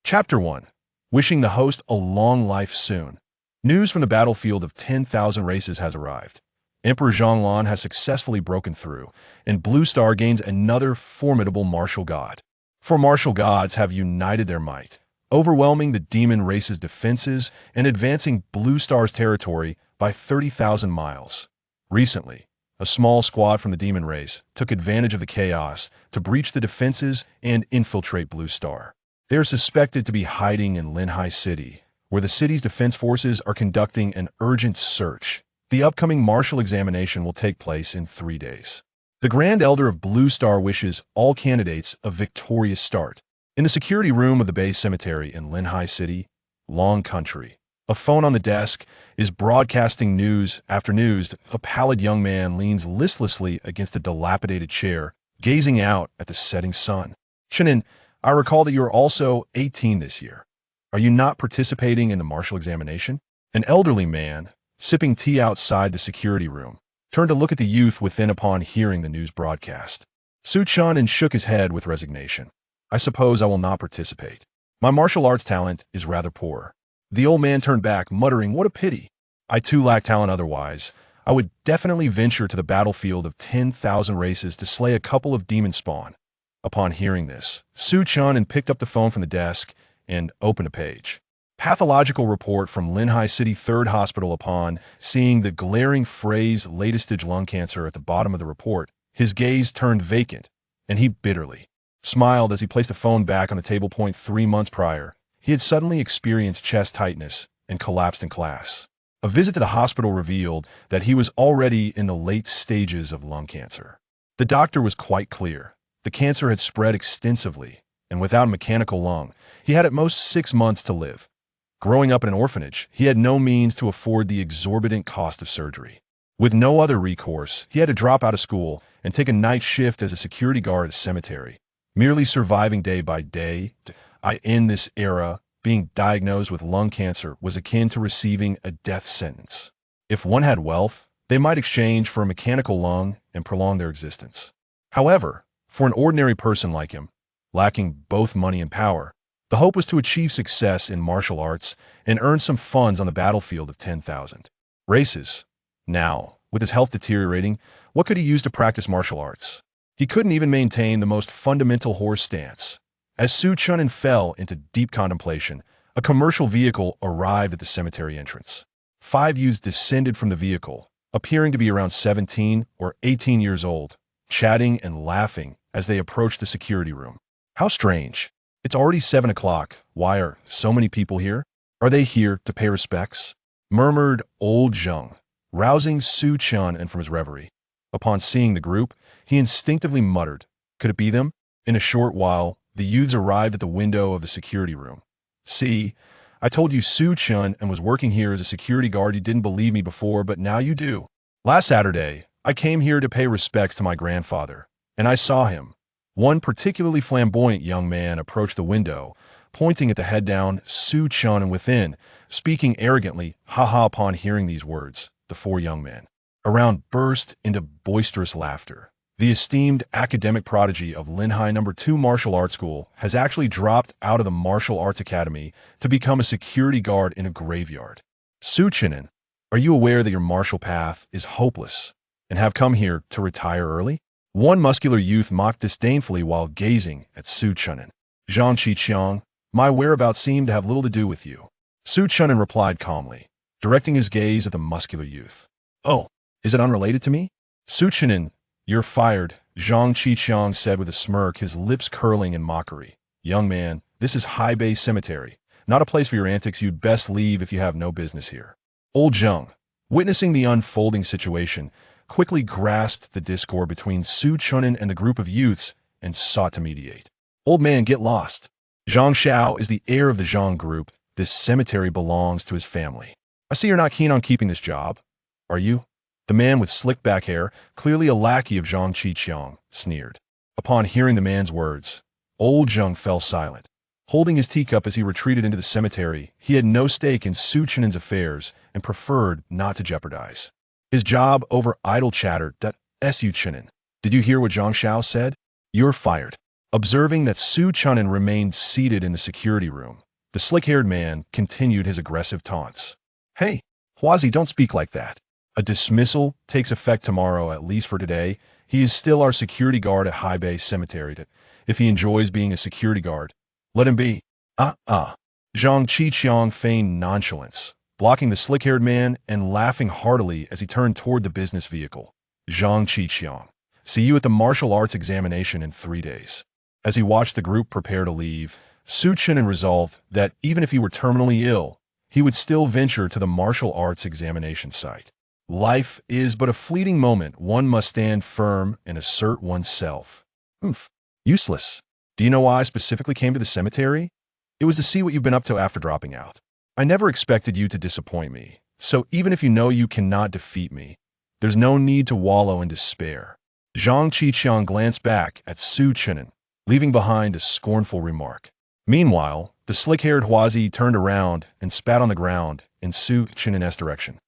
Chapter 1. Wishing the host a long life soon. News from the battlefield of 10,000 races has arrived. Emperor Jianjian has successfully broken through, and Blue Star gains another formidable martial god. For martial gods have united their might, overwhelming the demon race's defenses and advancing Blue Star's territory by 30,000 miles. Recently, a small squad from the demon race took advantage of the chaos to breach the defenses and infiltrate Blue Star. They are suspected to be hiding in Linhai City, where the city's defense forces are conducting an urgent search. The upcoming martial examination will take place in 3 days. The Grand Elder of Blue Star wishes all candidates a victorious start. In the security room of the base cemetery in Linhai City, Long Country, a phone on the desk is broadcasting news after news. A pallid young man leans listlessly against a dilapidated chair, gazing out at the setting sun. Chen'an, I recall that you are also 18 this year. Are you not participating in the martial examination? An elderly man, sipping tea outside the security room, turned to look at the youth within upon hearing the news broadcast. Chen'an shook his head with resignation. I suppose I will not participate. My martial arts talent is rather poor. The old man turned back, muttering, what a pity. I too lack talent otherwise. I would definitely venture to the battlefield of 10,000 races to slay a couple of demon spawn. Upon hearing this, Chen'an picked up the phone from the desk and opened a page. Pathological report from Linhai City 3rd Hospital. Upon seeing the glaring phrase latest stage lung cancer at the bottom of the report, his gaze turned vacant, and he bitterly smiled as he placed the phone back on the table. 3 months prior, he had suddenly experienced chest tightness and collapsed in class. A visit to the hospital revealed that he was already in the late stages of lung cancer. The doctor was quite clear. The cancer had spread extensively, and without a mechanical lung, he had at most 6 months to live. Growing up in an orphanage, he had no means to afford the exorbitant cost of surgery. With no other recourse, he had to drop out of school and take a night shift as a security guard at a cemetery, merely surviving day by day. In this era, being diagnosed with lung cancer was akin to receiving a death sentence. If one had wealth, they might exchange for a mechanical lung and prolong their existence. However, for an ordinary person like him, lacking both money and power, the hope was to achieve success in martial arts and earn some funds on the battlefield of 10,000 races. Now, with his health deteriorating, what could he use to practice martial arts? He couldn't even maintain the most fundamental horse stance. As Chen'an fell into deep contemplation, a commercial vehicle arrived at the cemetery entrance. 5 youths descended from the vehicle, appearing to be around 17 or 18 years old, chatting and laughing as they approached the security room. How strange. It's already 7 o'clock. Why are so many people here? Are they here to pay respects? Murmured old Zheng, rousing Chen'an from his reverie. Upon seeing the group, he instinctively muttered, could it be them? In a short while, the youths arrived at the window of the security room. See, I told you Chen'an was working here as a security guard. You didn't believe me before, but now you do. Last Saturday, I came here to pay respects to my grandfather, and I saw him. One particularly flamboyant young man approached the window, pointing at the head-down Chen'an within, speaking arrogantly. Ha! Upon hearing these words, the 4 young men around burst into boisterous laughter. The esteemed academic prodigy of Linhai No. 2 Martial Arts School has actually dropped out of the Martial Arts Academy to become a security guard in a graveyard. Chen'an, are you aware that your martial path is hopeless and have come here to retire early? One muscular youth mocked disdainfully while gazing at Chen'an. Jianjian, my whereabouts seem to have little to do with you. Chen'an replied calmly, directing his gaze at the muscular youth. Oh, is it unrelated to me? Chen'an, you're fired, Jianjian said with a smirk, his lips curling in mockery. Young man, this is High Bay Cemetery, not a place for your antics. You'd best leave if you have no business here. Old Zheng, witnessing the unfolding situation, quickly grasped the discord between Chen'an and the group of youths and sought to mediate. Old man, get lost. Zhang Xiao is the heir of the Zhang group. This cemetery belongs to his family. I see you're not keen on keeping this job, are you? The man with slick back hair, clearly a lackey of Jianjian, sneered. Upon hearing the man's words, old Zheng fell silent. Holding his teacup as he retreated into the cemetery, he had no stake in Chen'an's affairs and preferred not to jeopardize his job over idle chatter. Chen'an, did you hear what Zhang Xiao said? You're fired. Observing that Su Chen'an remained seated in the security room, the slick-haired man continued his aggressive taunts. Hey, Huazi, don't speak like that. A dismissal takes effect tomorrow, at least for today. He is still our security guard at High Bay Cemetery. If he enjoys being a security guard, let him be. Zhang Qiqiang feigned nonchalance, blocking the slick-haired man and laughing heartily as he turned toward the business vehicle. Zhang Qiqiang, see you at the martial arts examination in 3 days. As he watched the group prepare to leave, Su Chen'an resolved that even if he were terminally ill, he would still venture to the martial arts examination site. Life is but a fleeting moment. One must stand firm and assert oneself. Useless. Do you know why I specifically came to the cemetery? It was to see what you've been up to after dropping out. I never expected you to disappoint me, so even if you know you cannot defeat me, there's no need to wallow in despair. Zhang Qiqiang glanced back at Su Chen'an, leaving behind a scornful remark. Meanwhile, the slick-haired Huazi turned around and spat on the ground in Su Chen'an's direction.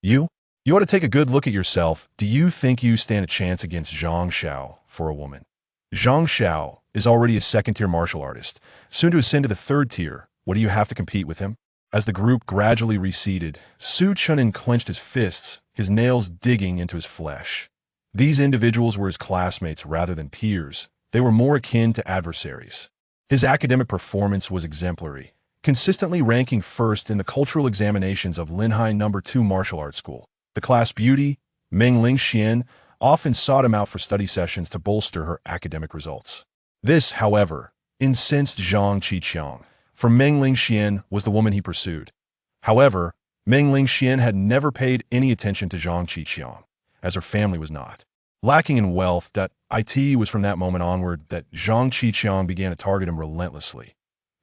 You ought to take a good look at yourself. Do you think you stand a chance against Zhang Xiao for a woman? Zhang Xiao is already a second-tier martial artist, soon to ascend to the third tier. What do you have to compete with him? As the group gradually receded, Su Chen'an clenched his fists, his nails digging into his flesh. These individuals were his classmates rather than peers. They were more akin to adversaries. His academic performance was exemplary, consistently ranking first in the cultural examinations of Linhai No. 2 Martial Arts School. The class beauty, Meng Lingxian, often sought him out for study sessions to bolster her academic results. This, however, incensed Zhang Qiqiang, for Meng Lingxian was the woman he pursued. However, Meng Lingxian had never paid any attention to Zhang Qiqiang, as her family was not. Lacking in wealth, it was from that moment onward that Zhang Qiqiang began to target him relentlessly.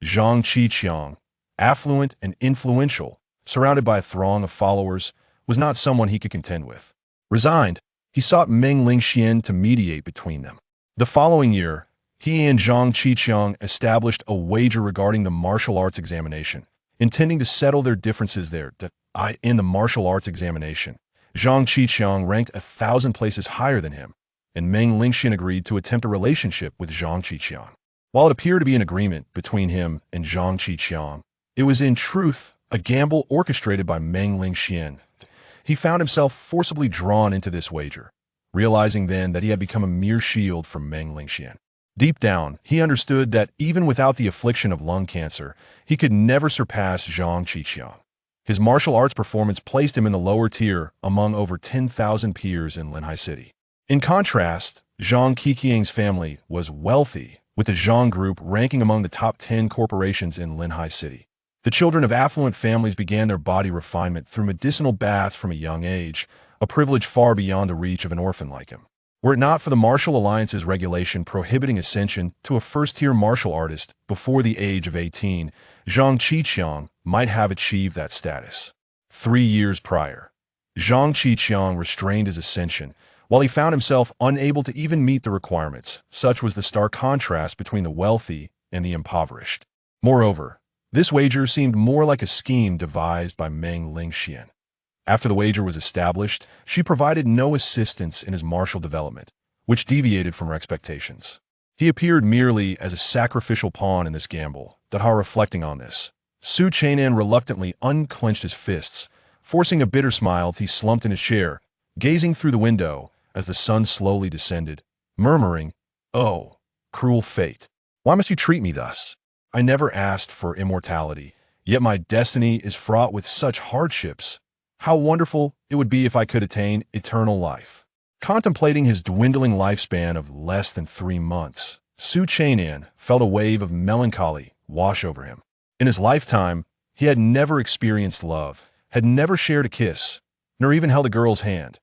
Zhang Qiqiang, affluent and influential, surrounded by a throng of followers, was not someone he could contend with. Resigned, he sought Meng Lingxian to mediate between them. The following year, he and Zhang Qiqiang established a wager regarding the martial arts examination, intending to settle their differences there. In the martial arts examination, Zhang Qiqiang ranked 1,000 places higher than him, and Meng Lingxian agreed to attempt a relationship with Zhang Qiqiang. While it appeared to be an agreement between him and Zhang Qiqiang, it was in truth a gamble orchestrated by Meng Lingxian. He found himself forcibly drawn into this wager, realizing then that he had become a mere shield for Meng Lingxian. Deep down, he understood that even without the affliction of lung cancer, he could never surpass Zhang Qiqiang. His martial arts performance placed him in the lower tier among over 10,000 peers in Linhai City. In contrast, Zhang Qiqiang's family was wealthy, with the Zhang Group ranking among the top 10 corporations in Linhai City. The children of affluent families began their body refinement through medicinal baths from a young age, a privilege far beyond the reach of an orphan like him. Were it not for the Martial Alliance's regulation prohibiting ascension to a first-tier martial artist before the age of 18, Zhang Qiqiang might have achieved that status. 3 years prior, Zhang Qiqiang restrained his ascension, while he found himself unable to even meet the requirements. Such was the stark contrast between the wealthy and the impoverished. Moreover, this wager seemed more like a scheme devised by Meng Lingxian. After the wager was established, she provided no assistance in his martial development, which deviated from her expectations. He appeared merely as a sacrificial pawn in this gamble. Reflecting on this, Su Chen'an reluctantly unclenched his fists, forcing a bitter smile. He slumped in his chair, gazing through the window as the sun slowly descended, murmuring, "Oh, cruel fate! Why must you treat me thus? I never asked for immortality, yet my destiny is fraught with such hardships. How wonderful it would be if I could attain eternal life." Contemplating his dwindling lifespan of less than 3 months, Su Chen'an felt a wave of melancholy wash over him. In his lifetime, he had never experienced love, had never shared a kiss, nor even held a girl's hand.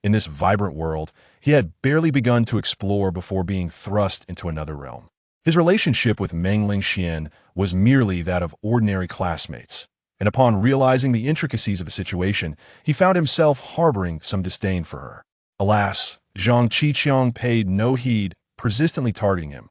In this vibrant world, he had barely begun to explore before being thrust into another realm. His relationship with Meng Lingxian was merely that of ordinary classmates, and upon realizing the intricacies of the situation, he found himself harboring some disdain for her. Alas, Zhang Qiqiang paid no heed, persistently targeting him.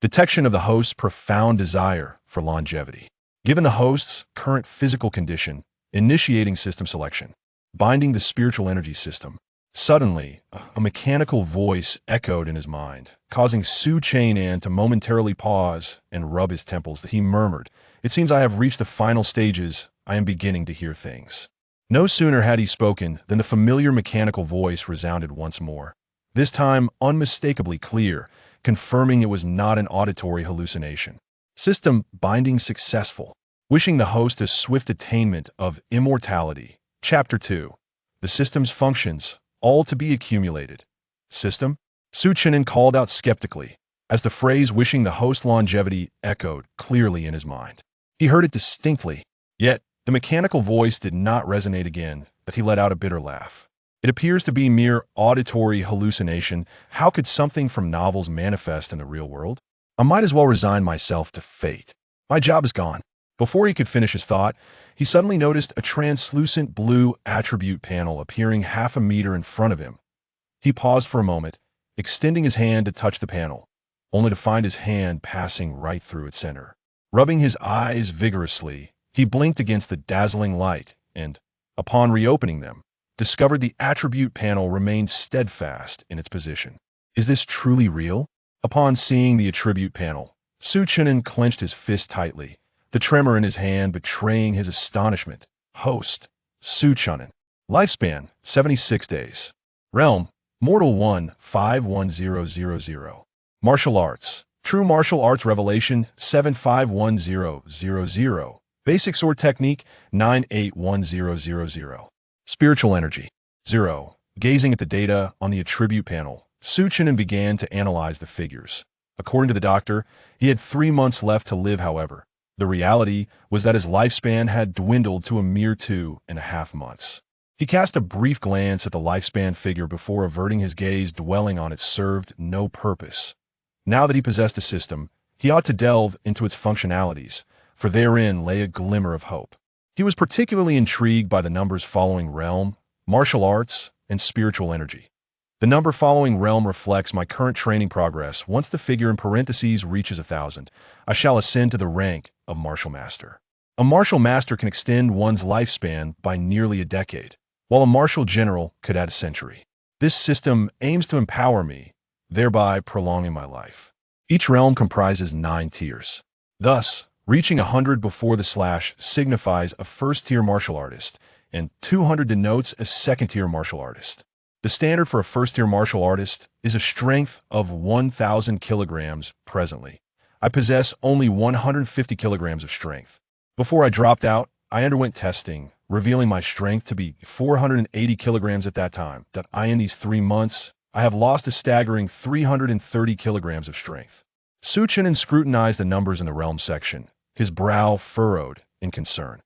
Detection of the host's profound desire for longevity. Given the host's current physical condition, initiating system selection. Binding the spiritual energy system. Suddenly, a mechanical voice echoed in his mind, causing Chen'an to momentarily pause and rub his temples. He murmured, "It seems I have reached the final stages. I am beginning to hear things." No sooner had he spoken than the familiar mechanical voice resounded once more, this time unmistakably clear, confirming it was not an auditory hallucination. System binding successful. Wishing the host a swift attainment of immortality. Chapter 2. The system's functions, all to be accumulated. System? Chen'an called out skeptically, as the phrase wishing the host longevity echoed clearly in his mind. He heard it distinctly, yet the mechanical voice did not resonate again, but he let out a bitter laugh. It appears to be mere auditory hallucination. How could something from novels manifest in the real world? I might as well resign myself to fate. My job is gone. Before he could finish his thought, he suddenly noticed a translucent blue attribute panel appearing half a meter in front of him. He paused for a moment, extending his hand to touch the panel, only to find his hand passing right through its center. Rubbing his eyes vigorously, he blinked against the dazzling light and, upon reopening them, discovered the attribute panel remained steadfast in its position. Is this truly real? Upon seeing the attribute panel, Chen'an clenched his fist tightly, the tremor in his hand betraying his astonishment. Host, Chen'an. Lifespan, 76 days. Realm, Mortal 1, 51000. Martial Arts, True Martial Arts Revelation, 751000. Basic Sword Technique, 981000. Spiritual Energy, 0. Gazing at the data on the attribute panel, Chen'an began to analyze the figures. According to the doctor, he had 3 months left to live, however. The reality was that his lifespan had dwindled to a mere 2.5 months. He cast a brief glance at the lifespan figure before averting his gaze, dwelling on it served no purpose. Now that he possessed a system, he ought to delve into its functionalities, for therein lay a glimmer of hope. He was particularly intrigued by the numbers following Realm, Martial Arts, and Spiritual Energy. The number following Realm reflects my current training progress. Once the figure in parentheses reaches 1,000, I shall ascend to the rank of Martial Master. A Martial Master can extend one's lifespan by nearly a decade, while a Martial General could add a century. This system aims to empower me, thereby prolonging my life. Each realm comprises 9 tiers. Thus, reaching 100 before the slash signifies a first-tier martial artist, and 200 denotes a second-tier martial artist. The standard for a first-tier martial artist is a strength of 1,000 kilograms presently. I possess only 150 kilograms of strength. Before I dropped out, I underwent testing, revealing my strength to be 480 kilograms at that time. In these 3 months, I have lost a staggering 330 kilograms of strength. Chen'an scrutinized the numbers in the realm section, his brow furrowed in concern.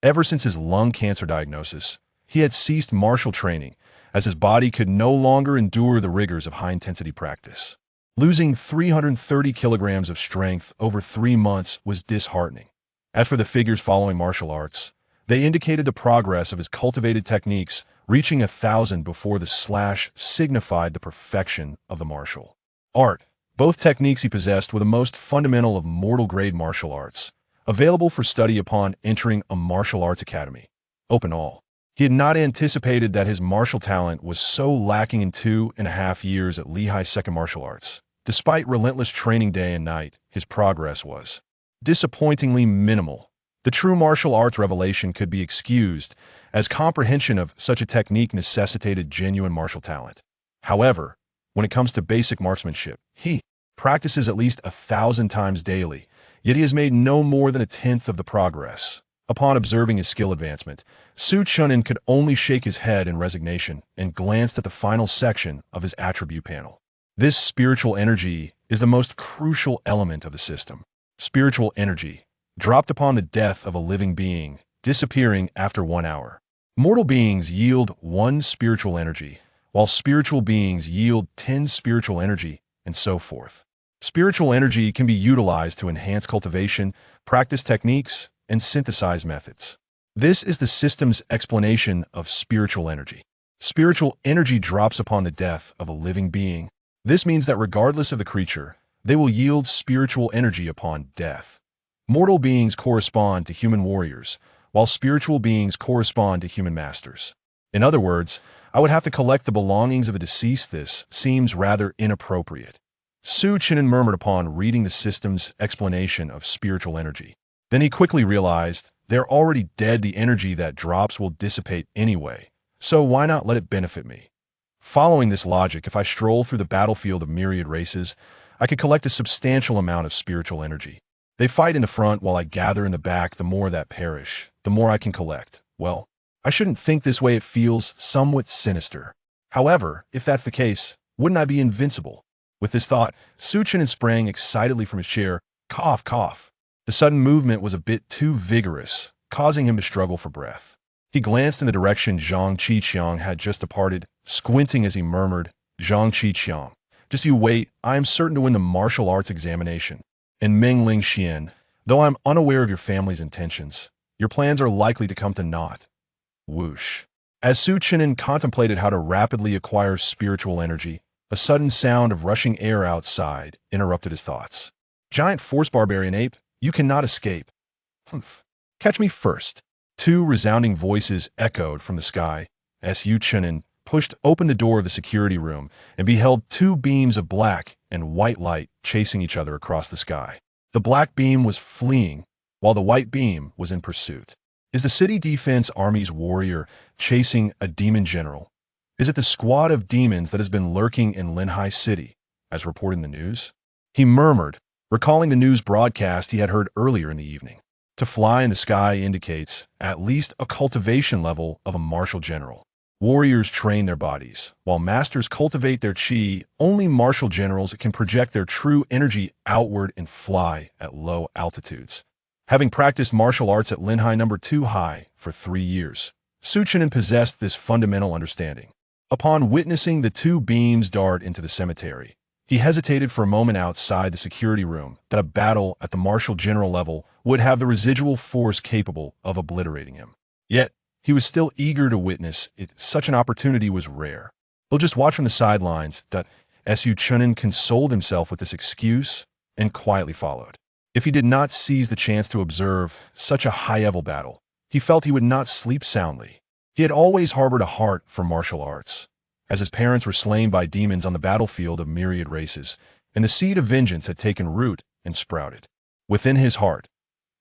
Ever since his lung cancer diagnosis, he had ceased martial training, as his body could no longer endure the rigors of high-intensity practice. Losing 330 kilograms of strength over 3 months was disheartening. As for the figures following martial arts, they indicated the progress of his cultivated techniques. Reaching 1,000 before the slash signified the perfection of the martial art. Both techniques he possessed were the most fundamental of mortal-grade martial arts, available for study upon entering a martial arts academy. Open all. He had not anticipated that his martial talent was so lacking in 2.5 years at Lehigh Second Martial Arts. Despite relentless training day and night, his progress was disappointingly minimal. The true martial arts revelation could be excused, as comprehension of such a technique necessitated genuine martial talent. However, when it comes to basic marksmanship, he practices at least 1,000 times daily, yet he has made no more than 1/10 of the progress. Upon observing his skill advancement, Chen'an could only shake his head in resignation and glanced at the final section of his attribute panel. This spiritual energy is the most crucial element of the system. Spiritual energy, dropped upon the death of a living being, disappearing after 1 hour. Mortal beings yield 1 spiritual energy, while spiritual beings yield 10 spiritual energy, and so forth. Spiritual energy can be utilized to enhance cultivation, practice techniques, and synthesize methods. This is the system's explanation of spiritual energy. Spiritual energy drops upon the death of a living being. This means that regardless of the creature, they will yield spiritual energy upon death. Mortal beings correspond to human warriors, while spiritual beings correspond to human masters. In other words, I would have to collect the belongings of a deceased. This seems rather inappropriate. Su Chen'an murmured upon reading the system's explanation of spiritual energy. Then he quickly realized, they're already dead. The energy that drops will dissipate anyway, so why not let it benefit me? Following this logic, if I stroll through the battlefield of myriad races, I could collect a substantial amount of spiritual energy. They fight in the front while I gather in the back. The more that perish, the more I can collect. Well, I shouldn't think this way. It feels somewhat sinister. However, if that's the case, wouldn't I be invincible? With this thought, Su Chen'an sprang excitedly from his chair. Cough, cough. The sudden movement was a bit too vigorous, causing him to struggle for breath. He glanced in the direction Zhang Qiqiang had just departed, squinting as he murmured, Zhang Qiqiang, just you wait, I am certain to win the martial arts examination. And Meng Ling Xian, though I'm unaware of your family's intentions, your plans are likely to come to naught. Whoosh. As Su Chen'an contemplated how to rapidly acquire spiritual energy, a sudden sound of rushing air outside interrupted his thoughts. Giant force barbarian ape, you cannot escape. Humph. Catch me first. Two resounding voices echoed from the sky. Su Chen'an pushed open the door of the security room and beheld two beams of black and white light chasing each other across the sky. The black beam was fleeing, while the white beam was in pursuit. Is the City Defense Army's warrior chasing a demon general? Is it the squad of demons that has been lurking in Linhai City, as reported in the news? He murmured, recalling the news broadcast he had heard earlier in the evening. To fly in the sky indicates at least a cultivation level of a martial general. Warriors train their bodies, while masters cultivate their chi. Only martial generals can project their true energy outward and fly at low altitudes. Having practiced martial arts at Linhai No. 2 High for 3 years, Su Chen'an possessed this fundamental understanding. Upon witnessing the two beams dart into the cemetery, he hesitated for a moment outside the security room that a battle at the martial general level would have the residual force capable of obliterating him. Yet, he was still eager to witness it. Such an opportunity was rare. He'll just watch from the sidelines. Su Chen'an consoled himself with this excuse and quietly followed. If he did not seize the chance to observe such a high-level battle, he felt he would not sleep soundly. He had always harbored a heart for martial arts, as his parents were slain by demons on the battlefield of myriad races, and the seed of vengeance had taken root and sprouted within his heart.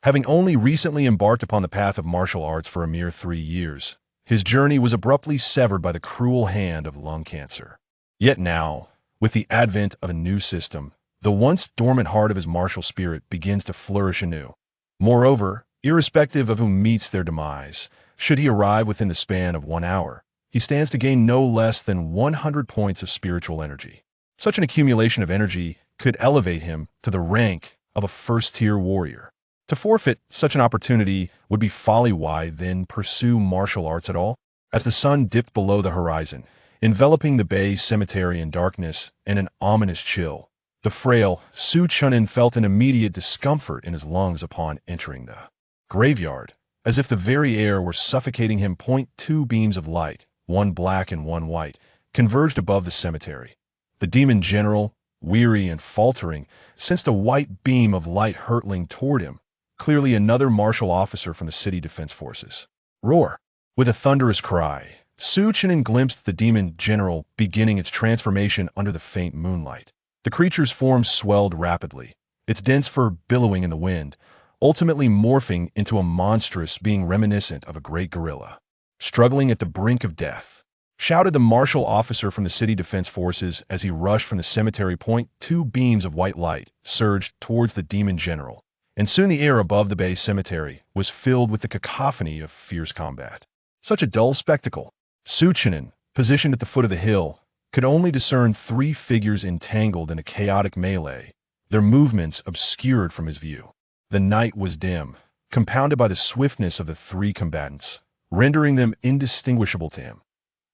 Having only recently embarked upon the path of martial arts for a mere 3 years, his journey was abruptly severed by the cruel hand of lung cancer. Yet now, with the advent of a new system, the once dormant heart of his martial spirit begins to flourish anew. Moreover, irrespective of who meets their demise, should he arrive within the span of 1 hour, he stands to gain no less than 100 points of spiritual energy. Such an accumulation of energy could elevate him to the rank of a first-tier warrior. To forfeit such an opportunity would be folly. Why then pursue martial arts at all? As the sun dipped below the horizon, enveloping the Bay Cemetery in darkness and an ominous chill, the frail Su Chen'an felt an immediate discomfort in his lungs upon entering the graveyard, as if the very air were suffocating him. Two beams of light, one black and one white, converged above the cemetery. The demon general, weary and faltering, sensed a white beam of light hurtling toward him, clearly another martial officer from the city defense forces. Roar! With a thunderous cry, Su Chen'an glimpsed the demon general beginning its transformation under the faint moonlight. The creature's form swelled rapidly, its dense fur billowing in the wind, ultimately morphing into a monstrous being reminiscent of a great gorilla. Struggling at the brink of death, shouted the martial officer from the city defense forces as he rushed from the cemetery. Two beams of white light surged towards the demon general, and soon the air above the Bay Cemetery was filled with the cacophony of fierce combat. Such a dull spectacle. Su Chen'an, positioned at the foot of the hill, could only discern 3 figures entangled in a chaotic melee, their movements obscured from his view. The night was dim, compounded by the swiftness of the 3 combatants, rendering them indistinguishable to him.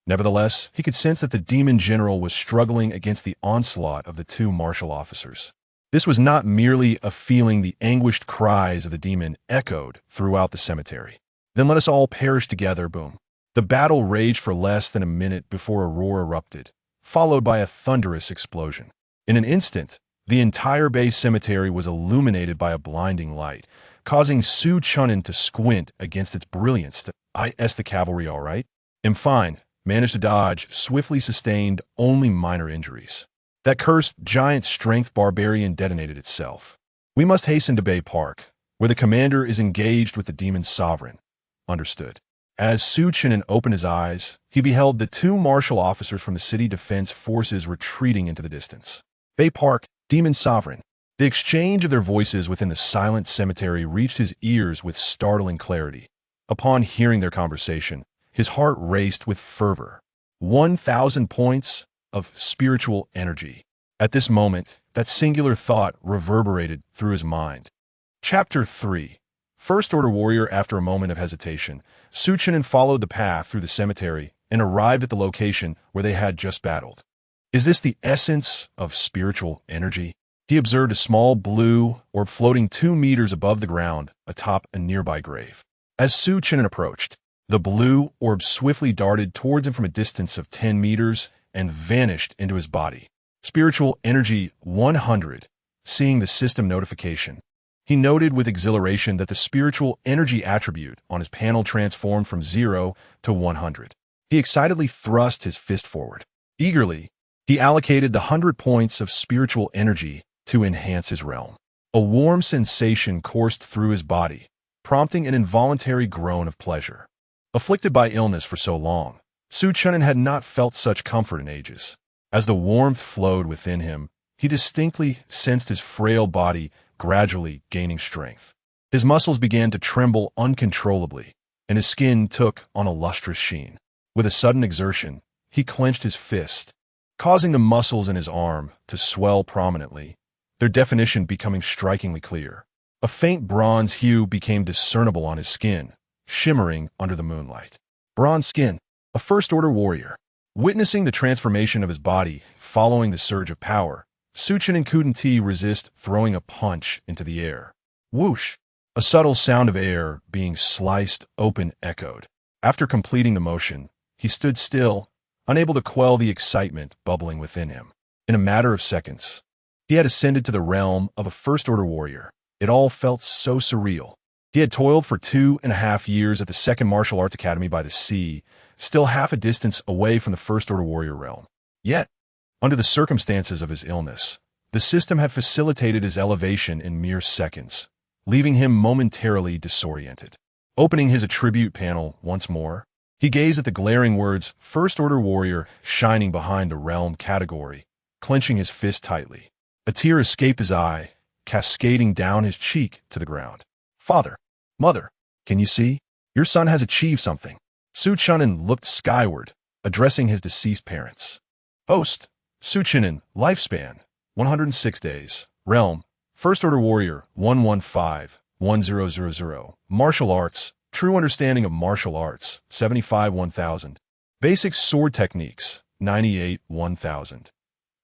Nevertheless, he could sense that the demon general was struggling against the onslaught of the 2 martial officers. This was not merely a feeling. The anguished cries of the demon echoed throughout the cemetery. Then let us all perish together. Boom. The battle raged for less than a minute before a roar erupted, followed by a thunderous explosion. In an instant, the entire Bay Cemetery was illuminated by a blinding light, causing Su Chen'an to squint against its brilliance. Is the cavalry all right? "I'm fine," managed to dodge, swiftly sustained only minor injuries. That cursed giant strength barbarian detonated itself. "We must hasten to Bay Park, where the commander is engaged with the demon sovereign." Understood. As Su Chen'an opened his eyes, he beheld the two martial officers from the city defense forces retreating into the distance. "Bay Park, demon sovereign." The exchange of their voices within the silent cemetery reached his ears with startling clarity. Upon hearing their conversation, his heart raced with fervor. 1,000 points of spiritual energy. At this moment, that singular thought reverberated through his mind. Chapter 3. First Order Warrior. After a moment of hesitation, Su Chen'an followed the path through the cemetery and arrived at the location where they had just battled. Is this the essence of spiritual energy? He observed a small blue orb floating 2 meters above the ground atop a nearby grave. As Su Chen'an approached, the blue orb swiftly darted towards him from a distance of 10 meters and vanished into his body. Spiritual energy 100. Seeing the system notification, he noted with exhilaration that the spiritual energy attribute on his panel transformed from 0 to 100. He excitedly thrust his fist forward. Eagerly, he allocated the 100 points of spiritual energy to enhance his realm. A warm sensation coursed through his body, prompting an involuntary groan of pleasure. Afflicted by illness for so long, Su Chen'an had not felt such comfort in ages. As the warmth flowed within him, he distinctly sensed his frail body gradually gaining strength. His muscles began to tremble uncontrollably, and his skin took on a lustrous sheen. With a sudden exertion, he clenched his fist, causing the muscles in his arm to swell prominently, their definition becoming strikingly clear. A faint bronze hue became discernible on his skin, shimmering under the moonlight. Bronze skin, a First Order warrior. Witnessing the transformation of his body following the surge of power, Su Chen'an couldn't resist throwing a punch into the air. Whoosh! A subtle sound of air being sliced open echoed. After completing the motion, he stood still, unable to quell the excitement bubbling within him. In a matter of seconds, he had ascended to the realm of a First Order warrior. It all felt so surreal. He had toiled for 2.5 years at the Second Martial Arts Academy by the sea, still half a distance away from the First Order warrior realm. Yet, under the circumstances of his illness, the system had facilitated his elevation in mere seconds, leaving him momentarily disoriented. Opening his attribute panel once more, he gazed at the glaring words First Order Warrior shining behind the realm category, clenching his fist tightly. A tear escaped his eye, cascading down his cheek to the ground. "Father, Mother, can you see? Your son has achieved something." Su Chen'an looked skyward, addressing his deceased parents. Host, Su Chen'an, lifespan, 106 days. Realm, First Order Warrior, 115-1000. Martial Arts, True Understanding of Martial Arts, 75-1000. Basic Sword Techniques, 98-1000.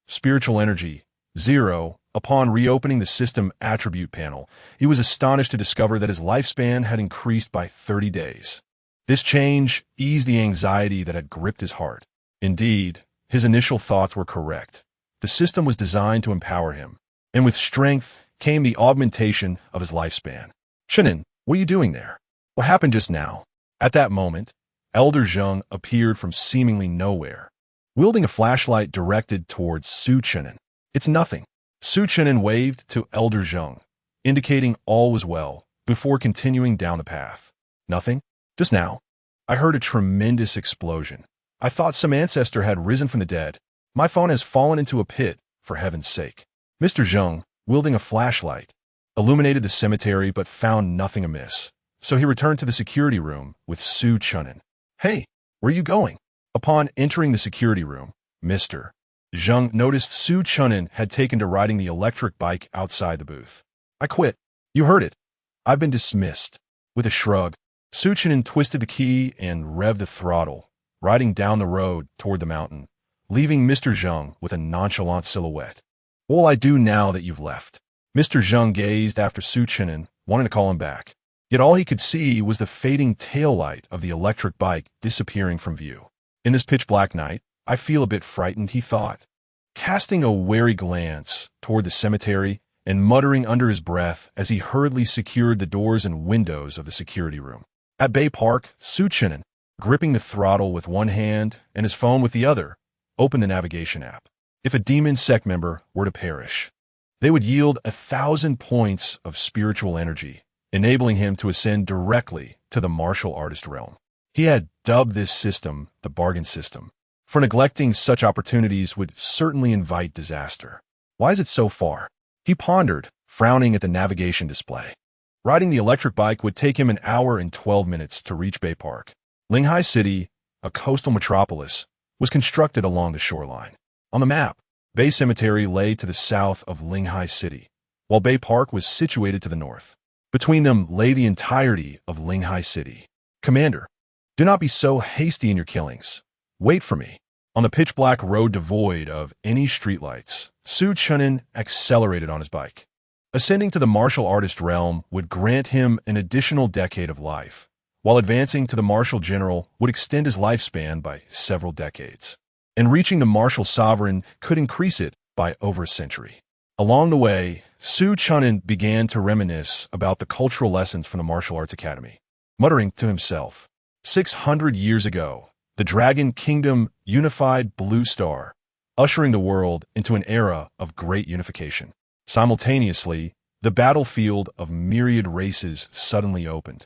Spiritual Energy, 0. Upon reopening the system attribute panel, he was astonished to discover that his lifespan had increased by 30 days. This change eased the anxiety that had gripped his heart. Indeed, his initial thoughts were correct. The system was designed to empower him, and with strength came the augmentation of his lifespan. "Chen'an, what are you doing there? What happened just now?" At that moment, Elder Zheng appeared from seemingly nowhere, wielding a flashlight directed towards Su Chen'an. "It's nothing." Su Chen'an waved to Elder Zheng, indicating all was well, before continuing down the path. "Nothing? Just now, I heard a tremendous explosion. I thought some ancestor had risen from the dead. My phone has fallen into a pit, for heaven's sake." Mr. Zheng, wielding a flashlight, illuminated the cemetery but found nothing amiss, so he returned to the security room with Su Chen'an. "Hey, where are you going?" Upon entering the security room, Mr. Zheng noticed Su Chen'an had taken to riding the electric bike outside the booth. "I quit. You heard it. I've been dismissed." With a shrug, Su Chen'an twisted the key and revved the throttle, riding down the road toward the mountain, leaving Mr. Zheng with a nonchalant silhouette. "What will I do now that you've left?" Mr. Zheng gazed after Su Chen'an, wanting to call him back. Yet all he could see was the fading taillight of the electric bike disappearing from view. In this pitch-black night, I feel a bit frightened, he thought, casting a wary glance toward the cemetery and muttering under his breath as he hurriedly secured the doors and windows of the security room. At Bay Park, Su Chen'an, gripping the throttle with one hand and his phone with the other, opened the navigation app. If a demon sect member were to perish, they would yield 1,000 points of spiritual energy, enabling him to ascend directly to the martial artist realm. He had dubbed this system the bargain system, for neglecting such opportunities would certainly invite disaster. Why is it so far? He pondered, frowning at the navigation display. Riding the electric bike would take him an hour and 12 minutes to reach Bay Park. Linghai City, a coastal metropolis, was constructed along the shoreline. On the map, Bay Cemetery lay to the south of Linghai City, while Bay Park was situated to the north. Between them lay the entirety of Linghai City. Commander, do not be so hasty in your killings. Wait for me. On the pitch-black road devoid of any streetlights, Chen'an accelerated on his bike. Ascending to the martial artist realm would grant him an additional decade of life, while advancing to the martial general would extend his lifespan by several decades. And reaching the martial sovereign could increase it by over a century. Along the way, Chen'an began to reminisce about the cultural lessons from the martial arts academy, muttering to himself, 600 years ago, the Dragon Kingdom unified Blue Star, ushering the world into an era of great unification. Simultaneously, the battlefield of myriad races suddenly opened.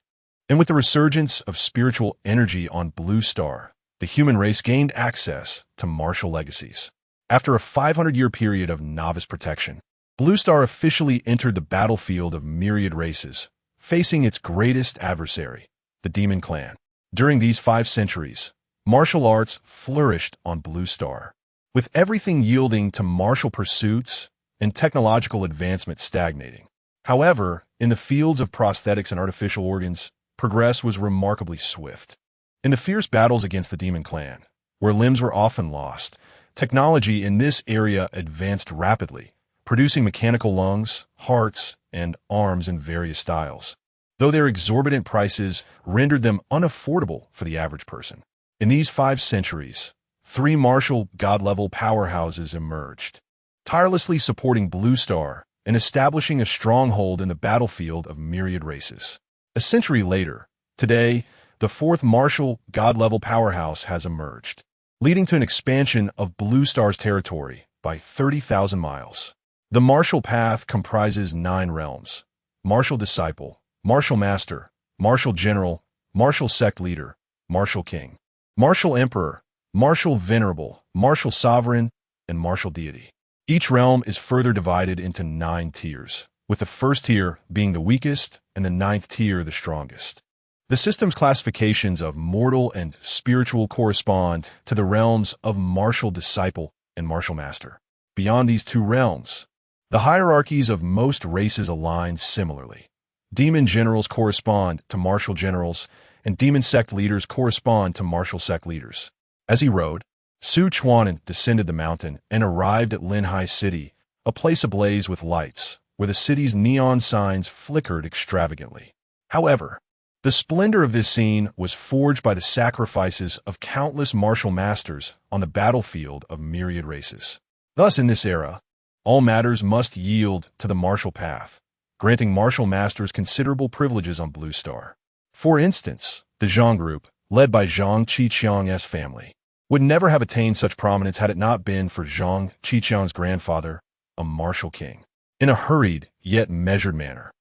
And with the resurgence of spiritual energy on Blue Star, the human race gained access to martial legacies. After a 500-year period of novice protection, Blue Star officially entered the battlefield of myriad races, facing its greatest adversary, the Demon Clan. During these 5 centuries, martial arts flourished on Blue Star, with everything yielding to martial pursuits and technological advancement stagnating. However, in the fields of prosthetics and artificial organs, progress was remarkably swift. In the fierce battles against the Demon Clan, where limbs were often lost, technology in this area advanced rapidly, producing mechanical lungs, hearts, and arms in various styles, though their exorbitant prices rendered them unaffordable for the average person. In these 5 centuries, 3 martial god-level powerhouses emerged, tirelessly supporting Blue Star and establishing a stronghold in the battlefield of myriad races. A century later, today, the 4th martial god-level powerhouse has emerged, leading to an expansion of Blue Star's territory by 30,000 miles. The martial path comprises 9 realms: martial disciple, martial master, martial general, martial sect leader, martial king, martial emperor, martial venerable, martial sovereign, and martial deity. Each realm is further divided into 9 tiers, with the first tier being the weakest and the 9th tier the strongest. The system's classifications of mortal and spiritual correspond to the realms of martial disciple and martial master. Beyond these 2 realms, the hierarchies of most races align similarly. Demon generals correspond to martial generals, and demon sect leaders correspond to martial sect leaders. As he rode, Chen'an descended the mountain and arrived at Linghai City, a place ablaze with lights, where the city's neon signs flickered extravagantly. However, the splendor of this scene was forged by the sacrifices of countless martial masters on the battlefield of myriad races. Thus, in this era, all matters must yield to the martial path, granting martial masters considerable privileges on Blue Star. For instance, the Zhang group, led by Zhang Qiqiang's family, would never have attained such prominence had it not been for Zhang Qiqiang's grandfather, a martial king. In a hurried, yet measured manner,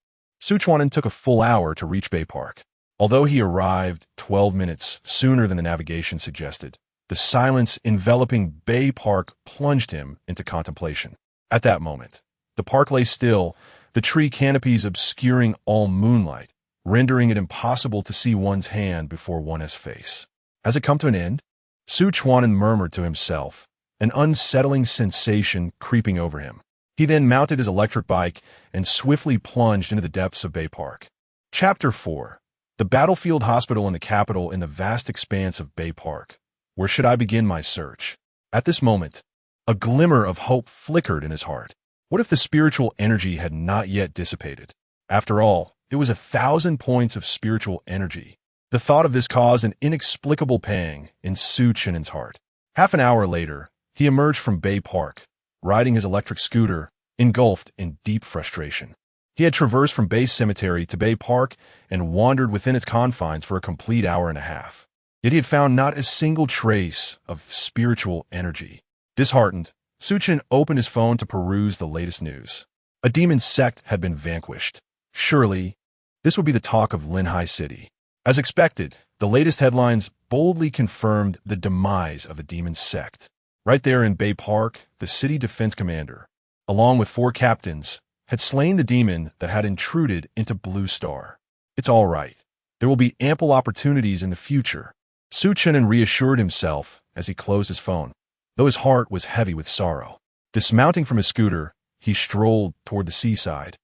Chen'an took a full hour to reach Bay Park. Although he arrived 12 minutes sooner than the navigation suggested, the silence enveloping Bay Park plunged him into contemplation. At that moment, the park lay still, the tree canopies obscuring all moonlight, rendering it impossible to see one's hand before one's face. Has it come to an end? Chen'an murmured to himself, an unsettling sensation creeping over him. He then mounted his electric bike and swiftly plunged into the depths of Bay Park. Chapter 4. The battlefield hospital in the capital in the vast expanse of Bay Park. Where should I begin my search? At this moment, a glimmer of hope flickered in his heart. What if the spiritual energy had not yet dissipated? After all, it was 1,000 points of spiritual energy. The thought of this caused an inexplicable pang in Chen'an's heart. Half an hour later, he emerged from Bay Park, riding his electric scooter, engulfed in deep frustration. He had traversed from Bay Cemetery to Bay Park and wandered within its confines for a complete hour and a half. Yet he had found not a single trace of spiritual energy. Disheartened, Chen'an opened his phone to peruse the latest news. A demon sect had been vanquished. Surely, this would be the talk of Linhai City. As expected, the latest headlines boldly confirmed the demise of a demon sect. Right there in Bay Park, the city defense commander, along with 4 captains, had slain the demon that had intruded into Blue Star. It's all right. There will be ample opportunities in the future. Chen'an reassured himself as he closed his phone, though his heart was heavy with sorrow. Dismounting from his scooter, he strolled toward the seaside,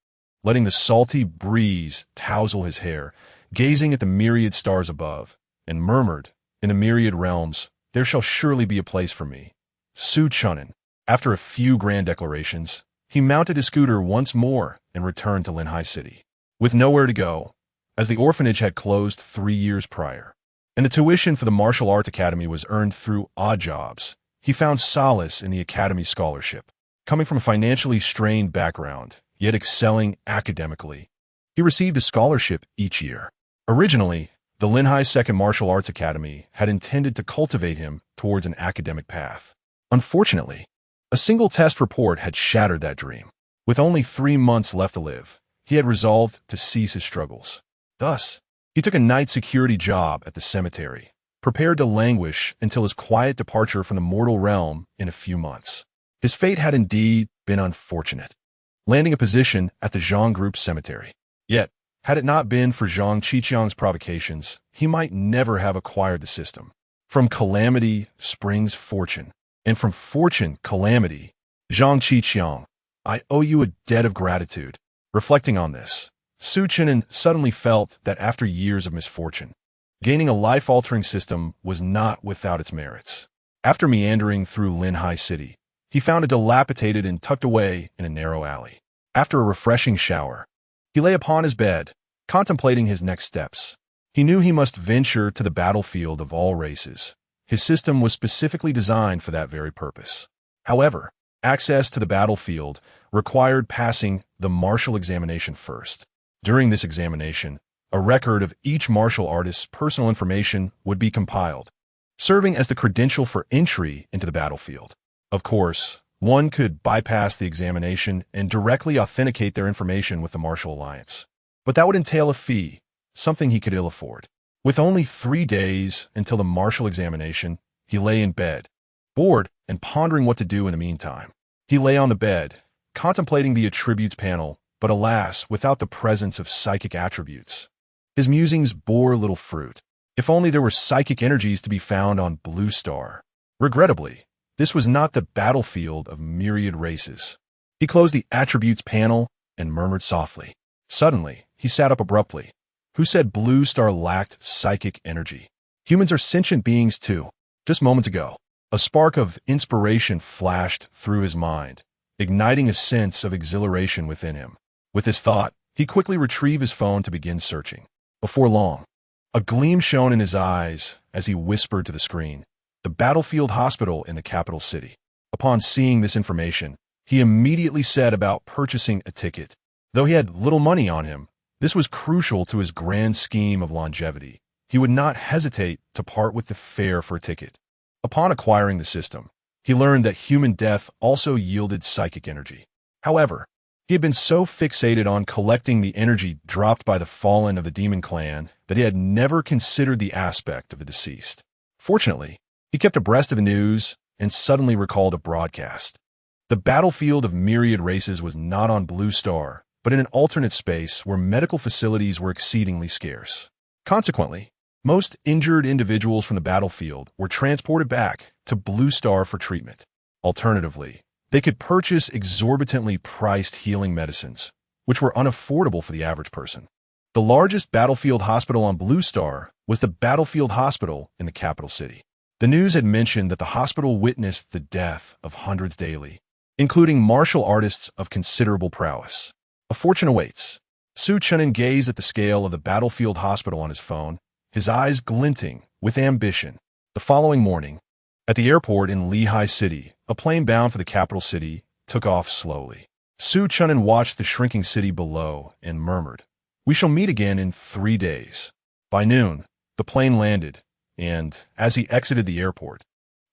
letting the salty breeze tousle his hair, gazing at the myriad stars above, and murmured, "In the myriad realms, there shall surely be a place for me." Chen'an, after a few grand declarations, he mounted his scooter once more and returned to Linhai City. With nowhere to go, as the orphanage had closed 3 years prior, and the tuition for the martial arts academy was earned through odd jobs, he found solace in the academy's scholarship. Coming from a financially strained background, yet excelling academically, he received a scholarship each year. Originally, the Linhai Second Martial Arts Academy had intended to cultivate him towards an academic path. Unfortunately, a single test report had shattered that dream. With only 3 months left to live, he had resolved to cease his struggles. Thus, he took a night security job at the cemetery, prepared to languish until his quiet departure from the mortal realm in a few months. His fate had indeed been unfortunate, landing a position at the Zhang Group's cemetery. Yet, had it not been for Zhang Qiqiang's provocations, he might never have acquired the system. From calamity springs fortune, and from fortune calamity. Zhang Qiqiang, I owe you a debt of gratitude. Reflecting on this, Chen'an suddenly felt that after years of misfortune, gaining a life-altering system was not without its merits. After meandering through Linhai City, he found it dilapidated and tucked away in a narrow alley. After a refreshing shower, he lay upon his bed, contemplating his next steps. He knew he must venture to the battlefield of all races. His system was specifically designed for that very purpose. However, access to the battlefield required passing the martial examination first. During this examination, a record of each martial artist's personal information would be compiled, serving as the credential for entry into the battlefield. Of course, one could bypass the examination and directly authenticate their information with the Martial Alliance. But that would entail a fee, something he could ill afford. With only 3 days until the martial examination, he lay in bed, bored and pondering what to do in the meantime. He lay on the bed, contemplating the attributes panel, but alas, without the presence of psychic attributes. His musings bore little fruit. If only there were psychic energies to be found on Blue Star. Regrettably, this was not the battlefield of myriad races. He closed the attributes panel and murmured softly. Suddenly, he sat up abruptly. Who said Blue Star lacked psychic energy? Humans are sentient beings too. Just moments ago, a spark of inspiration flashed through his mind, igniting a sense of exhilaration within him. With this thought, he quickly retrieved his phone to begin searching. Before long, a gleam shone in his eyes as he whispered to the screen, "The battlefield hospital in the capital city." Upon seeing this information, he immediately set about purchasing a ticket. Though he had little money on him, this was crucial to his grand scheme of longevity. He would not hesitate to part with the fare for a ticket. Upon acquiring the system, he learned that human death also yielded psychic energy. However, he had been so fixated on collecting the energy dropped by the fallen of the demon clan that he had never considered the aspect of the deceased. Fortunately, he kept abreast of the news and suddenly recalled a broadcast. The battlefield of myriad races was not on Blue Star, but in an alternate space where medical facilities were exceedingly scarce. Consequently, most injured individuals from the battlefield were transported back to Blue Star for treatment. Alternatively, they could purchase exorbitantly priced healing medicines, which were unaffordable for the average person. The largest battlefield hospital on Blue Star was the battlefield hospital in the capital city. The news had mentioned that the hospital witnessed the death of hundreds daily, including martial artists of considerable prowess. A fortune awaits. Chen'an gazed at the scale of the battlefield hospital on his phone, his eyes glinting with ambition. The following morning, at the airport in Lehigh City, a plane bound for the capital city took off slowly. Chen'an watched the shrinking city below and murmured, "We shall meet again in 3 days." By noon, the plane landed, and, as he exited the airport,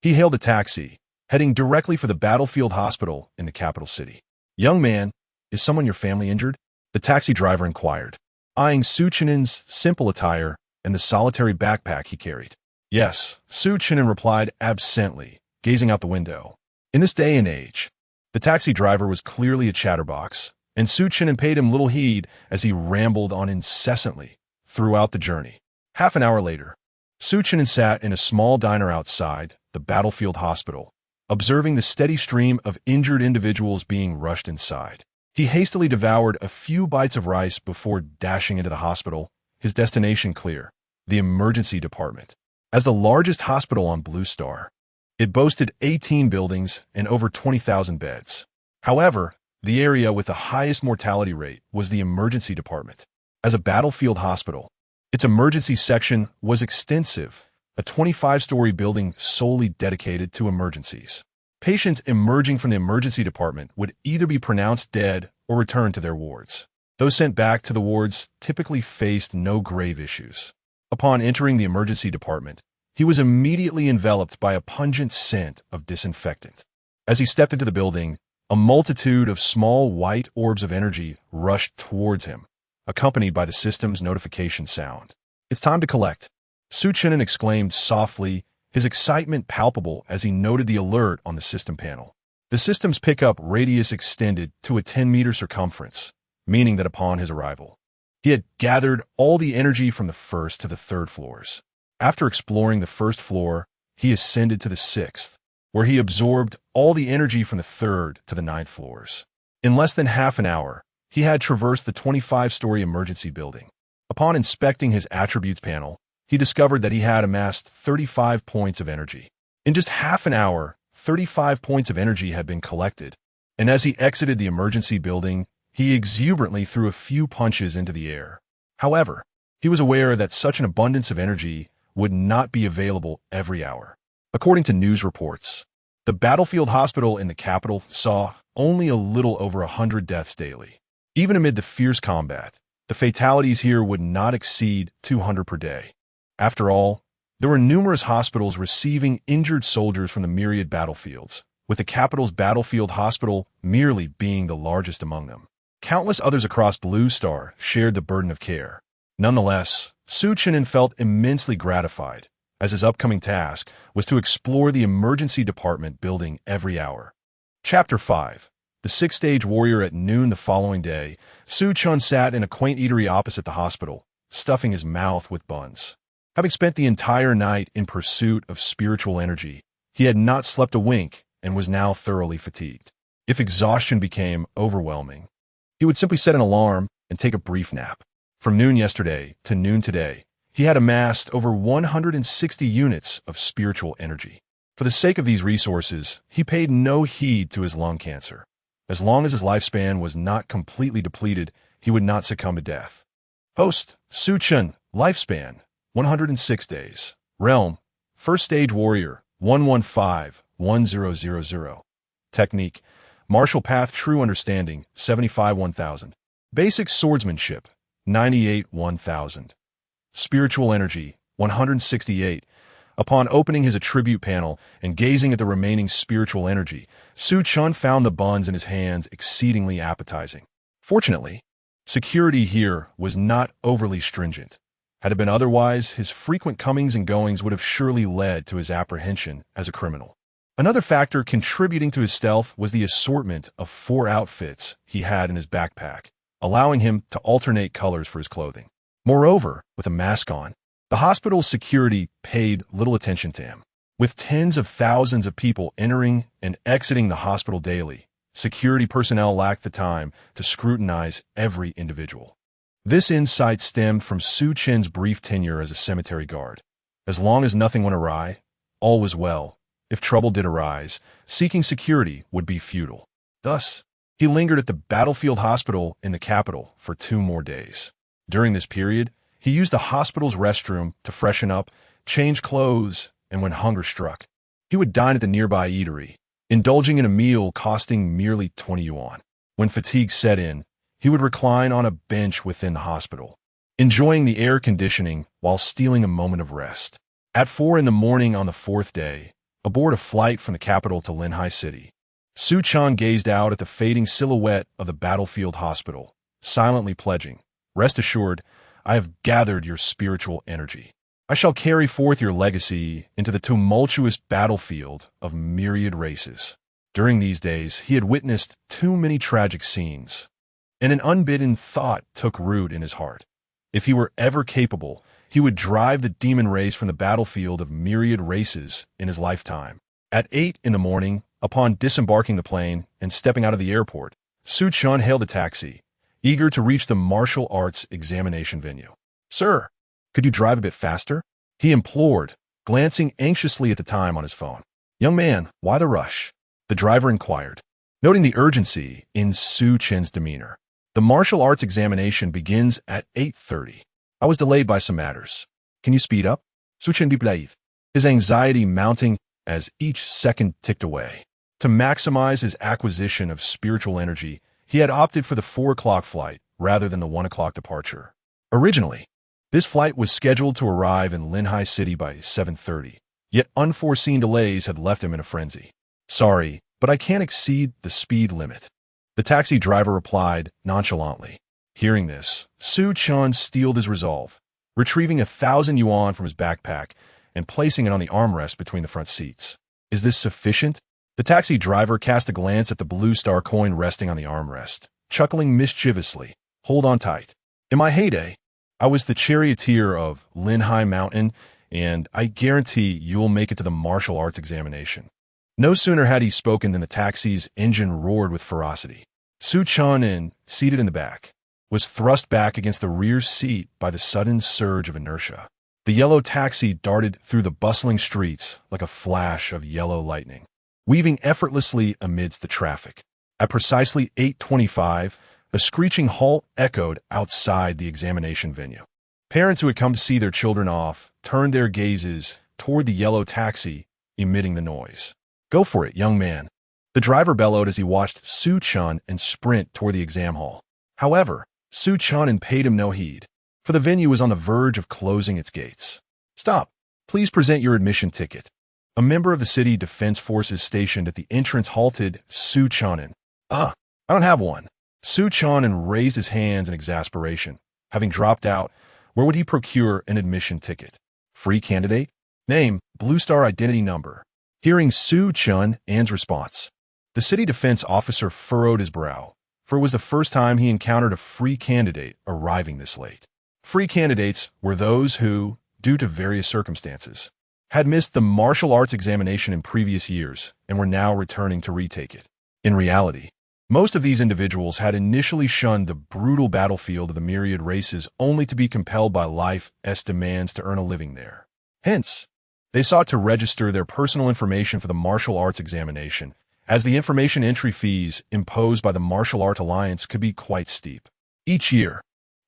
he hailed a taxi, heading directly for the battlefield hospital in the capital city. "Young man, is someone your family injured?" the taxi driver inquired, eyeing Chen'an's simple attire and the solitary backpack he carried. "Yes," Chen'an replied absently, gazing out the window. In this day and age, the taxi driver was clearly a chatterbox, and Chen'an paid him little heed as he rambled on incessantly throughout the journey. Half an hour later, Chen'an sat in a small diner outside the battlefield hospital, observing the steady stream of injured individuals being rushed inside. He hastily devoured a few bites of rice before dashing into the hospital, his destination clear, the emergency department. As the largest hospital on Blue Star, it boasted 18 buildings and over 20,000 beds. However, the area with the highest mortality rate was the emergency department. As a battlefield hospital, its emergency section was extensive, a 25-story building solely dedicated to emergencies. Patients emerging from the emergency department would either be pronounced dead or return to their wards. Those sent back to the wards typically faced no grave issues. Upon entering the emergency department, he was immediately enveloped by a pungent scent of disinfectant. As he stepped into the building, a multitude of small white orbs of energy rushed towards him, accompanied by the system's notification sound. "It's time to collect," Chen'an exclaimed softly, his excitement palpable as he noted the alert on the system panel. The system's pickup radius extended to a 10-meter circumference, meaning that upon his arrival, he had gathered all the energy from the first to the third floors. After exploring the first floor, he ascended to the sixth, where he absorbed all the energy from the third to the ninth floors. In less than half an hour, he had traversed the 25-story emergency building. Upon inspecting his attributes panel, he discovered that he had amassed 35 points of energy. In just half an hour, 35 points of energy had been collected, and as he exited the emergency building, he exuberantly threw a few punches into the air. However, he was aware that such an abundance of energy would not be available every hour. According to news reports, the battlefield hospital in the capital saw only a little over 100 deaths daily. Even amid the fierce combat, the fatalities here would not exceed 200 per day. After all, there were numerous hospitals receiving injured soldiers from the myriad battlefields, with the capital's battlefield hospital merely being the largest among them. Countless others across Blue Star shared the burden of care. Nonetheless, Chen'an felt immensely gratified, as his upcoming task was to explore the emergency department building every hour. Chapter 5. The Six-Stage Warrior. At noon the following day, Chen'an sat in a quaint eatery opposite the hospital, stuffing his mouth with buns. Having spent the entire night in pursuit of spiritual energy, he had not slept a wink and was now thoroughly fatigued. If exhaustion became overwhelming, he would simply set an alarm and take a brief nap. From noon yesterday to noon today, he had amassed over 160 units of spiritual energy. For the sake of these resources, he paid no heed to his lung cancer. As long as his lifespan was not completely depleted, he would not succumb to death. Host, Chen'an, lifespan, 106 days. Realm, First Stage Warrior, 115-1000. Technique, Martial Path True Understanding, 75-1000. Basic Swordsmanship, 98-1000. Spiritual Energy, 168. Upon opening his attribute panel and gazing at the remaining spiritual energy, Chen'an found the buns in his hands exceedingly appetizing. Fortunately, security here was not overly stringent. Had it been otherwise, his frequent comings and goings would have surely led to his apprehension as a criminal. Another factor contributing to his stealth was the assortment of 4 outfits he had in his backpack, allowing him to alternate colors for his clothing. Moreover, with a mask on, the hospital's security paid little attention to him. With tens of thousands of people entering and exiting the hospital daily, security personnel lacked the time to scrutinize every individual. This insight stemmed from Chen'an's brief tenure as a cemetery guard. As long as nothing went awry, all was well. If trouble did arise, seeking security would be futile. Thus, he lingered at the battlefield hospital in the capital for 2 more days. During this period, he used the hospital's restroom to freshen up, change clothes, and when hunger struck, he would dine at the nearby eatery, indulging in a meal costing merely 20 yuan. When fatigue set in, he would recline on a bench within the hospital, enjoying the air conditioning while stealing a moment of rest. At 4 in the morning on the fourth day, aboard a flight from the capital to Linhai City, Su Chen'an gazed out at the fading silhouette of the battlefield hospital, silently pledging, "Rest assured, I have gathered your spiritual energy. I shall carry forth your legacy into the tumultuous battlefield of myriad races." During these days, he had witnessed too many tragic scenes, and an unbidden thought took root in his heart. If he were ever capable, he would drive the demon race from the battlefield of myriad races in his lifetime. At 8 in the morning, upon disembarking the plane and stepping out of the airport, Su Chen'an hailed a taxi, eager to reach the martial arts examination venue. "Sir, could you drive a bit faster?" he implored, glancing anxiously at the time on his phone. "Young man, why the rush?" the driver inquired, noting the urgency in Su Chen's demeanor. "The martial arts examination begins at 8:30. I was delayed by some matters. Can you speed up?" Su Chen delayed, his anxiety mounting as each second ticked away. To maximize his acquisition of spiritual energy, he had opted for the 4 o'clock flight rather than the 1 o'clock departure. Originally, this flight was scheduled to arrive in Linhai City by 7:30, yet unforeseen delays had left him in a frenzy. "Sorry, but I can't exceed the speed limit," the taxi driver replied nonchalantly. Hearing this, Su Chen'an steeled his resolve, retrieving 1,000 yuan from his backpack and placing it on the armrest between the front seats. "Is this sufficient?" The taxi driver cast a glance at the blue star coin resting on the armrest, chuckling mischievously. "Hold on tight. In my heyday, I was the charioteer of Linhai Mountain, and I guarantee you'll make it to the martial arts examination." No sooner had he spoken than the taxi's engine roared with ferocity. Su Chen'an, seated in the back, was thrust back against the rear seat by the sudden surge of inertia. The yellow taxi darted through the bustling streets like a flash of yellow lightning, weaving effortlessly amidst the traffic. At precisely 8:25, a screeching halt echoed outside the examination venue. Parents who had come to see their children off turned their gazes toward the yellow taxi, emitting the noise. "Go for it, young man," the driver bellowed as he watched Su Chen'an sprint toward the exam hall. However, Su Chen'an paid him no heed, for the venue was on the verge of closing its gates. "Stop. Please present your admission ticket." A member of the city defense forces stationed at the entrance halted Su Chen'an. "I don't have one." Su Chen'an raised his hands in exasperation. Having dropped out, where would he procure an admission ticket? Free candidate? Name, Blue Star identity number. Hearing Su Chen'an's response, the city defense officer furrowed his brow, for it was the first time he encountered a free candidate arriving this late. Free candidates were those who, due to various circumstances, had missed the martial arts examination in previous years and were now returning to retake it. In reality, most of these individuals had initially shunned the brutal battlefield of the myriad races only to be compelled by life's demands to earn a living there. Hence, they sought to register their personal information for the martial arts examination, as the information entry fees imposed by the Martial Art Alliance could be quite steep. Each year,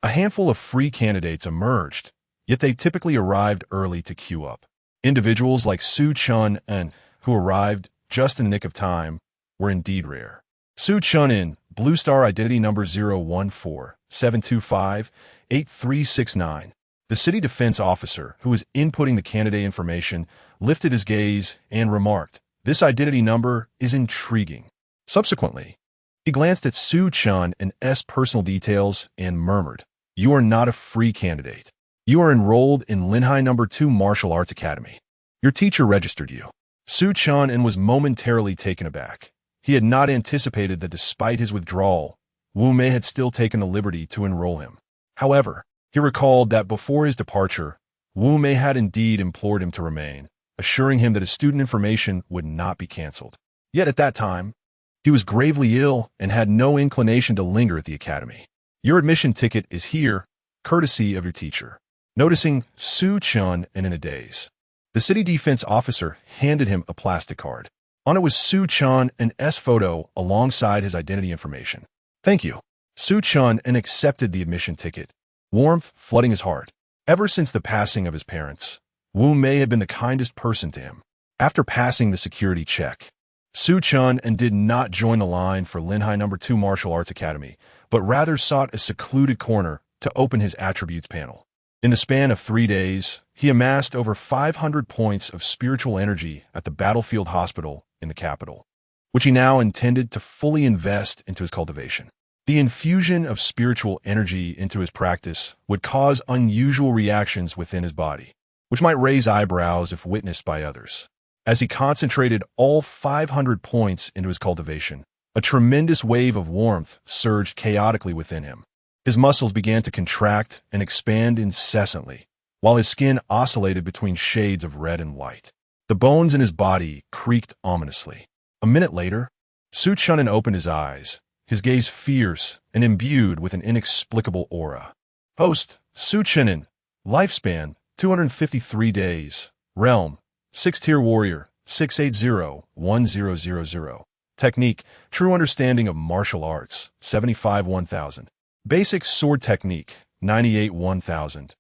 a handful of free candidates emerged, yet they typically arrived early to queue up. Individuals like Su Chen'an, who arrived just in the nick of time, were indeed rare. Su Chen'an, Blue Star identity number 014-725-8369. The city defense officer, who was inputting the candidate information, lifted his gaze and remarked, "This identity number is intriguing." Subsequently, he glanced at Su Chen'an's personal details and murmured, "You are not a free candidate. You are enrolled in Linhai No. 2 Martial Arts Academy. Your teacher registered you." Su Chen'an was momentarily taken aback. He had not anticipated that despite his withdrawal, Wu Mei had still taken the liberty to enroll him. However, he recalled that before his departure, Wu Mei had indeed implored him to remain, assuring him that his student information would not be canceled. Yet at that time, he was gravely ill and had no inclination to linger at the academy. "Your admission ticket is here, courtesy of your teacher." Noticing Su Chen'an in a daze, the city defense officer handed him a plastic card. On it was Su Chen'an's photo alongside his identity information. "Thank you." Su Chen'an accepted the admission ticket, warmth flooding his heart. Ever since the passing of his parents, Wu Mei had been the kindest person to him. After passing the security check, Su Chen'an did not join the line for Linhai No. 2 Martial Arts Academy, but rather sought a secluded corner to open his attributes panel. In the span of 3 days, he amassed over 500 points of spiritual energy at the battlefield hospital in the capital, which he now intended to fully invest into his cultivation. The infusion of spiritual energy into his practice would cause unusual reactions within his body, which might raise eyebrows if witnessed by others. As he concentrated all 500 points into his cultivation, a tremendous wave of warmth surged chaotically within him. His muscles began to contract and expand incessantly, while his skin oscillated between shades of red and white. The bones in his body creaked ominously. A minute later, Chen'an opened his eyes, his gaze fierce and imbued with an inexplicable aura. Host, Chen'an, lifespan, 253 days, realm, 6th-tier warrior, 680-1000. Technique, true understanding of martial arts, 75-1000. Basic sword technique, 98-1000.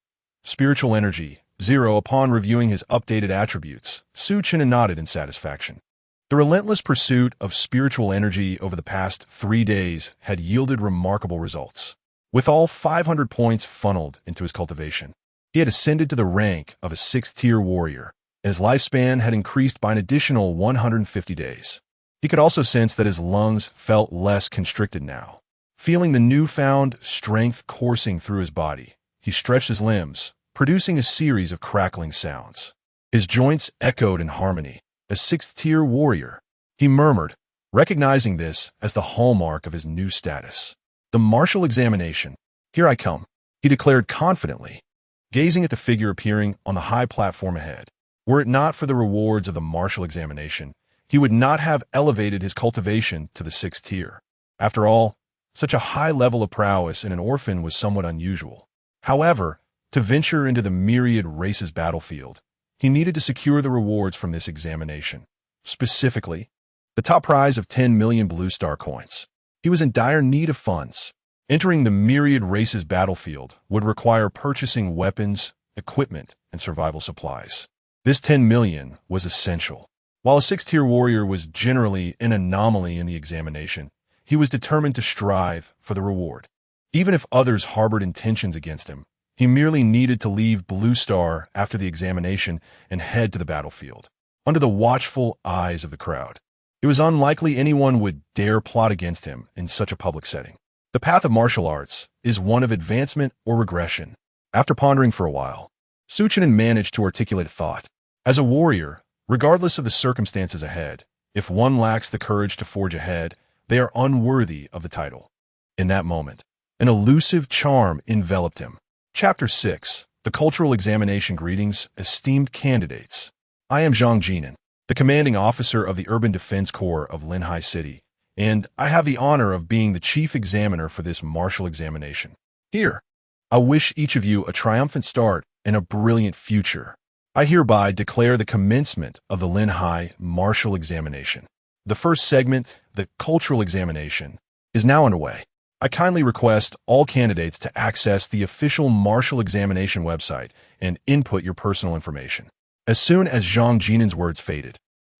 Spiritual energy, 0. Upon reviewing his updated attributes, Chen'an nodded in satisfaction. The relentless pursuit of spiritual energy over the past 3 days had yielded remarkable results. With all 500 points funneled into his cultivation, he had ascended to the rank of a 6th-tier warrior, and his lifespan had increased by an additional 150 days. He could also sense that his lungs felt less constricted now. Feeling the newfound strength coursing through his body, he stretched his limbs, producing a series of crackling sounds. His joints echoed in harmony. A 6th-tier warrior, he murmured, recognizing this as the hallmark of his new status. The martial examination. Here I come, he declared confidently, gazing at the figure appearing on the high platform ahead. Were it not for the rewards of the martial examination, he would not have elevated his cultivation to the 6th tier. After all, such a high level of prowess in an orphan was somewhat unusual. However, to venture into the myriad races battlefield, he needed to secure the rewards from this examination. Specifically, the top prize of 10 million blue star coins. He was in dire need of funds. Entering the myriad races battlefield would require purchasing weapons, equipment, and survival supplies. This 10 million was essential. While a 6th-tier warrior was generally an anomaly in the examination, he was determined to strive for the reward. Even if others harbored intentions against him, he merely needed to leave Blue Star after the examination and head to the battlefield, under the watchful eyes of the crowd. It was unlikely anyone would dare plot against him in such a public setting. The path of martial arts is one of advancement or regression. After pondering for a while, Chen'an managed to articulate a thought. As a warrior, regardless of the circumstances ahead, if one lacks the courage to forge ahead, they are unworthy of the title. In that moment, an elusive charm enveloped him. Chapter 6. The Cultural Examination. Greetings, esteemed candidates. I am Jianjian, the commanding officer of the Urban Defense Corps of Linhai City, and I have the honor of being the chief examiner for this martial examination. Here, I wish each of you a triumphant start and a brilliant future. I hereby declare the commencement of the Linhai Martial Examination. The first segment, the Cultural Examination, is now underway. I kindly request all candidates to access the official Martial Examination website and input your personal information. As soon as Zhang Jinan's words faded,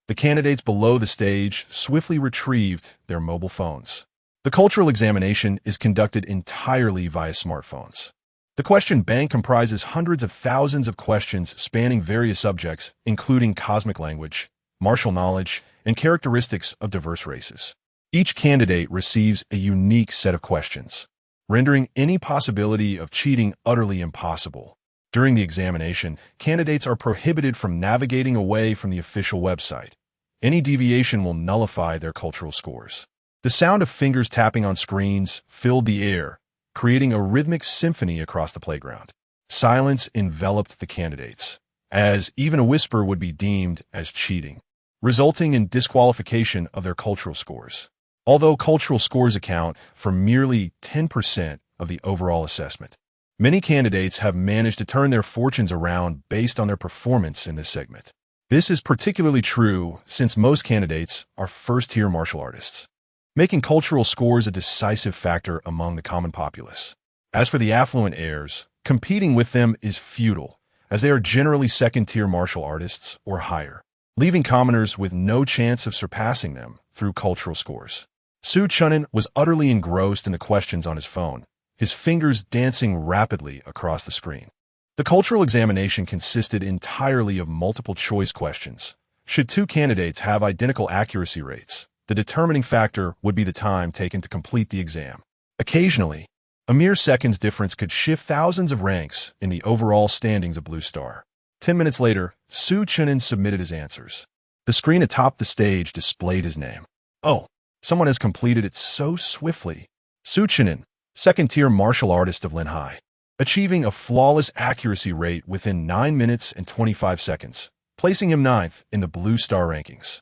the candidates below the stage swiftly retrieved their mobile phones. The cultural examination is conducted entirely via smartphones. The question bank comprises hundreds of thousands of questions spanning various subjects, including cosmic language, martial knowledge, and characteristics of diverse races. Each candidate receives a unique set of questions, rendering any possibility of cheating utterly impossible. During the examination, candidates are prohibited from navigating away from the official website. Any deviation will nullify their cultural scores. The sound of fingers tapping on screens filled the air, creating a rhythmic symphony across the playground. Silence enveloped the candidates, as even a whisper would be deemed as cheating, resulting in disqualification of their cultural scores. Although cultural scores account for merely 10% of the overall assessment, many candidates have managed to turn their fortunes around based on their performance in this segment. This is particularly true since most candidates are first-tier martial artists, making cultural scores a decisive factor among the common populace. As for the affluent heirs, competing with them is futile, as they are generally second-tier martial artists or higher, leaving commoners with no chance of surpassing them through cultural scores. Chen'an was utterly engrossed in the questions on his phone, his fingers dancing rapidly across the screen. The cultural examination consisted entirely of multiple-choice questions. Should two candidates have identical accuracy rates, the determining factor would be the time taken to complete the exam. Occasionally, a mere seconds difference could shift thousands of ranks in the overall standings of Blue Star. 10 minutes later, Chen'an submitted his answers. The screen atop the stage displayed his name. Oh, someone has completed it so swiftly. Chen'an, second-tier martial artist of Linhai, achieving a flawless accuracy rate within 9 minutes and 25 seconds, placing him 9th in the Blue Star rankings.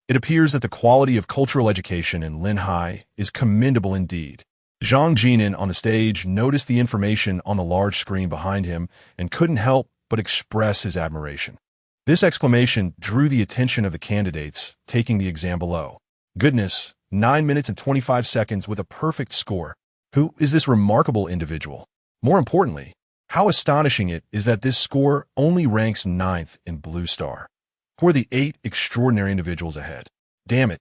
It appears that the quality of cultural education in Linhai is commendable indeed. Jianjian on the stage noticed the information on the large screen behind him and couldn't help but express his admiration. This exclamation drew the attention of the candidates taking the exam below. Goodness, 9 minutes and 25 seconds with a perfect score. Who is this remarkable individual? More importantly, how astonishing it is that this score only ranks 9th in Blue Star. Who are the 8 extraordinary individuals ahead? Damn it,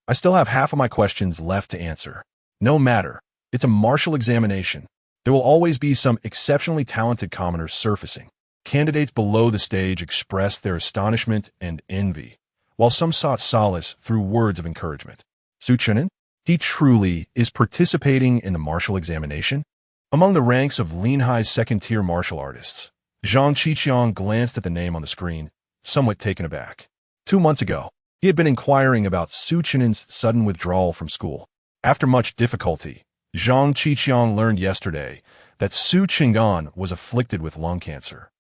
I still have half of my questions left to answer. No matter, it's a martial examination. There will always be some exceptionally talented commoners surfacing. Candidates below the stage expressed their astonishment and envy, while some sought solace through words of encouragement. Chen'an, he truly is participating in the martial examination? Among the ranks of Linhai's second-tier martial artists, Jianjian glanced at the name on the screen, somewhat taken aback. 2 months ago, he had been inquiring about Chen'an's sudden withdrawal from school. After much difficulty, Jianjian learned yesterday that Chen'an was afflicted with lung cancer,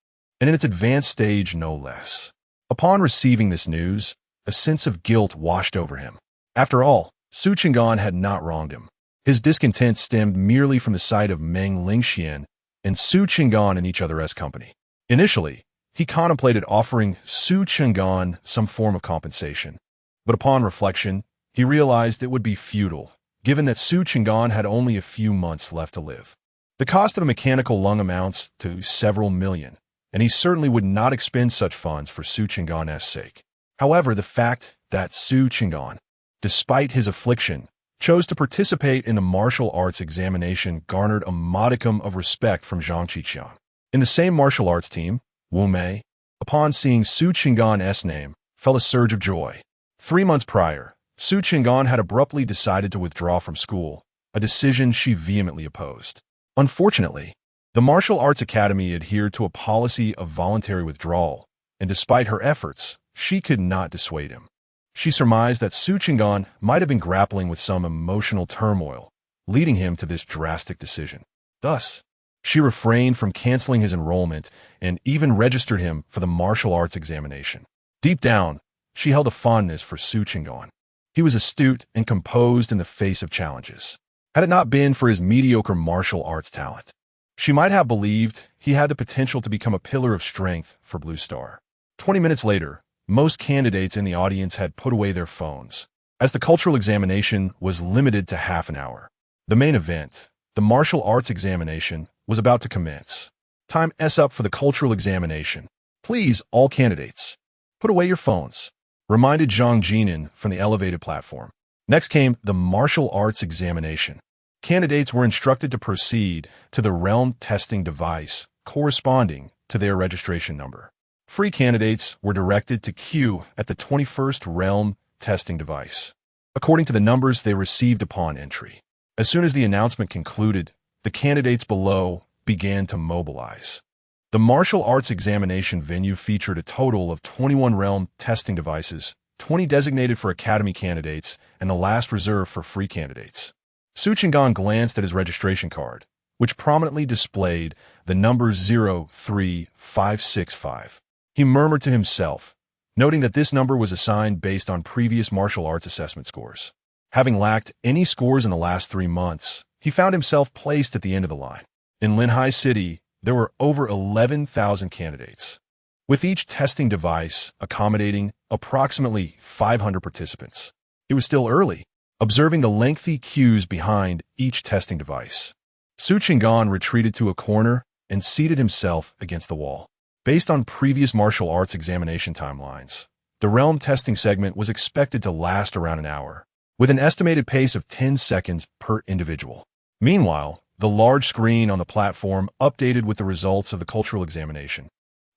and in its advanced stage no less. Upon receiving this news, a sense of guilt washed over him. After all, Chen'an had not wronged him. His discontent stemmed merely from the sight of Meng Lingxian and Chen'an in each other's company. Initially, he contemplated offering Chen'an some form of compensation, but upon reflection, he realized it would be futile, given that Chen'an had only a few months left to live. The cost of a mechanical lung amounts to several million, and he certainly would not expend such funds for Chen'an's sake. However, the fact that Chen'an, despite his affliction, chose to participate in the martial arts examination garnered a modicum of respect from Jianjian. In the same martial arts team, Wu Mei, upon seeing Chen'an's name, felt a surge of joy. 3 months prior, Chen'an had abruptly decided to withdraw from school, a decision she vehemently opposed. Unfortunately, the Martial Arts Academy adhered to a policy of voluntary withdrawal, and despite her efforts, she could not dissuade him. She surmised that Chen'an might have been grappling with some emotional turmoil, leading him to this drastic decision. Thus, she refrained from canceling his enrollment and even registered him for the martial arts examination. Deep down, she held a fondness for Chen'an. He was astute and composed in the face of challenges. Had it not been for his mediocre martial arts talent, she might have believed he had the potential to become a pillar of strength for Blue Star. 20 minutes later, most candidates in the audience had put away their phones, as the cultural examination was limited to half an hour. The main event, the martial arts examination, was about to commence. Time is up for the cultural examination. Please, all candidates, put away your phones, reminded Jianjian from the elevated platform. Next came the martial arts examination. Candidates were instructed to proceed to the realm testing device corresponding to their registration number. Free candidates were directed to queue at the 21st realm testing device, according to the numbers they received upon entry. As soon as the announcement concluded, the candidates below began to mobilize. The martial arts examination venue featured a total of 21 realm testing devices, 20 designated for academy candidates, and the last reserved for free candidates. Chen'an glanced at his registration card, which prominently displayed the number 03565. He murmured to himself, noting that this number was assigned based on previous martial arts assessment scores. Having lacked any scores in the last 3 months, he found himself placed at the end of the line. In Linhai City, there were over 11,000 candidates, with each testing device accommodating approximately 500 participants. It was still early, observing the lengthy queues behind each testing device. Chen'an retreated to a corner and seated himself against the wall. Based on previous martial arts examination timelines, the realm testing segment was expected to last around an hour, with an estimated pace of 10 seconds per individual. Meanwhile, The large screen on the platform updated with the results of the cultural examination,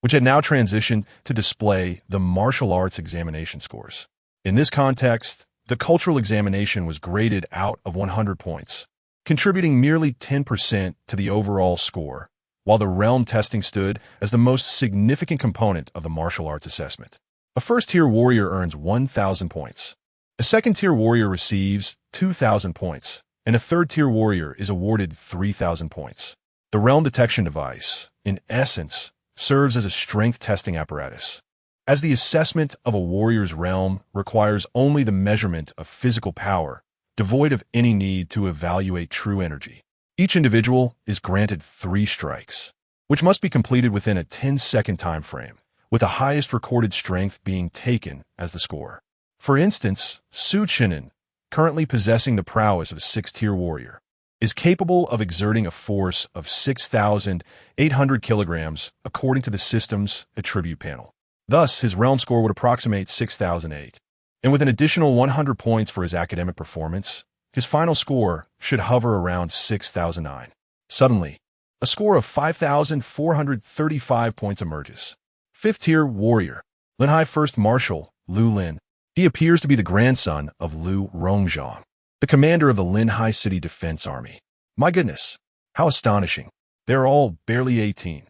which had now transitioned to display the martial arts examination scores. In this context, the cultural examination was graded out of 100 points, contributing merely 10% to the overall score, while the realm testing stood as the most significant component of the martial arts assessment. A first-tier warrior earns 1,000 points. A second-tier warrior receives 2,000 points, and a third-tier warrior is awarded 3,000 points. The realm detection device, in essence, serves as a strength testing apparatus. As the assessment of a warrior's realm requires only the measurement of physical power, devoid of any need to evaluate true energy, each individual is granted 3 strikes, which must be completed within a 10-second time frame, with the highest recorded strength being taken as the score. For instance, Chen'an, currently possessing the prowess of a 6th-tier warrior, is capable of exerting a force of 6,800 kilograms according to the system's attribute panel. Thus, his realm score would approximate 6,008. And with an additional 100 points for his academic performance, his final score should hover around 6,009. Suddenly, a score of 5,435 points emerges. 5th-tier warrior, Linhai First Marshal, Lu Lin. He appears to be the grandson of Lu Rongzhang, the commander of the Linhai City Defense Army. My goodness, how astonishing. They're all barely 18.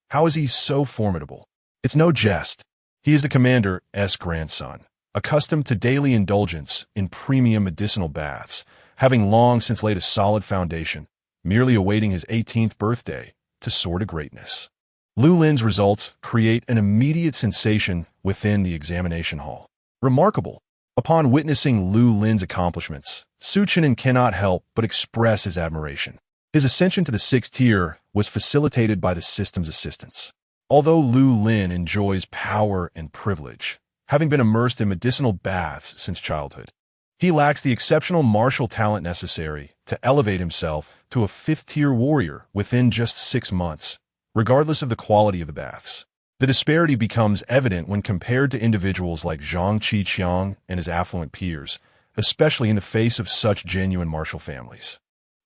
How is he so formidable? It's no jest. He is the commander's grandson, accustomed to daily indulgence in premium medicinal baths, having long since laid a solid foundation, merely awaiting his 18th birthday to soar to greatness. Lu Lin's results create an immediate sensation within the examination hall. Remarkable. Upon witnessing Lu Lin's accomplishments, Chen'an cannot help but express his admiration. His ascension to the 6th tier was facilitated by the system's assistance. Although Lu Lin enjoys power and privilege, having been immersed in medicinal baths since childhood, he lacks the exceptional martial talent necessary to elevate himself to a 5th-tier warrior within just 6 months, regardless of the quality of the baths. The disparity becomes evident when compared to individuals like Zhang Qiqiang and his affluent peers, especially in the face of such genuine martial families.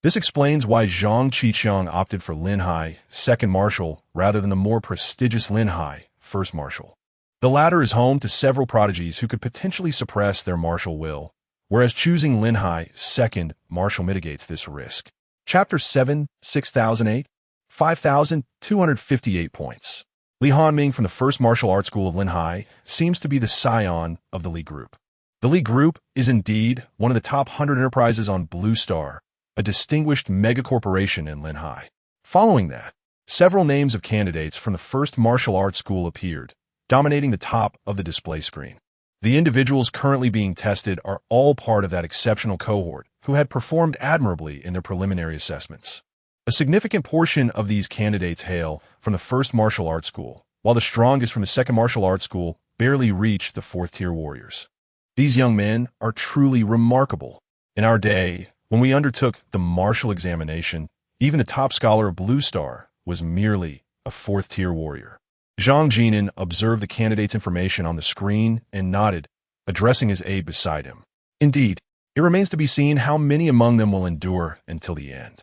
This explains why Zhang Qiqiang opted for Linhai, 2nd Marshal, rather than the more prestigious Linhai, 1st Marshal. The latter is home to several prodigies who could potentially suppress their martial will, whereas choosing Linhai, 2nd Marshal mitigates this risk. Chapter 7, 6008, 5,258 points. Li Hanming from the 1st Martial Arts School of Linhai seems to be the scion of the Li Group. The Li Group is indeed one of the top 100 enterprises on Blue Star, a distinguished megacorporation in Linhai. Following that, several names of candidates from the 1st Martial Arts School appeared, dominating the top of the display screen. The individuals currently being tested are all part of that exceptional cohort who had performed admirably in their preliminary assessments. A significant portion of these candidates hail from the 1st Martial Arts School, while the strongest from the 2nd Martial Arts School barely reach the 4th-tier warriors. These young men are truly remarkable. In our day, when we undertook the martial examination, even the top scholar of Blue Star was merely a 4th-tier warrior. Zhang Jianjian observed the candidate's information on the screen and nodded, addressing his aide beside him. Indeed, it remains to be seen how many among them will endure until the end.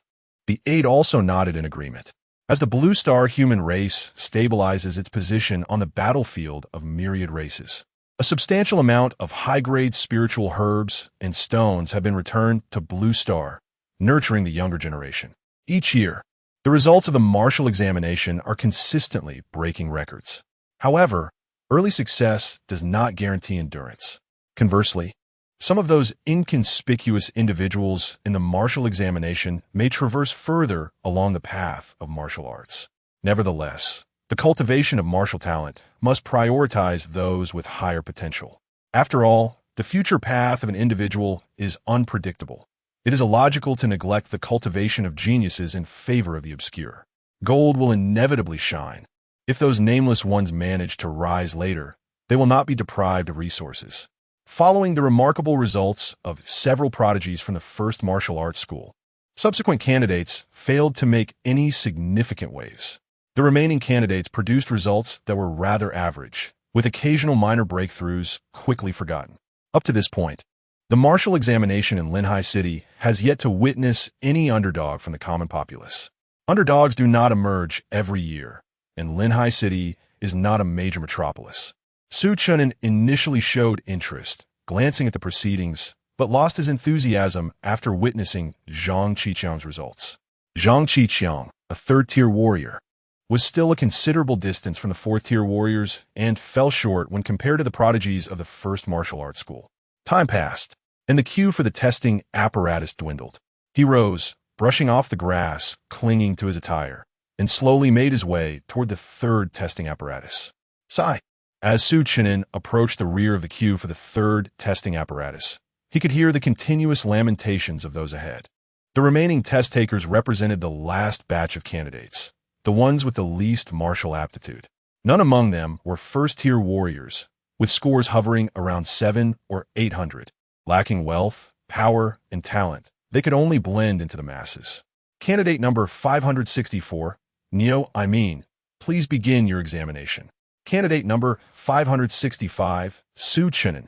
The aide also nodded in agreement. As the Blue Star human race stabilizes its position on the battlefield of myriad races, a substantial amount of high-grade spiritual herbs and stones have been returned to Blue Star, nurturing the younger generation. Each year, the results of the martial examination are consistently breaking records. However, early success does not guarantee endurance. Conversely, some of those inconspicuous individuals in the martial examination may traverse further along the path of martial arts. Nevertheless, the cultivation of martial talent must prioritize those with higher potential. After all, the future path of an individual is unpredictable. It is illogical to neglect the cultivation of geniuses in favor of the obscure. Gold will inevitably shine. If those nameless ones manage to rise later, they will not be deprived of resources. Following the remarkable results of several prodigies from the 1st Martial Arts School, subsequent candidates failed to make any significant waves. The remaining candidates produced results that were rather average, with occasional minor breakthroughs quickly forgotten. Up to this point, The martial examination in Linhai City has yet to witness any underdog from the common populace. Underdogs do not emerge every year, and Linhai City is not a major metropolis. Su Chen'an initially showed interest, glancing at the proceedings, but lost his enthusiasm after witnessing Zhang Qiqiang's results. Zhang Qiqiang, a third-tier warrior, was still a considerable distance from the fourth-tier warriors and fell short when compared to the prodigies of the first martial arts school. Time passed, and the queue for the testing apparatus dwindled. He rose, brushing off the grass clinging to his attire, and slowly made his way toward the third testing apparatus. Sigh. As Su Chen'an approached the rear of the queue for the third testing apparatus, he could hear the continuous lamentations of those ahead. The remaining test takers represented the last batch of candidates, the ones with the least martial aptitude. None among them were first-tier warriors, with scores hovering around 700 or 800. Lacking wealth, power, and talent, they could only blend into the masses. Candidate number 564, please begin your examination. Candidate number 565, Su Chen'an,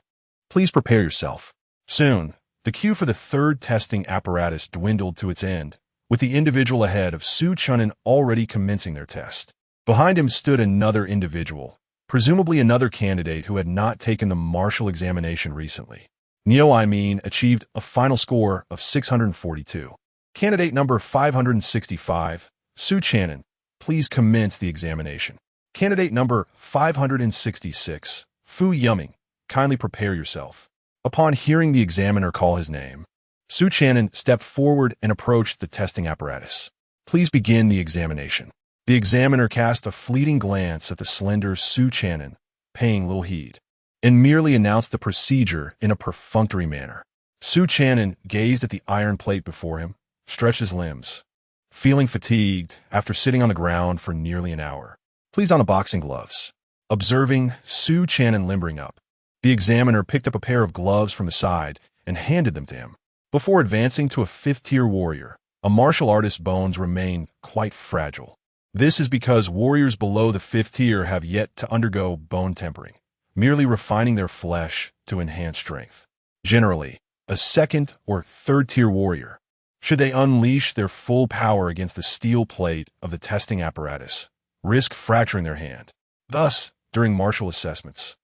please prepare yourself. Soon, the queue for the third testing apparatus dwindled to its end, with the individual ahead of Su Chen'an already commencing their test. Behind him stood another individual, presumably another candidate who had not taken the martial examination recently. Achieved a final score of 642. Candidate number 565, Su Chen'an, please commence the examination. Candidate number 566, Fu Yuming, kindly prepare yourself. Upon hearing the examiner call his name, Su Chen'an stepped forward and approached the testing apparatus. Please begin the examination. The examiner cast a fleeting glance at the slender Su Chen'an, paying little heed, and merely announced the procedure in a perfunctory manner. Su Chen'an gazed at the iron plate before him, stretched his limbs, feeling fatigued after sitting on the ground for nearly an hour. Please on boxing gloves. Observing Su Chen'an limbering up, the examiner picked up a pair of gloves from the side and handed them to him. Before advancing to a fifth-tier warrior, a martial artist's bones remain quite fragile. This is because warriors below the fifth tier have yet to undergo bone tempering, merely refining their flesh to enhance strength. Generally, a second or third-tier warrior, should they unleash their full power against the steel plate of the testing apparatus, risk fracturing their hand. Thus, during martial assessments,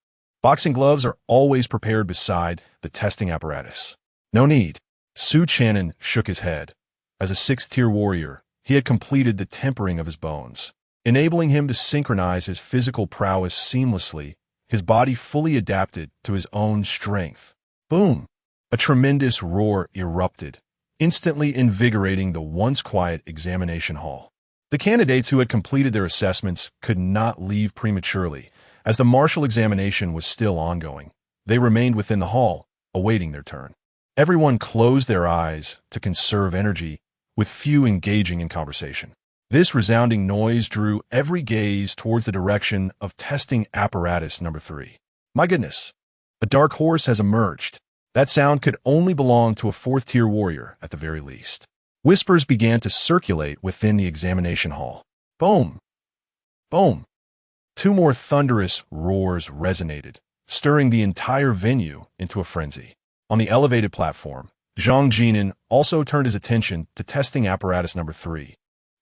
boxing gloves are always prepared beside the testing apparatus. No need. Su Chen'an shook his head. As a sixth-tier warrior, he had completed the tempering of his bones, enabling him to synchronize his physical prowess seamlessly, his body fully adapted to his own strength. Boom! A tremendous roar erupted, instantly invigorating the once quiet examination hall. The candidates who had completed their assessments could not leave prematurely, as the martial examination was still ongoing. They remained within the hall, awaiting their turn. Everyone closed their eyes to conserve energy, with few engaging in conversation. This resounding noise drew every gaze towards the direction of testing apparatus number 3. My goodness, a dark horse has emerged. That sound could only belong to a fourth-tier warrior at the very least. Whispers began to circulate within the examination hall. Boom! Boom! 2 more thunderous roars resonated, stirring the entire venue into a frenzy. On the elevated platform, Jianjian also turned his attention to testing apparatus number 3,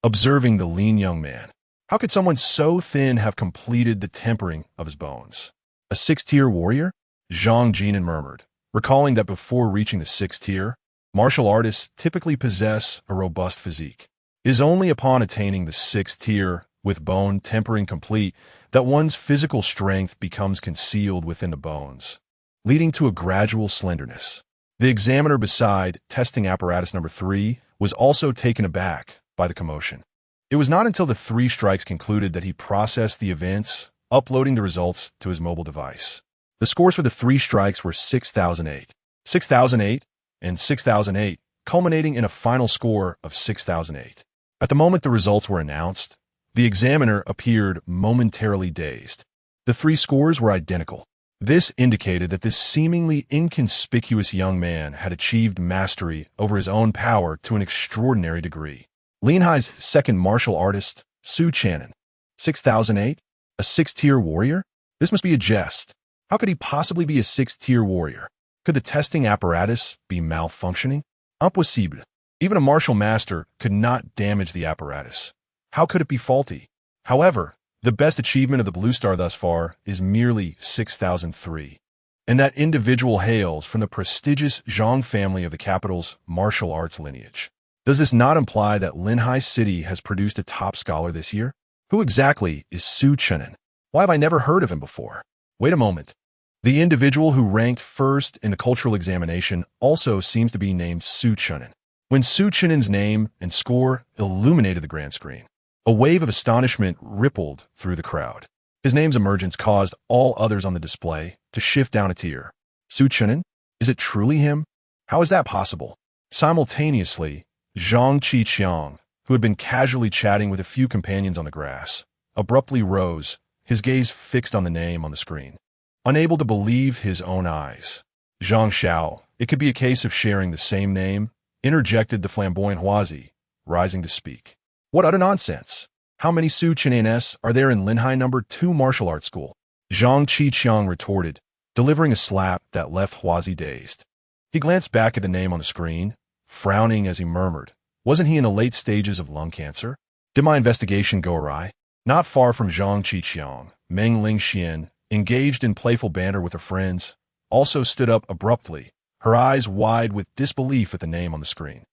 observing the lean young man. How could someone so thin have completed the tempering of his bones? A sixth-tier warrior? Jianjian murmured, recalling that before reaching the sixth tier, martial artists typically possess a robust physique. It is only upon attaining the sixth tier, with bone tempering complete, that one's physical strength becomes concealed within the bones, leading to a gradual slenderness. The examiner beside testing apparatus number 3 was also taken aback by the commotion. It was not until the 3 strikes concluded that he processed the events, uploading the results to his mobile device. The scores for the 3 strikes were 6,008, 6,008, and 6,008, culminating in a final score of 6,008. At the moment the results were announced, the examiner appeared momentarily dazed. The 3 scores were identical. This indicated that this seemingly inconspicuous young man had achieved mastery over his own power to an extraordinary degree. Linhai's second martial artist, Su Chen'an, 6,008, a sixth-tier warrior? This must be a jest. How could he possibly be a sixth-tier warrior? Could the testing apparatus be malfunctioning? Impossible. Even a martial master could not damage the apparatus. How could it be faulty? However, the best achievement of the Blue Star thus far is merely 6003. And that individual hails from the prestigious Zhang family of the capital's martial arts lineage. Does this not imply that Linhai City has produced a top scholar this year? Who exactly is Su Chen'an? Why have I never heard of him before? Wait a moment. The individual who ranked first in the cultural examination also seems to be named Su Chen'an. When Su Chen'an's name and score illuminated the grand screen, a wave of astonishment rippled through the crowd. His name's emergence caused all others on the display to shift down a tier. Su Chen'an? Is it truly him? How is that possible? Simultaneously, Zhang Qiqiang, who had been casually chatting with a few companions on the grass, abruptly rose, his gaze fixed on the name on the screen. Unable to believe his own eyes, Zhang Xiao, it could be a case of sharing the same name, interjected the flamboyant Huazi, rising to speak. What utter nonsense! How many Su Chen'an are there in Linhai No. 2 martial arts school? Zhang Qiqiang retorted, delivering a slap that left Huazi dazed. He glanced back at the name on the screen, frowning as he murmured, wasn't he in the late stages of lung cancer? Did my investigation go awry? Not far from Zhang Qiqiang, Meng Lingxian, engaged in playful banter with her friends, also stood up abruptly, her eyes wide with disbelief at the name on the screen.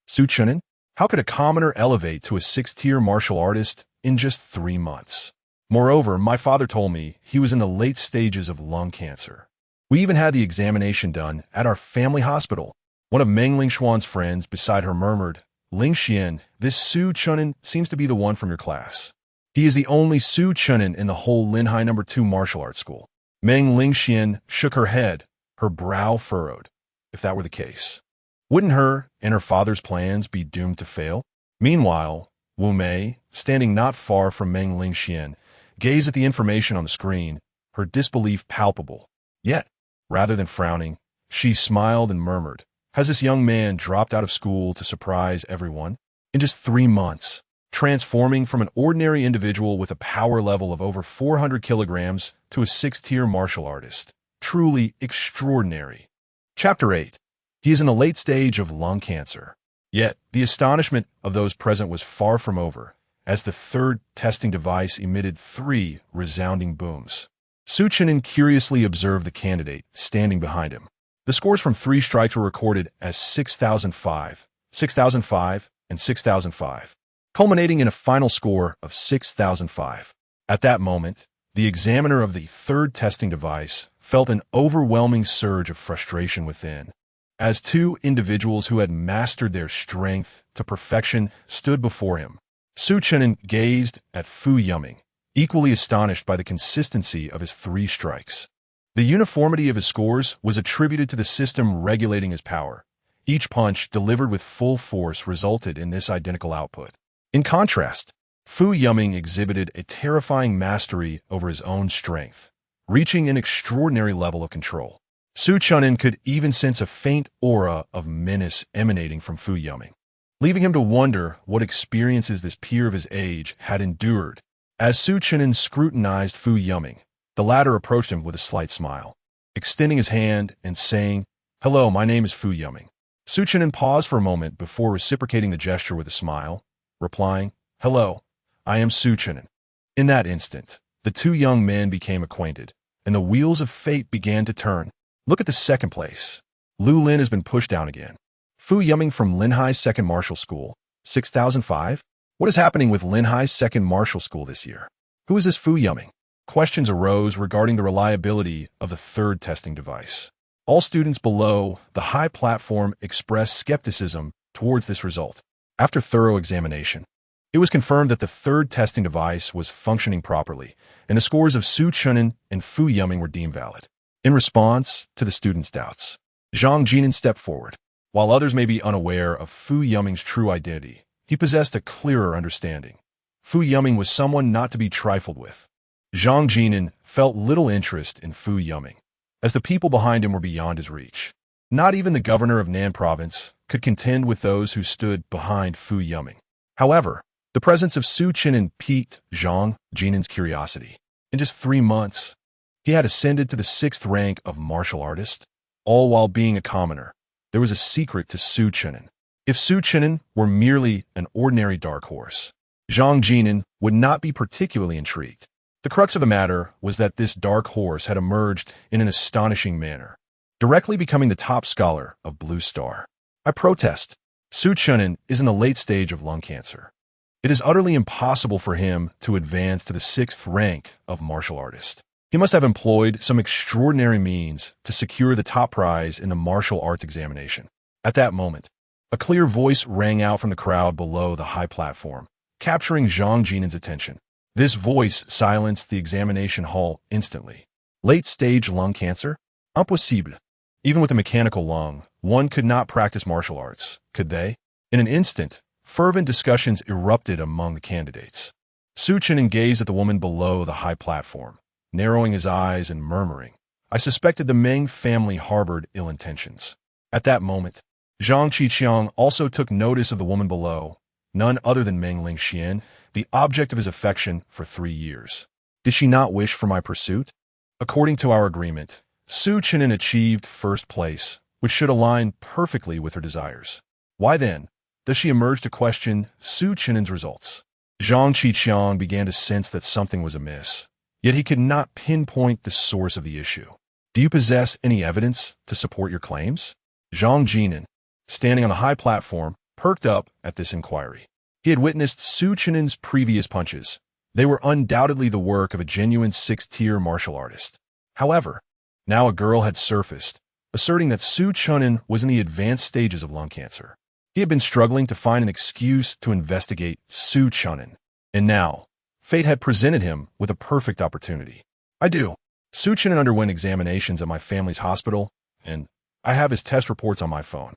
Su Chen'an? How could a commoner elevate to a 6th-tier martial artist in just 3 months? Moreover, my father told me he was in the late stages of lung cancer. We even had the examination done at our family hospital. One of Meng Lingxuan's friends beside her murmured, Lingxian, this Su Chen'an seems to be the one from your class. He is the only Su Chen'an in the whole Linhai No. 2 martial arts school. Meng Lingxian shook her head, her brow furrowed. If that were the case, wouldn't her and her father's plans be doomed to fail? Meanwhile, Wu Mei, standing not far from Meng Lingxian, gazed at the information on the screen, her disbelief palpable. Yet, rather than frowning, she smiled and murmured, has this young man dropped out of school to surprise everyone? In just 3 months, transforming from an ordinary individual with a power level of over 400 kilograms to a 6th-tier martial artist. Truly extraordinary. Chapter 8. He is in the late stage of lung cancer. Yet, the astonishment of those present was far from over, as the third testing device emitted 3 resounding booms. Su Chen'an curiously observed the candidate standing behind him. The scores from 3 strikes were recorded as 6005, 6005, and 6005, culminating in a final score of 6005. At that moment, the examiner of the third testing device felt an overwhelming surge of frustration within, as 2 individuals who had mastered their strength to perfection stood before him. Su Chen'an gazed at Fu Yuming, equally astonished by the consistency of his 3 strikes. The uniformity of his scores was attributed to the system regulating his power. Each punch delivered with full force resulted in this identical output. In contrast, Fu Yuming exhibited a terrifying mastery over his own strength, reaching an extraordinary level of control. Su Chen'an could even sense a faint aura of menace emanating from Fu Yuming, leaving him to wonder what experiences this peer of his age had endured. As Su Chen'an scrutinized Fu Yuming, the latter approached him with a slight smile, extending his hand and saying, "Hello, my name is Fu Yuming." Su Chen'an paused for a moment before reciprocating the gesture with a smile, replying, "Hello, I am Su Chen'an." In that instant, the 2 young men became acquainted, and the wheels of fate began to turn. Look at the second place. Lu Lin has been pushed down again. Fu Yuming from Linhai's 2nd Martial School, 6005? What is happening with Linhai's 2nd Martial School this year? Who is this Fu Yuming? Questions arose regarding the reliability of the third testing device. All students below the high platform expressed skepticism towards this result. After thorough examination, it was confirmed that the third testing device was functioning properly, and the scores of Su Chen'an and Fu Yuming were deemed valid. In response to the students' doubts, Zhang Jianjian stepped forward. While others may be unaware of Fu Yuming's true identity, he possessed a clearer understanding. Fu Yuming was someone not to be trifled with. Zhang Jianjian felt little interest in Fu Yuming, as the people behind him were beyond his reach. Not even the governor of Nan province could contend with those who stood behind Fu Yuming. However, the presence of Su Chen'an piqued Zhang Jianjian's curiosity. In just 3 months, he had ascended to the 6th rank of martial artist. all while being a commoner. There was a secret to Su Chen'an. If Su Chen'an were merely an ordinary dark horse, Jianjian would not be particularly intrigued. The crux of the matter was that this dark horse had emerged in an astonishing manner, directly becoming the top scholar of Blue Star. I protest. Su Chen'an is in the late stage of lung cancer. It is utterly impossible for him to advance to the 6th rank of martial artist. He must have employed some extraordinary means to secure the top prize in the martial arts examination. At that moment, a clear voice rang out from the crowd below the high platform, capturing Zhang Jinan's attention. This voice silenced the examination hall instantly. Late-stage lung cancer? Impossible. Even with a mechanical lung, one could not practice martial arts, could they? In an instant, fervent discussions erupted among the candidates. Su Chen'an gazed at the woman below the high platform, narrowing his eyes and murmuring, "I suspected the Meng family harbored ill intentions." At that moment, Zhang Qiqiang also took notice of the woman below, none other than Meng Lingxian, the object of his affection for 3 years. Did she not wish for my pursuit? According to our agreement, Su Chen'an achieved first place, which should align perfectly with her desires. Why then does she emerge to question Su Chen'an's results? Zhang Qiqiang began to sense that something was amiss, yet he could not pinpoint the source of the issue. Do you possess any evidence to support your claims? Zhang Jinan, standing on the high platform, perked up at this inquiry. He had witnessed Su Chen'an's previous punches. They were undoubtedly the work of a genuine 6th-tier martial artist. However, now a girl had surfaced, asserting that Su Chen'an was in the advanced stages of lung cancer. He had been struggling to find an excuse to investigate Su Chen'an, and now, fate had presented him with a perfect opportunity. I do. Su Chen'an underwent examinations at my family's hospital, and I have his test reports on my phone.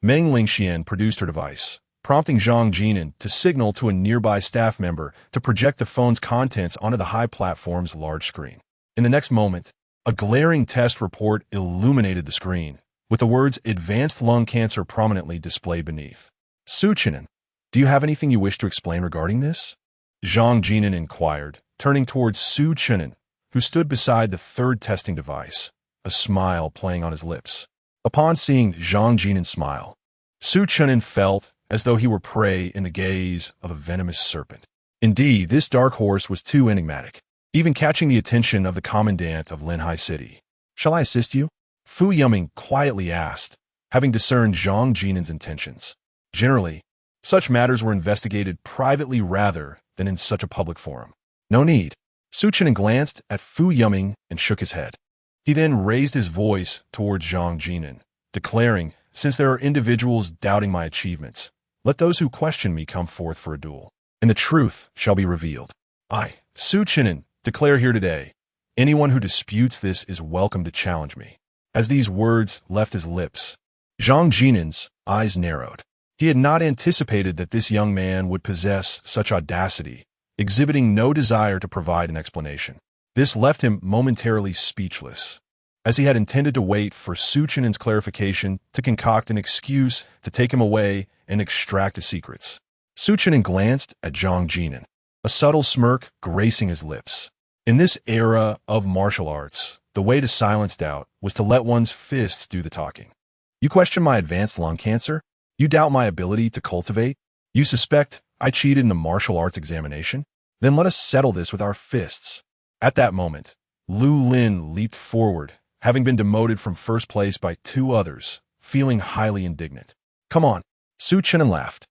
Meng Lingxian produced her device, prompting Zhang Jinan to signal to a nearby staff member to project the phone's contents onto the high platform's large screen. In the next moment, a glaring test report illuminated the screen, with the words "advanced lung cancer" prominently displayed beneath. Su Chen'an, do you have anything you wish to explain regarding this? Zhang Jinan inquired, turning towards Su Chen'an, who stood beside the 3rd testing device, a smile playing on his lips. Upon seeing Zhang Jinan's smile, Su Chen'an felt as though he were prey in the gaze of a venomous serpent. Indeed, this dark horse was too enigmatic, even catching the attention of the commandant of Linhai City. "Shall I assist you?" Fu Yuming quietly asked, having discerned Zhang Jinan's intentions. Generally, such matters were investigated privately rather than in such a public forum. No need. Su Chen'an glanced at Fu Yuming and shook his head. He then raised his voice towards Zhang Jinan, declaring, "Since there are individuals doubting my achievements, let those who question me come forth for a duel, and the truth shall be revealed. I, Su Chen'an, declare here today, anyone who disputes this is welcome to challenge me." As these words left his lips, Zhang Jinan's eyes narrowed. He had not anticipated that this young man would possess such audacity, exhibiting no desire to provide an explanation. This left him momentarily speechless, as he had intended to wait for Su Chen'an's clarification to concoct an excuse to take him away and extract his secrets. Su Chen'an glanced at Zhang Jinan, a subtle smirk gracing his lips. In this era of martial arts, the way to silence doubt was to let one's fists do the talking. You question my advanced lung cancer? You doubt my ability to cultivate? You suspect I cheated in the martial arts examination? Then let us settle this with our fists. At that moment, Lu Lin leaped forward, having been demoted from first place by 2 others, feeling highly indignant. "Come on," Su Chen'an laughed,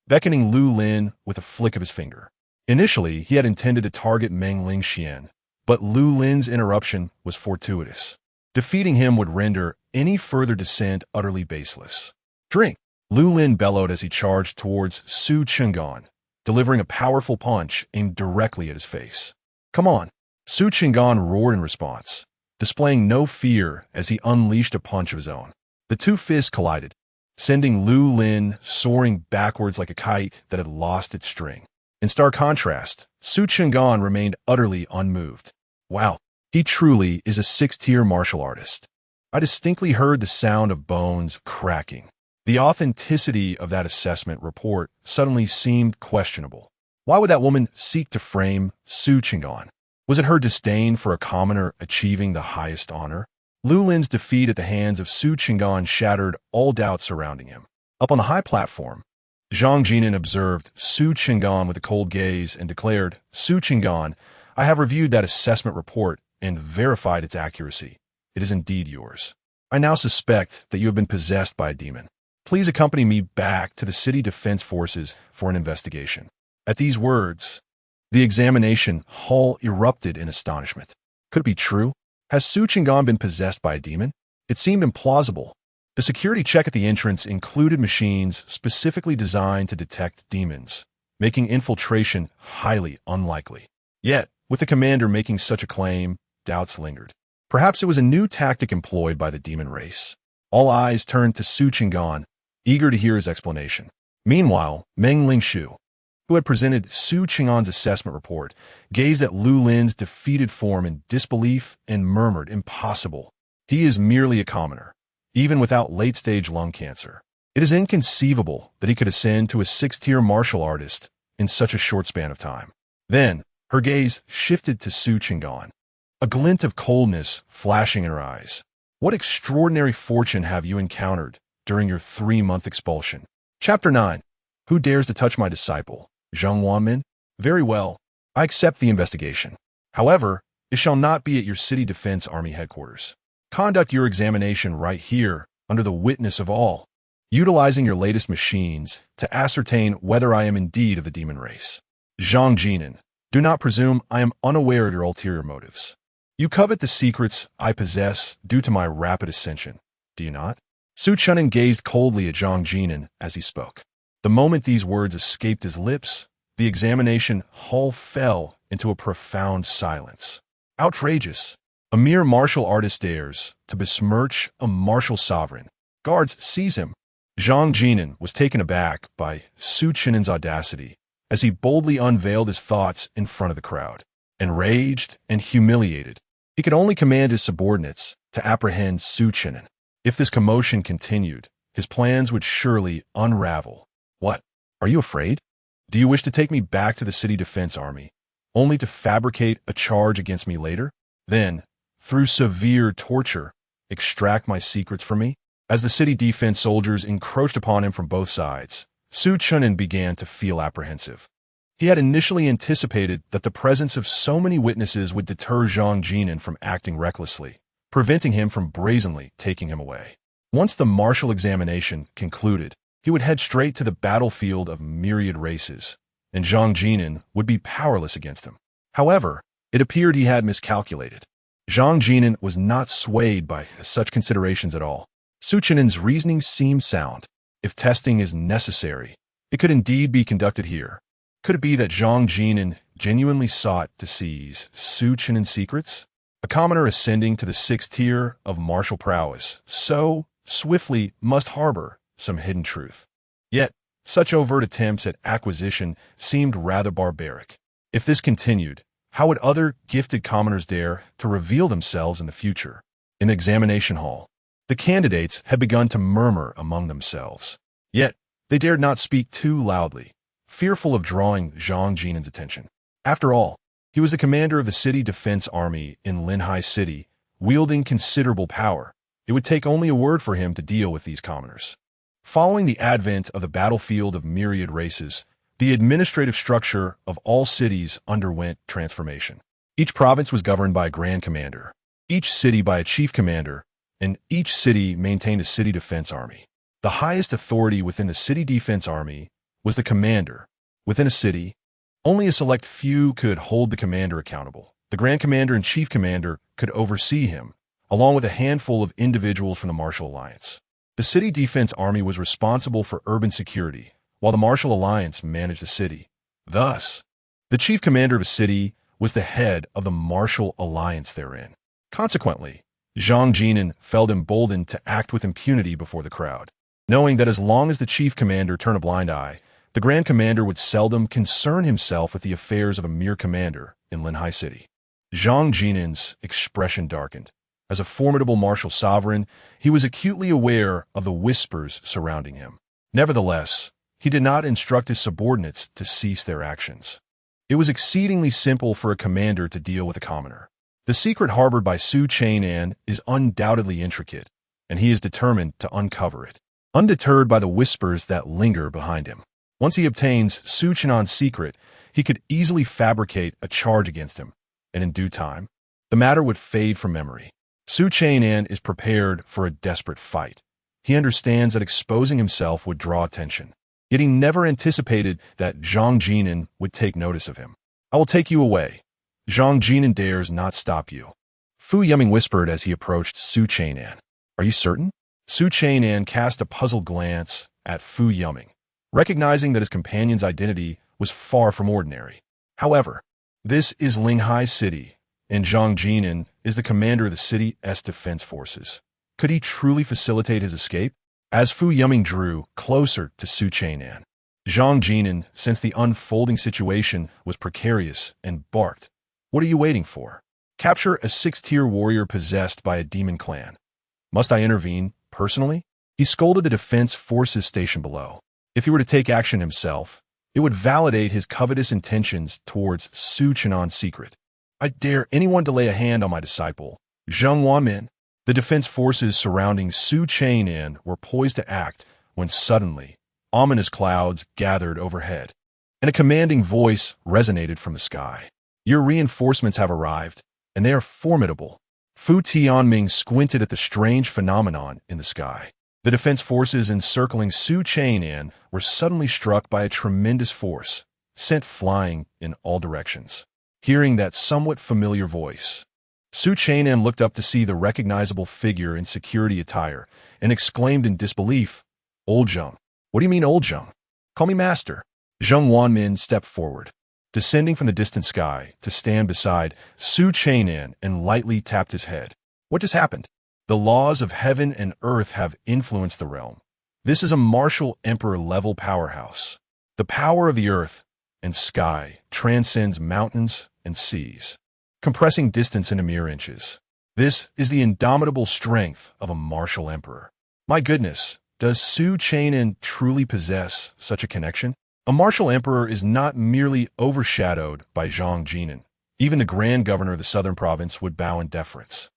beckoning Lu Lin with a flick of his finger. Initially, he had intended to target Meng Lingxian, but Lu Lin's interruption was fortuitous. Defeating him would render any further dissent utterly baseless. "Drink!" Lu Lin bellowed as he charged towards Su Chen'an, delivering a powerful punch aimed directly at his face. "Come on!" Su Chen'an roared in response, displaying no fear as he unleashed a punch of his own. The 2 fists collided, sending Lu Lin soaring backwards like a kite that had lost its string. In stark contrast, Su Chen'an remained utterly unmoved. "Wow, he truly is a 6th-tier martial artist." I distinctly heard the sound of bones cracking. The authenticity of that assessment report suddenly seemed questionable. Why would that woman seek to frame Su Chen'an? Was it her disdain for a commoner achieving the highest honor? Lu Lin's defeat at the hands of Su Chen'an shattered all doubts surrounding him. Up on the high platform, Jianjian observed Su Chen'an with a cold gaze and declared, "Su Chen'an, I have reviewed that assessment report and verified its accuracy. It is indeed yours. I now suspect that you have been possessed by a demon. Please accompany me back to the city defense forces for an investigation." At these words, the examination hall erupted in astonishment. Could it be true? Has Su Chen'an been possessed by a demon? It seemed implausible. The security check at the entrance included machines specifically designed to detect demons, making infiltration highly unlikely. Yet, with the commander making such a claim, doubts lingered. Perhaps it was a new tactic employed by the demon race. All eyes turned to Su Chen'an, eager to hear his explanation. Meanwhile, Meng Lingshu, who had presented Su Chen'an's assessment report, gazed at Lu Lin's defeated form in disbelief and murmured, "Impossible. He is merely a commoner, even without late-stage lung cancer. It is inconceivable that he could ascend to a 6th-tier martial artist in such a short span of time." Then, her gaze shifted to Su Chen'an, a glint of coldness flashing in her eyes. "What extraordinary fortune have you encountered during your 3-month expulsion?" Chapter 9. Who dares to touch my disciple? Zheng Wanmin? Very well. I accept the investigation. However, it shall not be at your city defense army headquarters. Conduct your examination right here, under the witness of all, utilizing your latest machines to ascertain whether I am indeed of the demon race. Jianjian, do not presume I am unaware of your ulterior motives. You covet the secrets I possess due to my rapid ascension, do you not? Su Chen'an gazed coldly at Jianjian as he spoke. The moment these words escaped his lips, the examination hall fell into a profound silence. Outrageous. A mere martial artist dares to besmirch a martial sovereign. Guards, seize him. Jianjian was taken aback by Su Chen'an's audacity as he boldly unveiled his thoughts in front of the crowd. Enraged and humiliated, he could only command his subordinates to apprehend Su Chen'an. If this commotion continued, his plans would surely unravel. "What? Are you afraid? Do you wish to take me back to the city defense army, only to fabricate a charge against me later? Then, through severe torture, extract my secrets from me?" As the city defense soldiers encroached upon him from both sides, Su Chen'an began to feel apprehensive. He had initially anticipated that the presence of so many witnesses would deter Jianjian from acting recklessly, preventing him from brazenly taking him away. Once the martial examination concluded, he would head straight to the battlefield of myriad races, and Jianjian would be powerless against him. However, it appeared he had miscalculated. Jianjian was not swayed by such considerations at all. Su Chen'an's reasoning seemed sound. If testing is necessary, it could indeed be conducted here. Could it be that Jianjian genuinely sought to seize Su Chen'an's secrets? A commoner ascending to the 6th tier of martial prowess so swiftly must harbor some hidden truth. Yet, such overt attempts at acquisition seemed rather barbaric. If this continued, how would other gifted commoners dare to reveal themselves in the future? In the examination hall, the candidates had begun to murmur among themselves. Yet, they dared not speak too loudly, fearful of drawing Jianjian's attention. After all, he was the commander of the city defense army in Linhai City, wielding considerable power. It would take only a word for him to deal with these commoners. Following the advent of the battlefield of myriad races, the administrative structure of all cities underwent transformation. Each province was governed by a grand commander, each city by a chief commander, and each city maintained a city defense army. The highest authority within the city defense army was the commander. Within a city, only a select few could hold the commander accountable. The grand commander and chief commander could oversee him, along with a handful of individuals from the Martial Alliance. The city defense army was responsible for urban security, while the Martial Alliance managed the city. Thus, the chief commander of a city was the head of the Martial Alliance therein. Consequently, Jianjian felt emboldened to act with impunity before the crowd, knowing that as long as the chief commander turned a blind eye, the grand commander would seldom concern himself with the affairs of a mere commander in Linhai City. Jianjian's expression darkened. As a formidable martial sovereign, he was acutely aware of the whispers surrounding him. Nevertheless, he did not instruct his subordinates to cease their actions. It was exceedingly simple for a commander to deal with a commoner. The secret harbored by Chen'an is undoubtedly intricate, and he is determined to uncover it, undeterred by the whispers that linger behind him. Once he obtains Chen'an's secret, he could easily fabricate a charge against him, and in due time, the matter would fade from memory. Chen'an is prepared for a desperate fight. He understands that exposing himself would draw attention, yet he never anticipated that Jianjian would take notice of him. "I will take you away. Jianjian dares not stop you," Fu Yiming whispered as he approached Chen'an. "Are you certain?" Chen'an cast a puzzled glance at Fu Yiming, recognizing that his companion's identity was far from ordinary. However, this is Linghai City, and Jianjian is the commander of the city's defense forces. Could he truly facilitate his escape? As Fu Yiming drew closer to Chen'an, Jianjian sensed the unfolding situation was precarious and barked, "What are you waiting for? Capture a 6-tier warrior possessed by a demon clan. Must I intervene personally?" He scolded the defense forces stationed below. If he were to take action himself, it would validate his covetous intentions towards Chen'an's secret. "I dare anyone to lay a hand on my disciple, Zheng Wanmin." The defense forces surrounding Chen'an were poised to act when suddenly, ominous clouds gathered overhead, and a commanding voice resonated from the sky. "Your reinforcements have arrived, and they are formidable." Fu Tianming squinted at the strange phenomenon in the sky. The defense forces encircling Chen'an were suddenly struck by a tremendous force, sent flying in all directions. Hearing that somewhat familiar voice, Chen'an looked up to see the recognizable figure in security attire and exclaimed in disbelief, "Old Zheng." "What do you mean, old Zheng? Call me master." Zheng Wanmin stepped forward, descending from the distant sky to stand beside Chen'an and lightly tapped his head. "What just happened?" "The laws of heaven and earth have influenced the realm. This is a martial emperor-level powerhouse. The power of the earth and sky transcends mountains and seas, compressing distance into mere inches. This is the indomitable strength of a martial emperor." My goodness, does Chen'an truly possess such a connection? A martial emperor is not merely overshadowed by Jianjian. Even the grand governor of the southern province would bow in deference.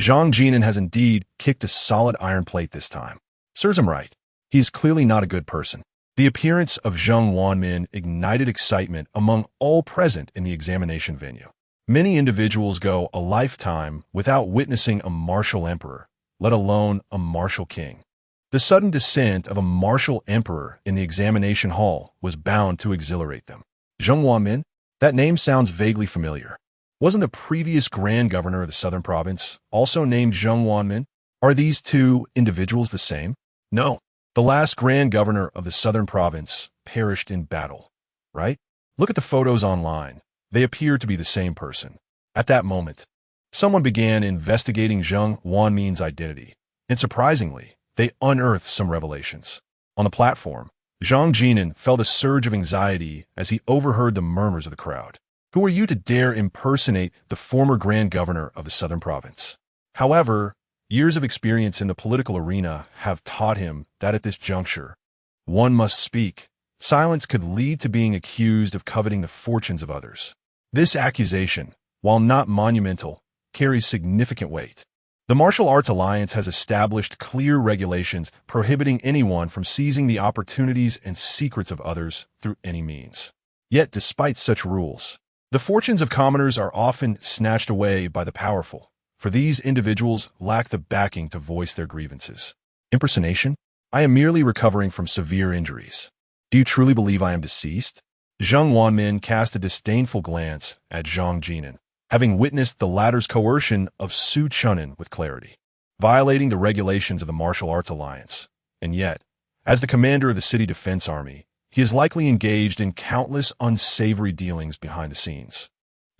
Jianjian has indeed kicked a solid iron plate this time. Serves him right. He is clearly not a good person. The appearance of Zheng Wanmin ignited excitement among all present in the examination venue. Many individuals go a lifetime without witnessing a martial emperor, let alone a martial king. The sudden descent of a martial emperor in the examination hall was bound to exhilarate them. Zheng Wanmin? That name sounds vaguely familiar. Wasn't the previous grand governor of the southern province also named Zheng Wanmin? Are these two individuals the same? No. The last grand governor of the southern province perished in battle, right? Look at the photos online. They appear to be the same person. At that moment, someone began investigating Zheng Wanmin's identity, and surprisingly, they unearthed some revelations. On the platform, Jianjian felt a surge of anxiety as he overheard the murmurs of the crowd. Who are you to dare impersonate the former grand governor of the southern province? However, years of experience in the political arena have taught him that at this juncture, one must speak. Silence could lead to being accused of coveting the fortunes of others. This accusation, while not monumental, carries significant weight. The Martial Arts Alliance has established clear regulations prohibiting anyone from seizing the opportunities and secrets of others through any means. Yet, despite such rules, the fortunes of commoners are often snatched away by the powerful, for these individuals lack the backing to voice their grievances. Impersonation? I am merely recovering from severe injuries. Do you truly believe I am deceased? Zheng Wanmin cast a disdainful glance at Jianjian, having witnessed the latter's coercion of Chen'an with clarity, violating the regulations of the Martial Arts Alliance. And yet, as the commander of the city defense army, he is likely engaged in countless unsavory dealings behind the scenes.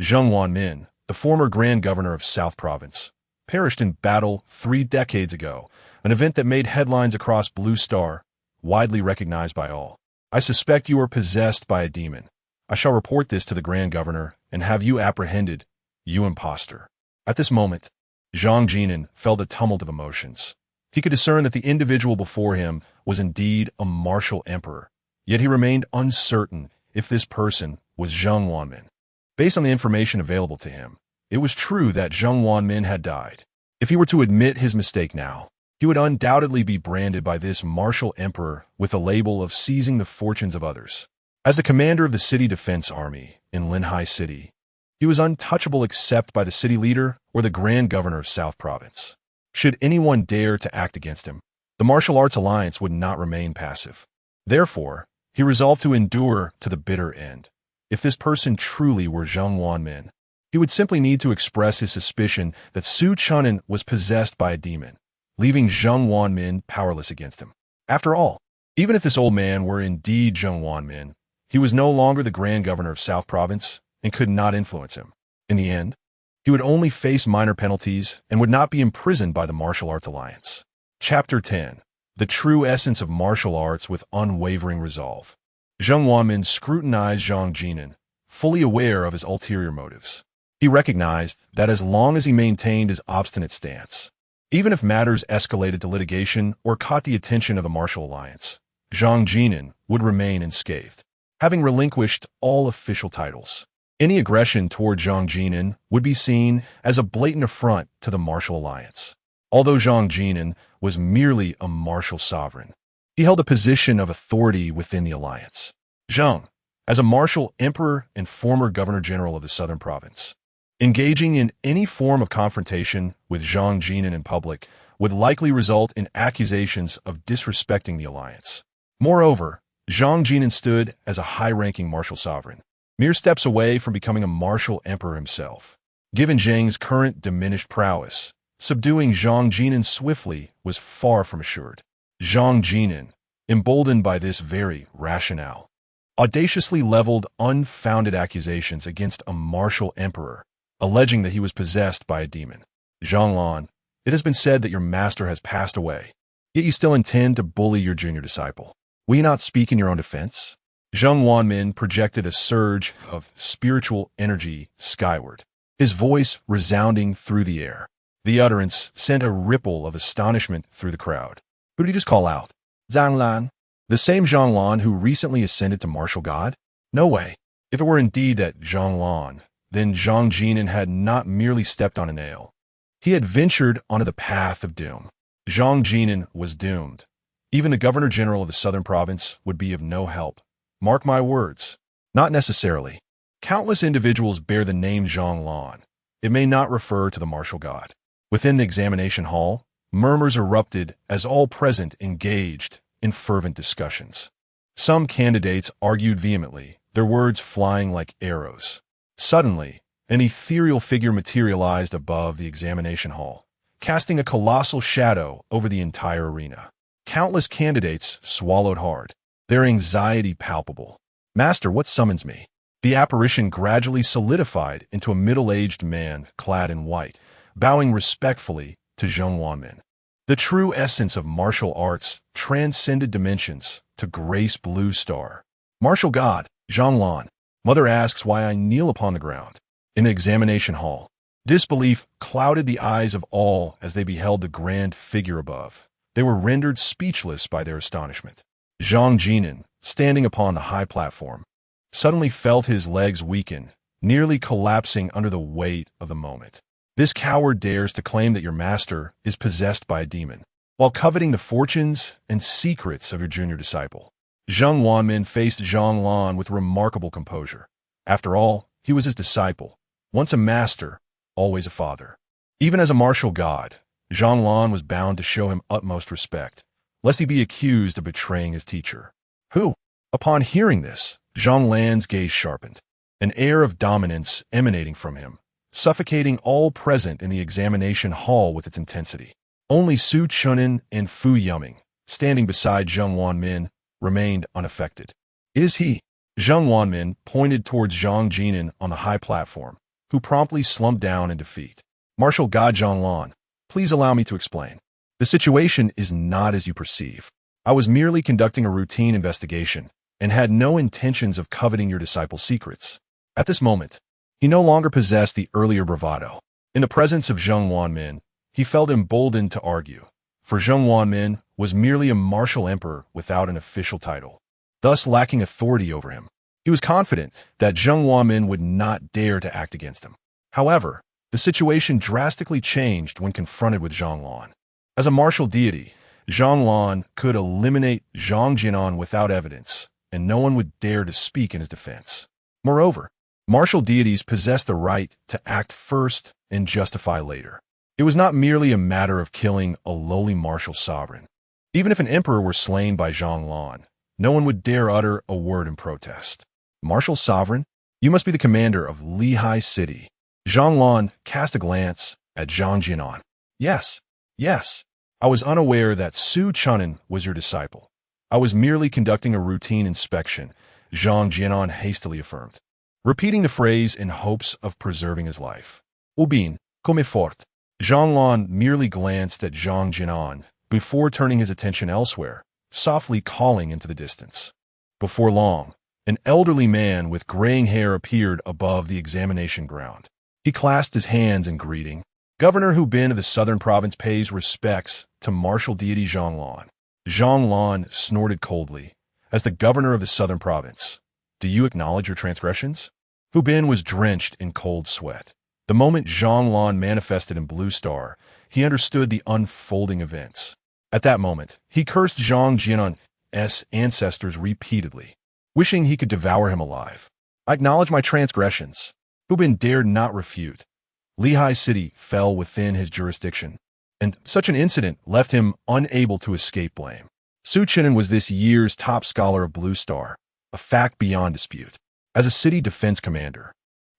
Zheng Wanmin, the former grand governor of South Province, perished in battle 3 decades ago, an event that made headlines across Blue Star, widely recognized by all. I suspect you are possessed by a demon. I shall report this to the Grand Governor and have you apprehended, you impostor. At this moment, Jianjian felt a tumult of emotions. He could discern that the individual before him was indeed a martial emperor, yet he remained uncertain if this person was Zheng Wanmin. Based on the information available to him, It was true that Zheng Wanmin had died. If he were to admit his mistake now, he would undoubtedly be branded by this martial emperor with the label of seizing the fortunes of others. As the commander of the city defense army in Linhai City, he was untouchable except by the city leader or the grand governor of South Province. Should anyone dare to act against him, the martial arts alliance would not remain passive. Therefore, he resolved to endure to the bitter end. If this person truly were Zheng Wanmin, he would simply need to express his suspicion that Su Chen'an was possessed by a demon, leaving Zheng Wanmin powerless against him. After all, even if this old man were indeed Zheng Wanmin, he was no longer the grand governor of South Province and could not influence him. In the end, he would only face minor penalties and would not be imprisoned by the martial arts alliance. Chapter 10. The true essence of martial arts with unwavering resolve. Zheng Wanmin scrutinized Jianjian, fully aware of his ulterior motives. He recognized that as long as he maintained his obstinate stance, even if matters escalated to litigation or caught the attention of the martial alliance, Jianjian would remain unscathed. Having relinquished all official titles, any aggression toward Jianjian would be seen as a blatant affront to the martial alliance. Although Jianjian was merely a martial sovereign, he held a position of authority within the alliance. Zheng, as a martial emperor and former governor-general of the southern province, engaging in any form of confrontation with Jianjian in public would likely result in accusations of disrespecting the alliance. Moreover, Jianjian stood as a high-ranking martial sovereign, mere steps away from becoming a martial emperor himself. Given Zheng's current diminished prowess, subduing Jianjian swiftly was far from assured. Jianjian, emboldened by this very rationale, audaciously leveled unfounded accusations against a martial emperor, alleging that he was possessed by a demon. Zhanglan, it has been said that your master has passed away, yet you still intend to bully your junior disciple. Will you not speak in your own defense? Zheng Wanmin projected a surge of spiritual energy skyward, his voice resounding through the air. The utterance sent a ripple of astonishment through the crowd. Who did he just call out? Zhanglan? The same Zhanglan who recently ascended to martial god? No way. If it were indeed that Zhanglan, then Jianjian had not merely stepped on a nail. He had ventured onto the path of doom. Jianjian was doomed. Even the governor-general of the southern province would be of no help. Mark my words. Not necessarily. Countless individuals bear the name Zhanglan. It may not refer to the martial god. Within the examination hall, murmurs erupted as all present engaged in fervent discussions. Some candidates argued vehemently, their words flying like arrows. Suddenly, an ethereal figure materialized above the examination hall, casting a colossal shadow over the entire arena. Countless candidates swallowed hard, their anxiety palpable. Master, what summons me? The apparition gradually solidified into a middle-aged man clad in white, bowing respectfully to Zheng Wanmin. The true essence of martial arts transcended dimensions to grace Blue Star. Martial god, Zhanglan. Mother asks why I kneel upon the ground. In the examination hall, disbelief clouded the eyes of all as they beheld the grand figure above. They were rendered speechless by their astonishment. Jianjian, standing upon the high platform, suddenly felt his legs weaken, nearly collapsing under the weight of the moment. This coward dares to claim that your master is possessed by a demon, while coveting the fortunes and secrets of your junior disciple. Zheng Wanmin faced Zhanglan with remarkable composure. After all, he was his disciple. Once a master, always a father. Even as a martial god, Zhanglan was bound to show him utmost respect, lest he be accused of betraying his teacher. Who? Upon hearing this, Zhanglan's gaze sharpened, an air of dominance emanating from him, suffocating all present in the examination hall with its intensity. Only Su Chen'an and Fu Yuming, standing beside Zheng Wanmin, remained unaffected. It is he. Zheng Wanmin pointed towards Jianjian on the high platform, who promptly slumped down in defeat. Martial god Zhanglan, please allow me to explain. The situation is not as you perceive. I was merely conducting a routine investigation and had no intentions of coveting your disciple's secrets. At this moment, he no longer possessed the earlier bravado. In the presence of Zheng Wanmin, he felt emboldened to argue, for Zheng Wanmin was merely a martial emperor without an official title, thus lacking authority over him. He was confident that Zheng Wanmin would not dare to act against him. However, The situation drastically changed when confronted with Zhonglan. As a martial deity, Zhonglan could eliminate Jianjian without evidence, and no one would dare to speak in his defense. Moreover, martial deities possessed the right to act first and justify later. It was not merely a matter of killing a lowly martial sovereign. Even if an emperor were slain by Zhonglan, no one would dare utter a word in protest. Martial sovereign? You must be the commander of Lehigh City. Zhonglan cast a glance at Jianjian. Yes, yes. I was unaware that Chen'an was your disciple. I was merely conducting a routine inspection, Jianjian hastily affirmed, repeating the phrase in hopes of preserving his life. Bien, comme fort. Zhonglan merely glanced at Jianjian before turning his attention elsewhere, softly calling into the distance. Before long, an elderly man with graying hair appeared above the examination ground. He clasped his hands in greeting. Governor Hu Bin of the southern province pays respects to martial deity Zhonglan. Zhonglan snorted coldly. As the governor of the southern province, do you acknowledge your transgressions? Hu Bin was drenched in cold sweat. The moment Zhonglan manifested in Blue Star, he understood the unfolding events. At that moment, he cursed Jianjian's ancestors repeatedly, wishing he could devour him alive. I acknowledge my transgressions. Hu Bin dared not refute. Lehigh City fell within his jurisdiction, and such an incident left him unable to escape blame. Chen'an was this year's top scholar of Blue Star, a fact beyond dispute. As a city defense commander,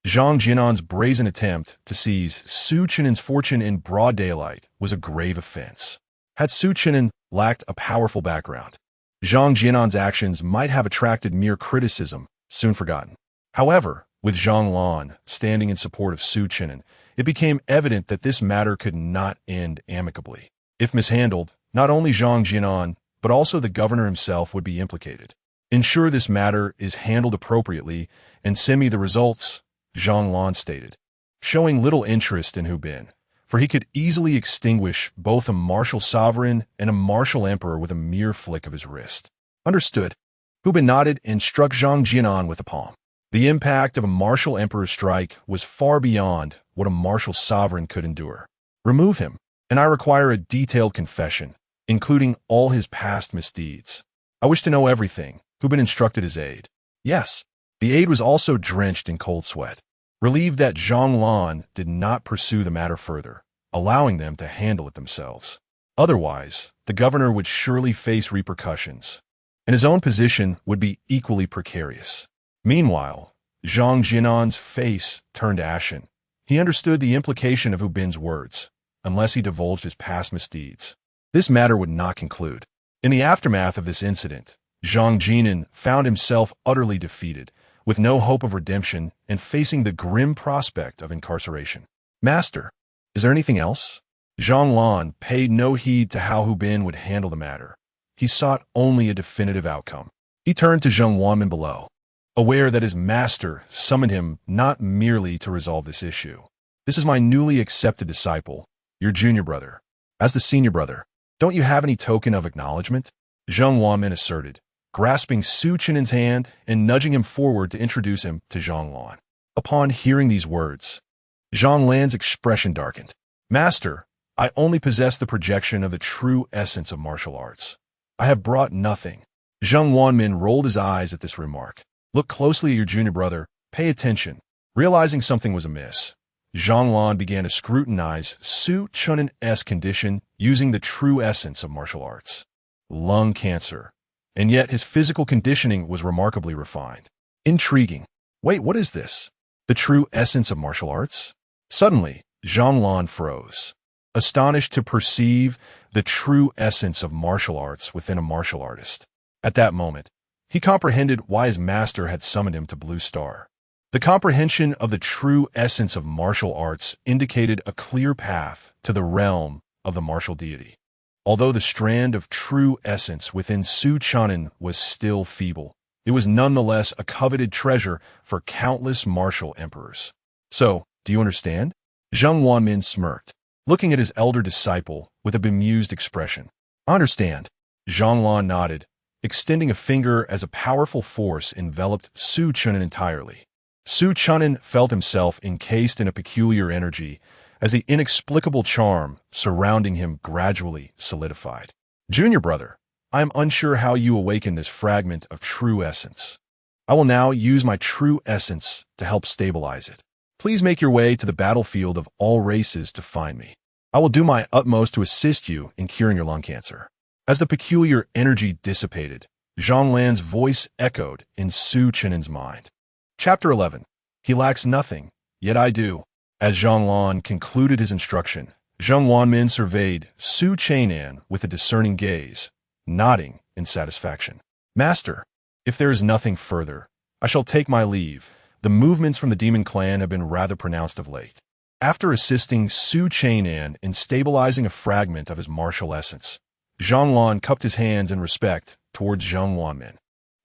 Jianjian's brazen attempt to seize Chen'an's fortune in broad daylight was a grave offense. Had Chen'an lacked a powerful background, Jianjian's actions might have attracted mere criticism, soon forgotten. However, with Zhonglan standing in support of Chen'an, it became evident that this matter could not end amicably. If mishandled, not only Jianjian, but also the governor himself would be implicated. Ensure this matter is handled appropriately and send me the results, Zhonglan stated, showing little interest in Hu Bin, for he could easily extinguish both a martial sovereign and a martial emperor with a mere flick of his wrist. Understood. Hu Bin nodded and struck Jianjian with a palm. The impact of a martial emperor's strike was far beyond what a martial sovereign could endure. Remove him, and I require a detailed confession, including all his past misdeeds. I wish to know everything, Hu Bin instructed his aide. Yes, the aide was also drenched in cold sweat, relieved that Zhonglan did not pursue the matter further, allowing them to handle it themselves. Otherwise, the governor would surely face repercussions, and his own position would be equally precarious. Meanwhile, Jianjian's face turned ashen. He understood the implication of Hu Bin's words, unless he divulged his past misdeeds. This matter would not conclude. In the aftermath of this incident, Jianjian found himself utterly defeated, with no hope of redemption and facing the grim prospect of incarceration. Master, is there anything else? Zhonglan paid no heed to how Hu Bin would handle the matter. He sought only a definitive outcome. He turned to Zheng Wanmin below, aware that his master summoned him not merely to resolve this issue. This is my newly accepted disciple, your junior brother. As the senior brother, don't you have any token of acknowledgement? Zheng Wanmin asserted, grasping Chen'an's hand and nudging him forward to introduce him to Zhonglan. Upon hearing these words, Zhonglan's expression darkened. Master, I only possess the projection of the true essence of martial arts. I have brought nothing. Zheng Wanmin rolled his eyes at this remark. Look closely at your junior brother. Pay attention. Realizing something was amiss, Zhonglan began to scrutinize Chen'an's condition using the true essence of martial arts. Lung cancer. And yet his physical conditioning was remarkably refined. Intriguing. Wait, what is this? The true essence of martial arts? Suddenly, Zhonglan froze, astonished to perceive the true essence of martial arts within a martial artist. At that moment, he comprehended why his master had summoned him to Blue Star. The comprehension of the true essence of martial arts indicated a clear path to the realm of the martial deity. Although the strand of true essence within Chen'an was still feeble, it was nonetheless a coveted treasure for countless martial emperors. So, do you understand? Zheng Wanmin smirked, looking at his elder disciple with a bemused expression. I understand. Zhonglan nodded, extending a finger as a powerful force enveloped Chen'an entirely. Chen'an felt himself encased in a peculiar energy as the inexplicable charm surrounding him gradually solidified. Junior brother, I am unsure how you awaken this fragment of true essence. I will now use my true essence to help stabilize it. Please make your way to the battlefield of all races to find me. I will do my utmost to assist you in curing your lung cancer. As the peculiar energy dissipated, Zhonglan's voice echoed in Chen'an's mind. Chapter 11. He lacks nothing, yet I do. As Zhonglan concluded his instruction, Zheng Wanmin surveyed Chen'an with a discerning gaze, nodding in satisfaction. Master, if there is nothing further, I shall take my leave. The movements from the demon clan have been rather pronounced of late. After assisting Chen'an in stabilizing a fragment of his martial essence, Zhonglan cupped his hands in respect towards Zheng Wanmin.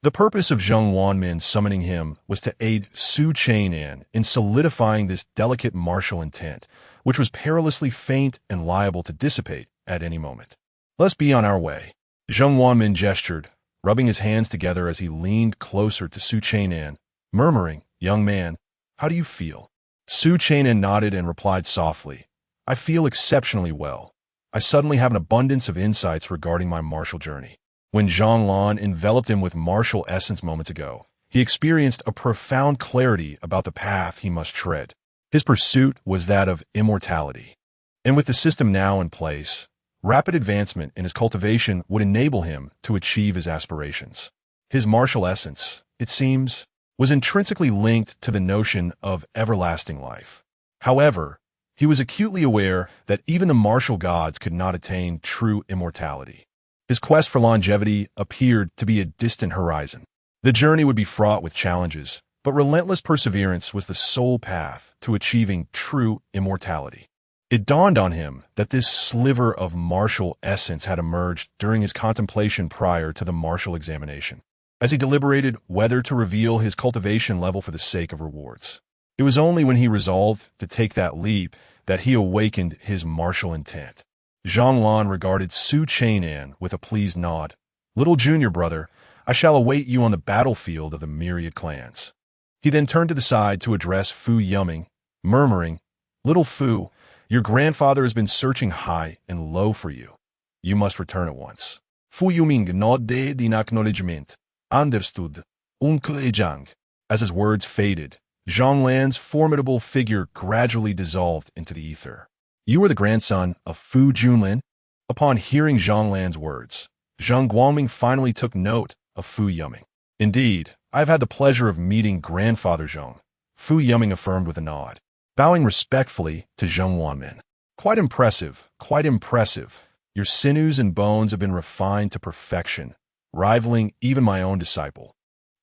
The purpose of Zheng Wanmin summoning him was to aid Chen'an in solidifying this delicate martial intent, which was perilously faint and liable to dissipate at any moment. Let's be on our way. Zheng Wanmin gestured, rubbing his hands together as he leaned closer to Chen'an, murmuring, "Young man, how do you feel?" Chen'an nodded and replied softly, "I feel exceptionally well. I suddenly have an abundance of insights regarding my martial journey." When Zhonglan enveloped him with martial essence moments ago, he experienced a profound clarity about the path he must tread. His pursuit was that of immortality. And with the system now in place, rapid advancement in his cultivation would enable him to achieve his aspirations. His martial essence, it seems, was intrinsically linked to the notion of everlasting life. However, he was acutely aware that even the martial gods could not attain true immortality. His quest for longevity appeared to be a distant horizon. The journey would be fraught with challenges, but relentless perseverance was the sole path to achieving true immortality. It dawned on him that this sliver of martial essence had emerged during his contemplation prior to the martial examination, as he deliberated whether to reveal his cultivation level for the sake of rewards. It was only when he resolved to take that leap that he awakened his martial intent. Zhonglan regarded Chen'an with a pleased nod. "Little junior brother, I shall await you on the battlefield of the myriad clans." He then turned to the side to address Fu Yuming, murmuring, "Little Fu, your grandfather has been searching high and low for you. You must return at once." Fu Yuming nodded in acknowledgement. "Understood, Uncle Zhang." As his words faded, Zhonglan's formidable figure gradually dissolved into the ether. "You are the grandson of Fu Junlin?" Upon hearing Zhonglan's words, Zheng Guangming finally took note of Fu Yuming. "Indeed, I have had the pleasure of meeting Grandfather Zheng," Fu Yuming affirmed with a nod, bowing respectfully to Zheng Wanmin. Quite impressive, quite impressive. Your sinews and bones have been refined to perfection, rivaling even my own disciple,"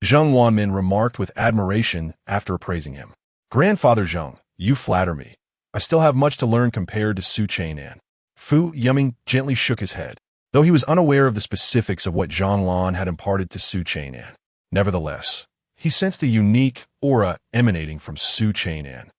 Zheng Wanmin remarked with admiration after appraising him. "Grandfather Zheng, you flatter me. I still have much to learn compared to Chen'an." Fu Yuming gently shook his head, though he was unaware of the specifics of what Zhonglan had imparted to Chen'an. Nevertheless, he sensed a unique aura emanating from Chen'an,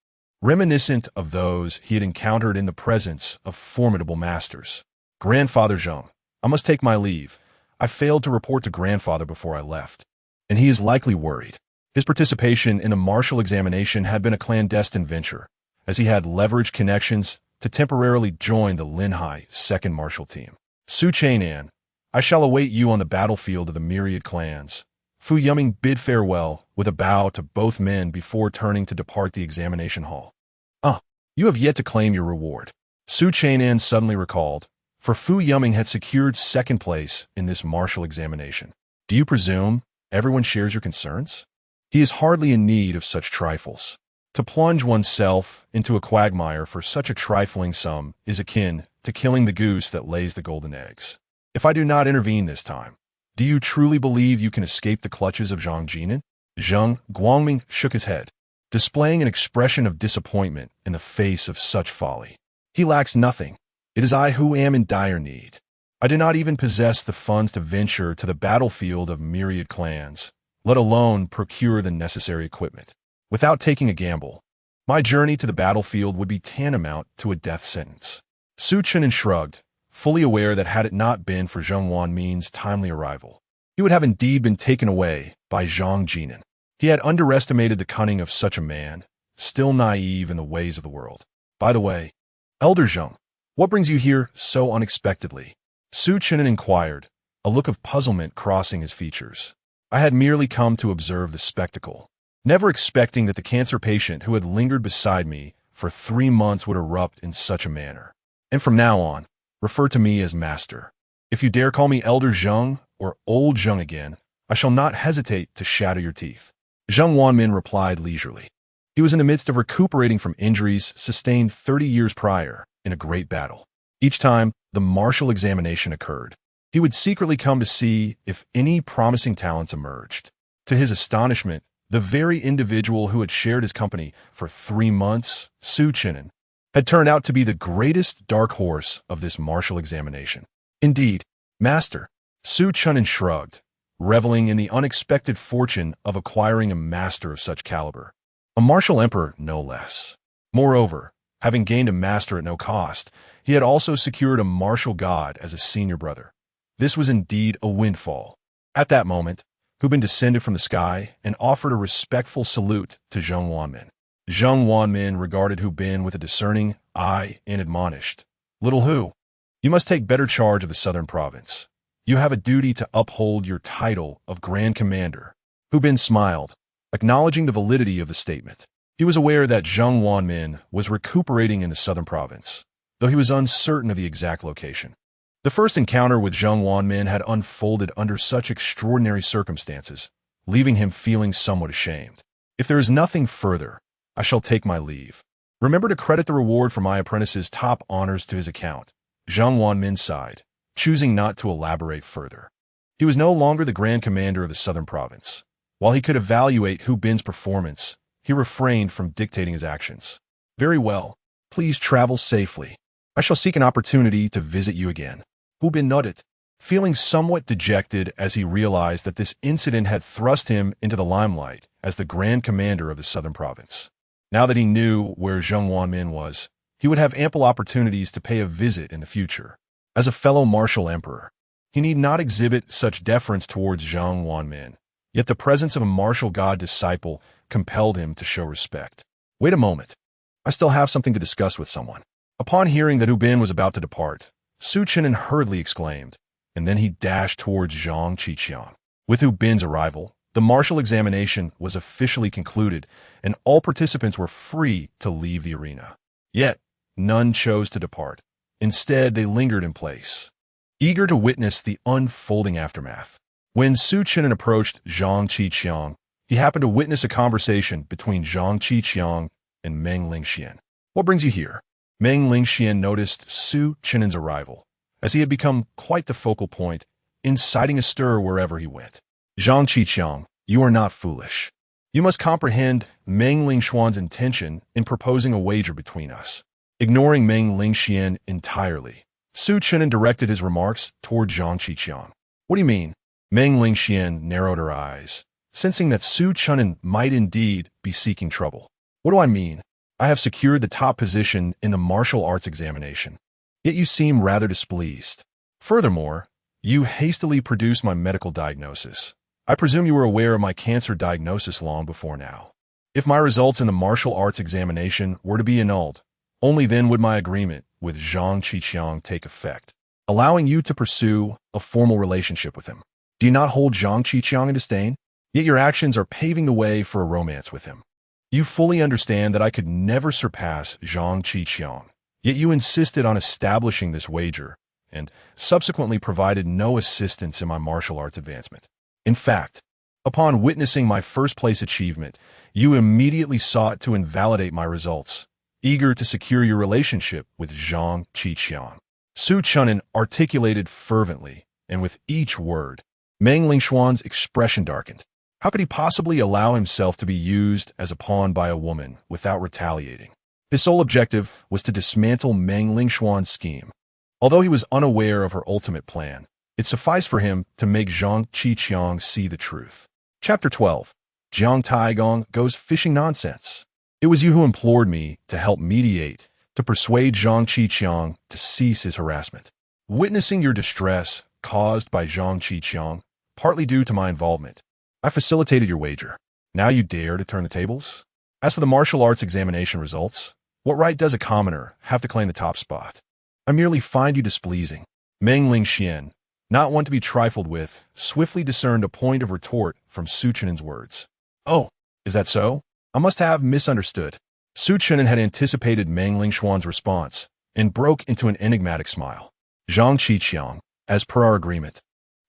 reminiscent of those he had encountered in the presence of formidable masters. "Grandfather Zheng, I must take my leave. I failed to report to Grandfather before I left, and he is likely worried." His participation in the martial examination had been a clandestine venture, as he had leveraged connections to temporarily join the Linhai 2nd Martial Team. "Chen'an, I shall await you on the battlefield of the myriad clans." Fu Yuming bid farewell with a bow to both men before turning to depart the examination hall. You have yet to claim your reward," Chen'an suddenly recalled, for Fu Yuming had secured second place in this martial examination. "Do you presume everyone shares your concerns? He is hardly in need of such trifles. To plunge oneself into a quagmire for such a trifling sum is akin to killing the goose that lays the golden eggs. If I do not intervene this time, do you truly believe you can escape the clutches of Jianjian?" Zheng Guangming shook his head, displaying an expression of disappointment in the face of such folly. "He lacks nothing. It is I who am in dire need. I do not even possess the funds to venture to the battlefield of myriad clans, let alone procure the necessary equipment. Without taking a gamble, my journey to the battlefield would be tantamount to a death sentence." Chen'an shrugged, fully aware that had it not been for Zheng Wanmin's timely arrival, he would have indeed been taken away by Jianjian. He had underestimated the cunning of such a man, still naive in the ways of the world. By the way, Elder Zheng, what brings you here so unexpectedly? Su Chen'an inquired, a look of puzzlement crossing his features. I had merely come to observe the spectacle, never expecting that the cancer patient who had lingered beside me for 3 months would erupt in such a manner. And from now on, refer to me as Master. If you dare call me Elder Zheng or Old Zheng again, I shall not hesitate to shatter your teeth. Zheng Wanmin replied leisurely. He was in the midst of recuperating from injuries sustained 30 years prior in a great battle. Each time the martial examination occurred, he would secretly come to see if any promising talents emerged. To his astonishment, the very individual who had shared his company for 3 months, Su Chen'an, had turned out to be the greatest dark horse of this martial examination. Indeed, Master, Su Chen'an shrugged, reveling in the unexpected fortune of acquiring a master of such caliber. A martial emperor, no less. Moreover, having gained a master at no cost, he had also secured a martial god as a senior brother. This was indeed a windfall. At that moment, Hu Bin descended from the sky and offered a respectful salute to Zheng Wanmin. Zheng Wanmin regarded Hu Bin with a discerning eye and admonished, "Little Hu, you must take better charge of the southern province. You have a duty to uphold your title of Grand Commander." Hu Bin smiled, acknowledging the validity of the statement. He was aware that Zheng Wanmin was recuperating in the southern province, though he was uncertain of the exact location. The first encounter with Zheng Wanmin had unfolded under such extraordinary circumstances, leaving him feeling somewhat ashamed. If there is nothing further, I shall take my leave. Remember to credit the reward for my apprentice's top honors to his account. Zheng Wanmin sighed, choosing not to elaborate further. He was no longer the Grand Commander of the southern province. While he could evaluate Hu Bin's performance, he refrained from dictating his actions. Very well. Please travel safely. I shall seek an opportunity to visit you again. Hu Bin nodded, feeling somewhat dejected as he realized that this incident had thrust him into the limelight as the Grand Commander of the southern province. Now that he knew where Zheng Wanmin was, he would have ample opportunities to pay a visit in the future. As a fellow martial emperor, he need not exhibit such deference towards Zheng Wanmin, yet the presence of a martial god disciple compelled him to show respect. Wait a moment. I still have something to discuss with someone. Upon hearing that Hu Bin was about to depart, Su Chen'an hurriedly exclaimed, and then he dashed towards Zhang Qiqiang. With Hu Bin's arrival, the martial examination was officially concluded, and all participants were free to leave the arena. Yet, none chose to depart. Instead, they lingered in place, eager to witness the unfolding aftermath. When Su Chen'an approached Zhang Qiqiang, he happened to witness a conversation between Zhang Qiqiang and Meng Lingxian. What brings you here? Meng Lingxian noticed Su Chen'an's arrival, as he had become quite the focal point, inciting a stir wherever he went. Zhang Qiqiang, you are not foolish. You must comprehend Meng Lingxuan's intention in proposing a wager between us. Ignoring Meng Lingxian entirely, Su Chen'an directed his remarks toward Zhang Qiqiang. What do you mean? Meng Lingxian narrowed her eyes, sensing that Su Chen'an might indeed be seeking trouble. What do I mean? I have secured the top position in the martial arts examination, yet you seem rather displeased. Furthermore, you hastily produced my medical diagnosis. I presume you were aware of my cancer diagnosis long before now. If my results in the martial arts examination were to be annulled, only then would my agreement with Zhang Qiqiang take effect, allowing you to pursue a formal relationship with him. Do you not hold Zhang Qiqiang in disdain? Yet your actions are paving the way for a romance with him. You fully understand that I could never surpass Zhang Qiqiang, yet you insisted on establishing this wager, and subsequently provided no assistance in my martial arts advancement. In fact, upon witnessing my first-place achievement, you immediately sought to invalidate my results, eager to secure your relationship with Zhang Qiqiang. Su Chen'an articulated fervently, and with each word, Meng Lingxuan's expression darkened. How could he possibly allow himself to be used as a pawn by a woman without retaliating? His sole objective was to dismantle Meng Lingxuan's scheme. Although he was unaware of her ultimate plan, it sufficed for him to make Zhang Qiqiang see the truth. Chapter 12. Jiang Taigong Goes Fishing Nonsense. It was you who implored me to help mediate, to persuade Zhang Qiqiang to cease his harassment. Witnessing your distress caused by Zhang Qiqiang, partly due to my involvement, I facilitated your wager. Now you dare to turn the tables? As for the martial arts examination results, what right does a commoner have to claim the top spot? I merely find you displeasing. Meng Lingxian, not one to be trifled with, swiftly discerned a point of retort from Su Chen'an's words. Oh, is that so? I must have misunderstood. Su Chen'an had anticipated Meng Lingxuan's response and broke into an enigmatic smile. Zhang Qiqiang, as per our agreement,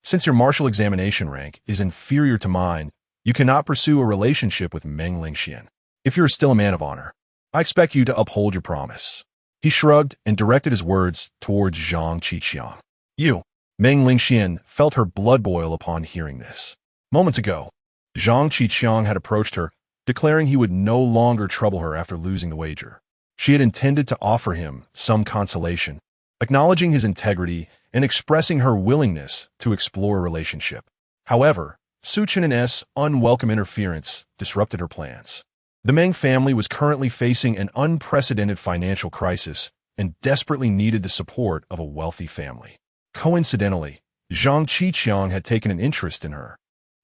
since your martial examination rank is inferior to mine, you cannot pursue a relationship with Meng Lingxian. If you are still a man of honor, I expect you to uphold your promise. He shrugged and directed his words towards Zhang Qiqiang. You. Meng Lingxian felt her blood boil upon hearing this. Moments ago, Zhang Qiqiang had approached her, declaring he would no longer trouble her after losing the wager. She had intended to offer him some consolation, acknowledging his integrity and expressing her willingness to explore a relationship. However, Su Chen'an's unwelcome interference disrupted her plans. The Meng family was currently facing an unprecedented financial crisis and desperately needed the support of a wealthy family. Coincidentally, Zhang Qiqiang had taken an interest in her,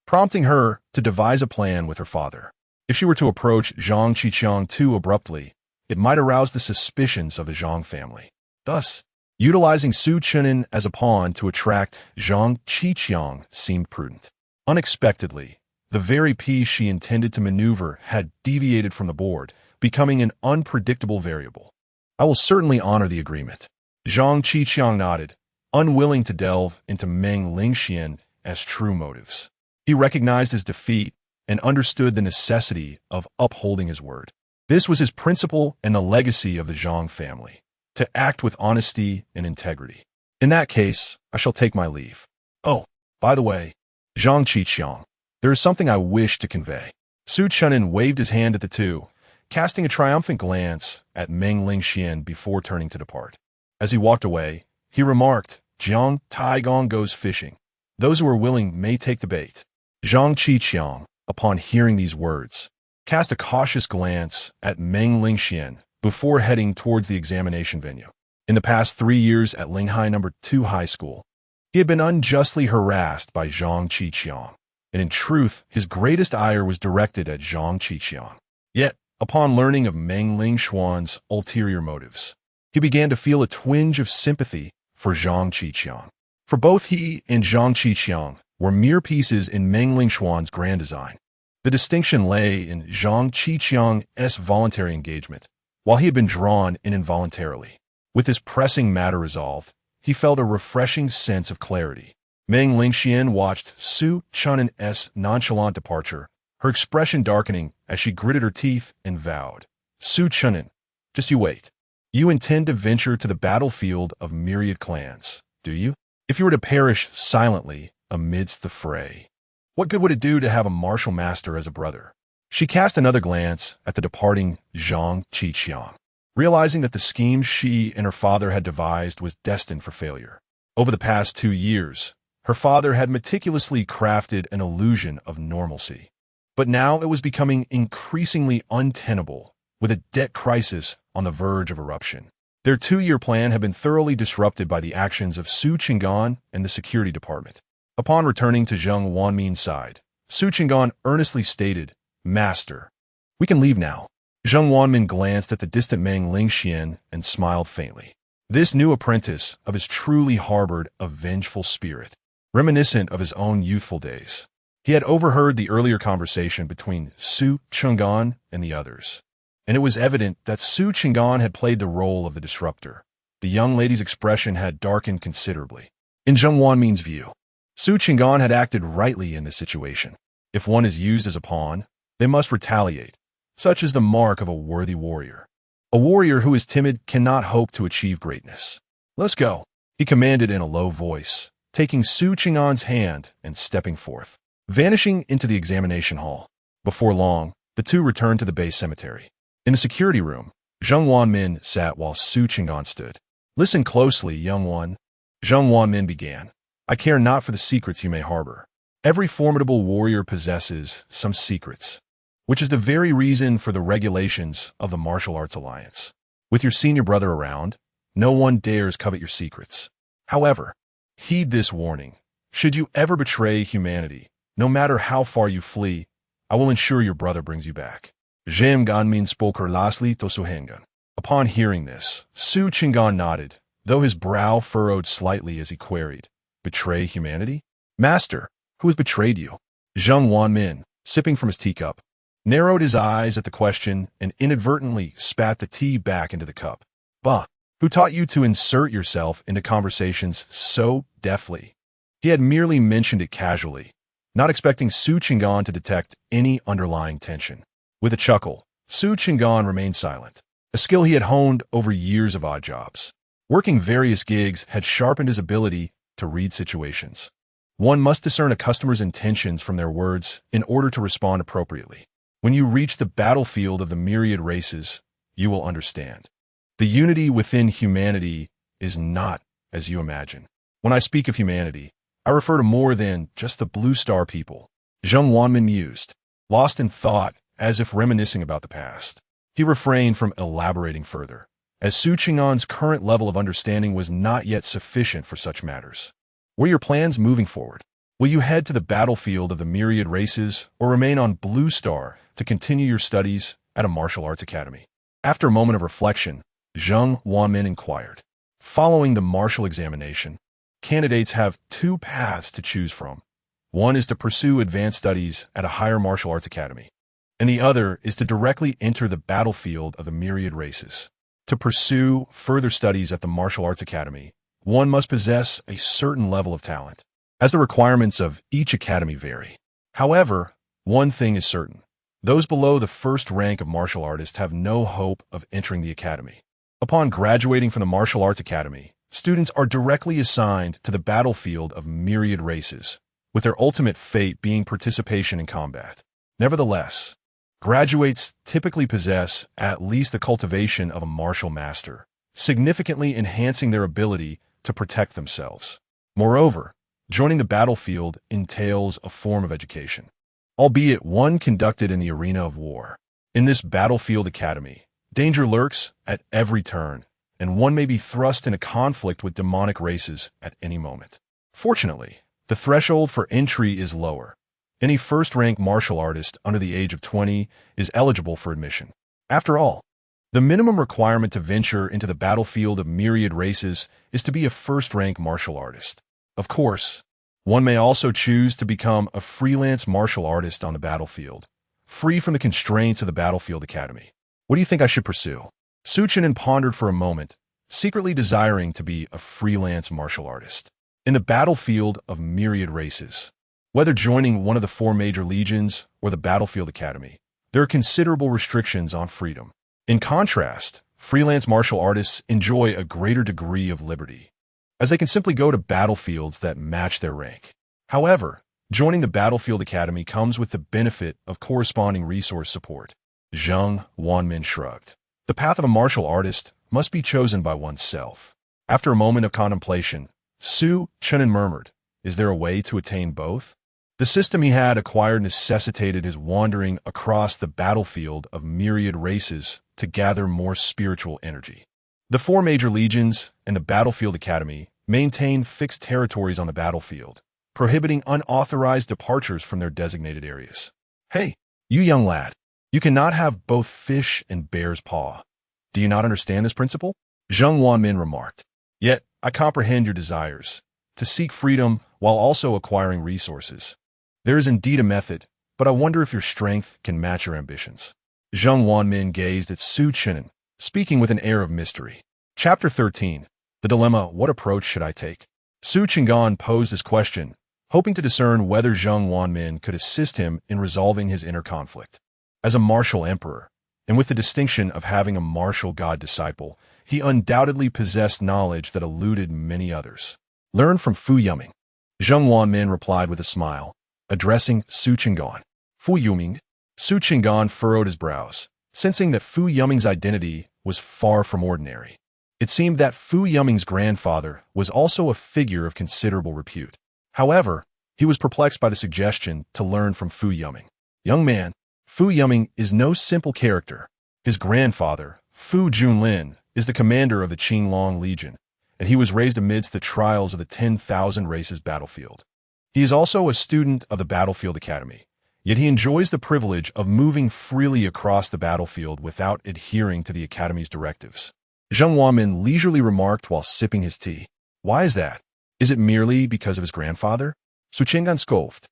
prompting her to devise a plan with her father. If she were to approach Zhang Qiqiang too abruptly, it might arouse the suspicions of the Zhang family. Thus, utilizing Su Chen'an as a pawn to attract Zhang Qiqiang seemed prudent. Unexpectedly, the very piece she intended to maneuver had deviated from the board, becoming an unpredictable variable. I will certainly honor the agreement. Zhang Qiqiang nodded, unwilling to delve into Meng Lingxian as true motives. He recognized his defeat and understood the necessity of upholding his word. This was his principle and the legacy of the Zhang family, to act with honesty and integrity. In that case, I shall take my leave. Oh, by the way, Zhang Qiqiang, there is something I wish to convey. Su Chen'an waved his hand at the two, casting a triumphant glance at Meng Lingxian before turning to depart. As he walked away, he remarked, Jiang Taigong goes fishing. Those who are willing may take the bait. Zhang Qiqiang, upon hearing these words, cast a cautious glance at Meng Lingxian before heading towards the examination venue. In the past 3 years at Linghai No. 2 High School, he had been unjustly harassed by Zhang Qiqiang, and in truth, his greatest ire was directed at Zhang Qiqiang. Yet, upon learning of Meng Lingxuan's ulterior motives, he began to feel a twinge of sympathy for Zhang Qiqiang. For both he and Zhang Qiqiang were mere pieces in Meng Lingxuan's grand design. The distinction lay in Zhang Qiqiang's voluntary engagement, while he had been drawn in involuntarily. With this pressing matter resolved, he felt a refreshing sense of clarity. Meng Lingxian watched Su Chen'an's nonchalant departure, her expression darkening as she gritted her teeth and vowed, Su Chen'an, just you wait. You intend to venture to the battlefield of myriad clans, do you? If you were to perish silently amidst the fray, what good would it do to have a martial master as a brother? She cast another glance at the departing Zhang Qiqiang, realizing that the scheme she and her father had devised was destined for failure. Over the past 2 years, her father had meticulously crafted an illusion of normalcy. But now it was becoming increasingly untenable, with a debt crisis on the verge of eruption. Their 2-year plan had been thoroughly disrupted by the actions of Su Chen'an and the security department. Upon returning to Zheng Wanmin's side, Su Chen'an earnestly stated, Master, we can leave now. Zheng Wanmin glanced at the distant Meng Lingxian and smiled faintly. This new apprentice of his truly harbored a vengeful spirit, reminiscent of his own youthful days. He had overheard the earlier conversation between Su Chen'an and the others, and it was evident that Su Chen'an had played the role of the disruptor. The young lady's expression had darkened considerably. In Zheng Wanmin's view, Su Chen'an had acted rightly in this situation. If one is used as a pawn, they must retaliate. Such is the mark of a worthy warrior. A warrior who is timid cannot hope to achieve greatness. Let's go, he commanded in a low voice, taking Su Chen'an's hand and stepping forth. Vanishing into the examination hall. Before long, the two returned to the base cemetery. In the security room, Zheng Wanmin sat while Su Chen'an stood. Listen closely, young one. Zheng Wanmin began. I care not for the secrets you may harbor. Every formidable warrior possesses some secrets, which is the very reason for the regulations of the Martial Arts Alliance. With your senior brother around, no one dares covet your secrets. However, heed this warning. Should you ever betray humanity, no matter how far you flee, I will ensure your brother brings you back. Jianjian spoke lastly to Suhengan. Upon hearing this, Su Chen'an nodded, though his brow furrowed slightly as he queried, "Betray humanity? Master, who has betrayed you?" Zheng Wanmin, sipping from his teacup, narrowed his eyes at the question and inadvertently spat the tea back into the cup. "Bah, who taught you to insert yourself into conversations so deftly?" He had merely mentioned it casually, not expecting Su Chen'an to detect any underlying tension. With a chuckle, Su Chen'an remained silent, a skill he had honed over years of odd jobs. Working various gigs had sharpened his ability to read situations. One must discern a customer's intentions from their words in order to respond appropriately. When you reach the battlefield of the myriad races, you will understand. The unity within humanity is not as you imagine. When I speak of humanity, I refer to more than just the Blue Star people. Zheng Wanmin mused, lost in thought as if reminiscing about the past. He refrained from elaborating further, as Su Chen'an's current level of understanding was not yet sufficient for such matters. What are your plans moving forward? Will you head to the battlefield of the myriad races or remain on Blue Star to continue your studies at a martial arts academy? After a moment of reflection, Zheng Wanmin inquired. Following the martial examination, candidates have two paths to choose from. One is to pursue advanced studies at a higher martial arts academy, and the other is to directly enter the battlefield of the myriad races. To pursue further studies at the martial arts academy, one must possess a certain level of talent, as the requirements of each academy vary. However, one thing is certain. Those below the first rank of martial artists have no hope of entering the academy. Upon graduating from the martial arts academy, students are directly assigned to the battlefield of myriad races, with their ultimate fate being participation in combat. Nevertheless, graduates typically possess at least the cultivation of a martial master, significantly enhancing their ability to protect themselves. Moreover, joining the battlefield entails a form of education, albeit one conducted in the arena of war. In this battlefield academy, danger lurks at every turn, and one may be thrust in a conflict with demonic races at any moment. Fortunately, the threshold for entry is lower. Any first-rank martial artist under the age of 20 is eligible for admission. After all, the minimum requirement to venture into the battlefield of myriad races is to be a first-rank martial artist. Of course, one may also choose to become a freelance martial artist on the battlefield, free from the constraints of the battlefield academy. What do you think I should pursue? Su Chen'an pondered for a moment, secretly desiring to be a freelance martial artist. In the battlefield of myriad races, whether joining one of the 4 major legions or the battlefield academy, there are considerable restrictions on freedom. In contrast, freelance martial artists enjoy a greater degree of liberty, as they can simply go to battlefields that match their rank. However, joining the battlefield academy comes with the benefit of corresponding resource support. Zheng Wanmin shrugged. The path of a martial artist must be chosen by oneself. After a moment of contemplation, Su Chen'an murmured, "Is there a way to attain both?" The system he had acquired necessitated his wandering across the battlefield of myriad races to gather more spiritual energy. The 4 major legions and the battlefield academy maintain fixed territories on the battlefield, prohibiting unauthorized departures from their designated areas. "Hey, you young lad, you cannot have both fish and bear's paw. Do you not understand this principle?" Zheng Wanmin remarked. "Yet, I comprehend your desires, to seek freedom while also acquiring resources. There is indeed a method, but I wonder if your strength can match your ambitions." Zheng Wanmin gazed at Su Chen'an, speaking with an air of mystery. Chapter 13. The Dilemma, What Approach Should I Take? Su Chen'an posed this question, hoping to discern whether Zheng Wanmin could assist him in resolving his inner conflict. As a martial emperor, and with the distinction of having a martial god disciple, he undoubtedly possessed knowledge that eluded many others. "Learn from Fu Yuming," Zheng Wanmin replied with a smile, addressing Su Chen'an. "Fu Yuming?" Su Chen'an furrowed his brows, sensing that Fu Yuming's identity was far from ordinary. It seemed that Fu Yuming's grandfather was also a figure of considerable repute. However, he was perplexed by the suggestion to learn from Fu Yuming. "Young man, Fu Yuming is no simple character. His grandfather, Fu Junlin, is the commander of the Qinglong Legion, and he was raised amidst the trials of the 10,000 races battlefield. He is also a student of the Battlefield Academy, Yet he enjoys the privilege of moving freely across the battlefield without adhering to the Academy's directives. Zheng Wanmin leisurely remarked while sipping his tea. Why is that? Is it merely because of his grandfather? Su Chen'an scoffed,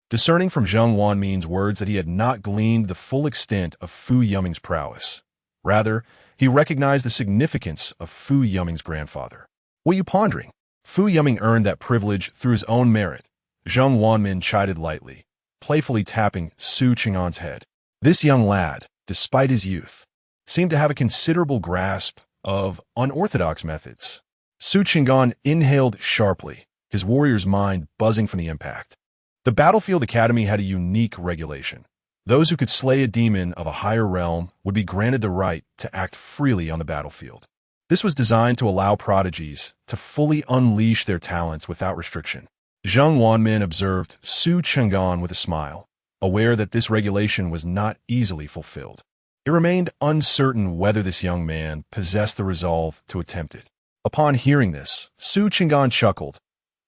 discerning from Zheng Wanmin's words that he had not gleaned the full extent of Fu Yuming's prowess. Rather, he recognized the significance of Fu Yuming's grandfather. What are you pondering? Fu Yuming earned that privilege through his own merit. Zheng Wanmin chided lightly, playfully tapping Su Chen'an's head. This young lad, despite his youth, seemed to have a considerable grasp of unorthodox methods. Su Chen'an inhaled sharply, his warrior's mind buzzing from the impact. The Battlefield Academy had a unique regulation. Those who could slay a demon of a higher realm would be granted the right to act freely on the battlefield. This was designed to allow prodigies to fully unleash their talents without restriction. Zheng Wanmin observed Su Chen'an with a smile, aware that this regulation was not easily fulfilled. It remained uncertain whether this young man possessed the resolve to attempt it. Upon hearing this, Su Chen'an chuckled.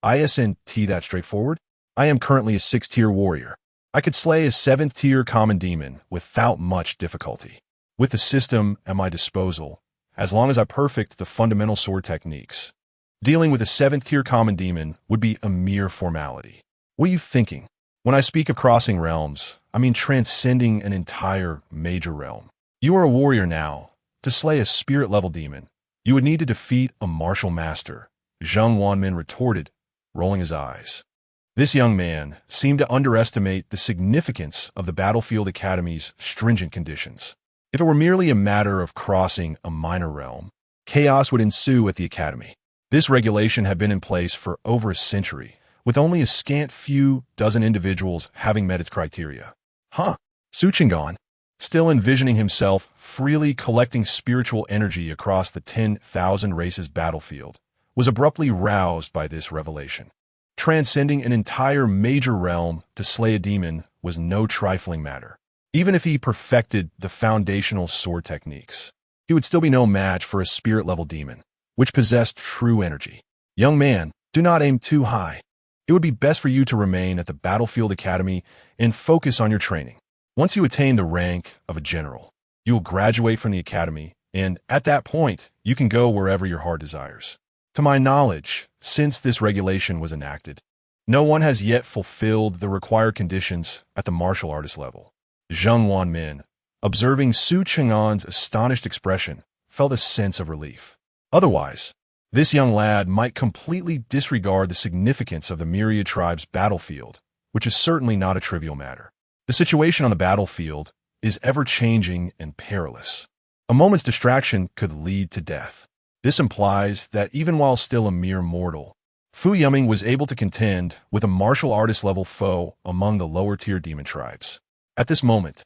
Isn't that straightforward? I am currently a 6th-tier warrior. I could slay a 7th-tier common demon without much difficulty. With the system at my disposal, as long as I perfect the fundamental sword techniques, dealing with a 7th-tier common demon would be a mere formality. What are you thinking? When I speak of crossing realms, I mean transcending an entire major realm. You are a warrior now. To slay a spirit-level demon, you would need to defeat a martial master, Zheng Wanmin retorted, rolling his eyes. This young man seemed to underestimate the significance of the Battlefield Academy's stringent conditions. If it were merely a matter of crossing a minor realm, chaos would ensue at the Academy. This regulation had been in place for over a century, with only a scant few dozen individuals having met its criteria. Su Chen'an, still envisioning himself freely collecting spiritual energy across the 10,000 races battlefield, was abruptly roused by this revelation. Transcending an entire major realm to slay a demon was no trifling matter. Even if he perfected the foundational sword techniques, he would still be no match for a spirit-level demon, which possessed true energy. Young man, do not aim too high. It would be best for you to remain at the Battlefield Academy and focus on your training. Once you attain the rank of a general, you will graduate from the Academy, and at that point, you can go wherever your heart desires. To my knowledge, since this regulation was enacted, no one has yet fulfilled the required conditions at the martial artist level. Zheng Wanmin, observing Su Chen'an's astonished expression, felt a sense of relief. Otherwise, this young lad might completely disregard the significance of the myriad tribe's battlefield, which is certainly not a trivial matter. The situation on the battlefield is ever-changing and perilous. A moment's distraction could lead to death. This implies that even while still a mere mortal, Fu Yuming was able to contend with a martial artist-level foe among the lower-tier demon tribes. At this moment,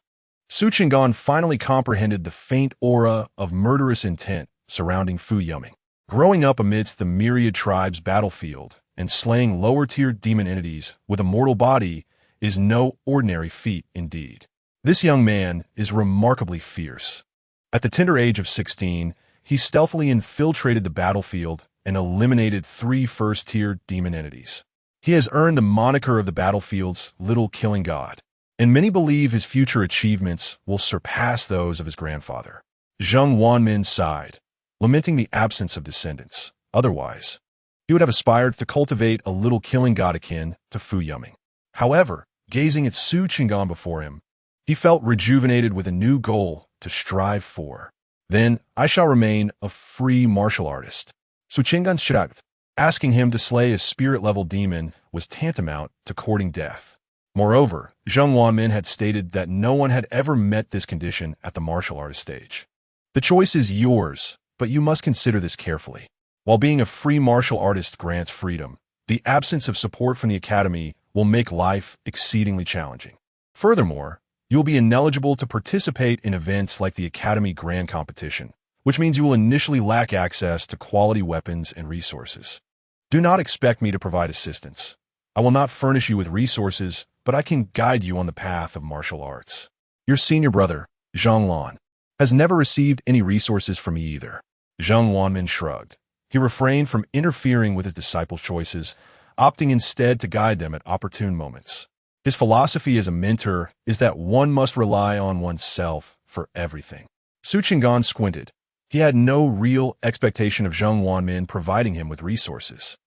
Su Chen'an finally comprehended the faint aura of murderous intent surrounding Fu Yuming. Growing up amidst the myriad tribes' battlefield and slaying lower-tier demon entities with a mortal body is no ordinary feat indeed. This young man is remarkably fierce. At the tender age of 16, he stealthily infiltrated the battlefield and eliminated 3 first-tier demon entities. He has earned the moniker of the battlefield's Little Killing God, and many believe his future achievements will surpass those of his grandfather. Zheng Wanmin sighed, lamenting the absence of descendants. Otherwise, he would have aspired to cultivate a Little Killing God akin to Fu Yuming. However, gazing at Su Chen'an before him, he felt rejuvenated with a new goal to strive for. Then I shall remain a free martial artist. Su Chen'an shrugged. Asking him to slay a spirit-level demon was tantamount to courting death. Moreover, Zheng Wanmin had stated that no one had ever met this condition at the martial artist stage. The choice is yours, but you must consider this carefully. While being a free martial artist grants freedom, the absence of support from the Academy will make life exceedingly challenging. Furthermore, you will be ineligible to participate in events like the Academy Grand Competition, which means you will initially lack access to quality weapons and resources. Do not expect me to provide assistance. I will not furnish you with resources, but I can guide you on the path of martial arts. Your senior brother, Zhang Lan, has never received any resources from me either. Zheng Wanmin shrugged. He refrained from interfering with his disciples' choices, opting instead to guide them at opportune moments. His philosophy as a mentor is that one must rely on oneself for everything. Su Chang'an squinted. He had no real expectation of Zheng Wanmin providing him with resources.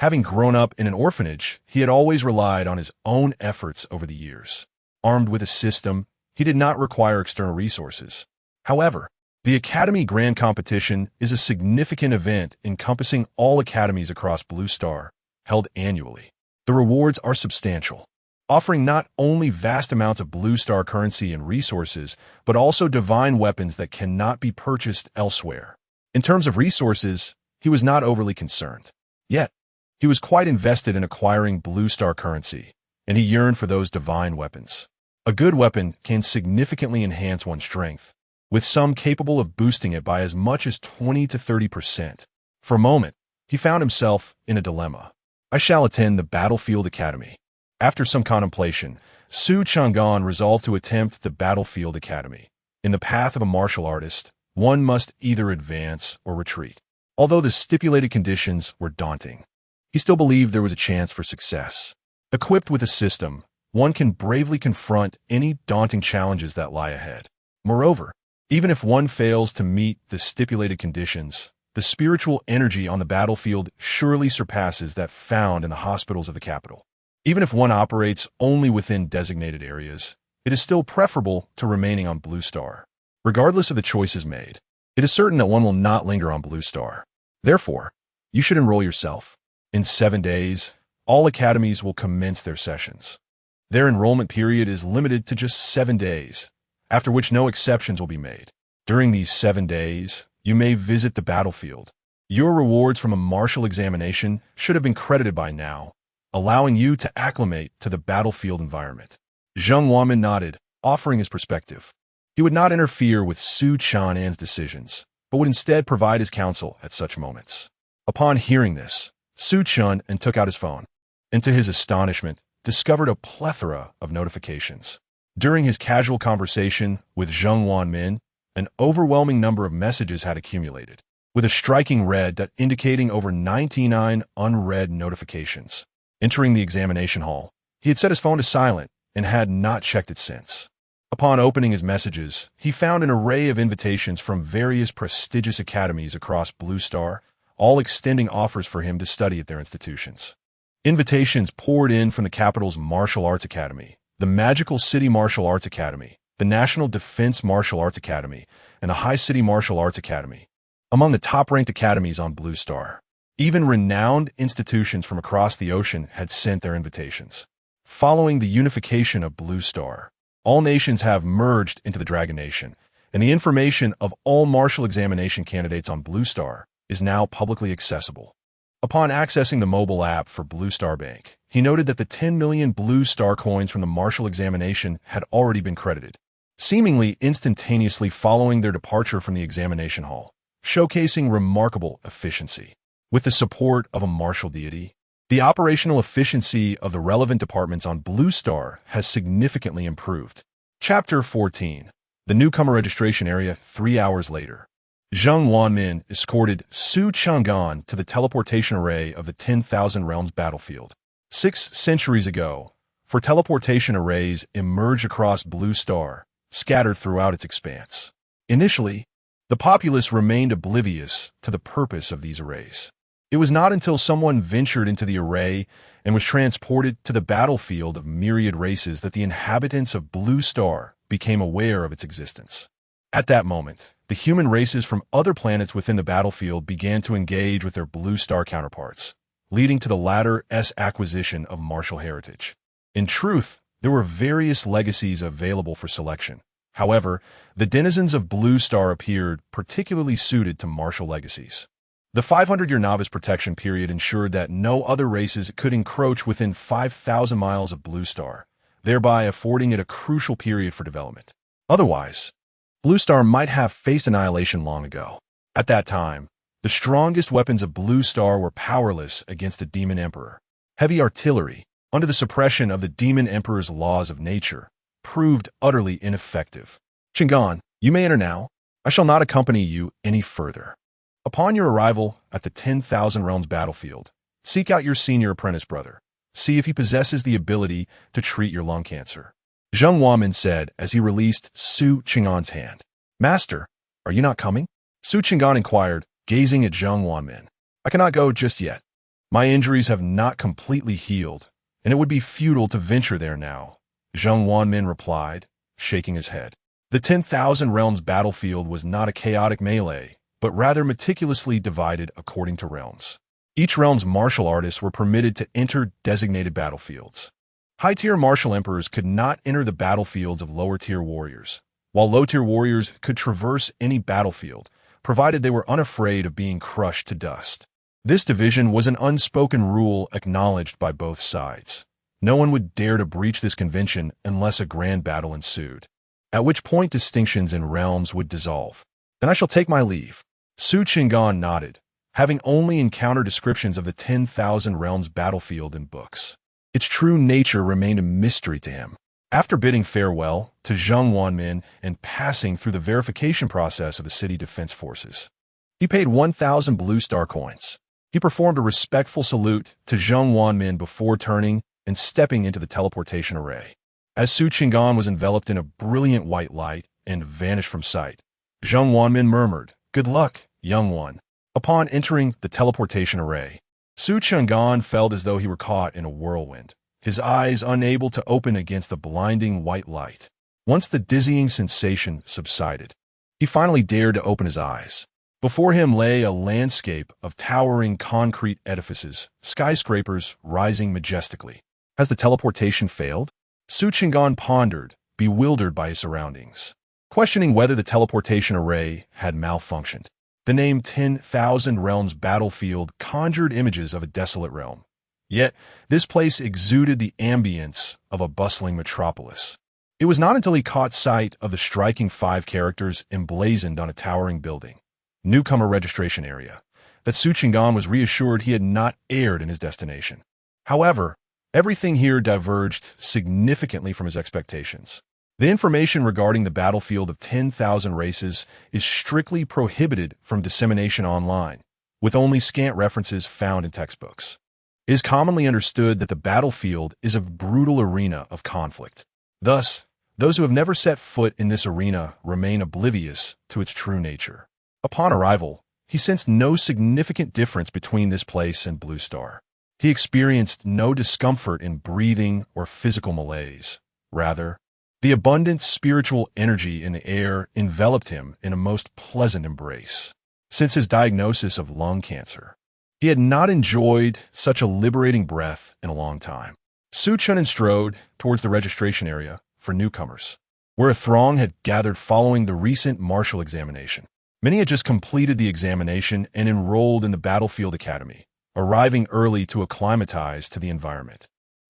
Having grown up in an orphanage, he had always relied on his own efforts over the years. Armed with a system, he did not require external resources. However, the Academy Grand Competition is a significant event encompassing all academies across Blue Star, held annually. The rewards are substantial, offering not only vast amounts of Blue Star currency and resources, but also divine weapons that cannot be purchased elsewhere. In terms of resources, he was not overly concerned. Yet, he was quite invested in acquiring Blue Star currency, and he yearned for those divine weapons. A good weapon can significantly enhance one's strength, with some capable of boosting it by as much as 20 to 30%. For a moment, he found himself in a dilemma. I shall attend the Battlefield Academy. After some contemplation, Su Chang'an resolved to attempt the Battlefield Academy. In the path of a martial artist, one must either advance or retreat. Although the stipulated conditions were daunting, he still believed there was a chance for success. Equipped with a system, one can bravely confront any daunting challenges that lie ahead. Moreover, even if one fails to meet the stipulated conditions, the spiritual energy on the battlefield surely surpasses that found in the hospitals of the capital. Even if one operates only within designated areas, it is still preferable to remaining on Blue Star. Regardless of the choices made, it is certain that one will not linger on Blue Star. Therefore, you should enroll yourself. In 7 days, all academies will commence their sessions. Their enrollment period is limited to just 7 days, after which no exceptions will be made. During these 7 days, you may visit the battlefield. Your rewards from a martial examination should have been credited by now, allowing you to acclimate to the battlefield environment. Zheng Wanmin nodded, offering his perspective. He would not interfere with Su Chang'an's decisions, but would instead provide his counsel at such moments. Upon hearing this, Su Chang'an took out his phone, and to his astonishment, discovered a plethora of notifications. During his casual conversation with Zheng Wanmin, an overwhelming number of messages had accumulated, with a striking red dot indicating over 99 unread notifications. Entering the examination hall, he had set his phone to silent and had not checked it since. Upon opening his messages, he found an array of invitations from various prestigious academies across Blue Star, all extending offers for him to study at their institutions. Invitations poured in from the capital's Martial Arts Academy, the Magical City Martial Arts Academy, the National Defense Martial Arts Academy, and the High City Martial Arts Academy, among the top-ranked academies on Blue Star. Even renowned institutions from across the ocean had sent their invitations. Following the unification of Blue Star, all nations have merged into the Dragon Nation, and the information of all martial examination candidates on Blue Star is now publicly accessible. Upon accessing the mobile app for Blue Star Bank, he noted that the 10 million Blue Star coins from the martial examination had already been credited, seemingly instantaneously following their departure from the examination hall, showcasing remarkable efficiency. With the support of a martial deity, the operational efficiency of the relevant departments on Blue Star has significantly improved. Chapter 14. The Newcomer Registration Area 3 hours later. Zheng Wanmin escorted Su Chang'an to the teleportation array of the 10,000 Realms battlefield. 6 centuries ago, for teleportation arrays emerged across Blue Star, scattered throughout its expanse. Initially, the populace remained oblivious to the purpose of these arrays. It was not until someone ventured into the array and was transported to the battlefield of myriad races that the inhabitants of Blue Star became aware of its existence. At that moment, the human races from other planets within the battlefield began to engage with their Blue Star counterparts, leading to the latter's acquisition of martial heritage. In truth, there were various legacies available for selection. However, the denizens of Blue Star appeared particularly suited to martial legacies. The 500-year novice protection period ensured that no other races could encroach within 5,000 miles of Blue Star, thereby affording it a crucial period for development. Otherwise, Blue Star might have faced annihilation long ago. At that time, the strongest weapons of Blue Star were powerless against the Demon Emperor. Heavy artillery, under the suppression of the Demon Emperor's laws of nature, proved utterly ineffective. Chang'an, you may enter now. I shall not accompany you any further. Upon your arrival at the 10,000 Realms battlefield, seek out your senior apprentice brother, See if he possesses the ability to treat your lung cancer. Zheng Wanmin said as he released Su Cheng'an's hand. Master, are you not coming? Su Cheng'an inquired, gazing at Zheng Wanmin. I cannot go just yet. My injuries have not completely healed, and it would be futile to venture there now, Zheng Wanmin replied, shaking his head. The 10,000 Realms battlefield was not a chaotic melee, but rather meticulously divided according to realms. Each realm's martial artists were permitted to enter designated battlefields. High-tier martial emperors could not enter the battlefields of lower-tier warriors, while low-tier warriors could traverse any battlefield, provided they were unafraid of being crushed to dust. This division was an unspoken rule acknowledged by both sides. No one would dare to breach this convention unless a grand battle ensued, at which point distinctions in realms would dissolve. Then I shall take my leave. Su Cheng'an nodded, having only encountered descriptions of the 10,000 Realms battlefield in books. Its true nature remained a mystery to him. After bidding farewell to Zheng Wanmin and passing through the verification process of the city defense forces, he paid 1,000 blue star coins. He performed a respectful salute to Zheng Wanmin before turning and stepping into the teleportation array. As Su Cheng'an was enveloped in a brilliant white light and vanished from sight, Zheng Wanmin murmured, "Good luck, young one." Upon entering the teleportation array, Su Cheng'an felt as though he were caught in a whirlwind, his eyes unable to open against the blinding white light. Once the dizzying sensation subsided, he finally dared to open his eyes. Before him lay a landscape of towering concrete edifices, skyscrapers rising majestically. Has the teleportation failed? Su Cheng'an pondered, bewildered by his surroundings, questioning whether the teleportation array had malfunctioned. The name 10,000 Realms battlefield conjured images of a desolate realm. Yet, this place exuded the ambience of a bustling metropolis. It was not until he caught sight of the striking 5 characters emblazoned on a towering building, newcomer registration area, that Su Cheng'an was reassured he had not erred in his destination. However, everything here diverged significantly from his expectations. The information regarding the battlefield of 10,000 races is strictly prohibited from dissemination online, with only scant references found in textbooks. It is commonly understood that the battlefield is a brutal arena of conflict. Thus, those who have never set foot in this arena remain oblivious to its true nature. Upon arrival, he sensed no significant difference between this place and Blue Star. He experienced no discomfort in breathing or physical malaise. Rather, the abundant spiritual energy in the air enveloped him in a most pleasant embrace. Since his diagnosis of lung cancer, he had not enjoyed such a liberating breath in a long time. Su Cheng'an strode towards the registration area for newcomers, where a throng had gathered following the recent martial examination. Many had just completed the examination and enrolled in the Battlefield Academy, arriving early to acclimatize to the environment.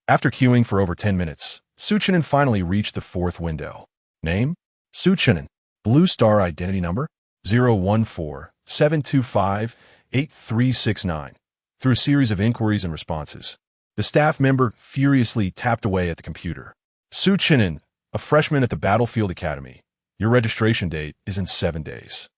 After queuing for over 10 minutes, Su Cheng'an finally reached the 4th window. Name? Su Cheng'an. Blue Star Identity Number? 014-725-8369. Through a series of inquiries and responses, the staff member furiously tapped away at the computer. Su Cheng'an, a freshman at the Battlefield Academy. Your registration date is in 7 days.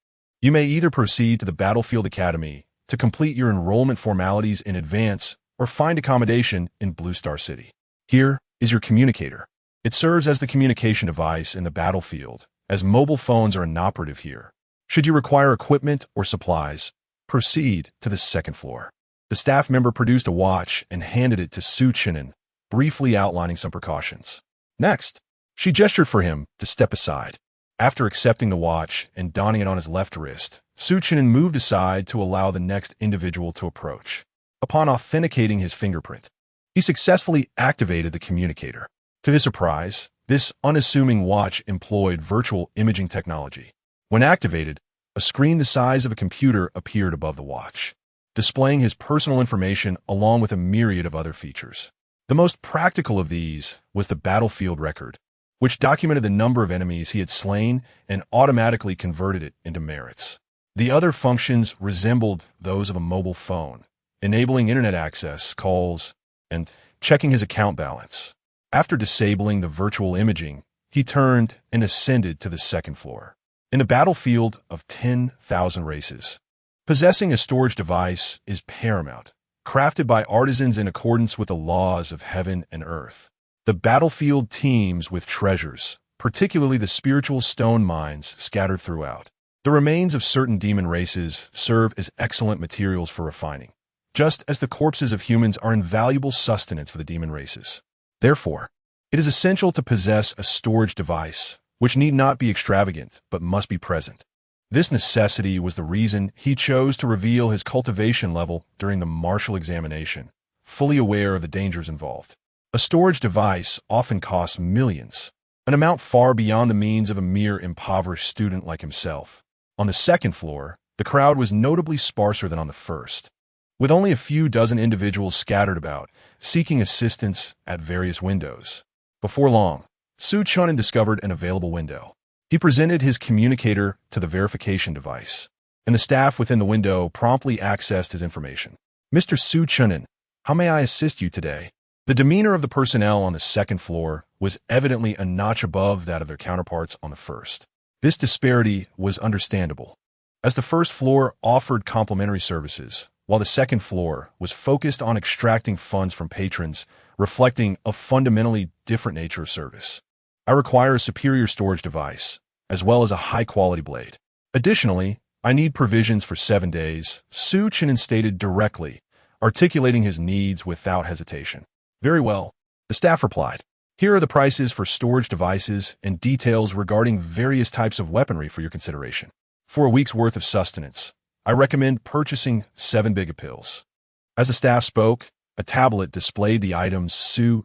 You may either proceed to the Battlefield Academy to complete your enrollment formalities in advance or find accommodation in Blue Star City. Here is your communicator. It serves as the communication device in the battlefield, as mobile phones are inoperative here. Should you require equipment or supplies, proceed to the 2nd floor. The staff member produced a watch and handed it to Su Cheng'an, briefly outlining some precautions. Next, she gestured for him to step aside. After accepting the watch and donning it on his left wrist, Su Cheng'an moved aside to allow the next individual to approach. Upon authenticating his fingerprint, he successfully activated the communicator. To his surprise, this unassuming watch employed virtual imaging technology. When activated, a screen the size of a computer appeared above the watch, displaying his personal information along with a myriad of other features. The most practical of these was the battlefield record, which documented the number of enemies he had slain and automatically converted it into merits. The other functions resembled those of a mobile phone, enabling internet access, calls, and checking his account balance. After disabling the virtual imaging, he turned and ascended to the 2nd floor. In the battlefield of 10,000 races, possessing a storage device is paramount, crafted by artisans in accordance with the laws of heaven and earth. The battlefield teems with treasures, particularly the spiritual stone mines scattered throughout. The remains of certain demon races serve as excellent materials for refining, just as the corpses of humans are invaluable sustenance for the demon races. Therefore, it is essential to possess a storage device, which need not be extravagant but must be present. This necessity was the reason he chose to reveal his cultivation level during the martial examination, fully aware of the dangers involved. A storage device often costs millions, an amount far beyond the means of a mere impoverished student like himself. On the second floor, the crowd was notably sparser than on the first, with only a few dozen individuals scattered about, seeking assistance at various windows. Before long, Chen'an discovered an available window. He presented his communicator to the verification device, and the staff within the window promptly accessed his information. "Mr. Chen'an, how may I assist you today?" The demeanor of the personnel on the second floor was evidently a notch above that of their counterparts on the first. This disparity was understandable, as the first floor offered complimentary services, while the second floor was focused on extracting funds from patrons, reflecting a fundamentally different nature of service. "I require a superior storage device, as well as a high-quality blade. Additionally, I need provisions for 7 days," Chen'an stated directly, articulating his needs without hesitation. "Very well," the staff replied. "Here are the prices for storage devices and details regarding various types of weaponry for your consideration. For a week's worth of sustenance, I recommend purchasing 7 big pills." As the staff spoke, a tablet displayed the items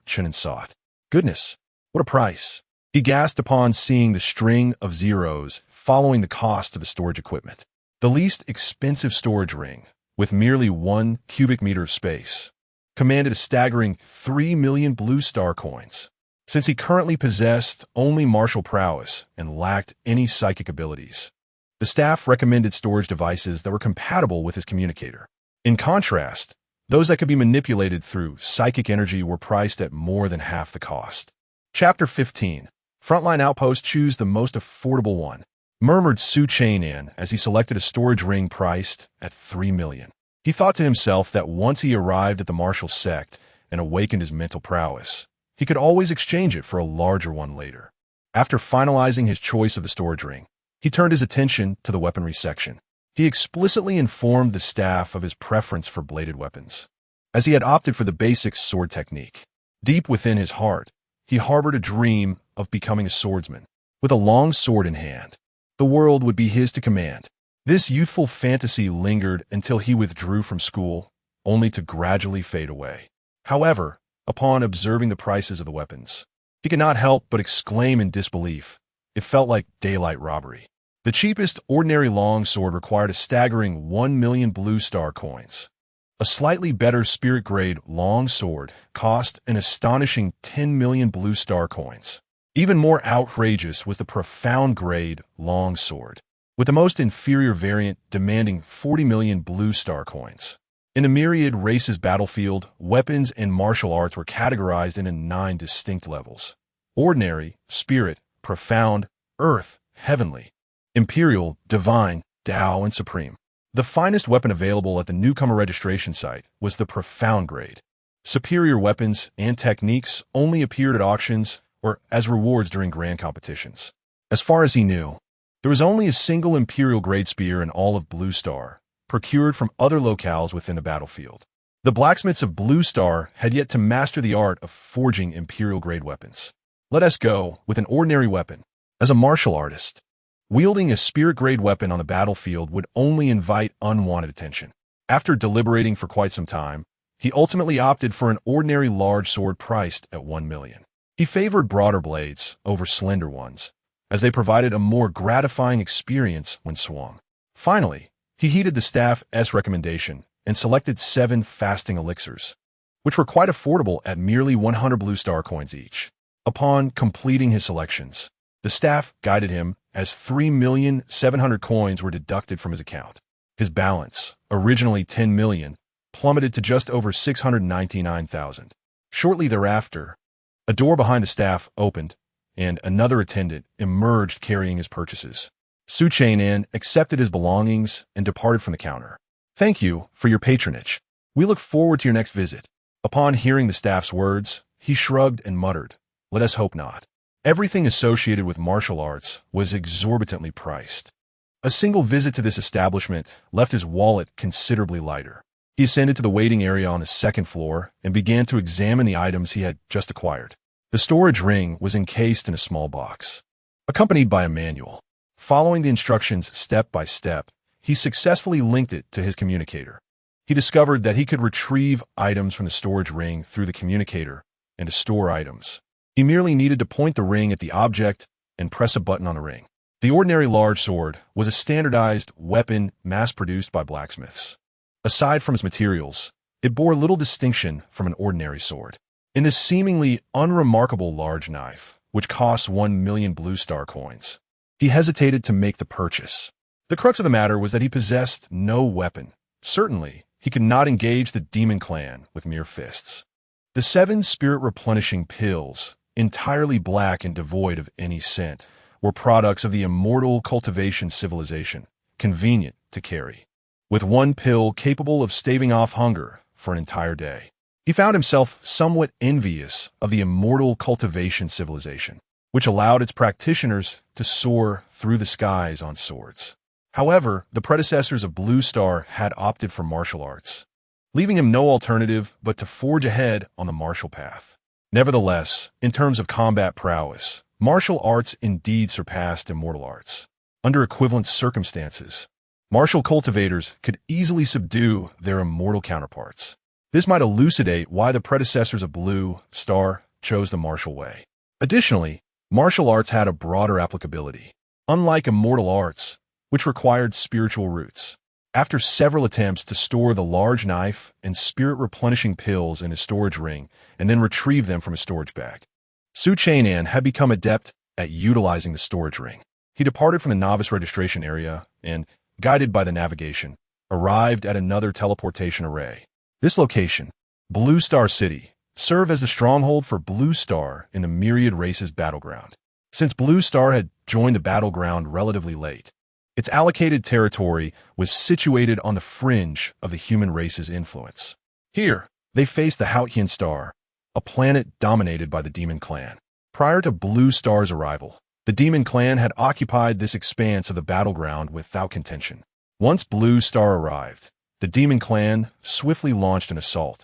Chen'an sought. "Goodness, what a price!" he gasped upon seeing the string of zeros following the cost of the storage equipment. The least expensive storage ring, with merely 1 cubic meter of space, commanded a staggering 3 million blue star coins. Since he currently possessed only martial prowess and lacked any psychic abilities, the staff recommended storage devices that were compatible with his communicator. In contrast, those that could be manipulated through psychic energy were priced at more than half the cost. Chapter 15. Frontline Outpost, choose the most affordable one, murmured Chen'an as he selected a storage ring priced at 3 million. He thought to himself that once he arrived at the martial sect and awakened his mental prowess, he could always exchange it for a larger one later. After finalizing his choice of the storage ring, he turned his attention to the weaponry section. He explicitly informed the staff of his preference for bladed weapons, as he had opted for the basic sword technique. Deep within his heart, he harbored a dream of becoming a swordsman. With a long sword in hand, the world would be his to command. This youthful fantasy lingered until he withdrew from school, only to gradually fade away. However, upon observing the prices of the weapons, he could not help but exclaim in disbelief. It felt like daylight robbery. The cheapest ordinary long sword required a staggering 1 million blue star coins. A slightly better spirit-grade long sword cost an astonishing 10 million blue star coins. Even more outrageous was the profound-grade long sword, with the most inferior variant demanding 40 million blue star coins. In a myriad races battlefield, weapons and martial arts were categorized into 9 distinct levels: ordinary, spirit, profound, earth, heavenly, imperial, divine, Tao, and supreme. The finest weapon available at the newcomer registration site was the profound grade. Superior weapons and techniques only appeared at auctions or as rewards during grand competitions. As far as he knew, there was only a single imperial grade spear in all of Blue Star, procured from other locales within the battlefield. The blacksmiths of Blue Star had yet to master the art of forging imperial grade weapons. Let us go with an ordinary weapon. As a martial artist, wielding a spirit-grade weapon on the battlefield would only invite unwanted attention. After deliberating for quite some time, he ultimately opted for an ordinary large sword priced at 1 million. He favored broader blades over slender ones, as they provided a more gratifying experience when swung. Finally, he heeded the staff's recommendation and selected 7 fasting elixirs, which were quite affordable at merely 100 blue star coins each. Upon completing his selections, the staff guided him as 3,700,000 coins were deducted from his account. His balance, originally 10 million, plummeted to just over 699,000. Shortly thereafter, a door behind the staff opened, and another attendant emerged carrying his purchases. Chen'an accepted his belongings and departed from the counter. "Thank you for your patronage," We look forward to your next visit." Upon hearing the staff's words, he shrugged and muttered, "Let us hope not." Everything associated with martial arts was exorbitantly priced. A single visit to this establishment left his wallet considerably lighter. He ascended to the waiting area on the second floor and began to examine the items he had just acquired. The storage ring was encased in a small box, accompanied by a manual. Following the instructions step by step, he successfully linked it to his communicator. He discovered that he could retrieve items from the storage ring through the communicator and to store items. He merely needed to point the ring at the object and press a button on the ring. The ordinary large sword was a standardized weapon mass-produced by blacksmiths. Aside from its materials, it bore little distinction from an ordinary sword. In this seemingly unremarkable large knife, which costs 1,000,000 Blue Star coins, he hesitated to make the purchase. The crux of the matter was that he possessed no weapon. Certainly, he could not engage the demon clan with mere fists. The 7 spirit-replenishing pills, entirely black and devoid of any scent, were products of the immortal cultivation civilization, convenient to carry. With one pill capable of staving off hunger for an entire day, he found himself somewhat envious of the immortal cultivation civilization, which allowed its practitioners to soar through the skies on swords. However, the predecessors of Blue Star had opted for martial arts, leaving him no alternative but to forge ahead on the martial path. Nevertheless, in terms of combat prowess, martial arts indeed surpassed immortal arts. Under equivalent circumstances, martial cultivators could easily subdue their immortal counterparts. This might elucidate why the predecessors of Blue Star chose the martial way. Additionally, martial arts had a broader applicability. Unlike immortal arts, which required spiritual roots, after several attempts to store the large knife and spirit-replenishing pills in his storage ring and then retrieve them from his storage bag, Chen'an had become adept at utilizing the storage ring. He departed from the novice registration area and, guided by the navigation, arrived at another teleportation array. This location, Blue Star City, served as the stronghold for Blue Star in the Myriad Races battleground. Since Blue Star had joined the battleground relatively late, its allocated territory was situated on the fringe of the human race's influence. Here, they faced the Jianjian star, a planet dominated by the Demon Clan. Prior to Blue Star's arrival, the Demon Clan had occupied this expanse of the battleground without contention. Once Blue Star arrived, the Demon Clan swiftly launched an assault,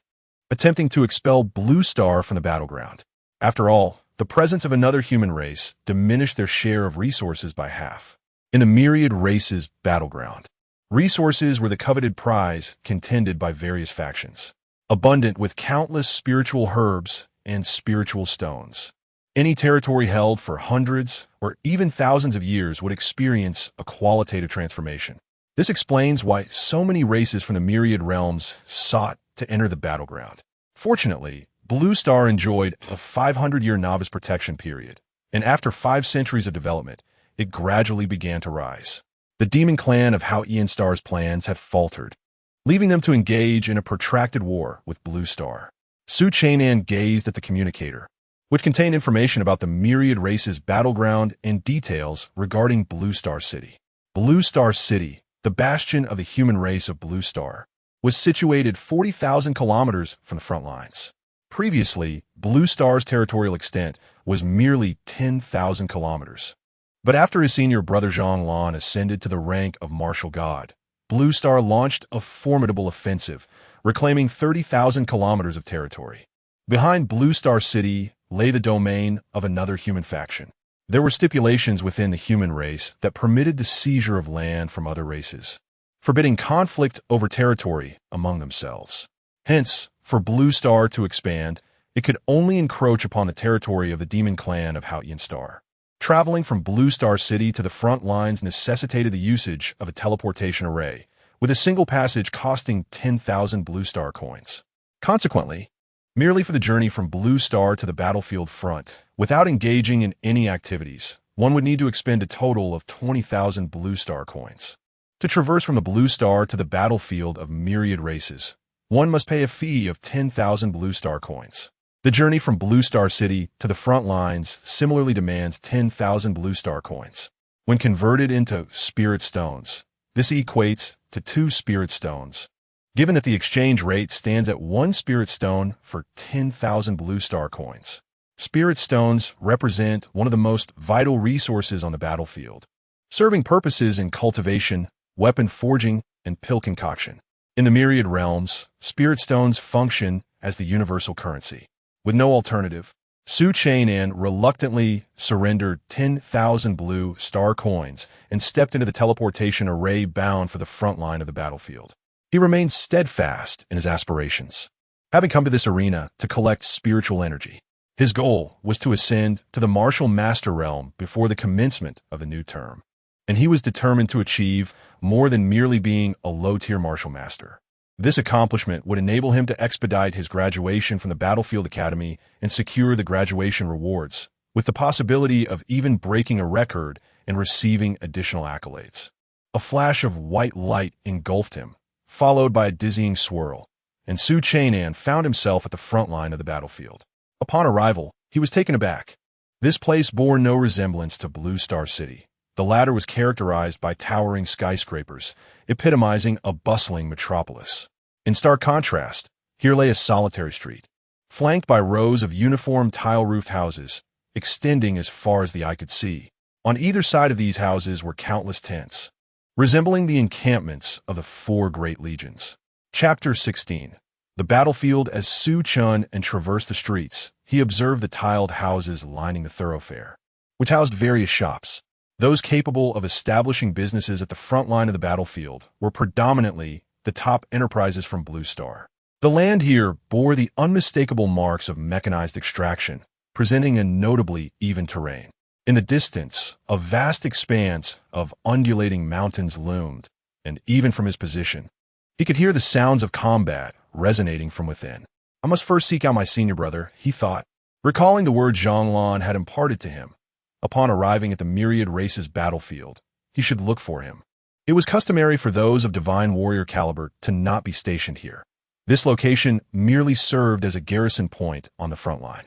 attempting to expel Blue Star from the battleground. After all, the presence of another human race diminished their share of resources by half. In the Myriad Races battleground, resources were the coveted prize contended by various factions, abundant with countless spiritual herbs and spiritual stones. Any territory held for hundreds or even thousands of years would experience a qualitative transformation. This explains why so many races from the Myriad realms sought to enter the battleground. Fortunately, Blue Star enjoyed a 500-year novice protection period, and after 5 centuries of development, it gradually began to rise. The Demon Clan of Jianjian Star's plans had faltered, leaving them to engage in a protracted war with Blue Star. Chen'an gazed at the communicator, which contained information about the Myriad Races battleground and details regarding Blue Star City. Blue Star City, the bastion of the human race of Blue Star, was situated 40,000 kilometers from the front lines. Previously, Blue Star's territorial extent was merely 10,000 kilometers. But after his senior brother Jianjian ascended to the rank of martial god, Blue Star launched a formidable offensive, reclaiming 30,000 kilometers of territory. Behind Blue Star City lay the domain of another human faction. There were stipulations within the human race that permitted the seizure of land from other races, forbidding conflict over territory among themselves. Hence, for Blue Star to expand, it could only encroach upon the territory of the Demon Clan of Jianjian Star. Traveling from Blue Star City to the front lines necessitated the usage of a teleportation array, with a single passage costing 10,000 Blue Star coins. Consequently, merely for the journey from Blue Star to the battlefield front, without engaging in any activities, one would need to expend a total of 20,000 Blue Star coins. To traverse from the Blue Star to the battlefield of Myriad Races, one must pay a fee of 10,000 Blue Star coins. The journey from Blue Star City to the front lines similarly demands 10,000 Blue Star coins. When converted into spirit stones, this equates to 2 spirit stones, given that the exchange rate stands at 1 spirit stone for 10,000 blue star coins. Spirit stones represent one of the most vital resources on the battlefield, serving purposes in cultivation, weapon forging, and pill concoction. In the myriad realms, spirit stones function as the universal currency. With no alternative, Chen'an reluctantly surrendered 10,000 blue star coins and stepped into the teleportation array bound for the front line of the battlefield. He remained steadfast in his aspirations, having come to this arena to collect spiritual energy. His goal was to ascend to the martial master realm before the commencement of the new term, and he was determined to achieve more than merely being a low-tier martial master. This accomplishment would enable him to expedite his graduation from the Battlefield Academy and secure the graduation rewards, with the possibility of even breaking a record and receiving additional accolades. A flash of white light engulfed him, followed by a dizzying swirl, and Chen'an found himself at the front line of the battlefield. Upon arrival, he was taken aback. This place bore no resemblance to Blue Star City. The latter was characterized by towering skyscrapers, epitomizing a bustling metropolis. In stark contrast, here lay a solitary street, flanked by rows of uniform tile-roofed houses, extending as far as the eye could see. On either side of these houses were countless tents, resembling the encampments of the 4 great legions. Chapter 16. The battlefield. As Chen'an traversed the streets, he observed the tiled houses lining the thoroughfare, which housed various shops. Those capable of establishing businesses at the front line of the battlefield were predominantly the top enterprises from Blue Star. The land here bore the unmistakable marks of mechanized extraction, presenting a notably even terrain. In the distance, a vast expanse of undulating mountains loomed, and even from his position, he could hear the sounds of combat resonating from within. I must first seek out my senior brother, he thought, recalling the word Jianjian had imparted to him. Upon arriving at the myriad races battlefield, he should look for him. It was customary for those of divine warrior caliber to not be stationed here. This location merely served as a garrison point on the front line.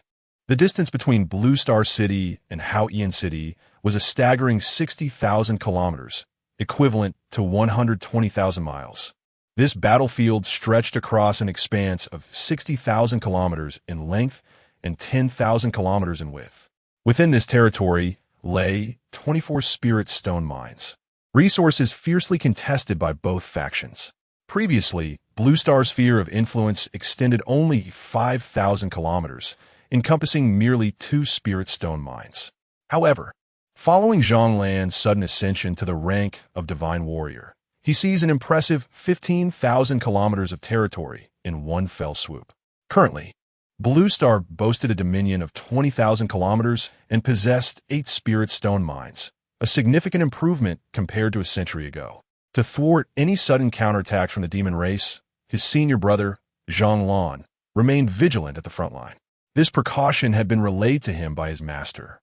The distance between Blue Star City and Haoyan City was a staggering 60,000 kilometers, equivalent to 120,000 miles. This battlefield stretched across an expanse of 60,000 kilometers in length and 10,000 kilometers in width. Within this territory lay 24 spirit stone mines, resources fiercely contested by both factions. Previously, Blue Star's sphere of influence extended only 5,000 kilometers, encompassing merely 2 spirit stone mines. However, following Zhonglan's sudden ascension to the rank of divine warrior, he sees an impressive 15,000 kilometers of territory in one fell swoop. Currently, Blue Star boasted a dominion of 20,000 kilometers and possessed 8 spirit stone mines, a significant improvement compared to a century ago. To thwart any sudden counterattacks from the demon race, his senior brother, Zhonglan, remained vigilant at the front line. This precaution had been relayed to him by his master,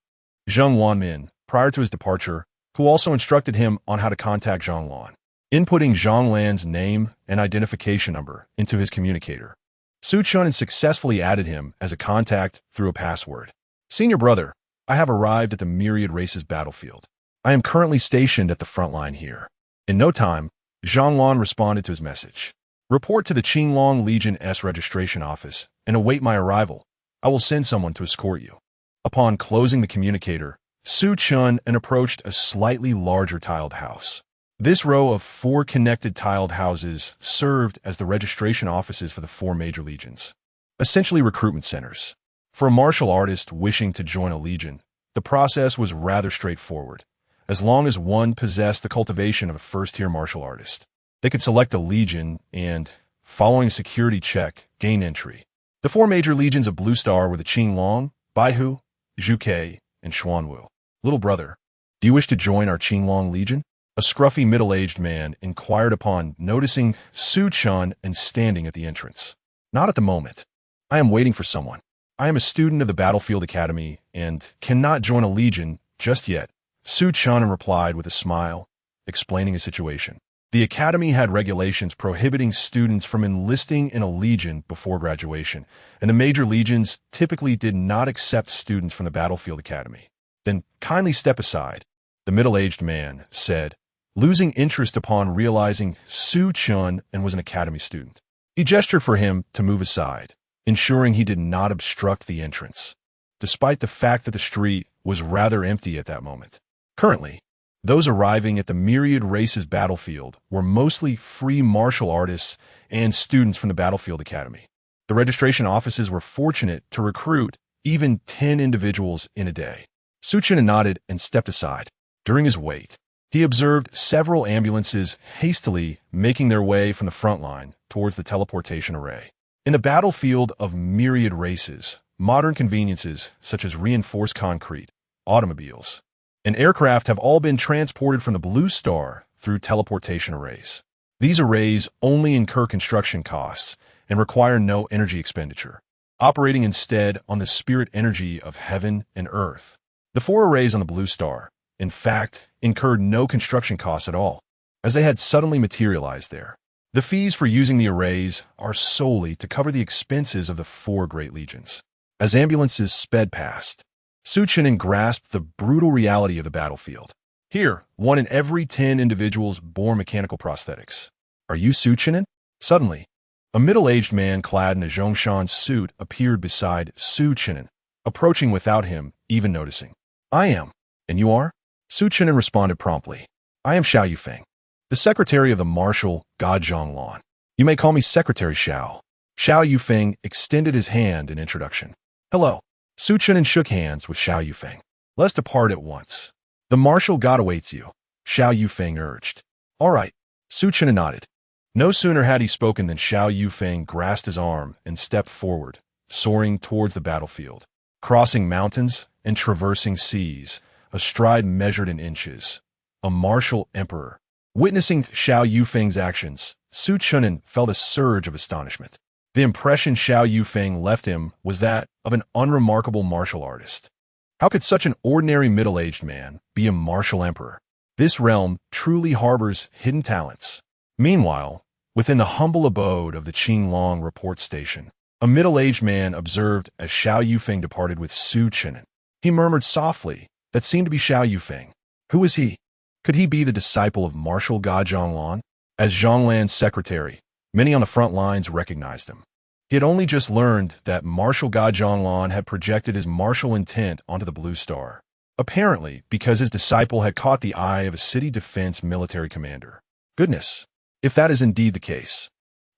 Zheng Wanmin, prior to his departure, who also instructed him on how to contact Zhonglan. Inputting Zhonglan's name and identification number into his communicator, Chen'an successfully added him as a contact through a password. Senior brother, I have arrived at the myriad races battlefield. I am currently stationed at the front line here. In no time, Zhonglan responded to his message. Report to the Qinglong Legion S registration office and await my arrival. I will send someone to escort you. Upon closing the communicator, Chen'an approached a slightly larger tiled house. This row of 4 connected tiled houses served as the registration offices for the 4 major legions, essentially recruitment centers. For a martial artist wishing to join a legion, the process was rather straightforward. As long as one possessed the cultivation of a first-tier martial artist, they could select a legion and, following a security check, gain entry. The 4 major legions of Blue Star were the Qinglong, Baihu, Zhuke, and Xuanwu. Little brother, do you wish to join our Qinglong Legion? A scruffy middle-aged man inquired upon noticing Chen'an standing at the entrance. Not at the moment. I am waiting for someone. I am a student of the Battlefield Academy and cannot join a legion just yet. Chen'an replied with a smile, explaining his situation. The Academy had regulations prohibiting students from enlisting in a legion before graduation, and the major legions typically did not accept students from the Battlefield Academy. Then kindly step aside, the middle-aged man said, losing interest upon realizing Su Chun and was an academy student. He gestured for him to move aside, ensuring he did not obstruct the entrance, despite the fact that the street was rather empty at that moment. Currently, those arriving at the Myriad Races battlefield were mostly free martial artists and students from the Battlefield Academy. The registration offices were fortunate to recruit even 10 individuals in a day. Su Chun nodded and stepped aside. During his wait, he observed several ambulances hastily making their way from the front line towards the teleportation array. In the battlefield of Myriad Races, modern conveniences such as reinforced concrete, automobiles, and aircraft have all been transported from the Blue Star through teleportation arrays. These arrays only incur construction costs and require no energy expenditure, operating instead on the spirit energy of heaven and earth. The 4 arrays on the Blue Star, in fact, incurred no construction costs at all, as they had suddenly materialized there. The fees for using the arrays are solely to cover the expenses of the 4 Great Legions. As ambulances sped past, Su Chun grasped the brutal reality of the battlefield. Here, 1 in every 10 individuals bore mechanical prosthetics. Are you Su Chun? Suddenly, a middle-aged man clad in a Zhongshan suit appeared beside Su Chun, approaching without him even noticing. I am. And you are? Su Chun responded promptly. I am Xiao Yufeng, the secretary of the Marshal Gajong Lan. You may call me Secretary Xiao. Xiao Yufeng extended his hand in introduction. Hello. Su Chun shook hands with Xiao Yufeng. Let's depart at once. The Marshal God awaits you, Xiao Yufeng urged. All right. Su Chun nodded. No sooner had he spoken than Xiao Yufeng grasped his arm and stepped forward, soaring towards the battlefield, crossing mountains and traversing seas, a stride measured in inches. A martial emperor. Witnessing Xiao Yufeng's actions, Su Chun felt a surge of astonishment. The impression Xiao Yufeng left him was that of an unremarkable martial artist. How could such an ordinary middle-aged man be a martial emperor? This realm truly harbors hidden talents. Meanwhile, within the humble abode of the Qinglong report station, a middle-aged man observed as Xiao Yufeng departed with Su Chun. He murmured softly, that seemed to be Xiao Yufeng. Who was he? Could he be the disciple of Marshal Gajong Lan? As Zhonglan's secretary, many on the front lines recognized him. He had only just learned that Marshal Gajong Lan had projected his martial intent onto the Blue Star, apparently because his disciple had caught the eye of a city defense military commander. Goodness, if that is indeed the case.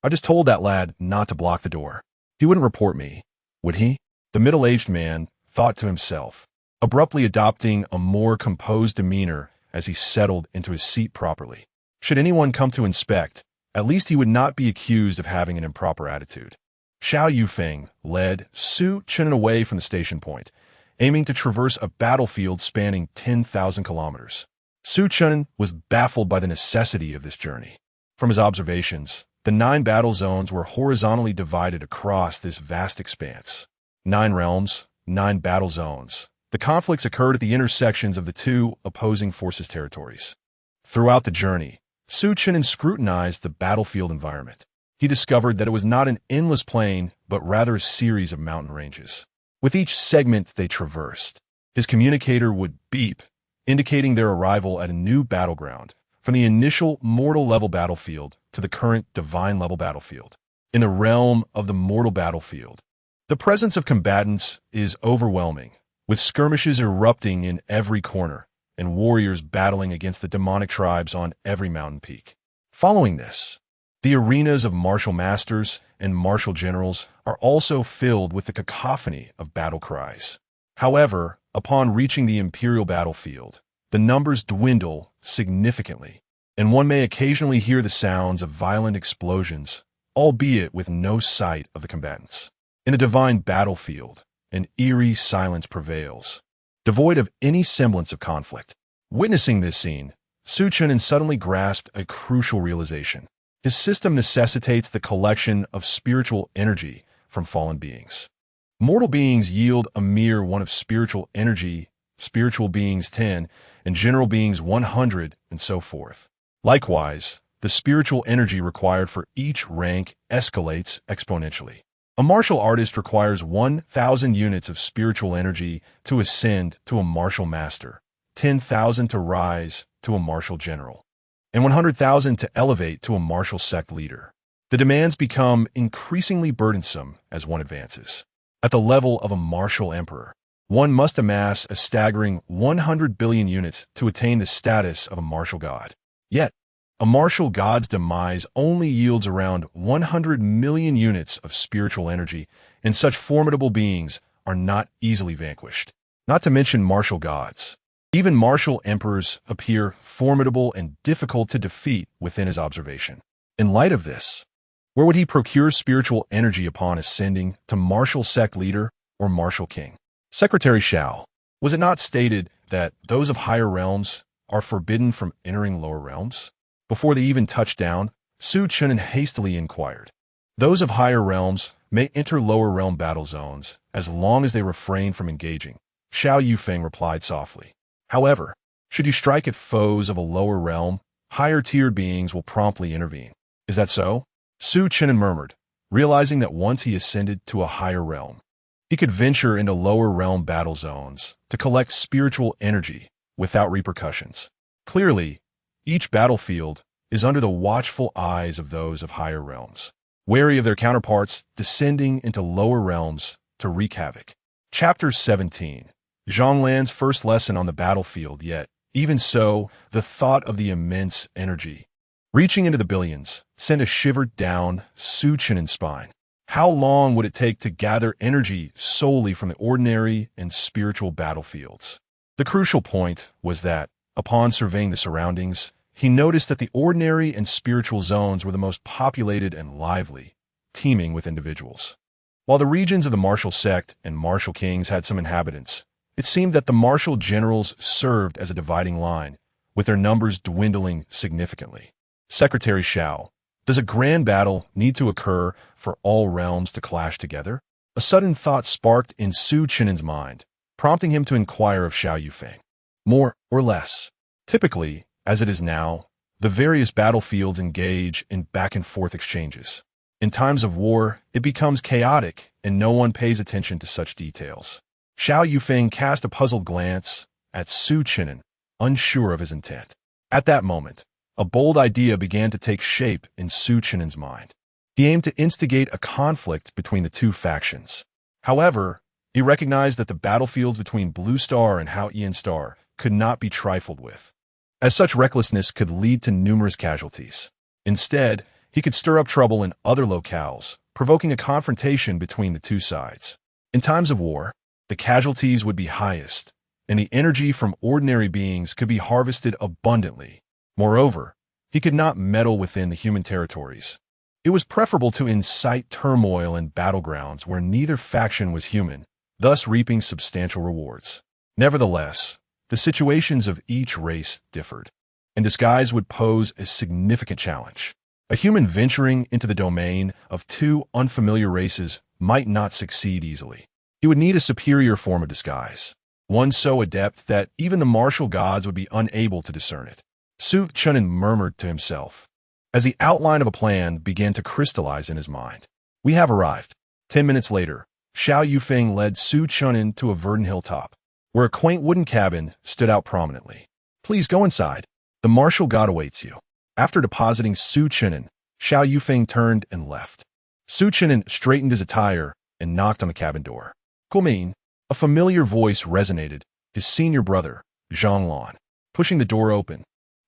I just told that lad not to block the door. He wouldn't report me, would he? The middle-aged man thought to himself, abruptly adopting a more composed demeanor as he settled into his seat properly. Should anyone come to inspect, at least he would not be accused of having an improper attitude. Xiao Yufeng led Su Chun away from the station point, aiming to traverse a battlefield spanning 10,000 kilometers. Su Chun was baffled by the necessity of this journey. From his observations, the 9 battle zones were horizontally divided across this vast expanse. 9 realms, 9 battle zones. The conflicts occurred at the intersections of the 2 opposing forces' territories. Throughout the journey, Su Chun scrutinized the battlefield environment. He discovered that it was not an endless plain, but rather a series of mountain ranges. With each segment they traversed, his communicator would beep, indicating their arrival at a new battleground, from the initial mortal-level battlefield to the current divine-level battlefield. In the realm of the mortal battlefield, the presence of combatants is overwhelming, with skirmishes erupting in every corner and warriors battling against the demonic tribes on every mountain peak. Following this, the arenas of martial masters and martial generals are also filled with the cacophony of battle cries. However, upon reaching the imperial battlefield, the numbers dwindle significantly, and one may occasionally hear the sounds of violent explosions, albeit with no sight of the combatants. In the divine battlefield, an eerie silence prevails, devoid of any semblance of conflict. Witnessing this scene, Su Chun suddenly grasped a crucial realization. His system necessitates the collection of spiritual energy from fallen beings. Mortal beings yield a mere 1 of spiritual energy, spiritual beings 10, and general beings 100, and so forth. Likewise, the spiritual energy required for each rank escalates exponentially. A martial artist requires 1,000 units of spiritual energy to ascend to a martial master, 10,000 to rise to a martial general. and 100,000 to elevate to a martial sect leader. The demands become increasingly burdensome as one advances. At the level of a martial emperor, one must amass a staggering 100 billion units to attain the status of a martial god. Yet, a martial god's demise only yields around 100 million units of spiritual energy, and such formidable beings are not easily vanquished. Not to mention martial gods. Even martial emperors appear formidable and difficult to defeat within his observation. In light of this, where would he procure spiritual energy upon ascending to martial sect leader or martial king? Secretary Shao, was it not stated that those of higher realms are forbidden from entering lower realms? Before they even touched down, Su Chen'an hastily inquired. Those of higher realms may enter lower realm battle zones as long as they refrain from engaging, Xiao Yufeng replied softly. However, should you strike at foes of a lower realm, higher-tiered beings will promptly intervene. Is that so? Su Chen'an murmured, realizing that once he ascended to a higher realm, he could venture into lower realm battle zones to collect spiritual energy without repercussions. Clearly, each battlefield is under the watchful eyes of those of higher realms, wary of their counterparts descending into lower realms to wreak havoc. Chapter 17. Zhonglan's first lesson on the battlefield, yet, even so, the thought of the immense energy, reaching into the billions, sent a shiver down Su Chen'an's spine. How long would it take to gather energy solely from the ordinary and spiritual battlefields? The crucial point was that, upon surveying the surroundings, he noticed that the ordinary and spiritual zones were the most populated and lively, teeming with individuals. While the regions of the martial sect and martial kings had some inhabitants, it seemed that the martial generals served as a dividing line, with their numbers dwindling significantly. Secretary Shao, does a grand battle need to occur for all realms to clash together? A sudden thought sparked in Su Chen'an's mind, prompting him to inquire of Xiao Yufeng. More or less. Typically, as it is now, the various battlefields engage in back-and-forth exchanges. In times of war, it becomes chaotic, and no one pays attention to such details. Xiao Yufeng cast a puzzled glance at Su Chen'an, unsure of his intent. At that moment, a bold idea began to take shape in Su Chen'an's mind. He aimed to instigate a conflict between the two factions. However, he recognized that the battlefields between Blue Star and Hao Ian Star could not be trifled with, as such recklessness could lead to numerous casualties. Instead, he could stir up trouble in other locales, provoking a confrontation between the two sides. In times of war, the casualties would be highest, and the energy from ordinary beings could be harvested abundantly. Moreover, he could not meddle within the human territories. It was preferable to incite turmoil in battlegrounds where neither faction was human, thus reaping substantial rewards. Nevertheless, the situations of each race differed, and disguise would pose a significant challenge. A human venturing into the domain of two unfamiliar races might not succeed easily. He would need a superior form of disguise, one so adept that even the martial gods would be unable to discern it. Su Chen'an murmured to himself, as the outline of a plan began to crystallize in his mind. We have arrived. 10 minutes later, Xiao Yufeng led Su Chen'an to a verdant hilltop, where a quaint wooden cabin stood out prominently. Please go inside. The martial god awaits you. After depositing Su Chen'an, Xiao Yufeng turned and left. Su Chen'an straightened his attire and knocked on the cabin door. Guomin, a familiar voice resonated, his senior brother, Zhonglan. Pushing the door open,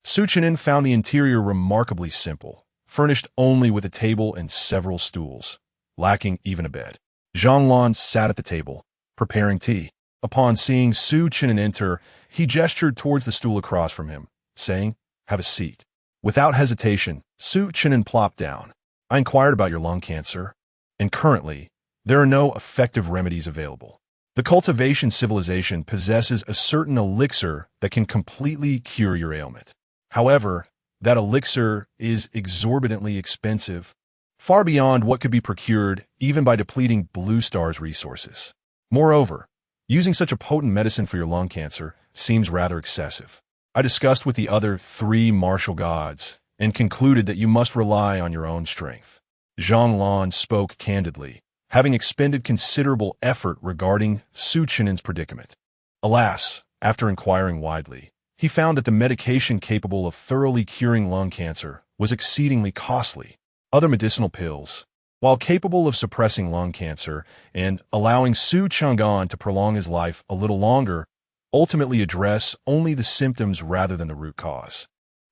Su Chen'an found the interior remarkably simple, furnished only with a table and several stools, lacking even a bed. Zhonglan sat at the table, preparing tea. Upon seeing Su Chen'an enter, he gestured towards the stool across from him, saying, "Have a seat." Without hesitation, Su Chen'an plopped down. I inquired about your lung cancer, and currently, there are no effective remedies available. The cultivation civilization possesses a certain elixir that can completely cure your ailment. However, that elixir is exorbitantly expensive, far beyond what could be procured even by depleting Blue Star's resources. Moreover, using such a potent medicine for your lung cancer seems rather excessive. I discussed with the other 3 martial gods and concluded that you must rely on your own strength. Zhonglan spoke candidly, having expended considerable effort regarding Su Chen'an's predicament. Alas, after inquiring widely, he found that the medication capable of thoroughly curing lung cancer was exceedingly costly. Other medicinal pills, while capable of suppressing lung cancer and allowing Su Chang'an to prolong his life a little longer, ultimately address only the symptoms rather than the root cause.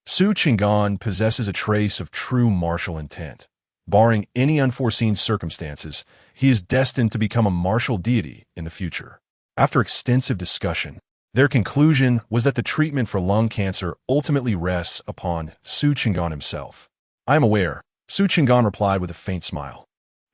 Su Chang'an possesses a trace of true martial intent. Barring any unforeseen circumstances, he is destined to become a martial deity in the future. After extensive discussion, their conclusion was that the treatment for lung cancer ultimately rests upon Su Chang'an himself. I am aware, Su Chang'an replied with a faint smile.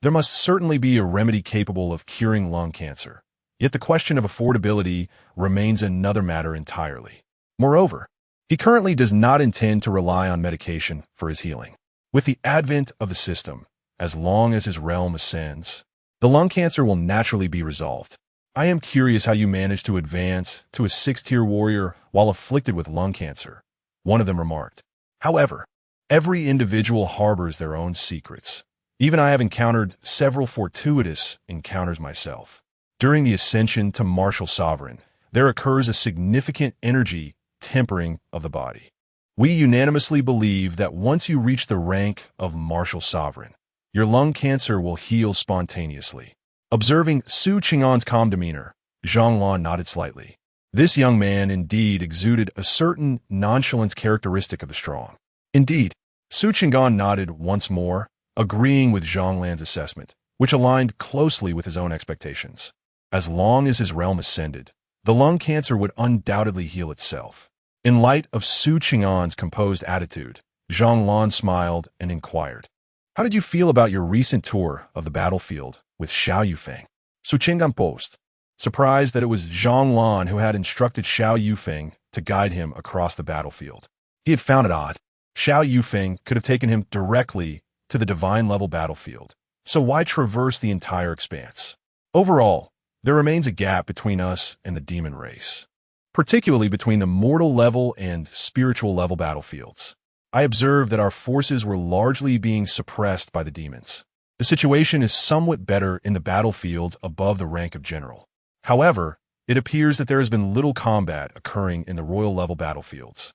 There must certainly be a remedy capable of curing lung cancer. Yet the question of affordability remains another matter entirely. Moreover, he currently does not intend to rely on medication for his healing. With the advent of the system, as long as his realm ascends, the lung cancer will naturally be resolved. I am curious how you managed to advance to a 6th-tier warrior while afflicted with lung cancer, one of them remarked. However, every individual harbors their own secrets. Even I have encountered several fortuitous encounters myself. During the ascension to martial sovereign, there occurs a significant energy tempering of the body. We unanimously believe that once you reach the rank of martial sovereign, your lung cancer will heal spontaneously. Observing Su Chang'an's calm demeanor, Zhang Lan nodded slightly. This young man indeed exuded a certain nonchalance characteristic of the strong. Indeed, Su Chang'an nodded once more, agreeing with Zhang Lan's assessment, which aligned closely with his own expectations. As long as his realm ascended, the lung cancer would undoubtedly heal itself. In light of Su Chang'an's composed attitude, Zhang Lan smiled and inquired, "How did you feel about your recent tour of the battlefield with Xiao Yufeng?" Su Chang'an posed, surprised that it was Zhang Lan who had instructed Xiao Yufeng to guide him across the battlefield. He had found it odd. Xiao Yufeng could have taken him directly to the divine-level battlefield, so why traverse the entire expanse? Overall, there remains a gap between us and the demon race, particularly between the mortal level and spiritual level battlefields. I observed that our forces were largely being suppressed by the demons. The situation is somewhat better in the battlefields above the rank of general. However, it appears that there has been little combat occurring in the royal level battlefields.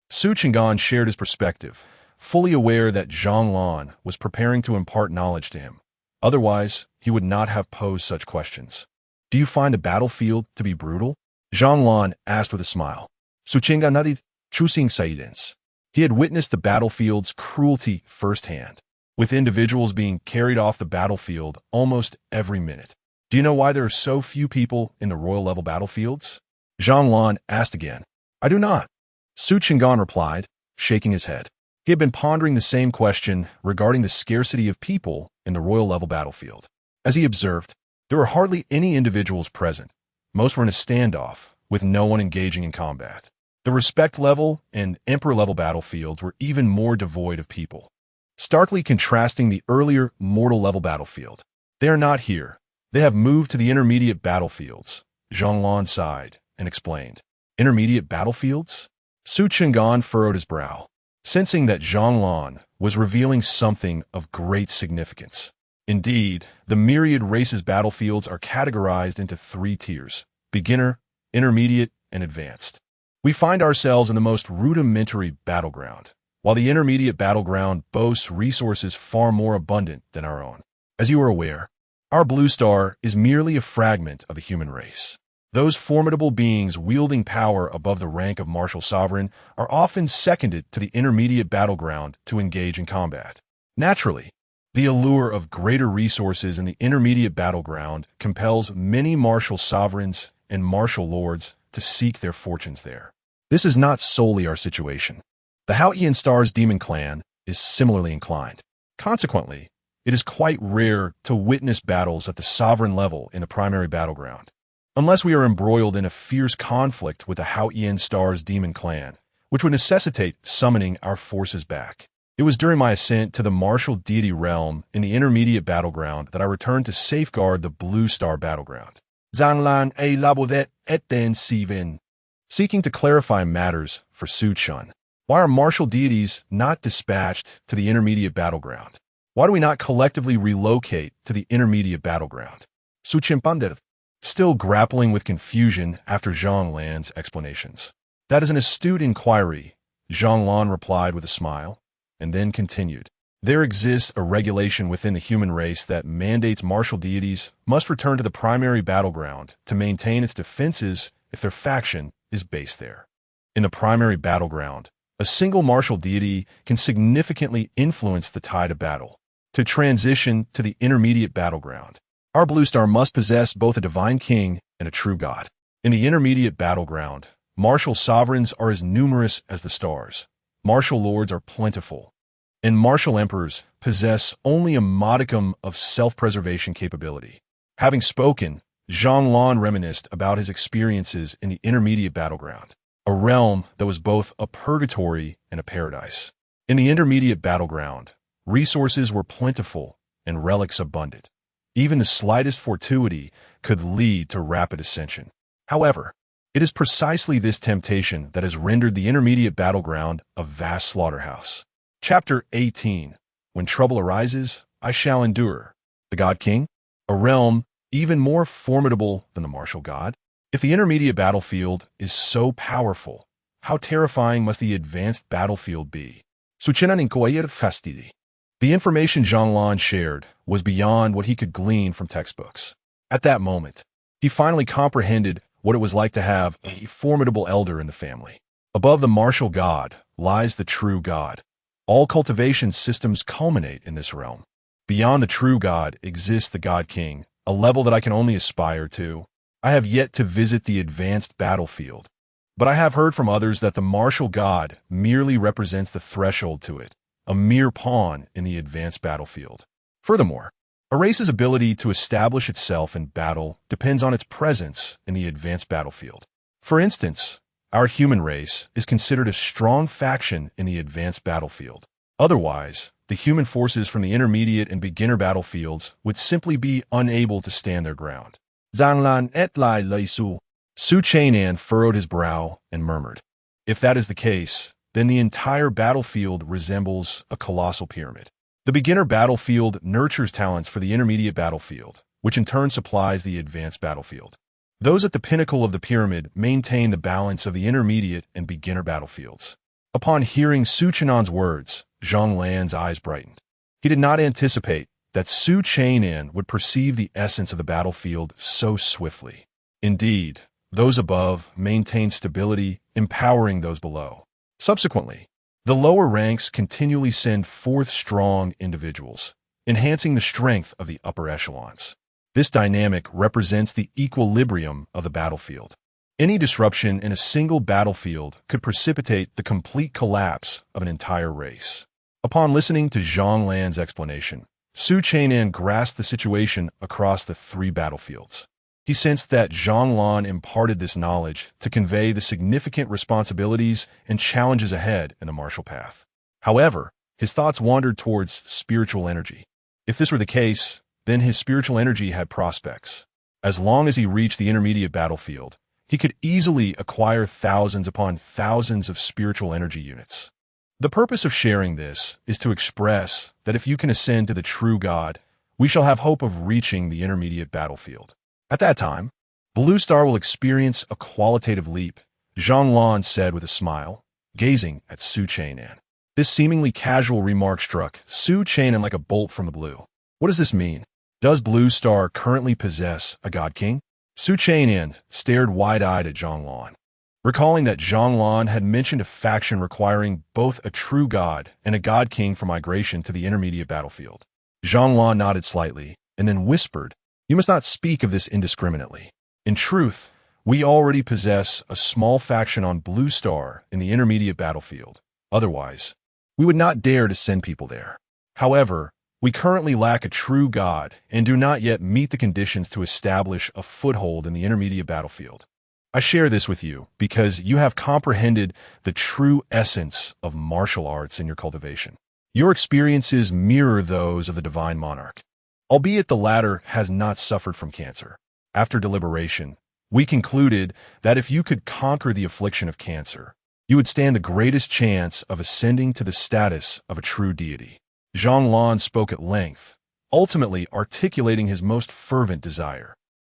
Su Chang'an shared his perspective, fully aware that Zhang Lan was preparing to impart knowledge to him. Otherwise, he would not have posed such questions. Do you find the battlefield to be brutal? Zhang Lan asked with a smile. Su Chang'an nodded, choosing silence. He had witnessed the battlefield's cruelty firsthand, with individuals being carried off the battlefield almost every minute. Do you know why there are so few people in the royal level battlefields? Zhang Lan asked again. I do not. Su Chang'an replied, shaking his head. He had been pondering the same question regarding the scarcity of people in the royal level battlefield. As he observed, there were hardly any individuals present. Most were in a standoff, with no one engaging in combat. The respect level and emperor level battlefields were even more devoid of people, starkly contrasting the earlier mortal level battlefield. They are not here. They have moved to the intermediate battlefields. Zhang Lan sighed and explained. Intermediate battlefields? Su Chang'an furrowed his brow, sensing that Zhang Lan was revealing something of great significance. Indeed, the myriad races' battlefields are categorized into 3 tiers: beginner, intermediate, and advanced. We find ourselves in the most rudimentary battleground, while the intermediate battleground boasts resources far more abundant than our own. As you are aware, our blue star is merely a fragment of the human race. Those formidable beings wielding power above the rank of martial sovereign are often seconded to the intermediate battleground to engage in combat. Naturally, the allure of greater resources in the intermediate battleground compels many martial sovereigns and martial lords to seek their fortunes there. This is not solely our situation. The Haotian Star's demon clan is similarly inclined. Consequently, it is quite rare to witness battles at the sovereign level in the primary battleground, unless we are embroiled in a fierce conflict with the Haotian Star's demon clan, which would necessitate summoning our forces back. It was during my ascent to the martial deity realm in the intermediate battleground that I returned to safeguard the blue star battleground. Zanlan a labodet eten sivin. Seeking to clarify matters for Su Chun. Why are martial deities not dispatched to the intermediate battleground? Why do we not collectively relocate to the intermediate battleground? Su Chimpandir, still grappling with confusion after Zhang Lan's explanations. That is an astute inquiry, Zhang replied with a smile, and then continued. There exists a regulation within the human race that mandates martial deities must return to the primary battleground to maintain its defenses if their faction is based there. In the primary battleground, a single martial deity can significantly influence the tide of battle. To transition to the intermediate battleground, our blue star must possess both a divine king and a true god. In the intermediate battleground, martial sovereigns are as numerous as the stars. Martial lords are plentiful, and martial emperors possess only a modicum of self-preservation capability. Having spoken, Zhang reminisced about his experiences in the intermediate battleground, a realm that was both a purgatory and a paradise. In the intermediate battleground, resources were plentiful and relics abundant. Even the slightest fortuity could lead to rapid ascension. However, it is precisely this temptation that has rendered the intermediate battleground a vast slaughterhouse. Chapter 18. When trouble arises, I shall endure. The God King? A realm even more formidable than the martial god? If the intermediate battlefield is so powerful, how terrifying must the advanced battlefield be? Chen'an fastidi. The information Zhang shared was beyond what he could glean from textbooks. At that moment, he finally comprehended what it was like to have a formidable elder in the family. Above the martial god lies the true god. All cultivation systems culminate in this realm. Beyond the true god exists the God King, a level that I can only aspire to. I have yet to visit the advanced battlefield, but I have heard from others that the martial god merely represents the threshold to it, a mere pawn in the advanced battlefield. Furthermore, a race's ability to establish itself in battle depends on its presence in the advanced battlefield. For instance, our human race is considered a strong faction in the advanced battlefield. Otherwise, the human forces from the intermediate and beginner battlefields would simply be unable to stand their ground. Zhanglan et lai leisu. Su Chen'an furrowed his brow and murmured, if that is the case, then the entire battlefield resembles a colossal pyramid. The beginner battlefield nurtures talents for the intermediate battlefield, which in turn supplies the advanced battlefield. Those at the pinnacle of the pyramid maintain the balance of the intermediate and beginner battlefields. Upon hearing Su Chen'an's words, Zhang eyes brightened. He did not anticipate that Su Chen'an would perceive the essence of the battlefield so swiftly. Indeed, those above maintain stability, empowering those below. Subsequently, the lower ranks continually send forth strong individuals, enhancing the strength of the upper echelons. This dynamic represents the equilibrium of the battlefield. Any disruption in a single battlefield could precipitate the complete collapse of an entire race. Upon listening to Zhang explanation, Su Chen'an grasped the situation across the three battlefields. He sensed that Zhang imparted this knowledge to convey the significant responsibilities and challenges ahead in the martial path. However, his thoughts wandered towards spiritual energy. If this were the case, then his spiritual energy had prospects. As long as he reached the intermediate battlefield, he could easily acquire thousands upon thousands of spiritual energy units. The purpose of sharing this is to express that if you can ascend to the true God, we shall have hope of reaching the intermediate battlefield. At that time, Blue Star will experience a qualitative leap, Zhang said with a smile, gazing at Su Chen'an. This seemingly casual remark struck Su Chen'an like a bolt from the blue. What does this mean? Does Blue Star currently possess a God King? Su Chen'an stared wide-eyed at Zhang. Recalling that Zhang had mentioned a faction requiring both a true god and a God King for migration to the intermediate battlefield. Zhang nodded slightly and then whispered, you must not speak of this indiscriminately. In truth, we already possess a small faction on Blue Star in the intermediate battlefield. Otherwise, we would not dare to send people there. However, we currently lack a true god and do not yet meet the conditions to establish a foothold in the intermediate battlefield. I share this with you because you have comprehended the true essence of martial arts in your cultivation. Your experiences mirror those of the divine monarch, albeit the latter has not suffered from cancer. After deliberation, we concluded that if you could conquer the affliction of cancer, you would stand the greatest chance of ascending to the status of a true deity. Zhang spoke at length, ultimately articulating his most fervent desire.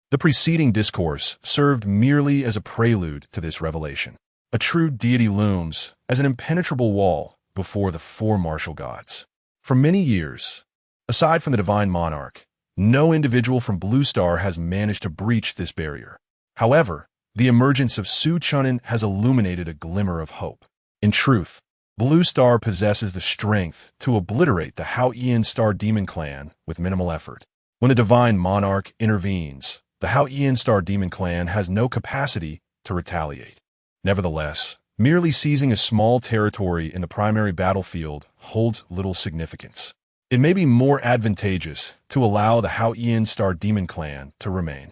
The preceding discourse served merely as a prelude to this revelation. A true deity looms as an impenetrable wall before the four martial gods. For many years, aside from the divine monarch, no individual from Blue Star has managed to breach this barrier. However, the emergence of Su Chen'an has illuminated a glimmer of hope. In truth, Blue Star possesses the strength to obliterate the Hao Ian Star Demon Clan with minimal effort. When the divine monarch intervenes, the Hao Ian Star Demon Clan has no capacity to retaliate. Nevertheless, merely seizing a small territory in the primary battlefield holds little significance. It may be more advantageous to allow the Hao Ian Star Demon Clan to remain,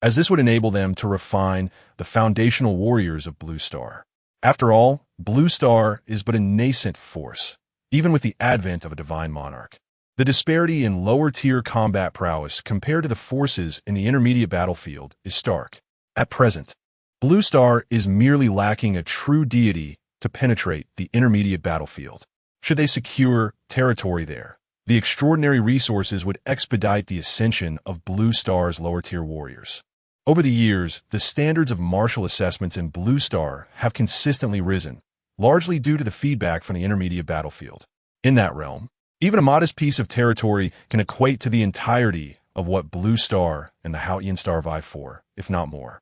as this would enable them to refine the foundational warriors of Blue Star. After all, Blue Star is but a nascent force, even with the advent of a divine monarch. The disparity in lower-tier combat prowess compared to the forces in the intermediate battlefield is stark. At present, Blue Star is merely lacking a true deity to penetrate the intermediate battlefield. Should they secure territory there, the extraordinary resources would expedite the ascension of Blue Star's lower-tier warriors. Over the years, the standards of martial assessments in Blue Star have consistently risen, largely due to the feedback from the intermediate battlefield. In that realm, even a modest piece of territory can equate to the entirety of what Blue Star and the Hao Ian Star vie for, if not more.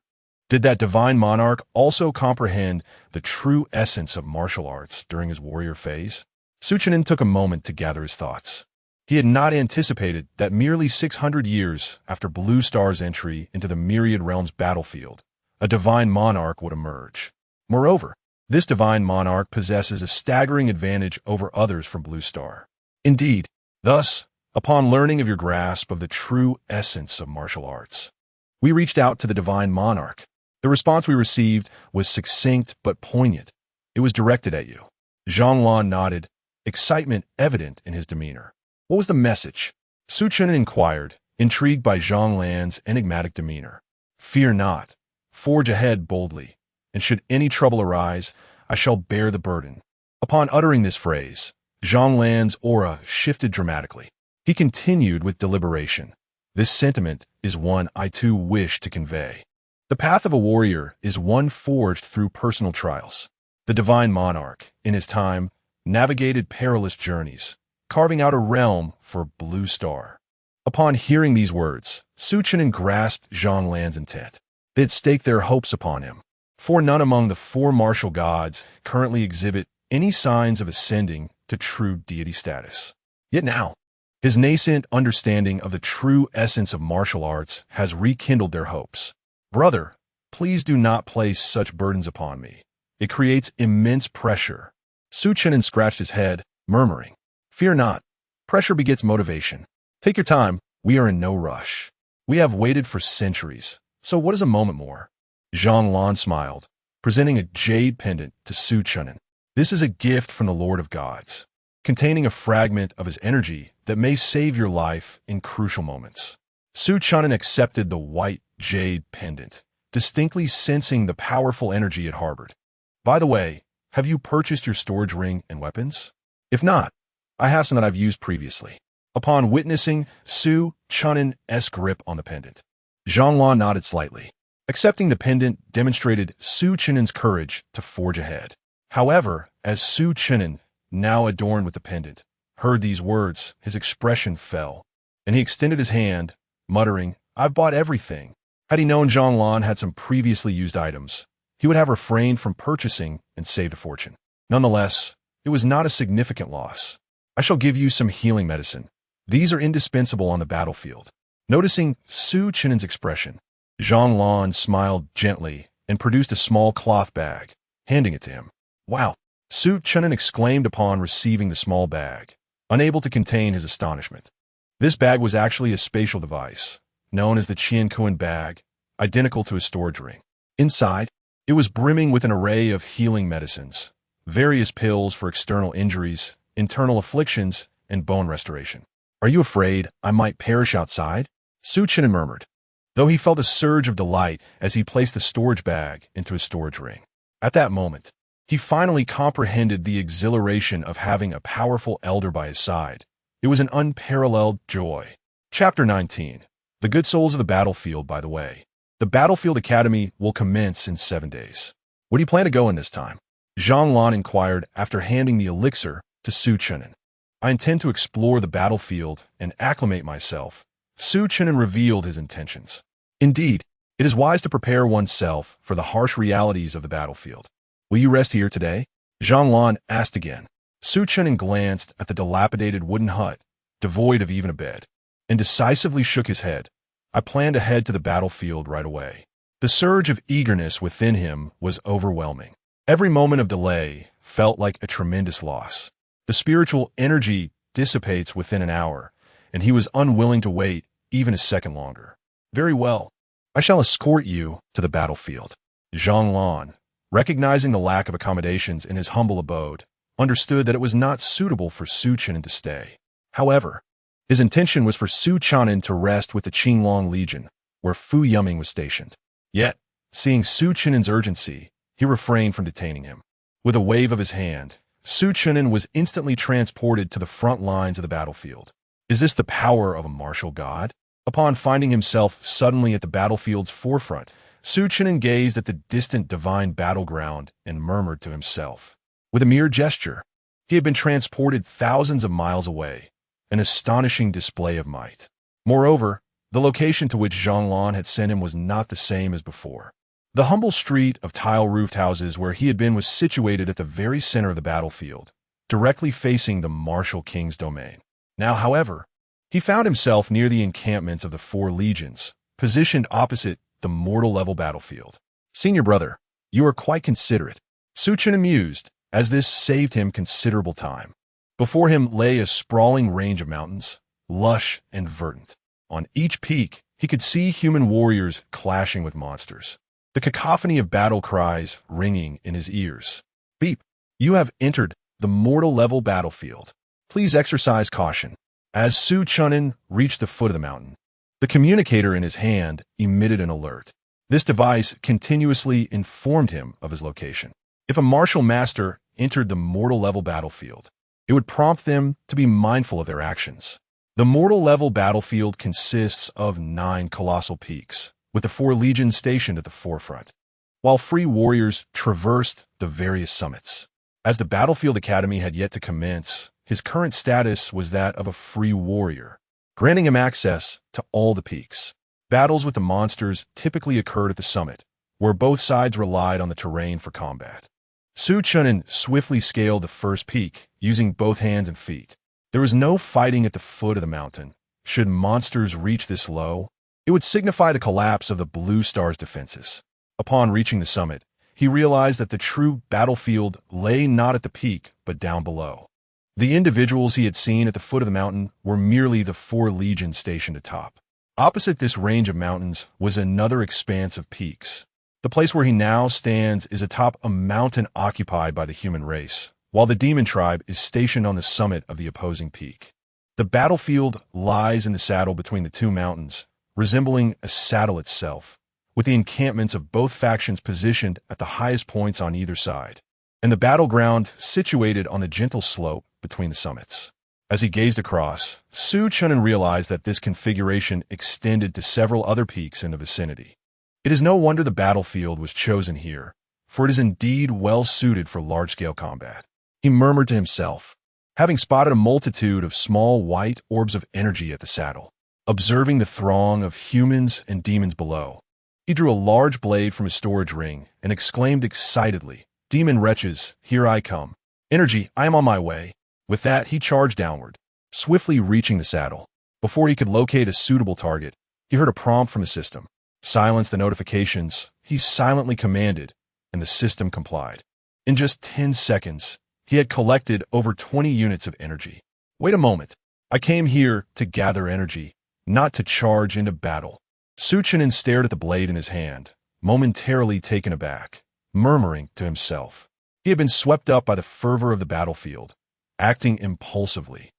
Did that divine monarch also comprehend the true essence of martial arts during his warrior phase? Su Chen'an took a moment to gather his thoughts. He had not anticipated that merely 600 years after Blue Star's entry into the Myriad Realms battlefield, a divine monarch would emerge. Moreover, this divine monarch possesses a staggering advantage over others from Blue Star. Indeed, thus, upon learning of your grasp of the true essence of martial arts, we reached out to the divine monarch. The response we received was succinct but poignant. It was directed at you. Zhang nodded, excitement evident in his demeanor. What was the message? Su Chen'an inquired, intrigued by Zhang Lan's enigmatic demeanor. Fear not. Forge ahead boldly, and should any trouble arise, I shall bear the burden. Upon uttering this phrase, Zhang Lan's aura shifted dramatically. He continued with deliberation. This sentiment is one I too wish to convey. The path of a warrior is one forged through personal trials. The divine monarch, in his time, navigated perilous journeys, carving out a realm for Blue Star. Upon hearing these words, Su Chen'an grasped Zhang Lan's intent. They had staked their hopes upon him, for none among the four martial gods currently exhibit any signs of ascending to true deity status. Yet now, his nascent understanding of the true essence of martial arts has rekindled their hopes. Brother, please do not place such burdens upon me. It creates immense pressure. Su Chen'an scratched his head, murmuring, Fear not. Pressure begets motivation. Take your time. We are in no rush. We have waited for centuries. So what is a moment more? Zhang Lan smiled, presenting a jade pendant to Su Chen'an. This is a gift from the Lord of Gods, containing a fragment of his energy that may save your life in crucial moments. Su Chen'an accepted the white jade pendant, distinctly sensing the powerful energy it harbored. By the way, have you purchased your storage ring and weapons? If not, I have some that I've used previously. Upon witnessing Su Chen'an's grip on the pendant, Zhang Lan nodded slightly. Accepting the pendant demonstrated Su Chen'an's courage to forge ahead. However, as Su Chen'an, now adorned with the pendant, heard these words, his expression fell, and he extended his hand, muttering, I've bought everything. Had he known Zhang Lan had some previously used items, he would have refrained from purchasing and saved a fortune. Nonetheless, it was not a significant loss. I shall give you some healing medicine. These are indispensable on the battlefield. Noticing Su Chen'an's expression, Zhang Lan smiled gently and produced a small cloth bag, handing it to him. Wow! Su Chen'an exclaimed upon receiving the small bag, unable to contain his astonishment. This bag was actually a spatial device, known as the Jianjian bag, identical to his storage ring. Inside, it was brimming with an array of healing medicines, various pills for external injuries, internal afflictions, and bone restoration. Are you afraid I might perish outside? Su Chen'an murmured, though he felt a surge of delight as he placed the storage bag into his storage ring. At that moment, he finally comprehended the exhilaration of having a powerful elder by his side. It was an unparalleled joy. Chapter 19. The good souls of the battlefield, by the way. The Battlefield Academy will commence in 7 days. Where do you plan to go in this time? Zhang inquired after handing the elixir to Chen'an. I intend to explore the battlefield and acclimate myself. Chen'an revealed his intentions. Indeed, it is wise to prepare oneself for the harsh realities of the battlefield. Will you rest here today? Zhang asked again. Chen'an glanced at the dilapidated wooden hut, devoid of even a bed, and decisively shook his head. I plan to head to the battlefield right away. The surge of eagerness within him was overwhelming. Every moment of delay felt like a tremendous loss. The spiritual energy dissipates within an hour, and he was unwilling to wait even a second longer. Very well. I shall escort you to the battlefield. Zhang, recognizing the lack of accommodations in his humble abode, understood that it was not suitable for Chen'an to stay. However, his intention was for Chen'an to rest with the Qinglong Legion, where Fu Yuming was stationed. Yet, seeing Chen'an's urgency, he refrained from detaining him. With a wave of his hand, Chen'an was instantly transported to the front lines of the battlefield. Is this the power of a martial god? Upon finding himself suddenly at the battlefield's forefront, Chen'an gazed at the distant divine battleground and murmured to himself. With a mere gesture, he had been transported thousands of miles away, an astonishing display of might. Moreover, the location to which Zhang had sent him was not the same as before. The humble street of tile-roofed houses where he had been was situated at the very center of the battlefield, directly facing the martial king's domain. Now, however, he found himself near the encampments of the 4 legions, positioned opposite the mortal-level battlefield. Senior brother, you are quite considerate. Chen'an mused, as this saved him considerable time. Before him lay a sprawling range of mountains, lush and verdant. On each peak, he could see human warriors clashing with monsters. The cacophony of battle cries ringing in his ears. Beep, you have entered the mortal-level battlefield. Please exercise caution. As Chen'an reached the foot of the mountain, the communicator in his hand emitted an alert. This device continuously informed him of his location. If a martial master entered the mortal-level battlefield, it would prompt them to be mindful of their actions. The mortal-level battlefield consists of 9 colossal peaks, with the 4 legions stationed at the forefront, while free warriors traversed the various summits. As the Battlefield Academy had yet to commence, his current status was that of a free warrior, granting him access to all the peaks. Battles with the monsters typically occurred at the summit, where both sides relied on the terrain for combat. Chen'an swiftly scaled the first peak, using both hands and feet. There was no fighting at the foot of the mountain. Should monsters reach this low, it would signify the collapse of the Blue Star's defenses. Upon reaching the summit, he realized that the true battlefield lay not at the peak, but down below. The individuals he had seen at the foot of the mountain were merely the 4 legions stationed atop. Opposite this range of mountains was another expanse of peaks. The place where he now stands is atop a mountain occupied by the human race, while the demon tribe is stationed on the summit of the opposing peak. The battlefield lies in the saddle between the 2 mountains, resembling a saddle itself, with the encampments of both factions positioned at the highest points on either side, and the battleground situated on the gentle slope between the summits. As he gazed across, Chen'an realized that this configuration extended to several other peaks in the vicinity. It is no wonder the battlefield was chosen here, for it is indeed well suited for large-scale combat. He murmured to himself, having spotted a multitude of small white orbs of energy at the saddle. Observing the throng of humans and demons below, he drew a large blade from his storage ring and exclaimed excitedly, "Demon wretches, here I come. Energy, I am on my way." With that, he charged downward, swiftly reaching the saddle. Before he could locate a suitable target, he heard a prompt from the system. Silence the notifications, he silently commanded, and the system complied. In just 10 seconds, he had collected over 20 units of energy. Wait a moment. I came here to gather energy, not to charge into battle. Chen'an stared at the blade in his hand, momentarily taken aback, murmuring to himself. He had been swept up by the fervor of the battlefield, acting impulsively.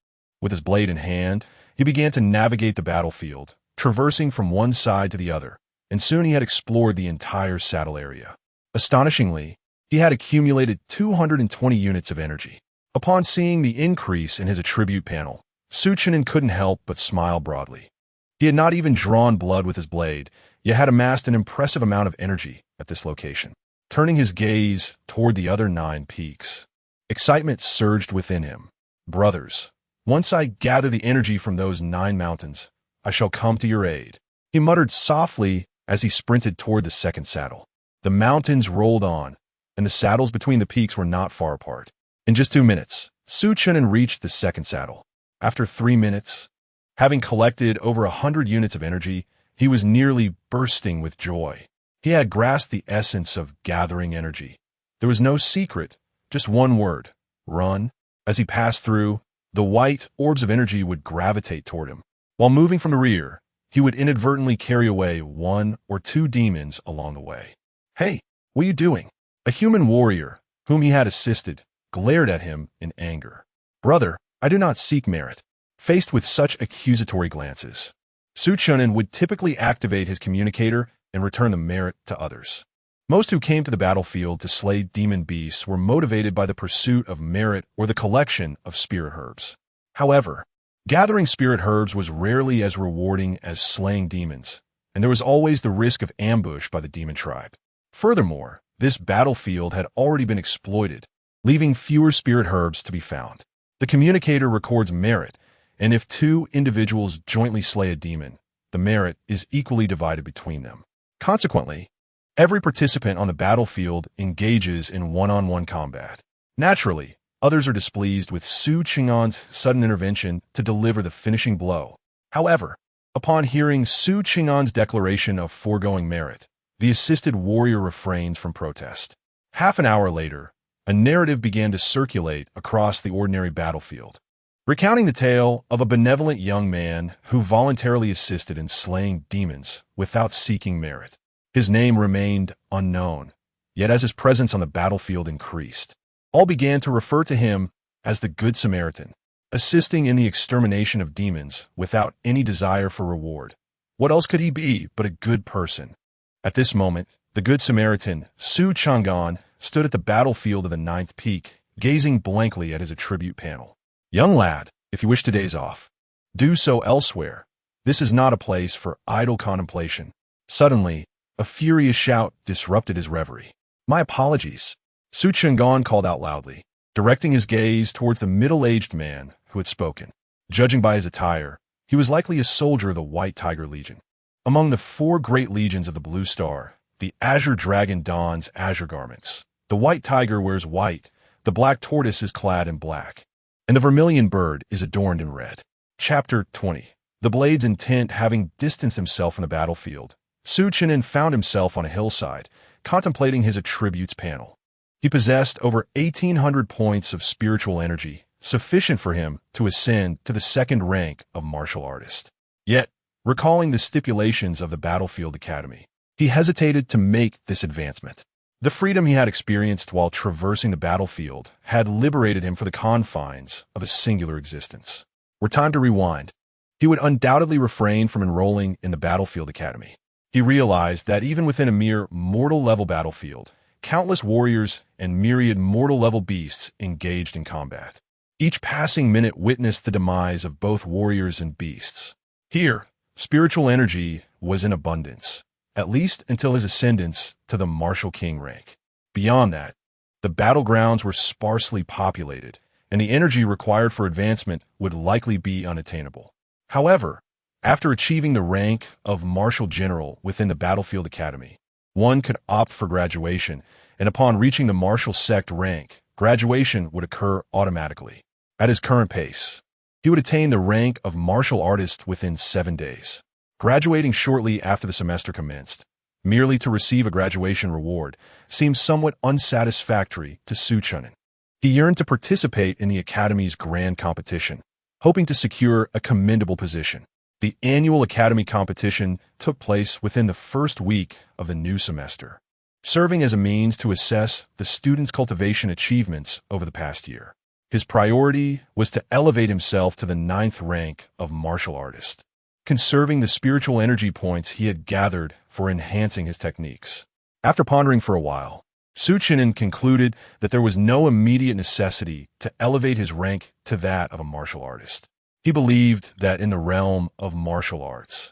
With his blade in hand, he began to navigate the battlefield, traversing from one side to the other, and soon he had explored the entire saddle area. Astonishingly, he had accumulated 220 units of energy. Upon seeing the increase in his attribute panel, Chen'an couldn't help but smile broadly. He had not even drawn blood with his blade, yet had amassed an impressive amount of energy at this location. turning his gaze toward the other 9 peaks. Excitement surged within him. "Brothers, once I gather the energy from those 9 mountains, I shall come to your aid," he muttered softly as he sprinted toward the second saddle. The mountains rolled on, and the saddles between the peaks were not far apart. In just 2 minutes, Chen'an reached the second saddle. After 3 minutes, having collected over 100 units of energy, he was nearly bursting with joy. He had grasped the essence of gathering energy. There was no secret, just one word: run. As he passed through, the white orbs of energy would gravitate toward him. While moving from the rear, he would inadvertently carry away 1 or 2 demons along the way. "Hey, what are you doing?" A human warrior, whom he had assisted, glared at him in anger. "Brother, I do not seek merit." Faced with such accusatory glances, Chen'an would typically activate his communicator and return the merit to others. Most who came to the battlefield to slay demon beasts were motivated by the pursuit of merit or the collection of spirit herbs. However, gathering spirit herbs was rarely as rewarding as slaying demons, and there was always the risk of ambush by the demon tribe. Furthermore, this battlefield had already been exploited, leaving fewer spirit herbs to be found. The communicator records merit, and if 2 individuals jointly slay a demon, the merit is equally divided between them. Consequently, every participant on the battlefield engages in one-on-one combat. Naturally, others are displeased with Chen'an's sudden intervention to deliver the finishing blow. However, upon hearing Chen'an's declaration of foregoing merit, the assisted warrior refrains from protest. Half an hour later, a narrative began to circulate across the ordinary battlefield, recounting the tale of a benevolent young man who voluntarily assisted in slaying demons without seeking merit. His name remained unknown, yet as his presence on the battlefield increased, all began to refer to him as the Good Samaritan, assisting in the extermination of demons without any desire for reward. What else could he be but a good person? At this moment, the Good Samaritan, Chen'an, stood at the battlefield of the 9th peak, gazing blankly at his attribute panel. "Young lad, if you wish to daze off, do so elsewhere. This is not a place for idle contemplation." Suddenly, a furious shout disrupted his reverie. "My apologies," Chen'an called out loudly, directing his gaze towards the middle-aged man who had spoken. Judging by his attire, he was likely a soldier of the White Tiger Legion. Among the 4 great legions of the Blue Star, the Azure Dragon dons azure garments, the White Tiger wears white, the Black Tortoise is clad in black, and the Vermilion Bird is adorned in red. Chapter 20. The Blade's intent having distanced himself from the battlefield, Chen'an found himself on a hillside, contemplating his attributes panel. He possessed over 1,800 points of spiritual energy, sufficient for him to ascend to the 2nd rank of martial artist. Yet, recalling the stipulations of the Battlefield Academy, he hesitated to make this advancement. The freedom he had experienced while traversing the battlefield had liberated him for the confines of a singular existence. Were time to rewind, he would undoubtedly refrain from enrolling in the Battlefield Academy. He realized that even within a mere mortal-level battlefield, countless warriors and myriad mortal-level beasts engaged in combat. Each passing minute witnessed the demise of both warriors and beasts. Here, spiritual energy was in abundance, at least until his ascendance to the Martial King rank. Beyond that, the battlegrounds were sparsely populated, and the energy required for advancement would likely be unattainable. However, after achieving the rank of Martial General within the Battlefield Academy, one could opt for graduation, and upon reaching the Martial Sect rank, graduation would occur automatically. At his current pace, he would attain the rank of Martial Artist within 7 days. Graduating shortly after the semester commenced, merely to receive a graduation reward, seemed somewhat unsatisfactory to Chen'an. He yearned to participate in the Academy's grand competition, hoping to secure a commendable position. The annual Academy competition took place within the first week of the new semester, serving as a means to assess the students' cultivation achievements over the past year. His priority was to elevate himself to the 9th rank of martial artist, conserving the spiritual energy points he had gathered for enhancing his techniques. After pondering for a while, Chen'an concluded that there was no immediate necessity to elevate his rank to that of a martial artist. He believed that in the realm of martial arts,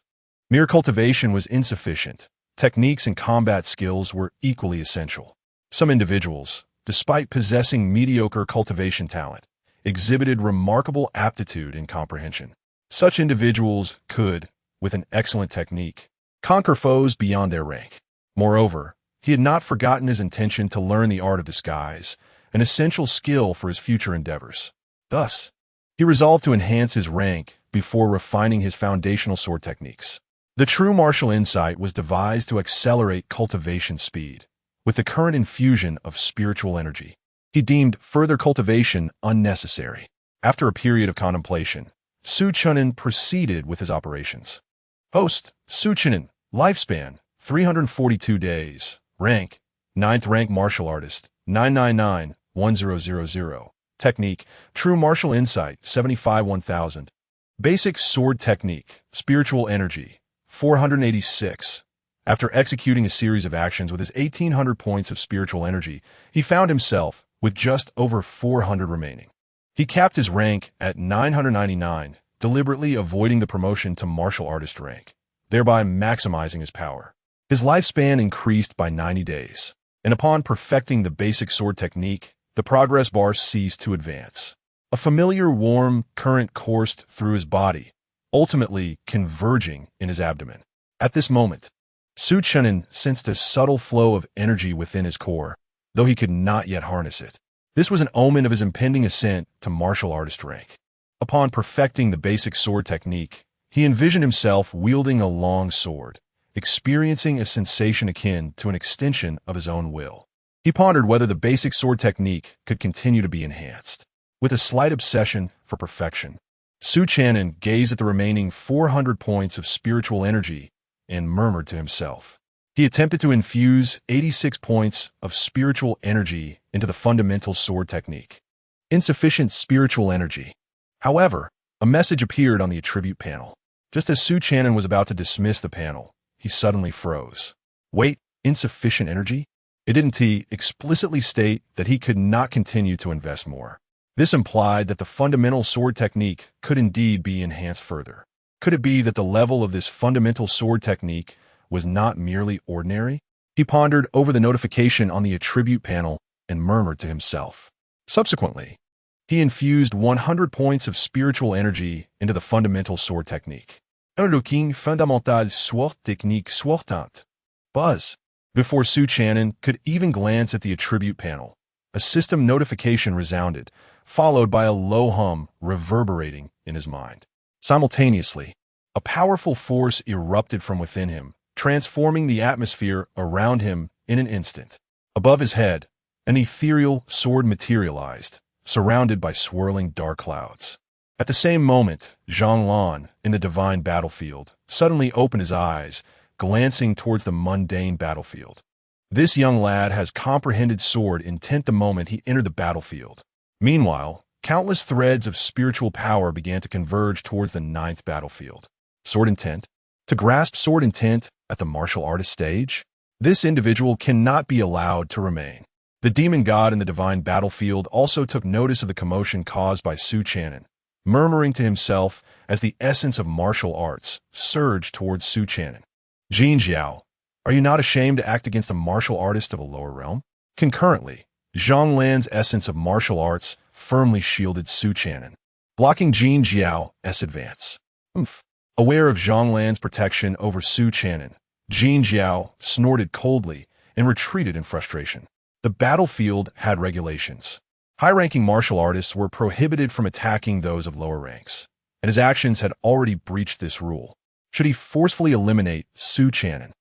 mere cultivation was insufficient. Techniques and combat skills were equally essential. Some individuals, despite possessing mediocre cultivation talent, exhibited remarkable aptitude and comprehension. Such individuals could, with an excellent technique, conquer foes beyond their rank. Moreover, he had not forgotten his intention to learn the art of disguise, an essential skill for his future endeavors. Thus, he resolved to enhance his rank before refining his foundational sword techniques. The true martial insight was devised to accelerate cultivation speed, with the current infusion of spiritual energy. He deemed further cultivation unnecessary. After a period of contemplation, Chen'an proceeded with his operations. Host, Chen'an, lifespan, 342 days, rank, 9th rank martial artist, 999-1000, technique, true martial insight, 75-1000, basic sword technique, spiritual energy, 486. After executing a series of actions with his 1800 points of spiritual energy, he found himself with just over 400 remaining. He capped his rank at 999, deliberately avoiding the promotion to martial artist rank, thereby maximizing his power. His lifespan increased by 90 days, and upon perfecting the basic sword technique, the progress bar ceased to advance. A familiar warm current coursed through his body, ultimately converging in his abdomen. At this moment, Chen'an sensed a subtle flow of energy within his core, though he could not yet harness it. This was an omen of his impending ascent to martial artist rank. Upon perfecting the basic sword technique, he envisioned himself wielding a long sword, experiencing a sensation akin to an extension of his own will. He pondered whether the basic sword technique could continue to be enhanced. With a slight obsession for perfection, Chen'an gazed at the remaining 400 points of spiritual energy and murmured to himself. He attempted to infuse 86 points of spiritual energy into the fundamental sword technique. Insufficient spiritual energy. However, a message appeared on the attribute panel. Just as Chen'an was about to dismiss the panel, he suddenly froze. Wait, insufficient energy? Didn't he explicitly state that he could not continue to invest more? This implied that the fundamental sword technique could indeed be enhanced further. Could it be that the level of this fundamental sword technique was not merely ordinary? He pondered over the notification on the attribute panel and murmured to himself. Subsequently, he infused 100 points of spiritual energy into the fundamental sword technique. Un looking fondamental sword technique sortant. Buzz. Before Chen'an could even glance at the attribute panel, a system notification resounded, followed by a low hum reverberating in his mind. Simultaneously, a powerful force erupted from within him, transforming the atmosphere around him in an instant. Above his head, an ethereal sword materialized, surrounded by swirling dark clouds. At the same moment, Jianjian, in the divine battlefield, suddenly opened his eyes, glancing towards the mundane battlefield. This young lad has comprehended sword intent the moment he entered the battlefield. Meanwhile, countless threads of spiritual power began to converge towards the 9th battlefield. Sword intent? To grasp sword intent at the martial artist stage? This individual cannot be allowed to remain. The demon god in the divine battlefield also took notice of the commotion caused by Chen'an, murmuring to himself as the essence of martial arts surged towards Chen'an. Jianjian, are you not ashamed to act against a martial artist of a lower realm? Concurrently, Zhonglan's essence of martial arts firmly shielded Chen'an, blocking Jianjian's advance. Aware of Zhonglan's protection over Chen'an, Jianjian snorted coldly and retreated in frustration. The battlefield had regulations. High-ranking martial artists were prohibited from attacking those of lower ranks, and his actions had already breached this rule. Should he forcefully eliminate Chen'an,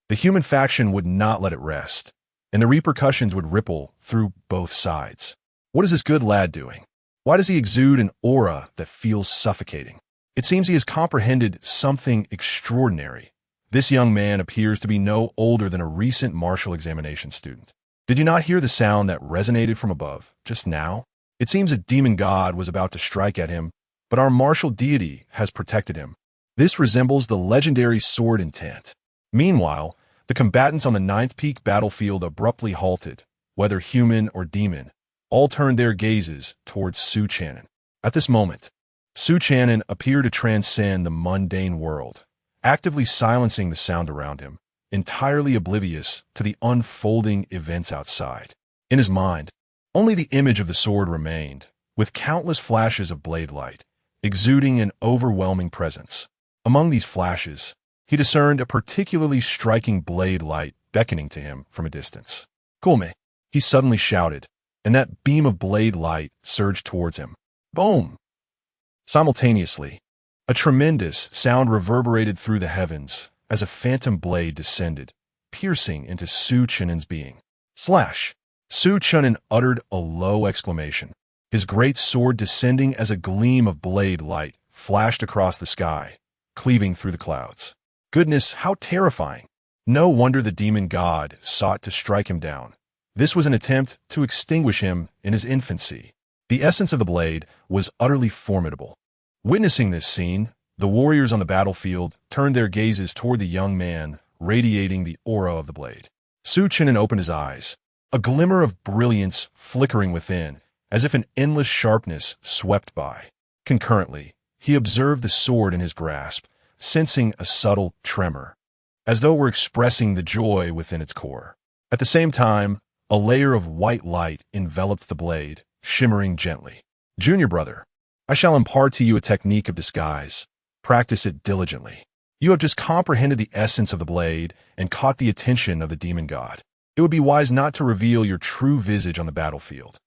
the human faction would not let it rest, and the repercussions would ripple through both sides. What is this good lad doing? Why does he exude an aura that feels suffocating? It seems he has comprehended something extraordinary. This young man appears to be no older than a recent martial examination student. Did you not hear the sound that resonated from above just now? It seems a demon god was about to strike at him, but our martial deity has protected him. This resembles the legendary sword intent. Meanwhile, the combatants on the 9th peak battlefield abruptly halted, whether human or demon, all turned their gazes towards Chen'an. At this moment, Chen'an appeared to transcend the mundane world, actively silencing the sound around him, entirely oblivious to the unfolding events outside. In his mind, only the image of the sword remained, with countless flashes of blade light, exuding an overwhelming presence. Among these flashes, he discerned a particularly striking blade light beckoning to him from a distance. "Come!" he suddenly shouted, and that beam of blade light surged towards him. Boom! Simultaneously, a tremendous sound reverberated through the heavens as a phantom blade descended, piercing into Su Chen'an's being. Slash! Su Chen'an uttered a low exclamation, his great sword descending as a gleam of blade light flashed across the sky, cleaving through the clouds. Goodness, how terrifying! No wonder the demon god sought to strike him down. This was an attempt to extinguish him in his infancy. The essence of the blade was utterly formidable. Witnessing this scene, the warriors on the battlefield turned their gazes toward the young man, radiating the aura of the blade. Su Chen'an opened his eyes, a glimmer of brilliance flickering within, as if an endless sharpness swept by. Concurrently, he observed the sword in his grasp, sensing a subtle tremor, as though it were expressing the joy within its core. At the same time, a layer of white light enveloped the blade, shimmering gently. "Junior brother, I shall impart to you a technique of disguise. Practice it diligently. You have just comprehended the essence of the blade and caught the attention of the demon god. It would be wise not to reveal your true visage on the battlefield.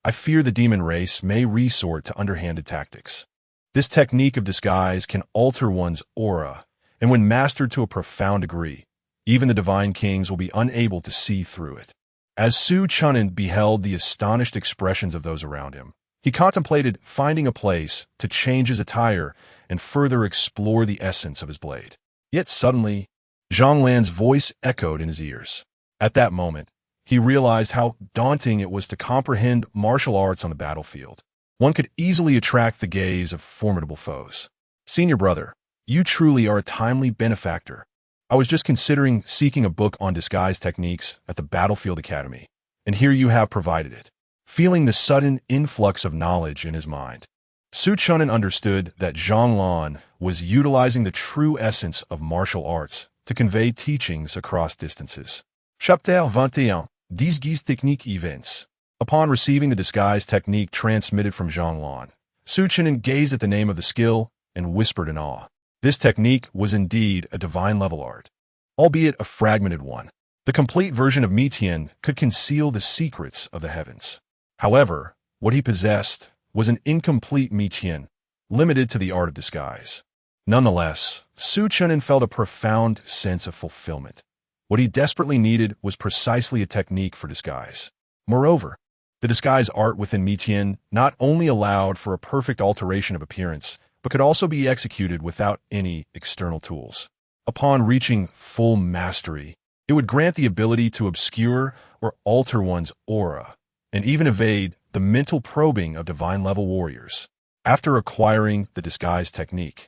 I fear the demon race may resort to underhanded tactics. This technique of disguise can alter one's aura, and when mastered to a profound degree, even the divine kings will be unable to see through it." As Su Chen'an beheld the astonished expressions of those around him, he contemplated finding a place to change his attire and further explore the essence of his blade. Yet suddenly, Zhang Lan's voice echoed in his ears. At that moment, he realized how daunting it was to comprehend martial arts on the battlefield. One could easily attract the gaze of formidable foes. "Senior brother, you truly are a timely benefactor. I was just considering seeking a book on disguise techniques at the Battlefield Academy, and here you have provided it." Feeling the sudden influx of knowledge in his mind, Su Chen'an understood that Zhang Lan was utilizing the true essence of martial arts to convey teachings across distances. Chapitre 21. Disguise technique events. Upon receiving the disguise technique transmitted from Zhang Lan, Su Chen'an gazed at the name of the skill and whispered in awe. This technique was indeed a divine-level art, albeit a fragmented one. The complete version of Mitian could conceal the secrets of the heavens. However, what he possessed was an incomplete Mitian, limited to the art of disguise. Nonetheless, Su Chen'an felt a profound sense of fulfillment. What he desperately needed was precisely a technique for disguise. Moreover, the disguise art within Mitian not only allowed for a perfect alteration of appearance, but could also be executed without any external tools. Upon reaching full mastery, it would grant the ability to obscure or alter one's aura, and even evade the mental probing of divine-level warriors. After acquiring the disguise technique,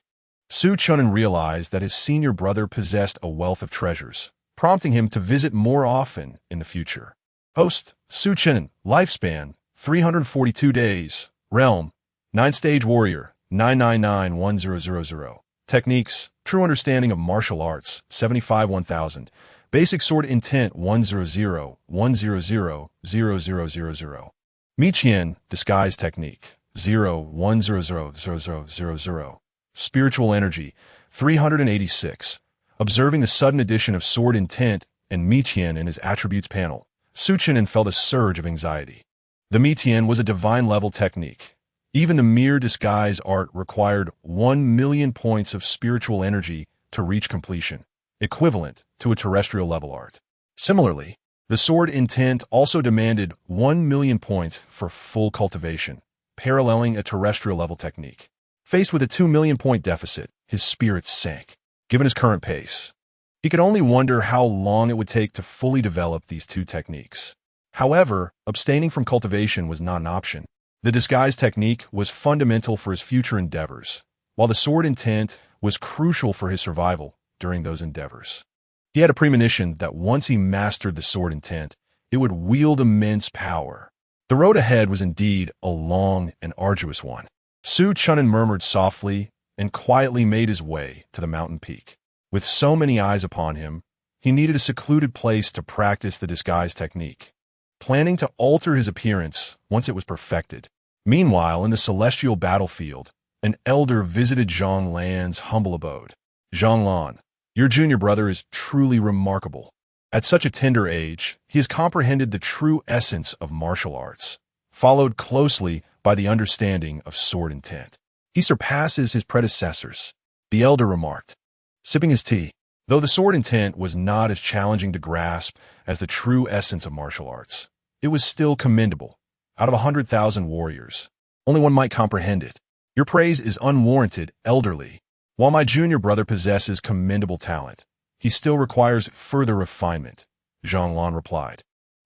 Su Chen'an realized that his senior brother possessed a wealth of treasures, prompting him to visit more often in the future. Host, Su Chen'an, lifespan, 342 days, realm, 9-stage warrior, 9991000. Techniques, true understanding of martial arts, 75-1000. Basic sword intent, 100-100-00000. Miqian, disguise technique, 0-100-0000. Spiritual energy, 386. Observing the sudden addition of sword intent and Miqian in his attributes panel, Su Chen'an felt a surge of anxiety. The Miqian was a divine-level technique. Even the mere disguise art required 1,000,000 points of spiritual energy to reach completion, equivalent to a terrestrial-level art. Similarly, the sword intent also demanded 1,000,000 points for full cultivation, paralleling a terrestrial-level technique. Faced with a 2,000,000 point deficit, his spirits sank. Given his current pace, he could only wonder how long it would take to fully develop these two techniques. However, abstaining from cultivation was not an option. The disguise technique was fundamental for his future endeavors, while the sword intent was crucial for his survival during those endeavors. He had a premonition that once he mastered the sword intent, it would wield immense power. The road ahead was indeed a long and arduous one. Su Chen'an murmured softly and quietly made his way to the mountain peak. With so many eyes upon him, he needed a secluded place to practice the disguise technique, planning to alter his appearance once it was perfected. Meanwhile, in the celestial battlefield, an elder visited Zhonglan's humble abode. Zhonglan, your junior brother is truly remarkable. At such a tender age, he has comprehended the true essence of martial arts, followed closely by the understanding of sword intent. He surpasses his predecessors, the elder remarked, sipping his tea. Though the sword intent was not as challenging to grasp as the true essence of martial arts, it was still commendable. Out of 100,000 warriors, only one might comprehend it. Your praise is unwarranted, elderly. While my junior brother possesses commendable talent, he still requires further refinement, Zhonglan replied,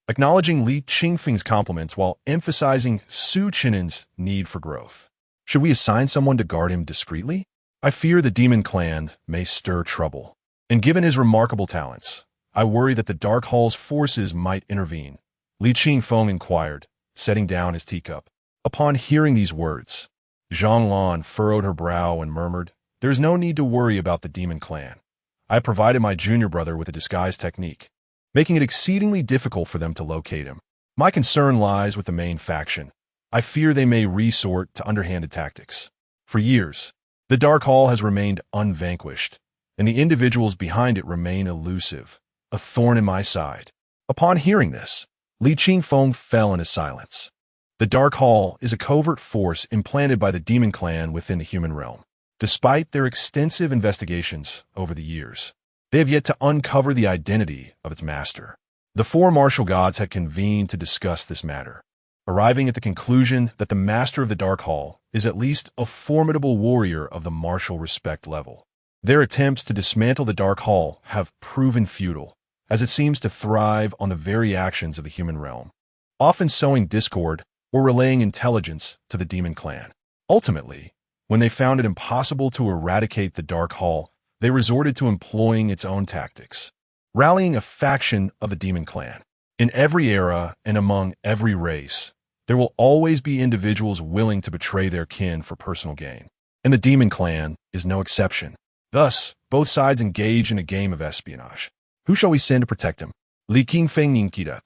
acknowledging Li Qingfeng's compliments while emphasizing Su Chen'an's need for growth. Should we assign someone to guard him discreetly? I fear the demon clan may stir trouble. And given his remarkable talents, I worry that the Dark Hall's forces might intervene, Li Qingfeng inquired, setting down his teacup. Upon hearing these words, Zhonglan furrowed her brow and murmured, there is no need to worry about the demon clan. I have provided my junior brother with a disguise technique, making it exceedingly difficult for them to locate him. My concern lies with the main faction. I fear they may resort to underhanded tactics. For years, the Dark Hall has remained unvanquished, and the individuals behind it remain elusive, a thorn in my side. Upon hearing this, Li Qingfeng fell into silence. The Dark Hall is a covert force implanted by the demon clan within the human realm. Despite their extensive investigations over the years, they have yet to uncover the identity of its master. The four martial gods had convened to discuss this matter, arriving at the conclusion that the master of the Dark Hall is at least a formidable warrior of the martial respect level. Their attempts to dismantle the Dark Hall have proven futile, as it seems to thrive on the very actions of the human realm, often sowing discord or relaying intelligence to the demon clan. Ultimately, when they found it impossible to eradicate the Dark Hall, they resorted to employing its own tactics, rallying a faction of the demon clan. In every era and among every race, there will always be individuals willing to betray their kin for personal gain, and the demon clan is no exception. Thus, both sides engage in a game of espionage. Who shall we send to protect him? Li Qingfeng inquired.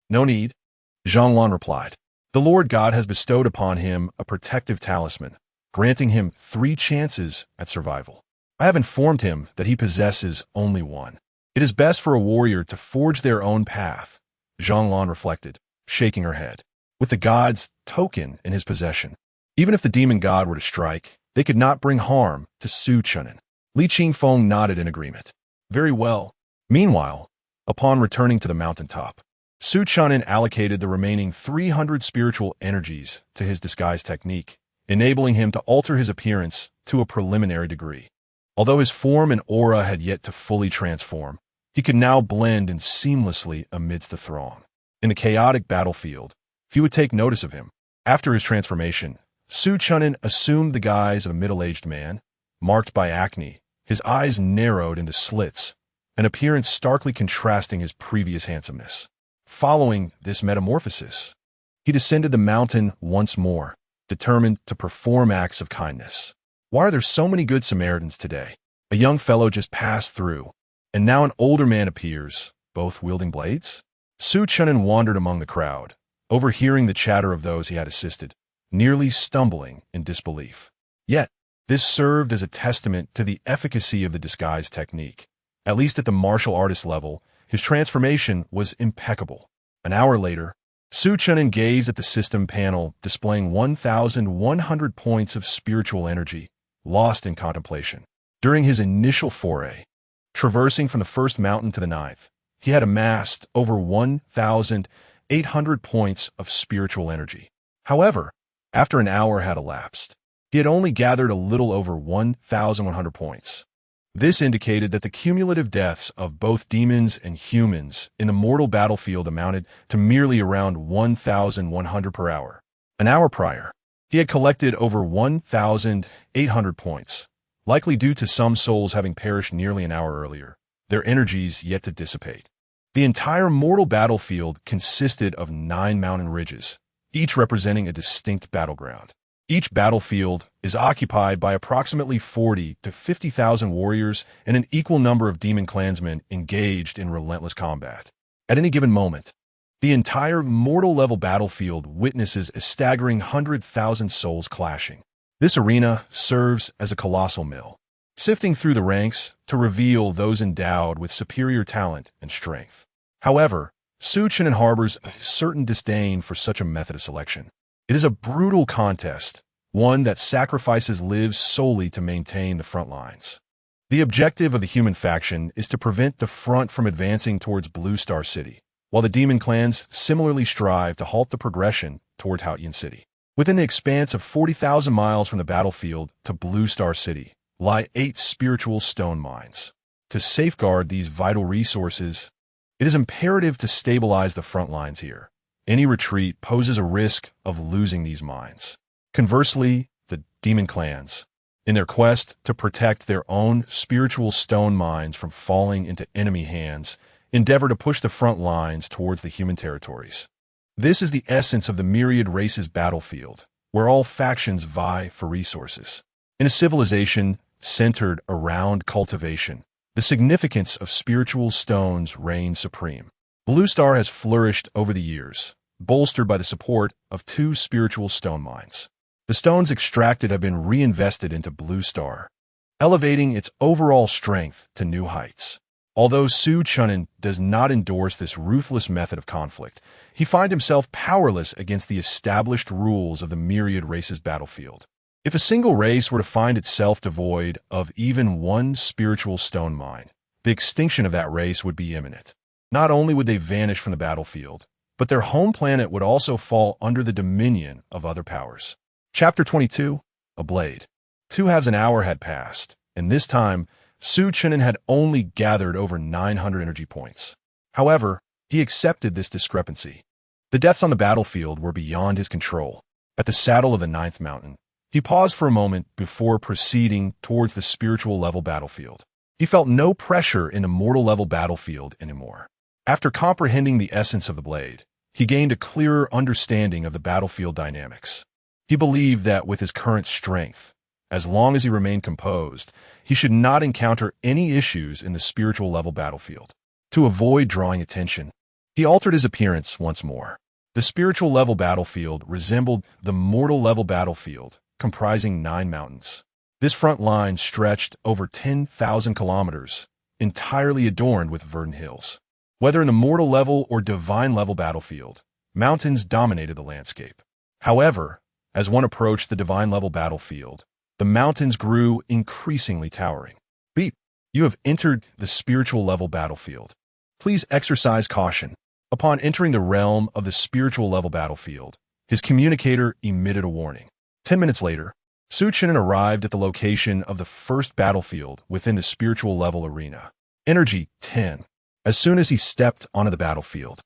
No need, Zhonglan replied. The Lord God has bestowed upon him a protective talisman, granting him 3 chances at survival. I have informed him that he possesses only one. It is best for a warrior to forge their own path, Zhonglan reflected, shaking her head. With the god's token in his possession, even if the demon god were to strike, they could not bring harm to Su Chen'an. Li Qingfeng nodded in agreement. Very well. Meanwhile, upon returning to the mountaintop, Su Chen'an allocated the remaining 300 spiritual energies to his disguise technique, enabling him to alter his appearance to a preliminary degree. Although his form and aura had yet to fully transform, he could now blend in seamlessly amidst the throng. In the chaotic battlefield, few would take notice of him. After his transformation, Su Chen'an assumed the guise of a middle-aged man, marked by acne, his eyes narrowed into slits, an appearance starkly contrasting his previous handsomeness. Following this metamorphosis, he descended the mountain once more, determined to perform acts of kindness. Why are there so many good Samaritans today? A young fellow just passed through, and now an older man appears, both wielding blades? Su Chen'an wandered among the crowd, overhearing the chatter of those he had assisted, nearly stumbling in disbelief. Yet, this served as a testament to the efficacy of the disguise technique. At least at the martial artist level, his transformation was impeccable. An hour later, Su Chen'an gazed at the system panel displaying 1,100 points of spiritual energy, lost in contemplation. During his initial foray, traversing from the first mountain to the 9th, he had amassed over 1,800 points of spiritual energy. However, after an hour had elapsed, he had only gathered a little over 1,100 points. This indicated that the cumulative deaths of both demons and humans in the mortal battlefield amounted to merely around 1,100 per hour. An hour prior, he had collected over 1,800 points, likely due to some souls having perished nearly an hour earlier, their energies yet to dissipate. The entire mortal battlefield consisted of 9 mountain ridges, each representing a distinct battleground. Each battlefield is occupied by approximately 40 to 50,000 warriors and an equal number of demon clansmen engaged in relentless combat. At any given moment, the entire mortal-level battlefield witnesses a staggering 100,000 souls clashing. This arena serves as a colossal mill, sifting through the ranks to reveal those endowed with superior talent and strength. However, Chen'an harbors a certain disdain for such a method of selection. It is a brutal contest, one that sacrifices lives solely to maintain the front lines. The objective of the human faction is to prevent the front from advancing towards Blue Star City, while the demon clans similarly strive to halt the progression toward Jianjian City. Within the expanse of 40,000 miles from the battlefield to Blue Star City lie 8 spiritual stone mines. To safeguard these vital resources, it is imperative to stabilize the front lines here. Any retreat poses a risk of losing these mines. Conversely, the demon clans, in their quest to protect their own spiritual stone mines from falling into enemy hands, endeavor to push the front lines towards the human territories. This is the essence of the myriad races battlefield, where all factions vie for resources. In a civilization centered around cultivation, the significance of spiritual stones reigns supreme. Blue Star has flourished over the years, bolstered by the support of 2 spiritual stone mines. The stones extracted have been reinvested into Blue Star, elevating its overall strength to new heights. Although Chen'an does not endorse this ruthless method of conflict, he finds himself powerless against the established rules of the myriad races battlefield. If a single race were to find itself devoid of even one spiritual stone mine, the extinction of that race would be imminent. Not only would they vanish from the battlefield, but their home planet would also fall under the dominion of other powers. Chapter 22, A Blade. 2/2 an hour had passed, and this time, Chen'an had only gathered over 900 energy points. However, he accepted this discrepancy. The deaths on the battlefield were beyond his control. At the saddle of the 9th mountain, he paused for a moment before proceeding towards the spiritual level battlefield. He felt no pressure in the mortal level battlefield anymore. After comprehending the essence of the blade, he gained a clearer understanding of the battlefield dynamics. He believed that with his current strength, as long as he remained composed, he should not encounter any issues in the spiritual level battlefield. To avoid drawing attention, he altered his appearance once more. The spiritual level battlefield resembled the mortal level battlefield, comprising 9 mountains. This front line stretched over 10,000 kilometers, entirely adorned with verdant hills. Whether in the mortal level or divine level battlefield, mountains dominated the landscape. However, as one approached the divine level battlefield, the mountains grew increasingly towering. Beep, you have entered the spiritual level battlefield. Please exercise caution. Upon entering the realm of the spiritual level battlefield, his communicator emitted a warning. 10 minutes later, Chen'an arrived at the location of the first battlefield within the spiritual level arena. Energy 10. As soon as he stepped onto the battlefield,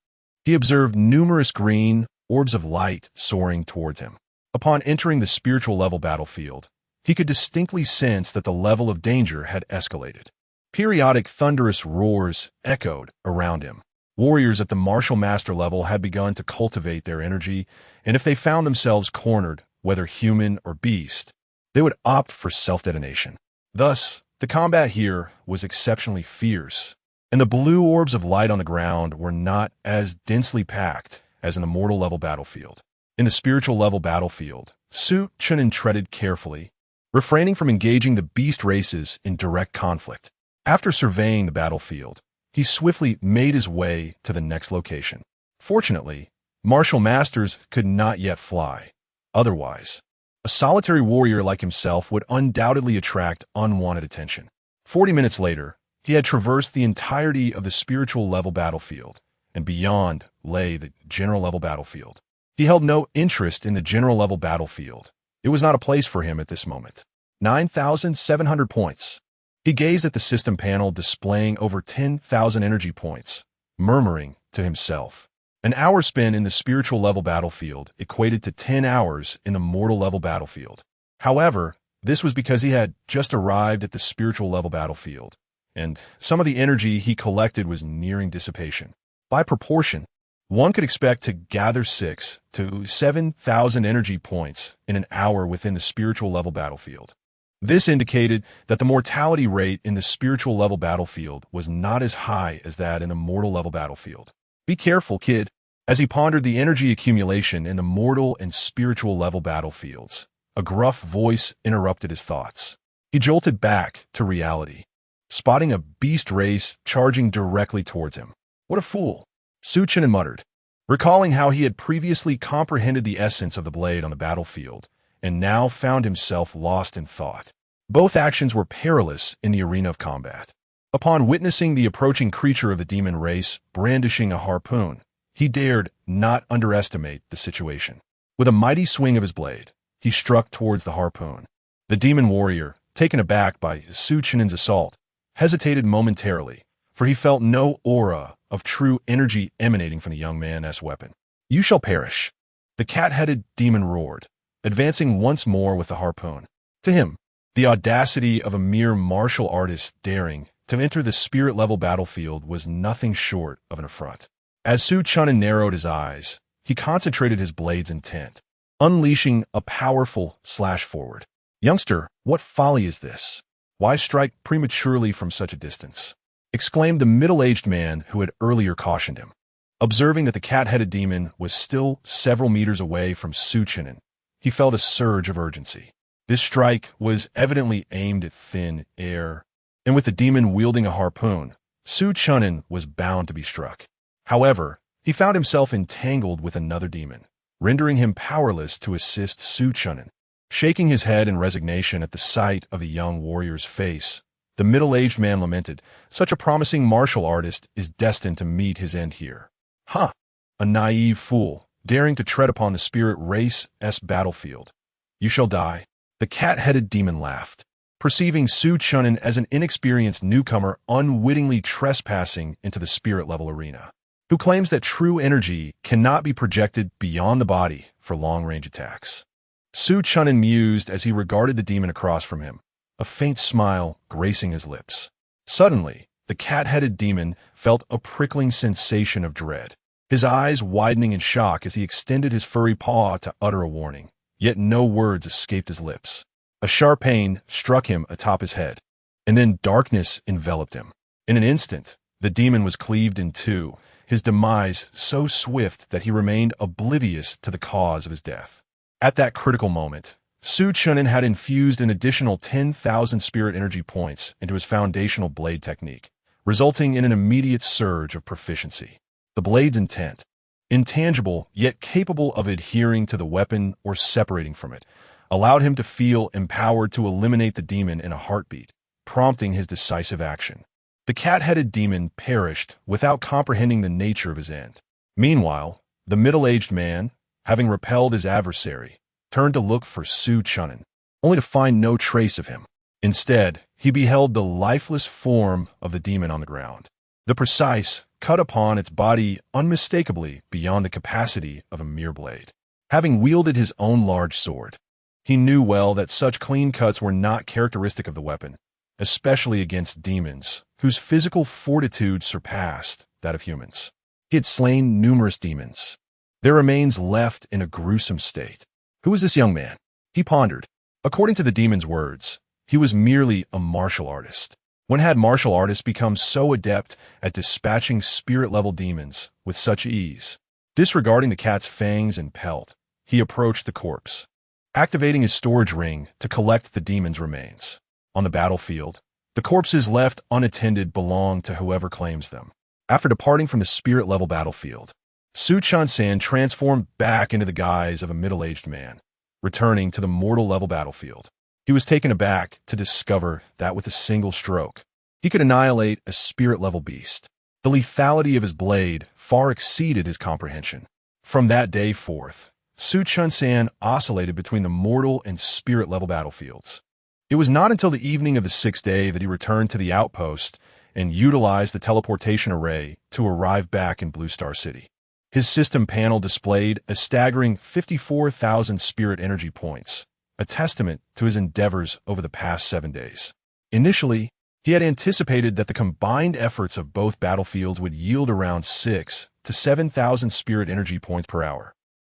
he observed numerous green orbs of light soaring towards him. Upon entering the spiritual level battlefield, he could distinctly sense that the level of danger had escalated. Periodic thunderous roars echoed around him. Warriors at the martial master level had begun to cultivate their energy, and if they found themselves cornered, whether human or beast, they would opt for self-detonation. Thus, the combat here was exceptionally fierce, and the blue orbs of light on the ground were not as densely packed as in the mortal level battlefield. In the spiritual level battlefield, Chen'an treaded carefully, refraining from engaging the beast races in direct conflict. After surveying the battlefield, he swiftly made his way to the next location. Fortunately, martial masters could not yet fly. Otherwise, a solitary warrior like himself would undoubtedly attract unwanted attention. 40 minutes later, he had traversed the entirety of the spiritual level battlefield, and beyond lay the general level battlefield. He held no interest in the general level battlefield. It was not a place for him at this moment. 9,700 points. He gazed at the system panel displaying over 10,000 energy points, murmuring to himself. An hour spent in the spiritual level battlefield equated to 10 hours in the mortal level battlefield. However, this was because he had just arrived at the spiritual level battlefield, and some of the energy he collected was nearing dissipation. By proportion, one could expect to gather 6 to 7,000 energy points in an hour within the spiritual level battlefield. This indicated that the mortality rate in the spiritual level battlefield was not as high as that in the mortal level battlefield. Be careful, kid. As he pondered the energy accumulation in the mortal and spiritual level battlefields, a gruff voice interrupted his thoughts. He jolted back to reality, spotting a beast race charging directly towards him. What a fool, Chen'an muttered, recalling how he had previously comprehended the essence of the blade on the battlefield and now found himself lost in thought. Both actions were perilous in the arena of combat. Upon witnessing the approaching creature of the demon race brandishing a harpoon, he dared not underestimate the situation. With a mighty swing of his blade, he struck towards the harpoon. The demon warrior, taken aback by Chen'an's assault, hesitated momentarily, for he felt no aura of true energy emanating from the young man's weapon. "You shall perish," the cat-headed demon roared, advancing once more with the harpoon. To him, the audacity of a mere martial artist daring to enter the spirit-level battlefield was nothing short of an affront. As Chen'an narrowed his eyes, he concentrated his blade's intent, unleashing a powerful slash forward. "Youngster, what folly is this? Why strike prematurely from such a distance?" exclaimed the middle-aged man who had earlier cautioned him. Observing that the cat-headed demon was still several meters away from Chen'an, he felt a surge of urgency. This strike was evidently aimed at thin air, and with the demon wielding a harpoon, Chen'an was bound to be struck. However, he found himself entangled with another demon, rendering him powerless to assist Chen'an. Shaking his head in resignation at the sight of the young warrior's face, the middle-aged man lamented, "Such a promising martial artist is destined to meet his end here. Ha! A naive fool, daring to tread upon the spirit race's battlefield. You shall die." The cat-headed demon laughed, perceiving Chen'an as an inexperienced newcomer unwittingly trespassing into the spirit-level arena, who claims that true energy cannot be projected beyond the body for long-range attacks. Chen'an mused as he regarded the demon across from him, a faint smile gracing his lips. Suddenly, the cat-headed demon felt a prickling sensation of dread, his eyes widening in shock as he extended his furry paw to utter a warning. Yet no words escaped his lips. A sharp pain struck him atop his head, and then darkness enveloped him. In an instant, the demon was cleaved in two, his demise so swift that he remained oblivious to the cause of his death. At that critical moment, Chen'an had infused an additional 10,000 spirit energy points into his foundational blade technique, resulting in an immediate surge of proficiency. The blade's intent, intangible yet capable of adhering to the weapon or separating from it, allowed him to feel empowered to eliminate the demon in a heartbeat, prompting his decisive action. The cat-headed demon perished without comprehending the nature of his end. Meanwhile, the middle-aged man, having repelled his adversary, turned to look for Chen'an, only to find no trace of him. Instead, he beheld the lifeless form of the demon on the ground, the precise cut upon its body unmistakably beyond the capacity of a mere blade. Having wielded his own large sword, he knew well that such clean cuts were not characteristic of the weapon, especially against demons, whose physical fortitude surpassed that of humans. He had slain numerous demons, their remains left in a gruesome state. Who was this young man? He pondered. According to the demon's words, he was merely a martial artist. When had martial artists become so adept at dispatching spirit-level demons with such ease? Disregarding the cat's fangs and pelt, he approached the corpse, activating his storage ring to collect the demon's remains. On the battlefield, the corpses left unattended belong to whoever claims them. After departing from the spirit-level battlefield, Jianjian transformed back into the guise of a middle-aged man, returning to the mortal-level battlefield. He was taken aback to discover that with a single stroke, he could annihilate a spirit-level beast. The lethality of his blade far exceeded his comprehension. From that day forth, Jianjian oscillated between the mortal and spirit-level battlefields. It was not until the evening of the 6th day that he returned to the outpost and utilized the teleportation array to arrive back in Blue Star City. His system panel displayed a staggering 54,000 spirit energy points, a testament to his endeavors over the past 7 days. Initially, He had anticipated that the combined efforts of both battlefields would yield around 6 to 7,000 spirit energy points per hour,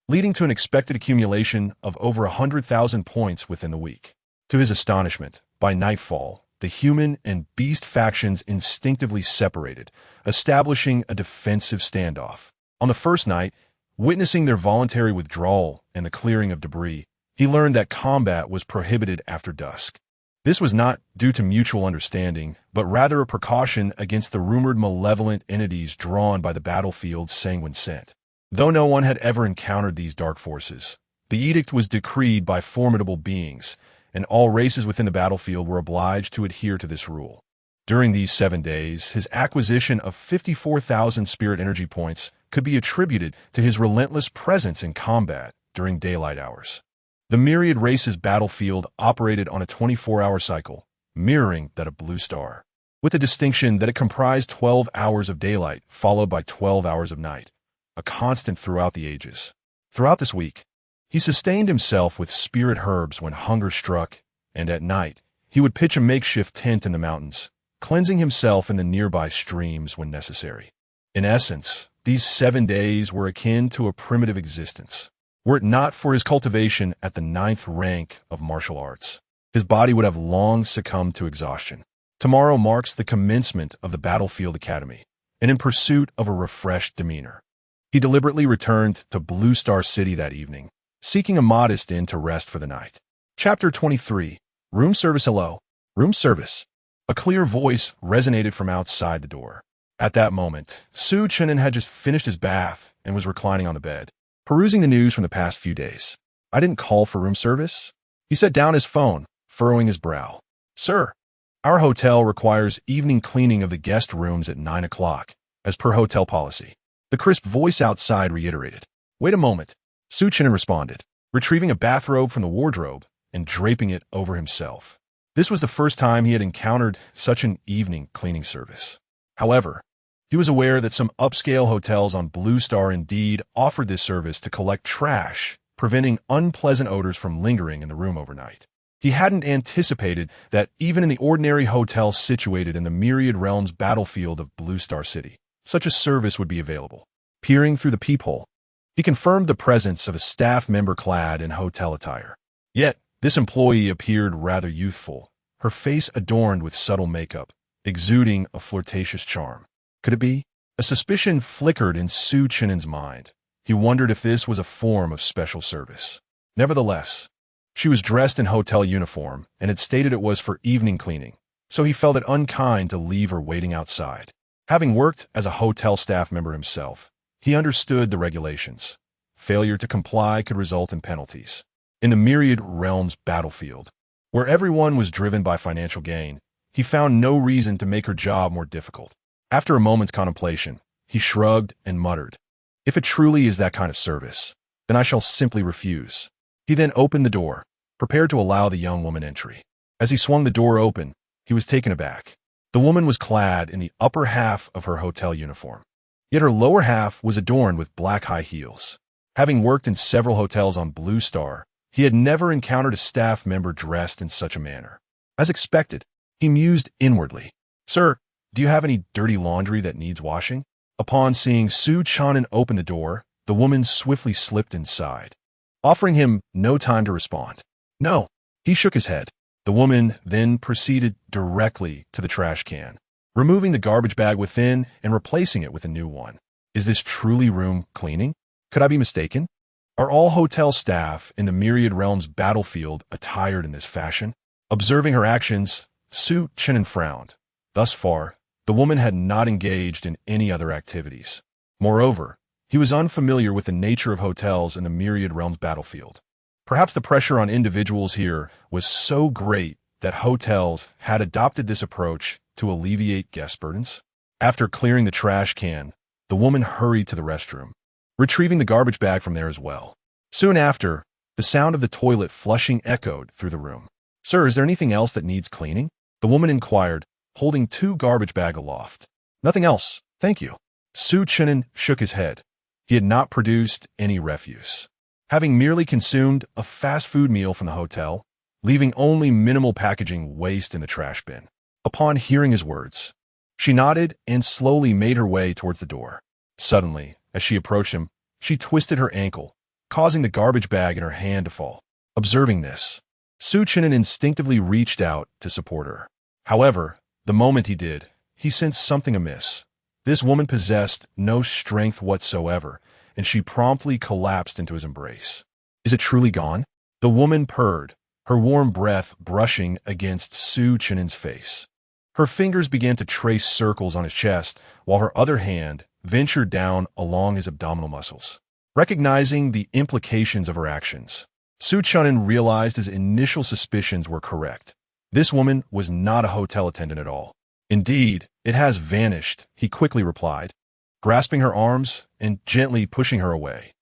leading to an expected accumulation of over 100,000 points within the week. To his astonishment, by nightfall, the human and beast factions instinctively separated, establishing a defensive standoff. On the first night, witnessing their voluntary withdrawal and the clearing of debris, he learned that combat was prohibited after dusk. This was not due to mutual understanding, but rather a precaution against the rumored malevolent entities drawn by the battlefield's sanguine scent. Though no one had ever encountered these dark forces, the edict was decreed by formidable beings, and all races within the battlefield were obliged to adhere to this rule. During these 7 days, his acquisition of 54,000 spirit energy points could be attributed to his relentless presence in combat during daylight hours. The myriad races battlefield operated on a 24-hour cycle, mirroring that of Blue Star, with the distinction that it comprised 12 hours of daylight followed by 12 hours of night, a constant throughout the ages. Throughout this week, he sustained himself with spirit herbs when hunger struck, and at night, he would pitch a makeshift tent in the mountains, cleansing himself in the nearby streams when necessary. In essence, these 7 days were akin to a primitive existence. Were it not for his cultivation at the 9th rank of martial arts, his body would have long succumbed to exhaustion. Tomorrow marks the commencement of the Battlefield Academy, and in pursuit of a refreshed demeanor, he deliberately returned to Blue Star City that evening, seeking a modest inn to rest for the night. Chapter 23. Room service. Hello. Room service. A clear voice resonated from outside the door. At that moment, Chen'an had just finished his bath and was reclining on the bed, perusing the news from the past few days. I didn't call for room service. He set down his phone, furrowing his brow. Sir, our hotel requires evening cleaning of the guest rooms at 9 o'clock, as per hotel policy. The crisp voice outside reiterated. Wait a moment, Chen'an responded, retrieving a bathrobe from the wardrobe and draping it over himself. This was the first time he had encountered such an evening cleaning service. However, he was aware that some upscale hotels on Blue Star indeed offered this service to collect trash, preventing unpleasant odors from lingering in the room overnight. He hadn't anticipated that even in the ordinary hotel situated in the myriad realms battlefield of Blue Star City, such a service would be available. Peering through the peephole, he confirmed the presence of a staff member clad in hotel attire. Yet, this employee appeared rather youthful, her face adorned with subtle makeup, exuding a flirtatious charm. Could it be? A suspicion flickered in Chen'an's mind. He wondered if this was a form of special service. Nevertheless, she was dressed in hotel uniform and had stated it was for evening cleaning, so he felt it unkind to leave her waiting outside. Having worked as a hotel staff member himself, he understood the regulations. Failure to comply could result in penalties. In the myriad realms battlefield, where everyone was driven by financial gain, he found no reason to make her job more difficult. After a moment's contemplation, he shrugged and muttered, If it truly is that kind of service, then I shall simply refuse. He then opened the door, prepared to allow the young woman entry. As he swung the door open, he was taken aback. The woman was clad in the upper half of her hotel uniform, yet her lower half was adorned with black high heels. Having worked in several hotels on Blue Star, he had never encountered a staff member dressed in such a manner. As expected, he mused inwardly, Sir, do you have any dirty laundry that needs washing? Upon seeing Chen'an open the door, the woman swiftly slipped inside, offering him no time to respond. No, he shook his head. The woman then proceeded directly to the trash can, removing the garbage bag within and replacing it with a new one. Is this truly room cleaning? Could I be mistaken? Are all hotel staff in the myriad realms battlefield attired in this fashion? Observing her actions, Chen'an frowned. Thus far, the woman had not engaged in any other activities. Moreover, he was unfamiliar with the nature of hotels in the myriad realms battlefield. Perhaps the pressure on individuals here was so great that hotels had adopted this approach to alleviate guest burdens. After clearing the trash can, the woman hurried to the restroom, retrieving the garbage bag from there as well. Soon after, the sound of the toilet flushing echoed through the room. Sir, is there anything else that needs cleaning? The woman inquired, holding 2 garbage bags aloft. Nothing else, thank you. Chen'an shook his head. He had not produced any refuse, having merely consumed a fast food meal from the hotel, leaving only minimal packaging waste in the trash bin. upon hearing his words. She nodded and slowly made her way towards the door. Suddenly, as she approached him, she twisted her ankle, causing the garbage bag in her hand to fall. Observing this, Chen'an instinctively reached out to support her. However, the moment he did, he sensed something amiss. This woman possessed no strength whatsoever, and she promptly collapsed into his embrace. Is it truly gone? The woman purred, her warm breath brushing against Chen'an's face. Her fingers began to trace circles on his chest, while her other hand ventured down along his abdominal muscles. Recognizing the implications of her actions, Chen'an realized his initial suspicions were correct. This woman was not a hotel attendant at all. Indeed, it has vanished, he quickly replied, grasping her arms and gently pushing her away.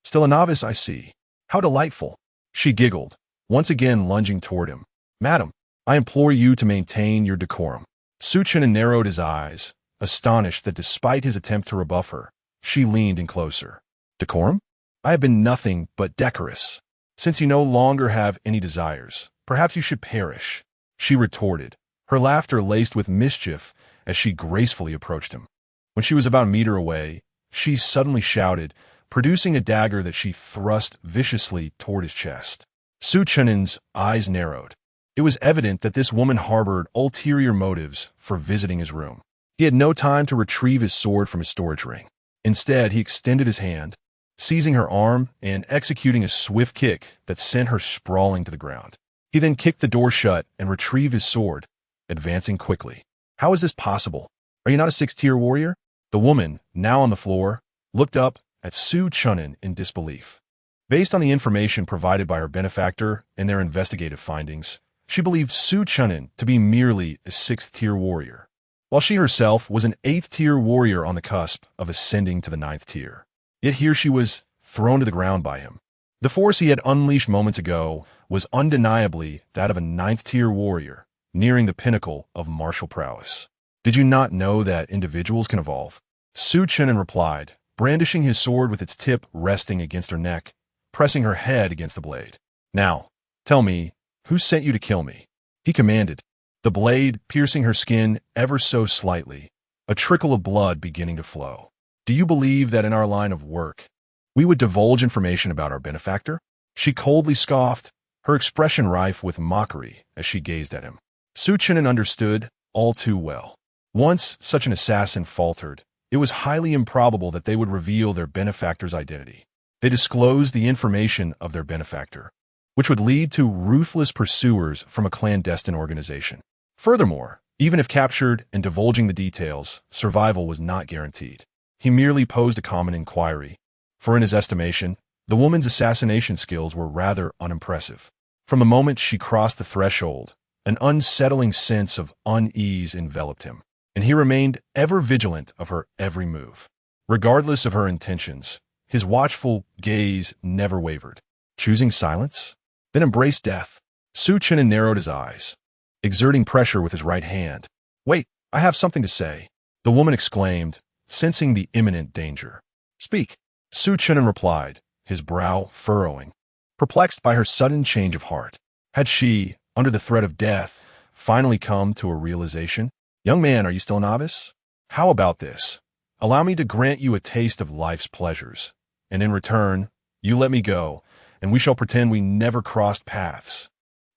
Still a novice, I see. How delightful. She giggled, once again lunging toward him. Madam, I implore you to maintain your decorum. Chen'an narrowed his eyes, astonished that despite his attempt to rebuff her, she leaned in closer. Decorum? I have been nothing but decorous. Since you no longer have any desires, perhaps you should perish, she retorted, her laughter laced with mischief as she gracefully approached him. When she was about a meter away, she suddenly shouted, producing a dagger that she thrust viciously toward his chest. Chen'an's eyes narrowed. It was evident that this woman harbored ulterior motives for visiting his room. He had no time to retrieve his sword from his storage ring. Instead, he extended his hand, seizing her arm and executing a swift kick that sent her sprawling to the ground. He then kicked the door shut and retrieved his sword, advancing quickly. How is this possible? Are you not a 6th-tier warrior? The woman, now on the floor, looked up at Chen'an in disbelief. Based on the information provided by her benefactor and their investigative findings, she believed Chen'an to be merely a 6th-tier warrior, while she herself was an 8th-tier warrior on the cusp of ascending to the 9th tier. Yet here she was thrown to the ground by him. The force he had unleashed moments ago was undeniably that of a 9th-tier warrior, nearing the pinnacle of martial prowess. Did you not know that individuals can evolve? Chen'an replied, brandishing his sword with its tip resting against her neck, pressing her head against the blade. Now, tell me, who sent you to kill me? He commanded, the blade piercing her skin ever so slightly, a trickle of blood beginning to flow. Do you believe that in our line of work, we would divulge information about our benefactor? She coldly scoffed, her expression rife with mockery as she gazed at him. Chen'an understood all too well. Once such an assassin faltered, it was highly improbable that they would reveal their benefactor's identity. They disclosed the information of their benefactor, which would lead to ruthless pursuers from a clandestine organization. Furthermore, even if captured and divulging the details, survival was not guaranteed. He merely posed a common inquiry, for in his estimation, the woman's assassination skills were rather unimpressive. From the moment she crossed the threshold, an unsettling sense of unease enveloped him, and he remained ever vigilant of her every move. Regardless of her intentions, his watchful gaze never wavered. Choosing silence? Then embrace death. Chen'an narrowed his eyes, exerting pressure with his right hand. Wait, I have something to say, the woman exclaimed, sensing the imminent danger. Speak. Chen'an replied, his brow furrowing, perplexed by her sudden change of heart. Had she, under the threat of death, finally come to a realization? Young man, are you still a novice? How about this? Allow me to grant you a taste of life's pleasures, and in return, you let me go, and we shall pretend we never crossed paths.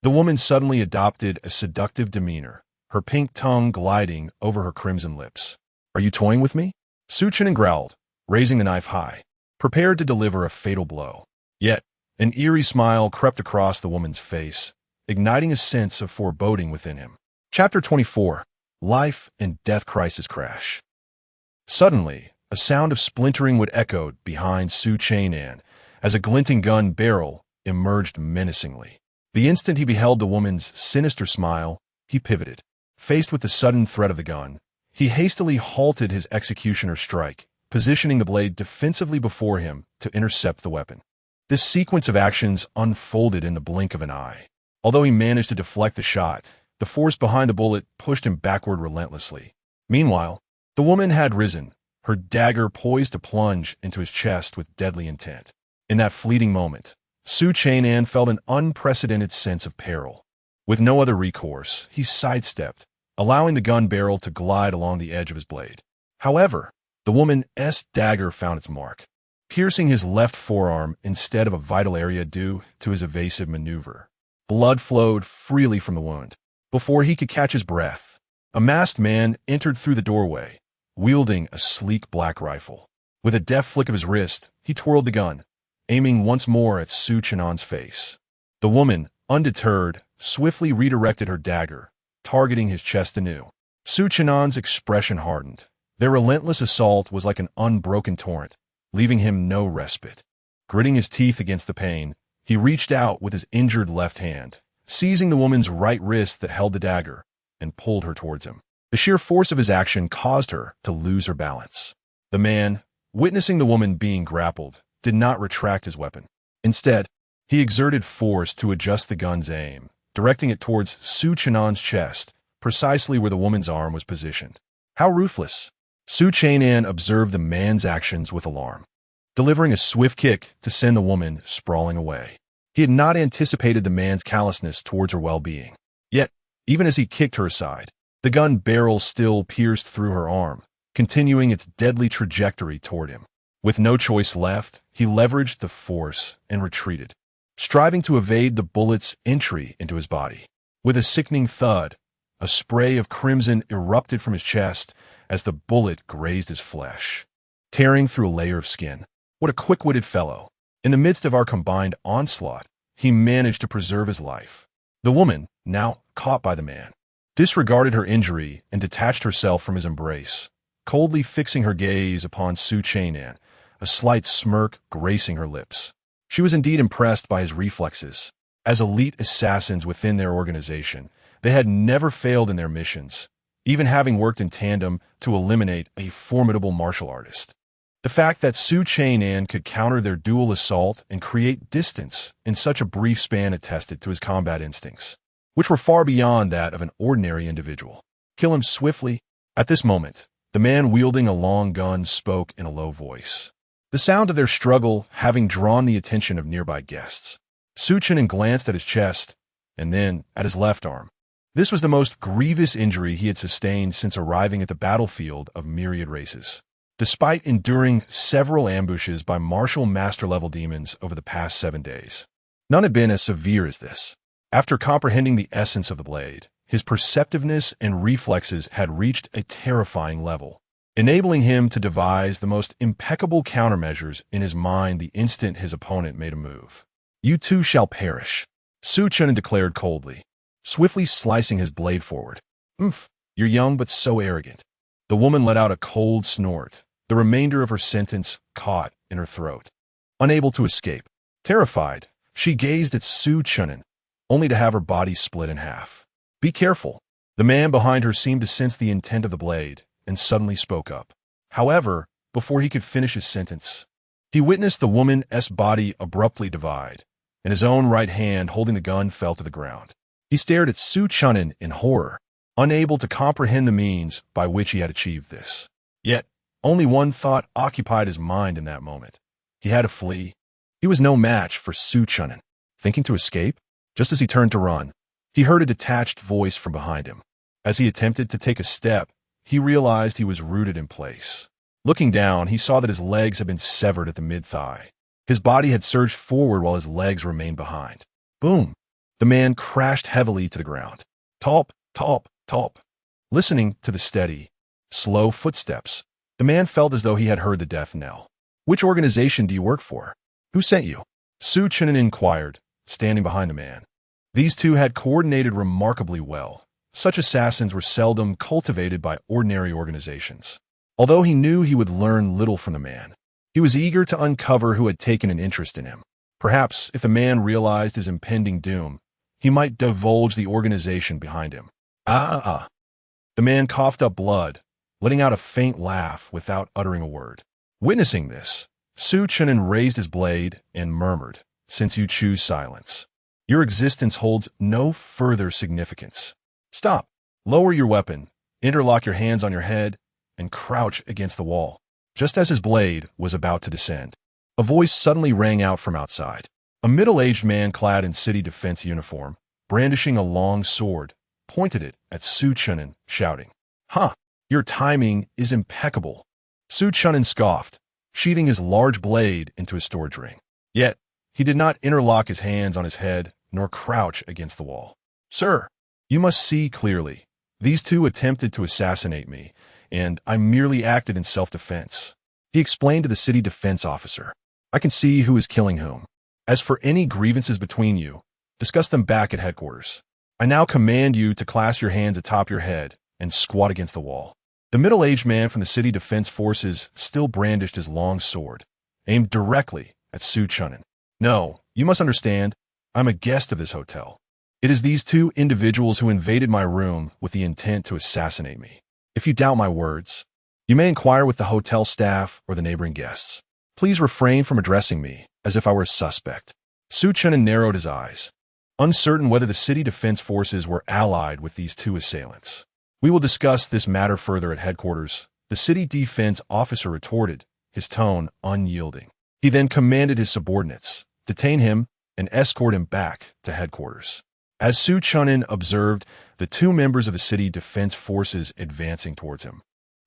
The woman suddenly adopted a seductive demeanor, her pink tongue gliding over her crimson lips. Are you toying with me? Chen'an growled, raising the knife high, prepared to deliver a fatal blow. Yet, an eerie smile crept across the woman's face, igniting a sense of foreboding within him. Chapter 24. Life and Death Crisis Crash. Suddenly, a sound of splintering wood echoed behind Chen'an as a glinting gun barrel emerged menacingly. The instant he beheld the woman's sinister smile, he pivoted. Faced with the sudden threat of the gun, he hastily halted his executioner's strike, positioning the blade defensively before him to intercept the weapon. This sequence of actions unfolded in the blink of an eye. Although he managed to deflect the shot, the force behind the bullet pushed him backward relentlessly. Meanwhile, the woman had risen, her dagger poised to plunge into his chest with deadly intent. In that fleeting moment, Chen'an felt an unprecedented sense of peril. With no other recourse, he sidestepped, allowing the gun barrel to glide along the edge of his blade. However, the woman's dagger found its mark, piercing his left forearm instead of a vital area due to his evasive maneuver. Blood flowed freely from the wound. Before he could catch his breath, a masked man entered through the doorway, wielding a sleek black rifle. With a deft flick of his wrist, he twirled the gun, aiming once more at Chen'an's face. The woman, undeterred, swiftly redirected her dagger, targeting his chest anew. Chen'an's expression hardened. Their relentless assault was like an unbroken torrent, leaving him no respite. Gritting his teeth against the pain, he reached out with his injured left hand, seizing the woman's right wrist that held the dagger, and pulled her towards him. The sheer force of his action caused her to lose her balance. The man, witnessing the woman being grappled, did not retract his weapon. Instead, he exerted force to adjust the gun's aim, directing it towards Chen'an's chest, precisely where the woman's arm was positioned. How ruthless! Chen'an observed the man's actions with alarm, delivering a swift kick to send the woman sprawling away. He had not anticipated the man's callousness towards her well-being. Yet, even as he kicked her aside, the gun barrel still pierced through her arm, continuing its deadly trajectory toward him. With no choice left, he leveraged the force and retreated, striving to evade the bullet's entry into his body. With a sickening thud, a spray of crimson erupted from his chest as the bullet grazed his flesh, tearing through a layer of skin. What a quick-witted fellow. In the midst of our combined onslaught, he managed to preserve his life. The woman, now caught by the man, disregarded her injury and detached herself from his embrace, coldly fixing her gaze upon Chen'an, a slight smirk gracing her lips. She was indeed impressed by his reflexes. As elite assassins within their organization, they had never failed in their missions, even having worked in tandem to eliminate a formidable martial artist. The fact that Chen'an could counter their dual assault and create distance in such a brief span attested to his combat instincts, which were far beyond that of an ordinary individual. Kill him swiftly. At this moment, the man wielding a long gun spoke in a low voice, the sound of their struggle having drawn the attention of nearby guests. Chen'an glanced at his chest and then at his left arm. This was the most grievous injury he had sustained since arriving at the battlefield of myriad races. Despite enduring several ambushes by martial master-level demons over the past 7 days, none had been as severe as this. After comprehending the essence of the blade, his perceptiveness and reflexes had reached a terrifying level, enabling him to devise the most impeccable countermeasures in his mind the instant his opponent made a move. "You too shall perish," Chen'an declared coldly, swiftly slicing his blade forward. "Umph, you're young but so arrogant." The woman let out a cold snort, the remainder of her sentence caught in her throat. Unable to escape, terrified, she gazed at Chen'an, only to have her body split in half. "Be careful." The man behind her seemed to sense the intent of the blade and suddenly spoke up. However, before he could finish his sentence, he witnessed the woman's body abruptly divide, and his own right hand holding the gun fell to the ground. He stared at Chen'an in horror, unable to comprehend the means by which he had achieved this. Yet, only one thought occupied his mind in that moment. He had to flee. He was no match for Chen'an. Thinking to escape? Just as he turned to run, he heard a detached voice from behind him. As he attempted to take a step, he realized he was rooted in place. Looking down, he saw that his legs had been severed at the mid-thigh. His body had surged forward while his legs remained behind. Boom! The man crashed heavily to the ground. Talp, talp, talp. Listening to the steady, slow footsteps, the man felt as though he had heard the death knell. "Which organization do you work for? Who sent you?" Chen'an inquired, standing behind the man. These two had coordinated remarkably well. Such assassins were seldom cultivated by ordinary organizations. Although he knew he would learn little from the man, he was eager to uncover who had taken an interest in him. Perhaps, if the man realized his impending doom, he might divulge the organization behind him. The man coughed up blood, letting out a faint laugh without uttering a word. Witnessing this, Chen'an raised his blade and murmured, "Since you choose silence, your existence holds no further significance. Stop, lower your weapon, interlock your hands on your head, and crouch against the wall." Just as his blade was about to descend, a voice suddenly rang out from outside. A middle-aged man clad in city defense uniform, brandishing a long sword, pointed it at Chen'an, shouting, "Huh, your timing is impeccable." Chen'an scoffed, sheathing his large blade into his storage ring. Yet, he did not interlock his hands on his head nor crouch against the wall. "Sir, you must see clearly. These two attempted to assassinate me, and I merely acted in self-defense," he explained to the city defense officer. "I can see who is killing whom. As for any grievances between you, discuss them back at headquarters. I now command you to clasp your hands atop your head and squat against the wall." The middle-aged man from the city defense forces still brandished his long sword, aimed directly at Chen'an. "No, you must understand, I'm a guest of this hotel. It is these two individuals who invaded my room with the intent to assassinate me. If you doubt my words, you may inquire with the hotel staff or the neighboring guests. Please refrain from addressing me as if I were a suspect." Chen'an narrowed his eyes, uncertain whether the city defense forces were allied with these two assailants. "We will discuss this matter further at headquarters," the city defense officer retorted, his tone unyielding. He then commanded his subordinates, detain him, and escort him back to headquarters. As Chen'an observed the two members of the city defense forces advancing towards him,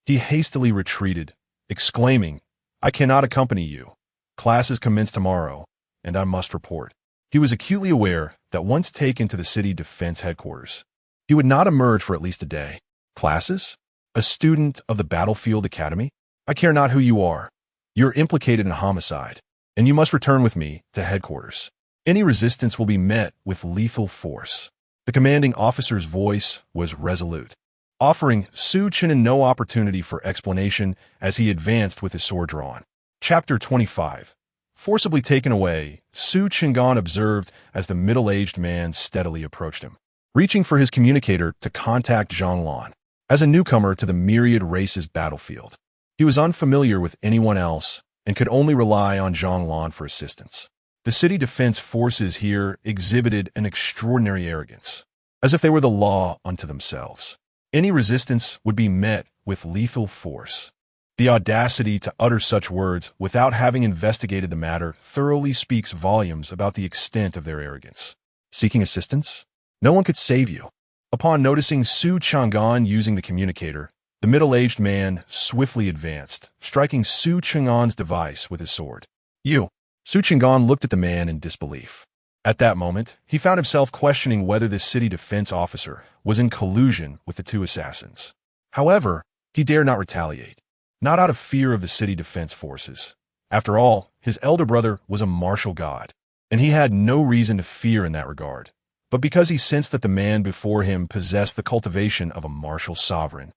he hastily retreated, exclaiming, "I cannot accompany you. Classes commence tomorrow, and I must report." He was acutely aware that once taken to the city defense headquarters, he would not emerge for at least a day. "Classes? A student of the Battlefield Academy? I care not who you are. You're implicated in homicide, and you must return with me to headquarters. Any resistance will be met with lethal force." The commanding officer's voice was resolute, offering Chen'an no opportunity for explanation as he advanced with his sword drawn. Chapter 25. Forcibly taken away, Chen'an observed as the middle-aged man steadily approached him, reaching for his communicator to contact Jianjian. As a newcomer to the myriad races battlefield, he was unfamiliar with anyone else and could only rely on Jianjian for assistance. The city defense forces here exhibited an extraordinary arrogance, as if they were the law unto themselves. Any resistance would be met with lethal force. The audacity to utter such words without having investigated the matter thoroughly speaks volumes about the extent of their arrogance. Seeking assistance? No one could save you. Upon noticing Chen'an using the communicator, the middle-aged man swiftly advanced, striking Chen'an's device with his sword. "You." Chen'an looked at the man in disbelief. At that moment, he found himself questioning whether this city defense officer was in collusion with the two assassins. However, he dared not retaliate, not out of fear of the city defense forces. After all, his elder brother was a martial god, and he had no reason to fear in that regard, but because he sensed that the man before him possessed the cultivation of a martial sovereign,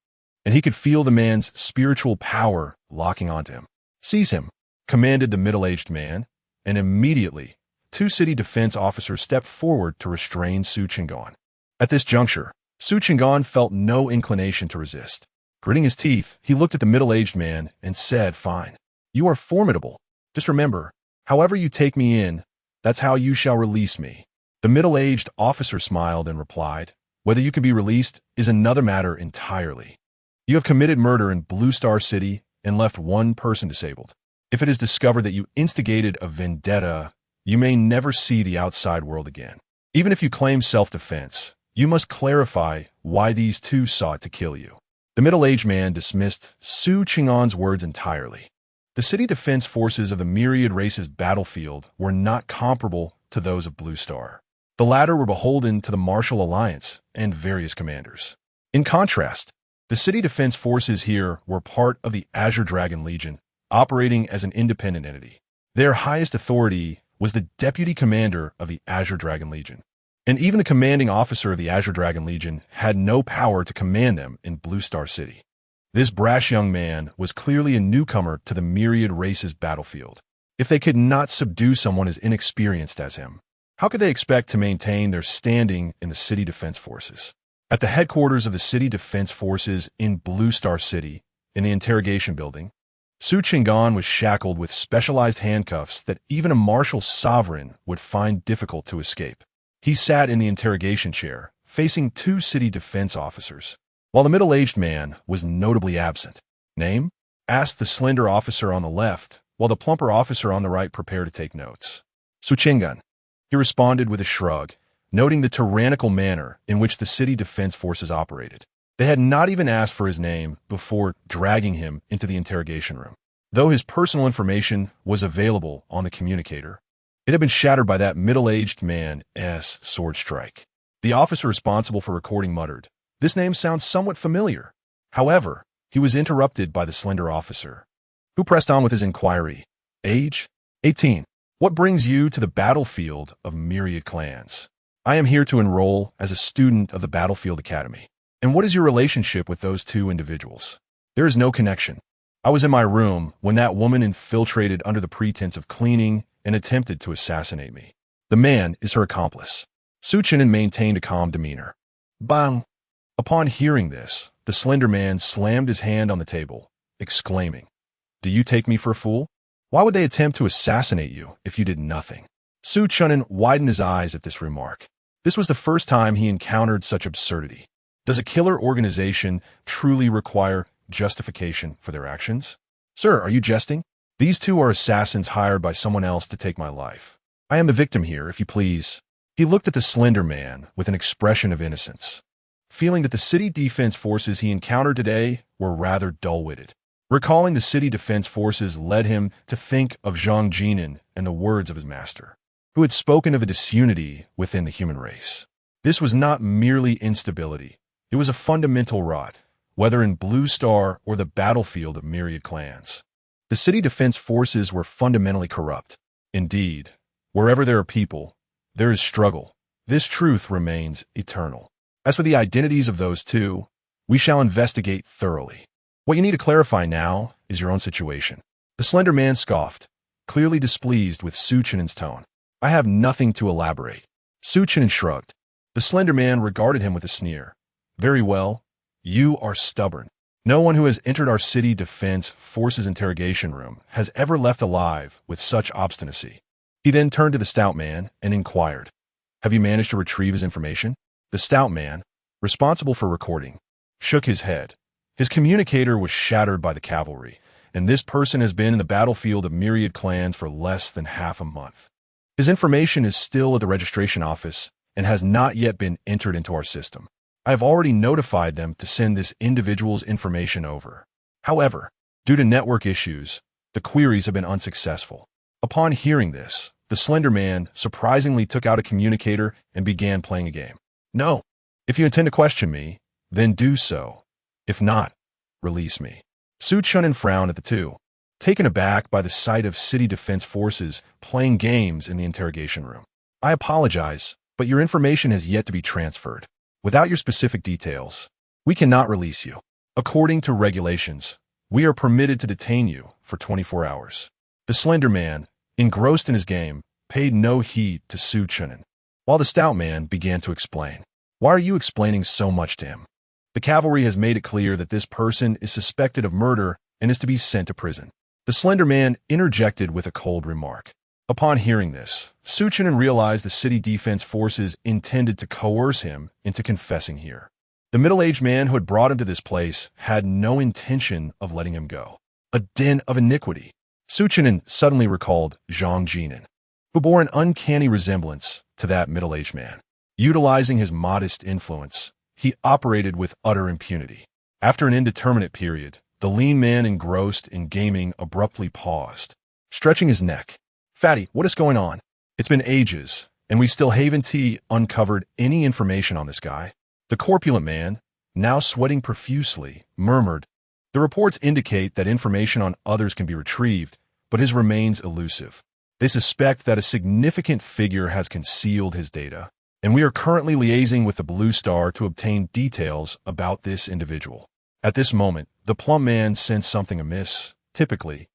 and he could feel the man's spiritual power locking onto him. "Seize him," commanded the middle-aged man, and immediately, two city defense officers stepped forward to restrain Chen'an. At this juncture, Chen'an felt no inclination to resist. Gritting his teeth, he looked at the middle-aged man and said, "Fine. You are formidable. Just remember, however you take me in, that's how you shall release me." The middle-aged officer smiled and replied, "Whether you can be released is another matter entirely. You have committed murder in Blue Star City and left one person disabled. If it is discovered that you instigated a vendetta, you may never see the outside world again. Even if you claim self-defense, you must clarify why these two sought to kill you." The middle-aged man dismissed Chen'an's words entirely. The city defense forces of the myriad races battlefield were not comparable to those of Blue Star. The latter were beholden to the Martial Alliance and various commanders. In contrast, the city defense forces here were part of the Azure Dragon Legion, operating as an independent entity. Their highest authority was the deputy commander of the Azure Dragon Legion, and even the commanding officer of the Azure Dragon Legion had no power to command them in Blue Star City. This brash young man was clearly a newcomer to the myriad races battlefield. If they could not subdue someone as inexperienced as him, how could they expect to maintain their standing in the city defense forces? At the headquarters of the city defense forces in Blue Star City, in the interrogation building, Chen'an was shackled with specialized handcuffs that even a martial sovereign would find difficult to escape. He sat in the interrogation chair, facing two city defense officers, while the middle-aged man was notably absent. "Name?" asked the slender officer on the left, while the plumper officer on the right prepared to take notes. "Chen'an," he responded with a shrug, noting the tyrannical manner in which the city defense forces operated. They had not even asked for his name before dragging him into the interrogation room. Though his personal information was available on the communicator, it had been shattered by that middle-aged man's sword strike. The officer responsible for recording muttered, "This name sounds somewhat familiar." However, he was interrupted by the slender officer, who pressed on with his inquiry. Age? 18. What brings you to the battlefield of myriad clans? I am here to enroll as a student of the Battlefield Academy. And what is your relationship with those two individuals? There is no connection. I was in my room when that woman infiltrated under the pretense of cleaning and attempted to assassinate me. The man is her accomplice. Chen'an maintained a calm demeanor. Bang! Upon hearing this, the slender man slammed his hand on the table, exclaiming, "Do you take me for a fool? Why would they attempt to assassinate you if you did nothing?" Chen'an widened his eyes at this remark. This was the first time he encountered such absurdity. Does a killer organization truly require justification for their actions? Sir, are you jesting? These two are assassins hired by someone else to take my life. I am the victim here, if you please. He looked at the slender man with an expression of innocence, feeling that the city defense forces he encountered today were rather dull-witted. Recalling the city defense forces led him to think of Jianjian and the words of his master, who had spoken of a disunity within the human race. This was not merely instability. It was a fundamental rot, whether in Blue Star or the battlefield of myriad clans. The city defense forces were fundamentally corrupt. Indeed, wherever there are people, there is struggle. This truth remains eternal. As for the identities of those two, we shall investigate thoroughly. What you need to clarify now is your own situation. The slender man scoffed, clearly displeased with Chen'an's tone. I have nothing to elaborate. Chen'an shrugged. The slender man regarded him with a sneer. Very well, you are stubborn. No one who has entered our city defense forces interrogation room has ever left alive with such obstinacy. He then turned to the stout man and inquired, "Have you managed to retrieve his information?" The stout man, responsible for recording, shook his head. His communicator was shattered by the cavalry, and this person has been in the battlefield of myriad clans for less than half a month. His information is still at the registration office and has not yet been entered into our system. I have already notified them to send this individual's information over. However, due to network issues, the queries have been unsuccessful. Upon hearing this, the slender man surprisingly took out a communicator and began playing a game. No, if you intend to question me, then do so. If not, release me. Chen'an frowned at the two, taken aback by the sight of city defense forces playing games in the interrogation room. I apologize, but your information has yet to be transferred. Without your specific details, we cannot release you. According to regulations, we are permitted to detain you for 24 hours. The slender man, engrossed in his game, paid no heed to Chen'an, while the stout man began to explain. Why are you explaining so much to him? The cavalry has made it clear that this person is suspected of murder and is to be sent to prison. The slender man interjected with a cold remark. Upon hearing this, Chen'an realized the city defense forces intended to coerce him into confessing here. The middle-aged man who had brought him to this place had no intention of letting him go. A den of iniquity. Chen'an suddenly recalled Jianjian, who bore an uncanny resemblance to that middle-aged man. Utilizing his modest influence, he operated with utter impunity. After an indeterminate period, the lean man engrossed in gaming abruptly paused, stretching his neck. Fatty, what is going on? It's been ages, and we still haven't uncovered any information on this guy. The corpulent man, now sweating profusely, murmured, "The reports indicate that information on others can be retrieved, but his remains elusive. They suspect that a significant figure has concealed his data, and we are currently liaising with the Blue Star to obtain details about this individual." At this moment, the plump man sensed something amiss. Typically,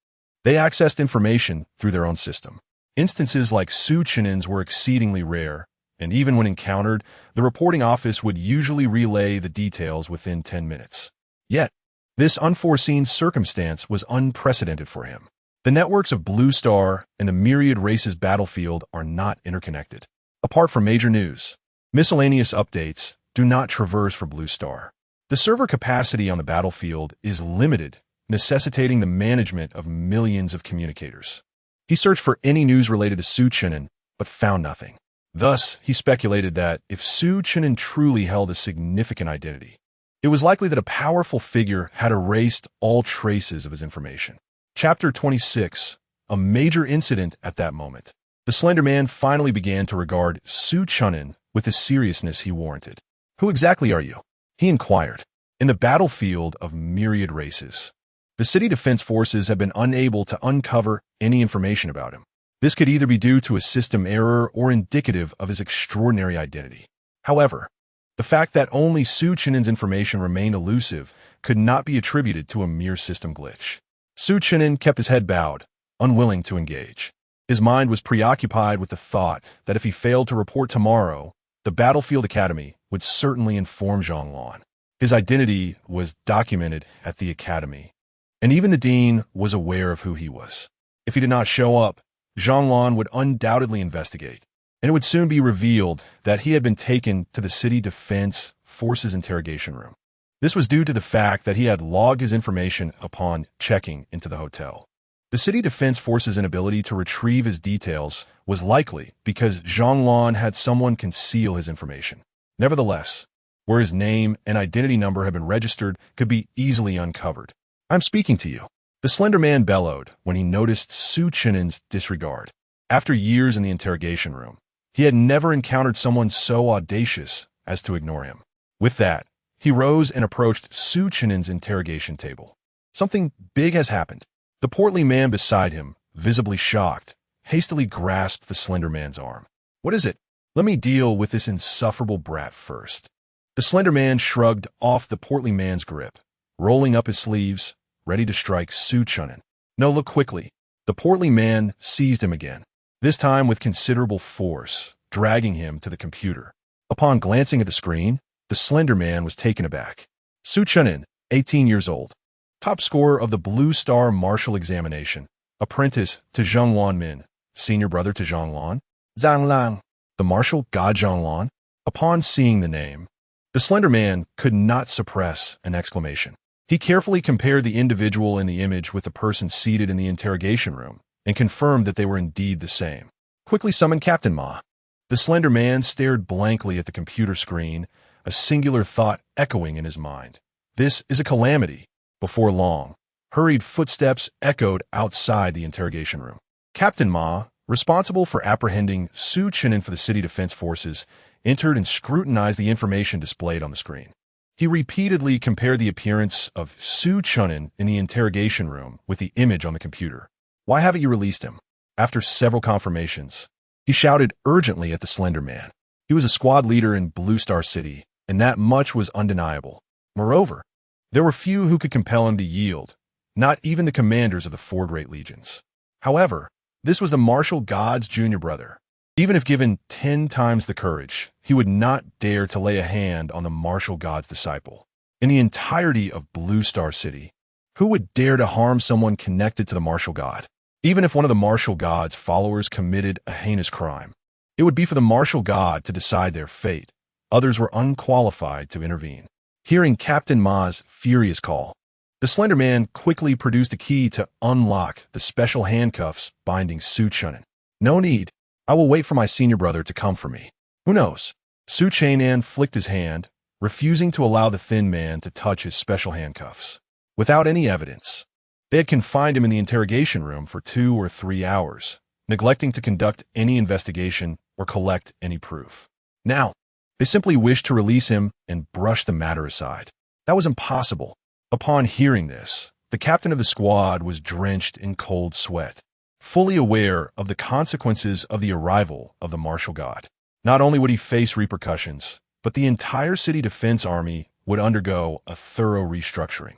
they accessed information through their own system. Instances like Chen'an's were exceedingly rare, and even when encountered, the reporting office would usually relay the details within 10 minutes. Yet, this unforeseen circumstance was unprecedented for him. The networks of Blue Star and the myriad races battlefield are not interconnected. Apart from major news, miscellaneous updates do not traverse for Blue Star. The server capacity on the battlefield is limited, necessitating the management of millions of communicators. He searched for any news related to Chen'an, but found nothing. Thus, he speculated that if Su Chen'an truly held a significant identity, it was likely that a powerful figure had erased all traces of his information. Chapter 26. A major incident at that moment. The Slender Man finally began to regard Su Chen'an with the seriousness he warranted. "Who exactly are you?" he inquired. In the battlefield of myriad races, the city defense forces have been unable to uncover any information about him. This could either be due to a system error or indicative of his extraordinary identity. However, the fact that only Su Chen'an's information remained elusive could not be attributed to a mere system glitch. Su Chen'an kept his head bowed, unwilling to engage. His mind was preoccupied with the thought that if he failed to report tomorrow, the Battlefield Academy would certainly inform Jianjian. His identity was documented at the academy, and even the dean was aware of who he was. If he did not show up, Jianjian would undoubtedly investigate, and it would soon be revealed that he had been taken to the City Defense Forces interrogation room. This was due to the fact that he had logged his information upon checking into the hotel. The City Defense Forces' inability to retrieve his details was likely because Jianjian had someone conceal his information. Nevertheless, where his name and identity number had been registered could be easily uncovered. "I'm speaking to you," the Slender Man bellowed when he noticed Su Chen'an's disregard. After years in the interrogation room, he had never encountered someone so audacious as to ignore him. With that, he rose and approached Su Chen'an's interrogation table. "Something big has happened." The portly man beside him, visibly shocked, hastily grasped the Slender Man's arm. "What is it? Let me deal with this insufferable brat first." The Slender Man shrugged off the portly man's grip, rolling up his sleeves, ready to strike Su Chen'an. "No, look quickly." The portly man seized him again, this time with considerable force, dragging him to the computer. Upon glancing at the screen, the Slender Man was taken aback. Su Chen'an, 18 years old, top scorer of the Blue Star Martial Examination, apprentice to Zheng Wanmin, senior brother to Zhang Lang, the martial god Zhang. Upon seeing the name, the Slender Man could not suppress an exclamation. He carefully compared the individual in the image with the person seated in the interrogation room and confirmed that they were indeed the same. "Quickly summon Captain Ma." The Slender Man stared blankly at the computer screen, a singular thought echoing in his mind. "This is a calamity." Before long, hurried footsteps echoed outside the interrogation room. Captain Ma, responsible for apprehending Su Chen'an for the City Defense Forces, entered and scrutinized the information displayed on the screen. He repeatedly compared the appearance of Su Chen'an in the interrogation room with the image on the computer. "Why haven't you released him?" After several confirmations, he shouted urgently at the Slender Man. He was a squad leader in Blue Star City, and that much was undeniable. Moreover, there were few who could compel him to yield, not even the commanders of the four great legions. However, this was the martial god's junior brother. Even if given 10 times the courage, he would not dare to lay a hand on the martial god's disciple. In the entirety of Blue Star City, who would dare to harm someone connected to the martial god? Even if one of the martial god's followers committed a heinous crime, it would be for the martial god to decide their fate. Others were unqualified to intervene. Hearing Captain Ma's furious call, the Slender Man quickly produced a key to unlock the special handcuffs binding Su Chen'an. "No need. I will wait for my senior brother to come for me. Who knows?" Su Chen'an flicked his hand, refusing to allow the thin man to touch his special handcuffs. Without any evidence, they had confined him in the interrogation room for 2 or 3 hours, neglecting to conduct any investigation or collect any proof. Now, they simply wished to release him and brush the matter aside. That was impossible. Upon hearing this, the captain of the squad was drenched in cold sweat, fully aware of the consequences of the arrival of the martial god. Not only would he face repercussions, but the entire city defense army would undergo a thorough restructuring.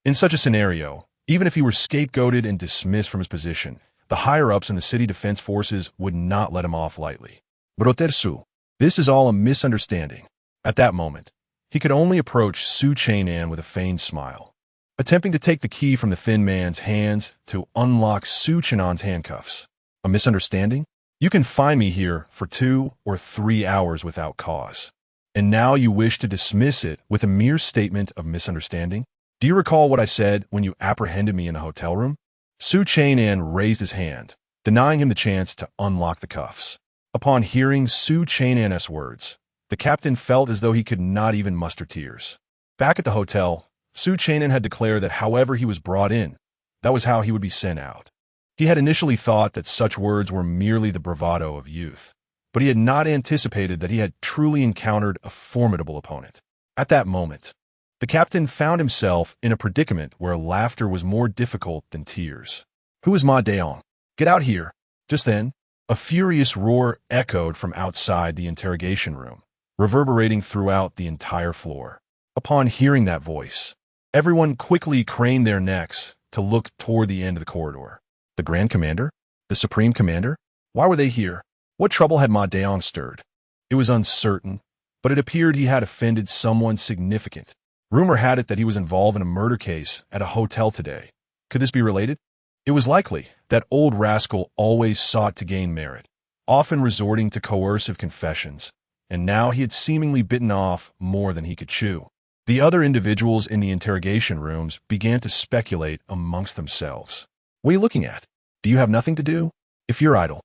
In such a scenario, even if he were scapegoated and dismissed from his position, the higher-ups in the city defense forces would not let him off lightly. Brotersu, this is all a misunderstanding. At that moment, he could only approach Su Chen'an with a feigned smile, attempting to take the key from the thin man's hands to unlock Su Chen'an's handcuffs. A misunderstanding? You can find me here for 2 or 3 hours without cause. And now you wish to dismiss it with a mere statement of misunderstanding? Do you recall what I said when you apprehended me in the hotel room? Su Chen'an raised his hand, denying him the chance to unlock the cuffs. Upon hearing Su Chen'an's words, the captain felt as though he could not even muster tears. Back at the hotel, Su Chen'an had declared that however he was brought in, that was how he would be sent out. He had initially thought that such words were merely the bravado of youth, but he had not anticipated that he had truly encountered a formidable opponent. At that moment, the captain found himself in a predicament where laughter was more difficult than tears. "Who is Ma Deong? Get out here!" Just then, a furious roar echoed from outside the interrogation room, reverberating throughout the entire floor. Upon hearing that voice, everyone quickly craned their necks to look toward the end of the corridor. The Grand Commander? The Supreme Commander? Why were they here? What trouble had Ma Deong stirred? It was uncertain, but it appeared he had offended someone significant. Rumor had it that he was involved in a murder case at a hotel today. Could this be related? It was likely that old rascal always sought to gain merit, often resorting to coercive confessions, and now he had seemingly bitten off more than he could chew. The other individuals in the interrogation rooms began to speculate amongst themselves. "What are you looking at? Do you have nothing to do? If you're idle,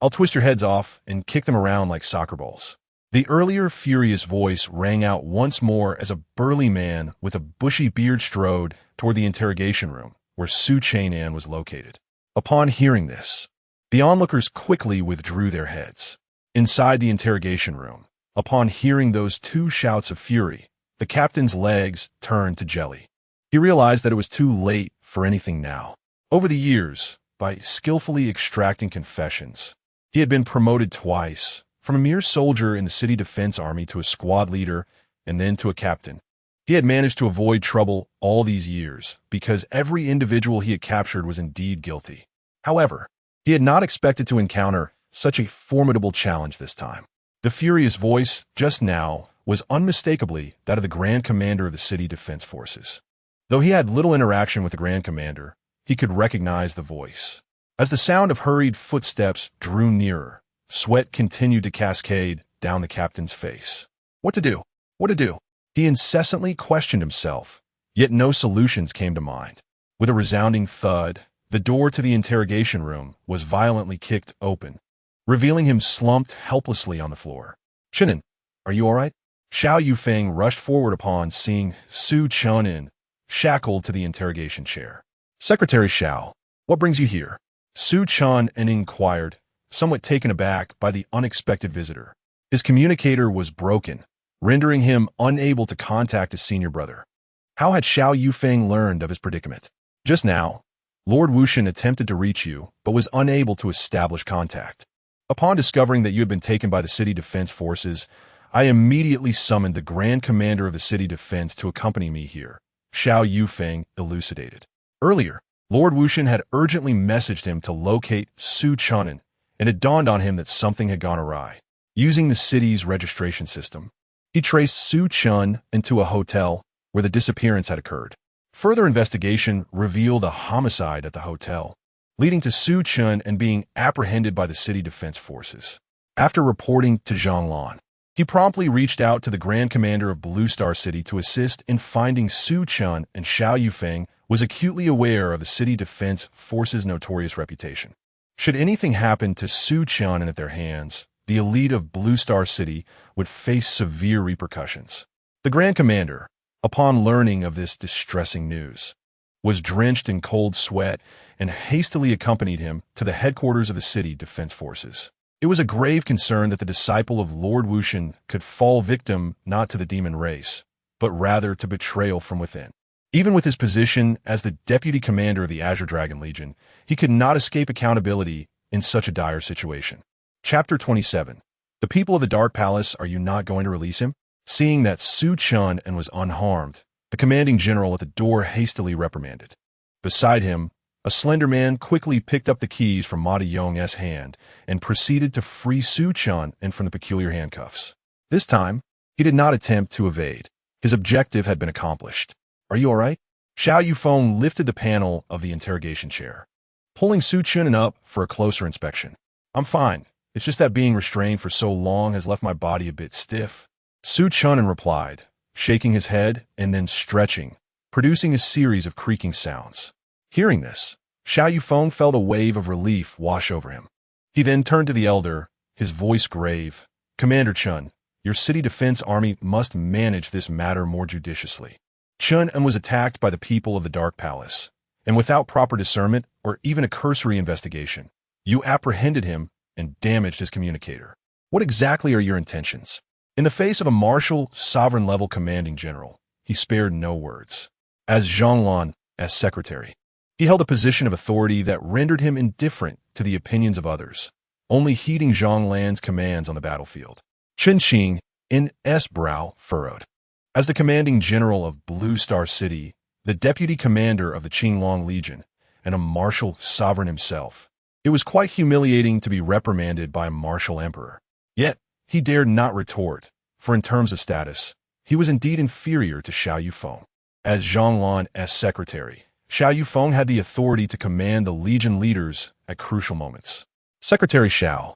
I'll twist your heads off and kick them around like soccer balls." The earlier furious voice rang out once more as a burly man with a bushy beard strode toward the interrogation room, where Su Chen'an was located. Upon hearing this, the onlookers quickly withdrew their heads. Inside the interrogation room, upon hearing those two shouts of fury, the captain's legs turned to jelly. He realized that it was too late for anything now. Over the years, by skillfully extracting confessions, he had been promoted twice, from a mere soldier in the city defense army to a squad leader and then to a captain. He had managed to avoid trouble all these years because every individual he had captured was indeed guilty. However, he had not expected to encounter such a formidable challenge this time. The furious voice just now was unmistakably that of the Grand Commander of the City Defense Forces. Though he had little interaction with the Grand Commander, he could recognize the voice. As the sound of hurried footsteps drew nearer, sweat continued to cascade down the captain's face. What to do? What to do? He incessantly questioned himself, yet no solutions came to mind. With a resounding thud, the door to the interrogation room was violently kicked open, revealing him slumped helplessly on the floor. "Chen'an, are you all right?" Xiao Yufeng rushed forward upon seeing Su Chen'an shackled to the interrogation chair. "Secretary Xiao, what brings you here?" Su Chen'an inquired, somewhat taken aback by the unexpected visitor. His communicator was broken, rendering him unable to contact his senior brother. How had Xiao Yufeng learned of his predicament? "Just now, Lord Wushan attempted to reach you, but was unable to establish contact. Upon discovering that you had been taken by the City Defense Forces, I immediately summoned the Grand Commander of the City Defense to accompany me here," Xiao Yufeng elucidated. Earlier, Lord Wushan had urgently messaged him to locate Su Chen'an, and it dawned on him that something had gone awry. Using the city's registration system, he traced Su Chen'an into a hotel where the disappearance had occurred. Further investigation revealed a homicide at the hotel, leading to Su Chen'an and being apprehended by the City Defense Forces. After reporting to Jianjian, he promptly reached out to the Grand Commander of Blue Star City to assist in finding Su Chen'an, and Xiao Yufeng was acutely aware of the City Defense Forces' notorious reputation. Should anything happen to Su Chen'an at their hands, the elite of Blue Star City would face severe repercussions. The Grand Commander, upon learning of this distressing news, was drenched in cold sweat and hastily accompanied him to the headquarters of the City Defense Forces. It was a grave concern that the disciple of Lord Wushan could fall victim not to the demon race, but rather to betrayal from within. Even with his position as the deputy commander of the Azure Dragon Legion, he could not escape accountability in such a dire situation. Chapter 27. The people of the Dark Palace, are you not going to release him? Seeing that Su Chen'an was unharmed, the commanding general at the door hastily reprimanded. Beside him, a slender man quickly picked up the keys from Ma Deong's hand and proceeded to free Su Chen'an from the peculiar handcuffs. This time, he did not attempt to evade. His objective had been accomplished. "Are you all right?" Xiao Yufeng lifted the panel of the interrogation chair, pulling Su Chen'an up for a closer inspection. "I'm fine. It's just that being restrained for so long has left my body a bit stiff." Su Chen'an replied, shaking his head and then stretching, producing a series of creaking sounds. Hearing this, Xiao Yufeng felt a wave of relief wash over him. He then turned to the elder, his voice grave. "Commander Chen, your city defense army must manage this matter more judiciously." Chen'an was attacked by the people of the Dark Palace, and without proper discernment or even a cursory investigation, you apprehended him and damaged his communicator. What exactly are your intentions? In the face of a martial, sovereign-level commanding general, he spared no words. As Zhonglan, as secretary, he held a position of authority that rendered him indifferent to the opinions of others, only heeding Zhonglan's commands on the battlefield. Chen'an, in S. brow furrowed. As the commanding general of Blue Star City, the deputy commander of the Qinglong Legion, and a martial sovereign himself, it was quite humiliating to be reprimanded by a martial emperor. Yet, he dared not retort, for in terms of status, he was indeed inferior to Xiao Yufeng. As Zhonglan's secretary, Xiao Yufeng had the authority to command the legion leaders at crucial moments. "Secretary Xiao,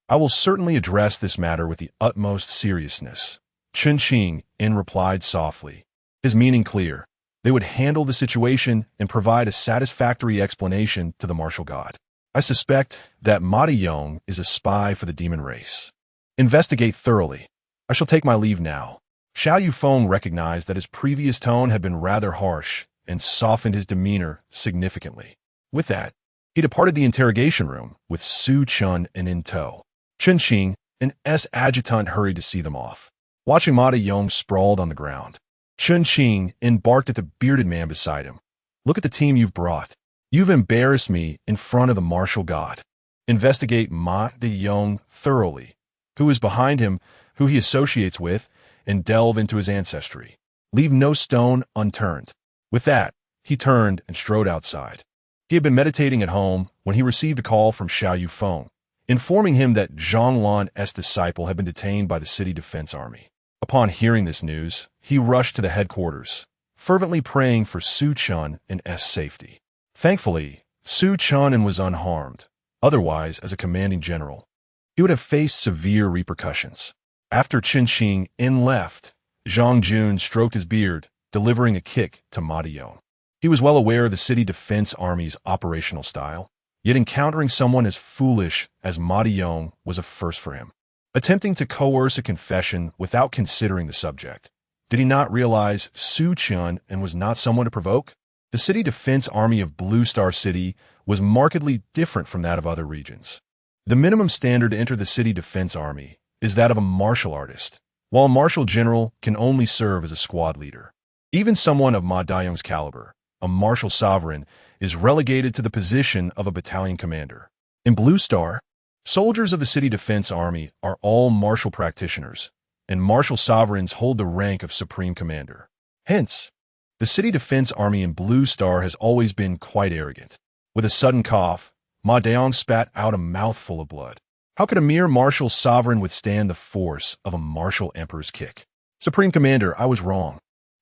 I will certainly address this matter with the utmost seriousness," Chen'an replied softly, his meaning clear. They would handle the situation and provide a satisfactory explanation to the martial god. "I suspect that Ma Dayong is a spy for the demon race. Investigate thoroughly. I shall take my leave now." Xiao Yufeng recognized that his previous tone had been rather harsh and softened his demeanor significantly. With that, he departed the interrogation room with Su Chun and in tow. Chen'an, an adjutant, hurried to see them off. Watching Ma Dayong sprawled on the ground, Chen'an barked at the bearded man beside him. "Look at the team you've brought. You've embarrassed me in front of the martial god. Investigate Ma Dayong thoroughly, who is behind him, who he associates with, and delve into his ancestry. Leave no stone unturned." With that, he turned and strode outside. He had been meditating at home when he received a call from Xiao Yufeng, informing him that Zhonglan's disciple had been detained by the city defense army. Upon hearing this news, he rushed to the headquarters, fervently praying for Su Chun and safety. Thankfully, Su Chun was unharmed. Otherwise, as a commanding general, he would have faced severe repercussions. After Chen'an left, Zhang Jun stroked his beard, delivering a kick to Ma Dayong. He was well aware of the city defense army's operational style, yet encountering someone as foolish as Ma Dayong was a first for him. Attempting to coerce a confession without considering the subject, did he not realize Su Chun was not someone to provoke? The city defense army of Blue Star City was markedly different from that of other regions. The minimum standard to enter the city defense army is that of a martial artist, while a martial general can only serve as a squad leader. Even someone of Ma Dayong's caliber, a martial sovereign, is relegated to the position of a battalion commander. In Blue Star, soldiers of the city defense army are all martial practitioners, and martial sovereigns hold the rank of supreme commander. Hence, the city defense army in Blue Star has always been quite arrogant. With a sudden cough, Ma Dayong spat out a mouthful of blood. How could a mere martial sovereign withstand the force of a martial emperor's kick? "Supreme Commander, I was wrong.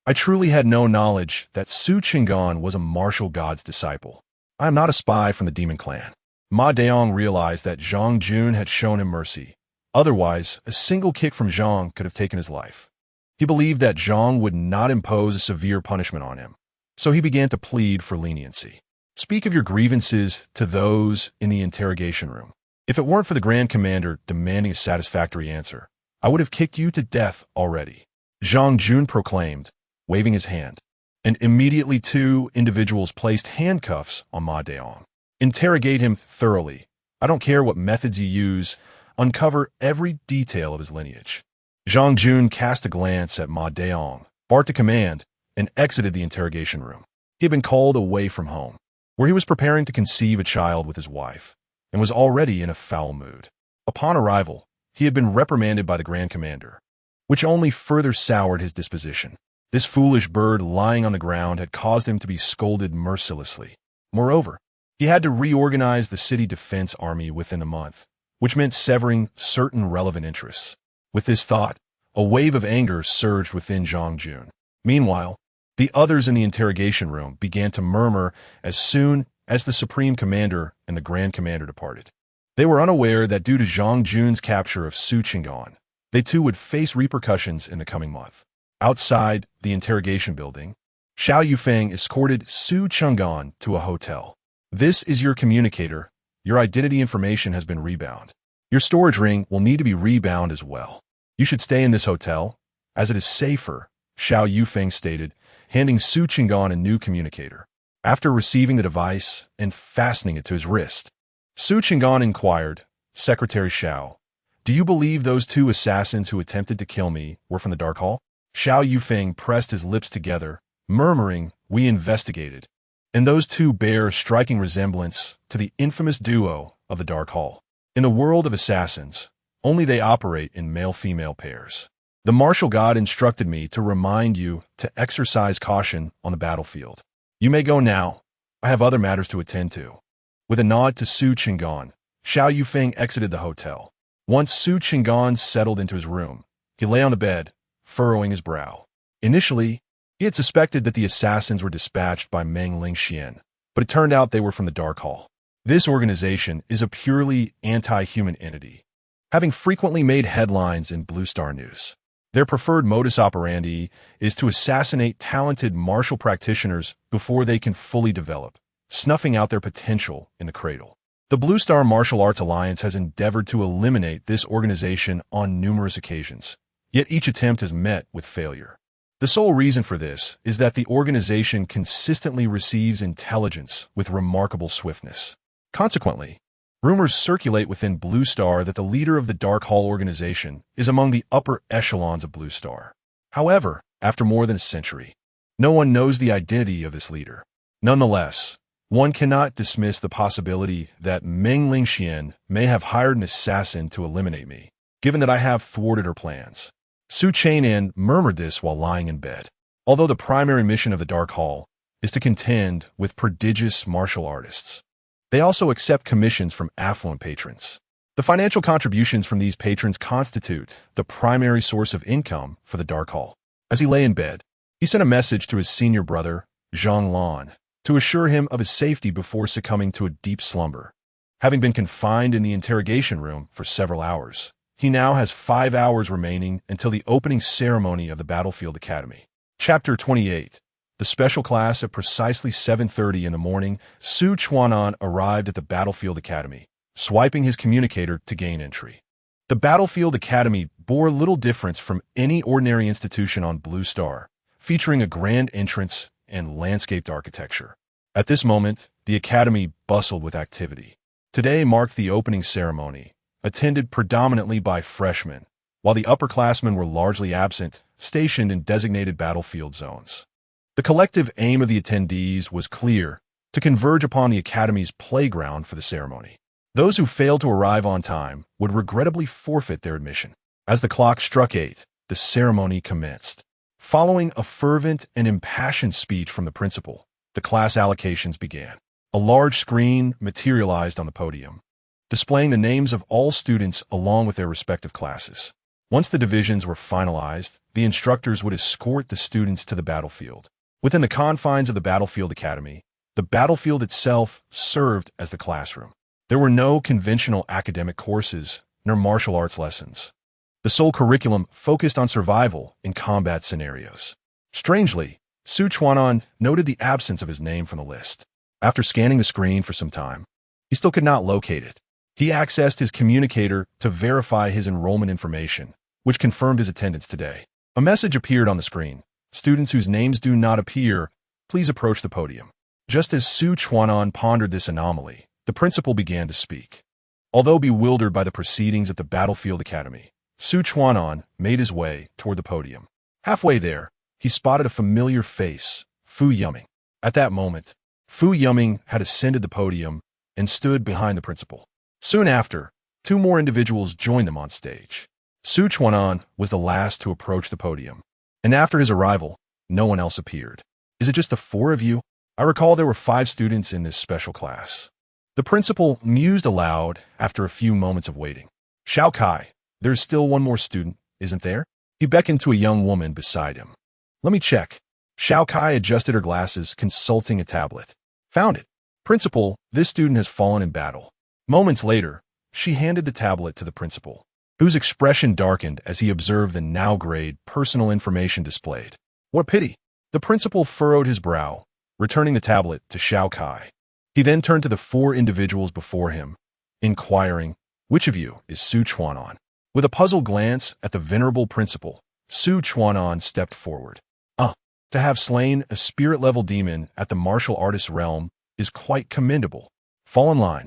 I truly had no knowledge that Su Chen'an was a martial god's disciple. I am not a spy from the demon clan." Ma Dayong realized that Zhang Jun had shown him mercy. Otherwise, a single kick from Zhang could have taken his life. He believed that Zhang would not impose a severe punishment on him, so he began to plead for leniency. "Speak of your grievances to those in the interrogation room. If it weren't for the Grand Commander demanding a satisfactory answer, I would have kicked you to death already," Zhang Jun proclaimed, waving his hand. And immediately 2 individuals placed handcuffs on Ma Dayong. "Interrogate him thoroughly. I don't care what methods you use. Uncover every detail of his lineage." Zhang Jun cast a glance at Ma Dayong, barked a command, and exited the interrogation room. He had been called away from home, where he was preparing to conceive a child with his wife, and was already in a foul mood. Upon arrival, he had been reprimanded by the Grand Commander, which only further soured his disposition. This foolish bird lying on the ground had caused him to be scolded mercilessly. Moreover, he had to reorganize the city defense army within a month, which meant severing certain relevant interests. With this thought, a wave of anger surged within Zhang Jun. Meanwhile, the others in the interrogation room began to murmur as soon as the Supreme Commander and the Grand Commander departed. They were unaware that due to Zhang Jun's capture of Su Chen'an, they too would face repercussions in the coming month. Outside the interrogation building, Xiao Yufeng escorted Su Chen'an to a hotel. "This is your communicator. Your identity information has been rebound. Your storage ring will need to be rebound as well. You should stay in this hotel, as it is safer, Xiao Yufeng stated, handing Su Qinggan a new communicator. After receiving the device and fastening it to his wrist, Su Qinggan inquired, Secretary Xiao, do you believe those two assassins who attempted to kill me were from the Dark Hall? Xiao Yufeng pressed his lips together, murmuring, we investigated. And those two bear a striking resemblance to the infamous duo of the Dark Hall. In the world of assassins, only they operate in male-female pairs. The martial god instructed me to remind you to exercise caution on the battlefield. You may go now. I have other matters to attend to. With a nod to Su Qinggan, Xiao Yufeng exited the hotel. Once Su Qinggan settled into his room, he lay on the bed, furrowing his brow. Initially, he had suspected that the assassins were dispatched by Meng Lingxian, but it turned out they were from the Dark Hall. This organization is a purely anti-human entity, having frequently made headlines in Blue Star News. Their preferred modus operandi is to assassinate talented martial practitioners before they can fully develop, snuffing out their potential in the cradle. The Blue Star Martial Arts Alliance has endeavored to eliminate this organization on numerous occasions, yet each attempt has met with failure. The sole reason for this is that the organization consistently receives intelligence with remarkable swiftness. Consequently, rumors circulate within Blue Star that the leader of the Dark Hall organization is among the upper echelons of Blue Star. However, after more than a century, no one knows the identity of this leader. Nonetheless, one cannot dismiss the possibility that Meng Lingxian may have hired an assassin to eliminate me, given that I have thwarted her plans. Su Chen'an murmured this while lying in bed. Although the primary mission of the Dark Hall is to contend with prodigious martial artists, they also accept commissions from affluent patrons. The financial contributions from these patrons constitute the primary source of income for the Dark Hall. As he lay in bed, he sent a message to his senior brother, Zhang Lan, to assure him of his safety before succumbing to a deep slumber. Having been confined in the interrogation room for several hours, he now has 5 hours remaining until the opening ceremony of the Battlefield Academy. Chapter 28. The special class at precisely 7:30 in the morning, Su Chuanan arrived at the Battlefield Academy, swiping his communicator to gain entry. The Battlefield Academy bore little difference from any ordinary institution on Blue Star, featuring a grand entrance and landscaped architecture. At this moment, the Academy bustled with activity. Today marked the opening ceremony, attended predominantly by freshmen, while the upperclassmen were largely absent, stationed in designated battlefield zones. The collective aim of the attendees was clear, to converge upon the Academy's playground for the ceremony. Those who failed to arrive on time would regrettably forfeit their admission. As the clock struck 8, the ceremony commenced. Following a fervent and impassioned speech from the principal, the class allocations began. A large screen materialized on the podium, displaying the names of all students along with their respective classes. Once the divisions were finalized, the instructors would escort the students to the battlefield. Within the confines of the Battlefield Academy, the battlefield itself served as the classroom. There were no conventional academic courses nor martial arts lessons. The sole curriculum focused on survival in combat scenarios. Strangely, Su Chuanan noted the absence of his name from the list. After scanning the screen for some time, he still could not locate it. He accessed his communicator to verify his enrollment information, which confirmed his attendance today. A message appeared on the screen. Students whose names do not appear, please approach the podium. Just as Su Chuanan pondered this anomaly, the principal began to speak. Although bewildered by the proceedings at the Battlefield Academy, Su Chuanan made his way toward the podium. Halfway there, he spotted a familiar face, Fu Yuming. At that moment, Fu Yuming had ascended the podium and stood behind the principal. Soon after, 2 more individuals joined them on stage. Su Chuanan was the last to approach the podium, and after his arrival, no one else appeared. Is it just the 4 of you? I recall there were 5 students in this special class. The principal mused aloud after a few moments of waiting. Xiao Kai, there's still 1 more student, isn't there? He beckoned to a young woman beside him. Let me check. Xiao Kai adjusted her glasses, consulting a tablet. Found it. Principal, this student has fallen in battle. Moments later, she handed the tablet to the principal, whose expression darkened as he observed the now-grade personal information displayed. What pity! The principal furrowed his brow, returning the tablet to Xiao Kai. He then turned to the 4 individuals before him, inquiring, Which of you is Su Chuanan? With a puzzled glance at the venerable principal, Su Chuanan stepped forward. To have slain a spirit-level demon at the martial artist's realm is quite commendable. Fall in line.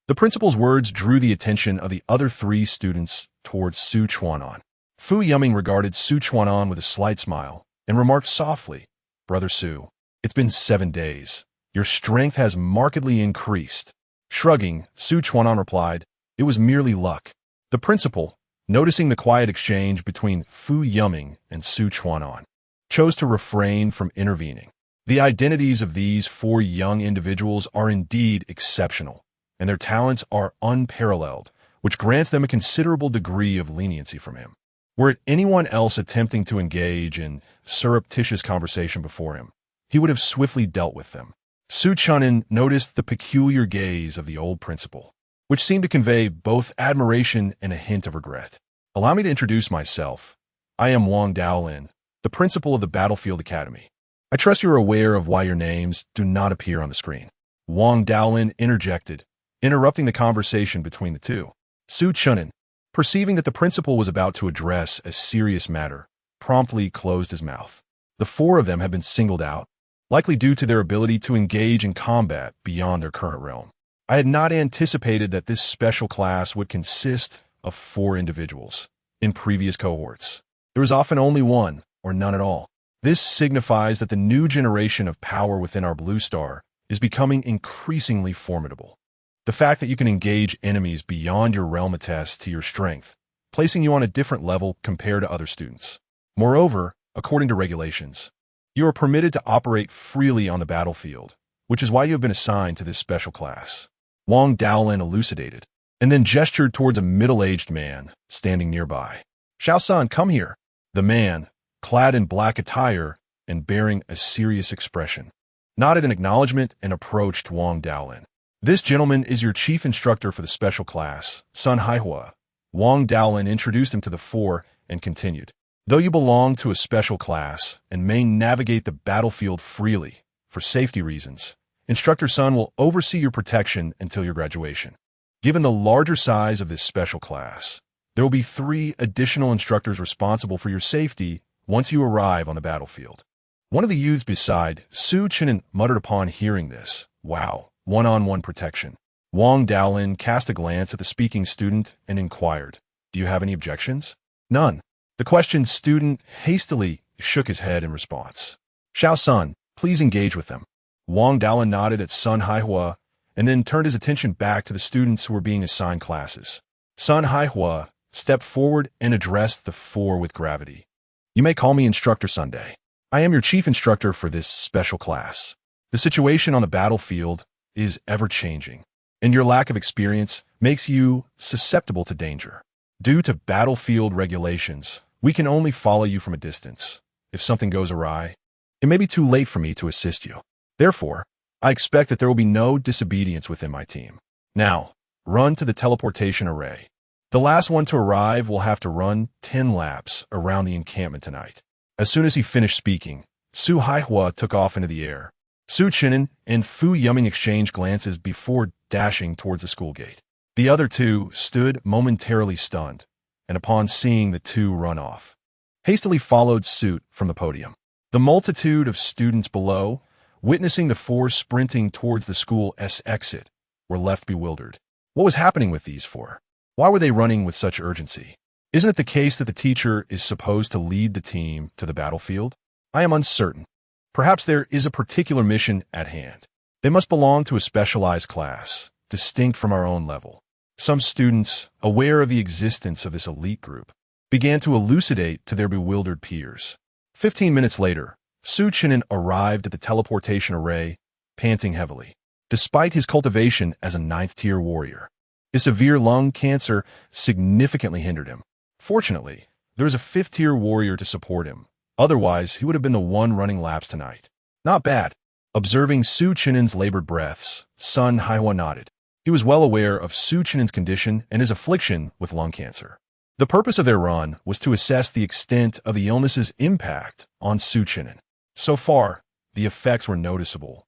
The principal's words drew the attention of the other 3 students towards Su Chuanan. Fu Yuming regarded Su Chuanan with a slight smile and remarked softly, "Brother Su, it's been 7 days. Your strength has markedly increased." Shrugging, Su Chuanan replied, "It was merely luck." The principal, noticing the quiet exchange between Fu Yuming and Su Chuanan, chose to refrain from intervening. The identities of these 4 young individuals are indeed exceptional, and their talents are unparalleled, which grants them a considerable degree of leniency from him. Were it anyone else attempting to engage in surreptitious conversation before him, he would have swiftly dealt with them. Su Chen'an noticed the peculiar gaze of the old principal, which seemed to convey both admiration and a hint of regret. "Allow me to introduce myself. I am Wang Daolin, the principal of the Battlefield Academy. I trust you're aware of why your names do not appear on the screen." Wang Daolin interjected, interrupting the conversation between the two. Su Chen'an, perceiving that the principal was about to address a serious matter, promptly closed his mouth. The 4 of them had been singled out, likely due to their ability to engage in combat beyond their current realm. I had not anticipated that this special class would consist of 4 individuals. In previous cohorts, there was often only one, or none at all. This signifies that the new generation of power within our Blue Star is becoming increasingly formidable. The fact that you can engage enemies beyond your realm attests to your strength, placing you on a different level compared to other students. Moreover, according to regulations, you are permitted to operate freely on the battlefield, which is why you have been assigned to this special class. Wang Daolin elucidated, and then gestured towards a middle-aged man standing nearby. "Xiao-san, come here." The man, clad in black attire and bearing a serious expression, nodded in acknowledgement and approached Wang Daolin. "This gentleman is your chief instructor for the special class, Sun Haihua." Wang Daolin introduced him to the 4 and continued. "Though you belong to a special class and may navigate the battlefield freely, for safety reasons, Instructor Sun will oversee your protection until your graduation. Given the larger size of this special class, there will be 3 additional instructors responsible for your safety once you arrive on the battlefield." One of the youths beside Su Chen'an muttered upon hearing this, "Wow, one-on-one protection." Wang Daolin cast a glance at the speaking student and inquired, "Do you have any objections?" "None." The questioned student hastily shook his head in response. "Xiao-san, please engage with them." Wang Daolin nodded at Sun Haihua and then turned his attention back to the students who were being assigned classes. Sun Haihua stepped forward and addressed the 4 with gravity. "You may call me Instructor Sunday. I am your chief instructor for this special class. The situation on the battlefield is ever-changing, and your lack of experience makes you susceptible to danger. Due to battlefield regulations, we can only follow you from a distance. If something goes awry, it may be too late for me to assist you. Therefore, I expect that there will be no disobedience within my team. Now, run to the teleportation array. The last one to arrive will have to run 10 laps around the encampment tonight." As soon as he finished speaking, Su Haihua took off into the air. Su Chen'an and Fu Yuming exchanged glances before dashing towards the school gate. The other 2 stood momentarily stunned, and upon seeing the 2 run off, hastily followed suit from the podium. The multitude of students below, witnessing the 4 sprinting towards the school's exit, were left bewildered. What was happening with these 4? Why were they running with such urgency? Isn't it the case that the teacher is supposed to lead the team to the battlefield? I am uncertain. Perhaps there is a particular mission at hand. They must belong to a specialized class, distinct from our own level. Some students, aware of the existence of this elite group, began to elucidate to their bewildered peers. 15 minutes later, Su Chen'an arrived at the teleportation array, panting heavily. Despite his cultivation as a 9th-tier warrior, his severe lung cancer significantly hindered him. Fortunately, there was a 5th-tier warrior to support him. Otherwise, he would have been the one running laps tonight. Not bad. Observing Su Chen'an's labored breaths, Sun Haihua nodded. He was well aware of Su Chen'an's condition and his affliction with lung cancer. The purpose of their run was to assess the extent of the illness's impact on Su Chen'an. So far, the effects were noticeable,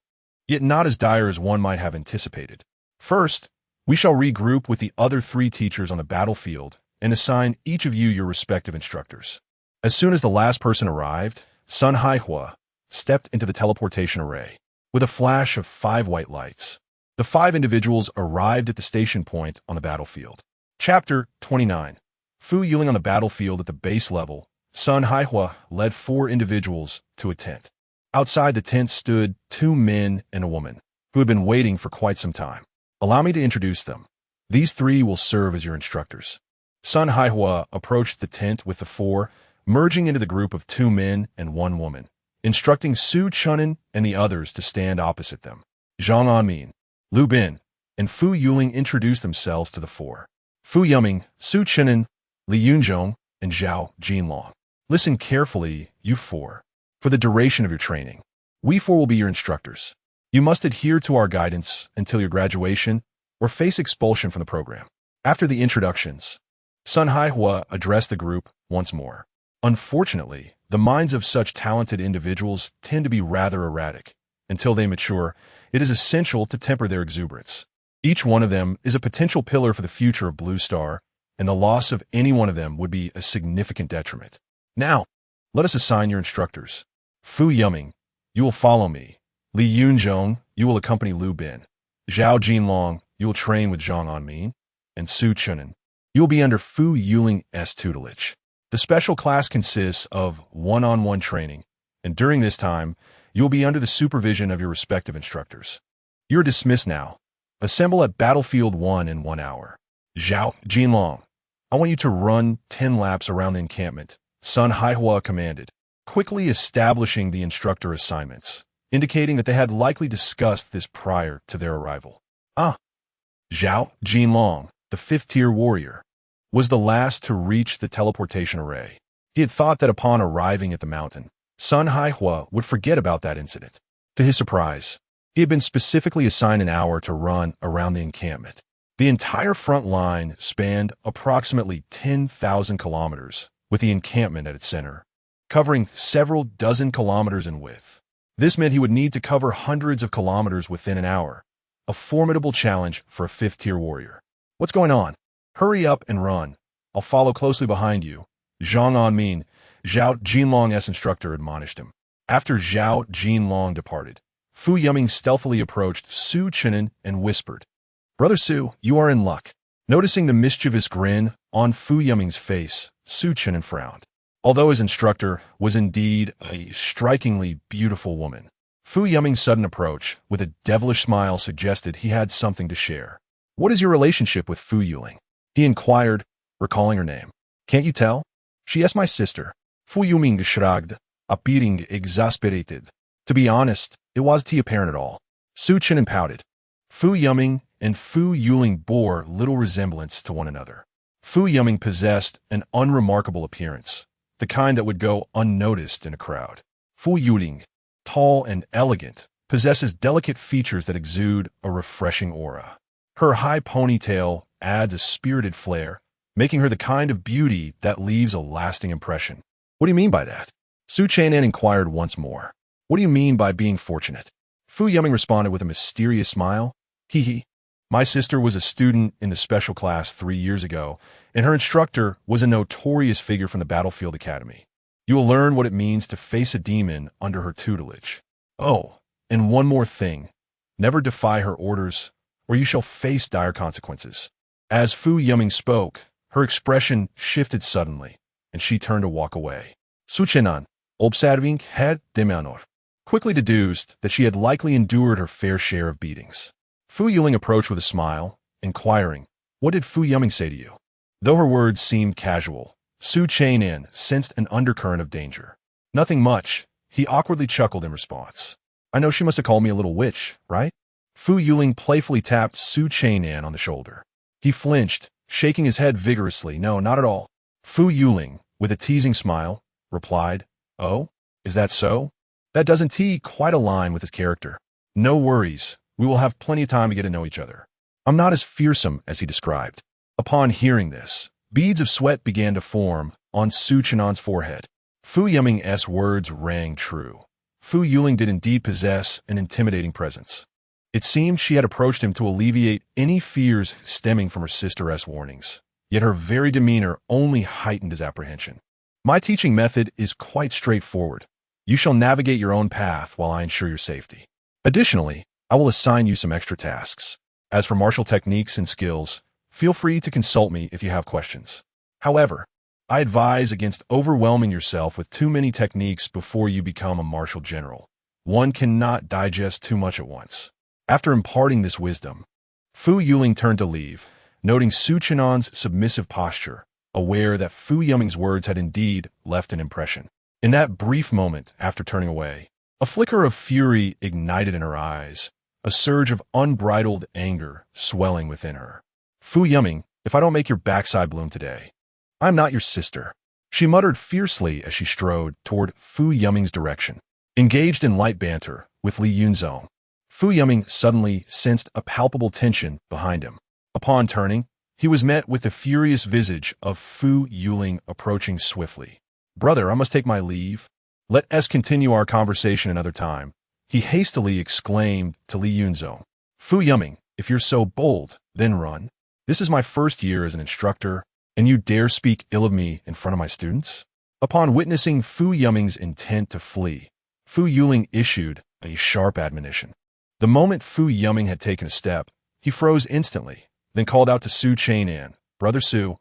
yet not as dire as one might have anticipated. First, We shall regroup with the other 3 teachers on the battlefield and assign each of you your respective instructors. As soon as the last person arrived, Sun Haihua stepped into the teleportation array. With a flash of 5 white lights, the 5 individuals arrived at the station point on the battlefield. Chapter 29. Fu Yuling on the battlefield at the base level. Sun Haihua led 4 individuals to a tent. Outside the tent stood 2 men and a woman, who had been waiting for quite some time. Allow me to introduce them. These 3 will serve as your instructors. Sun Haihua approached the tent with the 4, merging into the group of 2 men and 1 woman, instructing Su Chen'an and the others to stand opposite them. Zhang Anmin, Lu Bin, and Fu Yuling introduced themselves to the 4. Fu Yuming, Su Chen'an, Li Yunzhong, and Zhao Jinlong. Listen carefully, you 4. For the duration of your training, we 4 will be your instructors. You must adhere to our guidance until your graduation or face expulsion from the program. After the introductions, Sun Haihua addressed the group once more. Unfortunately, the minds of such talented individuals tend to be rather erratic. Until they mature, it is essential to temper their exuberance. Each one of them is a potential pillar for the future of Blue Star, and the loss of any one of them would be a significant detriment. Now, let us assign your instructors. Fu Yuming, you will follow me. Li Yunzhong, you will accompany Lu Bin. Zhao Jinlong, you will train with Zhang Anmin. And Su Chen'an, you will be under Fu Yuling's tutelage. The special class consists of one-on-one training, and during this time, you will be under the supervision of your respective instructors. You are dismissed now. Assemble at Battlefield 1 in 1 hour. Zhao Jinlong, I want you to run 10 laps around the encampment. Sun Haihua commanded, quickly establishing the instructor assignments, indicating that they had likely discussed this prior to their arrival. Zhao Jinlong, the 5th-tier warrior, was the last to reach the teleportation array. He had thought that upon arriving at the mountain, Sun Haihua would forget about that incident. To his surprise, he had been specifically assigned an hour to run around the encampment. The entire front line spanned approximately 10,000 kilometers, with the encampment at its center, covering several dozen kilometers in width. This meant he would need to cover hundreds of kilometers within an hour, a formidable challenge for a 5th-tier warrior. What's going on? Hurry up and run. I'll follow closely behind you. Zhang Anmin, Zhao Jinlong's instructor, admonished him. After Zhao Jinlong departed, Fu Yuming stealthily approached Su Chen'an and whispered, Brother Su, you are in luck. Noticing the mischievous grin on Fu Yuming's face, Su Chen'an frowned. Although his instructor was indeed a strikingly beautiful woman, Fu Yuming's sudden approach with a devilish smile suggested he had something to share. What is your relationship with Fu Yuling? He inquired, recalling her name. Can't you tell? She is my sister. Fu Yuming shrugged, appearing exasperated. To be honest, it wasn't apparent at all. Su Chen'an pouted. Fu Yuming and Fu Yuling bore little resemblance to one another. Fu Yuming possessed an unremarkable appearance, the kind that would go unnoticed in a crowd. Fu Yuling, tall and elegant, possesses delicate features that exude a refreshing aura. Her high ponytail adds a spirited flair, making her the kind of beauty that leaves a lasting impression. What do you mean by that? Su Chen'an inquired once more. What do you mean by being fortunate? Fu Yuming responded with a mysterious smile. Hee. My sister was a student in the special class 3 years ago, and her instructor was a notorious figure from the Battlefield Academy. You will learn what it means to face a demon under her tutelage. Oh, and one more thing. Never defy her orders, or you shall face dire consequences. As Fu Yuming spoke, her expression shifted suddenly, and she turned to walk away. Su Chen'an, observing had demeanor, quickly deduced that she had likely endured her fair share of beatings. Fu Yuling approached with a smile, inquiring, What did Fu Yuming say to you? Though her words seemed casual, Su Chen'an sensed an undercurrent of danger. Nothing much, he awkwardly chuckled in response. I know she must have called me a little witch, right? Fu Yuling playfully tapped Su Chen'an on the shoulder. He flinched, shaking his head vigorously. No, not at all. Fu Yuling, with a teasing smile, replied, Oh, is that so? That doesn't quite align with his character. No worries, we will have plenty of time to get to know each other. I'm not as fearsome as he described. Upon hearing this, beads of sweat began to form on Su Chen'an's forehead. Fu Yuming's words rang true. Fu Yuling did indeed possess an intimidating presence. It seemed she had approached him to alleviate any fears stemming from her sister's warnings, yet her very demeanor only heightened his apprehension. My teaching method is quite straightforward. You shall navigate your own path while I ensure your safety. Additionally, I will assign you some extra tasks. As for martial techniques and skills, feel free to consult me if you have questions. However, I advise against overwhelming yourself with too many techniques before you become a martial general. One cannot digest too much at once. After imparting this wisdom, Fu Yuling turned to leave, noting Su Chen'an's submissive posture, aware that Fu Yuming's words had indeed left an impression. In that brief moment after turning away, a flicker of fury ignited in her eyes, a surge of unbridled anger swelling within her. Fu Yuming, if I don't make your backside bloom today, I'm not your sister, she muttered fiercely as she strode toward Fu Yuming's direction. Engaged in light banter with Li Yunzong, Fu Yuming suddenly sensed a palpable tension behind him. Upon turning, he was met with the furious visage of Fu Yuling approaching swiftly. Brother, I must take my leave. Let us continue our conversation another time, he hastily exclaimed to Li Yunzong. Fu Yuming, if you're so bold, then run. This is my first year as an instructor, and you dare speak ill of me in front of my students? Upon witnessing Fu Yuming's intent to flee, Fu Yuling issued a sharp admonition. The moment Fu Yuming had taken a step, he froze instantly, then called out to Su Chen'an, Brother Su,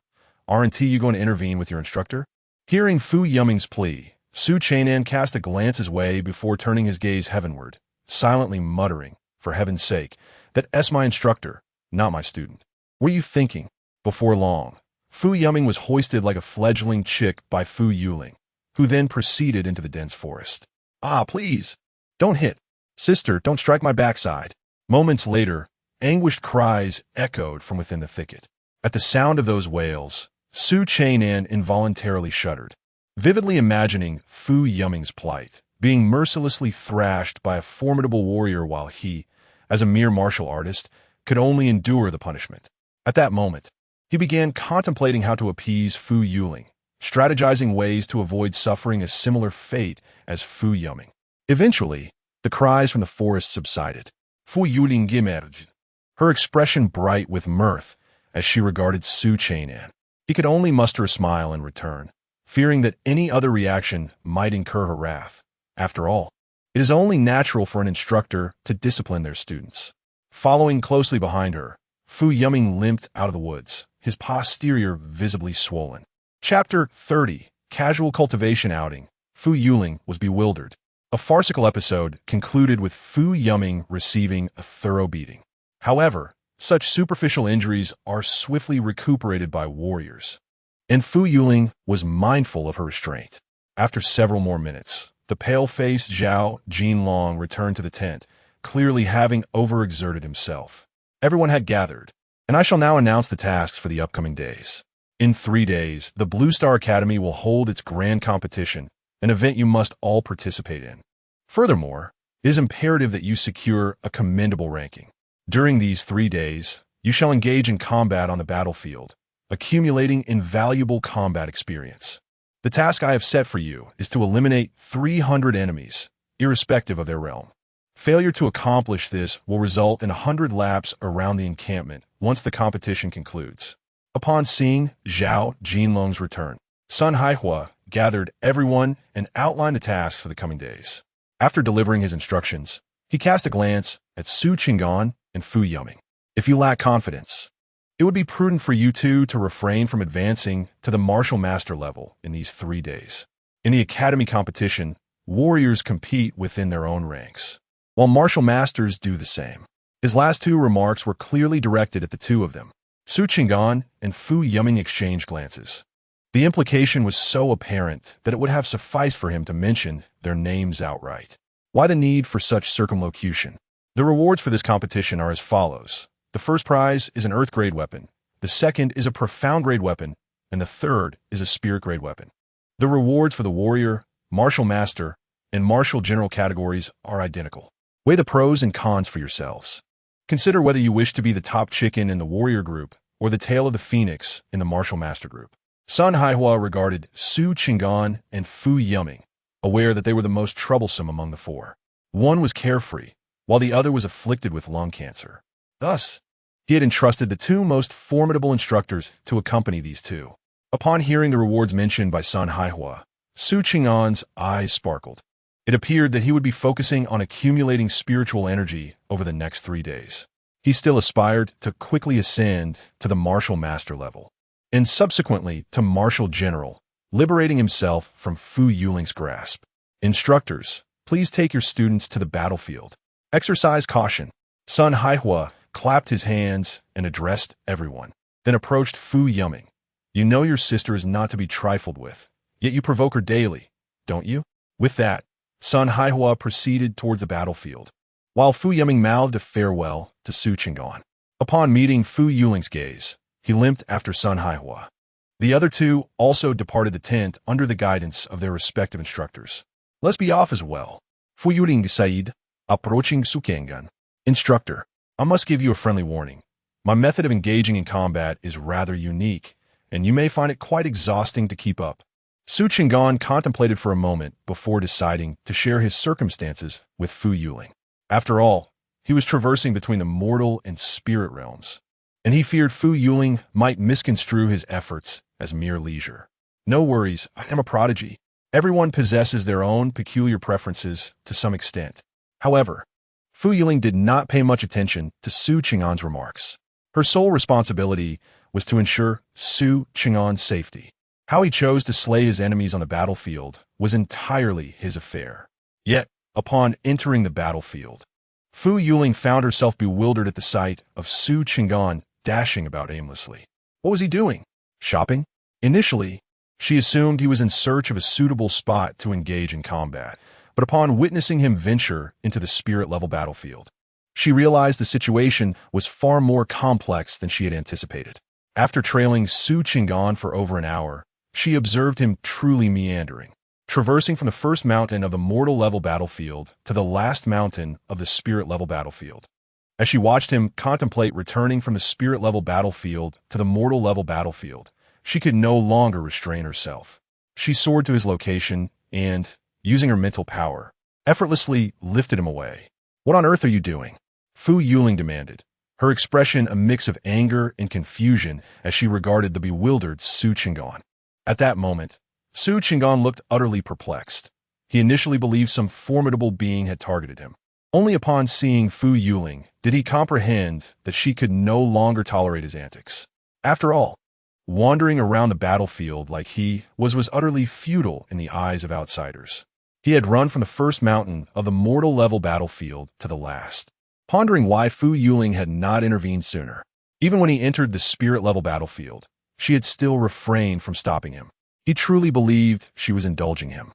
aren't you going to intervene with your instructor? Hearing Fu Yuming's plea, Su Chen'an cast a glance his way before turning his gaze heavenward, silently muttering, for heaven's sake, that's my instructor, not my student. What are you thinking? Before long, Fu Yuming was hoisted like a fledgling chick by Fu Yuling, who then proceeded into the dense forest. Ah, please, don't hit. Sister, don't strike my backside. Moments later, anguished cries echoed from within the thicket. At the sound of those wails, Su Chen'an involuntarily shuddered, vividly imagining Fu Yuming's plight, being mercilessly thrashed by a formidable warrior while he, as a mere martial artist, could only endure the punishment. At that moment, he began contemplating how to appease Fu Yuling, strategizing ways to avoid suffering a similar fate as Fu Yuming. Eventually, the cries from the forest subsided. Fu Yuling emerged, her expression bright with mirth as she regarded Su Chen'an. He could only muster a smile in return, fearing that any other reaction might incur her wrath. After all, it is only natural for an instructor to discipline their students. Following closely behind her, Fu Yuming limped out of the woods, his posterior visibly swollen. Chapter 30, Casual Cultivation Outing. Fu Yuling was bewildered. A farcical episode concluded with Fu Yuming receiving a thorough beating. However, such superficial injuries are swiftly recuperated by warriors, and Fu Yuling was mindful of her restraint. After several more minutes, the pale-faced Zhao Jinlong returned to the tent, clearly having overexerted himself. Everyone had gathered, and I shall now announce the tasks for the upcoming days. In 3 days, the Blue Star Academy will hold its grand competition, an event you must all participate in. Furthermore, it is imperative that you secure a commendable ranking. During these 3 days, you shall engage in combat on the battlefield, accumulating invaluable combat experience. The task I have set for you is to eliminate 300 enemies, irrespective of their realm. Failure to accomplish this will result in 100 laps around the encampment once the competition concludes. Upon seeing Zhao Jinlong's return, Sun Haihua gathered everyone and outlined the tasks for the coming days. After delivering his instructions, he cast a glance at Su Chen'an and Fu Yuming. If you lack confidence, it would be prudent for you two to refrain from advancing to the martial master level in these 3 days. In the academy competition, warriors compete within their own ranks, while martial masters do the same. His last 2 remarks were clearly directed at the 2 of them. Su Chen'an and Fu Yuming exchanged glances. The implication was so apparent that it would have sufficed for him to mention their names outright. Why the need for such circumlocution? The rewards for this competition are as follows. The first prize is an Earth-grade weapon, the second is a Profound-grade weapon, and the third is a Spirit-grade weapon. The rewards for the Warrior, Martial Master, and Martial General categories are identical. Weigh the pros and cons for yourselves. Consider whether you wish to be the top chicken in the Warrior group or the tail of the Phoenix in the Martial Master group. Sun Haihua regarded Su Chen'an and Fu Yuming, aware that they were the most troublesome among the 4. One was carefree, while the other was afflicted with lung cancer. Thus, he had entrusted the two most formidable instructors to accompany these two. Upon hearing the rewards mentioned by Sun Haihua, Su Cheng'an's eyes sparkled. It appeared that he would be focusing on accumulating spiritual energy over the next 3 days. He still aspired to quickly ascend to the martial master level, and subsequently to martial general, liberating himself from Fu Yuling's grasp. Instructors, please take your students to the battlefield. Exercise caution. Sun Haihua clapped his hands and addressed everyone, then approached Fu Yuming. You know your sister is not to be trifled with, yet you provoke her daily, don't you? With that, Sun Haihua proceeded towards the battlefield, while Fu Yuming mouthed a farewell to Su Cheng'an. Upon meeting Fu Yuling's gaze, he limped after Sun Haihua. The other two also departed the tent under the guidance of their respective instructors. Let's be off as well. Fu Yuling said, approaching Su Cheng'an. Instructor, I must give you a friendly warning. My method of engaging in combat is rather unique, and you may find it quite exhausting to keep up. Su Cheng'an contemplated for a moment before deciding to share his circumstances with Fu Yuling. After all, he was traversing between the mortal and spirit realms, and he feared Fu Yuling might misconstrue his efforts as mere leisure. No worries, I am a prodigy. Everyone possesses their own peculiar preferences to some extent. However, Fu Yuling did not pay much attention to Su Cheng'an's remarks. Her sole responsibility was to ensure Su Cheng'an's safety. How he chose to slay his enemies on the battlefield was entirely his affair. Yet, upon entering the battlefield, Fu Yuling found herself bewildered at the sight of Su Cheng'an dashing about aimlessly. What was he doing? Shopping? Initially, she assumed he was in search of a suitable spot to engage in combat, but upon witnessing him venture into the spirit-level battlefield, she realized the situation was far more complex than she had anticipated. After trailing Su Cheng'an for over an hour, she observed him truly meandering, traversing from the first mountain of the mortal-level battlefield to the last mountain of the spirit-level battlefield. As she watched him contemplate returning from the spirit-level battlefield to the mortal-level battlefield, she could no longer restrain herself. She soared to his location and, using her mental power, effortlessly lifted him away. What on earth are you doing? Fu Yuling demanded, her expression a mix of anger and confusion as she regarded the bewildered Su Cheng'an. At that moment, Su Cheng'an looked utterly perplexed. He initially believed some formidable being had targeted him. Only upon seeing Fu Yuling did he comprehend that she could no longer tolerate his antics. After all, wandering around the battlefield like he was utterly futile in the eyes of outsiders. He had run from the first mountain of the mortal-level battlefield to the last, pondering why Fu Yuling had not intervened sooner. Even when he entered the spirit-level battlefield, she had still refrained from stopping him. He truly believed she was indulging him.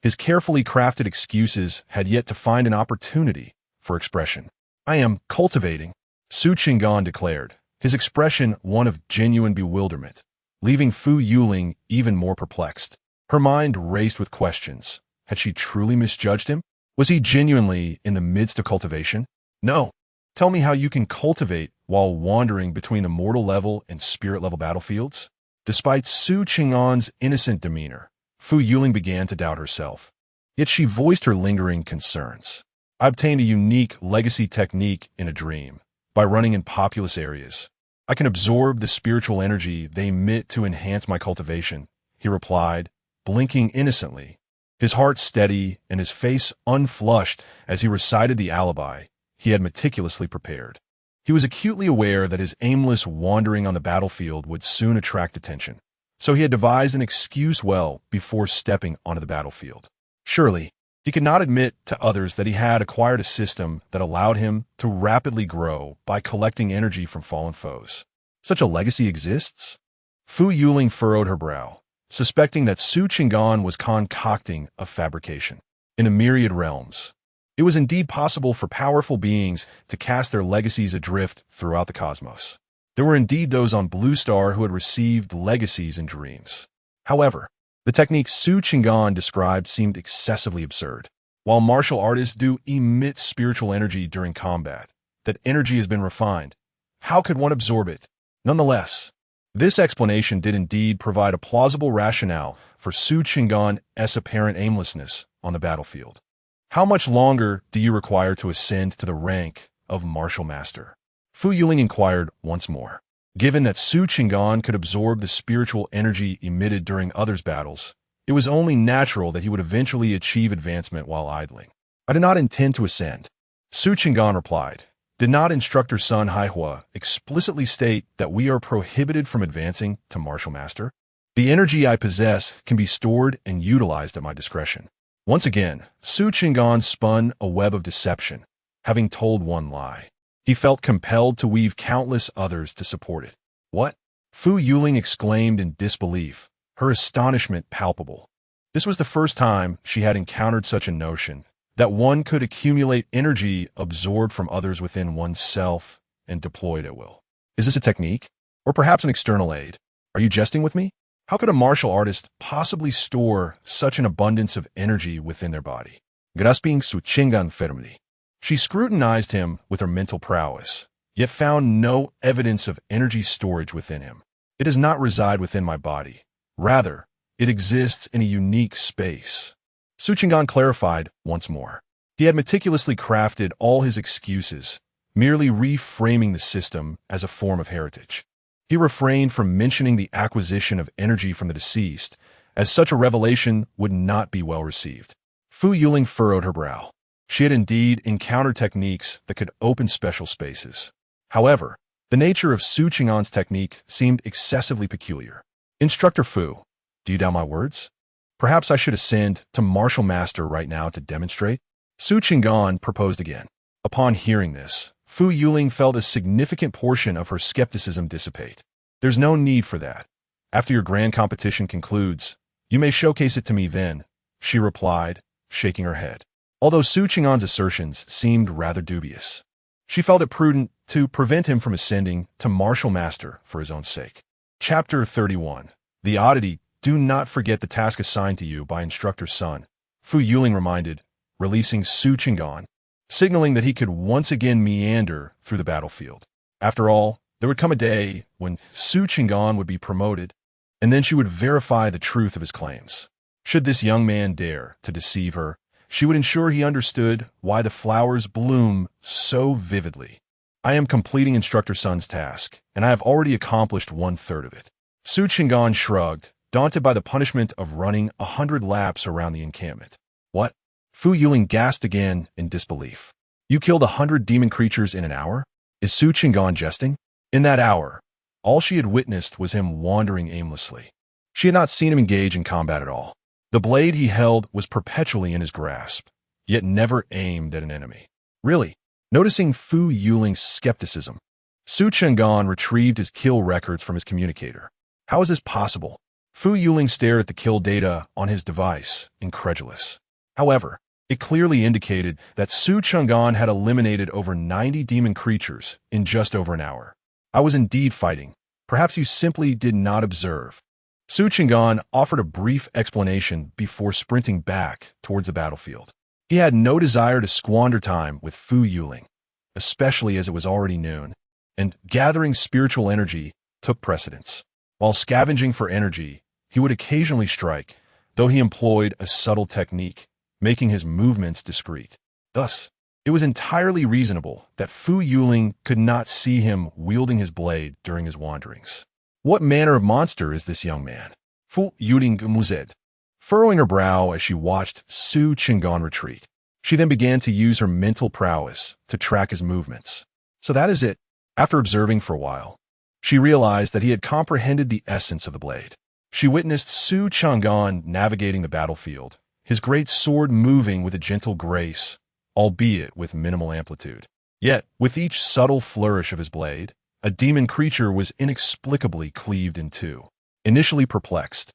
His carefully crafted excuses had yet to find an opportunity for expression. I am cultivating, Su Cheng'an declared, his expression one of genuine bewilderment, leaving Fu Yuling even more perplexed. Her mind raced with questions. Had she truly misjudged him? Was he genuinely in the midst of cultivation? No. Tell me how you can cultivate while wandering between the mortal level and spirit level battlefields? Despite Su Cheng'an's innocent demeanor, Fu Yuling began to doubt herself. Yet she voiced her lingering concerns. I obtained a unique legacy technique in a dream by running in populous areas. I can absorb the spiritual energy they emit to enhance my cultivation, he replied, blinking innocently, his heart steady and his face unflushed as he recited the alibi he had meticulously prepared. He was acutely aware that his aimless wandering on the battlefield would soon attract attention, so he had devised an excuse well before stepping onto the battlefield. Surely, he could not admit to others that he had acquired a system that allowed him to rapidly grow by collecting energy from fallen foes. Such a legacy exists? Fu Yuling furrowed her brow, suspecting that Su Cheng'an was concocting a fabrication. In a myriad realms, it was indeed possible for powerful beings to cast their legacies adrift throughout the cosmos. There were indeed those on Blue Star who had received legacies in dreams. However, the technique Su Cheng'an described seemed excessively absurd. While martial artists do emit spiritual energy during combat, that energy has been refined. How could one absorb it? Nonetheless, this explanation did indeed provide a plausible rationale for Su Cheng'an's apparent aimlessness on the battlefield. How much longer do you require to ascend to the rank of martial master? Fu Yuling inquired once more. Given that Su Chen'an could absorb the spiritual energy emitted during others' battles, it was only natural that he would eventually achieve advancement while idling. I did not intend to ascend. Su Chen'an replied. Did not instructor Sun Haihua explicitly state that we are prohibited from advancing to martial master? The energy I possess can be stored and utilized at my discretion. Once again, Su Chen'an spun a web of deception, having told one lie. He felt compelled to weave countless others to support it. What? Fu Yuling exclaimed in disbelief, her astonishment palpable. This was the first time she had encountered such a notion, that one could accumulate energy absorbed from others within oneself and deployed at will. Is this a technique? Or perhaps an external aid? Are you jesting with me? How could a martial artist possibly store such an abundance of energy within their body? Grasping su Chen'an firmly. She scrutinized him with her mental prowess, yet found no evidence of energy storage within him. It does not reside within my body. Rather, it exists in a unique space. Su Chen'an clarified once more. He had meticulously crafted all his excuses, merely reframing the system as a form of heritage. He refrained from mentioning the acquisition of energy from the deceased, as such a revelation would not be well received. Fu Yuling furrowed her brow. She had indeed encountered techniques that could open special spaces. However, the nature of Su Chen'an's technique seemed excessively peculiar. Instructor Fu, do you doubt my words? Perhaps I should ascend to martial master right now to demonstrate? Su Chen'an proposed again. Upon hearing this, Fu Yuling felt a significant portion of her skepticism dissipate. There's no need for that. After your grand competition concludes, you may showcase it to me then, she replied, shaking her head. Although Su Chen'an's assertions seemed rather dubious, she felt it prudent to prevent him from ascending to martial master for his own sake. Chapter 31. The Oddity. Do not forget the task assigned to you by Instructor Sun, Fu Yuling reminded, releasing Su Chen'an, signaling that he could once again meander through the battlefield. After all, there would come a day when Su Chen'an would be promoted, and then she would verify the truth of his claims. Should this young man dare to deceive her, she would ensure he understood why the flowers bloom so vividly. I am completing Instructor Sun's task, and I have already accomplished 1/3 of it. Su Chen'an shrugged, daunted by the punishment of running 100 laps around the encampment. What? Fu Yuling gasped again in disbelief. You killed 100 demon creatures in an hour? Is Su Chen'an jesting? In that hour, all she had witnessed was him wandering aimlessly. She had not seen him engage in combat at all. The blade he held was perpetually in his grasp, yet never aimed at an enemy. Really? Noticing Fu Yuling's skepticism, Su Chen'an retrieved his kill records from his communicator. How is this possible? Fu Yuling stared at the kill data on his device, incredulous. However, it clearly indicated that Su Chen'an had eliminated over 90 demon creatures in just over an hour. I was indeed fighting. Perhaps you simply did not observe. Su Chen'an offered a brief explanation before sprinting back towards the battlefield. He had no desire to squander time with Fu Yuling, especially as it was already noon, and gathering spiritual energy took precedence. While scavenging for energy, he would occasionally strike, though he employed a subtle technique, making his movements discreet. Thus, it was entirely reasonable that Fu Yuling could not see him wielding his blade during his wanderings. What manner of monster is this young man? Fu Yuling mused, furrowing her brow as she watched Su Chen'an retreat. She then began to use her mental prowess to track his movements. So that is it. After observing for a while, she realized that he had comprehended the essence of the blade. She witnessed Su Chen'an navigating the battlefield, his great sword moving with a gentle grace, albeit with minimal amplitude. Yet, with each subtle flourish of his blade, a demon creature was inexplicably cleaved in two. Initially perplexed,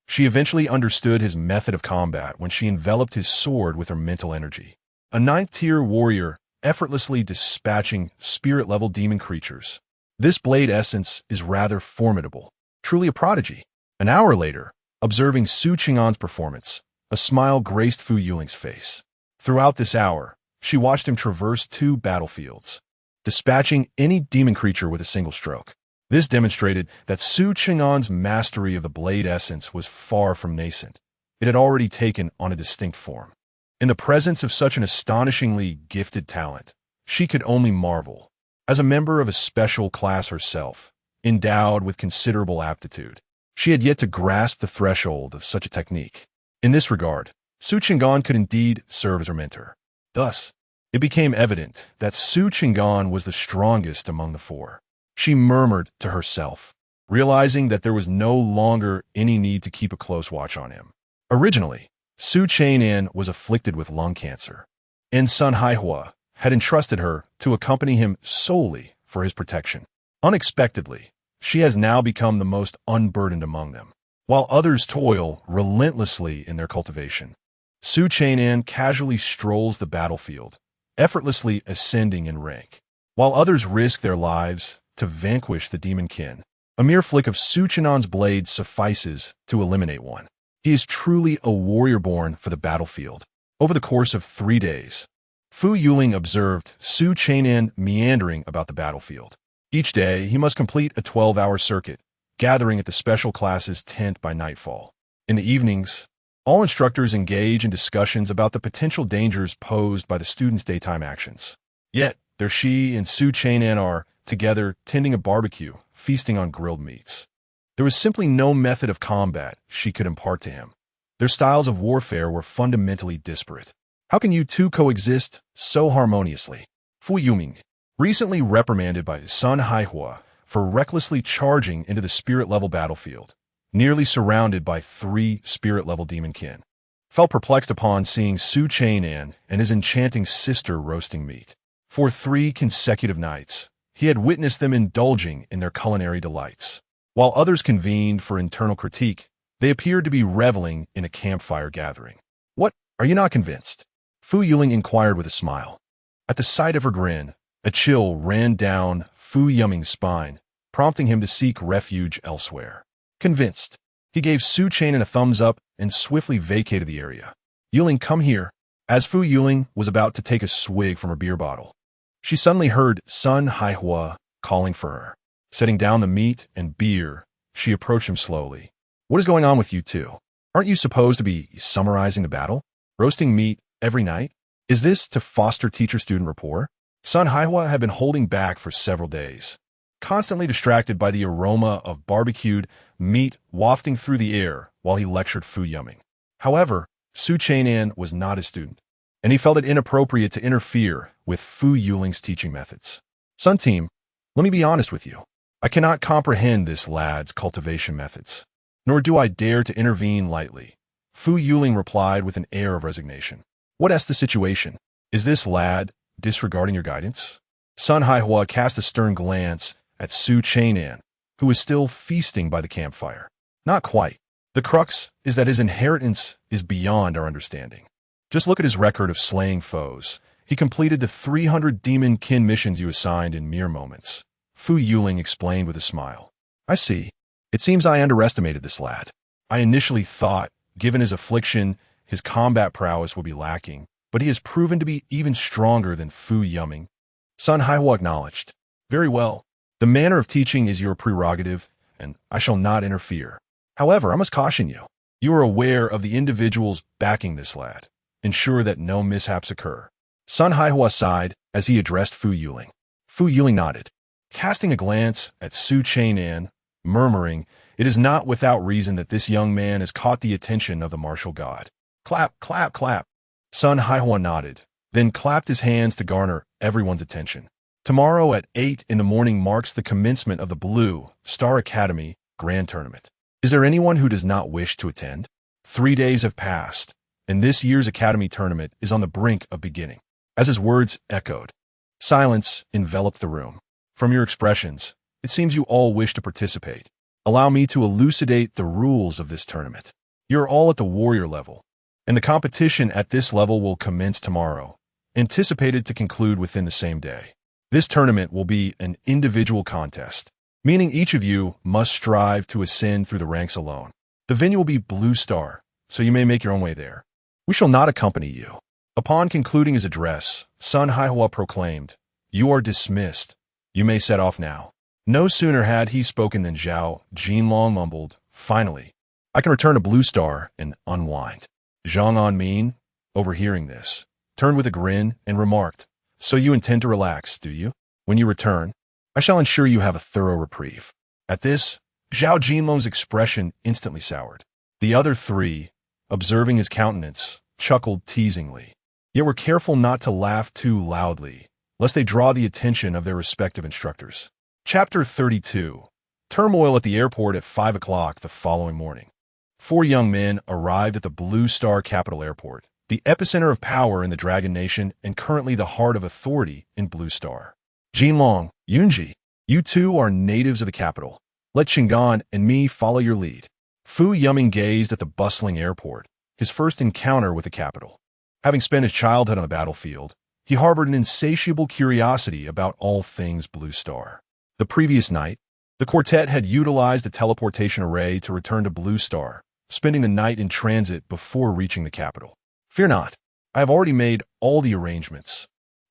she eventually understood his method of combat when she enveloped his sword with her mental energy. A 9th-tier warrior effortlessly dispatching spirit-level demon creatures. This blade essence is rather formidable, truly a prodigy. An hour later, observing Su Chen'an's performance, a smile graced Fu Yuling's face. Throughout this hour, she watched him traverse 2 battlefields, dispatching any demon creature with a single stroke. This demonstrated that Su Chen'an's mastery of the blade essence was far from nascent. It had already taken on a distinct form. In the presence of such an astonishingly gifted talent, she could only marvel. As a member of a special class herself, endowed with considerable aptitude, she had yet to grasp the threshold of such a technique. In this regard, Su Chang'an could indeed serve as her mentor. Thus, it became evident that Su Chang'an was the strongest among the four. She murmured to herself, realizing that there was no longer any need to keep a close watch on him. Originally, Su Chang'an was afflicted with lung cancer, and Sun Haihua had entrusted her to accompany him solely for his protection. Unexpectedly, she has now become the most unburdened among them. While others toil relentlessly in their cultivation, Su Chang'an casually strolls the battlefield, effortlessly ascending in rank. While others risk their lives to vanquish the demon kin, a mere flick of Su Chang'an's blade suffices to eliminate one. He is truly a warrior born for the battlefield. Over the course of 3 days, Fu Yuling observed Su Chang'an meandering about the battlefield. Each day, he must complete a 12-hour circuit, gathering at the special class's tent by nightfall. In the evenings, all instructors engage in discussions about the potential dangers posed by the students' daytime actions. Yet, there she and Su Chang'an are, together, tending a barbecue, feasting on grilled meats. There was simply no method of combat she could impart to him. Their styles of warfare were fundamentally disparate. How can you two coexist so harmoniously? Fu Yuming, recently reprimanded by Sun Haihua for recklessly charging into the spirit-level battlefield, nearly surrounded by 3 spirit-level demon kin, felt perplexed upon seeing Su Chang'an and his enchanting sister roasting meat. For 3 consecutive nights, he had witnessed them indulging in their culinary delights. While others convened for internal critique, they appeared to be reveling in a campfire gathering. What, are you not convinced? Fu Yuling inquired with a smile. At the sight of her grin, a chill ran down Fu Yuming's spine, prompting him to seek refuge elsewhere. Convinced, he gave Su Chang'an a thumbs up and swiftly vacated the area. Yuling, come here. As Fu Yuling was about to take a swig from her beer bottle, she suddenly heard Sun Haihua calling for her. Setting down the meat and beer, she approached him slowly. What is going on with you two? Aren't you supposed to be summarizing the battle? Roasting meat every night? Is this to foster teacher-student rapport? Sun Haihua had been holding back for several days, constantly distracted by the aroma of barbecued meat wafting through the air while he lectured Fu Yuming. However, Su Chang'an was not a student, and he felt it inappropriate to interfere with Fu Yuling's teaching methods. Sun Team, let me be honest with you. I cannot comprehend this lad's cultivation methods, nor do I dare to intervene lightly. Fu Yuling replied with an air of resignation. What's the situation? Is this lad disregarding your guidance? Sun Haihua cast a stern glance at Su Chang'an, who was still feasting by the campfire. Not quite. The crux is that his inheritance is beyond our understanding. Just look at his record of slaying foes. He completed the 300 demon kin missions you assigned in mere moments. Fu Yuling explained with a smile. I see. It seems I underestimated this lad. I initially thought, given his affliction, his combat prowess would be lacking, but he has proven to be even stronger than Fu Yuming. Sun Haihua acknowledged. Very well. The manner of teaching is your prerogative, and I shall not interfere. However, I must caution you. You are aware of the individuals backing this lad. Ensure that no mishaps occur. Sun Haihua sighed as he addressed Fu Yuling. Fu Yuling nodded, casting a glance at Su Chang'an, murmuring, it is not without reason that this young man has caught the attention of the martial god. Clap, clap, clap. Sun Haihua nodded, then clapped his hands to garner everyone's attention. Tomorrow at 8 in the morning marks the commencement of the Blue Star Academy Grand Tournament. Is there anyone who does not wish to attend? 3 days have passed, and this year's Academy Tournament is on the brink of beginning. As his words echoed, silence enveloped the room. From your expressions, it seems you all wish to participate. Allow me to elucidate the rules of this tournament. You're all at the warrior level, and the competition at this level will commence tomorrow, anticipated to conclude within the same day. This tournament will be an individual contest, meaning each of you must strive to ascend through the ranks alone. The venue will be Blue Star, so you may make your own way there. We shall not accompany you. Upon concluding his address, Sun Haihua proclaimed, You are dismissed. You may set off now. No sooner had he spoken than Zhao Jinlong mumbled, Finally, I can return to Blue Star and unwind. Zhang An mean, overhearing this, turned with a grin and remarked, "So you intend to relax, do you? When you return, I shall ensure you have a thorough reprieve." At this, Zhao Jinlong's expression instantly soured. The other three, observing his countenance, chuckled teasingly, yet were careful not to laugh too loudly, lest they draw the attention of their respective instructors. Chapter 32. Turmoil at the airport at 5 o'clock the following morning. 4 young men arrived at the Blue Star Capital Airport, the epicenter of power in the Dragon Nation and currently the heart of authority in Blue Star. Jinlong, Yunji, you two are natives of the capital. Let Chen'an and me follow your lead. Fu Yuming gazed at the bustling airport, his first encounter with the capital. Having spent his childhood on the battlefield, he harbored an insatiable curiosity about all things Blue Star. The previous night, the quartet had utilized a teleportation array to return to Blue Star, spending the night in transit before reaching the capital. "Fear not, I have already made all the arrangements,"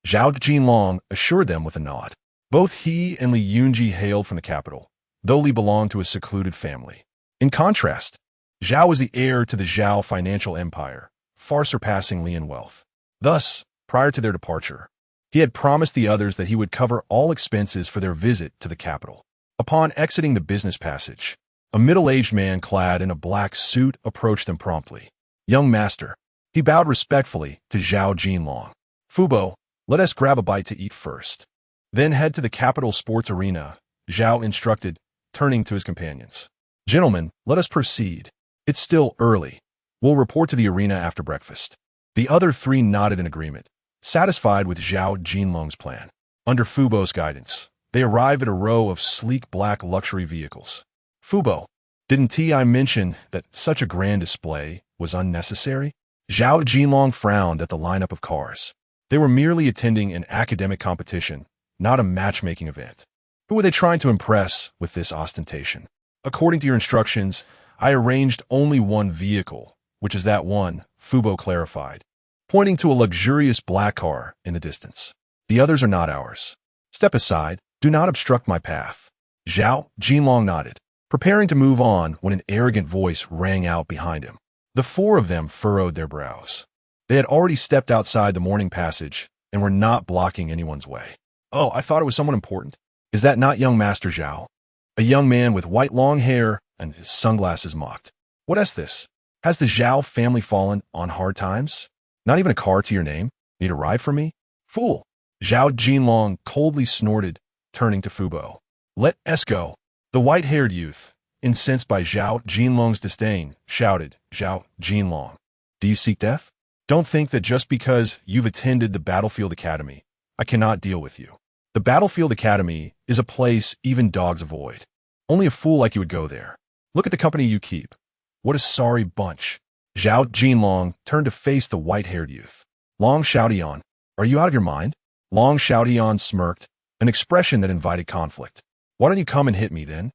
Zhao Jinlong assured them with a nod. Both he and Li Yunji hailed from the capital, though Li belonged to a secluded family. In contrast, Zhao was the heir to the Zhao financial empire, far surpassing Li in wealth. Thus, prior to their departure, he had promised the others that he would cover all expenses for their visit to the capital. Upon exiting the business passage, a middle-aged man clad in a black suit approached them promptly. "Young master," he bowed respectfully to Zhao Jinlong. "Fubo, let us grab a bite to eat first. Then head to the capital sports arena," Zhao instructed, turning to his companions. "Gentlemen, let us proceed. It's still early. We'll report to the arena after breakfast." The other three nodded in agreement, satisfied with Zhao Jinlong's plan. Under Fubo's guidance, they arrived at a row of sleek black luxury vehicles. "Fubo, didn't I mention that such a grand display was unnecessary?" Zhao Jinlong frowned at the lineup of cars. They were merely attending an academic competition, not a matchmaking event. Who were they trying to impress with this ostentation? "According to your instructions, I arranged only one vehicle, which is that one," Fubo clarified, pointing to a luxurious black car in the distance. "The others are not ours. Step aside. Do not obstruct my path." Zhao Jinlong nodded, preparing to move on when an arrogant voice rang out behind him. The 4 of them furrowed their brows. They had already stepped outside the morning passage and were not blocking anyone's way. "Oh, I thought it was someone important. Is that not young Master Zhao?" A young man with white long hair and his sunglasses mocked. "What is this? Has the Zhao family fallen on hard times? Not even a car to your name? Need a ride for me?" "Fool!" Zhao Jinlong coldly snorted, turning to Fubo. "Let us go." The white-haired youth, incensed by Zhao Jinlong's disdain, shouted, "Zhao Jinlong, do you seek death? Don't think that just because you've attended the Battlefield Academy, I cannot deal with you. The Battlefield Academy is a place even dogs avoid. Only a fool like you would go there. Look at the company you keep. What a sorry bunch." Zhao Jinlong turned to face the white-haired youth. "Long Xiaotian, are you out of your mind?" Long Xiaotian smirked, an expression that invited conflict. "Why don't you come and hit me, then?"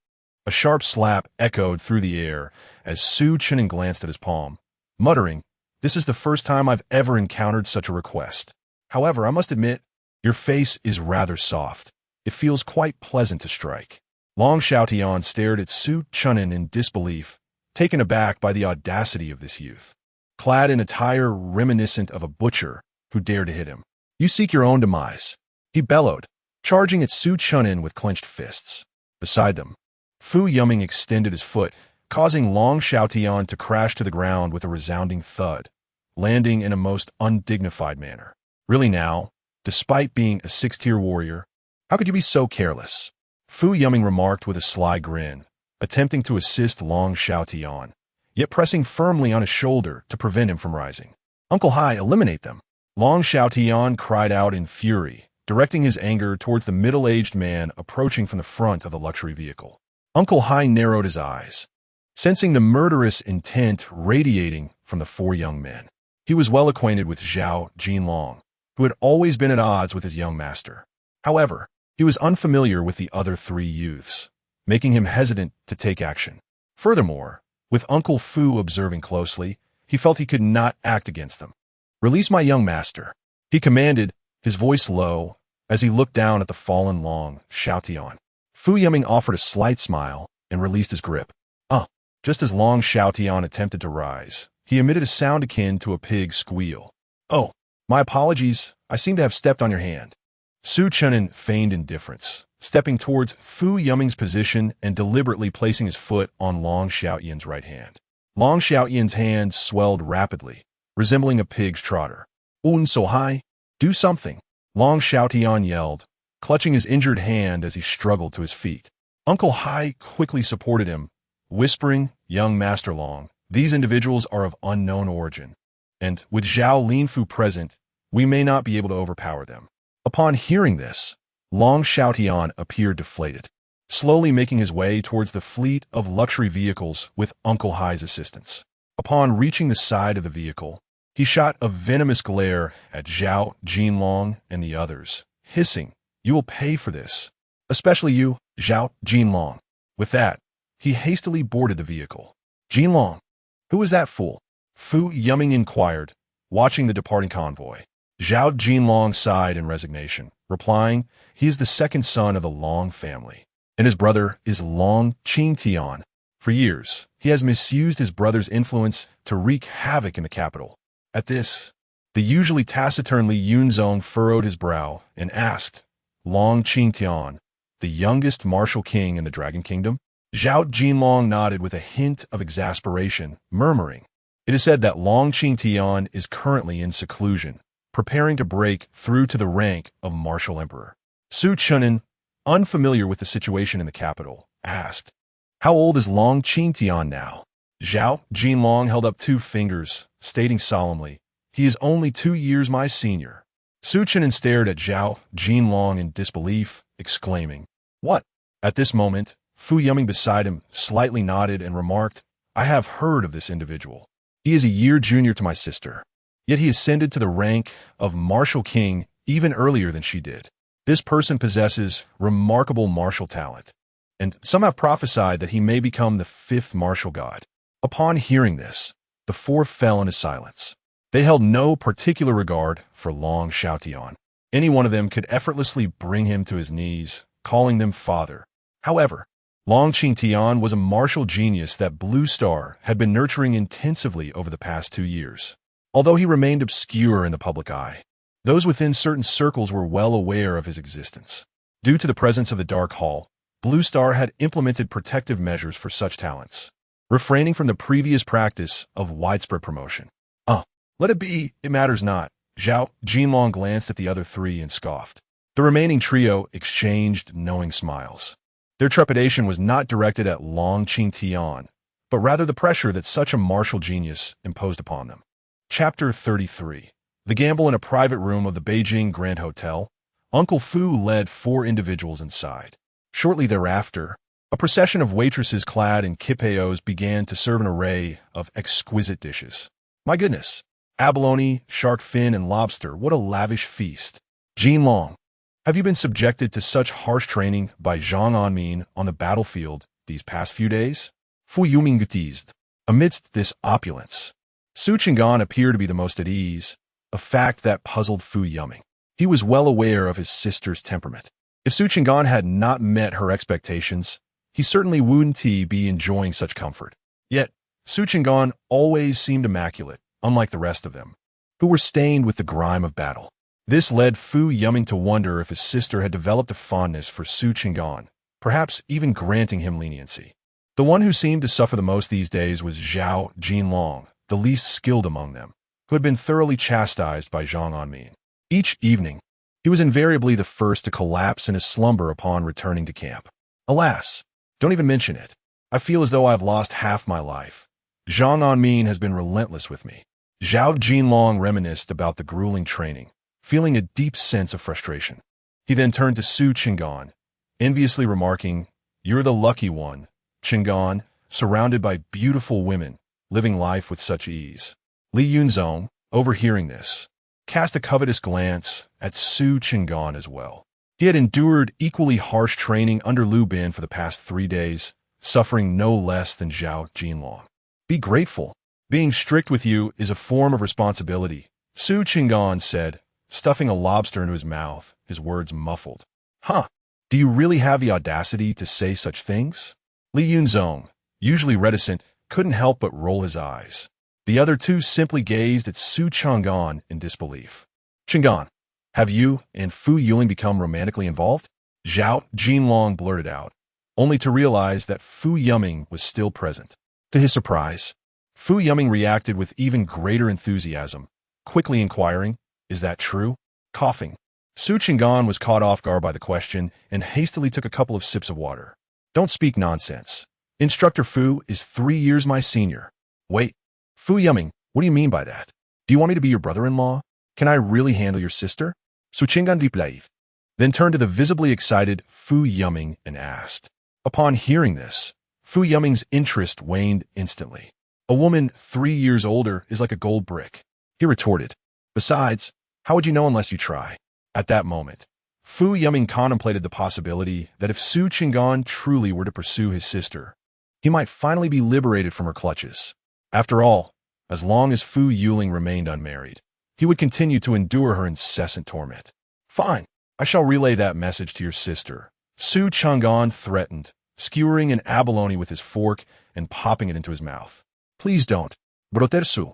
A sharp slap echoed through the air as Su Chen'an glanced at his palm, muttering, "This is the first time I've ever encountered such a request. However, I must admit, your face is rather soft. It feels quite pleasant to strike." Long Xiaotian stared at Su Chen'an in disbelief, taken aback by the audacity of this youth, clad in attire reminiscent of a butcher who dared to hit him. "You seek your own demise," he bellowed, charging at Su Chen'an with clenched fists. Beside them, Fu Yuming extended his foot, causing Long Xiaotian to crash to the ground with a resounding thud, landing in a most undignified manner. "Really now, despite being a 6-tier warrior, how could you be so careless?" Fu Yuming remarked with a sly grin, attempting to assist Long Xiaotian, yet pressing firmly on his shoulder to prevent him from rising. "Uncle Hai, eliminate them!" Long Xiaotian cried out in fury, directing his anger towards the middle-aged man approaching from the front of the luxury vehicle. Uncle Hai narrowed his eyes, sensing the murderous intent radiating from the 4 young men. He was well acquainted with Zhao Jinlong, who had always been at odds with his young master. However, he was unfamiliar with the other 3 youths, making him hesitant to take action. Furthermore, with Uncle Fu observing closely, he felt he could not act against them. "Release my young master," he commanded, his voice low, as he looked down at the fallen Long Xiaotian. Fu Yuming offered a slight smile and released his grip. Just as Long Xiaotian attempted to rise, he emitted a sound akin to a pig's squeal, Oh, my apologies. I seem to have stepped on your hand. Su Chen'an feigned indifference, stepping towards Fu Yuming's position and deliberately placing his foot on Long Xiaoyan's right hand. Long Xiaoyan's hand swelled rapidly, resembling a pig's trotter. Un so high, do something, Long Xiaotian yelled, clutching his injured hand as he struggled to his feet. Uncle Hai quickly supported him, whispering, young Master Long, these individuals are of unknown origin, and with Zhao Linfu present, we may not be able to overpower them. Upon hearing this, Long Xiaotian appeared deflated, slowly making his way towards the fleet of luxury vehicles with Uncle Hai's assistance. Upon reaching the side of the vehicle, he shot a venomous glare at Zhao Jinlong and the others, hissing, "You will pay for this. Especially you, Zhao Jinlong." With that, he hastily boarded the vehicle. "Jinlong, who is that fool?" Fu Yuming inquired, watching the departing convoy. Zhao Jinlong sighed in resignation, replying, "He is the second son of the Long family, and his brother is Long Qingtian. For years, he has misused his brother's influence to wreak havoc in the capital." At this, the usually taciturn Li Yunzong furrowed his brow and asked, "Long Qingtian, the youngest martial king in the Dragon Kingdom?" Zhao Jinlong nodded with a hint of exasperation, murmuring, "It is said that Long Qingtian is currently in seclusion, preparing to break through to the rank of martial emperor." Su Chen'an, unfamiliar with the situation in the capital, asked, "How old is Long Qingtian now?" Zhao Jinlong held up 2 fingers, stating solemnly, "He is only 2 years my senior." Su Chen'an stared at Zhao Jinlong in disbelief, exclaiming, "What?" At this moment, Fu Yuming beside him slightly nodded and remarked, "I have heard of this individual. He is a year junior to my sister, yet he ascended to the rank of martial king even earlier than she did. This person possesses remarkable martial talent, and some have prophesied that he may become the 5th martial god." Upon hearing this, the 4 fell into silence. They held no particular regard for Long Xiaotian. Any one of them could effortlessly bring him to his knees, calling them father. However, Long Qingtian was a martial genius that Blue Star had been nurturing intensively over the past 2 years. Although he remained obscure in the public eye, those within certain circles were well aware of his existence. Due to the presence of the Dark Hall, Blue Star had implemented protective measures for such talents, refraining from the previous practice of widespread promotion. Let it be, it matters not." Zhao Jinlong glanced at the other 3 and scoffed. The remaining trio exchanged knowing smiles. Their trepidation was not directed at Long Qingtian, but rather the pressure that such a martial genius imposed upon them. Chapter 33. The gamble in a private room of the Beijing Grand Hotel. Uncle Fu led 4 individuals inside. Shortly thereafter, a procession of waitresses clad in kipeos began to serve an array of exquisite dishes. My goodness! Abalone, shark fin, and lobster, what a lavish feast. Jinlong, have you been subjected to such harsh training by Zhang Anmin on the battlefield these past few days? Fu Yuming teased. Amidst this opulence, Su Chen'an appeared to be the most at ease, a fact that puzzled Fu Yuming. He was well aware of his sister's temperament. If Su Chen'an had not met her expectations, he certainly wouldn't be enjoying such comfort. Yet, Su Chen'an always seemed immaculate, unlike the rest of them, who were stained with the grime of battle. This led Fu Yuming to wonder if his sister had developed a fondness for Su Chen'an, perhaps even granting him leniency. The one who seemed to suffer the most these days was Zhao Jinlong, the least skilled among them, who had been thoroughly chastised by Zhang Anmin. Each evening, he was invariably the first to collapse in a slumber upon returning to camp. Alas, don't even mention it. I feel as though I have lost half my life. Zhang Anmin has been relentless with me. Zhao Jinlong reminisced about the grueling training, feeling a deep sense of frustration. He then turned to Su Chen'an, enviously remarking, "You're the lucky one, Chen'an, surrounded by beautiful women, living life with such ease." Li Yunzong, overhearing this, cast a covetous glance at Su Chen'an as well. He had endured equally harsh training under Lu Bin for the past 3 days, suffering no less than Zhao Jinlong. "Be grateful. Being strict with you is a form of responsibility," Su Chen'an said, stuffing a lobster into his mouth, his words muffled. "Huh, do you really have the audacity to say such things?" Li Yunzong, usually reticent, couldn't help but roll his eyes. The other two simply gazed at Su Chang'an in disbelief. Chang'an, have you and Fu Yuling become romantically involved? Zhao Jinlong blurted out, only to realize that Fu Yuming was still present. To his surprise, Fu Yuming reacted with even greater enthusiasm, quickly inquiring, "Is that true?" Coughing, Su Chang'an was caught off guard by the question and hastily took a couple of sips of water. "Don't speak nonsense. Instructor Fu is 3 years my senior." "Wait, Fu Yuming, what do you mean by that? Do you want me to be your brother-in-law? Can I really handle your sister?" Su Chang'an replied, then turned to the visibly excited Fu Yuming and asked. Upon hearing this, Fu Yuming's interest waned instantly. "A woman 3 years older is like a gold brick," he retorted. "Besides, how would you know unless you try?" At that moment, Fu Yuming contemplated the possibility that if Su Chang'an truly were to pursue his sister, he might finally be liberated from her clutches. After all, as long as Fu Yuling remained unmarried, he would continue to endure her incessant torment. "Fine, I shall relay that message to your sister," Su Chang'an threatened, skewering an abalone with his fork and popping it into his mouth. "Please don't. Brother Su.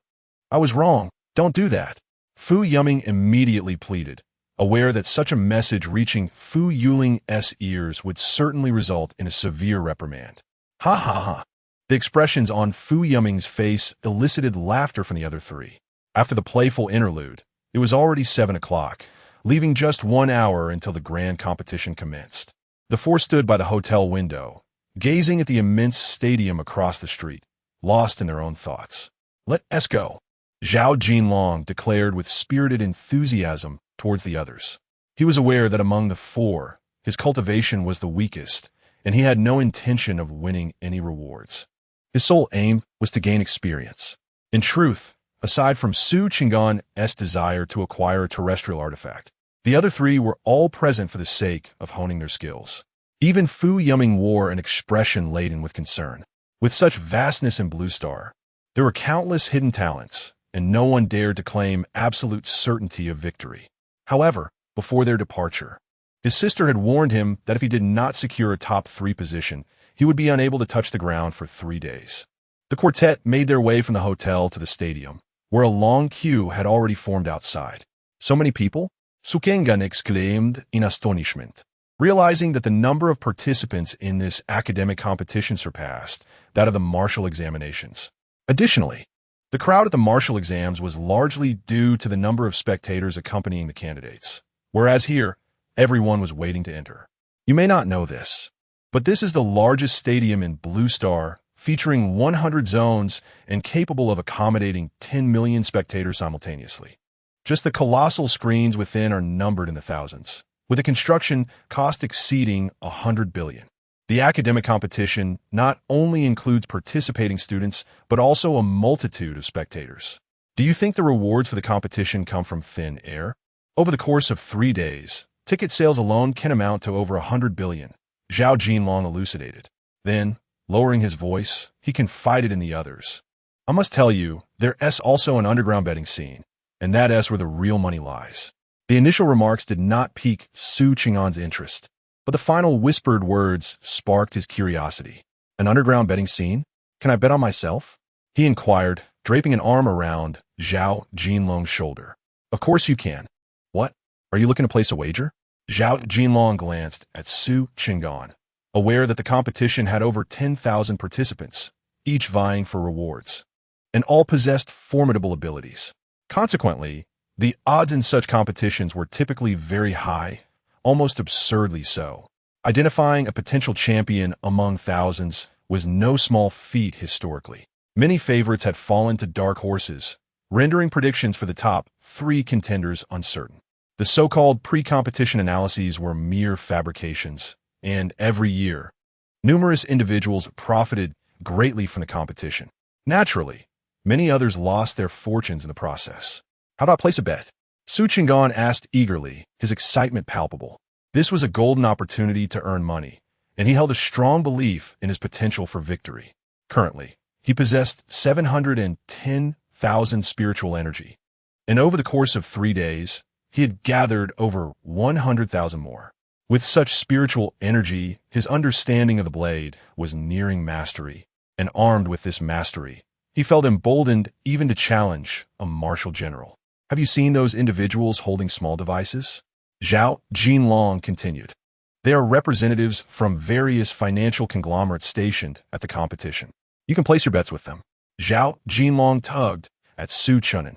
I was wrong. Don't do that," Fu Yuming immediately pleaded, aware that such a message reaching Fu Yuling's ears would certainly result in a severe reprimand. "Ha ha ha." The expressions on Fu Yuming's face elicited laughter from the other three. After the playful interlude, it was already 7 o'clock, leaving just 1 hour until the grand competition commenced. The four stood by the hotel window, gazing at the immense stadium across the street, lost in their own thoughts. "Let's go," Zhao Jinlong declared with spirited enthusiasm towards the others. He was aware that among the four, his cultivation was the weakest, and he had no intention of winning any rewards. His sole aim was to gain experience. In truth, aside from Su Chang'an's desire to acquire a terrestrial artifact, the other three were all present for the sake of honing their skills. Even Fu Yuming wore an expression laden with concern. With such vastness in Blue Star, there were countless hidden talents, and no one dared to claim absolute certainty of victory. However, before their departure, his sister had warned him that if he did not secure a top 3 position, he would be unable to touch the ground for 3 days. The quartet made their way from the hotel to the stadium, where a long queue had already formed outside. "So many people?" Su Chang'an exclaimed in astonishment, realizing that the number of participants in this academic competition surpassed that of the martial examinations. Additionally, the crowd at the martial exams was largely due to the number of spectators accompanying the candidates, whereas here, everyone was waiting to enter. You may not know this, but this is the largest stadium in Blue Star, featuring 100 zones and capable of accommodating 10 million spectators simultaneously. Just the colossal screens within are numbered in the thousands, with a construction cost exceeding $100 billion. The academic competition not only includes participating students, but also a multitude of spectators. Do you think the rewards for the competition come from thin air? Over the course of 3 days, ticket sales alone can amount to over $100 billion, Zhao Jinlong elucidated. Then, lowering his voice, he confided in the others. "I must tell you, there's also an underground betting scene, and that's where the real money lies." The initial remarks did not pique Su Chang'an's interest, but the final whispered words sparked his curiosity. "An underground betting scene? Can I bet on myself?" he inquired, draping an arm around Zhao Jinlong's shoulder. "Of course you can. What? Are you looking to place a wager?" Zhao Jinlong glanced at Su Chang'an, aware that the competition had over 10,000 participants, each vying for rewards, and all possessed formidable abilities. Consequently, the odds in such competitions were typically very high, almost absurdly so. Identifying a potential champion among thousands was no small feat historically. Many favorites had fallen to dark horses, rendering predictions for the top 3 contenders uncertain. The so-called pre-competition analyses were mere fabrications, and every year, numerous individuals profited greatly from the competition. Naturally, many others lost their fortunes in the process. "How do I place a bet?" Su Chang'an asked eagerly, his excitement palpable. This was a golden opportunity to earn money, and he held a strong belief in his potential for victory. Currently, he possessed 710,000 spiritual energy, and over the course of 3 days, he had gathered over 100,000 more. With such spiritual energy, his understanding of the blade was nearing mastery, and armed with this mastery, He felt emboldened even to challenge a martial general. Have you seen those individuals holding small devices? Zhao Jinlong continued. They are representatives from various financial conglomerates stationed at the competition. You can place your bets with them. Zhao Jinlong tugged at Su Chen'an,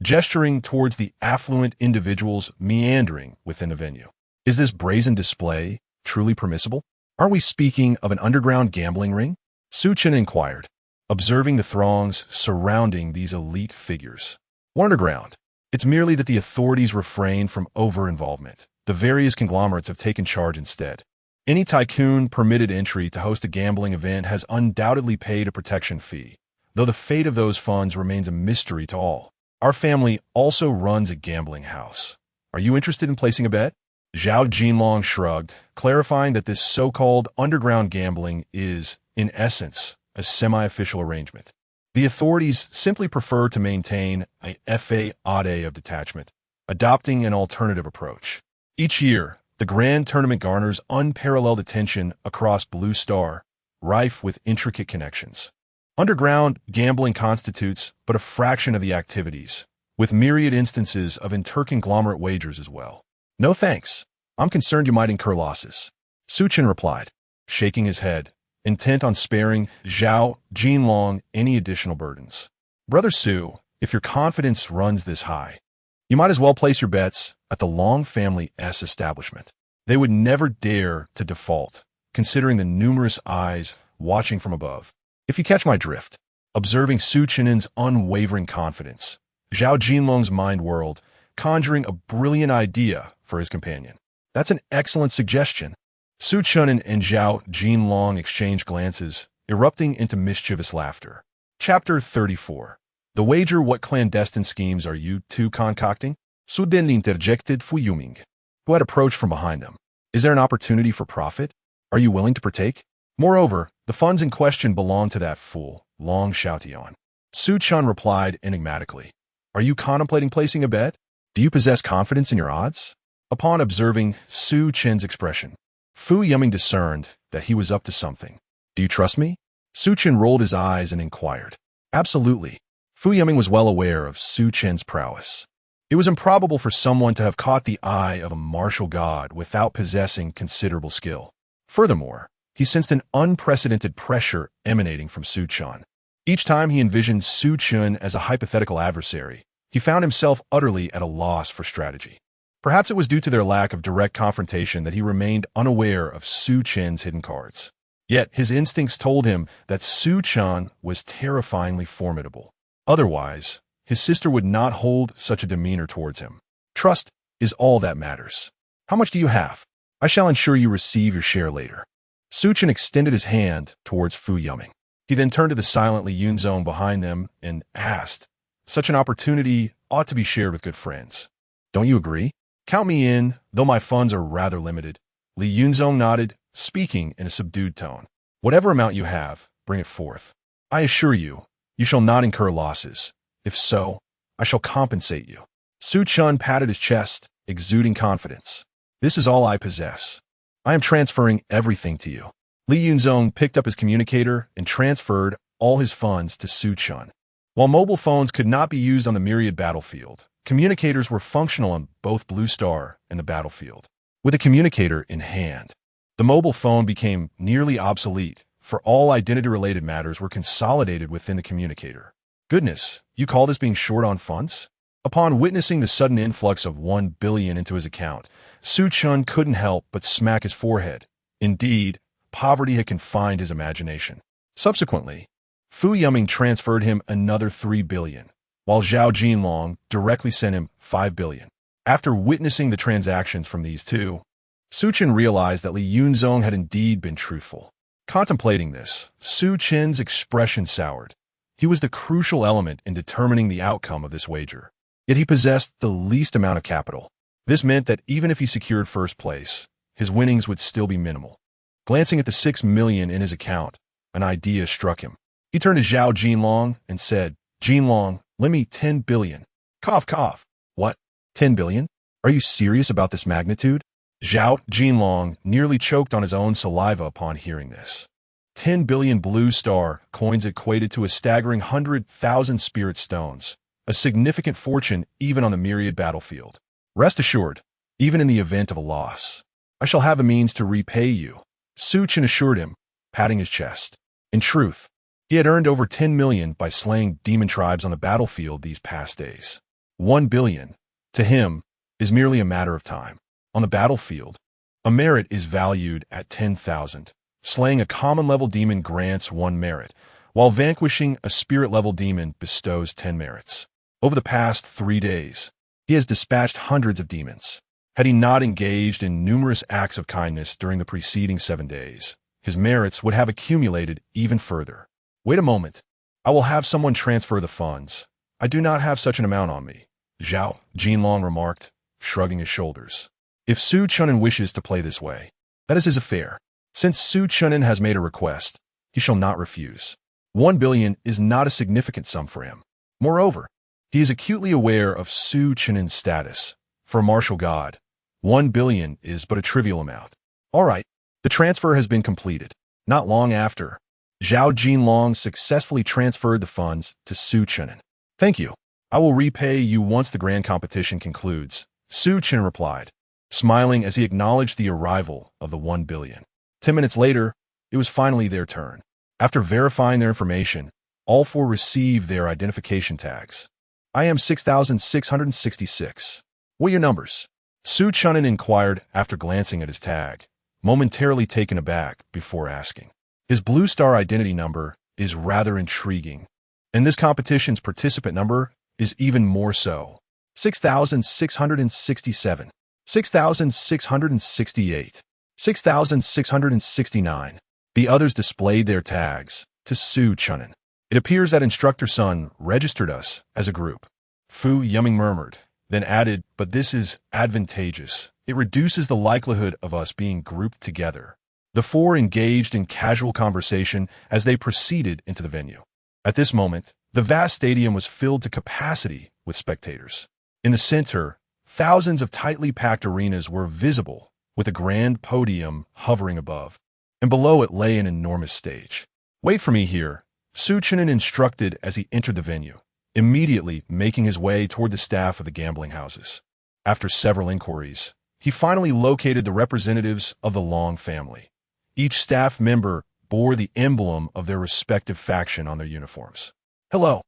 gesturing towards the affluent individuals meandering within the venue. Is this brazen display truly permissible? Are we speaking of an underground gambling ring? Su Chen inquired, observing the throngs surrounding these elite figures. What underground? It's merely that the authorities refrain from over-involvement. The various conglomerates have taken charge instead. Any tycoon permitted entry to host a gambling event has undoubtedly paid a protection fee, though the fate of those funds remains a mystery to all. Our family also runs a gambling house. Are you interested in placing a bet? Zhao Jinlong shrugged, clarifying that this so-called underground gambling is, in essence, a semi-official arrangement. The authorities simply prefer to maintain a faade of detachment, adopting an alternative approach. Each year, the grand tournament garners unparalleled attention across Blue Star, rife with intricate connections. Underground gambling constitutes but a fraction of the activities, with myriad instances of interconglomerate wagers as well. No thanks. I'm concerned you might incur losses. Su Chen replied, shaking his head, intent on sparing Zhao Jinlong any additional burdens. Brother Su, if your confidence runs this high, you might as well place your bets at the Long family's establishment. They would never dare to default, considering the numerous eyes watching from above. If you catch my drift, observing Su Chen'an's unwavering confidence, Zhao Jinlong's mind whirled, conjuring a brilliant idea for his companion. That's an excellent suggestion. Su Chen'an and Zhao Jinlong exchanged glances, erupting into mischievous laughter. Chapter 34. The wager. What clandestine schemes are you two concocting? Su Den interjected Fu Yuming, who had approached from behind them. Is there an opportunity for profit? Are you willing to partake? Moreover, the funds in question belong to that fool, Long Xiaotian. Su Chen replied enigmatically. Are you contemplating placing a bet? Do you possess confidence in your odds? Upon observing Su Chen's expression, Fu Yuming discerned that he was up to something. Do you trust me? Su Chen rolled his eyes and inquired. Absolutely. Fu Yuming was well aware of Su Chen's prowess. It was improbable for someone to have caught the eye of a martial god without possessing considerable skill. Furthermore, he sensed an unprecedented pressure emanating from Su Chen. Each time he envisioned Su Chen as a hypothetical adversary, he found himself utterly at a loss for strategy. Perhaps it was due to their lack of direct confrontation that he remained unaware of Su Chen's hidden cards. Yet his instincts told him that Su Chen was terrifyingly formidable. Otherwise, his sister would not hold such a demeanor towards him. Trust is all that matters. How much do you have? I shall ensure you receive your share later. Su Chen extended his hand towards Fu Yuming. He then turned to the silent Li Yunzong behind them and asked, such an opportunity ought to be shared with good friends. Don't you agree? Count me in, though my funds are rather limited. Li Yunzong nodded, speaking in a subdued tone. Whatever amount you have, bring it forth. I assure you, you shall not incur losses. If so, I shall compensate you. Su Chen patted his chest, exuding confidence. This is all I possess. I am transferring everything to you. Li Yunzong picked up his communicator and transferred all his funds to Su Chen. While mobile phones could not be used on the myriad battlefield, communicators were functional on both Blue Star and the battlefield. With a communicator in hand, the mobile phone became nearly obsolete, for all identity-related matters were consolidated within the communicator. Goodness, you call this being short on funds? Upon witnessing the sudden influx of 1 billion into his account, Su Chen couldn't help but smack his forehead. Indeed, poverty had confined his imagination. Subsequently, Fu Yuming transferred him another 3 billion, while Zhao Jinlong directly sent him 5 billion. After witnessing the transactions from these two, Su Chen realized that Li Yunzong had indeed been truthful. Contemplating this, Su Chen's expression soured. He was the crucial element in determining the outcome of this wager. Yet he possessed the least amount of capital. This meant that even if he secured first place, his winnings would still be minimal. Glancing at the 6 million in his account, an idea struck him. He turned to Zhao Jinlong and said, Jinlong, lend me 10 billion. Cough, cough. What? 10 billion? Are you serious about this magnitude? Zhao Jinlong nearly choked on his own saliva upon hearing this. 10 billion blue star coins equated to a staggering 100,000 spirit stones, a significant fortune even on the myriad battlefield. Rest assured, even in the event of a loss, I shall have a means to repay you, Su Chen assured him, patting his chest. In truth, he had earned over 10 million by slaying demon tribes on the battlefield these past days. 1 billion, to him, is merely a matter of time. On the battlefield, a merit is valued at 10,000. Slaying a common-level demon grants 1 merit, while vanquishing a spirit-level demon bestows 10 merits. Over the past 3 days, he has dispatched hundreds of demons. Had he not engaged in numerous acts of kindness during the preceding 7 days, his merits would have accumulated even further. Wait a moment. I will have someone transfer the funds. I do not have such an amount on me, Jianjian remarked, shrugging his shoulders. If Su Chen'an wishes to play this way, that is his affair. Since Su Chen'an has made a request, he shall not refuse. 1 billion is not a significant sum for him. Moreover, he is acutely aware of Su Chen'an's status. For a martial god, 1 billion is but a trivial amount. All right, the transfer has been completed. Not long after, Jianjian successfully transferred the funds to Su Chen'an. Thank you. I will repay you once the grand competition concludes, Su Chen'an replied, smiling as he acknowledged the arrival of the 1 billion. 10 minutes later, it was finally their turn. After verifying their information, all 4 received their identification tags. I am 6,666. What are your numbers? Su Chen'an inquired after glancing at his tag, momentarily taken aback before asking. His blue star identity number is rather intriguing, and this competition's participant number is even more so. 6,667. 6,668. 6,669. The others displayed their tags to Su Chen'an. It appears that Instructor Sun registered us as a group. Fu Yuming murmured, then added, but this is advantageous. It reduces the likelihood of us being grouped together. The 4 engaged in casual conversation as they proceeded into the venue. At this moment, the vast stadium was filled to capacity with spectators. In the center, thousands of tightly packed arenas were visible, with a grand podium hovering above, and below it lay an enormous stage. Wait for me here, Su Chen'an instructed as he entered the venue, immediately making his way toward the staff of the gambling houses. After several inquiries, he finally located the representatives of the Long family. Each staff member bore the emblem of their respective faction on their uniforms. Hello.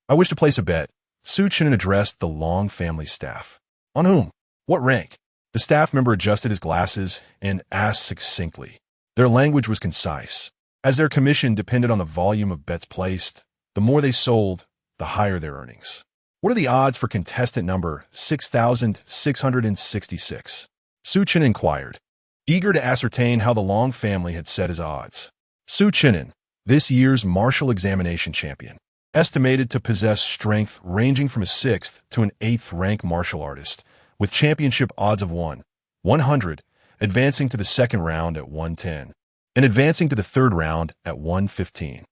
I wish to place a bet, Su Chen'an addressed the Long family staff. On whom? What rank? The staff member adjusted his glasses and asked succinctly. Their language was concise. As their commission depended on the volume of bets placed, the more they sold, the higher their earnings. What are the odds for contestant number 6,666? Su Chen'an inquired, eager to ascertain how the Long family had set his odds. Su Chen'an, this year's martial examination champion, estimated to possess strength ranging from a 6th to an 8th rank martial artist, with championship odds of 100, advancing to the 2nd round at 110, and advancing to the 3rd round at 115.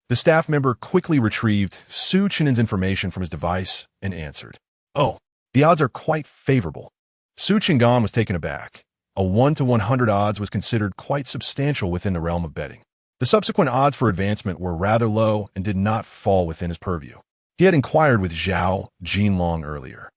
The staff member quickly retrieved Su Chen'an's information from his device and answered, Oh, the odds are quite favorable. Su Chen'an was taken aback. A 1 to 100 odds was considered quite substantial within the realm of betting. The subsequent odds for advancement were rather low and did not fall within his purview. He had inquired with Jianjian earlier,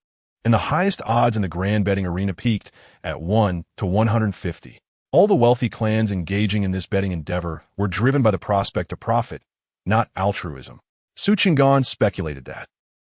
and the highest odds in the grand betting arena peaked at 1 to 150. All the wealthy clans engaging in this betting endeavor were driven by the prospect of profit, not altruism. Su Chen'an speculated that,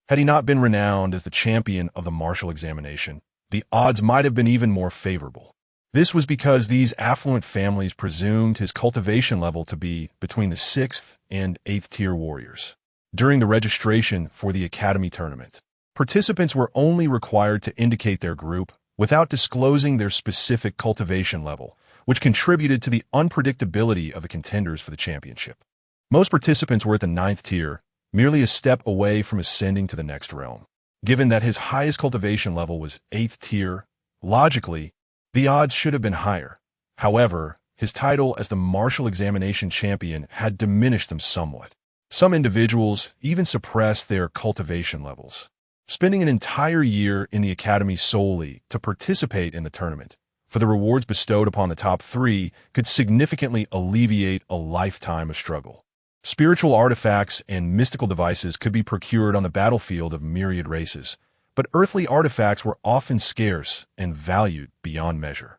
had he not been renowned as the champion of the martial examination, the odds might have been even more favorable. This was because these affluent families presumed his cultivation level to be between the 6th and 8th tier warriors. During the registration for the Academy tournament, participants were only required to indicate their group without disclosing their specific cultivation level, which contributed to the unpredictability of the contenders for the championship. Most participants were at the 9th tier, merely a step away from ascending to the next realm. Given that his highest cultivation level was 8th tier, logically, the odds should have been higher. However, his title as the martial examination champion had diminished them somewhat. Some individuals even suppressed their cultivation levels. Spending an entire year in the academy solely to participate in the tournament for the rewards bestowed upon the top three could significantly alleviate a lifetime of struggle. Spiritual artifacts and mystical devices could be procured on the battlefield of myriad races, but earthly artifacts were often scarce and valued beyond measure.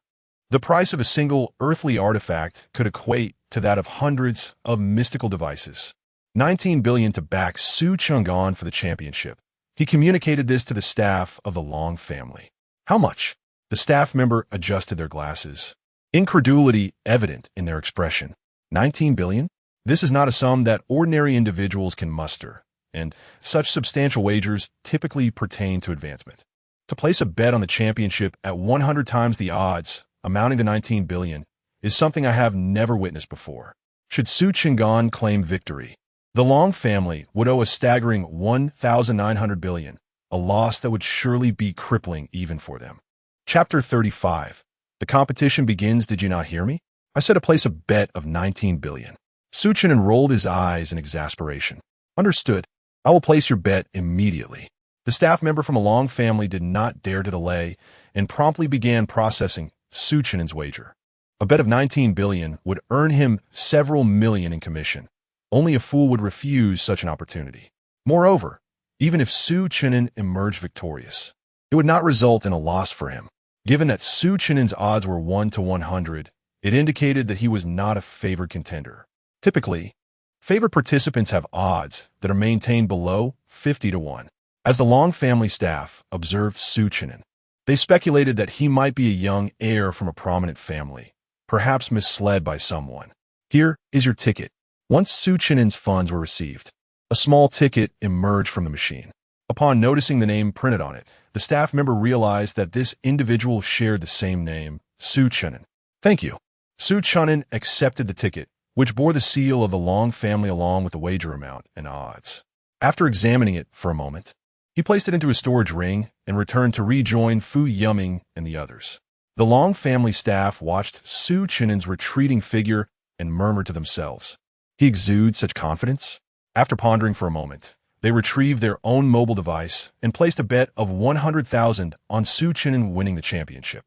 The price of a single earthly artifact could equate to that of hundreds of mystical devices. 19 billion to back Su Chang'an for the championship. He communicated this to the staff of the Long family. How much? The staff member adjusted their glasses. Incredulity evident in their expression. 19 billion? This is not a sum that ordinary individuals can muster, and such substantial wagers typically pertain to advancement. To place a bet on the championship at 100 times the odds, amounting to 19 billion, is something I have never witnessed before. Should Su Chang'an claim victory, the Long family would owe a staggering 1,900 billion, a loss that would surely be crippling even for them. Chapter 35. The competition begins. Did you not hear me? I said to place a bet of 19 billion. Su Chang'an rolled his eyes in exasperation. Understood. I will place your bet immediately. The staff member from a Long family did not dare to delay and promptly began processing Su Chang'an's wager. A bet of 19 billion would earn him several million in commission. Only a fool would refuse such an opportunity. Moreover, even if Su Chang'an emerged victorious, it would not result in a loss for him. Given that Su Chang'an's odds were 1 to 100, it indicated that he was not a favored contender. Typically, favored participants have odds that are maintained below 50 to 1. As the Long family staff observed Su Chang'an, they speculated that he might be a young heir from a prominent family, perhaps misled by someone. Here is your ticket. Once Su Chang'an's funds were received, a small ticket emerged from the machine. Upon noticing the name printed on it, the staff member realized that this individual shared the same name, Su Chang'an. Thank you. Su Chang'an accepted the ticket, which bore the seal of the Long family along with the wager amount and odds. After examining it for a moment, he placed it into his storage ring and returned to rejoin Fu Yuming and the others. The Long family staff watched Su Chang'an's retreating figure and murmured to themselves, "He exudes such confidence." After pondering for a moment, they retrieved their own mobile device and placed a bet of 100,000 on Su Chang'an winning the championship.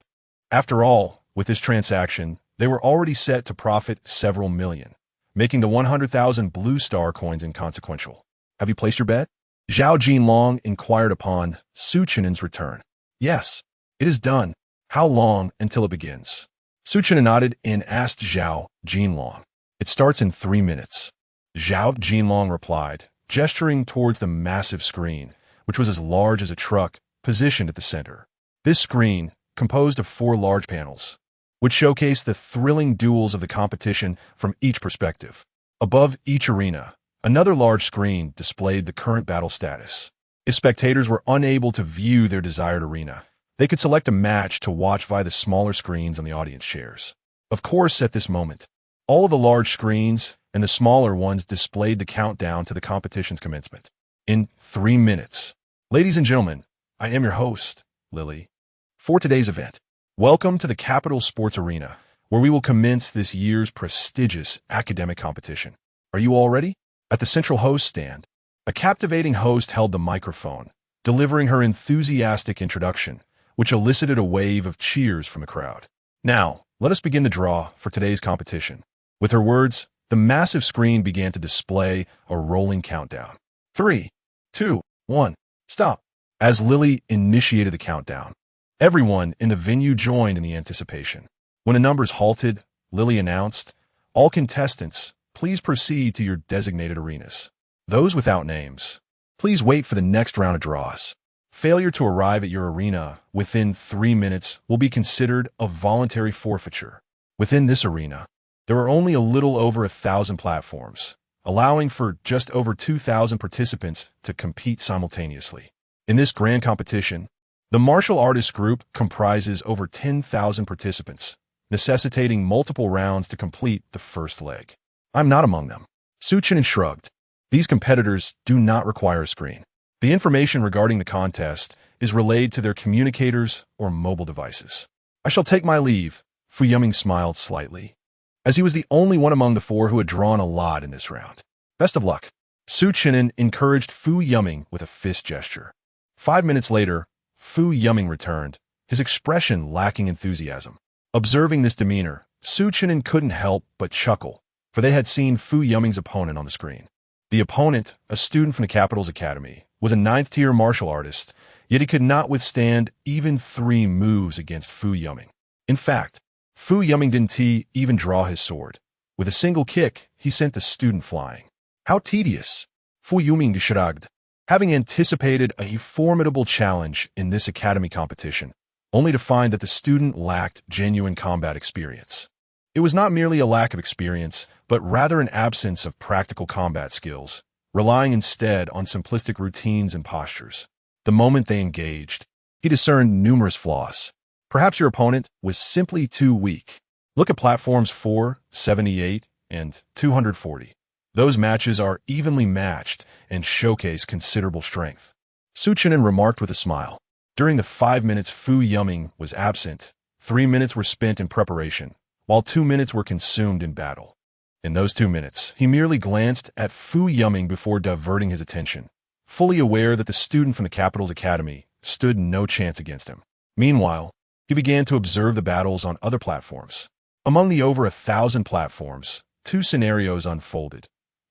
After all, with this transaction, they were already set to profit several million, making the 100,000 blue star coins inconsequential. Have you placed your bet? Zhao Jinlong inquired upon Su Chang'an's return. Yes, it is done. How long until it begins? Su Chang'an nodded and asked Zhao Jinlong. It starts in 3 minutes. Zhao Jinlong replied, gesturing towards the massive screen, which was as large as a truck, positioned at the center. This screen, composed of 4 large panels, would showcase the thrilling duels of the competition from each perspective. Above each arena, another large screen displayed the current battle status. If spectators were unable to view their desired arena, they could select a match to watch via the smaller screens on the audience chairs. Of course, at this moment, all of the large screens and the smaller ones displayed the countdown to the competition's commencement. In 3 minutes. Ladies and gentlemen, I am your host, Lily, for today's event. Welcome to the Capital Sports Arena, where we will commence this year's prestigious academic competition. Are you all ready? At the central host stand, a captivating host held the microphone, delivering her enthusiastic introduction, which elicited a wave of cheers from the crowd. Now, let us begin the draw for today's competition. With her words, the massive screen began to display a rolling countdown. 3, 2, 1, stop. As Lily initiated the countdown, everyone in the venue joined in the anticipation. When the numbers halted, Lily announced, "All contestants, please proceed to your designated arenas. Those without names, please wait for the next round of draws. Failure to arrive at your arena within 3 minutes will be considered a voluntary forfeiture. Within this arena, there are only a little over 1,000 platforms, allowing for just over 2,000 participants to compete simultaneously. In this grand competition, the martial artist group comprises over 10,000 participants, necessitating multiple rounds to complete the first leg. I'm not among them." Su Chang'an shrugged. These competitors do not require a screen. The information regarding the contest is relayed to their communicators or mobile devices. "I shall take my leave." Fu Yuming smiled slightly, as he was the only one among the 4 who had drawn a lot in this round. "Best of luck." Su Chang'an encouraged Fu Yuming with a fist gesture. 5 minutes later, Fu Yuming returned, his expression lacking enthusiasm. Observing this demeanor, Su Chen'an couldn't help but chuckle, for they had seen Fu Yuming's opponent on the screen. The opponent, a student from the capital's academy, was a ninth-tier martial artist, yet he could not withstand even 3 moves against Fu Yuming. In fact, Fu Yuming didn't even draw his sword. With a single kick, he sent the student flying. How tedious! Fu Yuming shrugged, having anticipated a formidable challenge in this academy competition, only to find that the student lacked genuine combat experience. It was not merely a lack of experience, but rather an absence of practical combat skills, relying instead on simplistic routines and postures. The moment they engaged, he discerned numerous flaws. Perhaps your opponent was simply too weak. Look at platforms 4, 78, and 240. Those matches are evenly matched and showcase considerable strength. Su Chen'an remarked with a smile. During the 5 minutes Fu Yuming was absent, 3 minutes were spent in preparation, while 2 minutes were consumed in battle. In those 2 minutes, he merely glanced at Fu Yuming before diverting his attention, fully aware that the student from the capital's academy stood no chance against him. Meanwhile, he began to observe the battles on other platforms. Among the over 1,000 platforms, 2 scenarios unfolded.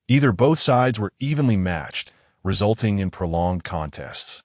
Either both sides were evenly matched, resulting in prolonged contests,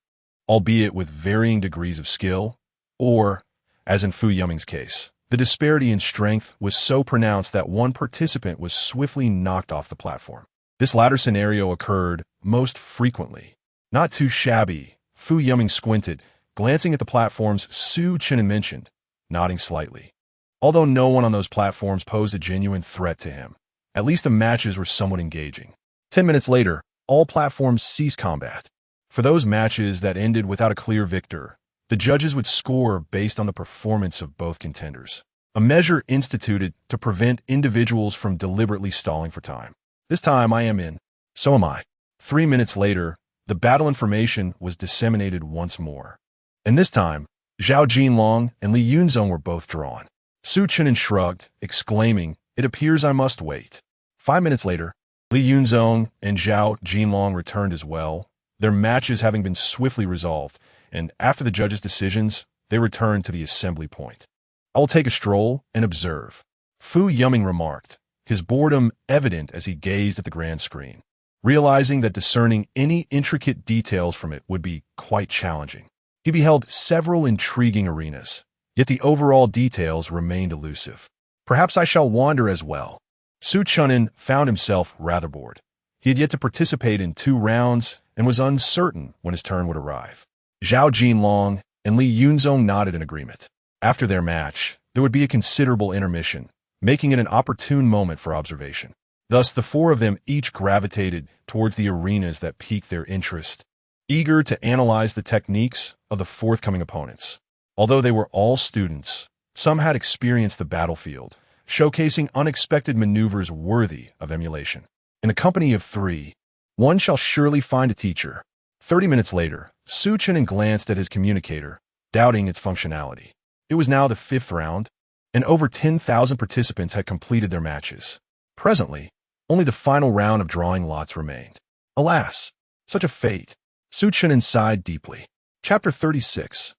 albeit with varying degrees of skill, or, as in Fu Yuming's case, the disparity in strength was so pronounced that one participant was swiftly knocked off the platform. This latter scenario occurred most frequently. Not too shabby, Fu Yuming squinted, glancing at the platforms Su Chen'an mentioned, nodding slightly. Although no one on those platforms posed a genuine threat to him, at least the matches were somewhat engaging. 10 minutes later, all platforms ceased combat. For those matches that ended without a clear victor, the judges would score based on the performance of both contenders, a measure instituted to prevent individuals from deliberately stalling for time. This time I am in. So am I. 3 minutes later, the battle information was disseminated once more. And this time, Zhao Jinlong and Li Yunzong were both drawn. Su Chen'an shrugged, exclaiming, "It appears I must wait." 5 minutes later, Li Yunzong and Zhao Jinlong returned as well, their matches having been swiftly resolved, and after the judges' decisions, they returned to the assembly point. "I will take a stroll and observe," Fu Yuming remarked, his boredom evident as he gazed at the grand screen, realizing that discerning any intricate details from it would be quite challenging. He beheld several intriguing arenas, yet the overall details remained elusive. "Perhaps I shall wander as well." Su Chen'an found himself rather bored. He had yet to participate in 2 rounds and was uncertain when his turn would arrive. Zhao Jinlong and Li Yunzong nodded in agreement. After their match, there would be a considerable intermission, making it an opportune moment for observation. Thus, the 4 of them each gravitated towards the arenas that piqued their interest, eager to analyze the techniques of the forthcoming opponents. Although they were all students, some had experienced the battlefield, showcasing unexpected maneuvers worthy of emulation. In a company of 3, one shall surely find a teacher. 30 minutes later, Su Chen'an glanced at his communicator, doubting its functionality. It was now the 5th round, and over 10,000 participants had completed their matches. Presently, only the final round of drawing lots remained. Alas, such a fate! Su Chen'an sighed deeply. Chapter 36.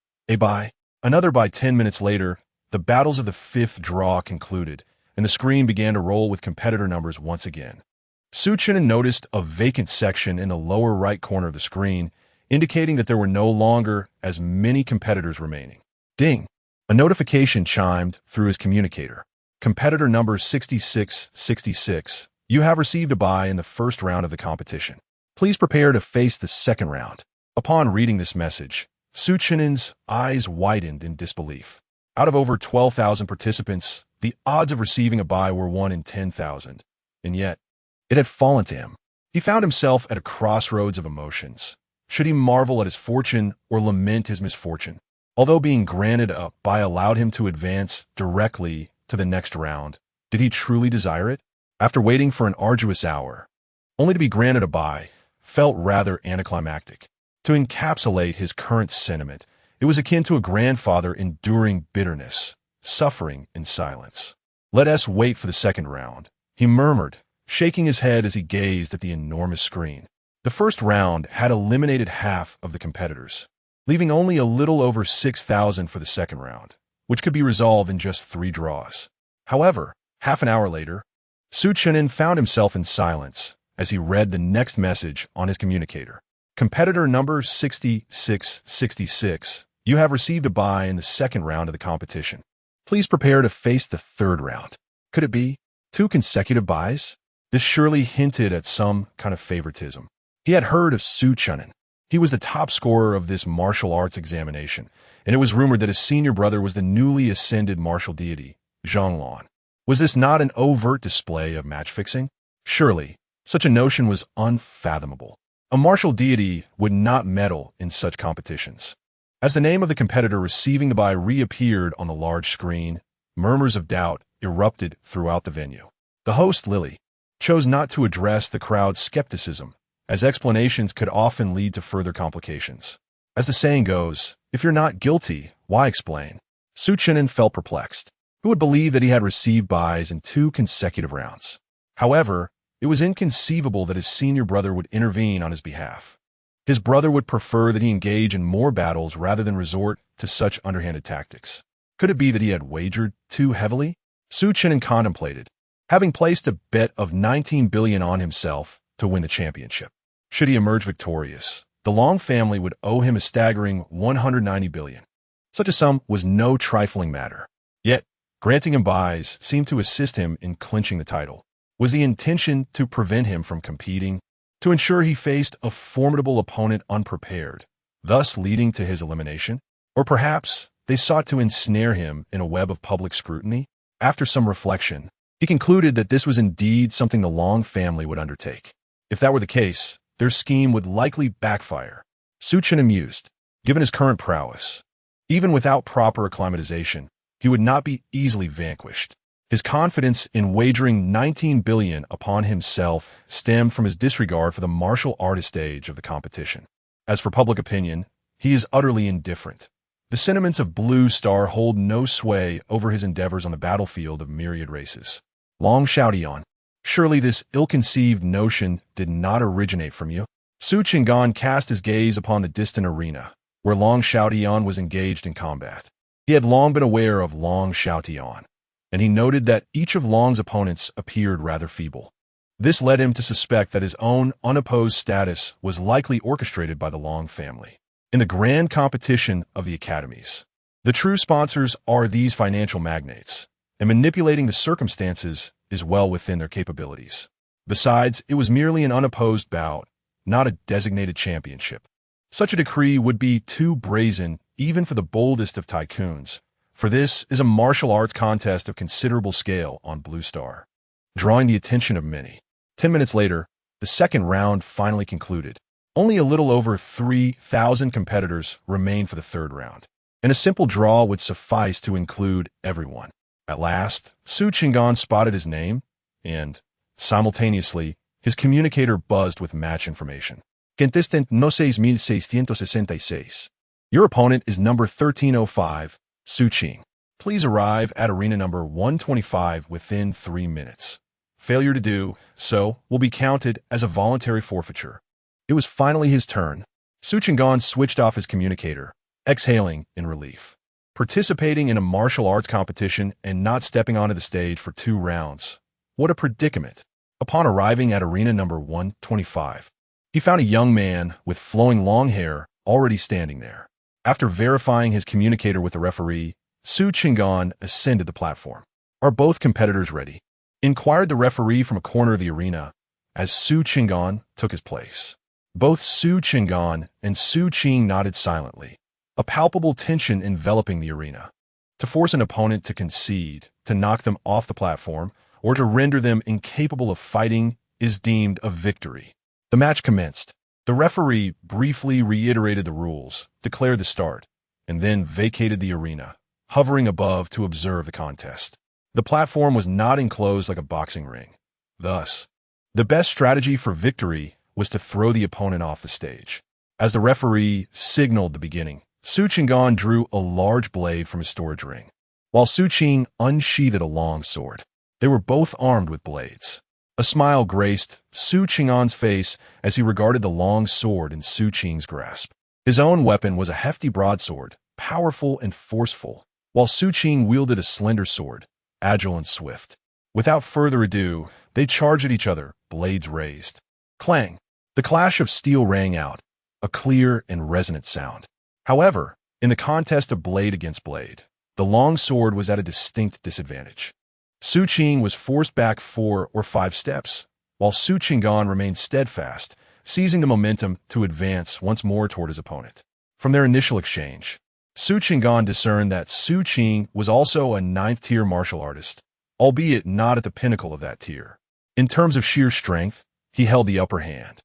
Another by 10 minutes later, the battles of the 5th draw concluded, and the screen began to roll with competitor numbers once again. Su Chen'an noticed a vacant section in the lower right corner of the screen, indicating that there were no longer as many competitors remaining. Ding! A notification chimed through his communicator. Competitor number 6666, you have received a bye in the first round of the competition. Please prepare to face the second round. Upon reading this message, Su Chen'an's eyes widened in disbelief. Out of over 12,000 participants, the odds of receiving a bye were 1 in 10,000. And yet, it had fallen to him. He found himself at a crossroads of emotions. Should he marvel at his fortune or lament his misfortune? Although being granted a bye allowed him to advance directly to the next round, did he truly desire it? After waiting for an arduous hour, only to be granted a bye, felt rather anticlimactic. To encapsulate his current sentiment, it was akin to a grandfather enduring bitterness, suffering in silence. "Let us wait for the second round," he murmured, shaking his head as he gazed at the enormous screen. The first round had eliminated half of the competitors, leaving only a little over 6,000 for the second round. which could be resolved in just 3 draws. However, half an hour later, Chen'an found himself in silence as he read the next message on his communicator. Competitor number 6666, you have received a bye in the second round of the competition. Please prepare to face the third round. Could it be 2 consecutive byes? This surely hinted at some kind of favoritism. He had heard of Chen'an. He was the top scorer of this martial arts examination, and it was rumored that his senior brother was the newly ascended martial deity, Jianjian. Was this not an overt display of match-fixing? Surely, such a notion was unfathomable. A martial deity would not meddle in such competitions. As the name of the competitor receiving the bye reappeared on the large screen, murmurs of doubt erupted throughout the venue. The host, Lily, chose not to address the crowd's skepticism, as explanations could often lead to further complications. As the saying goes, if you're not guilty, why explain? Chen'an felt perplexed. Who would believe that he had received byes in 2 consecutive rounds? However, it was inconceivable that his senior brother would intervene on his behalf. His brother would prefer that he engage in more battles rather than resort to such underhanded tactics. Could it be that he had wagered too heavily? Chen'an contemplated, having placed a bet of 19 billion on himself to win the championship. Should he emerge victorious, the Long family would owe him a staggering 190 billion. Such a sum was no trifling matter. Yet, granting him byes seemed to assist him in clinching the title. Was the intention to prevent him from competing, to ensure he faced a formidable opponent unprepared, thus leading to his elimination? Or perhaps they sought to ensnare him in a web of public scrutiny? After some reflection, he concluded that this was indeed something the Long family would undertake. If that were the case, their scheme would likely backfire. Chen'an mused, given his current prowess, even without proper acclimatization, he would not be easily vanquished. His confidence in wagering 19 billion upon himself stemmed from his disregard for the martial artist stage of the competition. As for public opinion, he is utterly indifferent. The sentiments of Blue Star hold no sway over his endeavors on the battlefield of myriad races. Long Xiaotian, surely this ill-conceived notion did not originate from you? Chen'an cast his gaze upon the distant arena, where Long Xiaotian was engaged in combat. He had long been aware of Long Xiaotian, and he noted that each of Long's opponents appeared rather feeble. This led him to suspect that his own unopposed status was likely orchestrated by the Long family. In the grand competition of the academies, the true sponsors are these financial magnates, and manipulating the circumstances is well within their capabilities. Besides, it was merely an unopposed bout, not a designated championship. Such a decree would be too brazen even for the boldest of tycoons, for this is a martial arts contest of considerable scale on Blue Star, drawing the attention of many. 10 minutes later, the second round finally concluded. Only a little over 3,000 competitors remained for the third round, and a simple draw would suffice to include everyone. At last, Chen'an spotted his name, and, simultaneously, his communicator buzzed with match information. Contestant no 6666. Your opponent is number 1305, Ching. Please arrive at arena number 125 within 3 minutes. Failure to do so will be counted as a voluntary forfeiture. It was finally his turn. Chen'an switched off his communicator, exhaling in relief. Participating in a martial arts competition and not stepping onto the stage for 2 rounds. What a predicament. Upon arriving at arena number 125, he found a young man with flowing long hair already standing there. After verifying his communicator with the referee, Chen'an ascended the platform. Are both competitors ready? Inquired the referee from a corner of the arena as Chen'an took his place. Both Chen'an and Ching nodded silently, a palpable tension enveloping the arena. To force an opponent to concede, to knock them off the platform, or to render them incapable of fighting is deemed a victory. The match commenced. The referee briefly reiterated the rules, declared the start, and then vacated the arena, hovering above to observe the contest. The platform was not enclosed like a boxing ring. Thus, the best strategy for victory was to throw the opponent off the stage. As the referee signaled the beginning, Chen'an drew a large blade from his storage ring, while Ching unsheathed a long sword. They were both armed with blades. A smile graced Chen'an's face as he regarded the long sword in Ching's grasp. His own weapon was a hefty broadsword, powerful and forceful, while Su Qing wielded a slender sword, agile and swift. Without further ado, they charged at each other, blades raised. Clang! The clash of steel rang out, a clear and resonant sound. However, in the contest of blade against blade, the long sword was at a distinct disadvantage. Su Qing was forced back 4 or 5 steps, while Su Qinggan remained steadfast, seizing the momentum to advance once more toward his opponent. From their initial exchange, Su Qinggan discerned that Su Qing was also a 9th-tier martial artist, albeit not at the pinnacle of that tier. In terms of sheer strength, he held the upper hand.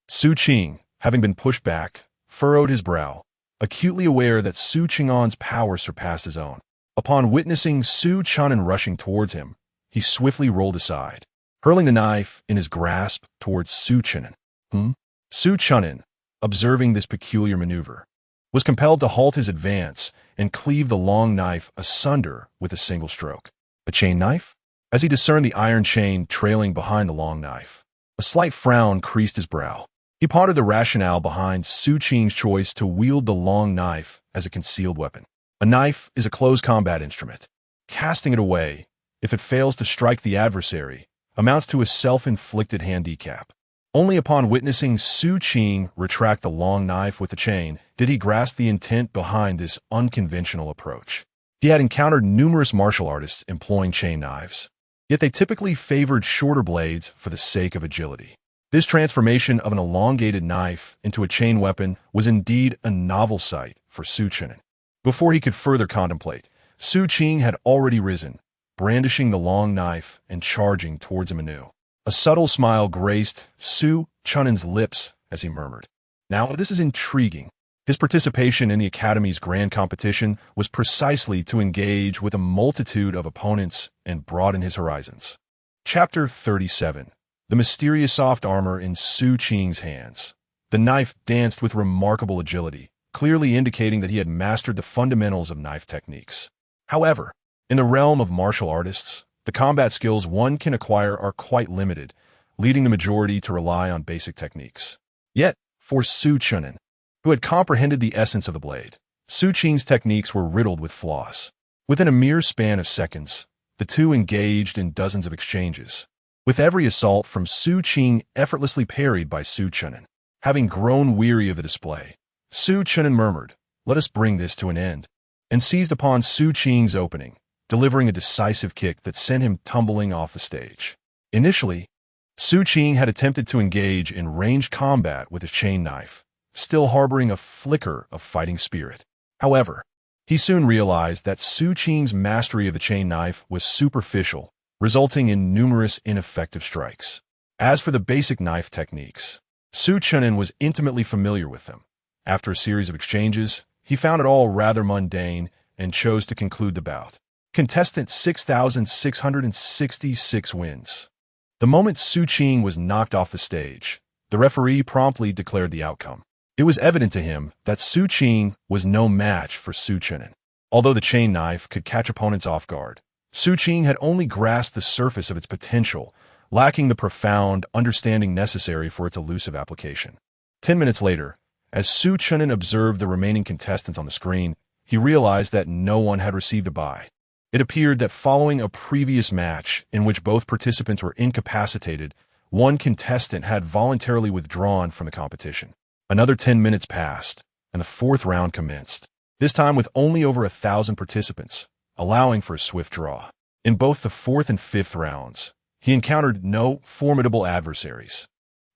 Su Qing, having been pushed back, furrowed his brow, acutely aware that Su Qinggan's power surpassed his own. Upon witnessing Su Chen'an rushing towards him, he swiftly rolled aside, hurling the knife in his grasp towards Su Chen'an. Su Chen'an, observing this peculiar maneuver, was compelled to halt his advance and cleave the long knife asunder with a single stroke. A chain knife? As he discerned the iron chain trailing behind the long knife, a slight frown creased his brow. He pondered the rationale behind Su Qing's choice to wield the long knife as a concealed weapon. A knife is a close combat instrument. Casting it away, if it fails to strike the adversary, amounts to a self-inflicted handicap. Only upon witnessing Su Qing retract the long knife with the chain did he grasp the intent behind this unconventional approach. He had encountered numerous martial artists employing chain knives, yet they typically favored shorter blades for the sake of agility. This transformation of an elongated knife into a chain weapon was indeed a novel sight for Su Chen'an. Before he could further contemplate, Su Qing had already risen, brandishing the long knife and charging towards him anew. A subtle smile graced Su Chen'an's lips as he murmured, "Now this is intriguing." His participation in the Academy's grand competition was precisely to engage with a multitude of opponents and broaden his horizons. Chapter 37. The mysterious soft armor in Su Qing's hands. The knife danced with remarkable agility, clearly indicating that he had mastered the fundamentals of knife techniques. However, in the realm of martial artists, the combat skills one can acquire are quite limited, leading the majority to rely on basic techniques. Yet, for Su Chen'an, who had comprehended the essence of the blade, Su Qing's techniques were riddled with flaws. Within a mere span of seconds, the two engaged in dozens of exchanges, with every assault from Su Qing effortlessly parried by Su Chen'an. Having grown weary of the display, Su Chen'an murmured, "Let us bring this to an end," and seized upon Su Qing's opening, delivering a decisive kick that sent him tumbling off the stage. Initially, Su Qing had attempted to engage in ranged combat with his chain knife, still harboring a flicker of fighting spirit. However, he soon realized that Su Qing's mastery of the chain knife was superficial, resulting in numerous ineffective strikes. As for the basic knife techniques, Su Chen'an was intimately familiar with them. After a series of exchanges, he found it all rather mundane and chose to conclude the bout. Contestant 6,666 wins. The moment Su Qing was knocked off the stage, the referee promptly declared the outcome. It was evident to him that Su Qing was no match for Su Chen'an. Although the chain knife could catch opponents off guard, Su Qing had only grasped the surface of its potential, lacking the profound understanding necessary for its elusive application. 10 minutes later, as Su Chen'an observed the remaining contestants on the screen, he realized that no one had received a bye. It appeared that following a previous match in which both participants were incapacitated, one contestant had voluntarily withdrawn from the competition. Another 10 minutes passed, and the 4th round commenced, this time with only over 1,000 participants, allowing for a swift draw. In both the 4th and 5th rounds, he encountered no formidable adversaries,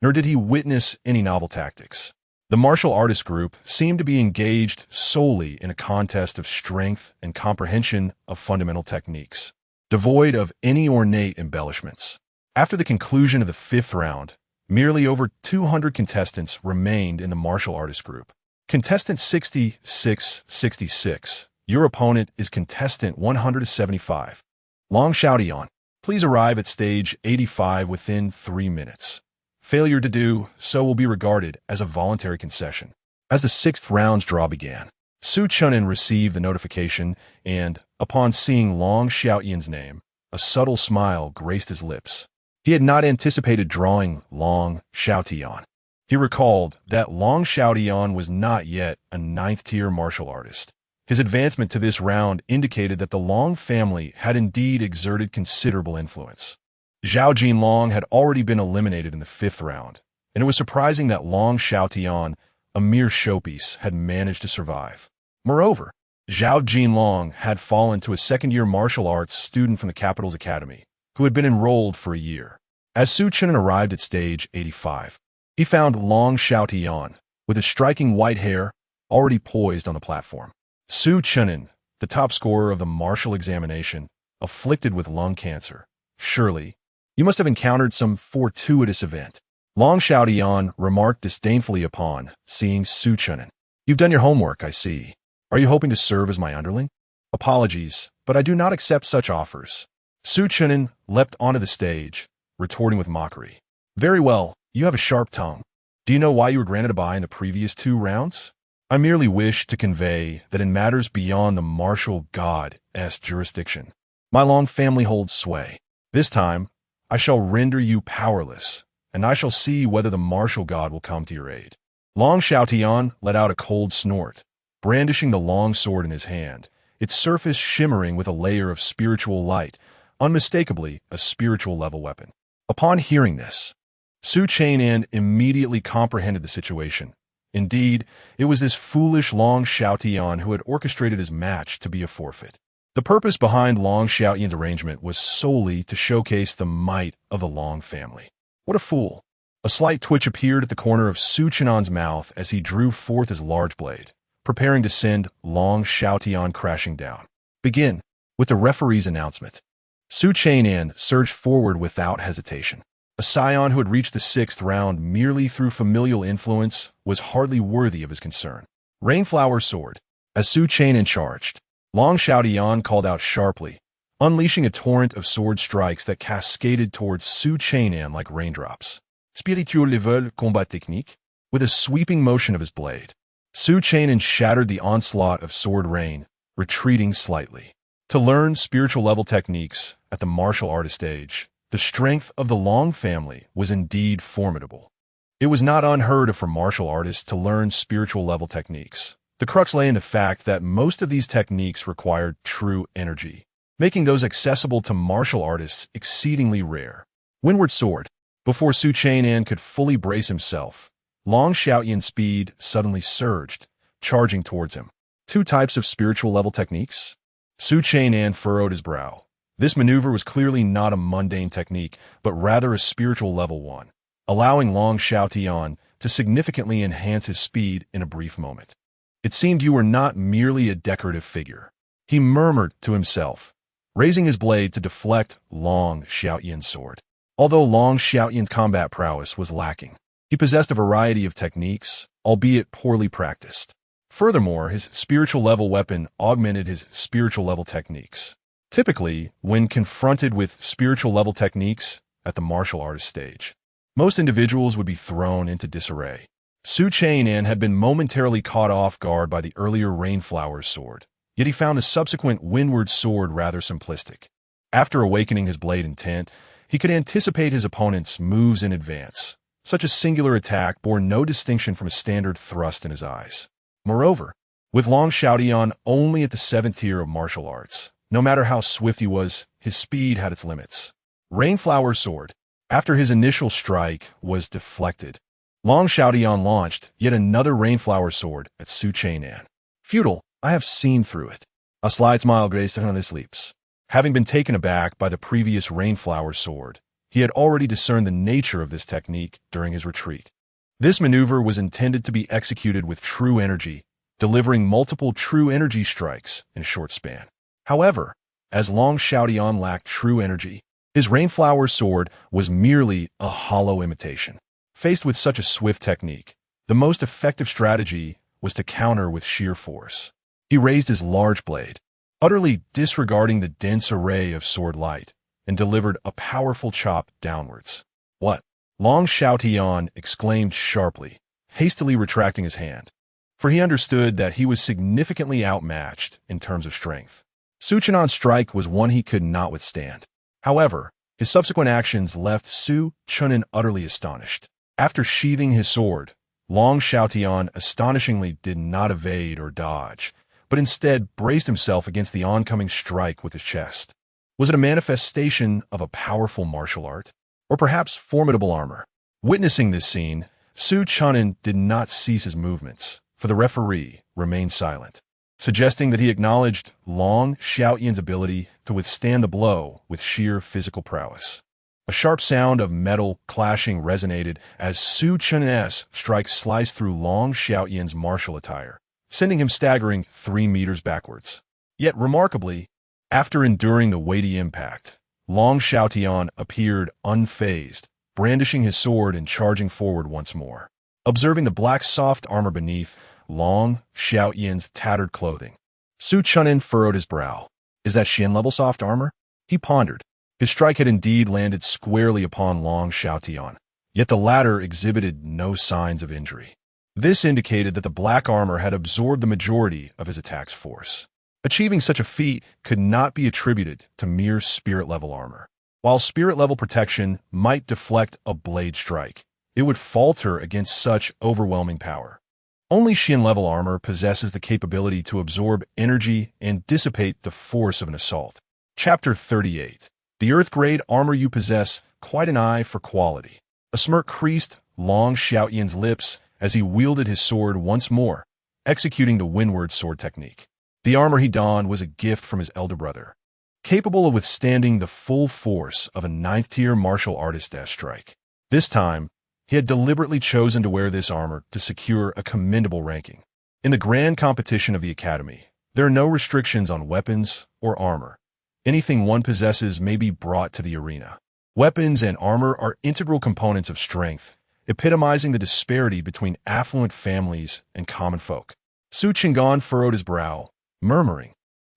nor did he witness any novel tactics. The martial artist group seemed to be engaged solely in a contest of strength and comprehension of fundamental techniques, devoid of any ornate embellishments. After the conclusion of the 5th round, merely over 200 contestants remained in the martial artist group. Contestant 6666. Your opponent is contestant 175. Long Xiaotian. Please arrive at stage 85 within 3 minutes. Failure to do so will be regarded as a voluntary concession. As the 6th round's draw began, Su Chen'an received the notification and, upon seeing Long Xiaotian's name, a subtle smile graced his lips. He had not anticipated drawing Long Xiaotian. He recalled that Long Xiaotian was not yet a 9th-tier martial artist, His advancement to this round indicated that the Long family had indeed exerted considerable influence. Zhao Jinlong had already been eliminated in the 5th round, and it was surprising that Long Xiaotian, a mere showpiece, had managed to survive. Moreover, Zhao Jinlong had fallen to a second-year martial arts student from the capital's academy, who had been enrolled for a year. As Su Chen'an arrived at stage 85, he found Long Xiaotian, with his striking white hair, already poised on the platform. Su Chen'an, the top scorer of the martial examination, afflicted with lung cancer. Surely, you must have encountered some fortuitous event. Long Xiaotian remarked disdainfully upon seeing Su Chen'an. You've done your homework, I see. Are you hoping to serve as my underling? Apologies, but I do not accept such offers. Su Chen'an leapt onto the stage, retorting with mockery. Very well, you have a sharp tongue. Do you know why you were granted a bye in the previous 2 rounds? I merely wish to convey that in matters beyond the martial god's jurisdiction, my Long family holds sway. This time, I shall render you powerless, and I shall see whether the martial god will come to your aid. Long Xiaotian let out a cold snort, brandishing the long sword in his hand, its surface shimmering with a layer of spiritual light, unmistakably a spiritual level weapon. Upon hearing this, Su Chen'an immediately comprehended the situation. Indeed, it was this foolish Long Xiaotian who had orchestrated his match to be a forfeit. The purpose behind Long Xiaotian's arrangement was solely to showcase the might of the Long family. What a fool! A slight twitch appeared at the corner of Su Chen'an's mouth as he drew forth his large blade, preparing to send Long Xiaotian crashing down. Begin with the referee's announcement. Su Chen'an surged forward without hesitation. A scion who had reached the 6th round merely through familial influence was hardly worthy of his concern. Rainflower sword. As Su Chen'an charged, Long Xiaotian called out sharply, unleashing a torrent of sword strikes that cascaded towards Su Chen'an like raindrops. Spirituel level combat technique. With a sweeping motion of his blade, Su Chen'an shattered the onslaught of sword rain, retreating slightly. To learn spiritual level techniques at the martial artist stage, the strength of the Long family was indeed formidable. It was not unheard of for martial artists to learn spiritual level techniques. The crux lay in the fact that most of these techniques required true energy, making those accessible to martial artists exceedingly rare. Windward sword. Before Su Chen'an could fully brace himself, Long Xiaotian's speed suddenly surged, charging towards him. 2 types of spiritual level techniques? Su Chen'an furrowed his brow. This maneuver was clearly not a mundane technique, but rather a spiritual level one, allowing Long Xiaotian to significantly enhance his speed in a brief moment. It seemed you were not merely a decorative figure, he murmured to himself, raising his blade to deflect Long Xiaotian's sword. Although Long Xiaotian's combat prowess was lacking, he possessed a variety of techniques, albeit poorly practiced. Furthermore, his spiritual level weapon augmented his spiritual level techniques. Typically, when confronted with spiritual level techniques at the martial artist stage, most individuals would be thrown into disarray. Su Chen'an had been momentarily caught off guard by the earlier Rainflower sword, yet he found the subsequent Windward sword rather simplistic. After awakening his blade intent, he could anticipate his opponent's moves in advance. Such a singular attack bore no distinction from a standard thrust in his eyes. Moreover, with Long Xiaotian only at the 7th tier of martial arts, no matter how swift he was, his speed had its limits. Rainflower sword. After his initial strike was deflected, Long Xiaotian launched yet another Rainflower sword at Su Chen'an. Futile, I have seen through it. A slight smile graced on his lips. Having been taken aback by the previous Rainflower sword, he had already discerned the nature of this technique during his retreat. This maneuver was intended to be executed with true energy, delivering multiple true energy strikes in a short span. However, as Long Xiaotian lacked true energy, his Rainflower sword was merely a hollow imitation. Faced with such a swift technique, the most effective strategy was to counter with sheer force. He raised his large blade, utterly disregarding the dense array of sword light, and delivered a powerful chop downwards. What? Long Xiaotian exclaimed sharply, hastily retracting his hand, for he understood that he was significantly outmatched in terms of strength. Su Chen'an's strike was one he could not withstand. However, his subsequent actions left Su Chen'an utterly astonished. After sheathing his sword, Long Xiaotian astonishingly did not evade or dodge, but instead braced himself against the oncoming strike with his chest. Was it a manifestation of a powerful martial art? Or perhaps formidable armor? Witnessing this scene, Chen'an did not cease his movements, for the referee remained silent, suggesting that he acknowledged Long Xiaoyan's ability to withstand the blow with sheer physical prowess. A sharp sound of metal clashing resonated as Chen'an's strike sliced through Long Xiaoyan's martial attire, sending him staggering 3 meters backwards. Yet remarkably, after enduring the weighty impact, Long Xiaoyan appeared unfazed, brandishing his sword and charging forward once more. Observing the black soft armor beneath Long Xiaoyan's tattered clothing, Chen'an furrowed his brow. Is that Xian-level soft armor? He pondered. His strike had indeed landed squarely upon Long Xiaoyan, yet the latter exhibited no signs of injury. This indicated that the black armor had absorbed the majority of his attack's force. Achieving such a feat could not be attributed to mere spirit-level armor. While spirit-level protection might deflect a blade strike, it would falter against such overwhelming power. Only Xian-level armor possesses the capability to absorb energy and dissipate the force of an assault. Chapter 38. The Earth-grade armor you possess, quite an eye for quality. A smirk creased Long Xiaoyan's lips as he wielded his sword once more, executing the windward sword technique. The armor he donned was a gift from his elder brother, capable of withstanding the full force of a 9th-tier martial artist's strike. This time, he had deliberately chosen to wear this armor to secure a commendable ranking. In the grand competition of the Academy, there are no restrictions on weapons or armor. Anything one possesses may be brought to the arena. Weapons and armor are integral components of strength, epitomizing the disparity between affluent families and common folk. Chen'an furrowed his brow, murmuring,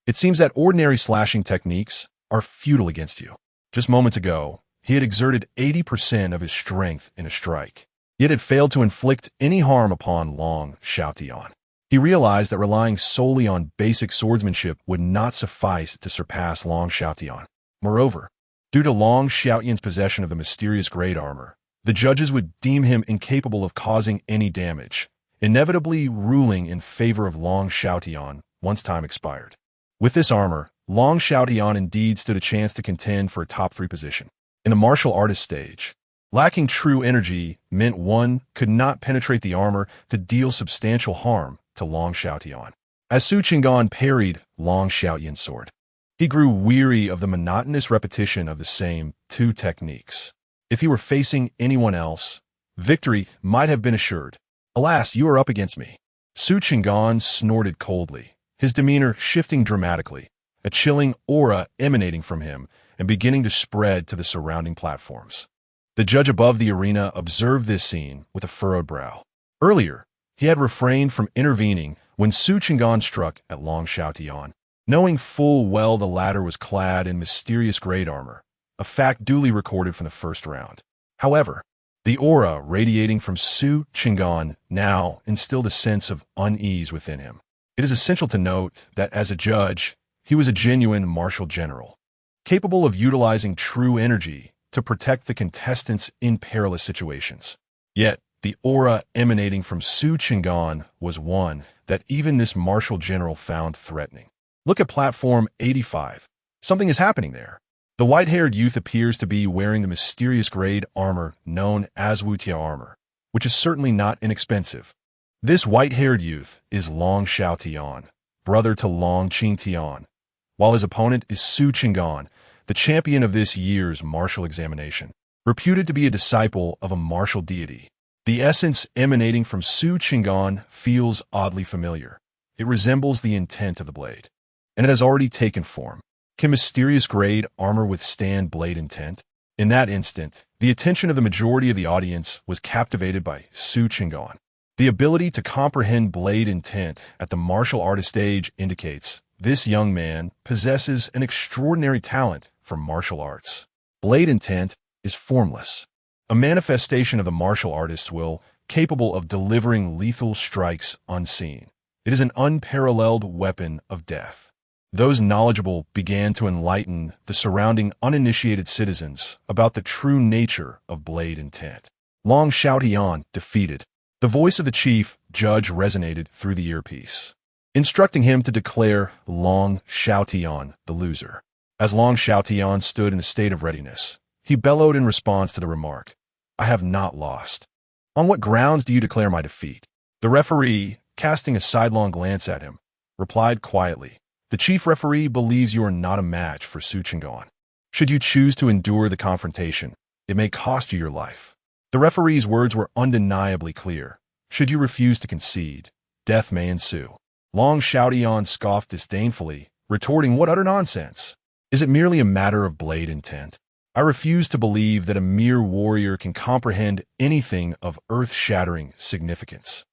"It seems that ordinary slashing techniques are futile against you." Just moments ago, he had exerted 80% of his strength in a strike, yet had failed to inflict any harm upon Long Xiaoyan. He realized that relying solely on basic swordsmanship would not suffice to surpass Long Xiaoyan. Moreover, due to Long Xiaoyan's possession of the mysterious grade armor, the judges would deem him incapable of causing any damage, inevitably ruling in favor of Long Xiaoyan once time expired. With this armor, Long Xiaoyan indeed stood a chance to contend for a top 3 position. In the martial artist stage, lacking true energy meant one could not penetrate the armor to deal substantial harm to Long Xiaoyan. As Chen'an parried Long Xiaoyan's sword, he grew weary of the monotonous repetition of the same 2 techniques. If he were facing anyone else, victory might have been assured. "Alas, you are up against me." Chen'an snorted coldly, his demeanor shifting dramatically, a chilling aura emanating from him and beginning to spread to the surrounding platforms. The judge above the arena observed this scene with a furrowed brow. Earlier, he had refrained from intervening when Chen'an struck at Long Xiaoyan, knowing full well the latter was clad in mysterious grade armor, a fact duly recorded from the first round. However, the aura radiating from Chen'an now instilled a sense of unease within him. It is essential to note that as a judge, he was a genuine martial general, capable of utilizing true energy to protect the contestants in perilous situations. Yet, the aura emanating from Chen'an was one that even this martial general found threatening. Look at platform 85. Something is happening there. The white-haired youth appears to be wearing the mysterious grade armor known as Wutia armor, which is certainly not inexpensive. This white-haired youth is Long Xiaoyan, brother to Long Qingtian, while his opponent is Chen'an, the champion of this year's martial examination, reputed to be a disciple of a martial deity. The essence emanating from Chen'an feels oddly familiar. It resembles the intent of the blade, and it has already taken form. Can mysterious grade armor withstand blade intent? In that instant, the attention of the majority of the audience was captivated by Chen'an. The ability to comprehend blade intent at the martial artist stage indicates this young man possesses an extraordinary talent for martial arts. Blade intent is formless, a manifestation of the martial artist's will capable of delivering lethal strikes unseen. It is an unparalleled weapon of death. Those knowledgeable began to enlighten the surrounding uninitiated citizens about the true nature of blade intent. Long Xiaoyan defeated. The voice of the chief judge resonated through the earpiece. instructing him to declare Long Xiaotian the loser. As Long Xiaotian stood in a state of readiness, he bellowed in response to the remark, "I have not lost. On what grounds do you declare my defeat?" The referee, casting a sidelong glance at him, replied quietly, "The chief referee believes you are not a match for Su Chen'an. Should you choose to endure the confrontation, it may cost you your life." The referee's words were undeniably clear. Should you refuse to concede, death may ensue. Long Xiaotian scoffed disdainfully, retorting, "What utter nonsense! Is it merely a matter of blade intent? I refuse to believe that a mere warrior can comprehend anything of earth-shattering significance.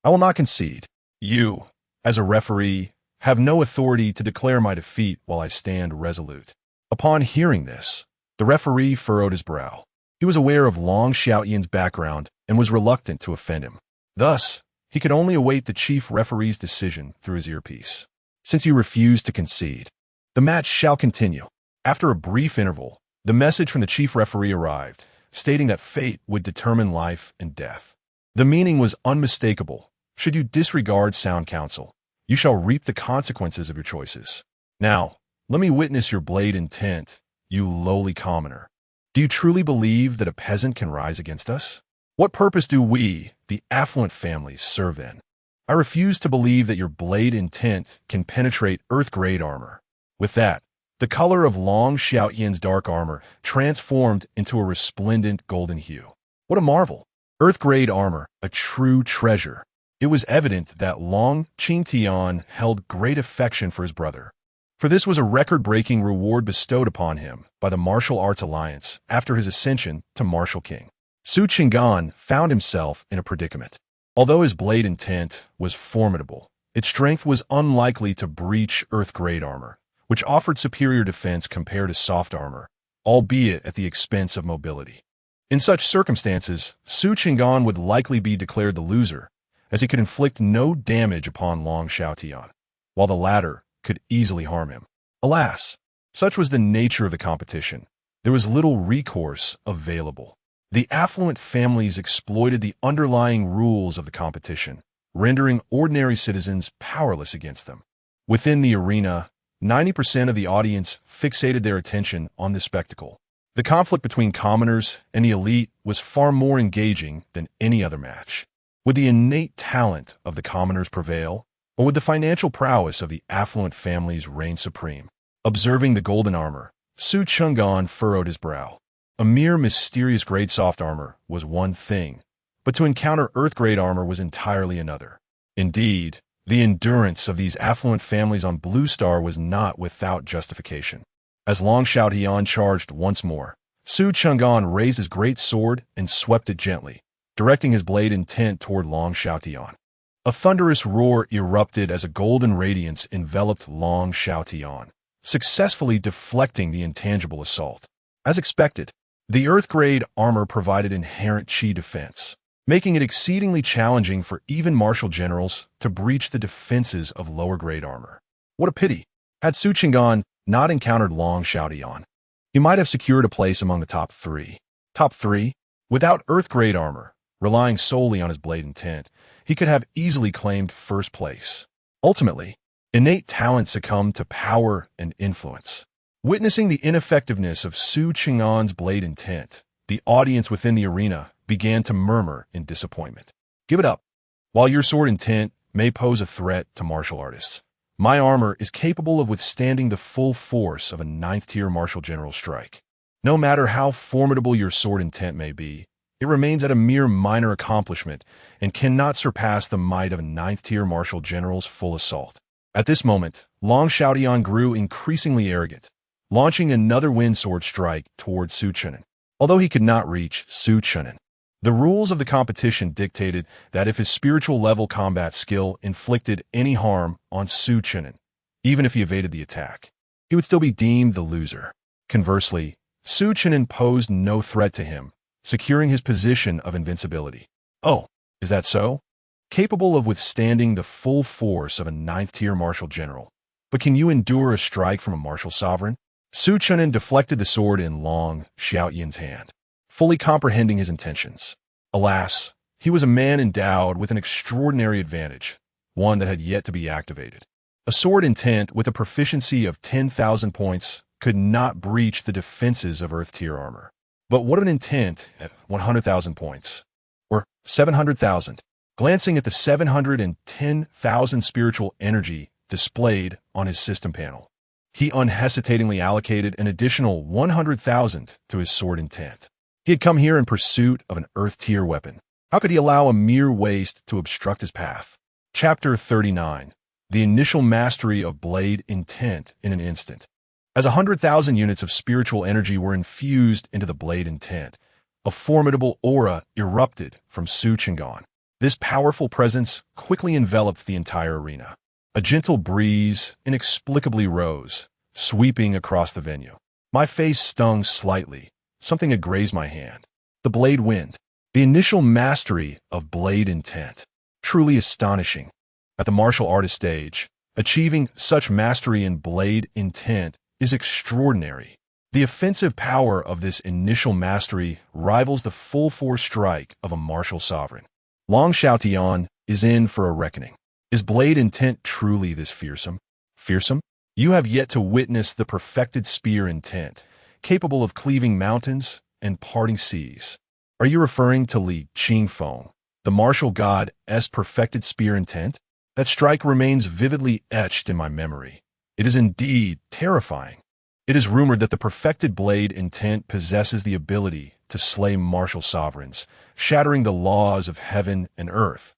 I will not concede. You, as a referee, have no authority to declare my defeat while I stand resolute." Upon hearing this, the referee furrowed his brow. He was aware of Long Xiaotian's background and was reluctant to offend him. Thus, he could only await the chief referee's decision through his earpiece. "Since you refuse to concede, the match shall continue." After a brief interval, the message from the chief referee arrived, stating that fate would determine life and death. The meaning was unmistakable. Should you disregard sound counsel, you shall reap the consequences of your choices. Now, let me witness your blade intent, you lowly commoner. Do you truly believe that a peasant can rise against us? What purpose do we, the affluent families, serve then? I refuse to believe that your blade intent can penetrate earth-grade armor. With that, the color of Long Xiaotian's dark armor transformed into a resplendent golden hue. What a marvel! Earth-grade armor, a true treasure. It was evident that Long Qingtian held great affection for his brother, for this was a record-breaking reward bestowed upon him by the Martial Arts Alliance after his ascension to Martial King. Su Chen'an found himself in a predicament. Although his blade intent was formidable, its strength was unlikely to breach earth-grade armor, which offered superior defense compared to soft armor, albeit at the expense of mobility. In such circumstances, Su Chen'an would likely be declared the loser, as he could inflict no damage upon Long Xiaotian, while the latter could easily harm him. Alas, such was the nature of the competition. There was little recourse available. The affluent families exploited the underlying rules of the competition, rendering ordinary citizens powerless against them. Within the arena, 90% of the audience fixated their attention on the spectacle. The conflict between commoners and the elite was far more engaging than any other match. Would the innate talent of the commoners prevail, or would the financial prowess of the affluent families reign supreme? Observing the golden armor, Su Chen'an furrowed his brow. A mere mysterious grade soft armor was one thing, but to encounter earth-grade armor was entirely another. Indeed, the endurance of these affluent families on Blue Star was not without justification. As Long Xiaotian charged once more, Su Chen'an raised his great sword and swept it gently, directing his blade intent toward Long Xiaotian. A thunderous roar erupted as a golden radiance enveloped Long Xiaotian, successfully deflecting the intangible assault. As expected, the earth-grade armor provided inherent chi defense, making it exceedingly challenging for even martial generals to breach the defenses of lower-grade armor. What a pity! Had Su Chen'an not encountered Long Xiaotian, he might have secured a place among the top three. Top three? Without earth-grade armor, relying solely on his blade intent, he could have easily claimed first place. Ultimately, innate talent succumbed to power and influence. Witnessing the ineffectiveness of Su Chen'an's blade intent, the audience within the arena began to murmur in disappointment. "Give it up. While your sword intent may pose a threat to martial artists, my armor is capable of withstanding the full force of a 9th-tier martial general strike. No matter how formidable your sword intent may be, it remains at a mere minor accomplishment and cannot surpass the might of a 9th-tier martial general's full assault." At this moment, Long Xiaotian grew increasingly arrogant, launching another wind sword strike towards Su Chen'an. Although he could not reach Su Chen'an, the rules of the competition dictated that if his spiritual level combat skill inflicted any harm on Su Chen'an, even if he evaded the attack, he would still be deemed the loser. Conversely, Su Chen'an posed no threat to him, securing his position of invincibility. Oh, is that so? Capable of withstanding the full force of a 9th-tier martial general, but can you endure a strike from a martial sovereign? Su Chen'an deflected the sword in Long Xiaotian's hand, fully comprehending his intentions. Alas, he was a man endowed with an extraordinary advantage, one that had yet to be activated. A sword intent with a proficiency of 10,000 points could not breach the defenses of Earth tier armor. But what of an intent at 100,000 points? Or 700,000? Glancing at the 710,000 spiritual energy displayed on his system panel, he unhesitatingly allocated an additional 100,000 to his sword intent. He had come here in pursuit of an Earth tier weapon. How could he allow a mere waste to obstruct his path? Chapter 39. The initial mastery of blade intent in an instant. As 100,000 units of spiritual energy were infused into the blade intent, a formidable aura erupted from Chen'an. This powerful presence quickly enveloped the entire arena. A gentle breeze inexplicably rose, sweeping across the venue. My face stung slightly. Something had grazed my hand. The blade wind. The initial mastery of blade intent. Truly astonishing. At the martial artist stage, achieving such mastery in blade intent is extraordinary. The offensive power of this initial mastery rivals the full-force strike of a martial sovereign. Long Xiaotian is in for a reckoning. Is blade intent truly this fearsome? Fearsome? You have yet to witness the perfected spear intent, capable of cleaving mountains and parting seas. Are you referring to Li Qingfeng, the martial god's perfected spear intent? That strike remains vividly etched in my memory. It is indeed terrifying. It is rumored that the perfected blade intent possesses the ability to slay martial sovereigns, shattering the laws of heaven and earth,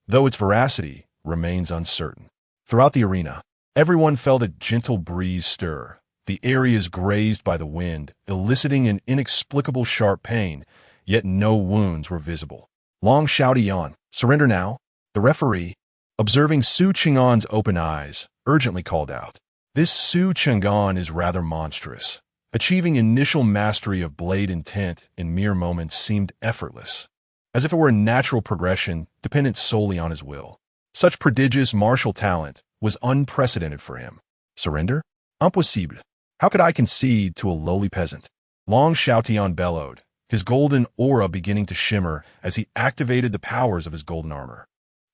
though its veracity remains uncertain. Throughout the arena, everyone felt a gentle breeze stir. The areas grazed by the wind, eliciting an inexplicable sharp pain, yet no wounds were visible. Long Xiaotian, surrender now. The referee, observing Su Chang'an's open eyes, urgently called out. This Su Chang'an is rather monstrous. Achieving initial mastery of blade intent in mere moments seemed effortless, as if it were a natural progression dependent solely on his will. Such prodigious martial talent was unprecedented for him. Surrender? Impossible. How could I concede to a lowly peasant? Long Xiaotian bellowed, his golden aura beginning to shimmer as he activated the powers of his golden armor.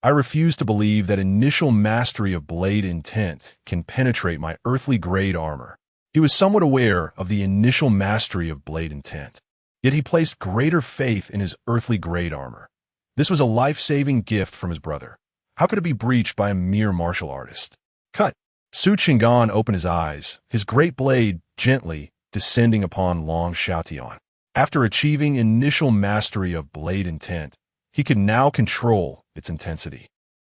I refuse to believe that initial mastery of blade intent can penetrate my earthly grade armor. He was somewhat aware of the initial mastery of blade intent, yet he placed greater faith in his earthly grade armor. This was a life-saving gift from his brother. How could it be breached by a mere martial artist? Cut! Su Chang'an opened his eyes, his great blade gently descending upon Long Xiaotian. After achieving initial mastery of blade intent, he could now control its intensity.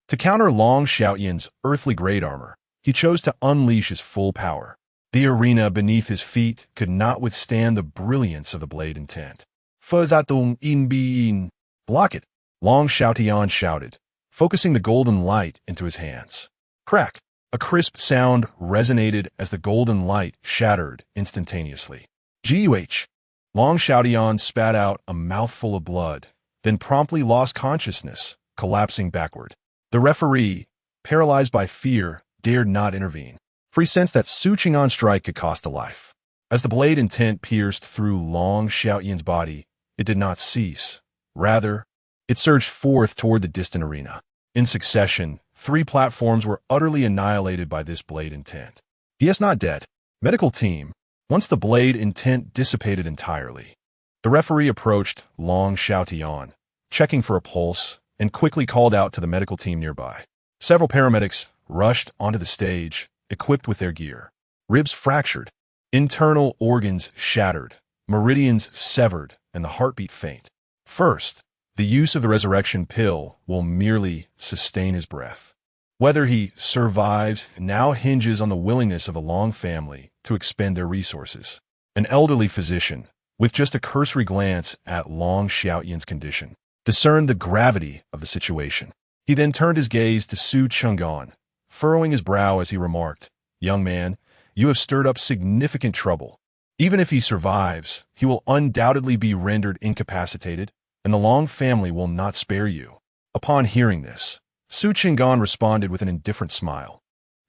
To counter Long Xiaotian's earthly grade armor, he chose to unleash his full power. The arena beneath his feet could not withstand the brilliance of the blade intent. Fuzatung in being. Block it, Long Xiaotian shouted, focusing the golden light into his hands. Crack! A crisp sound resonated as the golden light shattered instantaneously. Guh! Long Xiaotian spat out a mouthful of blood, then promptly lost consciousness, collapsing backward. The referee, paralyzed by fear, dared not intervene, for he sensed that Su Chang'an's strike could cost a life. As the blade intent pierced through Long Xiaotian's body, it did not cease. Rather, it surged forth toward the distant arena. In succession, 3 platforms were utterly annihilated by this blade intent. He is not dead. Medical team. Once the blade intent dissipated entirely, the referee approached Long Xiaotian, checking for a pulse, and quickly called out to the medical team nearby. Several paramedics rushed onto the stage, equipped with their gear. Ribs fractured, internal organs shattered, meridians severed, and the heartbeat faint. First, the use of the resurrection pill will merely sustain his breath. Whether he survives now hinges on the willingness of the Long family to expend their resources. An elderly physician, with just a cursory glance at Long Xiaotian's condition, discerned the gravity of the situation. He then turned his gaze to Su Chang'an, furrowing his brow as he remarked, "Young man, you have stirred up significant trouble. Even if he survives, he will undoubtedly be rendered incapacitated, and the Long family will not spare you." Upon hearing this, Su Chang'an responded with an indifferent smile.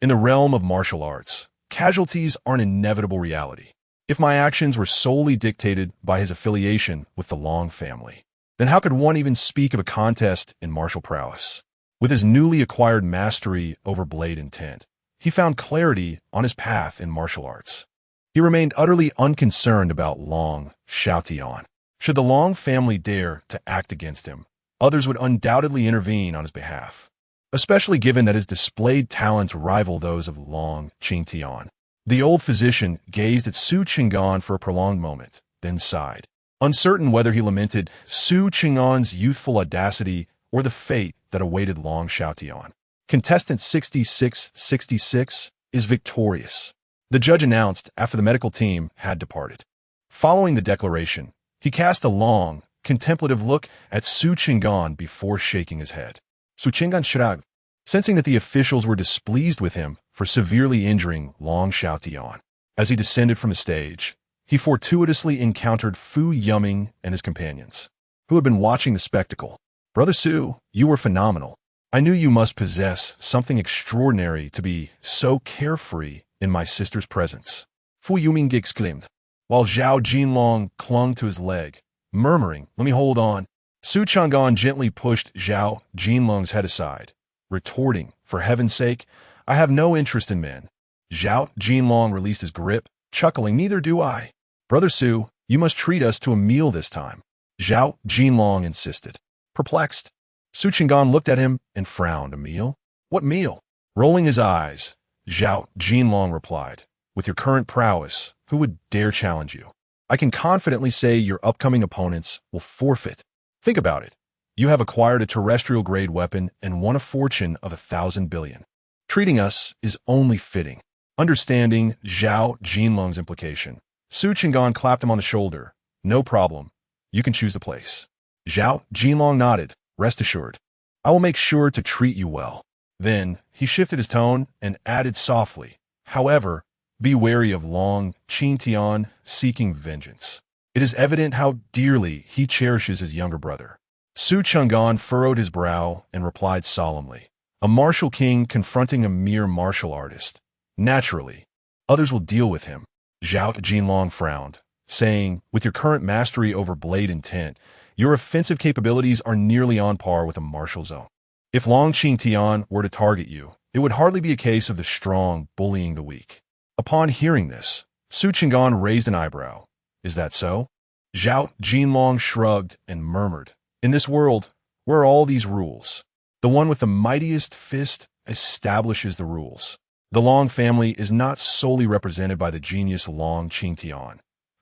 In the realm of martial arts, casualties are an inevitable reality. If my actions were solely dictated by his affiliation with the Long family, then how could one even speak of a contest in martial prowess? With his newly acquired mastery over blade intent, he found clarity on his path in martial arts. He remained utterly unconcerned about Long Xiaotian. Should the Long family dare to act against him, others would undoubtedly intervene on his behalf, especially given that his displayed talents rival those of Long Qingtian. The old physician gazed at Su Cheng'an for a prolonged moment, then sighed, uncertain whether he lamented Su Cheng'an's youthful audacity or the fate that awaited Long Xiaotian. Contestant 6666 is victorious, the judge announced after the medical team had departed. Following the declaration, he cast a long, contemplative look at Su Cheng'an before shaking his head. Su Cheng'an shrugged, sensing that the officials were displeased with him for severely injuring Long Xiaotian. As he descended from the stage, he fortuitously encountered Fu Yuming and his companions, who had been watching the spectacle. "Brother Su, you were phenomenal. I knew you must possess something extraordinary to be so carefree in my sister's presence," Fu Yuming exclaimed, while Zhao Jinlong clung to his leg, murmuring, "Let me hold on." Su Chang'an gently pushed Zhao Jinlong's head aside, retorting, "For heaven's sake, I have no interest in men." Zhao Jinlong released his grip, chuckling, "Neither do I." "Brother Su, you must treat us to a meal this time," Zhao Jinlong insisted. Perplexed, Su Chang'an looked at him and frowned. "A meal? What meal?" Rolling his eyes, Zhao Jinlong replied, "With your current prowess, who would dare challenge you? I can confidently say your upcoming opponents will forfeit. Think about it. You have acquired a terrestrial-grade weapon and won a fortune of 1,000 billion. Treating us is only fitting." Understanding Zhao Jinlong's implication, Su Chang'an clapped him on the shoulder. "No problem. You can choose the place." Zhao Jinlong nodded. "Rest assured, I will make sure to treat you well." Then he shifted his tone and added softly, "However, be wary of Long Qingtian seeking vengeance. It is evident how dearly he cherishes his younger brother." Su Chang'an furrowed his brow and replied solemnly, "A martial king confronting a mere martial artist. Naturally, others will deal with him." Zhao Jinlong frowned, saying, "With your current mastery over blade intent, your offensive capabilities are nearly on par with a martial's own. If Long Qingtian were to target you, it would hardly be a case of the strong bullying the weak." Upon hearing this, Su Chang'an raised an eyebrow. "Is that so?" Zhao Jinlong shrugged and murmured, "In this world, where are all these rules? The one with the mightiest fist establishes the rules. The Long family is not solely represented by the genius Long Qingtian.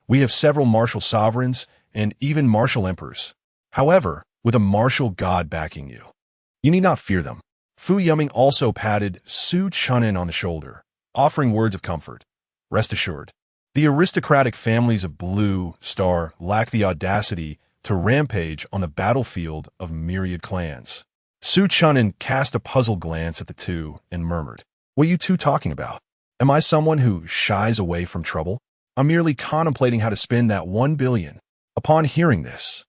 We have several martial sovereigns and even martial emperors. However, with a martial god backing you, you need not fear them." Fu Yuming also patted Su Cheng'an on the shoulder, offering words of comfort. "Rest assured, the aristocratic families of Blue Star lack the audacity to rampage on the battlefield of myriad clans." Su Cheng'an cast a puzzled glance at the two and murmured, "What are you two talking about? Am I someone who shies away from trouble? I'm merely contemplating how to spend that 1 billion. Upon hearing this,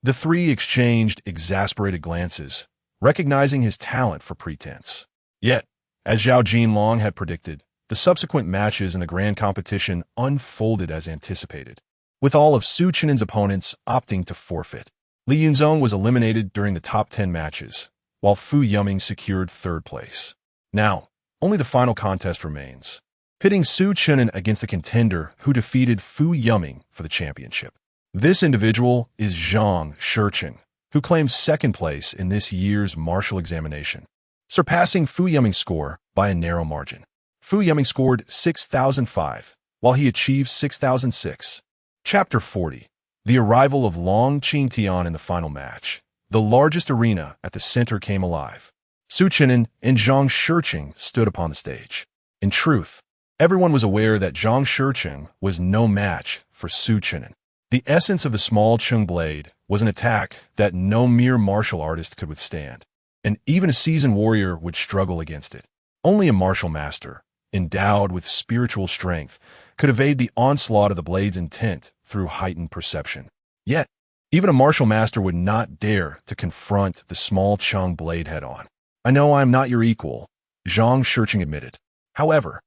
the three exchanged exasperated glances, recognizing his talent for pretense. Yet, as Zhao Jinlong had predicted, the subsequent matches in the grand competition unfolded as anticipated, with all of Su Cheng'an's opponents opting to forfeit. Li Yunzong was eliminated during the top 10 matches, while Fu Yuming secured third place. Now, only the final contest remains, pitting Su Cheng'an against the contender who defeated Fu Yuming for the championship. This individual is Zhang Shiqing, who claims second place in this year's martial examination, surpassing Fu Yuming's score by a narrow margin. Fu Yuming scored 6,005, while he achieved 6,006. Chapter 40. The arrival of Long Qingtian in the final match. The largest arena at the center came alive. Su Cheng'an and Zhang Shiqing stood upon the stage. In truth, everyone was aware that Zhang Shiqing was no match for Su Cheng'an. The essence of the small Chung blade was an attack that no mere martial artist could withstand, and even a seasoned warrior would struggle against it. Only a martial master, endowed with spiritual strength, could evade the onslaught of the blade's intent through heightened perception. Yet, even a martial master would not dare to confront the small Chung blade head-on. "I know I am not your equal," Zhang Shiqing admitted. "However,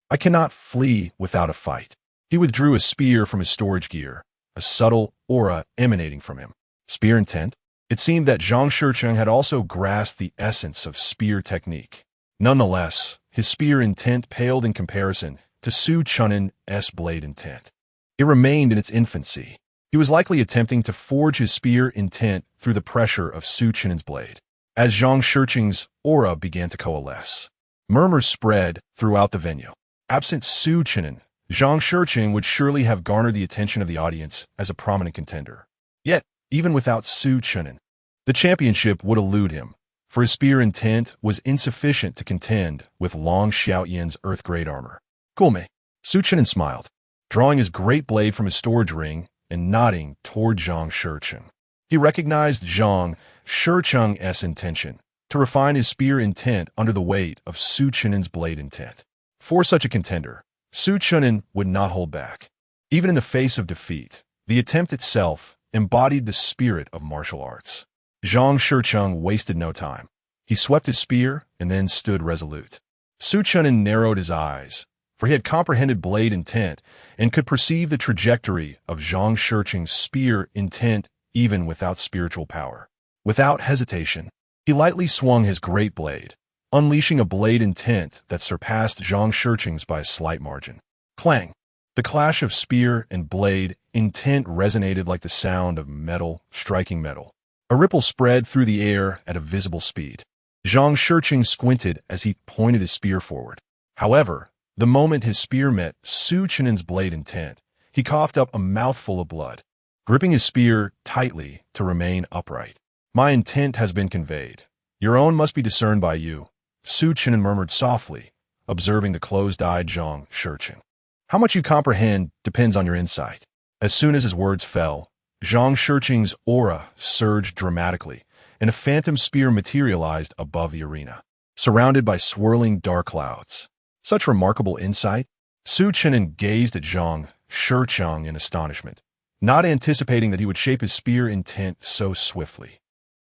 I cannot flee without a fight." He withdrew a spear from his storage gear, a subtle aura emanating from him. "Spear intent?" It seemed that Zhang Shicheng had also grasped the essence of spear technique. Nonetheless, his spear intent paled in comparison to Su Chen'an's blade intent. It remained in its infancy. He was likely attempting to forge his spear intent through the pressure of Su Chen'an's blade. As Zhang Shicheng's aura began to coalesce, murmurs spread throughout the venue. Absent Su Chen'an, Zhang Shicheng would surely have garnered the attention of the audience as a prominent contender. Yet, even without Su Chen'an, the championship would elude him, for his spear intent was insufficient to contend with Long Xiaoyan's earth-grade armor. "Cool, Su Chen'an smiled, drawing his great blade from his storage ring and nodding toward Zhang Shicheng. He recognized Zhang Shicheng's intention to refine his spear intent under the weight of Su Chen'an's blade intent. For such a contender, Su Chen'an would not hold back. Even in the face of defeat, the attempt itself embodied the spirit of martial arts. Zhang Shicheng wasted no time. He swept his spear and then stood resolute. Su Chen'an narrowed his eyes, for he had comprehended blade intent and could perceive the trajectory of Zhang Shicheng's spear intent even without spiritual power. Without hesitation, he lightly swung his great blade, unleashing a blade intent that surpassed Zhang Shicheng's by a slight margin. Clang! The clash of spear and blade intent resonated like the sound of metal striking metal. A ripple spread through the air at a visible speed. Zhang Shicheng squinted as he pointed his spear forward. However, the moment his spear met Su Chen'an's blade intent, he coughed up a mouthful of blood, gripping his spear tightly to remain upright. "My intent has been conveyed. Your own must be discerned by you," Su Chen'an murmured softly, observing the closed-eyed Zhang Shicheng. "How much you comprehend depends on your insight." As soon as his words fell, Zhang Shicheng's aura surged dramatically, and a phantom spear materialized above the arena, surrounded by swirling dark clouds. Such remarkable insight! Su Chen'an gazed at Zhang Shicheng in astonishment, not anticipating that he would shape his spear intent so swiftly.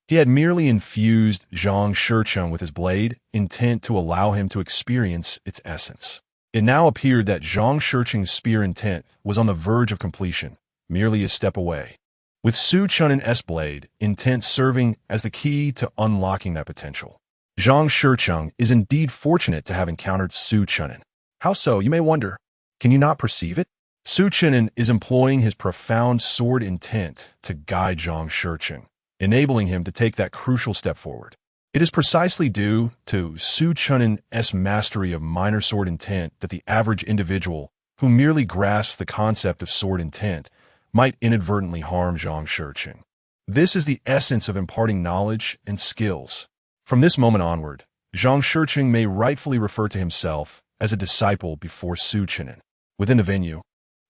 He had merely infused Zhang Shicheng with his blade intent to allow him to experience its essence. It now appeared that Zhang Shicheng's spear intent was on the verge of completion, merely a step away, with Su Chen'an's blade intent serving as the key to unlocking that potential. Zhang Shicheng is indeed fortunate to have encountered Su Chen'an. How so, you may wonder? Can you not perceive it? Su Chen'an is employing his profound sword intent to guide Zhang Shicheng, enabling him to take that crucial step forward. It is precisely due to Su Chen'an's mastery of minor sword intent that the average individual who merely grasps the concept of sword intent might inadvertently harm Zhang Shicheng. This is the essence of imparting knowledge and skills. From this moment onward, Zhang Shicheng may rightfully refer to himself as a disciple before Su Chen'an. Within the venue,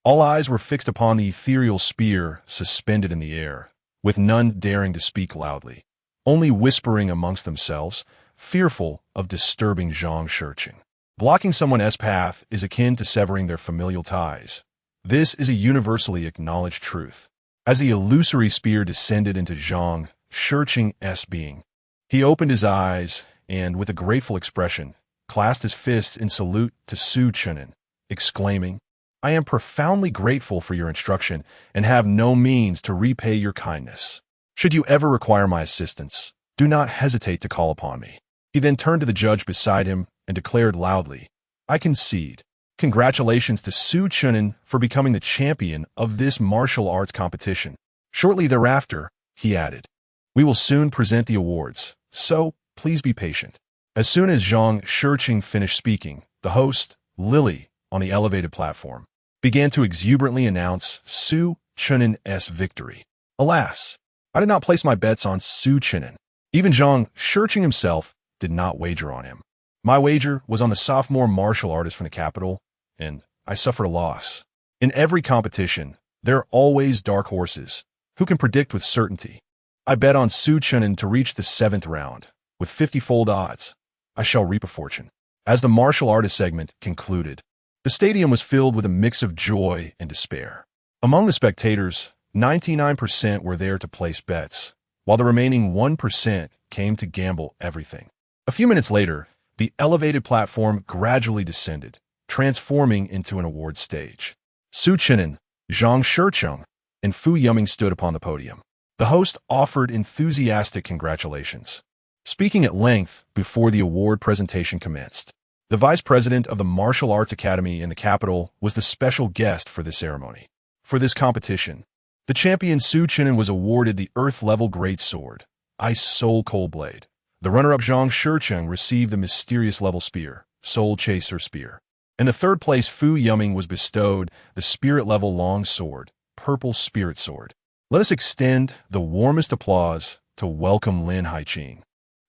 all eyes were fixed upon the ethereal spear suspended in the air, with none daring to speak loudly, only whispering amongst themselves, fearful of disturbing Zhang Shicheng. Blocking someone's path is akin to severing their familial ties. This is a universally acknowledged truth. As the illusory spear descended into Zhang Shicheng's being, he opened his eyes and, with a grateful expression, clasped his fists in salute to Su Chen'an, exclaiming, "I am profoundly grateful for your instruction and have no means to repay your kindness. Should you ever require my assistance, do not hesitate to call upon me." He then turned to the judge beside him and declared loudly, "I concede. Congratulations to Su Chen'an for becoming the champion of this martial arts competition." Shortly thereafter, he added, "We will soon present the awards, so please be patient." As soon as Zhang Shicheng finished speaking, the host, Lily, on the elevated platform, began to exuberantly announce Su Chen'an's victory. Alas, I did not place my bets on Su Chen'an. Even Zhang Shicheng himself did not wager on him. My wager was on the sophomore martial artist from the capital, and I suffered a loss. In every competition, there are always dark horses who can predict with certainty. I bet on Su Chen'an to reach the 7th round. With 50-fold odds, I shall reap a fortune. As the martial artist segment concluded, the stadium was filled with a mix of joy and despair. Among the spectators, 99% were there to place bets, while the remaining 1% came to gamble everything. A few minutes later, the elevated platform gradually descended, transforming into an award stage. Su Chen'an, Zhang Shicheng, and Fu Yuming stood upon the podium. The host offered enthusiastic congratulations. Speaking at length before the award presentation commenced, the vice president of the Martial Arts Academy in the capital was the special guest for this ceremony. For this competition, the champion Chen'an was awarded the Earth-level Great Sword, Ice Soul Cold Blade. The runner-up Jianjian received the mysterious level Spear, Soul Chaser Spear. And the third place Fu Yuming was bestowed the Spirit-level Long Sword, Purple Spirit Sword. Let us extend the warmest applause to welcome Lin Haiqing,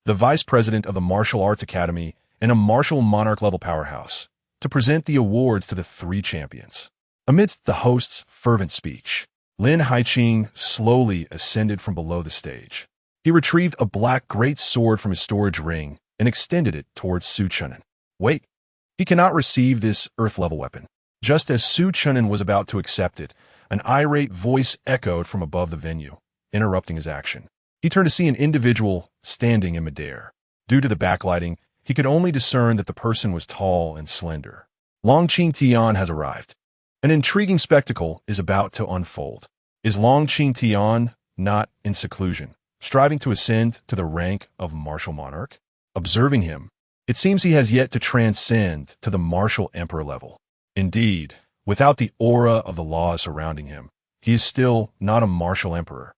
the vice president of the Martial Arts Academy and a martial monarch-level powerhouse, to present the awards to the three champions. Amidst the host's fervent speech, Lin Haiqing slowly ascended from below the stage. He retrieved a black great sword from his storage ring and extended it towards Chen'an. Wait, he cannot receive this earth-level weapon. Just as Chen'an was about to accept it, an irate voice echoed from above the venue, interrupting his action. He turned to see an individual standing in midair. Due to the backlighting, he could only discern that the person was tall and slender. Long Tian has arrived. An intriguing spectacle is about to unfold. Is Long Tian not in seclusion, striving to ascend to the rank of martial monarch? Observing him, it seems he has yet to transcend to the martial emperor level. Indeed, without the aura of the laws surrounding him, he is still not a martial emperor.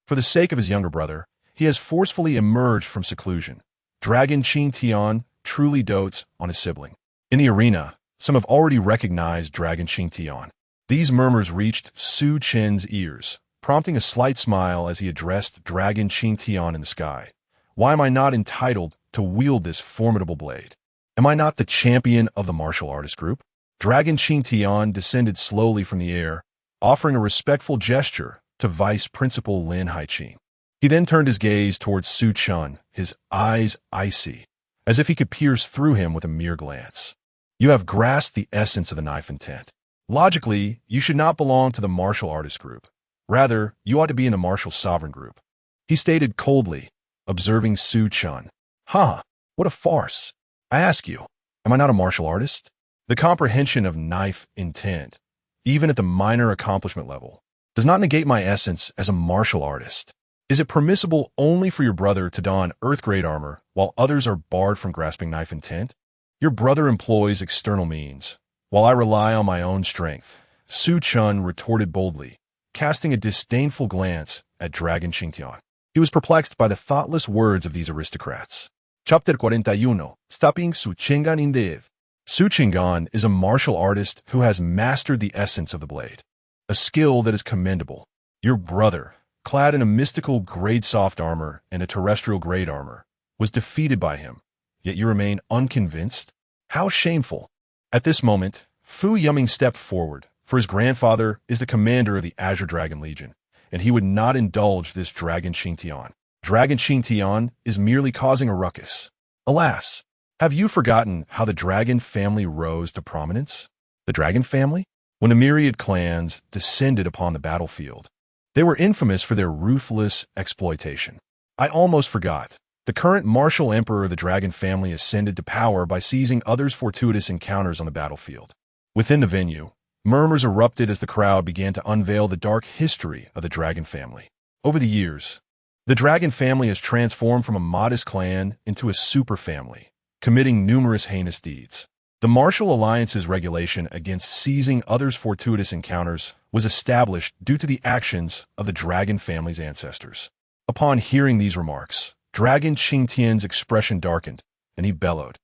For the sake of his younger brother, he has forcefully emerged from seclusion. Dragon Tian truly dotes on his sibling. In the arena, some have already recognized Dragon Tian. These murmurs reached Su Chen's ears, prompting a slight smile as he addressed Dragon Tian in the sky. Why am I not entitled to wield this formidable blade? Am I not the champion of the martial artist group? Dragon Tian descended slowly from the air, offering a respectful gesture to Vice Principal Lin Haiqing. He then turned his gaze towards Su Chen, his eyes icy, as if he could pierce through him with a mere glance. You have grasped the essence of the knife intent. Logically, you should not belong to the martial artist group. Rather, you ought to be in the martial sovereign group. He stated coldly, observing Su Chen. What a farce. I ask you, am I not a martial artist? The comprehension of knife intent, even at the minor accomplishment level, does not negate my essence as a martial artist. Is it permissible only for your brother to don earth-grade armor while others are barred from grasping knife intent? Your brother employs external means, while I rely on my own strength, Su Chen retorted boldly, casting a disdainful glance at Dragon Tian. He was perplexed by the thoughtless words of these aristocrats. Chapter 41. Stopping Su Chen'an in dev. Su Chen'an is a martial artist who has mastered the essence of the blade, a skill that is commendable. Your brother, clad in a mystical grade soft armor and a terrestrial grade armor, was defeated by him, yet you remain unconvinced? How shameful! At this moment, Fu Yuming stepped forward, for his grandfather is the commander of the Azure Dragon Legion, and he would not indulge this Dragon Tian. Dragon Tian is merely causing a ruckus. Alas, have you forgotten how the dragon family rose to prominence? The dragon family? When a myriad clans descended upon the battlefield, they were infamous for their ruthless exploitation. I almost forgot. The current martial emperor of the dragon family ascended to power by seizing others' fortuitous encounters on the battlefield. Within the venue, murmurs erupted as the crowd began to unveil the dark history of the dragon family. Over the years, the dragon family has transformed from a modest clan into a super family, committing numerous heinous deeds. The Martial Alliance's regulation against seizing others' fortuitous encounters was established due to the actions of the dragon family's ancestors. Upon hearing these remarks, Dragon Tian's expression darkened, and he bellowed.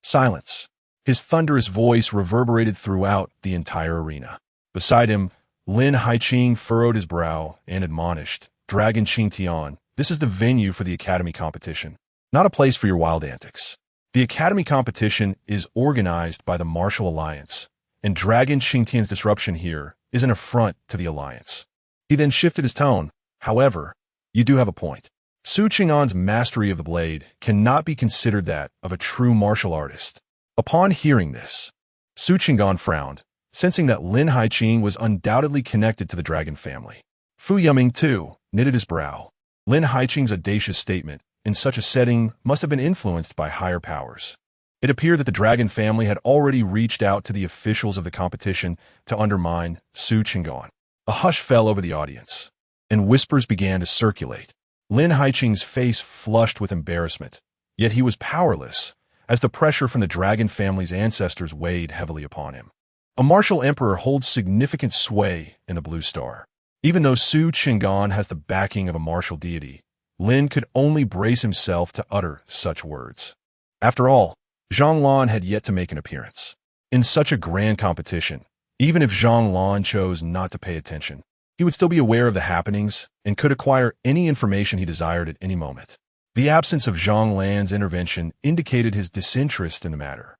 Silence. His thunderous voice reverberated throughout the entire arena. Beside him, Lin Haiqing furrowed his brow and admonished, Dragon Tian, this is the venue for the academy competition, not a place for your wild antics. The academy competition is organized by the Martial Alliance, and Dragon Tian's disruption here is an affront to the alliance. He then shifted his tone. However, you do have a point. Su Chen'an's mastery of the blade cannot be considered that of a true martial artist. Upon hearing this, Su Chen'an frowned, sensing that Lin Haiqing was undoubtedly connected to the dragon family. Fu Yuming, too, knitted his brow. Lin Haiqing's audacious statement in such a setting must have been influenced by higher powers. It appeared that the dragon family had already reached out to the officials of the competition to undermine Su Chen'an. A hush fell over the audience. and whispers began to circulate. Lin Haiqing's face flushed with embarrassment, yet he was powerless, as the pressure from the dragon family's ancestors weighed heavily upon him. A martial emperor holds significant sway in the Blue Star. Even though Su Chen'an has the backing of a martial deity, Lin could only brace himself to utter such words. After all, Zhang Lan had yet to make an appearance. In such a grand competition, even if Zhang Lan chose not to pay attention, he would still be aware of the happenings and could acquire any information he desired at any moment. The absence of Zhang Lan's intervention indicated his disinterest in the matter.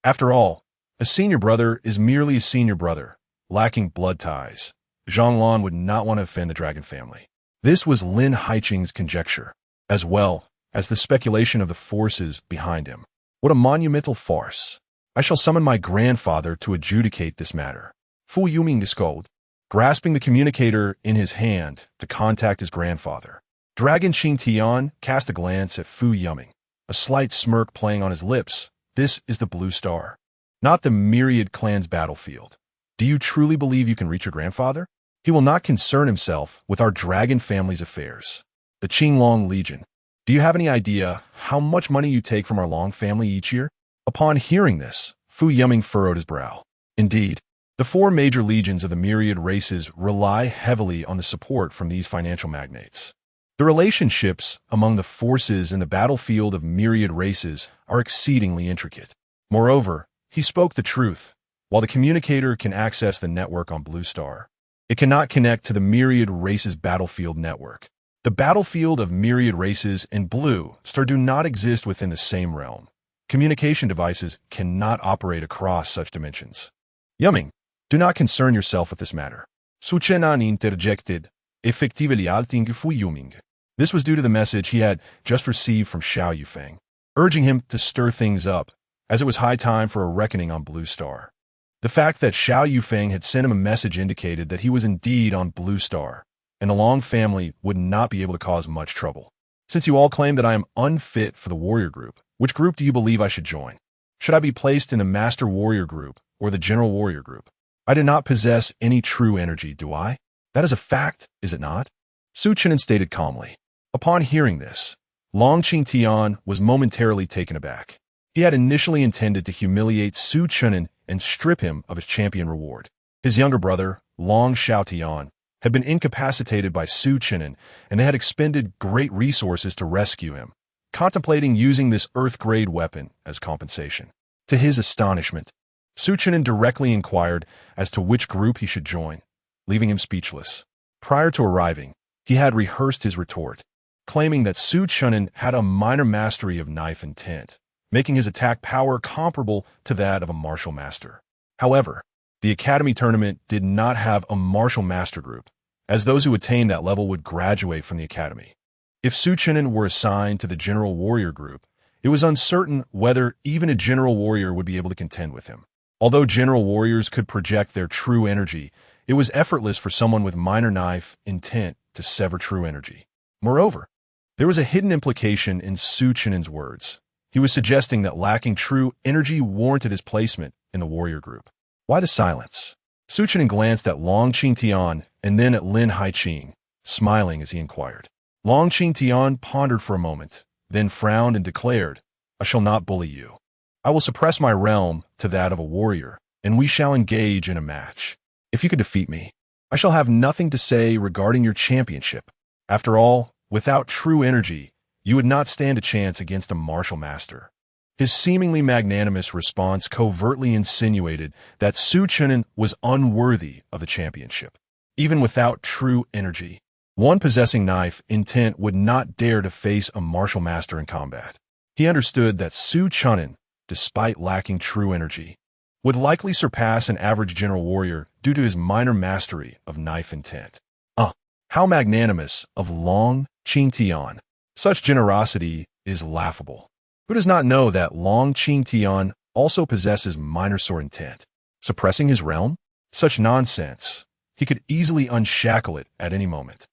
After all, a senior brother is merely a senior brother, lacking blood ties. Zhang Lan would not want to offend the dragon family. This was Lin Haiqing's conjecture, as well as the speculation of the forces behind him. What a monumental farce! I shall summon my grandfather to adjudicate this matter. Fu Yuming discovered, grasping the communicator in his hand to contact his grandfather. Dragon Tian cast a glance at Fu Yuming, a slight smirk playing on his lips. This is the Blue Star, not the myriad clan's battlefield. Do you truly believe you can reach your grandfather? He will not concern himself with our dragon family's affairs. The Qinglong Legion. Do you have any idea how much money you take from our Long family each year? Upon hearing this, Fu Yuming furrowed his brow. Indeed, the 4 major legions of the myriad races rely heavily on the support from these financial magnates. The relationships among the forces in the battlefield of myriad races are exceedingly intricate. Moreover, he spoke the truth. While the communicator can access the network on Blue Star, it cannot connect to the myriad races battlefield network. The battlefield of myriad races and Blue Star do not exist within the same realm. Communication devices cannot operate across such dimensions. Yuming, do not concern yourself with this matter. Su Chen'an interjected, effectively alting Fu Yuming. This was due to the message he had just received from Xiao Yufeng, urging him to stir things up, as it was high time for a reckoning on Blue Star. The fact that Xiao Yufeng had sent him a message indicated that he was indeed on Blue Star, and the Long family would not be able to cause much trouble. Since you all claim that I am unfit for the warrior group, which group do you believe I should join? Should I be placed in the Master Warrior group or the General Warrior group? I do not possess any true energy, do I? That is a fact, is it not? Su Chen'an stated calmly. Upon hearing this, Long Tian was momentarily taken aback. He had initially intended to humiliate Su Chen'an and strip him of his champion reward. His younger brother, Long Xiaotian, had been incapacitated by Su Chen'an, and they had expended great resources to rescue him, contemplating using this Earth-grade weapon as compensation. To his astonishment, Su Chen'an directly inquired as to which group he should join, leaving him speechless. Prior to arriving, he had rehearsed his retort, claiming that Su Chen'an had a minor mastery of knife intent, making his attack power comparable to that of a martial master. However, the Academy tournament did not have a martial master group, as those who attained that level would graduate from the Academy. If Su Chen'an were assigned to the General Warrior group, it was uncertain whether even a General Warrior would be able to contend with him. Although General Warriors could project their true energy, it was effortless for someone with minor knife intent to sever true energy. Moreover, there was a hidden implication in Su Chen'an's words. He was suggesting that lacking true energy warranted his placement in the warrior group. Why the silence? Su Chen'an glanced at Long Tian and then at Lin Haiqing, smiling as he inquired. Long Tian pondered for a moment, then frowned and declared, I shall not bully you. I will suppress my realm to that of a warrior, and we shall engage in a match. If you could defeat me, I shall have nothing to say regarding your championship. After all, without true energy, you would not stand a chance against a martial master. His seemingly magnanimous response covertly insinuated that Su Chen'an was unworthy of the championship. Even without true energy, one possessing knife intent would not dare to face a martial master in combat. He understood that Su Chen'an, despite lacking true energy, would likely surpass an average general warrior due to his minor mastery of knife intent. How magnanimous of Long Tian! Such generosity is laughable. Who does not know that Long Tian also possesses minor sword intent? Suppressing his realm? Such nonsense. He could easily unshackle it at any moment.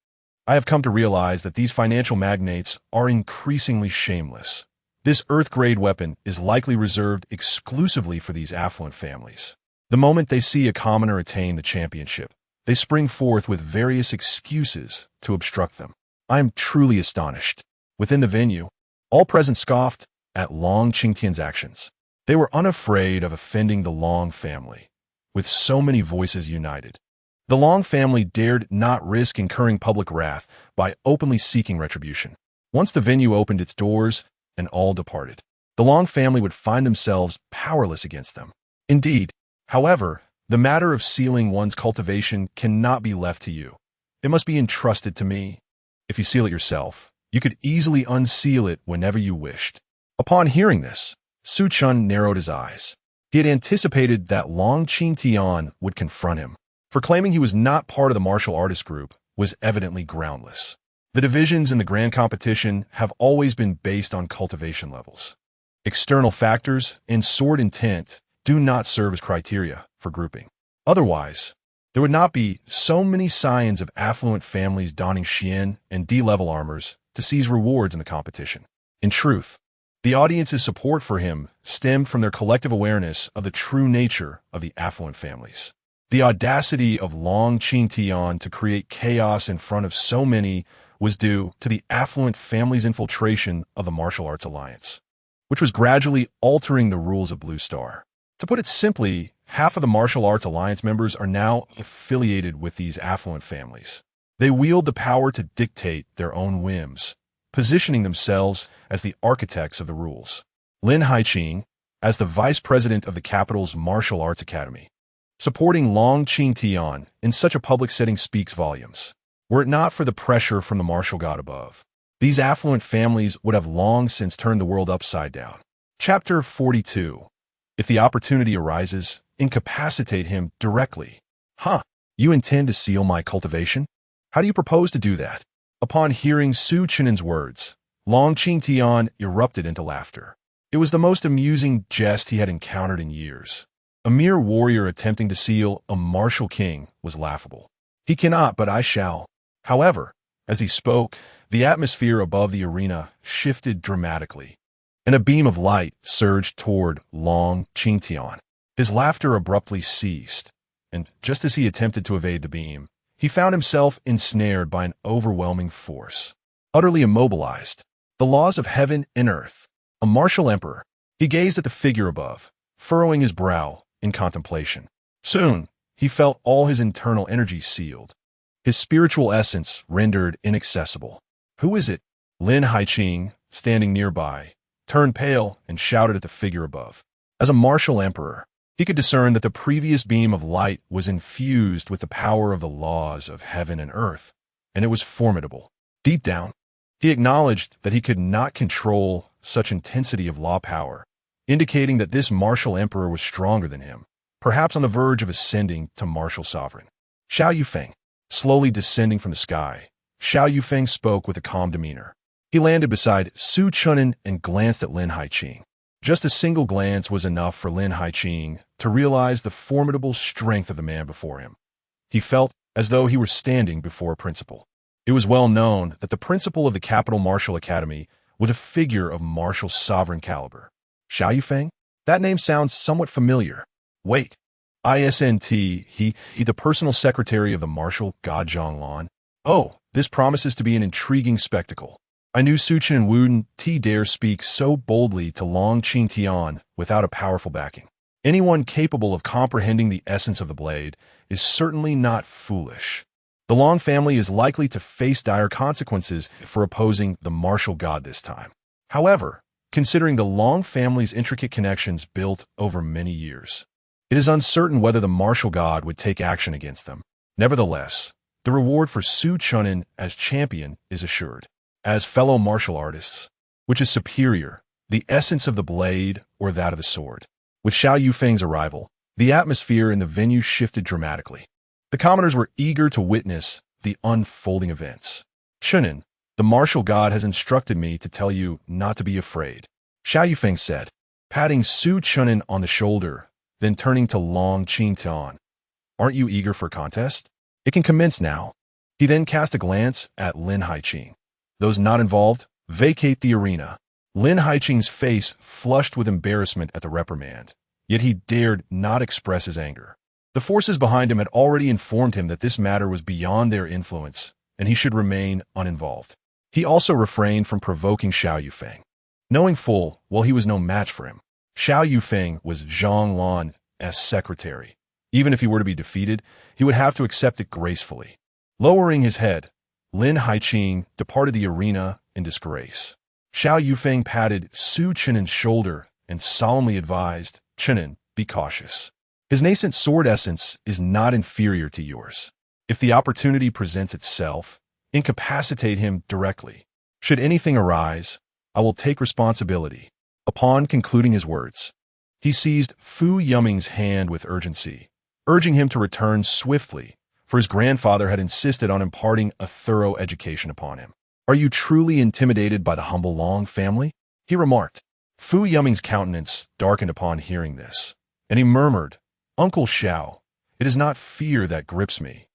I have come to realize that these financial magnates are increasingly shameless. This Earth-grade weapon is likely reserved exclusively for these affluent families. The moment they see a commoner attain the championship, they spring forth with various excuses to obstruct them. I am truly astonished. Within the venue, all present scoffed at Long Qingtian's actions. They were unafraid of offending the Long family, with so many voices united. The Long family dared not risk incurring public wrath by openly seeking retribution. Once the venue opened its doors and all departed, the Long family would find themselves powerless against them. Indeed, however, the matter of sealing one's cultivation cannot be left to you. It must be entrusted to me. If you seal it yourself, you could easily unseal it whenever you wished. Upon hearing this, Su Chun narrowed his eyes. He had anticipated that Long Qingtian would confront him, for claiming he was not part of the martial artist group was evidently groundless. The divisions in the grand competition have always been based on cultivation levels. External factors and sword intent do not serve as criteria for grouping. Otherwise, there would not be so many scions of affluent families donning Xian and D-level armors to seize rewards in the competition. In truth, the audience's support for him stemmed from their collective awareness of the true nature of the affluent families. The audacity of Long Qingtian to create chaos in front of so many was due to the affluent family's infiltration of the martial arts alliance, which was gradually altering the rules of Blue Star. To put it simply, half of the martial arts alliance members are now affiliated with these affluent families. They wield the power to dictate their own whims, positioning themselves as the architects of the rules. Lin Haiqing, as the vice president of the capital's martial arts academy, supporting Long Qingtian in such a public setting speaks volumes. Were it not for the pressure from the martial god above, these affluent families would have long since turned the world upside down. Chapter 42. If the opportunity arises, incapacitate him directly. You intend to seal my cultivation? How do you propose to do that? Upon hearing Su Chen'an's words, Long Qingtian erupted into laughter. It was the most amusing jest he had encountered in years. A mere warrior attempting to seal a martial king was laughable. He cannot, but I shall. However, as he spoke, the atmosphere above the arena shifted dramatically, and a beam of light surged toward Long Qingtian. His laughter abruptly ceased, and just as he attempted to evade the beam, he found himself ensnared by an overwhelming force. Utterly immobilized, the laws of heaven and earth, a martial emperor, he gazed at the figure above, furrowing his brow in contemplation. Soon, he felt all his internal energy sealed, his spiritual essence rendered inaccessible. Who is it? Lin Haiqing, standing nearby, turned pale and shouted at the figure above. As a martial emperor, he could discern that the previous beam of light was infused with the power of the laws of heaven and earth, and it was formidable. Deep down, he acknowledged that he could not control such intensity of law power, indicating that this martial emperor was stronger than him, perhaps on the verge of ascending to martial sovereign. Xiao Yufeng, slowly descending from the sky, Xiao Yufeng spoke with a calm demeanor. He landed beside Su Chun'an and glanced at Lin Haiqing. Just a single glance was enough for Lin Haiqing to realize the formidable strength of the man before him. He felt as though he were standing before a principal. It was well known that the principal of the Capital Martial Academy was a figure of martial sovereign caliber. Xiao Yufeng? That name sounds somewhat familiar. Wait. Isnt, he the personal secretary of the martial god Zhonglan. Oh, this promises to be an intriguing spectacle. I knew Su Chen wouldn't dare speak so boldly to Long Qingtian without a powerful backing. Anyone capable of comprehending the essence of the blade is certainly not foolish. The Long family is likely to face dire consequences for opposing the martial god this time. However, considering the Long family's intricate connections built over many years, it is uncertain whether the martial god would take action against them. Nevertheless, the reward for Su Chun'an as champion is assured. As fellow martial artists, which is superior, the essence of the blade or that of the sword? With Xiao Yufeng's arrival, the atmosphere in the venue shifted dramatically. The commoners were eager to witness the unfolding events. Chen'an, the martial god has instructed me to tell you not to be afraid, Xiao Yufeng said, patting Su Chun'an on the shoulder, then turning to Long Qingtian. Aren't you eager for a contest? It can commence now. He then cast a glance at Lin Haiqing. Those not involved, vacate the arena. Lin Haiqing's face flushed with embarrassment at the reprimand, yet he dared not express his anger. The forces behind him had already informed him that this matter was beyond their influence, and he should remain uninvolved. He also refrained from provoking Xiao Yufeng, knowing full well he was no match for him. Xiao Yufeng was Zhang Lan's secretary. Even if he were to be defeated, he would have to accept it gracefully. Lowering his head, Lin Haiqing departed the arena in disgrace. Xiao Yufeng patted Su Chen'an's shoulder and solemnly advised, "Chen'an, be cautious. His nascent sword essence is not inferior to yours. If the opportunity presents itself, incapacitate him directly. Should anything arise, I will take responsibility." Upon concluding his words, he seized Fu Yuming's hand with urgency, urging him to return swiftly, for his grandfather had insisted on imparting a thorough education upon him. "Are you truly intimidated by the humble Long family?" he remarked. Fu Yuming's countenance darkened upon hearing this, and he murmured, "Uncle Xiao, it is not fear that grips me,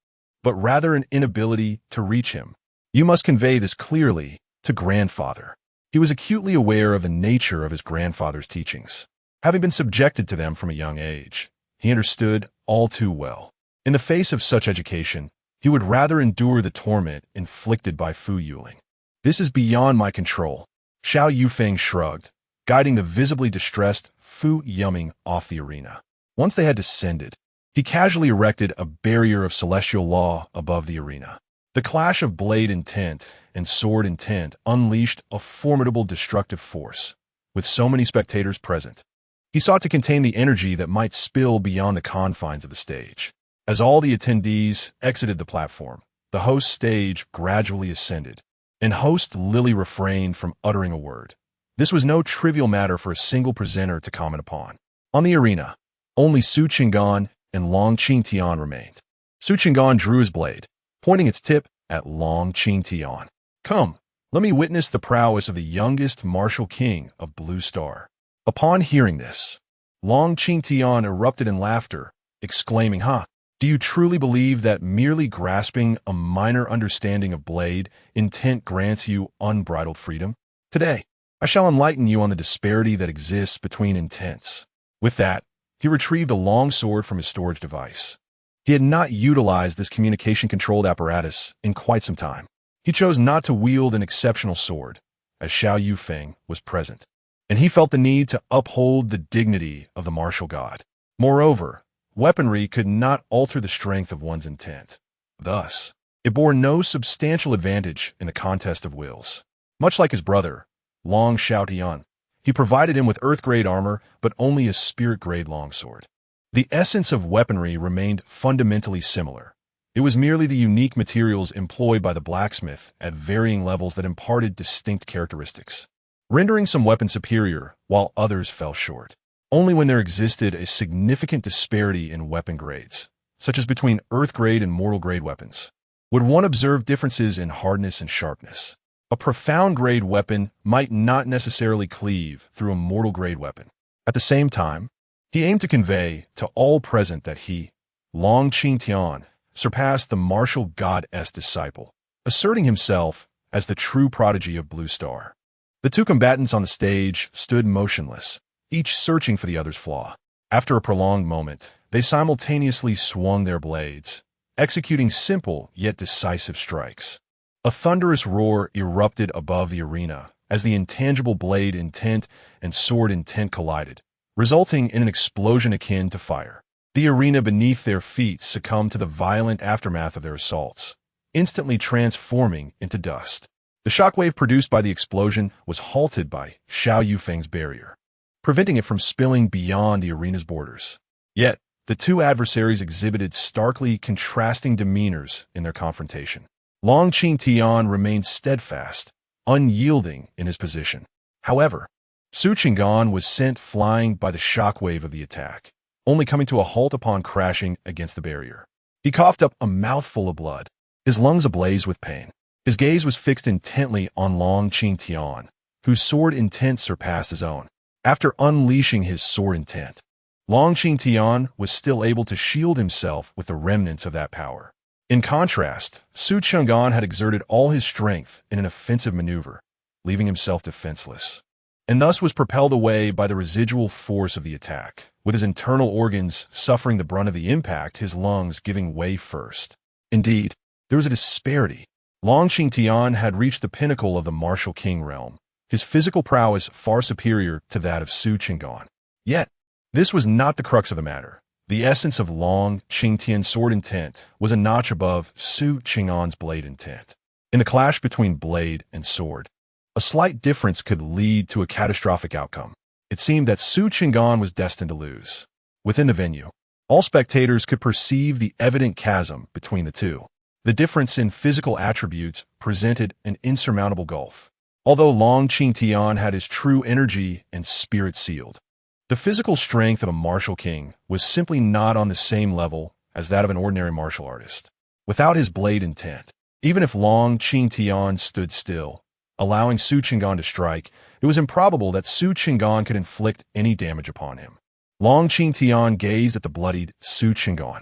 but rather an inability to reach him. You must convey this clearly to grandfather." He was acutely aware of the nature of his grandfather's teachings. Having been subjected to them from a young age, he understood all too well. In the face of such education, he would rather endure the torment inflicted by Fu Yuling. "This is beyond my control." Xiao Yufeng shrugged, guiding the visibly distressed Fu Yuming off the arena. Once they had descended, he casually erected a barrier of celestial law above the arena. The clash of blade intent and sword intent unleashed a formidable destructive force, with so many spectators present. He sought to contain the energy that might spill beyond the confines of the stage. As all the attendees exited the platform, the host stage gradually ascended, and host Lily refrained from uttering a word. This was no trivial matter for a single presenter to comment upon. On the arena, only Su Chen'an and Long Qingtian remained. Su Chen'an drew his blade, pointing its tip at Long Qingtian. "Come, let me witness the prowess of the youngest martial king of Blue Star." Upon hearing this, Long Qingtian erupted in laughter, exclaiming, "Ha! Do you truly believe that merely grasping a minor understanding of blade intent grants you unbridled freedom? Today, I shall enlighten you on the disparity that exists between intents." With that, he retrieved a long sword from his storage device. He had not utilized this communication-controlled apparatus in quite some time. He chose not to wield an exceptional sword, as Xiao Yufeng was present, and he felt the need to uphold the dignity of the martial god. Moreover, weaponry could not alter the strength of one's intent. Thus, it bore no substantial advantage in the contest of wills. Much like his brother, Long Xiaotian, he provided him with earth-grade armor, but only a spirit-grade longsword. The essence of weaponry remained fundamentally similar. It was merely the unique materials employed by the blacksmith at varying levels that imparted distinct characteristics, rendering some weapons superior while others fell short. Only when there existed a significant disparity in weapon grades, such as between earth-grade and mortal-grade weapons, would one observe differences in hardness and sharpness. A profound-grade weapon might not necessarily cleave through a mortal-grade weapon. At the same time, he aimed to convey to all present that he, Long Qingtian, surpassed the martial god-s disciple, asserting himself as the true prodigy of Blue Star. The two combatants on the stage stood motionless, each searching for the other's flaw. After a prolonged moment, they simultaneously swung their blades, executing simple yet decisive strikes. A thunderous roar erupted above the arena as the intangible blade intent and sword intent collided, resulting in an explosion akin to fire. The arena beneath their feet succumbed to the violent aftermath of their assaults, instantly transforming into dust. The shockwave produced by the explosion was halted by Xiao Yufeng's barrier, preventing it from spilling beyond the arena's borders. Yet, the two adversaries exhibited starkly contrasting demeanors in their confrontation. Long Qingtian remained steadfast, unyielding in his position. However, Su Chen'an was sent flying by the shockwave of the attack, only coming to a halt upon crashing against the barrier. He coughed up a mouthful of blood, his lungs ablaze with pain. His gaze was fixed intently on Long Qingtian, whose sword intent surpassed his own. After unleashing his sword intent, Long Qingtian was still able to shield himself with the remnants of that power. In contrast, Su Chen'an had exerted all his strength in an offensive maneuver, leaving himself defenseless. and thus was propelled away by the residual force of the attack, with his internal organs suffering the brunt of the impact, his lungs giving way first. Indeed, there was a disparity. Long Qingtian had reached the pinnacle of the martial king realm, his physical prowess far superior to that of Su Qinggan. Yet, this was not the crux of the matter. The essence of Long Qingtian's sword intent was a notch above Su Qing'an's blade intent. In the clash between blade and sword, a slight difference could lead to a catastrophic outcome. It seemed that Su Qinggan was destined to lose. Within the venue, all spectators could perceive the evident chasm between the two. The difference in physical attributes presented an insurmountable gulf. Although Long Qingtian had his true energy and spirit sealed, the physical strength of a martial king was simply not on the same level as that of an ordinary martial artist. Without his blade intent, even if Long Qingtian stood still, allowing Su Qinggan to strike, it was improbable that Su Qinggan could inflict any damage upon him. Long Qingtian gazed at the bloodied Su Qinggan,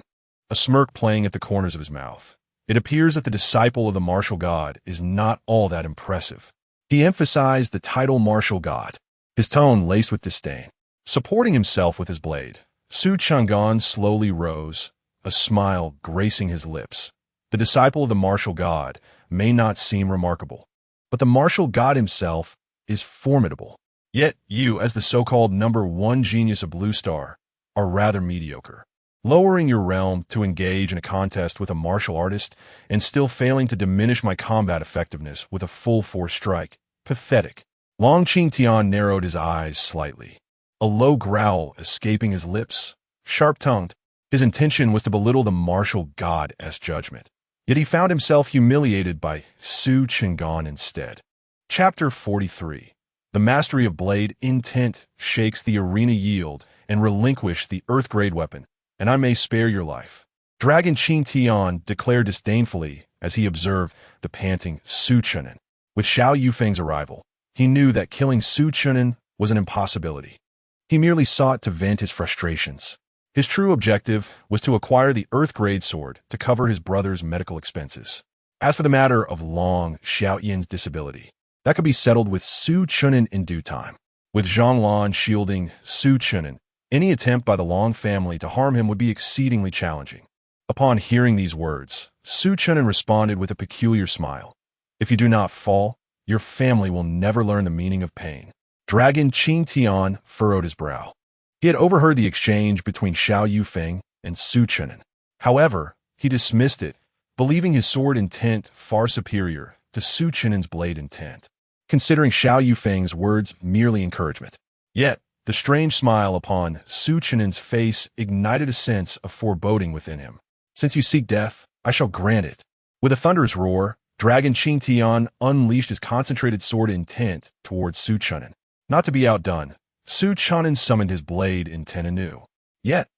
a smirk playing at the corners of his mouth. It appears that the disciple of the martial god is not all that impressive. He emphasized the title martial god, his tone laced with disdain. Supporting himself with his blade, Su Qinggan slowly rose, a smile gracing his lips. The disciple of the martial god may not seem remarkable, but the martial god himself is formidable. Yet you, as the so-called #1 genius of Blue Star, are rather mediocre. Lowering your realm to engage in a contest with a martial artist and still failing to diminish my combat effectiveness with a full-force strike. Pathetic. Long Qingtian narrowed his eyes slightly, a low growl escaping his lips, sharp-tongued. His intention was to belittle the martial god's judgment. Yet he found himself humiliated by Su Qinggan instead. Chapter 43. The mastery of blade intent shakes the arena. Yield and relinquish the earth-grade weapon, and I may spare your life. Dragon Qingtian declared disdainfully as he observed the panting Su Chen'an. With Xiao Yufeng's arrival, he knew that killing Su Chen'an was an impossibility. He merely sought to vent his frustrations. His true objective was to acquire the earth-grade sword to cover his brother's medical expenses. As for the matter of Long Xiaoyan's disability, that could be settled with Su Chen'an in due time. With Zhonglan shielding Su Chen'an, any attempt by the Long family to harm him would be exceedingly challenging. Upon hearing these words, Su Chen'an responded with a peculiar smile. If you do not fall, your family will never learn the meaning of pain. Dragon Qingtian furrowed his brow. He had overheard the exchange between Xiao Yufeng and Su Chen'an. However, he dismissed it, believing his sword intent far superior to Su Chen'an's blade intent, considering Xiao Yufeng's words merely encouragement. Yet, the strange smile upon Su Chen'an's face ignited a sense of foreboding within him. Since you seek death, I shall grant it. With a thunderous roar, Dragon Qingtian unleashed his concentrated sword intent towards Su Chen'an. Not to be outdone, Su Chen'an summoned his blade intent anew. Yet,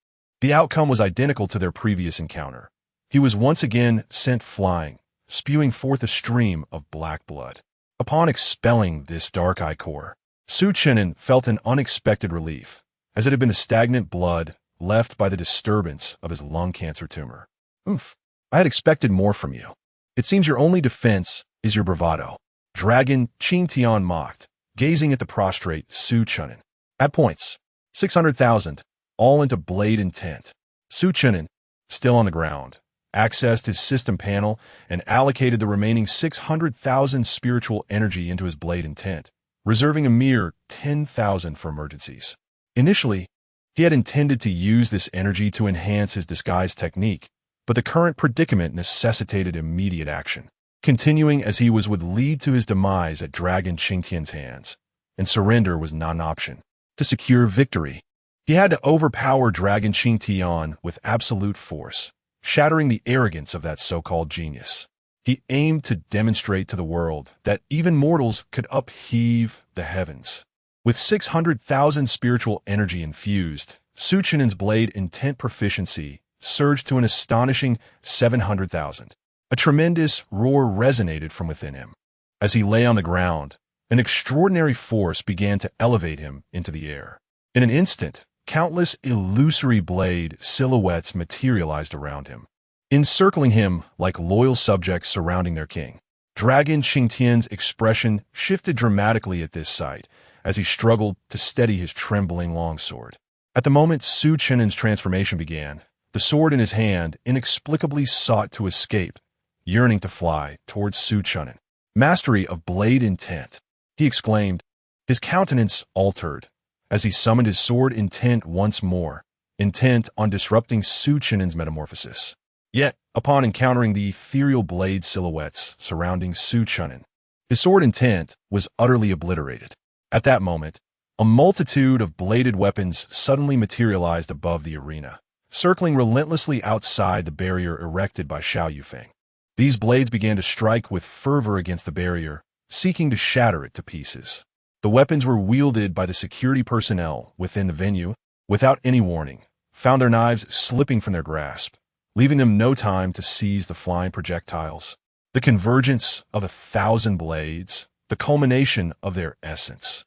the outcome was identical to their previous encounter. He was once again sent flying, spewing forth a stream of black blood. Upon expelling this dark ichor, Su Chen'an felt an unexpected relief, as it had been the stagnant blood left by the disturbance of his lung cancer tumor. Oof, I had expected more from you. It seems your only defense is your bravado. Dragon Qingtian mocked, gazing at the prostrate Su Chen'an. At points, 600,000, all into blade intent. Su Chen'an, still on the ground, accessed his system panel and allocated the remaining 600,000 spiritual energy into his blade intent, reserving a mere 10,000 for emergencies. Initially, he had intended to use this energy to enhance his disguise technique, but the current predicament necessitated immediate action. Continuing as he was would lead to his demise at Dragon Qingtian's hands, and surrender was not an option. To secure victory, he had to overpower Dragon Qingtian with absolute force, shattering the arrogance of that so-called genius. He aimed to demonstrate to the world that even mortals could upheave the heavens. With 600,000 spiritual energy infused, Su Chen'an's blade intent proficiency surged to an astonishing 700,000. A tremendous roar resonated from within him. As he lay on the ground, an extraordinary force began to elevate him into the air. In an instant, countless illusory blade silhouettes materialized around him, encircling him like loyal subjects surrounding their king. Dragon Qingtian's expression shifted dramatically at this sight, as he struggled to steady his trembling longsword. At the moment Su Chen'an's transformation began, the sword in his hand inexplicably sought to escape, yearning to fly towards Su Chen'an. Mastery of blade intent, he exclaimed, his countenance altered as he summoned his sword intent once more, intent on disrupting Su Chen'an's metamorphosis. Yet, upon encountering the ethereal blade silhouettes surrounding Su Chen'an, his sword intent was utterly obliterated. At that moment, a multitude of bladed weapons suddenly materialized above the arena, circling relentlessly outside the barrier erected by Xiao Yufeng. These blades began to strike with fervor against the barrier, seeking to shatter it to pieces. The weapons were wielded by the security personnel within the venue, without any warning, found their knives slipping from their grasp, leaving them no time to seize the flying projectiles. The convergence of 1,000 blades, the culmination of their essence.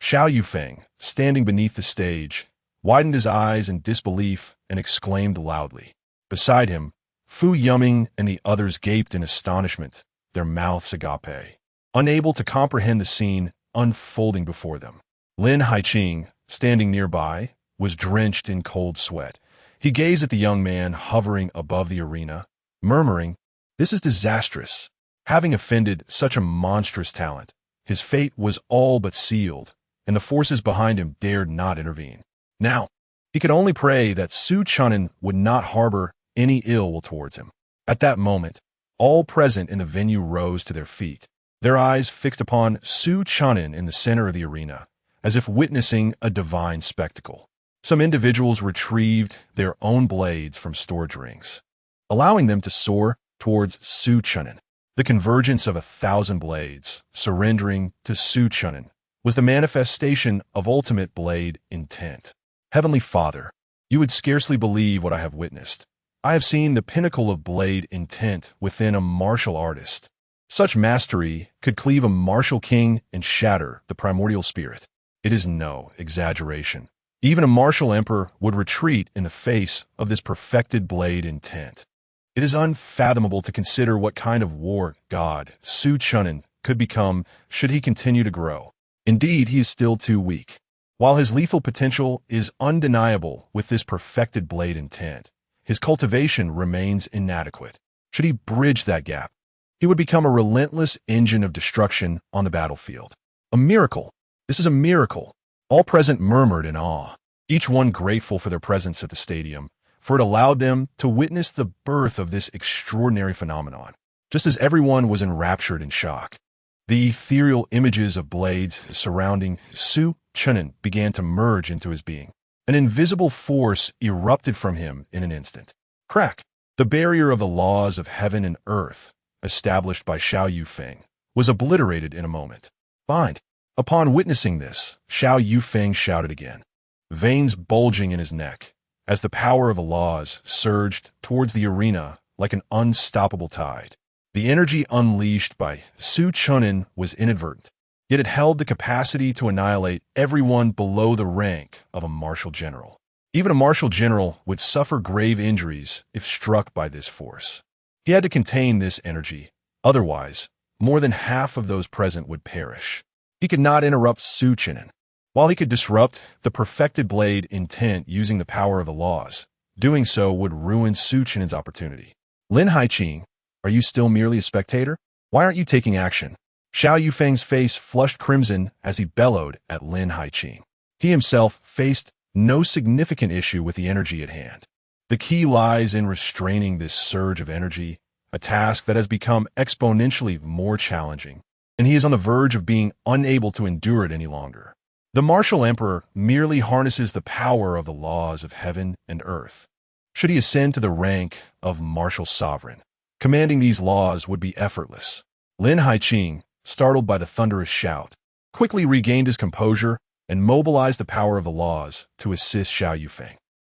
Xiao Yufeng, standing beneath the stage, widened his eyes in disbelief and exclaimed loudly. Beside him, Fu Yuming and the others gaped in astonishment, their mouths agape, unable to comprehend the scene unfolding before them. Lin Haiqing, standing nearby, was drenched in cold sweat. He gazed at the young man hovering above the arena, murmuring, "This is disastrous." Having offended such a monstrous talent, his fate was all but sealed, and the forces behind him dared not intervene. Now, he could only pray that Su Chen'an would not harbor any ill will towards him. At that moment, all present in the venue rose to their feet, their eyes fixed upon Su Chen'an in the center of the arena, as if witnessing a divine spectacle. Some individuals retrieved their own blades from storage rings, allowing them to soar towards Su Chen'an. The convergence of 1,000 blades, surrendering to Su Chen'an, was the manifestation of ultimate blade intent. Heavenly Father, you would scarcely believe what I have witnessed. I have seen the pinnacle of blade intent within a martial artist. Such mastery could cleave a martial king and shatter the primordial spirit. It is no exaggeration. Even a martial emperor would retreat in the face of this perfected blade intent. It is unfathomable to consider what kind of war god Su Chen'an could become should he continue to grow. Indeed, he is still too weak. While his lethal potential is undeniable with this perfected blade intent, his cultivation remains inadequate. Should he bridge that gap, he would become a relentless engine of destruction on the battlefield. A miracle. This is a miracle. All present murmured in awe, each one grateful for their presence at the stadium, for it allowed them to witness the birth of this extraordinary phenomenon, just as everyone was enraptured in shock. The ethereal images of blades surrounding Su Chen'an began to merge into his being. An invisible force erupted from him in an instant. Crack! The barrier of the laws of heaven and earth, established by Xiao Yufeng, was obliterated in a moment. Find. Upon witnessing this, Xiao Yufeng shouted again, veins bulging in his neck, as the power of the laws surged towards the arena like an unstoppable tide. The energy unleashed by Su Chen'an was inadvertent, yet it held the capacity to annihilate everyone below the rank of a martial general. Even a martial general would suffer grave injuries if struck by this force. He had to contain this energy, otherwise, more than half of those present would perish. He could not interrupt Su Chen'an. While he could disrupt the perfected blade intent using the power of the laws, doing so would ruin Su Chen'an's opportunity. Lin Haiqing, are you still merely a spectator? Why aren't you taking action? Xiao Yufeng's face flushed crimson as he bellowed at Lin Haiqing. He himself faced no significant issue with the energy at hand. The key lies in restraining this surge of energy, a task that has become exponentially more challenging, and he is on the verge of being unable to endure it any longer. The martial emperor merely harnesses the power of the laws of heaven and earth. Should he ascend to the rank of martial sovereign, commanding these laws would be effortless. Lin Haiqing, startled by the thunderous shout, quickly regained his composure and mobilized the power of the laws to assist Xiao Yufeng.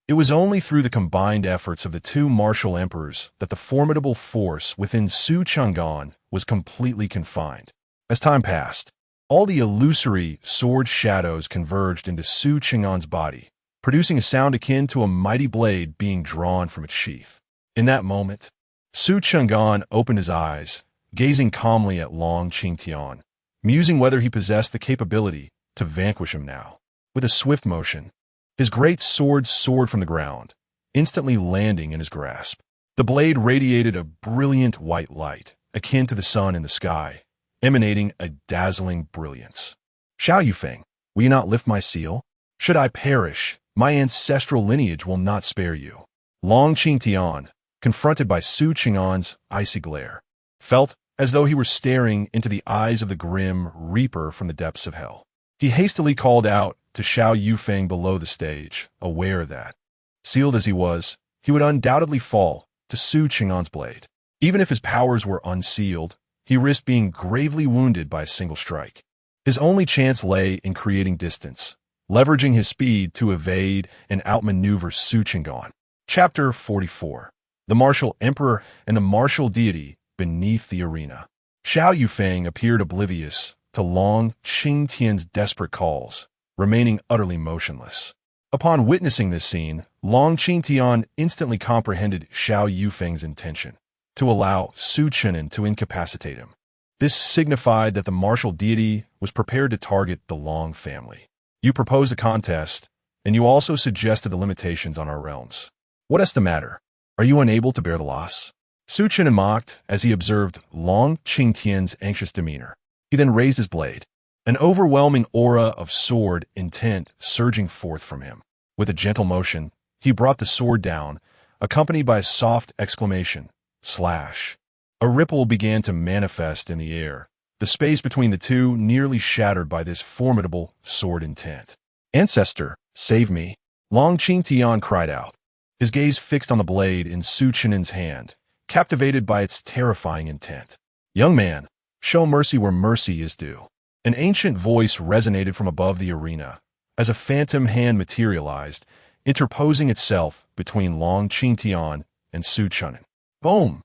It was only through the combined efforts of the two martial emperors that the formidable force within Su Chang'an was completely confined. As time passed, all the illusory sword shadows converged into Su Chang'an's body, producing a sound akin to a mighty blade being drawn from its sheath. In that moment, Su Chang'an opened his eyes, gazing calmly at Long Qingtian, musing whether he possessed the capability to vanquish him now. With a swift motion, his great sword soared from the ground, instantly landing in his grasp. The blade radiated a brilliant white light, akin to the sun in the sky, emanating a dazzling brilliance. Xiao Yufeng, will you not lift my seal? Should I perish, my ancestral lineage will not spare you. Long Qingtian, confronted by Su Cheng'an's icy glare, felt as though he were staring into the eyes of the grim reaper from the depths of hell. He hastily called out to Xiao Yufeng below the stage, aware that, sealed as he would undoubtedly fall to Su Cheng'an's blade. Even if his powers were unsealed, he risked being gravely wounded by a single strike. His only chance lay in creating distance, leveraging his speed to evade and outmaneuver Su Cheng'an. Chapter 44. The Martial Emperor and the Martial Deity beneath the arena. Xiao Yufeng appeared oblivious to Long Qingtian's desperate calls, remaining utterly motionless. Upon witnessing this scene, Long Qingtian instantly comprehended Xiao Yufeng's intention, to allow Su Chen'an to incapacitate him. This signified that the martial deity was prepared to target the Long family. You proposed a contest, and you also suggested the limitations on our realms. What is the matter? Are you unable to bear the loss? Su Chen'an mocked as he observed Long Qingtian's anxious demeanor. He then raised his blade, an overwhelming aura of sword intent surging forth from him. With a gentle motion, he brought the sword down, accompanied by a soft exclamation, slash. A ripple began to manifest in the air, the space between the two nearly shattered by this formidable sword intent. Ancestor, save me! Long Qingtian cried out, his gaze fixed on the blade in Su Chen'an's hand, captivated by its terrifying intent. Young man, show mercy where mercy is due. An ancient voice resonated from above the arena, as a phantom hand materialized, interposing itself between Long Qingtian and Su Chen'an. Boom!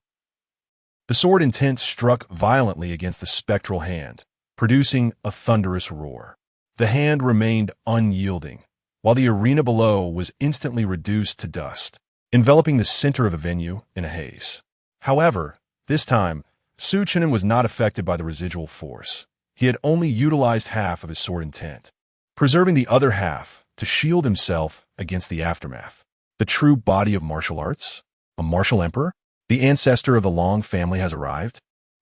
The sword intent struck violently against the spectral hand, producing a thunderous roar. The hand remained unyielding, while the arena below was instantly reduced to dust, enveloping the center of the venue in a haze. However, this time, Su Chen'an was not affected by the residual force. He had only utilized half of his sword intent, preserving the other half to shield himself against the aftermath. The true body of martial arts? A martial emperor? The ancestor of the Long family has arrived?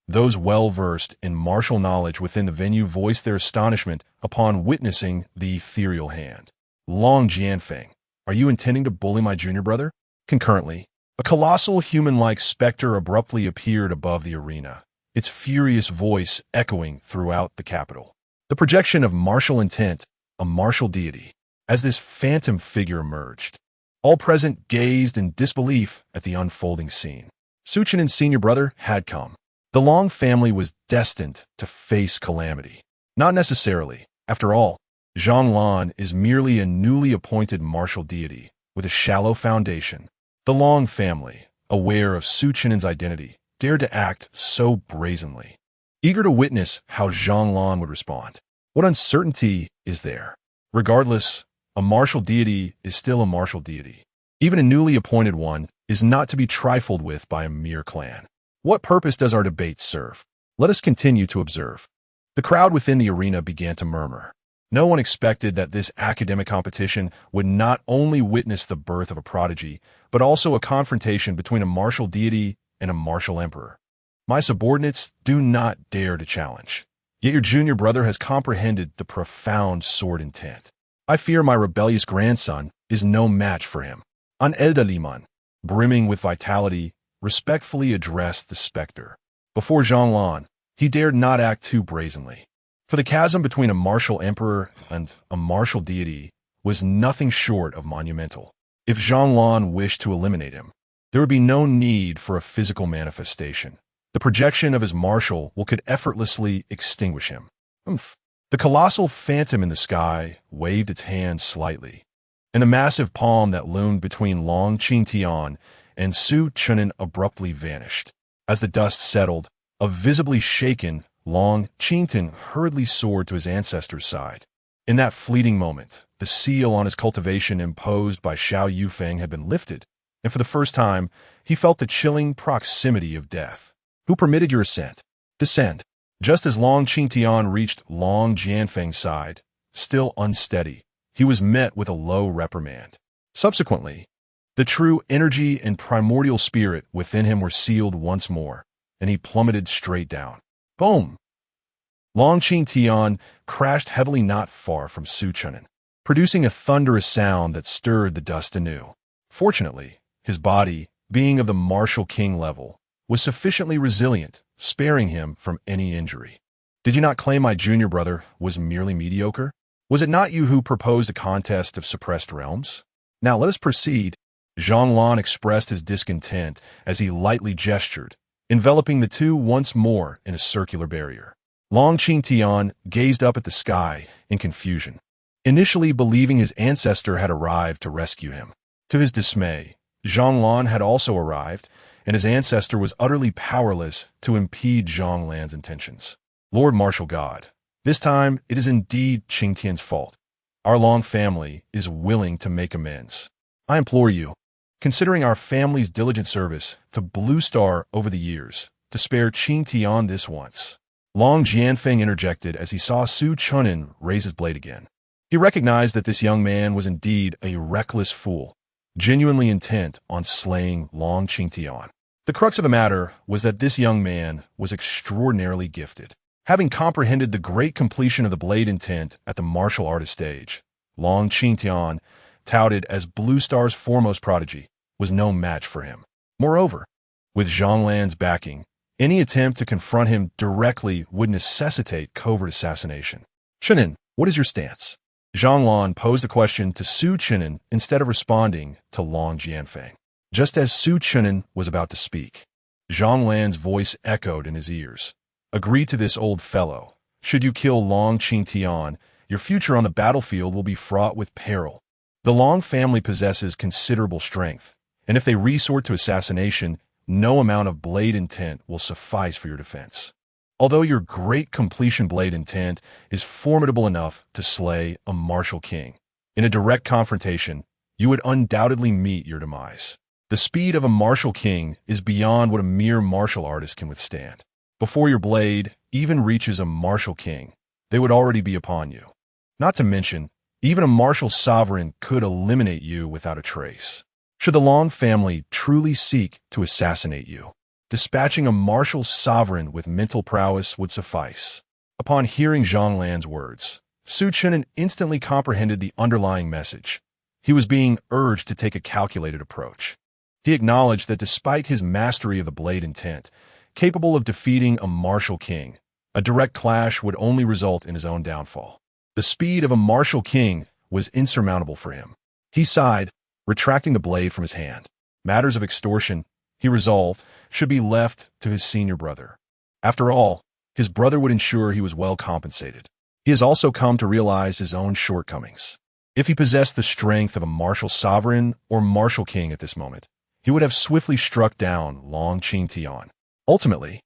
Those well-versed in martial knowledge within the venue voiced their astonishment upon witnessing the ethereal hand. Long Jianfeng, are you intending to bully my junior brother? Concurrently, a colossal human-like specter abruptly appeared above the arena, its furious voice echoing throughout the capital. The projection of martial intent, a martial deity. As this phantom figure emerged, all present gazed in disbelief at the unfolding scene. Su Chen'an's senior brother had come. The Long family was destined to face calamity. Not necessarily. After all, Zhonglan is merely a newly appointed martial deity with a shallow foundation. The Long family, aware of Su Chen'an's identity, dared to act so brazenly, eager to witness how Zhonglan would respond. What uncertainty is there? Regardless, a martial deity is still a martial deity. Even a newly appointed one is not to be trifled with by a mere clan. What purpose does our debate serve? Let us continue to observe. The crowd within the arena began to murmur. No one expected that this academic competition would not only witness the birth of a prodigy, but also a confrontation between a martial deity and a martial emperor. My subordinates do not dare to challenge. Yet your junior brother has comprehended the profound sword intent. I fear my rebellious grandson is no match for him. An Eldaliman, brimming with vitality, respectfully addressed the specter. Before Zhonglan, he dared not act too brazenly. For the chasm between a martial emperor and a martial deity was nothing short of monumental. If Zhonglan wished to eliminate him, there would be no need for a physical manifestation. The projection of his martial will could effortlessly extinguish him. The colossal phantom in the sky waved its hand slightly, and the massive palm that loomed between Long Qingtian and Su Chen'an abruptly vanished. As the dust settled, a visibly shaken Long Qingtian hurriedly soared to his ancestor's side. In that fleeting moment, the seal on his cultivation imposed by Xiao Yufeng had been lifted, and for the first time, he felt the chilling proximity of death. Who permitted your ascent? Descend. Just as Long Qingtian reached Long Jianfeng's side, still unsteady, he was met with a low reprimand. Subsequently, the true energy and primordial spirit within him were sealed once more, and he plummeted straight down. Boom! Long Tian crashed heavily not far from Chen'an, producing a thunderous sound that stirred the dust anew. Fortunately, his body, being of the martial king level, was sufficiently resilient, sparing him from any injury. Did you not claim my junior brother was merely mediocre? Was it not you who proposed a contest of suppressed realms? Now let us proceed. Zhang expressed his discontent as he lightly gestured, enveloping the two once more in a circular barrier. Long Tian gazed up at the sky in confusion, initially believing his ancestor had arrived to rescue him. To his dismay, Zhang had also arrived, and his ancestor was utterly powerless to impede Zhang intentions. Lord Martial God, this time it is indeed Tian's fault. Our Long family is willing to make amends. I implore you, considering our family's diligent service to Blue Star over the years, to spare Tian this once. Long Jianfeng interjected as he saw Chen'an raise his blade again. He recognized that this young man was indeed a reckless fool, genuinely intent on slaying Long Tian. The crux of the matter was that this young man was extraordinarily gifted. Having comprehended the great completion of the blade intent at the martial artist stage, Long Tian, touted as Blue Star's foremost prodigy, was no match for him. Moreover, with Zhang backing, any attempt to confront him directly would necessitate covert assassination. Chen'an, what is your stance? Zhang posed the question to Chen'an instead of responding to Long Jianfeng. Just as Chen'an was about to speak, Zhang voice echoed in his ears. Agree to this, old fellow. Should you kill Long Tian, your future on the battlefield will be fraught with peril. The Long family possesses considerable strength, and if they resort to assassination, no amount of blade intent will suffice for your defense. Although your great completion blade intent is formidable enough to slay a martial king, in a direct confrontation, you would undoubtedly meet your demise. The speed of a martial king is beyond what a mere martial artist can withstand. Before your blade even reaches a martial king, they would already be upon you. Not to mention, even a martial sovereign could eliminate you without a trace. Should the Long family truly seek to assassinate you, dispatching a martial sovereign with mental prowess would suffice. Upon hearing Zhang words, Chen'an instantly comprehended the underlying message. He was being urged to take a calculated approach. He acknowledged that despite his mastery of the blade intent, capable of defeating a martial king, a direct clash would only result in his own downfall. The speed of a martial king was insurmountable for him. He sighed, retracting the blade from his hand. Matters of extortion, he resolved, should be left to his senior brother. After all, his brother would ensure he was well compensated. He has also come to realize his own shortcomings. If he possessed the strength of a martial sovereign or martial king at this moment, he would have swiftly struck down Long Tian. Ultimately,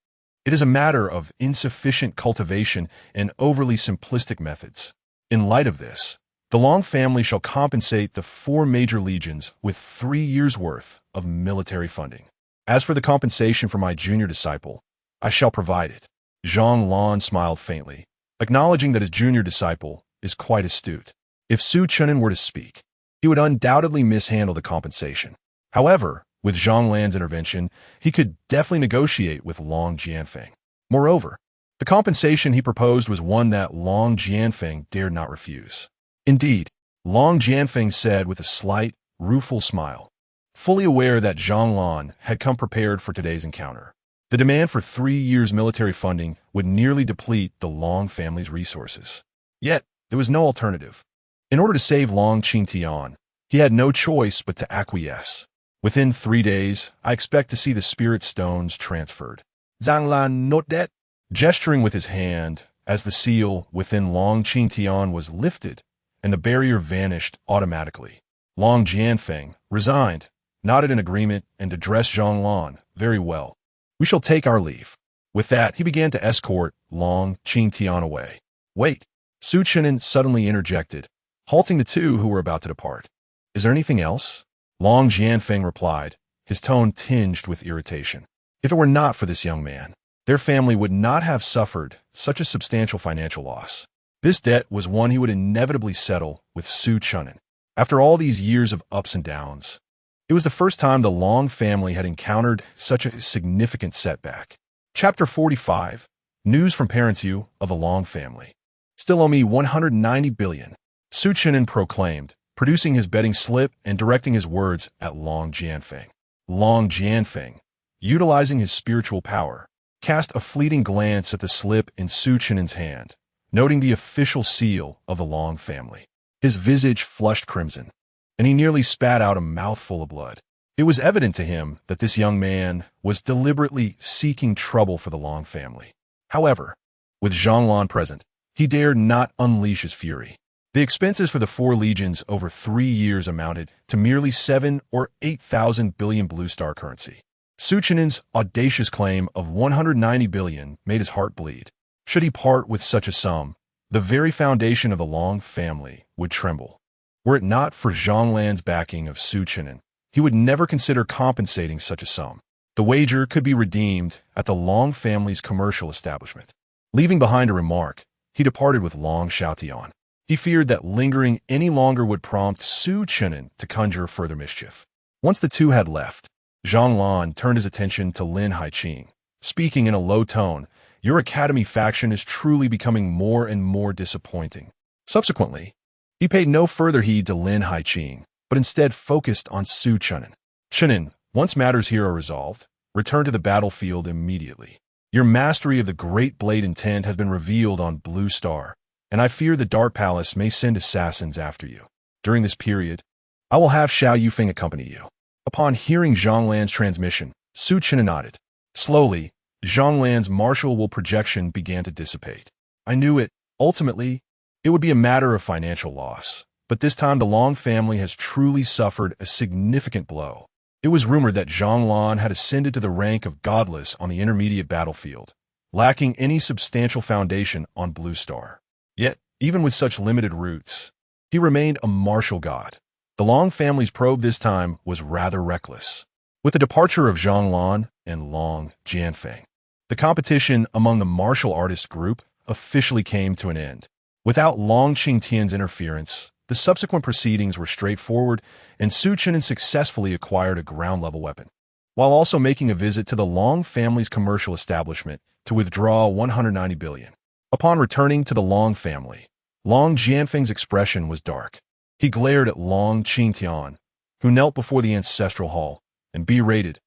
it is a matter of insufficient cultivation and overly simplistic methods. In light of this, the Long family shall compensate the 4 major legions with 3 years' worth of military funding. As for the compensation for my junior disciple, I shall provide it. Zhang smiled faintly, acknowledging that his junior disciple is quite astute. If Chen'an were to speak, he would undoubtedly mishandle the compensation. However, with Zhang intervention, he could definitely negotiate with Long Jianfeng. Moreover, the compensation he proposed was one that Long Jianfeng dared not refuse. Indeed, Long Jianfeng said with a slight, rueful smile, fully aware that Zhang had come prepared for today's encounter. The demand for 3 years' military funding would nearly deplete the Long family's resources. Yet, there was no alternative. In order to save Long Tian, he had no choice but to acquiesce. Within 3 days, I expect to see the spirit stones transferred. Zhang note that, gesturing with his hand as the seal within Long Tian was lifted and the barrier vanished automatically. Long Jianfeng, resigned, nodded in agreement and addressed Zhang very well. We shall take our leave. With that, he began to escort Long Tian away. Wait, Chen'an suddenly interjected, halting the two who were about to depart. Is there anything else? Long Jianfeng replied, his tone tinged with irritation. If it were not for this young man, their family would not have suffered such a substantial financial loss. This debt was one he would inevitably settle with Su Chen'an. After all these years of ups and downs, it was the first time the Long family had encountered such a significant setback. Chapter 45. News from parents you of the Long family. Still owe me 190 billion, Su Chen'an proclaimed, producing his betting slip and directing his words at Long Jianfeng. Long Jianfeng, utilizing his spiritual power, cast a fleeting glance at the slip in Su Chen'an's hand, noting the official seal of the Long family. His visage flushed crimson, and he nearly spat out a mouthful of blood. It was evident to him that this young man was deliberately seeking trouble for the Long family. However, with Jianjian present, he dared not unleash his fury. The expenses for the 4 legions over 3 years amounted to merely 7 or 8,000 billion blue star currency. Su Chen'an's audacious claim of 190 billion made his heart bleed. Should he part with such a sum, the very foundation of the Long family would tremble. Were it not for Jianjian's backing of Su Chen'an, he would never consider compensating such a sum. The wager could be redeemed at the Long family's commercial establishment. Leaving behind a remark, he departed with Long Xiaotian. He feared that lingering any longer would prompt Su Chen'an to conjure further mischief. Once the two had left, Jianjian turned his attention to Lin Haiqing, speaking in a low tone. Your academy faction is truly becoming more and more disappointing. Subsequently, he paid no further heed to Lin Haiqing, but instead focused on Su Chen'an. Chen'an, once matters here are resolved, return to the battlefield immediately. Your mastery of the Great Blade Intent has been revealed on Blue Star, and I fear the Dark Palace may send assassins after you. During this period, I will have Xiao Yufeng accompany you. Upon hearing Zhonglan's transmission, Su Chen'an nodded. Slowly, Zhonglan's martial will projection began to dissipate. I knew it. Ultimately, it would be a matter of financial loss, but this time the Long family has truly suffered a significant blow. It was rumored that Zhonglan had ascended to the rank of godless on the intermediate battlefield, lacking any substantial foundation on Blue Star. Yet, even with such limited roots, he remained a martial god. The Long family's probe this time was rather reckless. With the departure of Zhonglan and Long Jianfeng, the competition among the martial artist group officially came to an end. Without Long Qingtian's interference, the subsequent proceedings were straightforward, and Su Chen'an successfully acquired a ground-level weapon, while also making a visit to the Long family's commercial establishment to withdraw 190 billion. Upon returning to the Long family, Long Jianfeng's expression was dark. He glared at Long Qingtian, who knelt before the ancestral hall, and berated,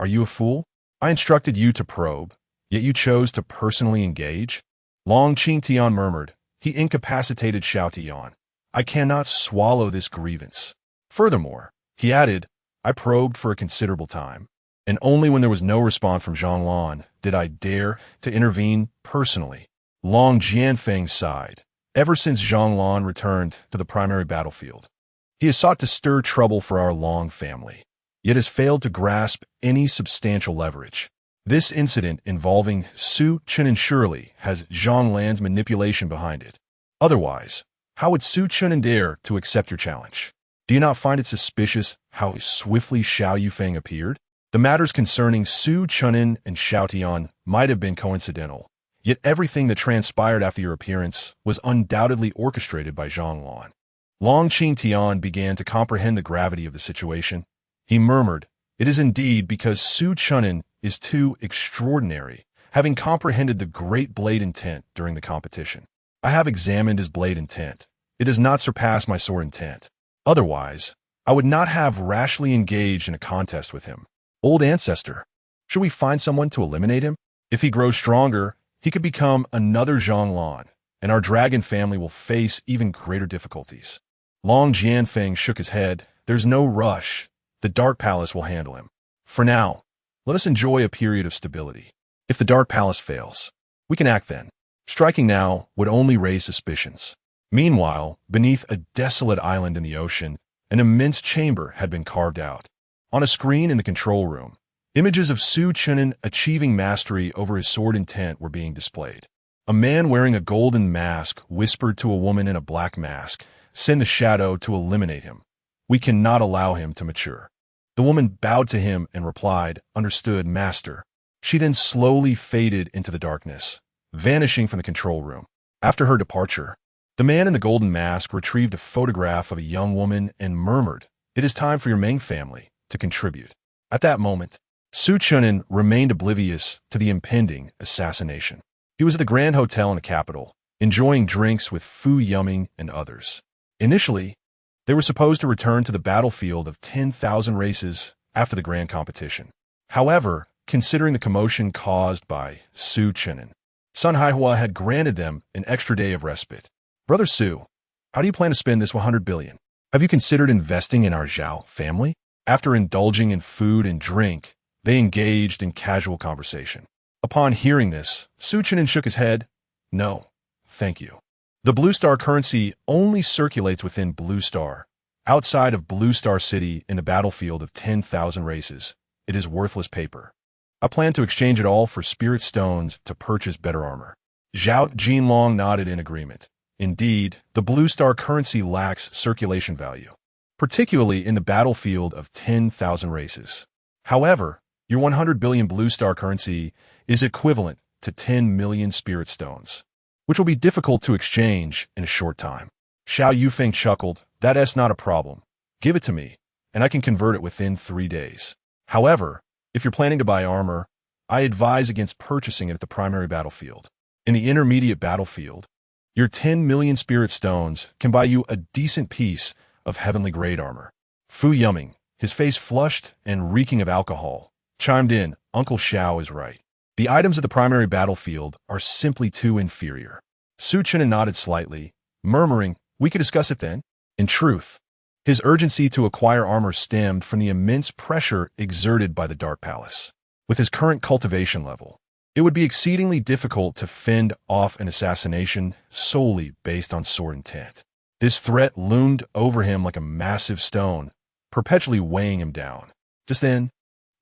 "Are you a fool? I instructed you to probe, yet you chose to personally engage?" Long Qingtian murmured. He incapacitated Xiaotian. "I cannot swallow this grievance." Furthermore, he added, "I probed for a considerable time, and only when there was no response from Zhonglan did I dare to intervene personally." Long Jianfeng sighed. Ever since Zhonglan returned to the primary battlefield, he has sought to stir trouble for our Long family, yet has failed to grasp any substantial leverage. This incident involving Su Chen'an surely has Zhonglan's manipulation behind it. Otherwise, how would Su Chen'an dare to accept your challenge? Do you not find it suspicious how swiftly Xiao Yufeng appeared? The matters concerning Su Chen'an and Xiaotian might have been coincidental, yet everything that transpired after your appearance was undoubtedly orchestrated by Zhonglan. Long Qingtian began to comprehend the gravity of the situation. He murmured, "It is indeed because Su Chen'an is too extraordinary, having comprehended the Great Blade Intent during the competition. I have examined his blade intent. It does not surpass my sword intent. Otherwise, I would not have rashly engaged in a contest with him. Old ancestor, should we find someone to eliminate him? If he grows stronger, he could become another Zhonglan, and our dragon family will face even greater difficulties." Long Jianfeng shook his head. "There's no rush. The Dark Palace will handle him. For now, let us enjoy a period of stability. If the Dark Palace fails, we can act then. Striking now would only raise suspicions." Meanwhile, beneath a desolate island in the ocean, an immense chamber had been carved out. On a screen in the control room, images of Su Chen'an achieving mastery over his sword intent were being displayed. A man wearing a golden mask whispered to a woman in a black mask, "Send the shadow to eliminate him. We cannot allow him to mature." The woman bowed to him and replied, "Understood, master." She then slowly faded into the darkness, vanishing from the control room. After her departure, The man in the golden mask retrieved a photograph of a young woman and murmured, "It is time for your Meng family to contribute." At that moment, Chen'an remained oblivious to the impending assassination. He was at the Grand Hotel in the capital, enjoying drinks with Fu Yuming and others. Initially, they were supposed to return to the battlefield of 10,000 races after the grand competition. However, considering the commotion caused by Chen'an, Sun Haihua had granted them an extra day of respite. "Brother Su, how do you plan to spend this 100 billion? Have you considered investing in our Zhao family?" After indulging in food and drink, they engaged in casual conversation. Upon hearing this, Chen'an shook his head. "No, thank you. The Blue Star currency only circulates within Blue Star. Outside of Blue Star City in the battlefield of 10,000 races, it is worthless paper. I plan to exchange it all for spirit stones to purchase better armor." Zhao Jinlong nodded in agreement. Indeed, the Blue Star currency lacks circulation value, particularly in the battlefield of 10,000 races. However, your 100 billion Blue Star currency is equivalent to 10 million spirit stones, which will be difficult to exchange in a short time. Xiao Yufeng chuckled. "That's not a problem. Give it to me, and I can convert it within 3 days. However, if you're planning to buy armor, I advise against purchasing it at the primary battlefield. In the intermediate battlefield, your 10 million spirit stones can buy you a decent piece of heavenly grade armor." Fu Yuming, his face flushed and reeking of alcohol, chimed in, "Uncle Xiao is right. The items of the primary battlefield are simply too inferior." Chen'an nodded slightly, murmuring, "We could discuss it then." In truth, his urgency to acquire armor stemmed from the immense pressure exerted by the Dark Palace. With his current cultivation level, it would be exceedingly difficult to fend off an assassination solely based on sword intent. This threat loomed over him like a massive stone, perpetually weighing him down. Just then,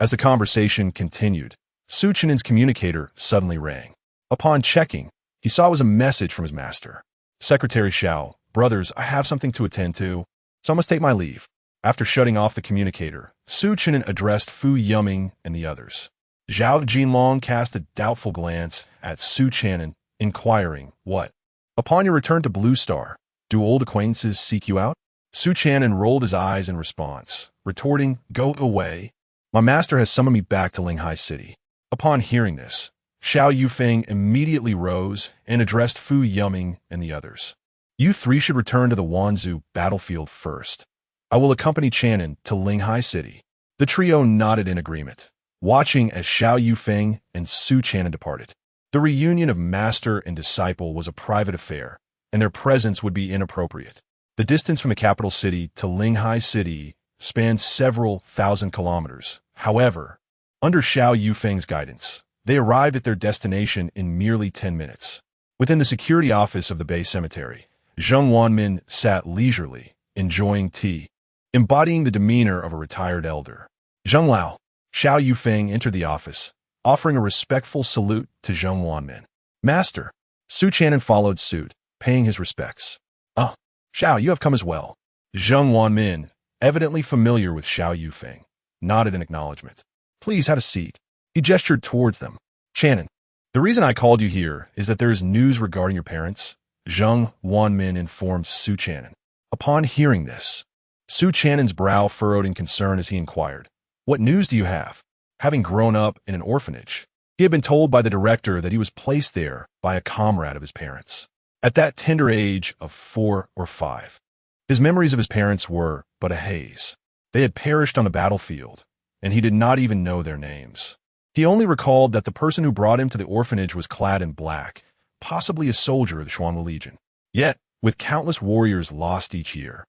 as the conversation continued, Chen'an's communicator suddenly rang. Upon checking, he saw it was a message from his master. "Secretary Xiao, brothers, I have something to attend to, so I must take my leave." After shutting off the communicator, Chen'an addressed Fu Yuming and the others. Zhao Jinlong cast a doubtful glance at Chen'an, inquiring, "What? Upon your return to Blue Star, do old acquaintances seek you out?" Chen'an rolled his eyes in response, retorting, "Go away. My master has summoned me back to Linghai City." Upon hearing this, Xiao Yufeng immediately rose and addressed Fu Yuming and the others. "You three should return to the Wanzhou battlefield first. I will accompany Chen'an to Linghai City." The trio nodded in agreement, watching as Xiao Yufeng and Chen'an departed. The reunion of master and disciple was a private affair, and their presence would be inappropriate. The distance from the capital city to Linghai City spanned several thousand kilometers. However, under Xiao Yufeng's guidance, they arrived at their destination in merely 10 minutes. Within the security office of the Bay Cemetery, Zheng Wanmin sat leisurely, enjoying tea, embodying the demeanor of a retired elder. "Zheng Lao." Xiao Yufeng entered the office, offering a respectful salute to Zheng Wanmin. "Master." Chen'an followed suit, paying his respects. "Ah, Xiao, you have come as well." Zheng Wanmin, evidently familiar with Xiao Yufeng, nodded in acknowledgement. "Please have a seat." He gestured towards them. "Chen'an, the reason I called you here is that there is news regarding your parents," Zheng Wanmin informed Chen'an. Upon hearing this, Chen'an's brow furrowed in concern as he inquired, "What news do you have?" Having grown up in an orphanage, he had been told by the director that he was placed there by a comrade of his parents. At that tender age of 4 or 5, his memories of his parents were but a haze. They had perished on the battlefield, and he did not even know their names. He only recalled that the person who brought him to the orphanage was clad in black, possibly a soldier of the Xuanwu Legion. Yet, with countless warriors lost each year,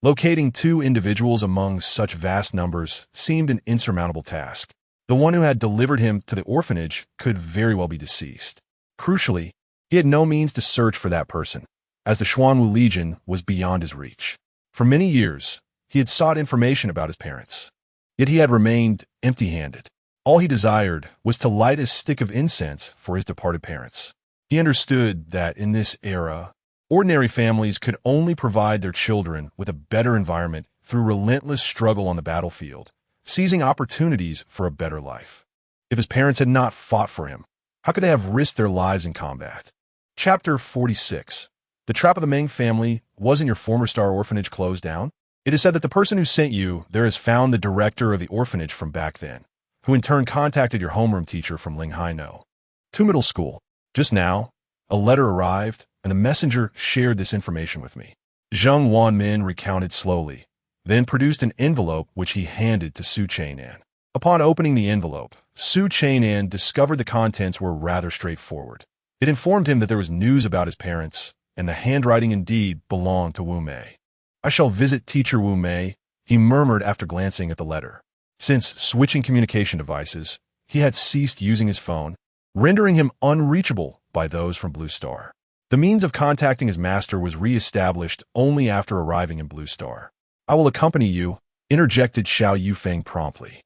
locating 2 individuals among such vast numbers seemed an insurmountable task. The one who had delivered him to the orphanage could very well be deceased. Crucially, he had no means to search for that person, as the Xuanwu Legion was beyond his reach. For many years, he had sought information about his parents, yet he had remained empty-handed. All he desired was to light a stick of incense for his departed parents. He understood that in this era, ordinary families could only provide their children with a better environment through relentless struggle on the battlefield, seizing opportunities for a better life. If his parents had not fought for him, how could they have risked their lives in combat? Chapter 46. The trap of the Meng family wasn't your former star orphanage closed down? It is said that the person who sent you there has found the director of the orphanage from back then, who in turn contacted your homeroom teacher from Linghai No. 2 middle school. Just now, a letter arrived, and the messenger shared this information with me. Zheng Wanmin recounted slowly, then produced an envelope which he handed to Su Chen'an. Upon opening the envelope, Su Chen'an discovered the contents were rather straightforward. It informed him that there was news about his parents, and the handwriting indeed belonged to Wu Mei. I shall visit teacher Wu Mei, he murmured after glancing at the letter. Since switching communication devices, he had ceased using his phone, rendering him unreachable by those from Blue Star. The means of contacting his master was re-established only after arriving in Blue Star. I will accompany you, interjected Xiao Yufeng promptly.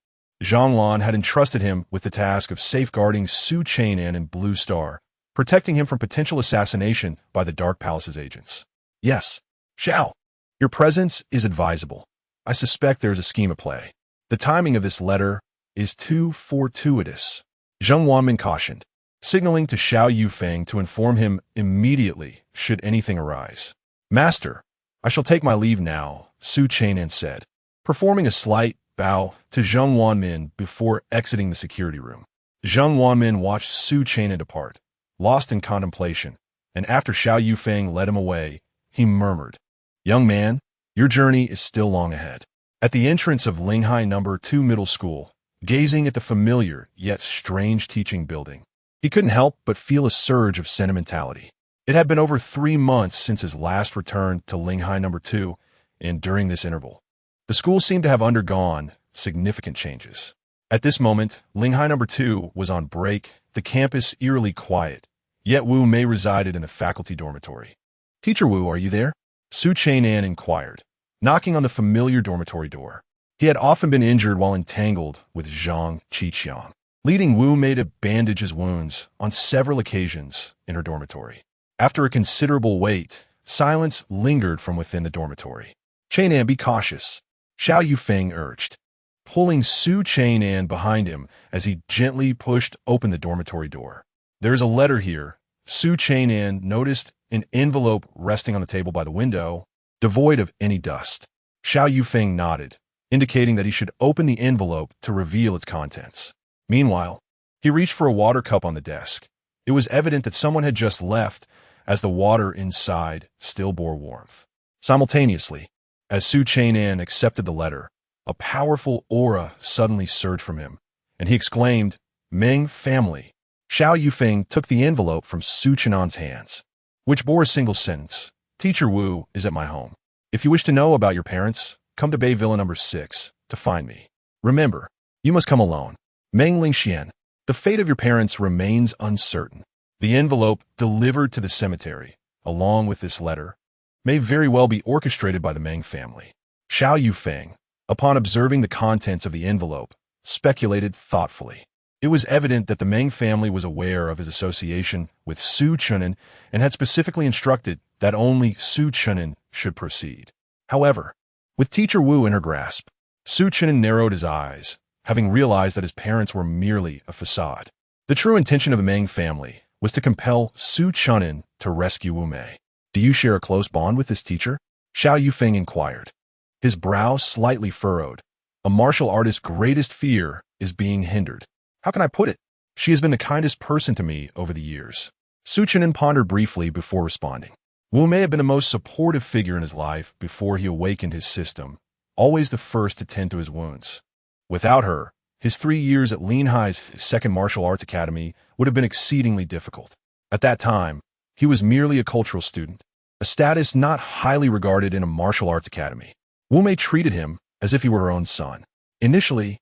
Zhang Lan had entrusted him with the task of safeguarding Su Chen'an in Blue Star, protecting him from potential assassination by the Dark Palace's agents. Yes, Xiao, your presence is advisable. I suspect there is a scheme at play. The timing of this letter is too fortuitous, Zheng Wanmin cautioned, signaling to Xiao Yufeng to inform him immediately should anything arise. Master, I shall take my leave now, Su Chen'an said, performing a slight bow to Zheng Wanmin before exiting the security room. Zheng Wanmin watched Su Chen'an depart, lost in contemplation, and after Xiao Yufeng led him away, he murmured, Young man, your journey is still long ahead. At the entrance of Linghai No. 2 Middle School, gazing at the familiar yet strange teaching building, he couldn't help but feel a surge of sentimentality. It had been over 3 months since his last return to Linghai No. 2, and during this interval, the school seemed to have undergone significant changes. At this moment, Linghai No. 2 was on break, the campus eerily quiet, yet Wu Mei resided in the faculty dormitory. Teacher Wu, are you there? Su Chen'an inquired, knocking on the familiar dormitory door. He had often been injured while entangled with Zhang Qiqiang, leading Wu Mei to bandage his wounds on several occasions in her dormitory. After a considerable wait, silence lingered from within the dormitory. Chen'an, be cautious, Xiao Yufeng urged, pulling Su Chen'an behind him as he gently pushed open the dormitory door. There is a letter here. Su Chen'an noticed an envelope resting on the table by the window, devoid of any dust. Xiao Yufeng nodded, indicating that he should open the envelope to reveal its contents. Meanwhile, he reached for a water cup on the desk. It was evident that someone had just left, as the water inside still bore warmth. Simultaneously, as Su Chen'an accepted the letter, a powerful aura suddenly surged from him, and he exclaimed, Meng family. Xiao Yufeng took the envelope from Su Chen'an's hands, which bore a single sentence. Teacher Wu is at my home. If you wish to know about your parents, come to Bay Villa No. 6 to find me. Remember, you must come alone. Meng Lingxian, the fate of your parents remains uncertain. The envelope delivered to the cemetery, along with this letter, may very well be orchestrated by the Meng family. Xiao Yufeng, upon observing the contents of the envelope, speculated thoughtfully. It was evident that the Meng family was aware of his association with Su Chen'an and had specifically instructed that only Su Chen'an should proceed. However, with teacher Wu in her grasp, Su Chen'an narrowed his eyes, having realized that his parents were merely a facade. The true intention of the Meng family was to compel Su Chen'an to rescue Wu Mei. Do you share a close bond with this teacher? Xiao Yufeng inquired, his brow slightly furrowed. A martial artist's greatest fear is being hindered. How can I put it? She has been the kindest person to me over the years. Su Chen'an pondered briefly before responding. Wu Mei had been the most supportive figure in his life before he awakened his system, always the first to tend to his wounds. Without her, his 3 years at Linhai's second martial arts academy would have been exceedingly difficult. At that time, he was merely a cultural student, a status not highly regarded in a martial arts academy. Wu Mei treated him as if he were her own son. Initially,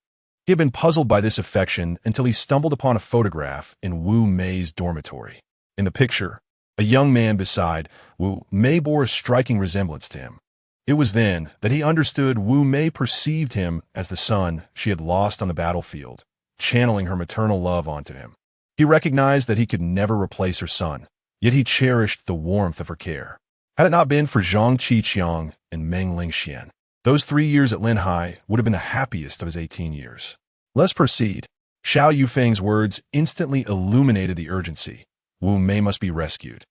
he had been puzzled by this affection until he stumbled upon a photograph in Wu Mei's dormitory. In the picture, a young man beside Wu Mei bore a striking resemblance to him. It was then that he understood Wu Mei perceived him as the son she had lost on the battlefield, channeling her maternal love onto him. He recognized that he could never replace her son, yet he cherished the warmth of her care. Had it not been for Zhang Qiqiang and Meng Lingxian, those 3 years at Linhai would have been the happiest of his 18 years. Let's proceed. Xiao Yufeng's words instantly illuminated the urgency. Wu Mei must be rescued.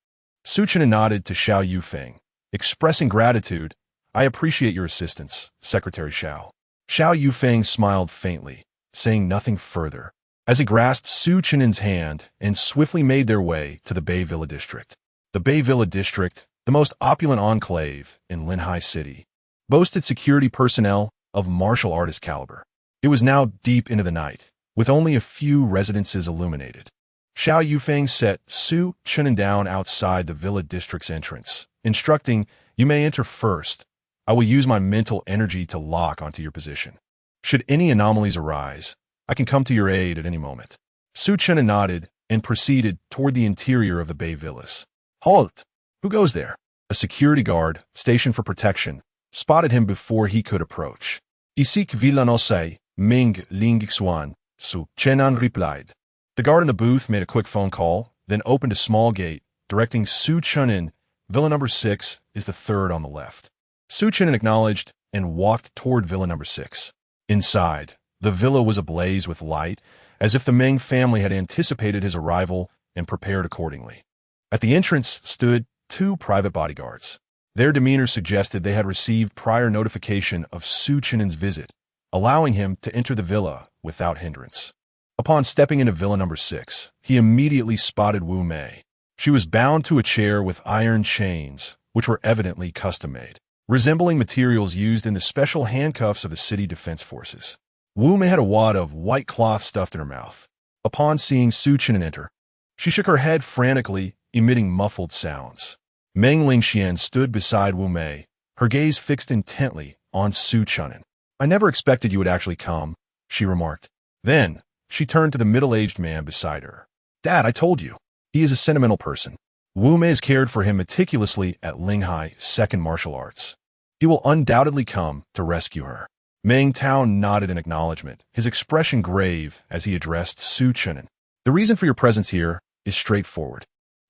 Su Chen'an nodded to Xiao Yufeng, expressing gratitude. I appreciate your assistance, Secretary Xiao. Xiao Yufeng smiled faintly, saying nothing further, as he grasped Su Chen'an's hand and swiftly made their way to the Bay Villa district. The Bay Villa district, the most opulent enclave in Linhai City, boasted security personnel of martial artist caliber. It was now deep into the night, with only a few residences illuminated. Xiao Yufeng set Su Chen'an down outside the villa district's entrance, instructing, "You may enter first. I will use my mental energy to lock onto your position. Should any anomalies arise, I can come to your aid at any moment." Su Chen'an nodded and proceeded toward the interior of the Bay Villas. "Halt! Who goes there?" A security guard, stationed for protection, spotted him before he could approach. "Isik Villa no sei, Ming Ling Xuan," Su Chen'an replied. The guard in the booth made a quick phone call, then opened a small gate, directing Su Chen'an. "Villa number 6 is the third on the left." Su Chen'an acknowledged and walked toward Villa number 6. Inside, the villa was ablaze with light, as if the Meng family had anticipated his arrival and prepared accordingly. At the entrance stood 2 private bodyguards. Their demeanor suggested they had received prior notification of Su Chen'an's visit, allowing him to enter the villa without hindrance. Upon stepping into Villa number 6, he immediately spotted Wu Mei. She was bound to a chair with iron chains, which were evidently custom-made, resembling materials used in the special handcuffs of the city defense forces. Wu Mei had a wad of white cloth stuffed in her mouth. Upon seeing Su Chen'an enter, she shook her head frantically, emitting muffled sounds. Meng Lingxian stood beside Wu Mei, her gaze fixed intently on Su Chen'an. "I never expected you would actually come," she remarked. Then, she turned to the middle-aged man beside her. "Dad, I told you. He is a sentimental person. Wu Mei has cared for him meticulously at Linhai Second Martial Arts. He will undoubtedly come to rescue her." Meng Tao nodded in acknowledgement, his expression grave as he addressed Su Chen'an. "The reason for your presence here is straightforward.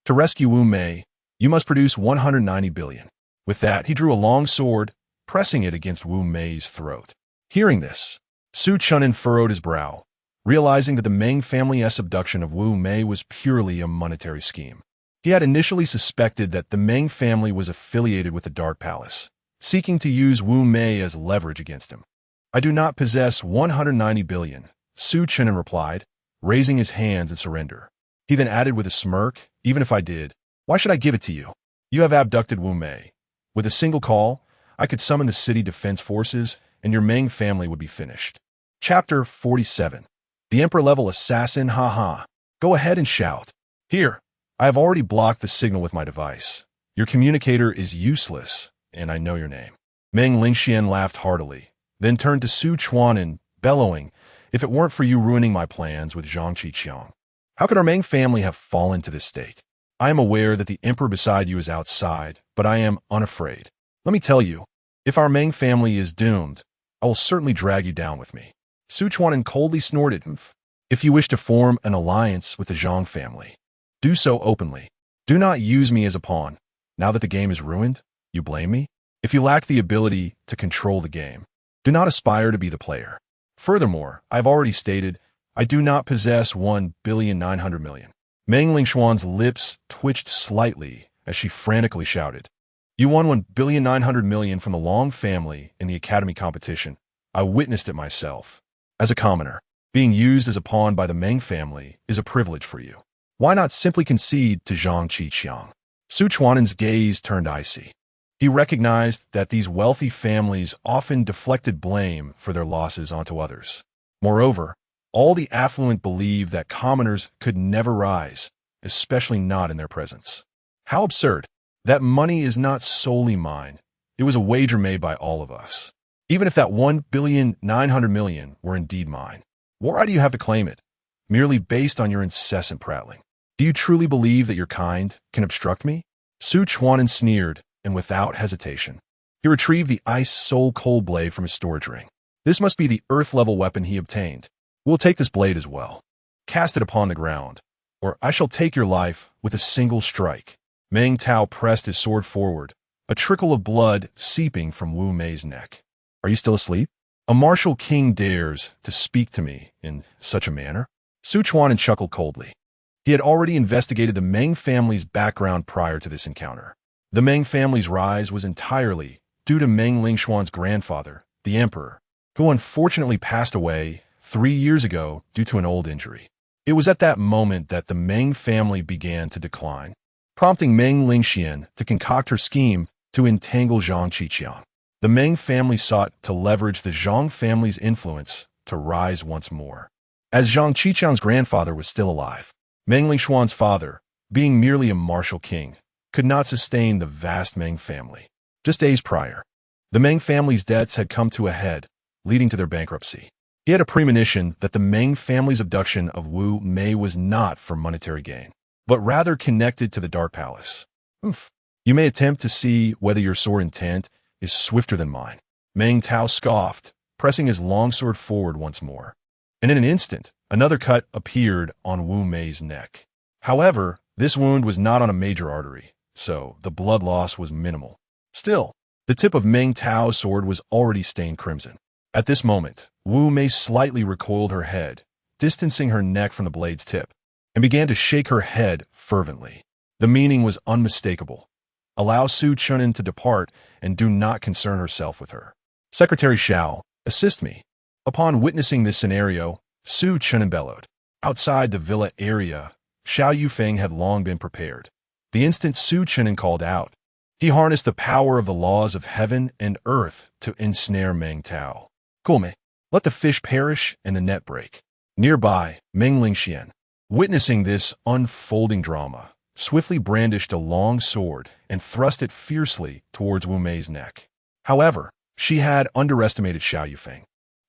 To rescue Wu Mei, you must produce 190 billion. With that, he drew a long sword, pressing it against Wu Mei's throat. Hearing this, Su Chen'an furrowed his brow, realizing that the Meng family's abduction of Wu Mei was purely a monetary scheme. He had initially suspected that the Meng family was affiliated with the Dark Palace, seeking to use Wu Mei as leverage against him. "I do not possess 190 billion, Su Chen'an replied, raising his hands in surrender. He then added with a smirk, "Even if I did, why should I give it to you? You have abducted Wu Mei. With a single call, I could summon the city defense forces, and your Meng family would be finished." Chapter 47. The Emperor-level assassin, haha. Go ahead and shout. "Here, I have already blocked the signal with my device. Your communicator is useless, and I know your name." Meng Lingxian laughed heartily, then turned to Su Chuanan, bellowing, "If it weren't for you ruining my plans with Zhang Qiqiang, how could our Meng family have fallen to this state? I am aware that the Emperor beside you is outside, but I am unafraid. Let me tell you, if our Meng family is doomed, I will certainly drag you down with me." Su Chuanan coldly snorted, "If you wish to form an alliance with the Zhang family, do so openly. Do not use me as a pawn. Now that the game is ruined, you blame me? If you lack the ability to control the game, do not aspire to be the player. Furthermore, I have already stated, I do not possess 1,900,000,000. Meng Lingxuan's lips twitched slightly as she frantically shouted, "You won 1,900,000,000 from the Long family in the academy competition. I witnessed it myself. As a commoner, being used as a pawn by the Meng family is a privilege for you. Why not simply concede to Zhang Qiqiang?" Su Chuanan's gaze turned icy. He recognized that these wealthy families often deflected blame for their losses onto others. Moreover, all the affluent believed that commoners could never rise, especially not in their presence. How absurd! That money is not solely mine. It was a wager made by all of us. Even if that 1,900,000,000 were indeed mine, why do you have to claim it? Merely based on your incessant prattling. Do you truly believe that your kind can obstruct me? Su Chuanan sneered, and without hesitation, he retrieved the ice soul cold blade from his storage ring. This must be the earth-level weapon he obtained. We'll take this blade as well. Cast it upon the ground, or I shall take your life with a single strike. Meng Tao pressed his sword forward, a trickle of blood seeping from Wu Mei's neck. Are you still asleep? A martial king dares to speak to me in such a manner? Su Chuanan chuckled coldly. He had already investigated the Meng family's background prior to this encounter. The Meng family's rise was entirely due to Meng Lingxuan's grandfather, the emperor, who unfortunately passed away 3 years ago due to an old injury. It was at that moment that the Meng family began to decline, prompting Meng Lingxian to concoct her scheme to entangle Zhang Qiqiang. The Meng family sought to leverage the Zhang family's influence to rise once more. As Zhang Qiqiang's grandfather was still alive, Meng Lingxuan's father, being merely a martial king, could not sustain the vast Meng family. Just days prior, the Meng family's debts had come to a head, leading to their bankruptcy. He had a premonition that the Meng family's abduction of Wu Mei was not for monetary gain, but rather connected to the Dark Palace. You may attempt to see whether your sword intent is swifter than mine. Meng Tao scoffed, pressing his longsword forward once more. And in an instant, another cut appeared on Wu Mei's neck. However, this wound was not on a major artery, so the blood loss was minimal. Still, the tip of Meng Tao's sword was already stained crimson. At this moment, Wu Mei slightly recoiled her head, distancing her neck from the blade's tip, and began to shake her head fervently. The meaning was unmistakable. Allow Su Chen'an to depart and do not concern herself with her. Secretary Xiao, assist me. Upon witnessing this scenario, Su Chen'an bellowed. Outside the villa area, Xiao Yufeng had long been prepared. The instant Su Chen'an called out, he harnessed the power of the laws of heaven and earth to ensnare Meng Tao. Kulme, let the fish perish and the net break. Nearby, Meng Lingxian, witnessing this unfolding drama, swiftly brandished a long sword and thrust it fiercely towards Wu Mei's neck. However, she had underestimated Xiao Yufeng.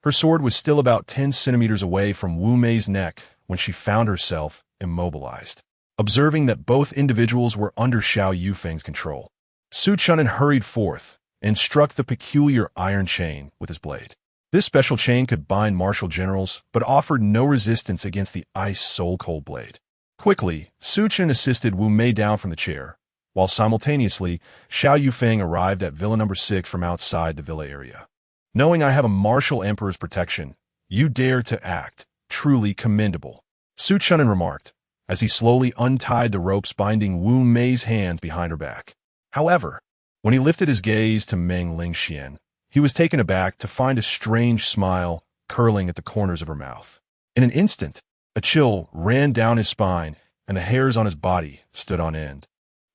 Her sword was still about 10 centimeters away from Wu Mei's neck when she found herself immobilized. Observing that both individuals were under Xiao Yufeng's control, Su Chen'an hurried forth and struck the peculiar iron chain with his blade. This special chain could bind martial generals, but offered no resistance against the ice soul-cold blade. Quickly, Su Chen'an assisted Wu Mei down from the chair, while simultaneously, Xiao Yufeng arrived at Villa Number 6 from outside the villa area. Knowing I have a martial emperor's protection, you dare to act, truly commendable, Su Chen'an remarked, as he slowly untied the ropes binding Wu Mei's hands behind her back. However, when he lifted his gaze to Meng Lingxian, he was taken aback to find a strange smile curling at the corners of her mouth. In an instant, a chill ran down his spine, and the hairs on his body stood on end.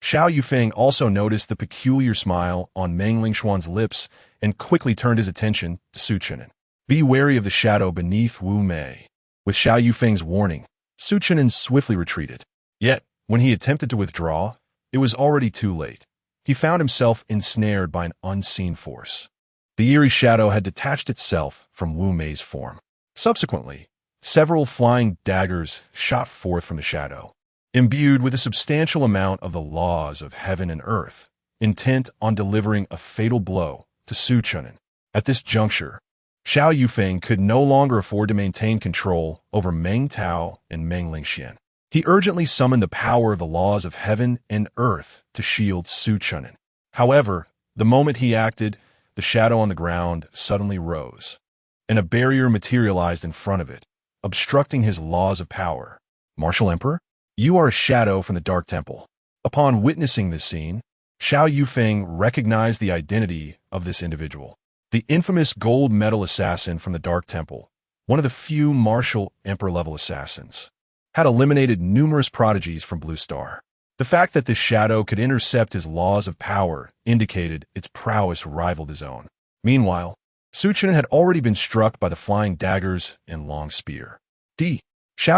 Xiao Yufeng also noticed the peculiar smile on Meng Lingxuan's lips and quickly turned his attention to Su Chen'an. Be wary of the shadow beneath Wu Mei. With Xiao Yufeng's warning, Su Chen'an swiftly retreated. Yet, when he attempted to withdraw, it was already too late. He found himself ensnared by an unseen force. The eerie shadow had detached itself from Wu Mei's form. Subsequently, several flying daggers shot forth from the shadow, imbued with a substantial amount of the laws of heaven and earth, intent on delivering a fatal blow to Su Chen'an. At this juncture, Xiao Yufeng could no longer afford to maintain control over Meng Tao and Meng Lingxian. He urgently summoned the power of the laws of heaven and earth to shield Su Chen'an. However, the moment he acted, the shadow on the ground suddenly rose, and a barrier materialized in front of it, obstructing his laws of power. Martial Emperor, you are a shadow from the Dark Temple. Upon witnessing this scene, Xiao Yufeng recognized the identity of this individual. The infamous gold medal assassin from the Dark Temple, one of the few martial emperor-level assassins, had eliminated numerous prodigies from Blue Star. The fact that this shadow could intercept his laws of power indicated its prowess rivaled his own. Meanwhile, Su Chen'an had already been struck by the flying daggers and long spear. Xiao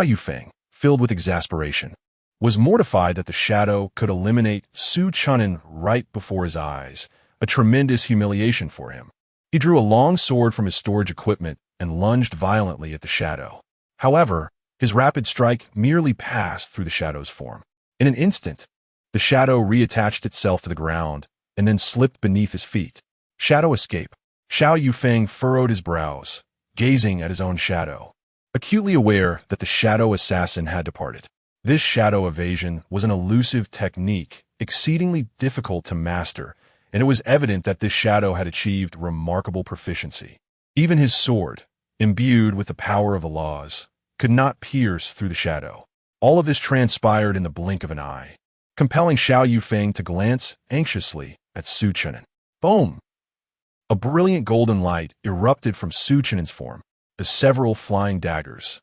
Yufeng, filled with exasperation, was mortified that the shadow could eliminate Su Chen'an right before his eyes, a tremendous humiliation for him. He drew a long sword from his storage equipment and lunged violently at the shadow. However, his rapid strike merely passed through the shadow's form. In an instant, the shadow reattached itself to the ground and then slipped beneath his feet. Shadow escape. Xiao Yufeng furrowed his brows, gazing at his own shadow, acutely aware that the shadow assassin had departed. This shadow evasion was an elusive technique, exceedingly difficult to master, and it was evident that this shadow had achieved remarkable proficiency. Even his sword, imbued with the power of the laws, could not pierce through the shadow. All of this transpired in the blink of an eye, compelling Xiao Yufeng to glance anxiously at Su Chen'an. Boom! A brilliant golden light erupted from Su Chen'an's form, as several flying daggers,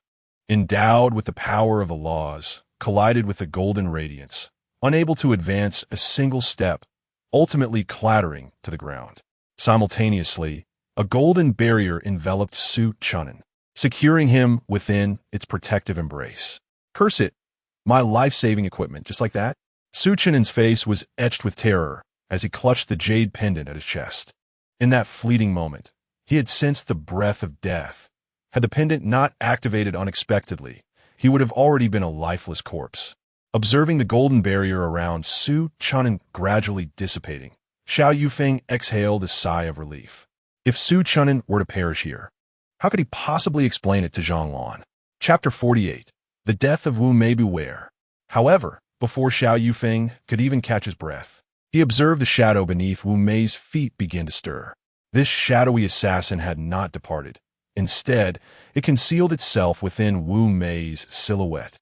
endowed with the power of the laws, collided with the golden radiance, unable to advance a single step, ultimately clattering to the ground. Simultaneously, a golden barrier enveloped Su Chen'an, securing him within its protective embrace. Curse it! My life-saving equipment, just like that? Su Chen'an's face was etched with terror as he clutched the jade pendant at his chest. In that fleeting moment, he had sensed the breath of death. Had the pendant not activated unexpectedly, he would have already been a lifeless corpse. Observing the golden barrier around Su Chen'an gradually dissipating, Xiao Yufeng exhaled a sigh of relief. If Su Chen'an were to perish here, how could he possibly explain it to Zhonglan? Chapter 48. The Death of Wu Mei. Beware. However, before Xiao Yufeng could even catch his breath, he observed the shadow beneath Wu Mei's feet begin to stir. This shadowy assassin had not departed. Instead, it concealed itself within Wu Mei's silhouette.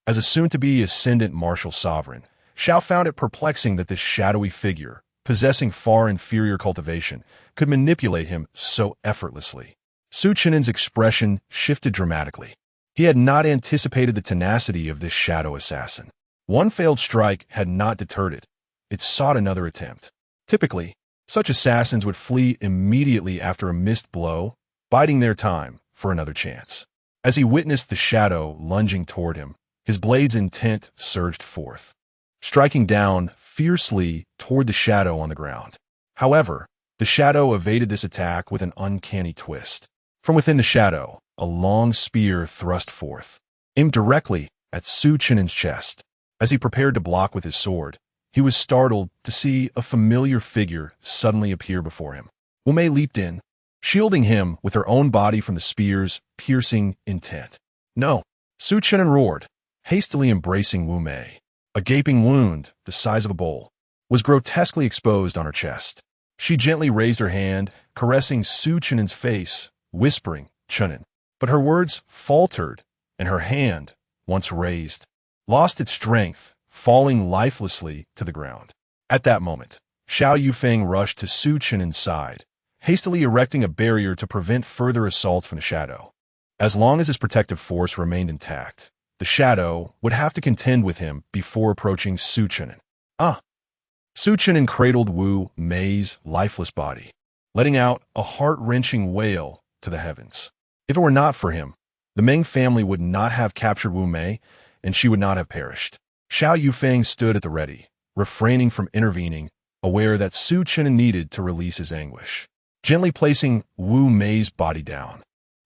As a soon-to-be ascendant martial sovereign, Xiao found it perplexing that this shadowy figure, possessing far inferior cultivation, could manipulate him so effortlessly. Su Chen'an's expression shifted dramatically. He had not anticipated the tenacity of this shadow assassin. One failed strike had not deterred it. It sought another attempt. Typically, such assassins would flee immediately after a missed blow, biding their time for another chance. As he witnessed the shadow lunging toward him, his blade's intent surged forth, striking down fiercely toward the shadow on the ground. However, the shadow evaded this attack with an uncanny twist. From within the shadow, a long spear thrust forth, aimed directly at Su Chen'an's chest. As he prepared to block with his sword, he was startled to see a familiar figure suddenly appear before him. Wu Mei leaped in, shielding him with her own body from the spear's piercing intent. No! Su Chen'an roared, hastily embracing Wu Mei. A gaping wound, the size of a bowl, was grotesquely exposed on her chest. She gently raised her hand, caressing Su Chen'an's face, whispering, "Chen'an." But her words faltered, and her hand, once raised, lost its strength, falling lifelessly to the ground. At that moment, Xiao Yufeng rushed to Su Chen'an's side, hastily erecting a barrier to prevent further assaults from the shadow. As long as his protective force remained intact, the shadow would have to contend with him before approaching Su Chen'an. Su Chen'an cradled Wu Mei's lifeless body, letting out a heart-wrenching wail to the heavens. If it were not for him, the Meng family would not have captured Wu Mei, and she would not have perished. Xiao Yufeng stood at the ready, refraining from intervening, aware that Su Chen'an needed to release his anguish. Gently placing Wu Mei's body down,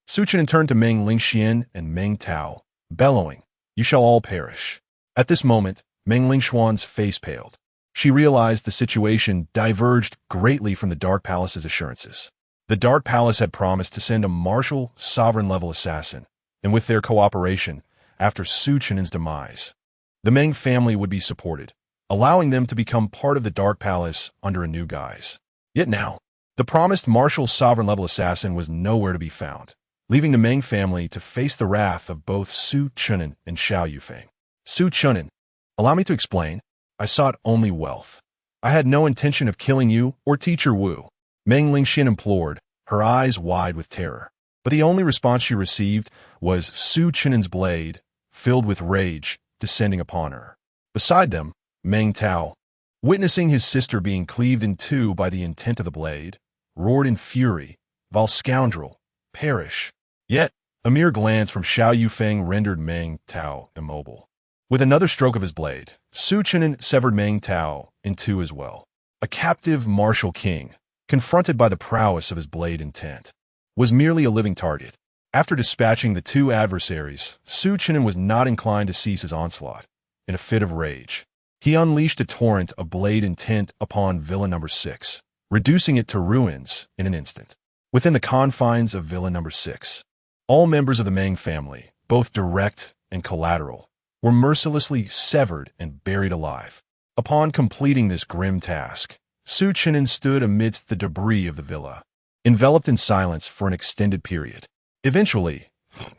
Su Chen'an turned to Meng Lingxian and Meng Tao, bellowing, "You shall all perish." At this moment, Meng Lingxuan's face paled. She realized the situation diverged greatly from the Dark Palace's assurances. The Dark Palace had promised to send a martial, sovereign-level assassin, and with their cooperation, after Su Chen'an's demise, the Meng family would be supported, allowing them to become part of the Dark Palace under a new guise. Yet now, the promised martial sovereign-level assassin was nowhere to be found, leaving the Meng family to face the wrath of both Su Chen'an and Xiao Yufeng. Su Chen'an, allow me to explain. I sought only wealth. I had no intention of killing you or teacher Wu. Meng Lingxian implored, her eyes wide with terror. But the only response she received was Su Chen'an's blade, filled with rage, descending upon her. Beside them, Meng Tao, witnessing his sister being cleaved in two by the intent of the blade, roared in fury, "Vile scoundrel, perish!" Yet, a mere glance from Xiao Yufeng rendered Meng Tao immobile. With another stroke of his blade, Su Chen'an severed Meng Tao in two as well. A captive martial king, confronted by the prowess of his blade intent, was merely a living target. After dispatching the two adversaries, Su Chen'an was not inclined to cease his onslaught. In a fit of rage, he unleashed a torrent of blade intent upon Villa Number 6, reducing it to ruins in an instant. Within the confines of Villa Number 6, all members of the Meng family, both direct and collateral, were mercilessly severed and buried alive. Upon completing this grim task, Su Chen'an stood amidst the debris of the villa, enveloped in silence for an extended period. Eventually,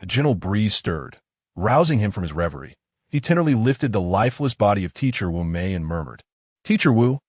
a gentle breeze stirred, rousing him from his reverie. he tenderly lifted the lifeless body of Teacher Wu Mei and murmured, "Teacher Wu,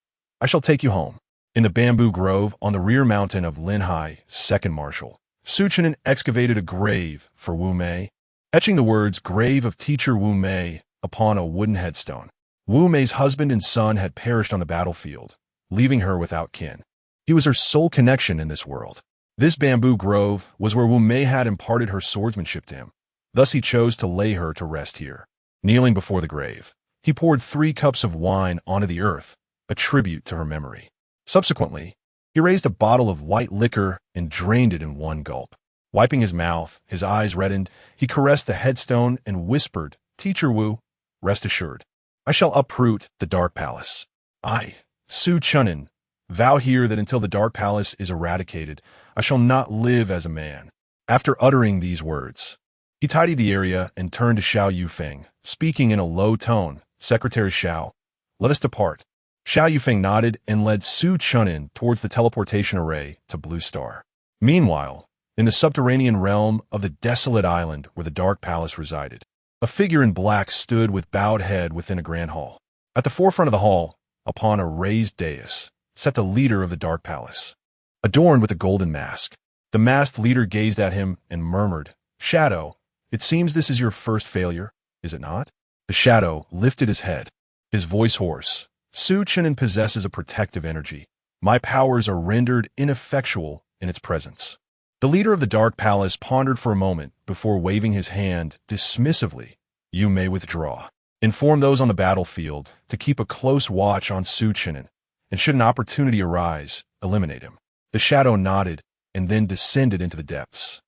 I shall take you home." In the bamboo grove on the rear mountain of Linhai, second marshal, Su Chen'an excavated a grave for Wu Mei, etching the words "Grave of Teacher Wu Mei" upon a wooden headstone. Wu Mei's husband and son had perished on the battlefield, leaving her without kin. He was her sole connection in this world. This bamboo grove was where Wu Mei had imparted her swordsmanship to him. Thus he chose to lay her to rest here. Kneeling before the grave, he poured 3 cups of wine onto the earth, a tribute to her memory. Subsequently, he raised a bottle of white liquor and drained it in one gulp. Wiping his mouth, his eyes reddened, he caressed the headstone and whispered, "Teacher Wu, rest assured, I shall uproot the Dark Palace. I, Su Chen'an, vow here that until the Dark Palace is eradicated, I shall not live as a man." After uttering these words, he tidied the area and turned to Xiao Yufeng, speaking in a low tone, "Secretary Xiao, let us depart." Xiao Yufeng nodded and led Su Chen'an towards the teleportation array to Blue Star. Meanwhile, in the subterranean realm of the desolate island where the Dark Palace resided, a figure in black stood with bowed head within a grand hall. At the forefront of the hall, upon a raised dais, sat the leader of the Dark Palace, adorned with a golden mask. The masked leader gazed at him and murmured, "Shadow, it seems this is your first failure, is it not?" The shadow lifted his head, his voice hoarse. "Su Chen'an possesses a protective energy. My powers are rendered ineffectual in its presence." The leader of the Dark Palace pondered for a moment before waving his hand dismissively. "You may withdraw. Inform those on the battlefield to keep a close watch on Su Chen'an, and should an opportunity arise, eliminate him." The shadow nodded and then descended into the depths.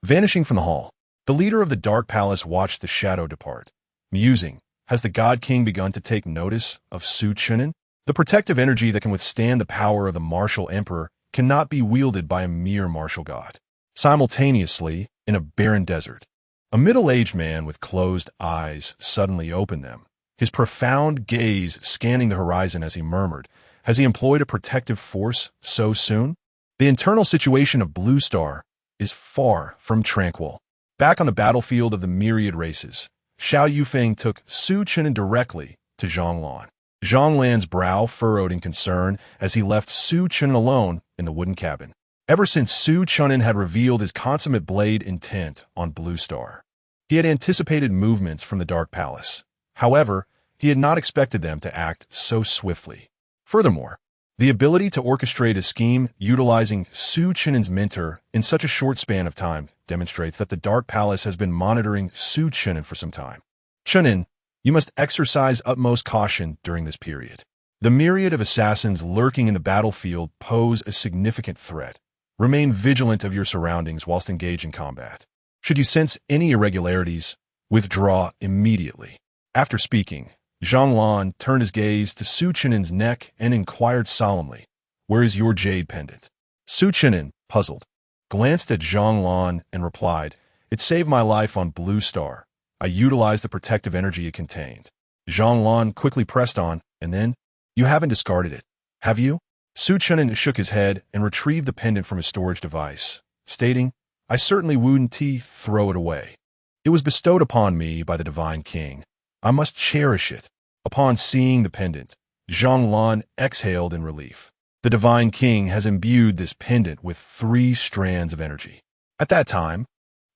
Vanishing from the hall, the leader of the Dark Palace watched the shadow depart, musing, "Has the God King begun to take notice of Su Chen'an? The protective energy that can withstand the power of the martial emperor cannot be wielded by a mere martial god." Simultaneously, in a barren desert, a middle-aged man with closed eyes suddenly opened them, his profound gaze scanning the horizon as he murmured, "Has he employed a protective force so soon?" The internal situation of Blue Star is far from tranquil. Back on the battlefield of the myriad races, Xiao Yufeng took Su Chen'an directly to Zhonglan. Zhonglan's brow furrowed in concern as he left Su Chen'an alone in the wooden cabin. Ever since Su Chen'an had revealed his consummate blade intent on Blue Star, he had anticipated movements from the Dark Palace. However, he had not expected them to act so swiftly. Furthermore, the ability to orchestrate a scheme utilizing Su Chen'an's mentor in such a short span of time demonstrates that the Dark Palace has been monitoring Su Chen'an for some time. "Chen'an, you must exercise utmost caution during this period. The myriad of assassins lurking in the battlefield pose a significant threat. Remain vigilant of your surroundings whilst engaged in combat. Should you sense any irregularities, withdraw immediately." After speaking, Zhonglan turned his gaze to Su Chen'an's neck and inquired solemnly, "Where is your jade pendant?" Su Chen'an, puzzled, glanced at Zhonglan and replied, "It saved my life on Blue Star. I utilized the protective energy it contained." Zhonglan quickly pressed on, "And then? You haven't discarded it, have you?" Su Chen'an shook his head and retrieved the pendant from his storage device, stating, "I certainly wouldn't throw it away. It was bestowed upon me by the Divine King. I must cherish it." Upon seeing the pendant, Zhonglan exhaled in relief. The Divine King has imbued this pendant with 3 strands of energy. At that time,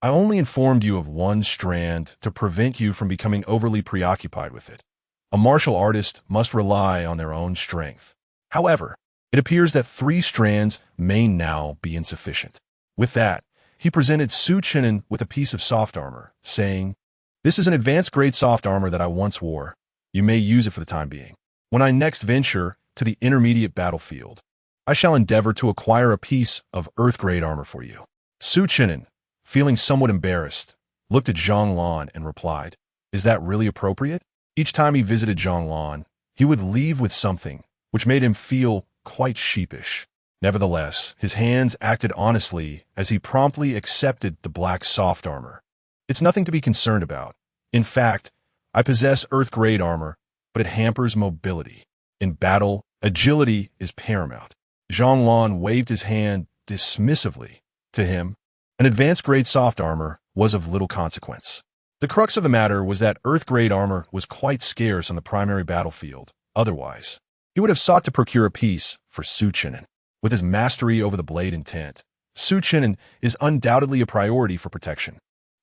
I only informed you of 1 strand to prevent you from becoming overly preoccupied with it. A martial artist must rely on their own strength. However, it appears that 3 strands may now be insufficient. With that, he presented Su Chen'an with a piece of soft armor, saying, "This is an advanced grade soft armor that I once wore. You may use it for the time being. When I next venture to the intermediate battlefield, I shall endeavor to acquire a piece of earth-grade armor for you." Su Chen'an, feeling somewhat embarrassed, looked at Zhonglan and replied, "Is that really appropriate?" Each time he visited Zhonglan, he would leave with something, which made him feel quite sheepish. Nevertheless, his hands acted honestly as he promptly accepted the black soft armor. "It's nothing to be concerned about. In fact, I possess earth-grade armor, but it hampers mobility. In battle, agility is paramount." Zhonglan waved his hand dismissively. To him, an advanced-grade soft armor was of little consequence. The crux of the matter was that Earth-grade armor was quite scarce on the primary battlefield. Otherwise, he would have sought to procure a piece for Su Chen'an. With his mastery over the blade intent, Su Chen'an is undoubtedly a priority for protection.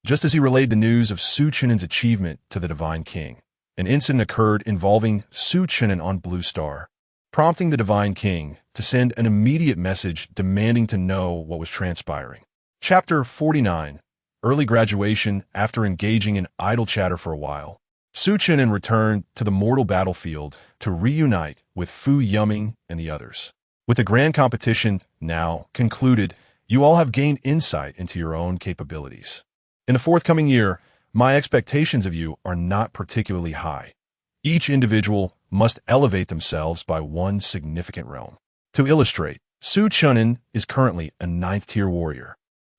Just as he relayed the news of Su Chen'an's achievement to the Divine King, an incident occurred involving Su Chen'an on Blue Star, prompting the Divine King to send an immediate message demanding to know what was transpiring. Chapter 49. Early graduation. After engaging in idle chatter for a while, Su Chen'an returned to the mortal battlefield to reunite with Fu Yuming and the others. With the grand competition now concluded, you all have gained insight into your own capabilities. In the forthcoming year, my expectations of you are not particularly high. Each individual must elevate themselves by one significant realm. To illustrate, Su Chen'an is currently a 9th-tier warrior,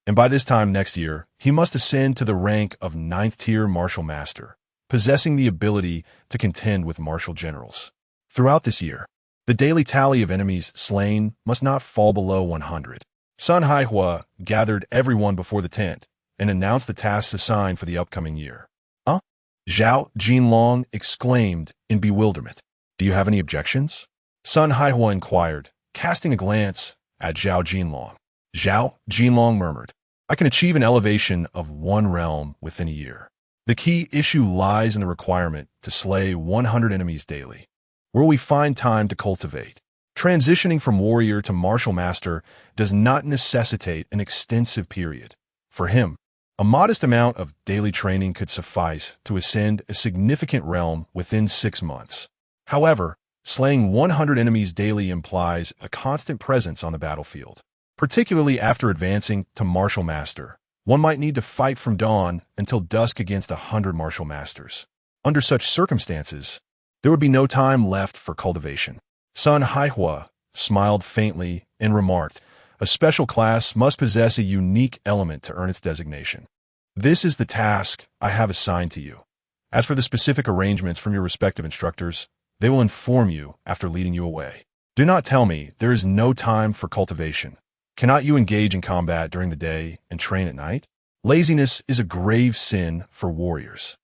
and by this time next year, he must ascend to the rank of 9th-tier martial master, possessing the ability to contend with martial generals. Throughout this year, the daily tally of enemies slain must not fall below 100. Sun Haihua gathered everyone before the tent and announced the tasks assigned for the upcoming year. Huh? Zhao Jinlong exclaimed in bewilderment. Do you have any objections? Sun Haihua inquired, casting a glance at Zhao Jinlong. Zhao Jinlong murmured, I can achieve an elevation of 1 realm within a year. The key issue lies in the requirement to slay 100 enemies daily. Where we find time to cultivate. Transitioning from warrior to martial master does not necessitate an extensive period. For him, a modest amount of daily training could suffice to ascend a significant realm within 6 months. However, slaying 100 enemies daily implies a constant presence on the battlefield. Particularly after advancing to martial master, one might need to fight from dawn until dusk against 100 martial masters. Under such circumstances, there would be no time left for cultivation. Sun Haihua smiled faintly and remarked, a special class must possess a unique element to earn its designation. This is the task I have assigned to you. As for the specific arrangements from your respective instructors, they will inform you after leading you away. Do not tell me there is no time for cultivation. Cannot you engage in combat during the day and train at night? Laziness is a grave sin for warriors.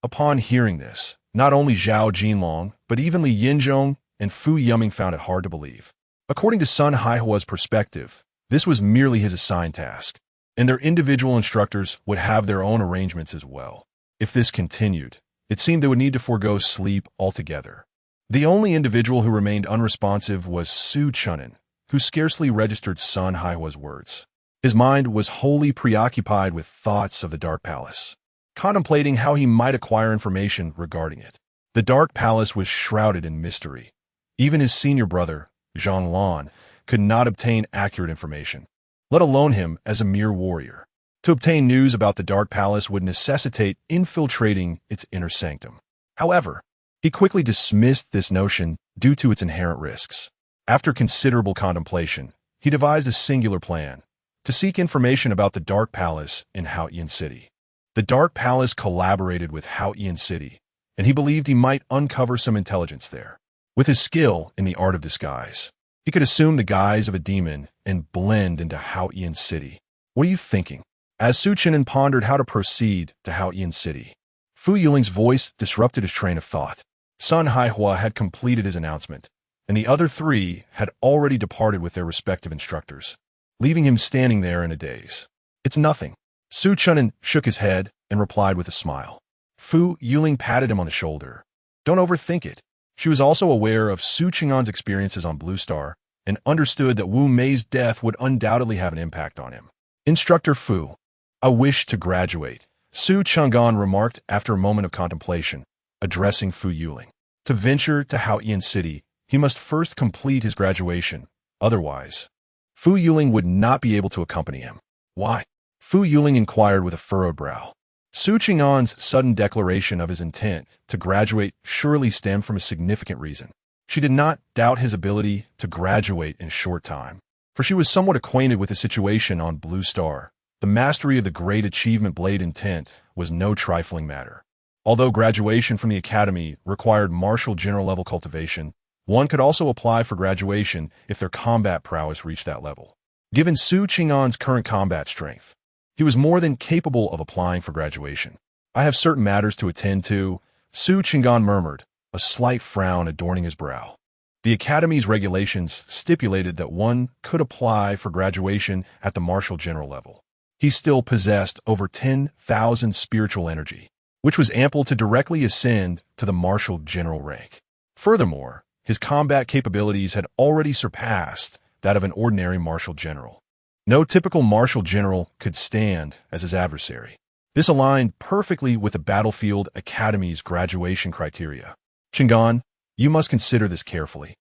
Upon hearing this, not only Zhao Jinlong, but even Li Yinzhong and Fu Yuming found it hard to believe. According to Sun Haihua's perspective, this was merely his assigned task, and their individual instructors would have their own arrangements as well. If this continued, it seemed they would need to forego sleep altogether. The only individual who remained unresponsive was Su Chen'an, who scarcely registered Sun Haihua's words. His mind was wholly preoccupied with thoughts of the Dark Palace, contemplating how he might acquire information regarding it. The Dark Palace was shrouded in mystery. Even his senior brother, Zhang could not obtain accurate information, let alone him as a mere warrior. To obtain news about the Dark Palace would necessitate infiltrating its inner sanctum. However, he quickly dismissed this notion due to its inherent risks. After considerable contemplation, he devised a singular plan to seek information about the Dark Palace in Haotian City. The Dark Palace collaborated with Haotian City, and he believed he might uncover some intelligence there. With his skill in the art of disguise, he could assume the guise of a demon and blend into Haotian City. What are you thinking? As Su Chen'an pondered how to proceed to Haotian City, Fu Yuling's voice disrupted his train of thought. Sun Haihua had completed his announcement, and the other 3 had already departed with their respective instructors, leaving him standing there in a daze. It's nothing. Su Chen'an shook his head and replied with a smile. Fu Yuling patted him on the shoulder. Don't overthink it. She was also aware of Su Cheng'an's experiences on Blue Star and understood that Wu Mei's death would undoubtedly have an impact on him. Instructor Fu, I wish to graduate, Su Cheng'an remarked after a moment of contemplation, addressing Fu Yuling. To venture to Haotian City, he must first complete his graduation. Otherwise, Fu Yuling would not be able to accompany him. Why? Fu Yuling inquired with a furrowed brow. Su Cheng'an's sudden declaration of his intent to graduate surely stemmed from a significant reason. She did not doubt his ability to graduate in a short time, for she was somewhat acquainted with the situation on Blue Star. The mastery of the great achievement blade intent was no trifling matter. Although graduation from the academy required martial general level cultivation, one could also apply for graduation if their combat prowess reached that level. Given Su Cheng'an's current combat strength, he was more than capable of applying for graduation. I have certain matters to attend to, Su Chen'an murmured, a slight frown adorning his brow. The Academy's regulations stipulated that one could apply for graduation at the martial general level. He still possessed over 10,000 spiritual energy, which was ample to directly ascend to the martial general rank. Furthermore, his combat capabilities had already surpassed that of an ordinary martial general. No typical martial general could stand as his adversary. This aligned perfectly with the Battlefield Academy's graduation criteria. Chen'an, you must consider this carefully.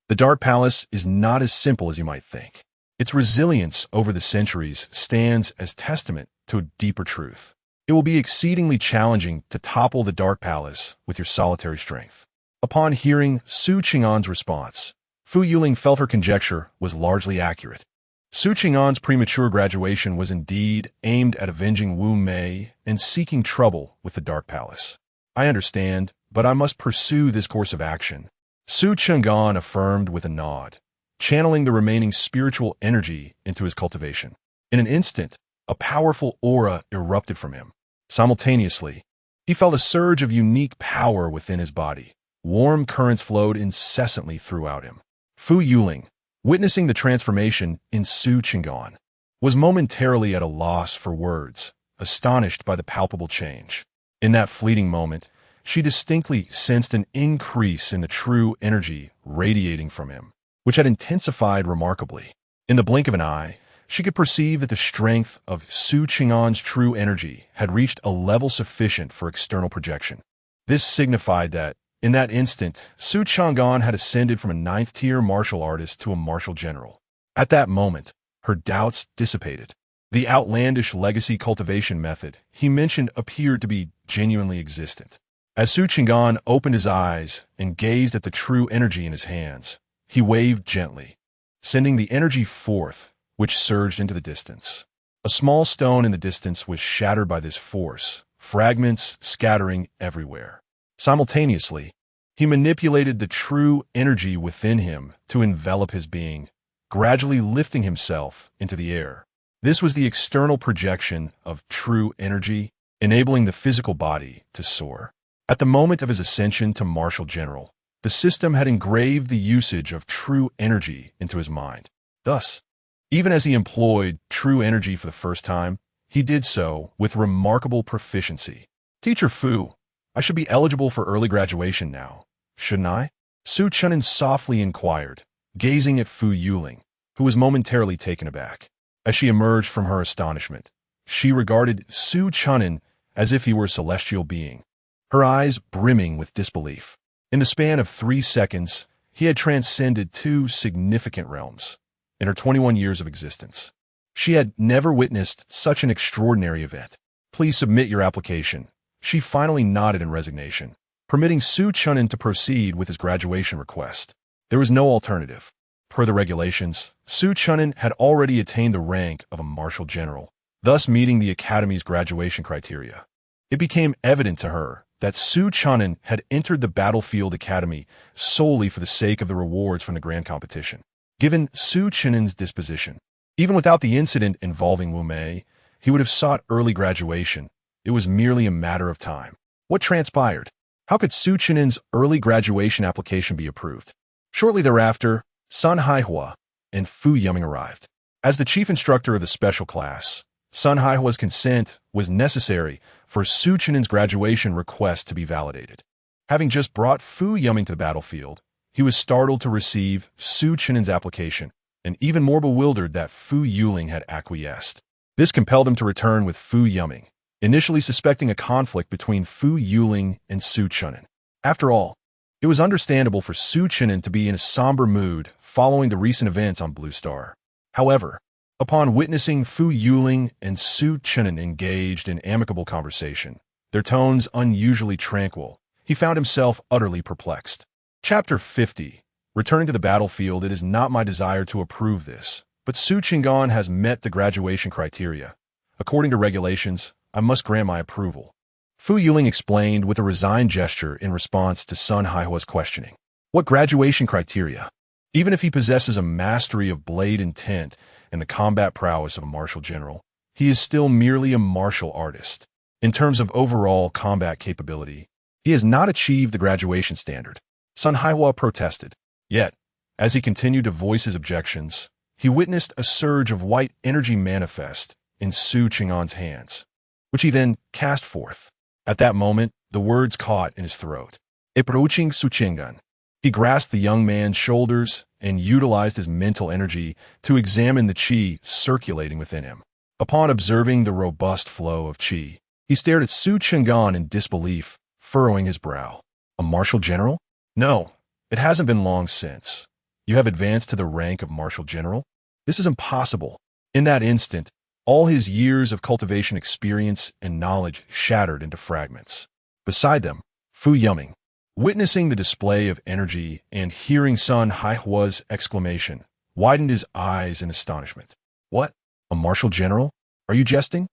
The Dark Palace is not as simple as you might think. Its resilience over the centuries stands as testament to a deeper truth. It will be exceedingly challenging to topple the Dark Palace with your solitary strength. Upon hearing Su Chen'an's response, Fu Yuling felt her conjecture was largely accurate. Su Chen'an's premature graduation was indeed aimed at avenging Wu Mei and seeking trouble with the Dark Palace. I understand, but I must pursue this course of action, Su Chen'an affirmed with a nod, channeling the remaining spiritual energy into his cultivation. In an instant, a powerful aura erupted from him. Simultaneously, he felt a surge of unique power within his body. Warm currents flowed incessantly throughout him. Fu Yuling, witnessing the transformation in Su Chen'an, was momentarily at a loss for words, astonished by the palpable change. In that fleeting moment, she distinctly sensed an increase in the true energy radiating from him, which had intensified remarkably. In the blink of an eye, she could perceive that the strength of Su Chen'an's true energy had reached a level sufficient for external projection. This signified that, in that instant, Su Chen'an had ascended from a ninth-tier martial artist to a martial general. At that moment, her doubts dissipated. The outlandish legacy cultivation method he mentioned appeared to be genuinely existent. As Su Chen'an opened his eyes and gazed at the true energy in his hands, he waved gently, sending the energy forth, which surged into the distance. A small stone in the distance was shattered by this force, fragments scattering everywhere. Simultaneously, he manipulated the true energy within him to envelop his being, gradually lifting himself into the air. This was the external projection of true energy, enabling the physical body to soar. At the moment of his ascension to martial general, the system had engraved the usage of true energy into his mind. Thus, even as he employed true energy for the first time, he did so with remarkable proficiency. Teacher Fu, I should be eligible for early graduation now, shouldn't I? Su Chen'an softly inquired, gazing at Fu Yuling, who was momentarily taken aback. As she emerged from her astonishment, she regarded Su Chen'an as if he were a celestial being, her eyes brimming with disbelief. In the span of 3 seconds, he had transcended 2 significant realms. In her 21 years of existence, she had never witnessed such an extraordinary event. Please submit your application. She finally nodded in resignation, permitting Su Chen'an to proceed with his graduation request. There was no alternative. Per the regulations, Su Chen'an had already attained the rank of a martial general, thus meeting the Academy's graduation criteria. It became evident to her that Su Chen'an had entered the Battlefield Academy solely for the sake of the rewards from the grand competition. Given Su Chen'an's disposition, even without the incident involving Wu Mei, he would have sought early graduation. It was merely a matter of time. What transpired? How could Su Chen'an's early graduation application be approved? Shortly thereafter, Sun Haihua and Fu Yuling arrived. As the chief instructor of the special class, Sun Haihua's consent was necessary for Su Chen'an's graduation request to be validated. Having just brought Fu Yuling to the battlefield, he was startled to receive Su Chen'an's application, and even more bewildered that Fu Yuling had acquiesced. This compelled him to return with Fu Yuling, initially suspecting a conflict between Fu Yuling and Su Chen'an. After all, it was understandable for Su Chen'an to be in a somber mood following the recent events on Blue Star. However, upon witnessing Fu Yuling and Su Chen'an engaged in amicable conversation, their tones unusually tranquil, he found himself utterly perplexed. Chapter 50. Returning to the battlefield, it is not my desire to approve this, but Su Chen'an has met the graduation criteria. According to regulations, I must grant my approval. Fu Yuling explained with a resigned gesture in response to Sun Haihua's questioning. What graduation criteria? Even if he possesses a mastery of blade intent and the combat prowess of a martial general, he is still merely a martial artist. In terms of overall combat capability, he has not achieved the graduation standard. Sun Haihua protested. Yet, as he continued to voice his objections, he witnessed a surge of white energy manifest in Su Cheng'an's hands, which he then cast forth. At that moment, the words caught in his throat. Approaching Su Cheng'an, he grasped the young man's shoulders and utilized his mental energy to examine the qi circulating within him. Upon observing the robust flow of qi, he stared at Su Cheng'an in disbelief, furrowing his brow. A martial general? No, it hasn't been long since. You have advanced to the rank of martial general? This is impossible. In that instant, all his years of cultivation experience and knowledge shattered into fragments. Beside them, Fu Yuming, witnessing the display of energy and hearing Sun Haihua's exclamation, widened his eyes in astonishment. What? A martial general? Are you jesting?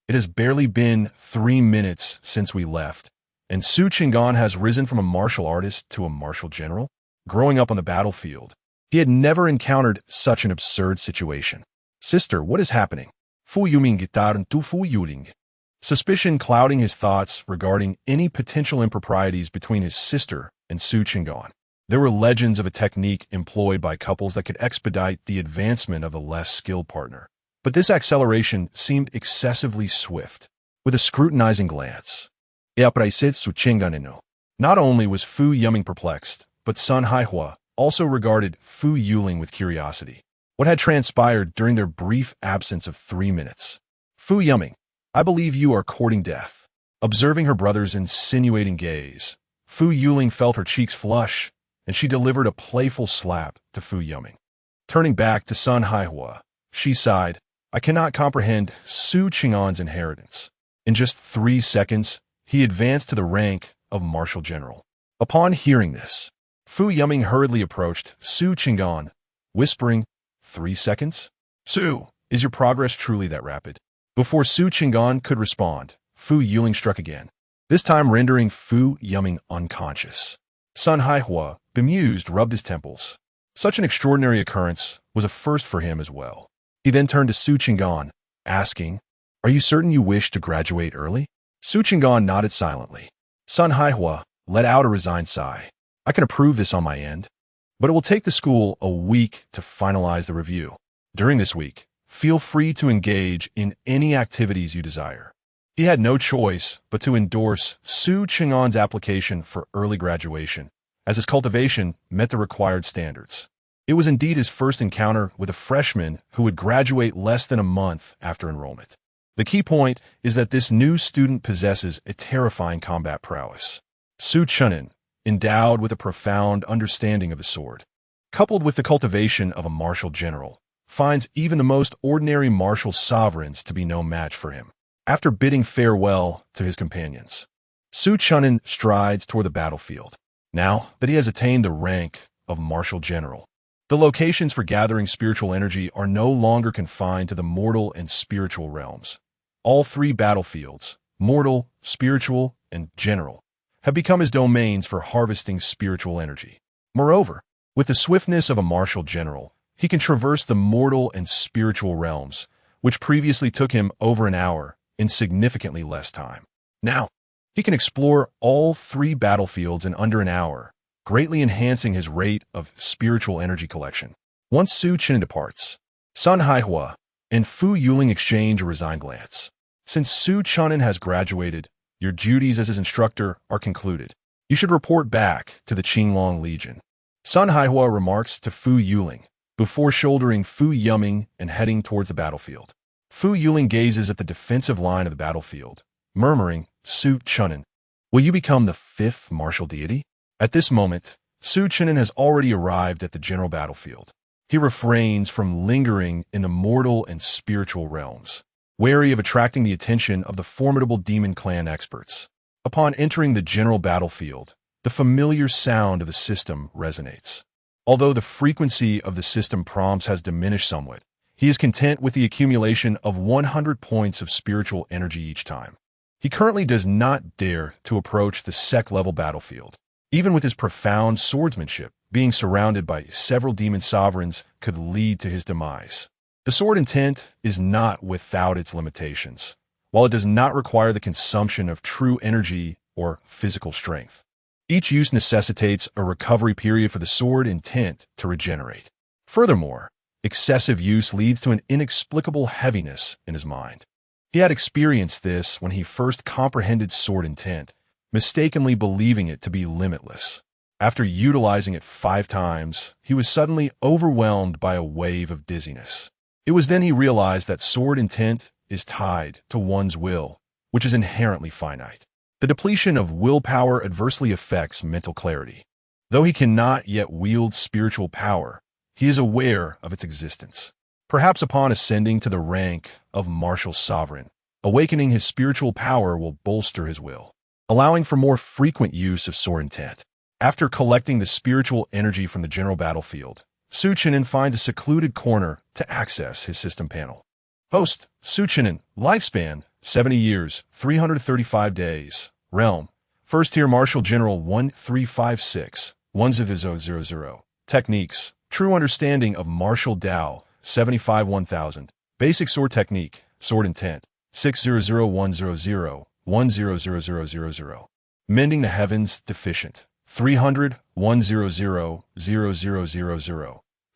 It has barely been 3 minutes since we left, and Su Cheng'an has risen from a martial artist to a martial general? Growing up on the battlefield, he had never encountered such an absurd situation. Sister, what is happening? Fu Yuming gitaron tu Fu Yuling. Suspicion clouding his thoughts regarding any potential improprieties between his sister and Su Cheng'an. There were legends of a technique employed by couples that could expedite the advancement of a less skilled partner. But this acceleration seemed excessively swift. With a scrutinizing glance, Su Cheng'an. Not only was Fu Yuming perplexed, but Sun Haihua also regarded Fu Yuling with curiosity. What had transpired during their brief absence of 3 minutes? Fu Yuming, I believe you are courting death. Observing her brother's insinuating gaze, Fu Yuling felt her cheeks flush, and she delivered a playful slap to Fu Yuming. Turning back to Sun Haihua, she sighed, I cannot comprehend Su Cheng'an's inheritance. In just 3 seconds, he advanced to the rank of martial general. Upon hearing this, Fu Yuming hurriedly approached Su Cheng'an, whispering, 3 seconds? Su, is your progress truly that rapid? Before Su Cheng'an could respond, Fu Yuling struck again, this time rendering Fu Yuming unconscious. Sun Haihua, bemused, rubbed his temples. Such an extraordinary occurrence was a first for him as well. He then turned to Su Cheng'an, asking, Are you certain you wish to graduate early? Su Cheng'an nodded silently. Sun Haihua let out a resigned sigh. I can approve this on my end, but it will take the school a week to finalize the review. During this week, feel free to engage in any activities you desire. He had no choice but to endorse Su Cheng'an's application for early graduation, as his cultivation met the required standards. It was indeed his first encounter with a freshman who would graduate less than a month after enrollment. The key point is that this new student possesses a terrifying combat prowess. Su Chen'an, endowed with a profound understanding of the sword, coupled with the cultivation of a martial general, finds even the most ordinary martial sovereigns to be no match for him. After bidding farewell to his companions, Su Chen'an strides toward the battlefield. Now that he has attained the rank of martial general, the locations for gathering spiritual energy are no longer confined to the mortal and spiritual realms. All 3 battlefields, mortal, spiritual, and general, have become his domains for harvesting spiritual energy. Moreover, with the swiftness of a martial general, he can traverse the mortal and spiritual realms, which previously took him over an hour, in significantly less time. Now, he can explore all 3 battlefields in under an hour, greatly enhancing his rate of spiritual energy collection. Once Su Cheng'an departs, Sun Haihua and Fu Yuling exchange a resigned glance. Since Su Cheng'an has graduated, your duties as his instructor are concluded. You should report back to the Qinglong Legion. Sun Haihua remarks to Fu Yuling, before shouldering Fu Yuming and heading towards the battlefield. Fu Yuling gazes at the defensive line of the battlefield, murmuring, Su Cheng'an, will you become the 5th martial deity? At this moment, Su Cheng'an has already arrived at the general battlefield. He refrains from lingering in the mortal and spiritual realms, wary of attracting the attention of the formidable demon clan experts. Upon entering the general battlefield, the familiar sound of the system resonates. Although the frequency of the system prompts has diminished somewhat, he is content with the accumulation of 100 points of spiritual energy each time. He currently does not dare to approach the sect-level battlefield. Even with his profound swordsmanship, being surrounded by several demon sovereigns could lead to his demise. The sword intent is not without its limitations. while it does not require the consumption of true energy or physical strength. Each use necessitates a recovery period for the sword intent to regenerate. Furthermore, excessive use leads to an inexplicable heaviness in his mind. He had experienced this when he first comprehended sword intent, mistakenly believing it to be limitless. After utilizing it 5 times, he was suddenly overwhelmed by a wave of dizziness. It was then he realized that sword intent is tied to one's will, which is inherently finite. The depletion of willpower adversely affects mental clarity. Though he cannot yet wield spiritual power, he is aware of its existence. Perhaps upon ascending to the rank of martial sovereign, awakening his spiritual power will bolster his will, allowing for more frequent use of sword intent. After collecting the spiritual energy from the general battlefield, Chen'an finds a secluded corner to access his system panel. Host, Chen'an, lifespan, 70 years, 335 days. Realm, First Tier Martial General 1356, 1000. Techniques, True Understanding of Martial Tao, 75 1000. Basic Sword Technique, Sword Intent, 600 100 Mending the Heavens Deficient, 300 100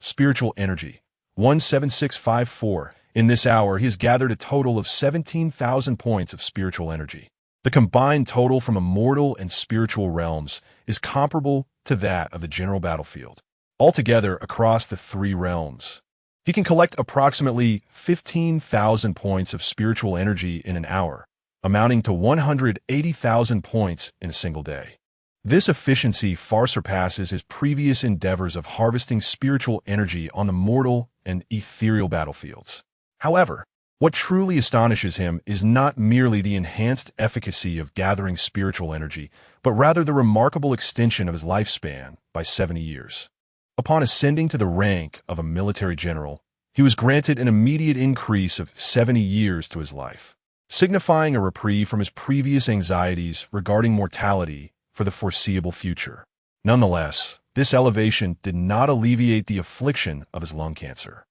Spiritual Energy, 17654. In this hour, he has gathered a total of 17,000 points of spiritual energy. The combined total from immortal and spiritual realms is comparable to that of the general battlefield. Altogether, across the 3 realms, he can collect approximately 15,000 points of spiritual energy in an hour, amounting to 180,000 points in a single day. This efficiency far surpasses his previous endeavors of harvesting spiritual energy on the mortal and ethereal battlefields. However, what truly astonishes him is not merely the enhanced efficacy of gathering spiritual energy, but rather the remarkable extension of his lifespan by 70 years. Upon ascending to the rank of a military general, he was granted an immediate increase of 70 years to his life, signifying a reprieve from his previous anxieties regarding mortality for the foreseeable future. Nonetheless, this elevation did not alleviate the affliction of his lung cancer.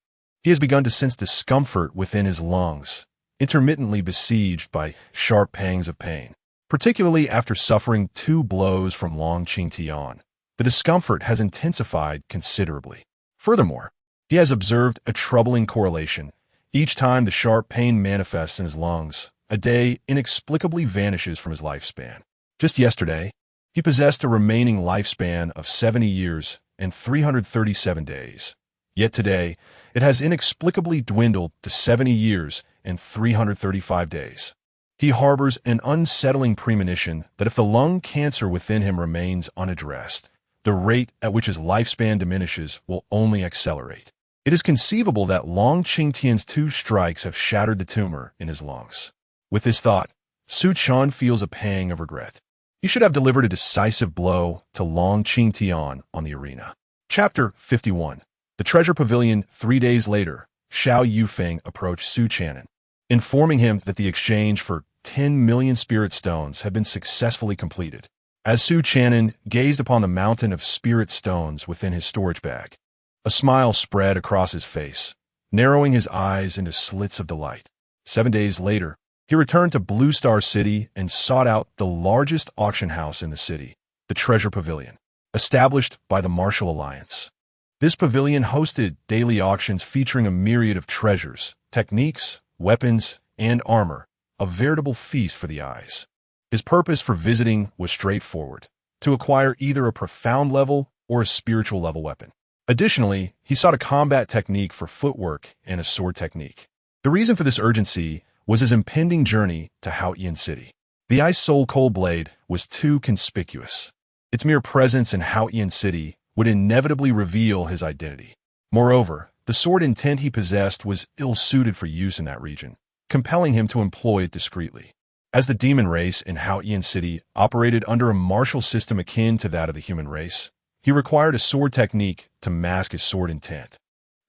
He has begun to sense discomfort within his lungs, intermittently besieged by sharp pangs of pain. Particularly after suffering 2 blows from Jianjian, the discomfort has intensified considerably. Furthermore, he has observed a troubling correlation. Each time the sharp pain manifests in his lungs, a day inexplicably vanishes from his lifespan. Just yesterday, he possessed a remaining lifespan of 70 years and 337 days. Yet today, it has inexplicably dwindled to 70 years and 335 days. He harbors an unsettling premonition that if the lung cancer within him remains unaddressed, the rate at which his lifespan diminishes will only accelerate. It is conceivable that Jianjian's 2 strikes have shattered the tumor in his lungs. With this thought, Chen'an feels a pang of regret. He should have delivered a decisive blow to Jianjian on the arena. Chapter 51. The Treasure Pavilion. 3 days later, Xiao Yufeng approached Chen'an, informing him that the exchange for 10 million spirit stones had been successfully completed. As Chen'an gazed upon the mountain of spirit stones within his storage bag, a smile spread across his face, narrowing his eyes into slits of delight. 7 days later, he returned to Blue Star City and sought out the largest auction house in the city, the Treasure Pavilion, established by the Martial Alliance. This pavilion hosted daily auctions featuring a myriad of treasures, techniques, weapons, and armor, a veritable feast for the eyes. His purpose for visiting was straightforward: to acquire either a profound level or a spiritual level weapon. Additionally, he sought a combat technique for footwork and a sword technique. The reason for this urgency was his impending journey to Haotian City. The Ice Soul Cold Blade was too conspicuous. Its mere presence in Haotian City would inevitably reveal his identity. Moreover, the sword intent he possessed was ill-suited for use in that region, compelling him to employ it discreetly. As the demon race in Haotian City operated under a martial system akin to that of the human race, he required a sword technique to mask his sword intent.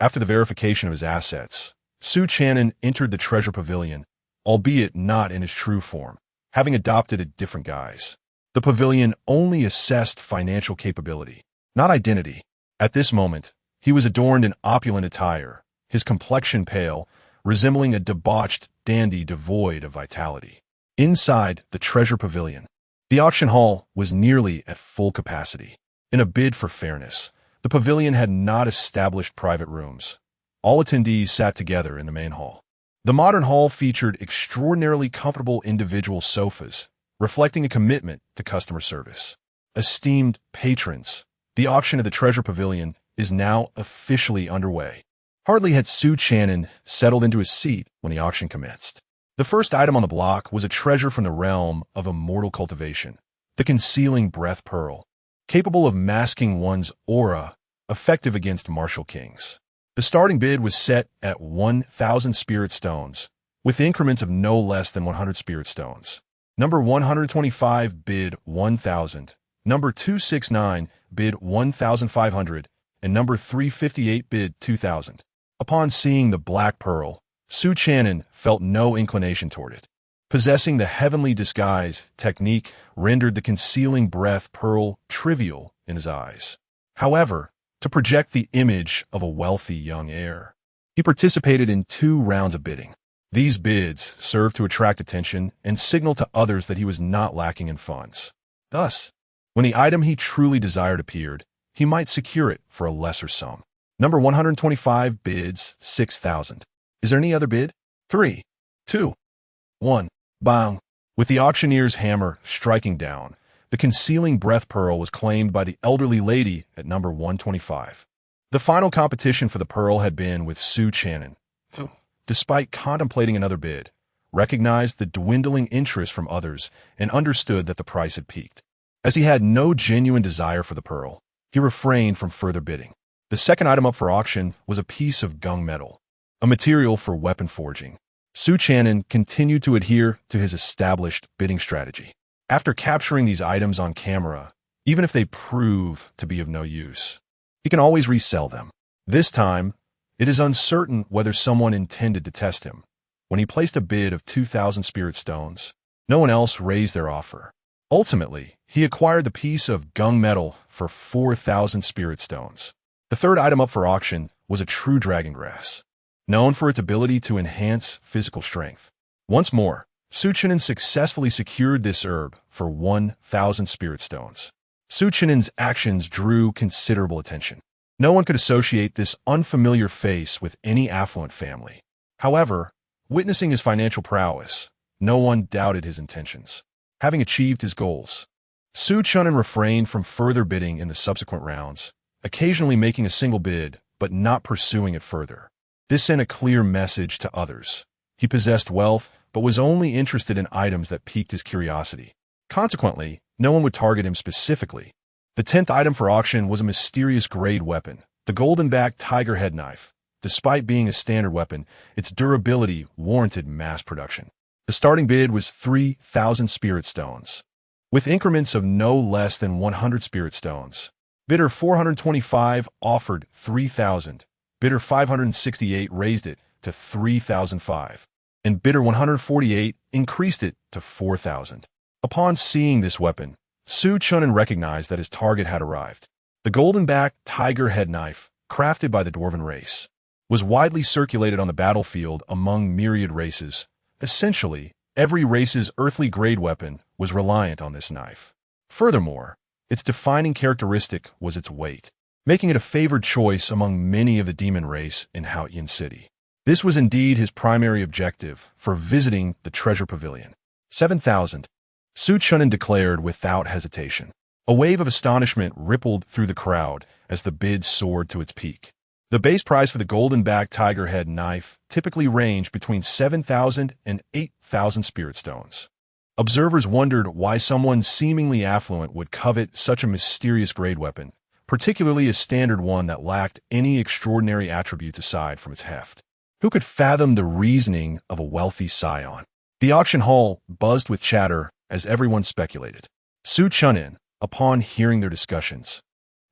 After the verification of his assets, Chen'an entered the Treasure Pavilion, albeit not in his true form, having adopted a different guise. The pavilion only assessed financial capability, not identity. At this moment, he was adorned in opulent attire, his complexion pale, resembling a debauched dandy devoid of vitality. Inside the treasure pavilion, the auction hall was nearly at full capacity. In a bid for fairness, the pavilion had not established private rooms. All attendees sat together in the main hall. The modern hall featured extraordinarily comfortable individual sofas, reflecting a commitment to customer service. Esteemed patrons, the auction of the treasure pavilion is now officially underway. Hardly had Chen'an settled into his seat when the auction commenced. The first item on the block was a treasure from the realm of immortal cultivation, the concealing breath pearl, capable of masking one's aura, effective against martial kings. The starting bid was set at 1,000 spirit stones, with increments of no less than 100 spirit stones. Number 125 bid 1,000, number 269 bid 1,500, and number 358 bid 2,000. Upon seeing the black pearl, Chen'an felt no inclination toward it. Possessing the heavenly disguise technique rendered the concealing breath pearl trivial in his eyes. However, to project the image of a wealthy young heir, he participated in 2 rounds of bidding. These bids served to attract attention and signal to others that he was not lacking in funds. Thus, when the item he truly desired appeared, he might secure it for a lesser sum. Number 125 bids 6,000. Is there any other bid? 3, 2, 1. Bang! With the auctioneer's hammer striking down, the concealing breath pearl was claimed by the elderly lady at number 125. The final competition for the pearl had been with Chen'an, who, despite contemplating another bid, recognized the dwindling interest from others and understood that the price had peaked. As he had no genuine desire for the pearl, he refrained from further bidding. The second item up for auction was a piece of gunmetal, a material for weapon forging. Chen'an continued to adhere to his established bidding strategy. After capturing these items on camera, even if they prove to be of no use, he can always resell them. This time, it is uncertain whether someone intended to test him. When he placed a bid of 2,000 spirit stones, no one else raised their offer. Ultimately, he acquired the piece of gunmetal for 4,000 spirit stones. The third item up for auction was a true dragon grass, known for its ability to enhance physical strength. Once more, Chen'an successfully secured this herb for 1,000 spirit stones. Chen'an's actions drew considerable attention. No one could associate this unfamiliar face with any affluent family. However, witnessing his financial prowess, no one doubted his intentions. Having achieved his goals, Chen'an refrained from further bidding in the subsequent rounds, occasionally making a single bid but not pursuing it further. This sent a clear message to others. He possessed wealth but was only interested in items that piqued his curiosity. Consequently, no one would target him specifically. The 10th item for auction was a mysterious grade weapon, the golden-backed tiger head knife. Despite being a standard weapon, its durability warranted mass production. The starting bid was 3,000 spirit stones, with increments of no less than 100 spirit stones. Bidder 425 offered 3,000. Bidder 568 raised it to 3,005, and bidder 148 increased it to 4,000. Upon seeing this weapon, Chen'an recognized that his target had arrived. The golden-backed tiger head knife, crafted by the dwarven race, was widely circulated on the battlefield among myriad races. Essentially, every race's earthly grade weapon was reliant on this knife. Furthermore, its defining characteristic was its weight, making it a favored choice among many of the demon race in Jianjian City. This was indeed his primary objective for visiting the treasure pavilion. 7,000. Chen'an declared without hesitation. A wave of astonishment rippled through the crowd as the bid soared to its peak. The base price for the golden-backed tiger head knife typically ranged between 7,000 and 8,000 spirit stones. Observers wondered why someone seemingly affluent would covet such a mysterious grade weapon, particularly a standard one that lacked any extraordinary attributes aside from its heft. Who could fathom the reasoning of a wealthy scion? The auction hall buzzed with chatter as everyone speculated. Chen'an, upon hearing their discussions,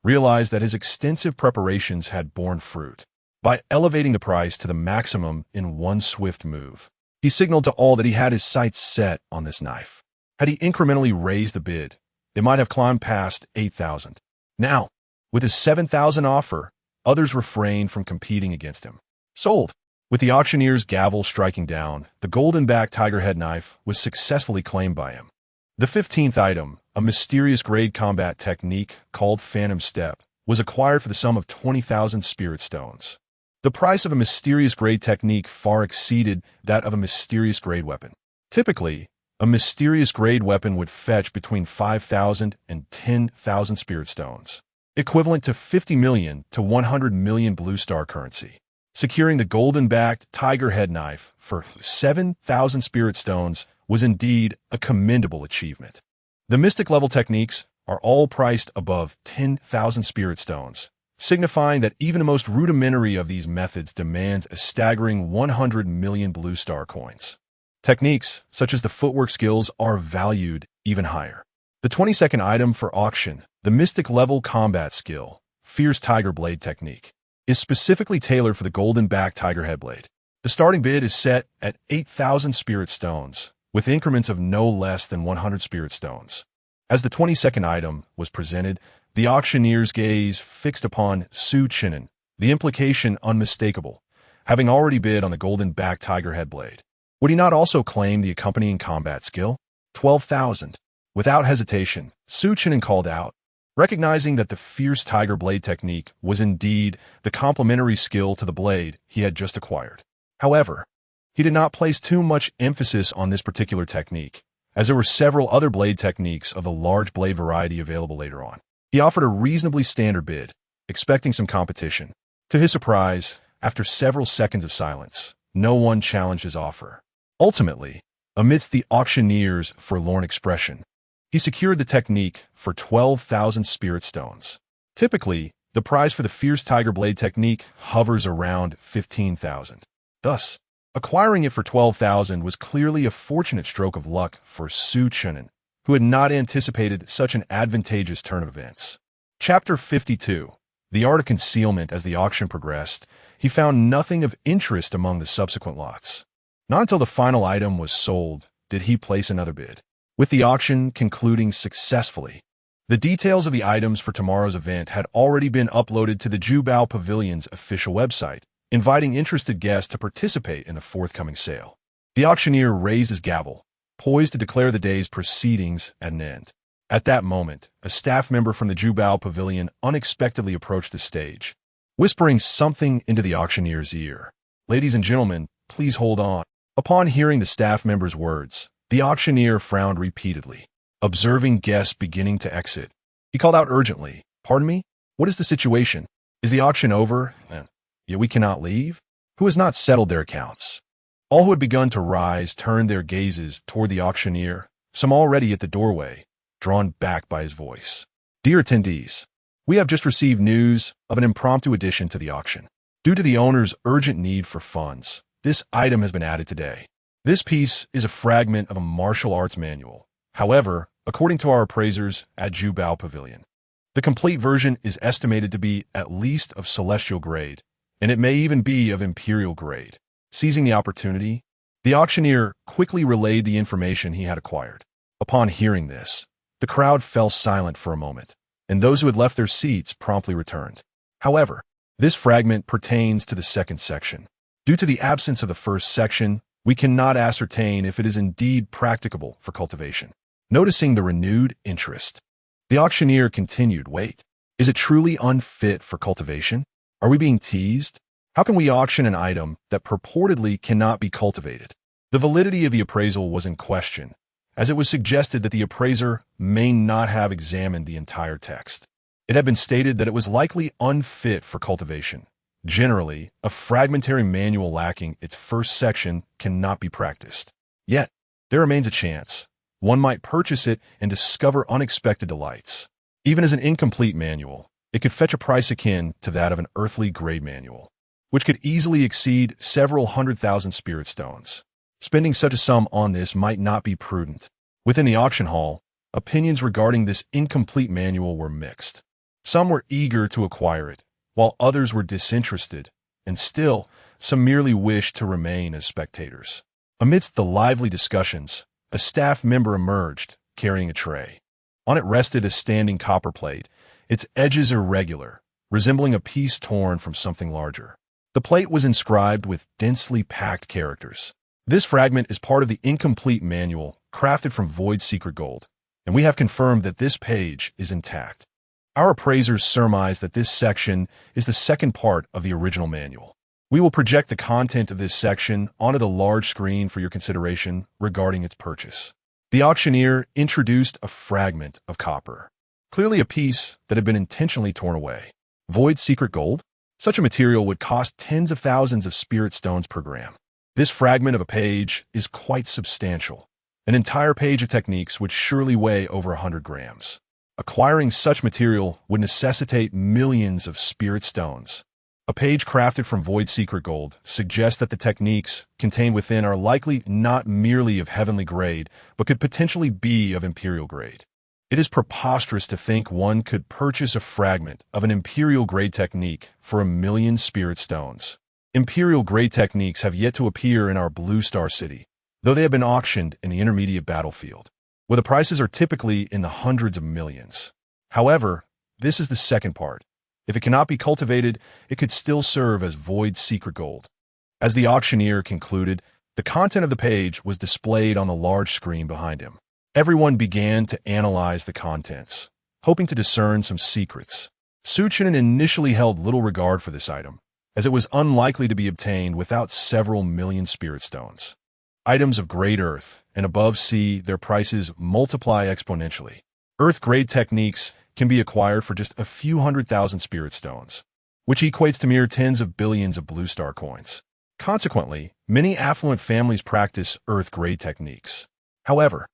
realized that his extensive preparations had borne fruit. By elevating the price to the maximum in one swift move, he signaled to all that he had his sights set on this knife. Had he incrementally raised the bid, it might have climbed past 8,000. Now, with his 7,000 offer, others refrained from competing against him. Sold. With the auctioneer's gavel striking down, the golden-backed tiger head knife was successfully claimed by him. The 15th item, a mysterious grade combat technique called Phantom Step, was acquired for the sum of 20,000 spirit stones. The price of a mysterious grade technique far exceeded that of a mysterious grade weapon. Typically, a mysterious grade weapon would fetch between 5,000 and 10,000 spirit stones, equivalent to 50 million to 100 million blue star currency. Securing the golden-backed tiger head knife for 7,000 spirit stones was indeed a commendable achievement. The mystic-level techniques are all priced above 10,000 spirit stones, signifying that even the most rudimentary of these methods demands a staggering 100 million blue star coins. Techniques, such as the footwork skills, are valued even higher. The 22nd item for auction, the mystic-level combat skill, Fierce Tiger Blade Technique, is specifically tailored for the golden-backed tiger head blade. The starting bid is set at 8,000 spirit stones, with increments of no less than 100 spirit stones. As the 22nd item was presented, the auctioneer's gaze fixed upon Chen'an, the implication unmistakable, having already bid on the golden-backed tiger head blade. Would he not also claim the accompanying combat skill? 12,000. Without hesitation, Chen'an called out, recognizing that the Fierce Tiger Blade Technique was indeed the complementary skill to the blade he had just acquired. However, he did not place too much emphasis on this particular technique, as there were several other blade techniques of the large blade variety available later on. He offered a reasonably standard bid, expecting some competition. To his surprise, after several seconds of silence, no one challenged his offer. Ultimately, amidst the auctioneer's forlorn expression, he secured the technique for 12,000 spirit stones. Typically, the price for the Fierce Tiger Blade Technique hovers around 15,000. Thus, acquiring it for 12,000 was clearly a fortunate stroke of luck for Chen'an, who had not anticipated such an advantageous turn of events. Chapter 52. The Art of Concealment. As the auction progressed, he found nothing of interest among the subsequent lots. Not until the final item was sold did he place another bid. With the auction concluding successfully, the details of the items for tomorrow's event had already been uploaded to the Jiubao Pavilion's official website, inviting interested guests to participate in the forthcoming sale. The auctioneer raised his gavel, poised to declare the day's proceedings at an end. At that moment, a staff member from the Jiubao Pavilion unexpectedly approached the stage, whispering something into the auctioneer's ear. "Ladies and gentlemen, please hold on." Upon hearing the staff member's words, the auctioneer frowned repeatedly, observing guests beginning to exit. He called out urgently, "Pardon me? What is the situation? Is the auction over? Yet we cannot leave? Who has not settled their accounts?" All who had begun to rise turned their gazes toward the auctioneer, some already at the doorway, drawn back by his voice. "Dear attendees, we have just received news of an impromptu addition to the auction. Due to the owner's urgent need for funds, this item has been added today. This piece is a fragment of a martial arts manual. However, according to our appraisers at Jiubao Pavilion, the complete version is estimated to be at least of celestial grade, and it may even be of imperial grade." Seizing the opportunity, the auctioneer quickly relayed the information he had acquired. Upon hearing this, the crowd fell silent for a moment, and those who had left their seats promptly returned. However, this fragment pertains to the second section. Due to the absence of the first section, we cannot ascertain if it is indeed practicable for cultivation. Noticing the renewed interest, the auctioneer continued, "Wait, is it truly unfit for cultivation? Are we being teased? How can we auction an item that purportedly cannot be cultivated?" The validity of the appraisal was in question, as it was suggested that the appraiser may not have examined the entire text. It had been stated that it was likely unfit for cultivation. Generally, a fragmentary manual lacking its first section cannot be practiced. Yet, there remains a chance. One might purchase it and discover unexpected delights. Even as an incomplete manual, it could fetch a price akin to that of an earthly grade manual, which could easily exceed several 100,000 spirit stones. Spending such a sum on this might not be prudent. Within the auction hall, opinions regarding this incomplete manual were mixed. Some were eager to acquire it, while others were disinterested, and still, some merely wished to remain as spectators. Amidst the lively discussions, a staff member emerged, carrying a tray. On it rested a standing copper plate, its edges irregular, resembling a piece torn from something larger. The plate was inscribed with densely packed characters. This fragment is part of the incomplete manual crafted from void secret gold, and we have confirmed that this page is intact. Our appraisers surmise that this section is the second part of the original manual. We will project the content of this section onto the large screen for your consideration regarding its purchase. The auctioneer introduced a fragment of copper, clearly a piece that had been intentionally torn away. Void secret gold? Such a material would cost tens of thousands of spirit stones per gram. This fragment of a page is quite substantial. An entire page of techniques would surely weigh over 100 grams. Acquiring such material would necessitate millions of spirit stones. A page crafted from void secret gold suggests that the techniques contained within are likely not merely of heavenly grade, but could potentially be of imperial grade. It is preposterous to think one could purchase a fragment of an imperial grade technique for 1 million spirit stones. Imperial grade techniques have yet to appear in our Blue Star City, though they have been auctioned in the intermediate battlefield, where the prices are typically in the hundreds of millions. However, this is the second part. If it cannot be cultivated, it could still serve as void secret gold. As the auctioneer concluded, the content of the page was displayed on the large screen behind him. Everyone began to analyze the contents, hoping to discern some secrets. Chen'an initially held little regard for this item, as it was unlikely to be obtained without several million spirit stones. Items of grade earth and above sea, their prices multiply exponentially. Earth-grade techniques can be acquired for just a few 100,000 spirit stones, which equates to mere tens of billions of Blue Star coins. Consequently, many affluent families practice earth-grade techniques. However,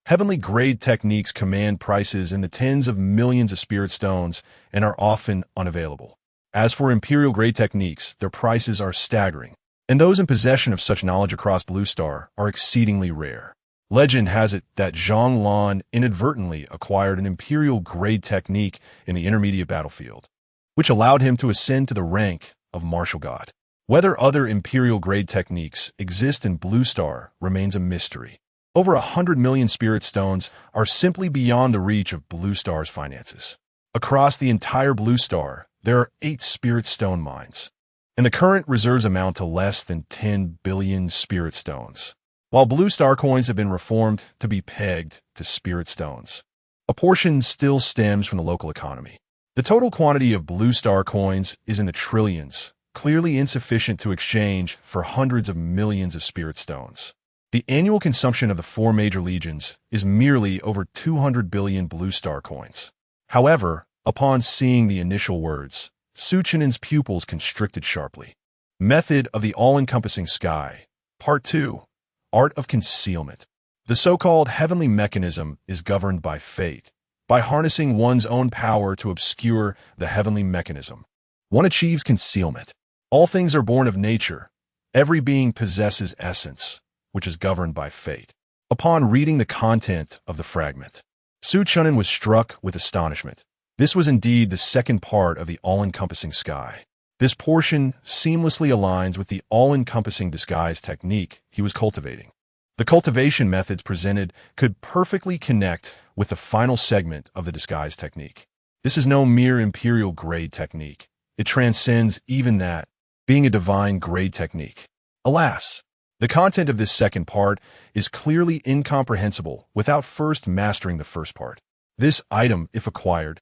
heavenly-grade techniques command prices in the tens of millions of spirit stones and are often unavailable. As for imperial-grade techniques, their prices are staggering, and those in possession of such knowledge across Blue Star are exceedingly rare. Legend has it that Jianjian inadvertently acquired an imperial-grade technique in the intermediate battlefield, which allowed him to ascend to the rank of martial god. Whether other imperial-grade techniques exist in Blue Star remains a mystery. Over 100 million spirit stones are simply beyond the reach of Blue Star's finances. Across the entire Blue Star, there are 8 spirit stone mines, and the current reserves amount to less than 10 billion spirit stones. While Blue Star coins have been reformed to be pegged to spirit stones, a portion still stems from the local economy. The total quantity of Blue Star coins is in the trillions, clearly insufficient to exchange for hundreds of millions of spirit stones. The annual consumption of the 4 major legions is merely over 200 billion Blue Star coins. However, upon seeing the initial words, Chen'an's pupils constricted sharply. Method of the all-encompassing sky. Part 2. Art of concealment. The so-called heavenly mechanism is governed by fate. By harnessing one's own power to obscure the heavenly mechanism, one achieves concealment. All things are born of nature. Every being possesses essence, which is governed by fate. Upon reading the content of the fragment, Chen'an was struck with astonishment. This was indeed the second part of the all-encompassing sky. This portion seamlessly aligns with the all-encompassing disguise technique he was cultivating. The cultivation methods presented could perfectly connect with the final segment of the disguise technique. This is no mere imperial grade technique. It transcends even that, being a divine grade technique. Alas, the content of this second part is clearly incomprehensible without first mastering the first part. This item, if acquired,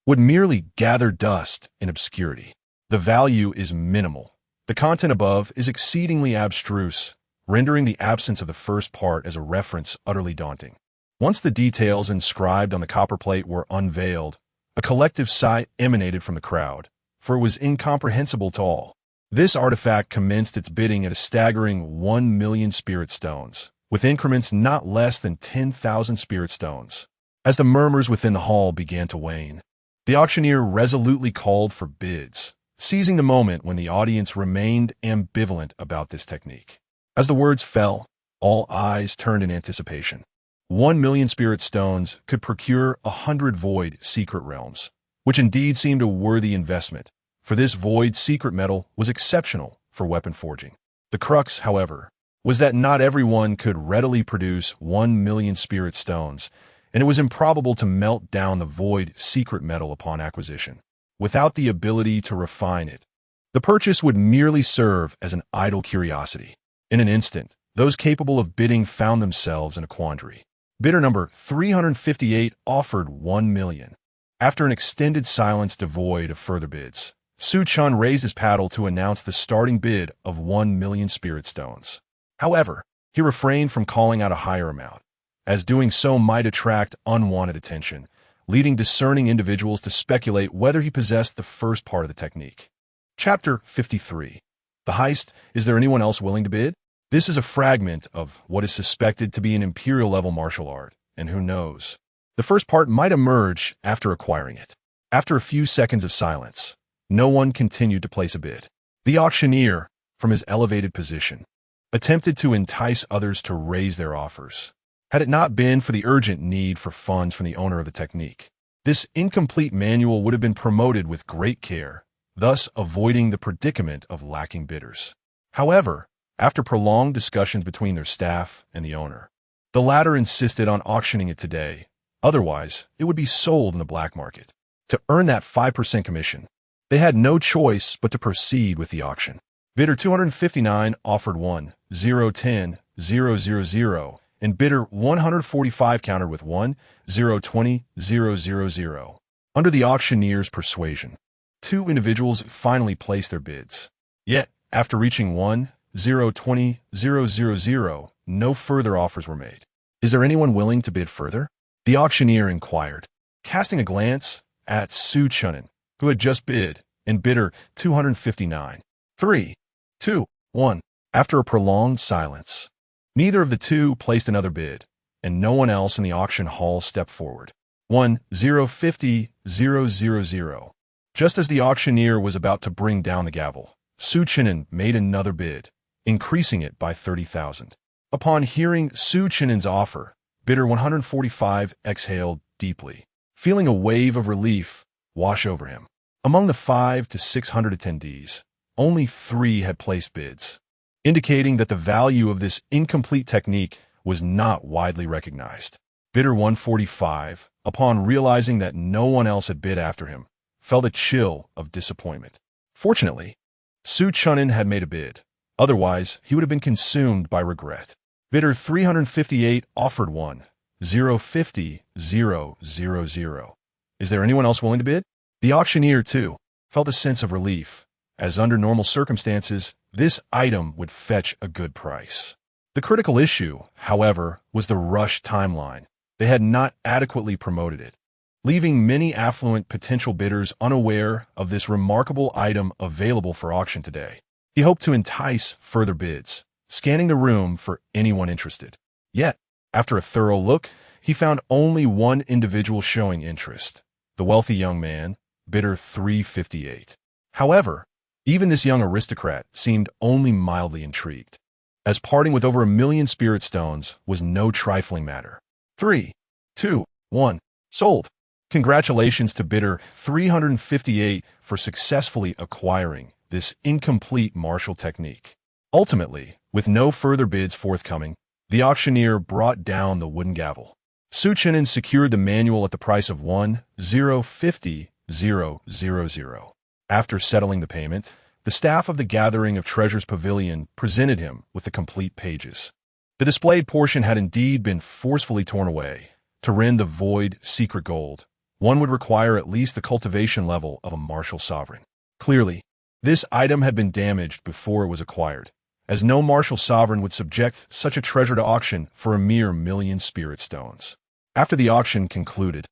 would merely gather dust in obscurity. The value is minimal. The content above is exceedingly abstruse, rendering the absence of the first part as a reference utterly daunting. Once the details inscribed on the copper plate were unveiled, a collective sigh emanated from the crowd, for it was incomprehensible to all. This artifact commenced its bidding at a staggering 1 million spirit stones, with increments not less than 10,000 spirit stones. As the murmurs within the hall began to wane, the auctioneer resolutely called for bids, seizing the moment when the audience remained ambivalent about this technique. As the words fell, all eyes turned in anticipation. 1 million spirit stones could procure 100 void secret realms, which indeed seemed a worthy investment, for this void secret metal was exceptional for weapon forging. The crux, however, was that not everyone could readily produce 1 million spirit stones, and it was improbable to melt down the void secret metal upon acquisition, without the ability to refine it. The purchase would merely serve as an idle curiosity. In an instant, those capable of bidding found themselves in a quandary. Bidder number 358 offered 1 million. After an extended silence devoid of further bids, Su Chun raised his paddle to announce the starting bid of 1 million spirit stones. However, he refrained from calling out a higher amount, as doing so might attract unwanted attention, leading discerning individuals to speculate whether he possessed the first part of the technique. Chapter 53. The Heist. Is there anyone else willing to bid? This is a fragment of what is suspected to be an imperial-level martial art, and who knows? The first part might emerge after acquiring it. After a few seconds of silence, no one continued to place a bid. The auctioneer, from his elevated position, attempted to entice others to raise their offers. Had it not been for the urgent need for funds from the owner of the technique, this incomplete manual would have been promoted with great care, thus avoiding the predicament of lacking bidders. However, after prolonged discussions between their staff and the owner, the latter insisted on auctioning it today, otherwise it would be sold in the black market. To earn that 5% commission, they had no choice but to proceed with the auction. Bidder 259 offered 1,010,000, and bidder 145 countered with 1,020,000. Under the auctioneer's persuasion, two individuals finally placed their bids. Yet, after reaching 1,020,000, no further offers were made. Is there anyone willing to bid further? The auctioneer inquired, casting a glance at Su Chun, who had just bid, and bidder 259. 3, 2, 1. After a prolonged silence, neither of the two placed another bid, and no one else in the auction hall stepped forward. 1,050,000. Just as the auctioneer was about to bring down the gavel, Su Chun made another bid, increasing it by 30,000. Upon hearing Su Chun's offer, bidder 145 exhaled deeply, feeling a wave of relief wash over him. Among the 500 to 600 attendees, only 3 had placed bids, indicating that the value of this incomplete technique was not widely recognized. Bidder 145, upon realizing that no one else had bid after him, felt a chill of disappointment. Fortunately, Su Chun had made a bid. Otherwise, he would have been consumed by regret. Bidder 358 offered 1,050,000. Is there anyone else willing to bid? The auctioneer, too, felt a sense of relief, as under normal circumstances, this item would fetch a good price. The critical issue, however, was the rush timeline. They had not adequately promoted it, leaving many affluent potential bidders unaware of this remarkable item available for auction today. He hoped to entice further bids, scanning the room for anyone interested. Yet, after a thorough look, he found only one individual showing interest, the wealthy young man, bidder 358. However, even this young aristocrat seemed only mildly intrigued, as parting with over 1 million spirit stones was no trifling matter. 3, 2, 1. Sold. Congratulations to bidder 358 for successfully acquiring this incomplete martial technique. Ultimately, with no further bids forthcoming, the auctioneer brought down the wooden gavel. Su Chun secured the manual at the price of 1,050,000. After settling the payment, the staff of the Gathering of Treasures Pavilion presented him with the complete pages. The displayed portion had indeed been forcefully torn away. To rend the void secret gold, one would require at least the cultivation level of a martial sovereign. Clearly, this item had been damaged before it was acquired, as no martial sovereign would subject such a treasure to auction for a mere 1 million spirit stones. After the auction concluded,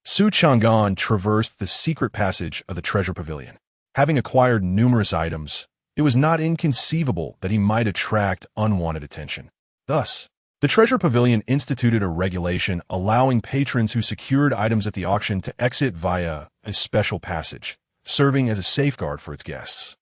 Su Chang'an traversed the secret passage of the treasure pavilion. Having acquired numerous items, it was not inconceivable that he might attract unwanted attention. Thus, the treasure pavilion instituted a regulation allowing patrons who secured items at the auction to exit via a special passage, serving as a safeguard for its guests.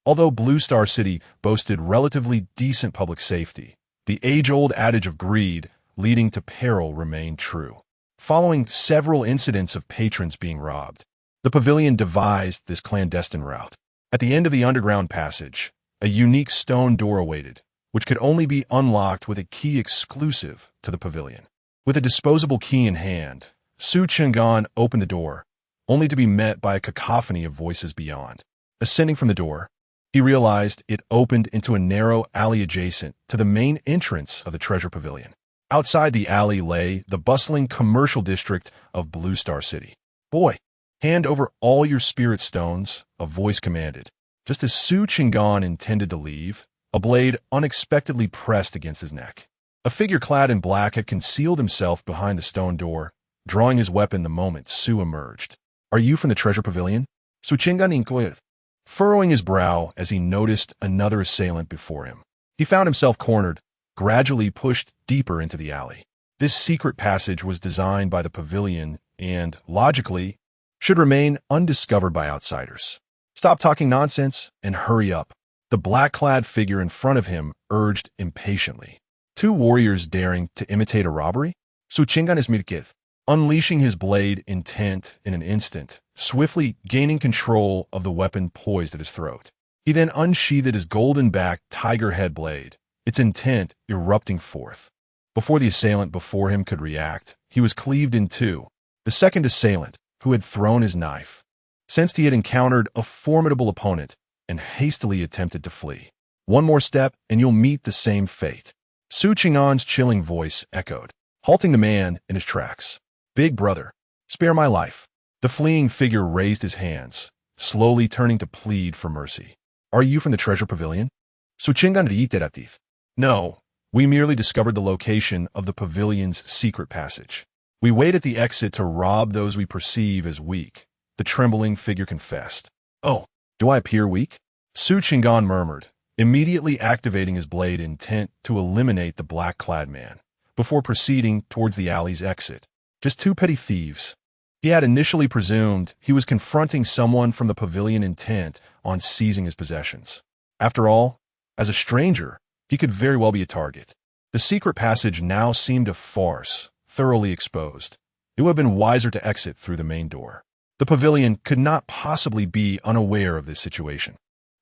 Although Blue Star City boasted relatively decent public safety, the age-old adage of greed leading to peril remained true. Following several incidents of patrons being robbed, the pavilion devised this clandestine route. At the end of the underground passage, a unique stone door awaited, which could only be unlocked with a key exclusive to the pavilion. With a disposable key in hand, Su Chang'an opened the door, only to be met by a cacophony of voices beyond. Ascending from the door, He realized it opened into a narrow alley adjacent to the main entrance of the treasure pavilion. Outside the alley lay the bustling commercial district of Blue Star City. "Boy, hand over all your spirit stones," a voice commanded. Just as Su Chen'an intended to leave, a blade unexpectedly pressed against his neck. A figure clad in black had concealed himself behind the stone door, drawing his weapon the moment Su emerged. "Are you from the treasure pavilion?" Su Chen'an inquired, furrowing his brow as he noticed another assailant before him. He found himself cornered, gradually pushed deeper into the alley. This secret passage was designed by the pavilion and, logically, should remain undiscovered by outsiders. "Stop talking nonsense and hurry up," the black-clad figure in front of him urged impatiently. Two warriors daring to imitate a robbery? Su Chen'an is mirkith, unleashing his blade intent in an instant, swiftly gaining control of the weapon poised at his throat. He then unsheathed his golden-backed tiger head blade, its intent erupting forth. Before the assailant before him could react, he was cleaved in two. The second assailant, who had thrown his knife, sensed he had encountered a formidable opponent and hastily attempted to flee. "One more step and you'll meet the same fate," Su Chen'an's chilling voice echoed, halting the man in his tracks. "Big brother, spare my life." The fleeing figure raised his hands, slowly turning to plead for mercy. "Are you from the treasure pavilion?" Su Chen'an reiterative. "No, we merely discovered the location of the pavilion's secret passage. We wait at the exit to rob those we perceive as weak," the trembling figure confessed. "Oh, do I appear weak?" Su Chen'an murmured, immediately activating his blade intent to eliminate the black-clad man, before proceeding towards the alley's exit. Just two petty thieves. He had initially presumed he was confronting someone from the pavilion intent on seizing his possessions. After all, as a stranger, he could very well be a target. The secret passage now seemed a farce, thoroughly exposed. It would have been wiser to exit through the main door. The pavilion could not possibly be unaware of this situation.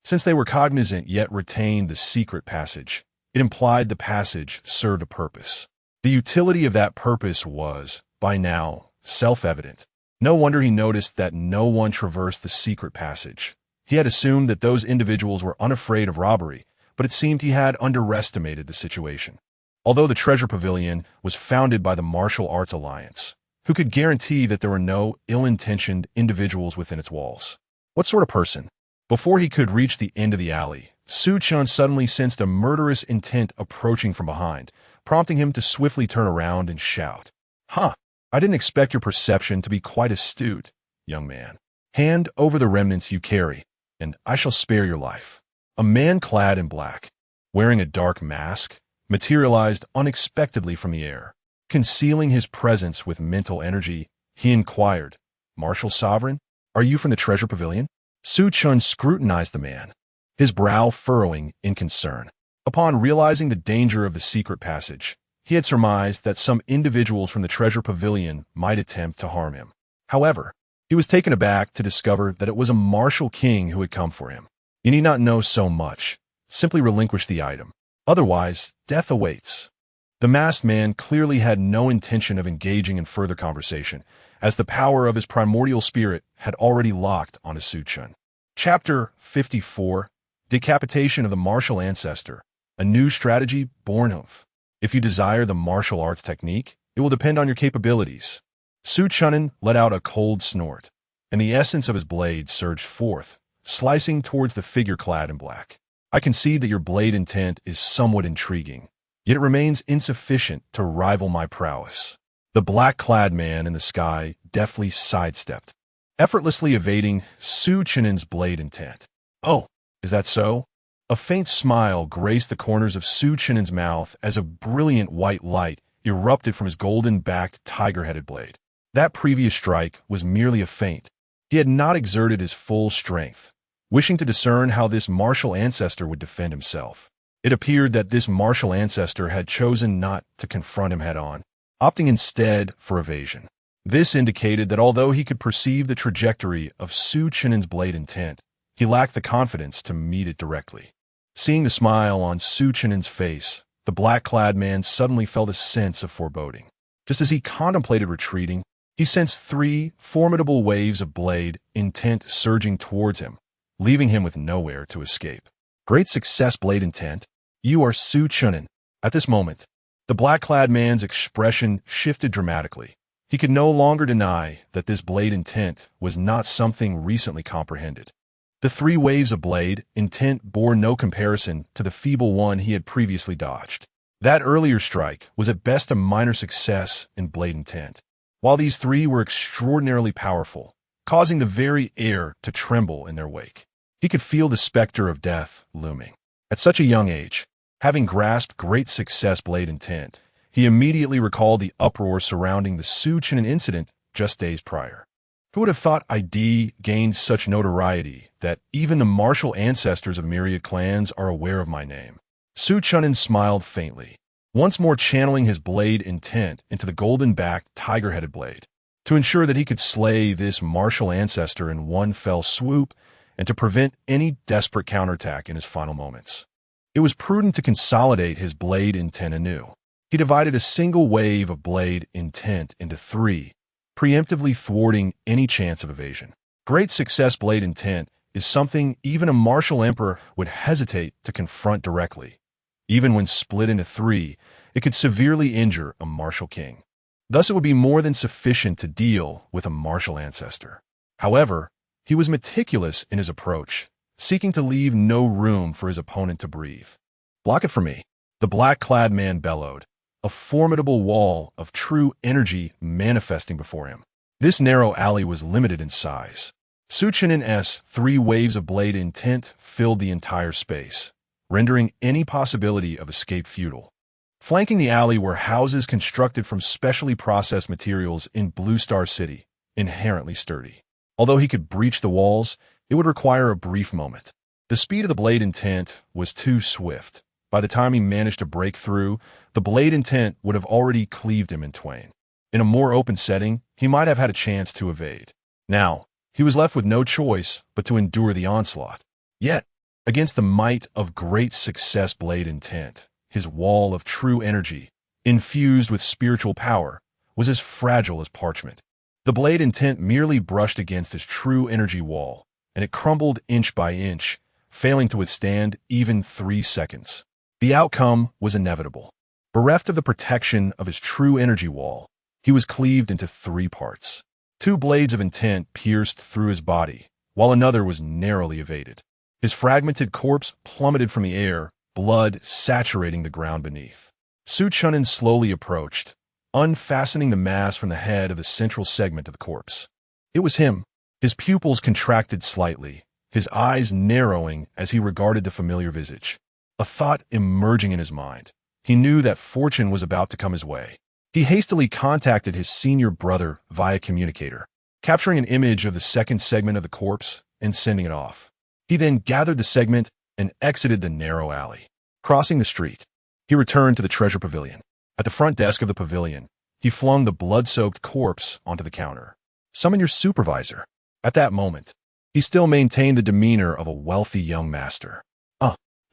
Since they were cognizant yet retained the secret passage, it implied the passage served a purpose. The utility of that purpose was, by now, self-evident. No wonder he noticed that no one traversed the secret passage. He had assumed that those individuals were unafraid of robbery, but it seemed he had underestimated the situation. Although the treasure pavilion was founded by the Martial Arts Alliance, who could guarantee that there were no ill-intentioned individuals within its walls? What sort of person? Before he could reach the end of the alley, Su Chen'an suddenly sensed a murderous intent approaching from behind, prompting him to swiftly turn around and shout, "Huh! I didn't expect your perception to be quite astute, young man. Hand over the remnants you carry, and I shall spare your life." A man clad in black, wearing a dark mask, materialized unexpectedly from the air. Concealing his presence with mental energy, he inquired, "Martial Sovereign, are you from the treasure pavilion?" Su Chen'an scrutinized the man, his brow furrowing in concern. Upon realizing the danger of the secret passage, he had surmised that some individuals from the treasure pavilion might attempt to harm him. However, he was taken aback to discover that it was a martial king who had come for him. You need not know so much. Simply relinquish the item. Otherwise, death awaits. The masked man clearly had no intention of engaging in further conversation, as the power of his primordial spirit had already locked onto Su Chen'an. Chapter 54, Decapitation of the Martial Ancestor, a new strategy born of. If you desire the martial arts technique, it will depend on your capabilities. Su Chen'an let out a cold snort, and the essence of his blade surged forth, slicing towards the figure clad in black. "I concede that your blade intent is somewhat intriguing, yet it remains insufficient to rival my prowess." The black-clad man in the sky deftly sidestepped, effortlessly evading Su Chen'an's blade intent. "Oh, is that so?" A faint smile graced the corners of Su Chen'an's mouth as a brilliant white light erupted from his golden-backed tiger-headed blade. That previous strike was merely a feint. He had not exerted his full strength, wishing to discern how this martial ancestor would defend himself. It appeared that this martial ancestor had chosen not to confront him head-on, opting instead for evasion. This indicated that although he could perceive the trajectory of Su Chen'an's blade intent, he lacked the confidence to meet it directly. Seeing the smile on Su Chen'an's face, the black-clad man suddenly felt a sense of foreboding. Just as he contemplated retreating, he sensed three formidable waves of blade intent surging towards him, leaving him with nowhere to escape. Great success, Blade Intent. You are Chen'an. At this moment, the black-clad man's expression shifted dramatically. He could no longer deny that this Blade Intent was not something recently comprehended. The 3 waves of Blade Intent bore no comparison to the feeble one he had previously dodged. That earlier strike was at best a minor success in Blade Intent, while these 3 were extraordinarily powerful, causing the very air to tremble in their wake. He could feel the specter of death looming. At such a young age, having grasped great success Blade Intent, he immediately recalled the uproar surrounding the Chen'an incident just days prior. Who would have thought ID gained such notoriety that even the martial ancestors of myriad clans are aware of my name? Chen'an smiled faintly, once more channeling his Blade Intent into the golden-backed, tiger-headed blade, to ensure that he could slay this martial ancestor in one fell swoop and to prevent any desperate counterattack in his final moments. It was prudent to consolidate his Blade Intent anew. He divided a single wave of Blade Intent into 3, preemptively thwarting any chance of evasion. Great success Blade Intent is something even a martial emperor would hesitate to confront directly. Even when split into 3, it could severely injure a martial king. Thus it would be more than sufficient to deal with a martial ancestor. However, he was meticulous in his approach, seeking to leave no room for his opponent to breathe. Block it for me, the black-clad man bellowed, a formidable wall of true energy manifesting before him. This narrow alley was limited in size. Chen'an's 3 waves of Blade Intent filled the entire space, rendering any possibility of escape futile. Flanking the alley were houses constructed from specially processed materials in Blue Star City, inherently sturdy. Although he could breach the walls, it would require a brief moment. The speed of the Blade Intent was too swift. By the time he managed to break through, the Blade Intent would have already cleaved him in twain. In a more open setting, he might have had a chance to evade. Now, he was left with no choice but to endure the onslaught. Yet, against the might of great success Blade Intent, his wall of true energy, infused with spiritual power, was as fragile as parchment. The Blade Intent merely brushed against his true energy wall, and it crumbled inch by inch, failing to withstand even 3 seconds. The outcome was inevitable. Bereft of the protection of his true energy wall, he was cleaved into 3 parts. 2 blades of intent pierced through his body, while another was narrowly evaded. His fragmented corpse plummeted from the air, blood saturating the ground beneath. Chen'an slowly approached, unfastening the mask from the head of the central segment of the corpse. It was him. His pupils contracted slightly, his eyes narrowing as he regarded the familiar visage. A thought emerging in his mind. He knew that fortune was about to come his way. He hastily contacted his senior brother via communicator, capturing an image of the second segment of the corpse and sending it off. He then gathered the segment and exited the narrow alley. Crossing the street, he returned to the treasure pavilion. At the front desk of the pavilion, he flung the blood-soaked corpse onto the counter. Summon your supervisor. At that moment, he still maintained the demeanor of a wealthy young master.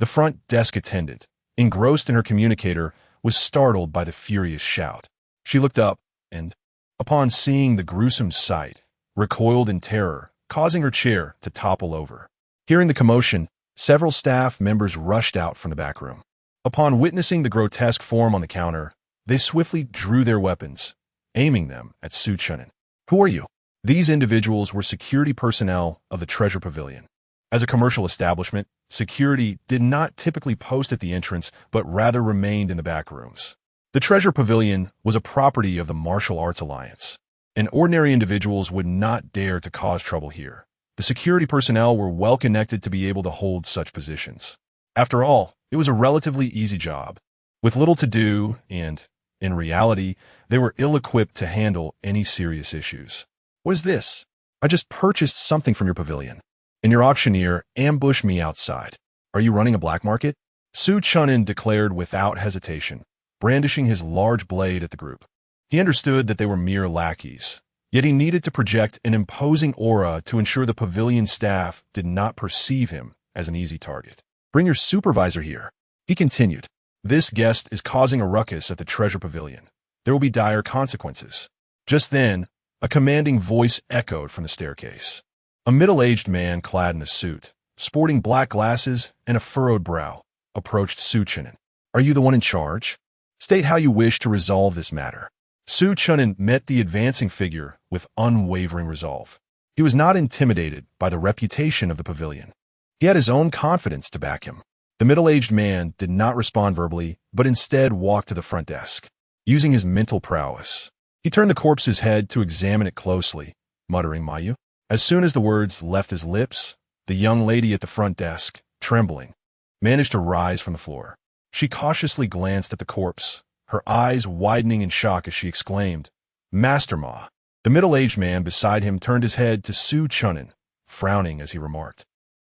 The front desk attendant, engrossed in her communicator, was startled by the furious shout. She looked up and, upon seeing the gruesome sight, recoiled in terror, causing her chair to topple over. Hearing the commotion, several staff members rushed out from the back room. Upon witnessing the grotesque form on the counter, they swiftly drew their weapons, aiming them at Chen'an. Who are you? These individuals were security personnel of the treasure pavilion. As a commercial establishment, security did not typically post at the entrance, but rather remained in the back rooms. The treasure pavilion was a property of the Martial Arts Alliance, and ordinary individuals would not dare to cause trouble here. The security personnel were well connected to be able to hold such positions. After all, it was a relatively easy job, with little to do, and, in reality, they were ill-equipped to handle any serious issues. What is this? I just purchased something from your pavilion, and your auctioneer ambushed me outside. Are you running a black market? Chen'an declared without hesitation, brandishing his large blade at the group. He understood that they were mere lackeys, yet he needed to project an imposing aura to ensure the pavilion staff did not perceive him as an easy target. Bring your supervisor here, he continued. This guest is causing a ruckus at the treasure pavilion. There will be dire consequences. Just then, a commanding voice echoed from the staircase. A middle-aged man clad in a suit, sporting black glasses and a furrowed brow, approached Su Chen'an. Are you the one in charge? State how you wish to resolve this matter. Su Chen'an met the advancing figure with unwavering resolve. He was not intimidated by the reputation of the pavilion. He had his own confidence to back him. The middle-aged man did not respond verbally, but instead walked to the front desk. Using his mental prowess, he turned the corpse's head to examine it closely, muttering Mayu. As soon as the words left his lips, the young lady at the front desk, trembling, managed to rise from the floor. She cautiously glanced at the corpse, her eyes widening in shock as she exclaimed, Master Ma. The middle-aged man beside him turned his head to Su Chen'an, frowning as he remarked,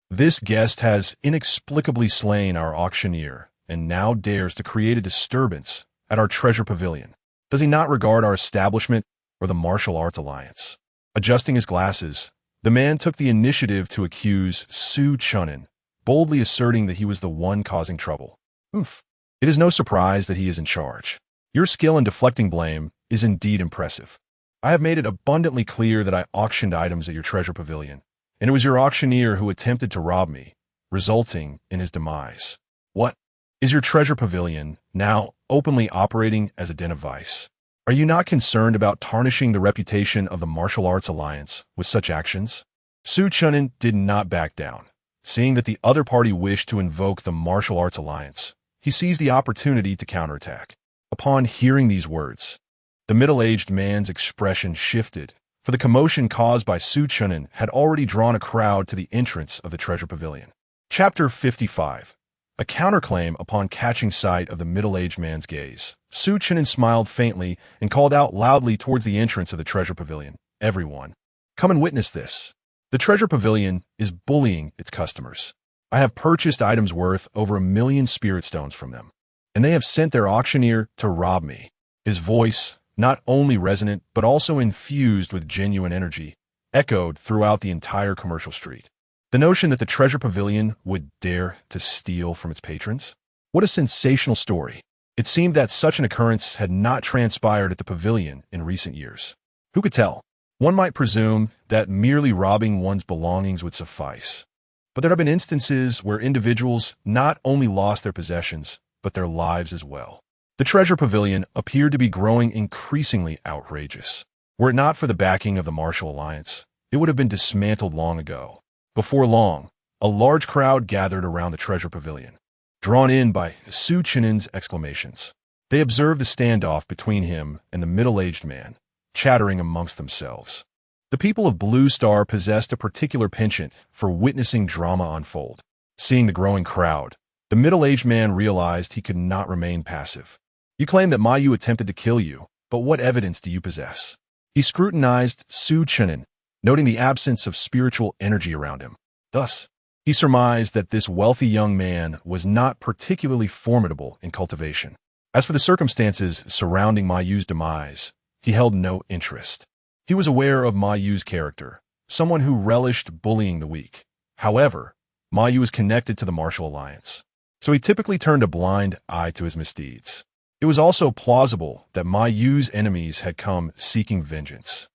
This guest has inexplicably slain our auctioneer and now dares to create a disturbance at our treasure pavilion. Does he not regard our establishment or the martial arts alliance? Adjusting his glasses, the man took the initiative to accuse Su Chen'an, boldly asserting that he was the one causing trouble. It is no surprise that he is in charge. Your skill in deflecting blame is indeed impressive. I have made it abundantly clear that I auctioned items at your treasure pavilion, and it was your auctioneer who attempted to rob me, resulting in his demise. What? Is your treasure pavilion now openly operating as a den of vice? Are you not concerned about tarnishing the reputation of the martial arts alliance with such actions? Su Chen'an did not back down. Seeing that the other party wished to invoke the martial arts alliance, he seized the opportunity to counterattack. Upon hearing these words, the middle-aged man's expression shifted, for the commotion caused by Su Chen'an had already drawn a crowd to the entrance of the treasure pavilion. Chapter 55. A counterclaim upon catching sight of the middle-aged man's gaze. Su Chen'an smiled faintly and called out loudly towards the entrance of the treasure pavilion. Everyone, come and witness this. The treasure pavilion is bullying its customers. I have purchased items worth over 1 million spirit stones from them, and they have sent their auctioneer to rob me. His voice, not only resonant but also infused with genuine energy, echoed throughout the entire commercial street. The notion that the treasure pavilion would dare to steal from its patrons? What a sensational story. It seemed that such an occurrence had not transpired at the pavilion in recent years. Who could tell? One might presume that merely robbing one's belongings would suffice. But there have been instances where individuals not only lost their possessions, but their lives as well. The treasure pavilion appeared to be growing increasingly outrageous. Were it not for the backing of the Martial Alliance, it would have been dismantled long ago. Before long, a large crowd gathered around the treasure pavilion, drawn in by Su Chen'an's exclamations. They observed the standoff between him and the middle-aged man, chattering amongst themselves. The people of Blue Star possessed a particular penchant for witnessing drama unfold. Seeing the growing crowd, the middle-aged man realized he could not remain passive. You claim that Mayu attempted to kill you, but what evidence do you possess? He scrutinized Su Chen'an, noting the absence of spiritual energy around him. Thus, he surmised that this wealthy young man was not particularly formidable in cultivation. As for the circumstances surrounding Mayu's demise, he held no interest. He was aware of Mayu's character, someone who relished bullying the weak. However, Mayu was connected to the Martial Alliance, so he typically turned a blind eye to his misdeeds. It was also plausible that Mayu's enemies had come seeking vengeance,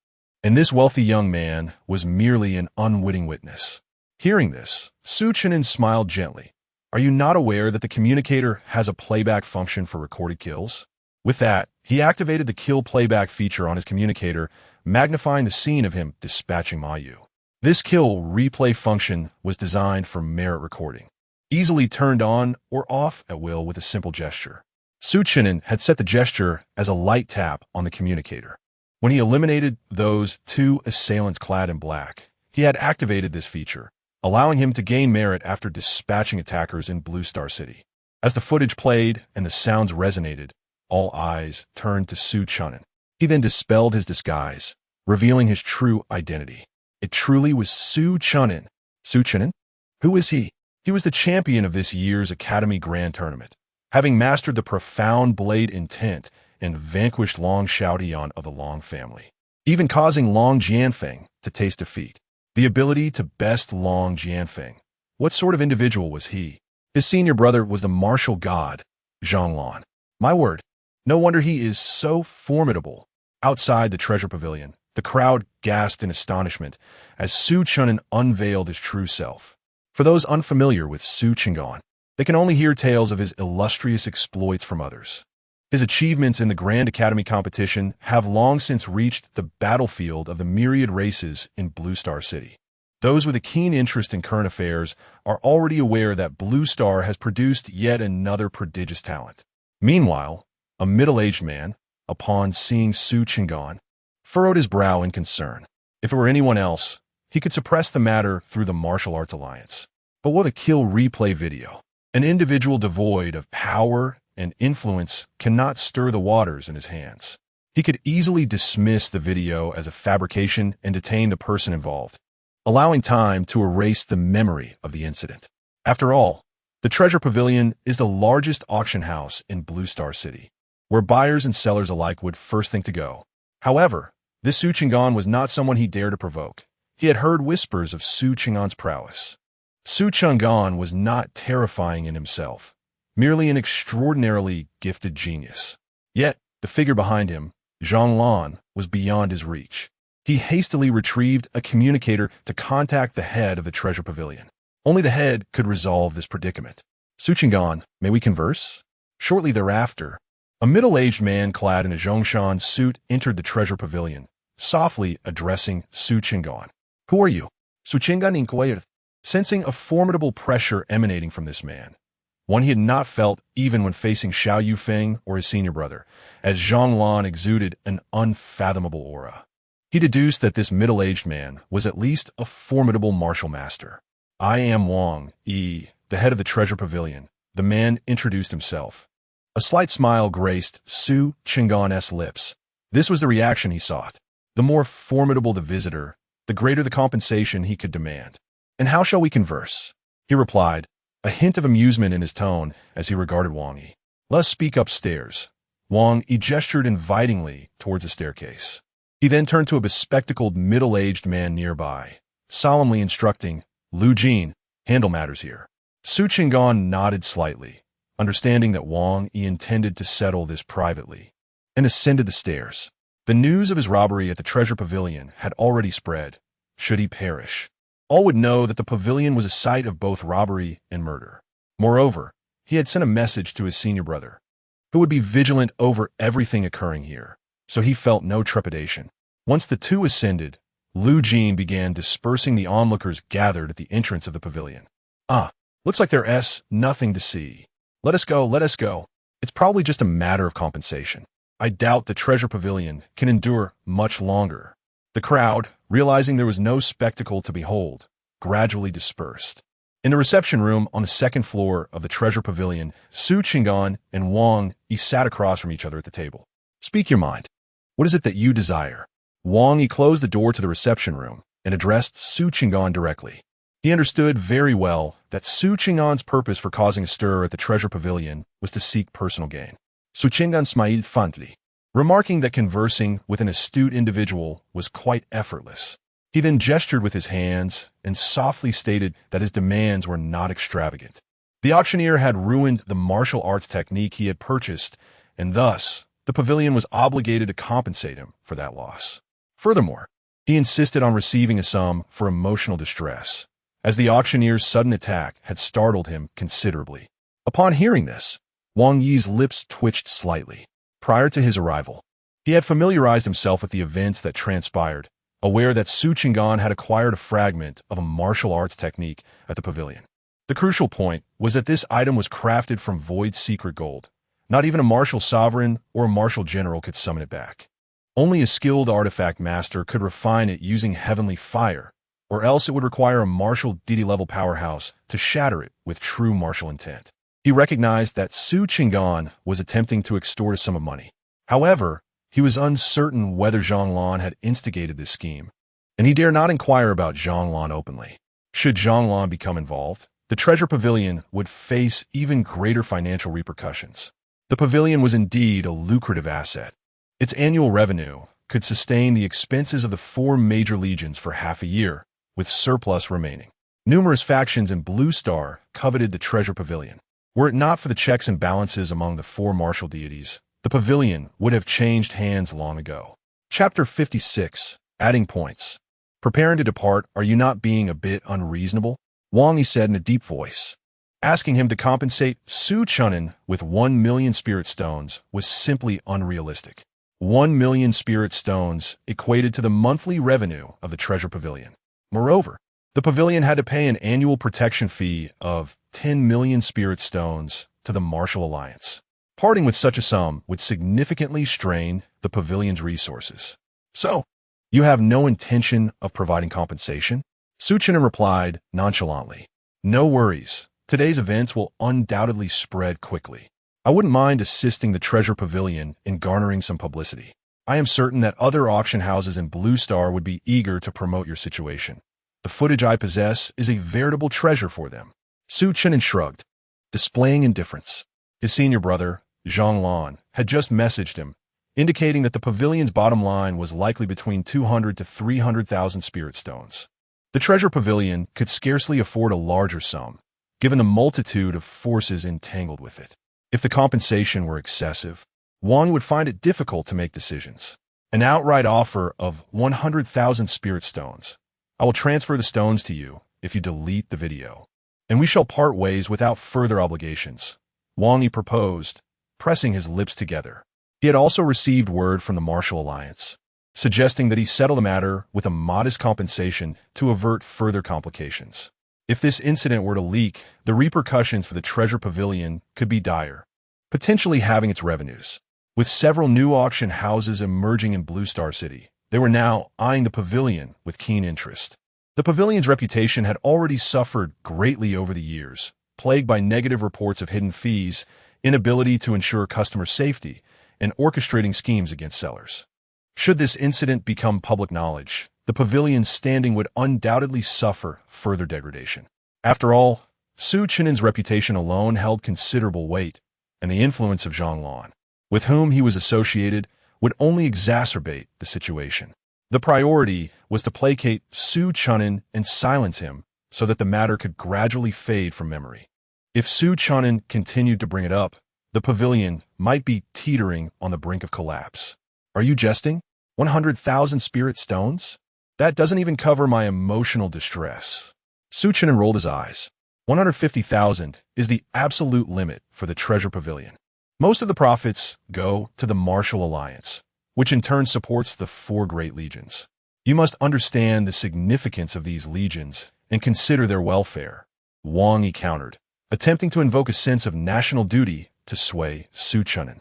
and this wealthy young man was merely an unwitting witness. Hearing this, Su Chen'an smiled gently. Are you not aware that the communicator has a playback function for recorded kills? With that, he activated the kill playback feature on his communicator, magnifying the scene of him dispatching Mayu. This kill replay function was designed for merit recording, easily turned on or off at will with a simple gesture. Su Chen'an had set the gesture as a light tap on the communicator. When he eliminated those 2 assailants clad in black, he had activated this feature, allowing him to gain merit after dispatching attackers in Blue Star City. As the footage played and the sounds resonated, all eyes turned to Su Chen'an. He then dispelled his disguise, revealing his true identity. It truly was Su Chen'an. Su Chen'an? Who is he? He was the champion of this year's Academy Grand Tournament, having mastered the profound blade intent and vanquished Long Xiaodian of the Long family, even causing Long Jianfeng to taste defeat. The ability to best Long Jianfeng. What sort of individual was he? His senior brother was the martial god, Zhang. My word, no wonder he is so formidable. Outside the treasure pavilion, the crowd gasped in astonishment as Su Chen'an unveiled his true self. For those unfamiliar with Su Chen'an, they can only hear tales of his illustrious exploits from others. His achievements in the Grand Academy competition have long since reached the battlefield of the myriad races in Blue Star City. Those with a keen interest in current affairs are already aware that Blue Star has produced yet another prodigious talent. Meanwhile, a middle-aged man, upon seeing Su Chen'an, furrowed his brow in concern. If it were anyone else, he could suppress the matter through the martial arts alliance. But what a kill replay video. An individual devoid of power and influence cannot stir the waters in his hands. He could easily dismiss the video as a fabrication and detain the person involved, allowing time to erase the memory of the incident. After all, the Treasure Pavilion is the largest auction house in Blue Star City, where buyers and sellers alike would first think to go. However, this Su Chen'an was not someone he dared to provoke. He had heard whispers of Su Chen'an's prowess. Su Chen'an was not terrifying in himself, merely an extraordinarily gifted genius. Yet, the figure behind him, Jianjian, was beyond his reach. He hastily retrieved a communicator to contact the head of the Treasure Pavilion. Only the head could resolve this predicament. Su Chen'an, may we converse? Shortly thereafter, a middle-aged man clad in a Zhongshan suit entered the Treasure Pavilion, softly addressing Su Chen'an. Who are you? Su Chen'an inquired, sensing a formidable pressure emanating from this man, one he had not felt even when facing Xiao Yufeng or his senior brother, as Zhonglan exuded an unfathomable aura. He deduced that this middle-aged man was at least a formidable martial master. I am Wang Yi, the head of the Treasure Pavilion. The man introduced himself. A slight smile graced Su Chen'an's lips. This was the reaction he sought. The more formidable the visitor, the greater the compensation he could demand. And how shall we converse? He replied, a hint of amusement in his tone as he regarded Wang Yi. Let us speak upstairs. Wang Yi gestured invitingly towards the staircase. He then turned to a bespectacled middle-aged man nearby, solemnly instructing, Lu Jin, handle matters here. Su Chen'an nodded slightly, understanding that Wang Yi intended to settle this privately, and ascended the stairs. The news of his robbery at the Treasure Pavilion had already spread. Should he perish, all would know that the pavilion was a site of both robbery and murder. Moreover, he had sent a message to his senior brother, who would be vigilant over everything occurring here, so he felt no trepidation. Once the two ascended, Lu Jin began dispersing the onlookers gathered at the entrance of the pavilion. Looks like there's nothing to see. Let us go, let us go. It's probably just a matter of compensation. I doubt the Treasure Pavilion can endure much longer. The crowd, realizing there was no spectacle to behold, gradually dispersed. In the reception room on the second floor of the Treasure Pavilion, Su Chen'an and Wang Yi sat across from each other at the table. Speak your mind. What is it that you desire? Wang Yi closed the door to the reception room and addressed Su Chen'an directly. He understood very well that Su Chen'an's purpose for causing a stir at the Treasure Pavilion was to seek personal gain. Su Chen'an smiled fondly, remarking that conversing with an astute individual was quite effortless. He then gestured with his hands and softly stated that his demands were not extravagant. The auctioneer had ruined the martial arts technique he had purchased, and thus, the pavilion was obligated to compensate him for that loss. Furthermore, he insisted on receiving a sum for emotional distress, as the auctioneer's sudden attack had startled him considerably. Upon hearing this, Wang Yi's lips twitched slightly. Prior to his arrival, he had familiarized himself with the events that transpired, aware that Su Chen'an had acquired a fragment of a martial arts technique at the pavilion. The crucial point was that this item was crafted from void secret gold. Not even a martial sovereign or a martial general could summon it back. Only a skilled artifact master could refine it using heavenly fire, or else it would require a martial deity-level powerhouse to shatter it with true martial intent. He recognized that Su Chen'an was attempting to extort a sum of money. However, he was uncertain whether Zhonglan had instigated this scheme, and he dare not inquire about Zhonglan openly. Should Zhonglan become involved, the Treasure Pavilion would face even greater financial repercussions. The pavilion was indeed a lucrative asset. Its annual revenue could sustain the expenses of the 4 major legions for half a year, with surplus remaining. Numerous factions in Blue Star coveted the Treasure Pavilion. Were it not for the checks and balances among the 4 martial deities, the pavilion would have changed hands long ago. Chapter 56. Adding Points. Preparing to depart, are you not being a bit unreasonable? Wang Yi said in a deep voice. Asking him to compensate Su Chen'an with 1 million spirit stones was simply unrealistic. 1 million spirit stones equated to the monthly revenue of the treasure pavilion. Moreover, the pavilion had to pay an annual protection fee of 10 million spirit stones to the Martial Alliance. Parting with such a sum would significantly strain the pavilion's resources. So, you have no intention of providing compensation? Su Chen'an replied nonchalantly. No worries. Today's events will undoubtedly spread quickly. I wouldn't mind assisting the Treasure Pavilion in garnering some publicity. I am certain that other auction houses in Blue Star would be eager to promote your situation. The footage I possess is a veritable treasure for them. Su Chen'an shrugged, displaying indifference. His senior brother, Jianjian, had just messaged him, indicating that the pavilion's bottom line was likely between 200 to 300,000 spirit stones. The Treasure Pavilion could scarcely afford a larger sum, given the multitude of forces entangled with it. If the compensation were excessive, Wang would find it difficult to make decisions. An outright offer of 100,000 spirit stones. I will transfer the stones to you if you delete the video, and we shall part ways without further obligations, Wang Yi proposed, pressing his lips together. He had also received word from the Martial Alliance, suggesting that he settle the matter with a modest compensation to avert further complications. If this incident were to leak, the repercussions for the Treasure Pavilion could be dire, potentially halving its revenues. With several new auction houses emerging in Blue Star City, they were now eyeing the pavilion with keen interest. The pavilion's reputation had already suffered greatly over the years, plagued by negative reports of hidden fees, inability to ensure customer safety, and orchestrating schemes against sellers. Should this incident become public knowledge, the pavilion's standing would undoubtedly suffer further degradation. After all, Su Chen'an's reputation alone held considerable weight, and the influence of Jianjian, with whom he was associated, would only exacerbate the situation. The priority was to placate Su Chen'an and silence him so that the matter could gradually fade from memory. If Su Chen'an continued to bring it up, the pavilion might be teetering on the brink of collapse. Are you jesting? 100,000 spirit stones? That doesn't even cover my emotional distress. Su Chen'an rolled his eyes. 150,000 is the absolute limit for the Treasure Pavilion. Most of the profits go to the Martial Alliance, which in turn supports the 4 Great Legions. You must understand the significance of these legions and consider their welfare, Wang Yi countered, attempting to invoke a sense of national duty to sway Su Chen'an.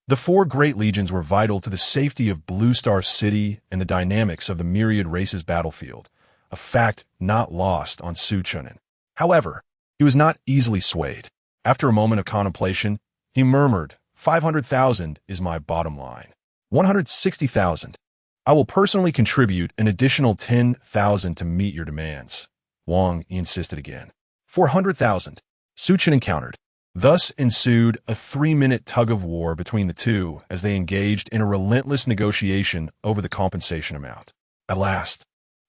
The 4 Great Legions were vital to the safety of Blue Star City and the dynamics of the myriad races battlefield, a fact not lost on Su Chen'an. However, he was not easily swayed. After a moment of contemplation, he murmured, 500,000 is my bottom line. 160,000. I will personally contribute an additional 10,000 to meet your demands. Wang Yi insisted again. 400,000. Su Chen'an countered. Thus ensued a 3-minute tug-of-war between the two as they engaged in a relentless negotiation over the compensation amount. At last,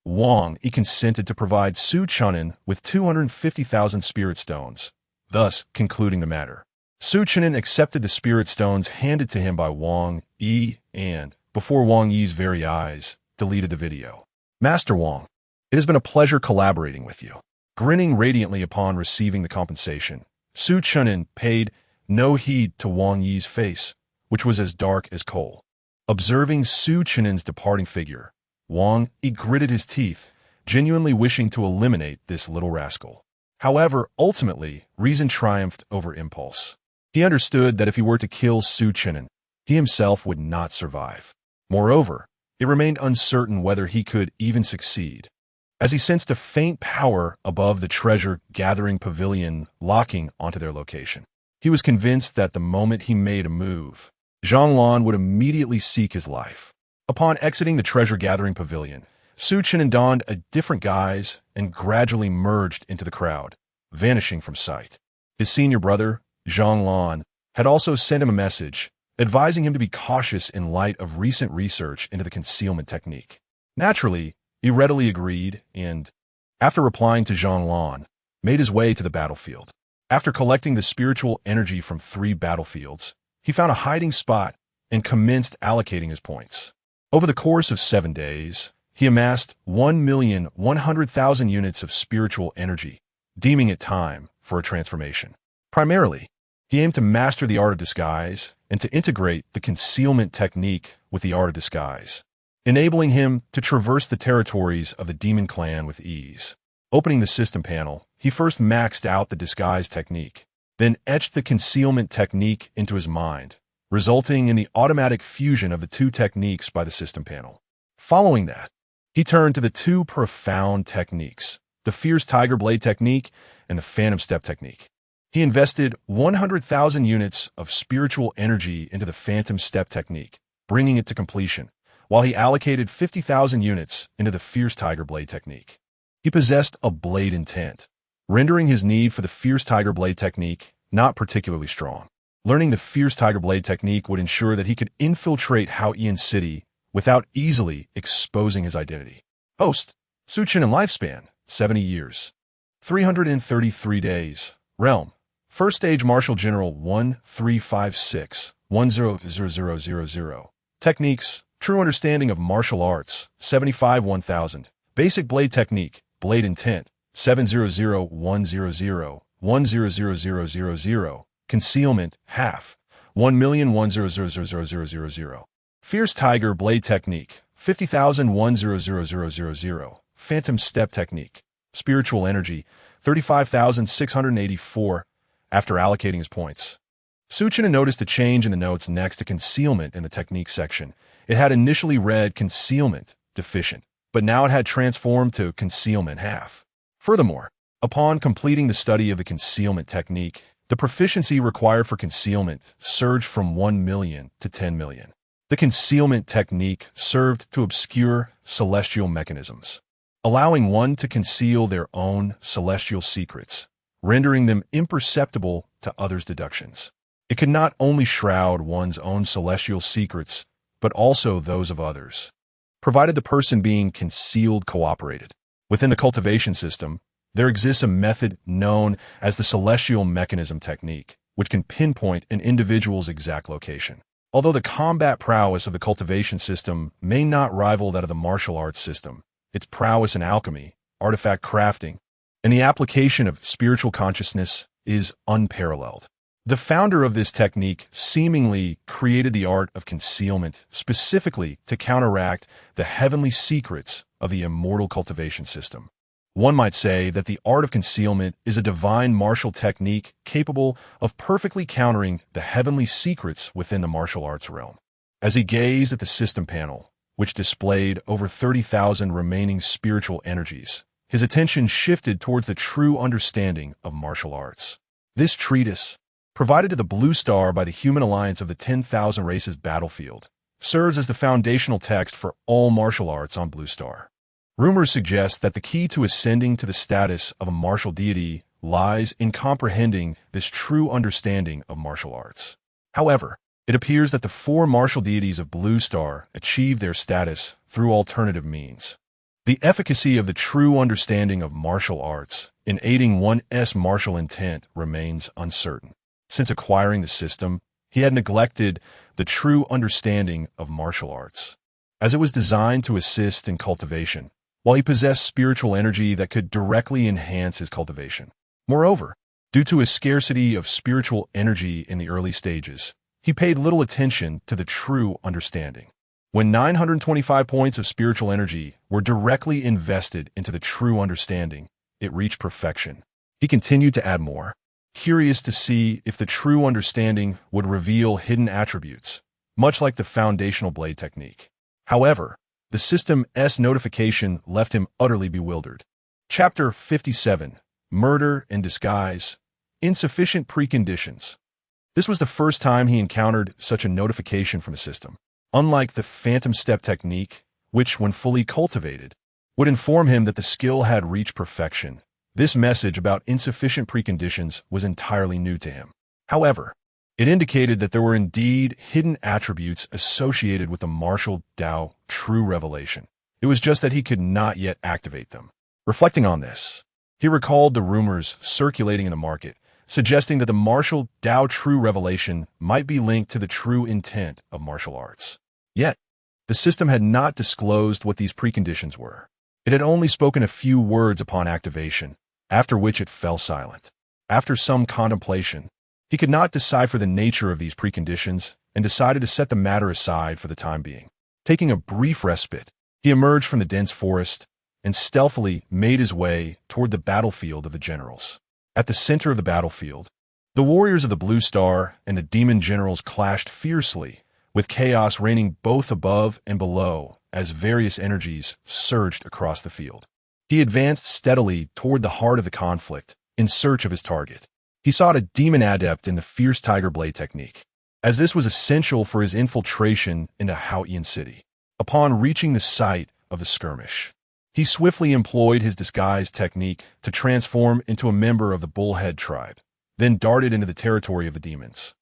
Wang Yi consented to provide Su Chen'an with 250,000 spirit stones, thus concluding the matter. Su Chen'an accepted the spirit stones handed to him by Wang Yi and, before Wang Yi's very eyes, deleted the video. Master Wang, it has been a pleasure collaborating with you. Grinning radiantly upon receiving the compensation, Su Chen'an paid no heed to Wang Yi's face, which was as dark as coal. Observing Su Chen'an's departing figure, Wang Yi gritted his teeth, genuinely wishing to eliminate this little rascal. However, ultimately, reason triumphed over impulse. He understood that if he were to kill Su Chen'an, he himself would not survive. Moreover, it remained uncertain whether he could even succeed. As he sensed a faint power above the treasure-gathering pavilion locking onto their location, he was convinced that the moment he made a move, Jianjian would immediately seek his life. Upon exiting the treasure-gathering pavilion, Su Chen'an donned a different guise and gradually merged into the crowd, vanishing from sight. His senior brother, Jianjian, had also sent him a message, advising him to be cautious in light of recent research into the concealment technique. Naturally, he readily agreed and, after replying to Jianjian, made his way to the battlefield. After collecting the spiritual energy from 3 battlefields, he found a hiding spot and commenced allocating his points. Over the course of 7 days, he amassed 1,100,000 units of spiritual energy, deeming it time for a transformation. Primarily, he aimed to master the art of disguise and to integrate the concealment technique with the art of disguise, enabling him to traverse the territories of the demon clan with ease. Opening the system panel, he first maxed out the disguise technique, then etched the concealment technique into his mind, resulting in the automatic fusion of the two techniques by the system panel. Following that, he turned to the two profound techniques, the Fierce Tiger Blade technique and the Phantom Step technique. He invested 100,000 units of spiritual energy into the Phantom Step technique, bringing it to completion, while he allocated 50,000 units into the Fierce Tiger Blade technique. He possessed a blade intent, rendering his need for the Fierce Tiger Blade technique not particularly strong. Learning the Fierce Tiger Blade technique would ensure that he could infiltrate Haoyan City without easily exposing his identity. Host, Chen'an lifespan, 70 years. 333 days. Realm, First Stage Martial General 1356 100000. Techniques, True Understanding of Martial Arts, 75 1000. Basic Blade Technique, Blade Intent, 7001000 100000. Concealment, half, 1,100,000. Fierce Tiger Blade Technique, 50,000 100000. Phantom Step Technique, Spiritual Energy, 35,684, after allocating his points. Chen'an noticed a change in the notes next to Concealment in the Technique section. It had initially read Concealment, Deficient, but now it had transformed to Concealment, Half. Furthermore, upon completing the study of the Concealment Technique, the proficiency required for Concealment surged from 1 million to 10 million. The Concealment Technique served to obscure celestial mechanisms, allowing one to conceal their own celestial secrets, rendering them imperceptible to others' deductions. It could not only shroud one's own celestial secrets, but also those of others, provided the person being concealed cooperated. Within the cultivation system, there exists a method known as the Celestial Mechanism Technique, which can pinpoint an individual's exact location. Although the combat prowess of the cultivation system may not rival that of the martial arts system, its prowess in alchemy, artifact crafting, and the application of spiritual consciousness is unparalleled. The founder of this technique seemingly created the art of concealment specifically to counteract the heavenly secrets of the immortal cultivation system. One might say that the art of concealment is a divine martial technique capable of perfectly countering the heavenly secrets within the martial arts realm. As he gazed at the system panel, which displayed over 30,000 remaining spiritual energies, his attention shifted towards the true understanding of martial arts. This treatise, provided to the Blue Star by the Human Alliance of the 10,000 Races Battlefield, serves as the foundational text for all martial arts on Blue Star. Rumors suggest that the key to ascending to the status of a martial deity lies in comprehending this true understanding of martial arts. However, it appears that the four martial deities of Blue Star achieved their status through alternative means. The efficacy of the true understanding of martial arts in aiding one's martial intent remains uncertain. Since acquiring the system, he had neglected the true understanding of martial arts, as it was designed to assist in cultivation, while he possessed spiritual energy that could directly enhance his cultivation. Moreover, due to his scarcity of spiritual energy in the early stages, he paid little attention to the true understanding. When 925 points of spiritual energy were directly invested into the true understanding, it reached perfection. He continued to add more, curious to see if the true understanding would reveal hidden attributes, much like the foundational blade technique. However, the system's notification left him utterly bewildered. Chapter 57, Murder in Disguise, Insufficient Preconditions. This was the first time he encountered such a notification from the system. Unlike the Phantom Step technique, which, when fully cultivated, would inform him that the skill had reached perfection, this message about insufficient preconditions was entirely new to him. However, it indicated that there were indeed hidden attributes associated with the martial Tao true revelation. It was just that he could not yet activate them. Reflecting on this, he recalled the rumors circulating in the market, suggesting that the martial Tao true revelation might be linked to the true intent of martial arts. Yet, the system had not disclosed what these preconditions were. It had only spoken a few words upon activation, after which it fell silent. After some contemplation, he could not decipher the nature of these preconditions and decided to set the matter aside for the time being. Taking a brief respite, he emerged from the dense forest and stealthily made his way toward the battlefield of the generals. At the center of the battlefield, the warriors of the Blue Star and the demon generals clashed fiercely, with chaos reigning both above and below as various energies surged across the field. He advanced steadily toward the heart of the conflict in search of his target. He sought a demon adept in the fierce tiger blade technique, as this was essential for his infiltration into Jianjian city. Upon reaching the site of the skirmish, he swiftly employed his disguise technique to transform into a member of the Bullhead tribe, then darted into the territory of the demons.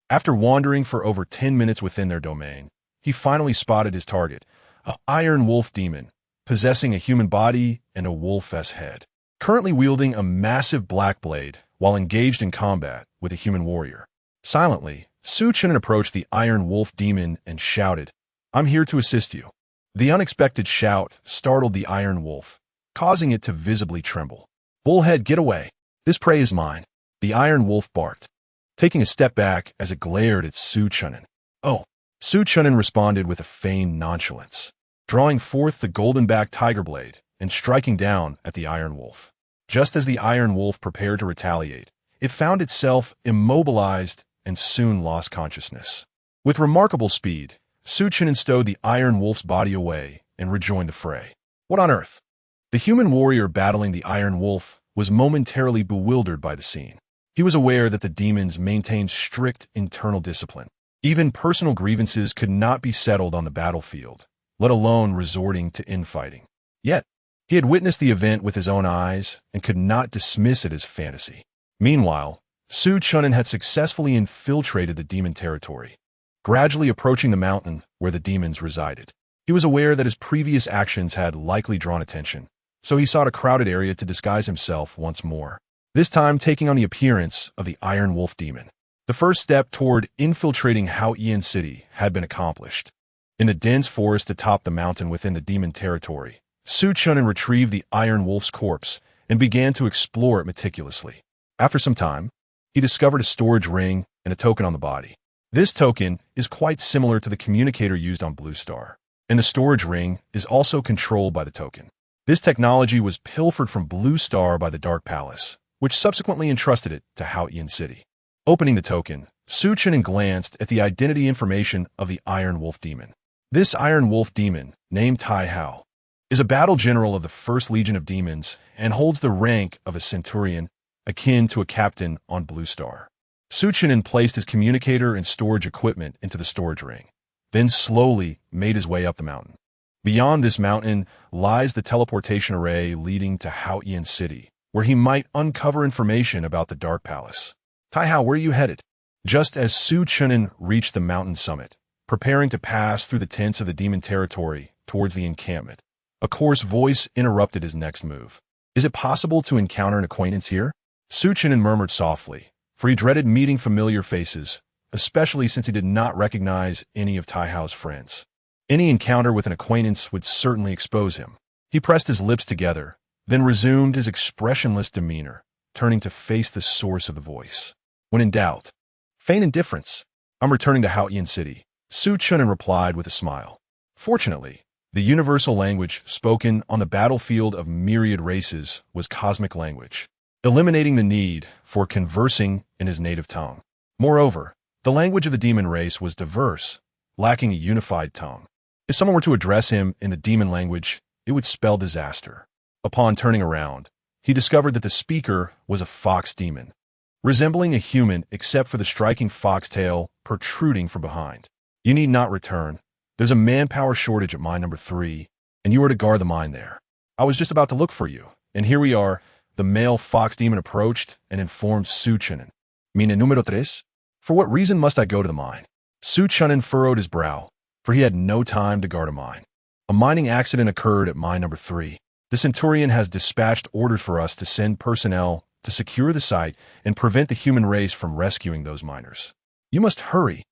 After wandering for over 10 minutes within their domain, he finally spotted his target, an iron wolf demon, possessing a human body and a wolf's head, currently wielding a massive black blade while engaged in combat with a human warrior. Silently, Chen'an approached the iron wolf demon and shouted, "I'm here to assist you." The unexpected shout startled the iron wolf, causing it to visibly tremble. "Bullhead, get away! This prey is mine," the iron wolf barked, taking a step back as it glared at Chen'an. "Oh," Chen'an responded with a feigned nonchalance, drawing forth the golden-backed tiger blade and striking down at the iron wolf. Just as the iron wolf prepared to retaliate, it found itself immobilized and soon lost consciousness. With remarkable speed, Chen'an stowed the iron wolf's body away and rejoined the fray. What on earth? The human warrior battling the iron wolf was momentarily bewildered by the scene. He was aware that the demons maintained strict internal discipline. Even personal grievances could not be settled on the battlefield, let alone resorting to infighting. Yet, he had witnessed the event with his own eyes and could not dismiss it as fantasy. Meanwhile, Chen'an had successfully infiltrated the demon territory, gradually approaching the mountain where the demons resided. He was aware that his previous actions had likely drawn attention, so he sought a crowded area to disguise himself once more, this time taking on the appearance of the Iron Wolf demon. The first step toward infiltrating Jianjian city had been accomplished. In the dense forest atop the mountain within the demon territory, Chen'an retrieved the Iron Wolf's corpse and began to explore it meticulously. After some time, he discovered a storage ring and a token on the body. This token is quite similar to the communicator used on Blue Star, and the storage ring is also controlled by the token. This technology was pilfered from Blue Star by the Dark Palace, which subsequently entrusted it to Jianjian city. Opening the token, Chen'an glanced at the identity information of the Iron Wolf demon. This Iron Wolf demon, named Tai Hao, is a battle general of the First Legion of Demons and holds the rank of a centurion, akin to a captain on Blue Star. Chen'an placed his communicator and storage equipment into the storage ring, then slowly made his way up the mountain. Beyond this mountain lies the teleportation array leading to Jianjian city, where he might uncover information about the Dark Palace. Tai Hao, where are you headed? Just as Chen'an reached the mountain summit, preparing to pass through the tents of the demon territory towards the encampment, a coarse voice interrupted his next move. Is it possible to encounter an acquaintance here? Chen'an murmured softly, for he dreaded meeting familiar faces, especially since he did not recognize any of Tai Hao's friends. Any encounter with an acquaintance would certainly expose him. He pressed his lips together, then resumed his expressionless demeanor, turning to face the source of the voice. When in doubt, feign indifference. I'm returning to Jianjian city, Chen'an replied with a smile. Fortunately, the universal language spoken on the battlefield of myriad races was cosmic language, eliminating the need for conversing in his native tongue. Moreover, the language of the demon race was diverse, lacking a unified tongue. If someone were to address him in the demon language, it would spell disaster. Upon turning around, he discovered that the speaker was a fox demon, resembling a human except for the striking fox tail protruding from behind. You need not return. There's a manpower shortage at mine number 3, and you are to guard the mine there. I was just about to look for you, and here we are. The male fox demon approached and informed Chen'an. Mina número 3? For what reason must I go to the mine? Chen'an furrowed his brow, for he had no time to guard a mine. A mining accident occurred at mine number 3. The Centurion has dispatched orders for us to send personnel to secure the site and prevent the human race from rescuing those miners. You must hurry.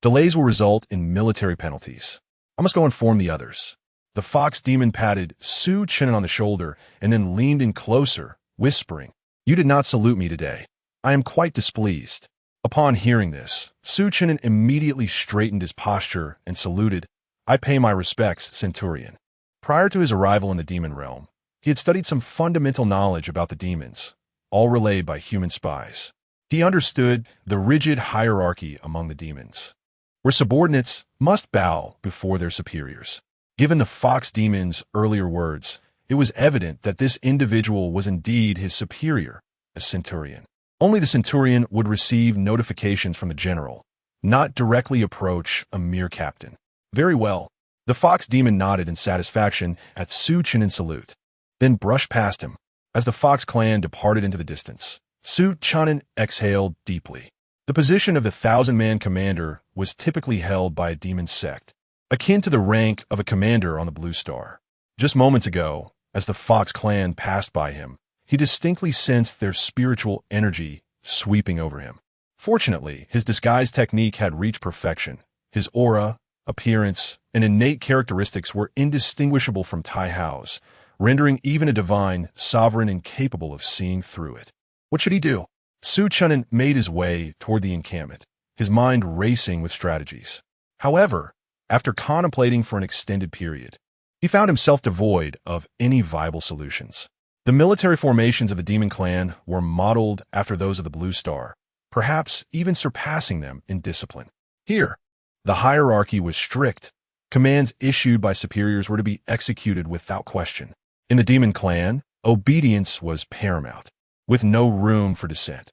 Delays will result in military penalties. I must go inform the others. The fox demon patted Chen'an on the shoulder and then leaned in closer, whispering, "You did not salute me today. I am quite displeased." Upon hearing this, Chen'an immediately straightened his posture and saluted, "I pay my respects, Centurion." Prior to his arrival in the demon realm, he had studied some fundamental knowledge about the demons, all relayed by human spies. He understood the rigid hierarchy among the demons, where subordinates must bow before their superiors. Given the fox demon's earlier words, it was evident that this individual was indeed his superior, a centurion. Only the centurion would receive notifications from the general, not directly approach a mere captain. Very well. The fox demon nodded in satisfaction at Chen'an's salute, then brushed past him. As the fox clan departed into the distance, Chen'an exhaled deeply. The position of the 1,000-man commander was typically held by a demon sect, akin to the rank of a commander on the Blue Star. Just moments ago, as the fox clan passed by him, he distinctly sensed their spiritual energy sweeping over him. Fortunately, his disguise technique had reached perfection. His aura, appearance, and innate characteristics were indistinguishable from Tai Hao's, rendering even a divine sovereign incapable of seeing through it. What should he do? Chen'an made his way toward the encampment, his mind racing with strategies. However, after contemplating for an extended period, he found himself devoid of any viable solutions. The military formations of the demon clan were modeled after those of the Blue Star, perhaps even surpassing them in discipline. Here, the hierarchy was strict. Commands issued by superiors were to be executed without question. In the demon clan, obedience was paramount, with no room for dissent.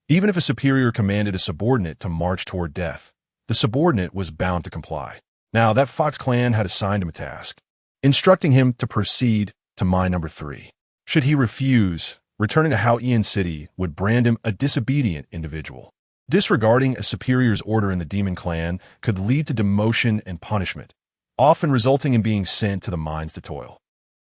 Even if a superior commanded a subordinate to march toward death, the subordinate was bound to comply. Now, that fox clan had assigned him a task, instructing him to proceed to mine number 3. Should he refuse, returning to Haoyan City would brand him a disobedient individual. Disregarding a superior's order in the demon clan could lead to demotion and punishment, often resulting in being sent to the mines to toil.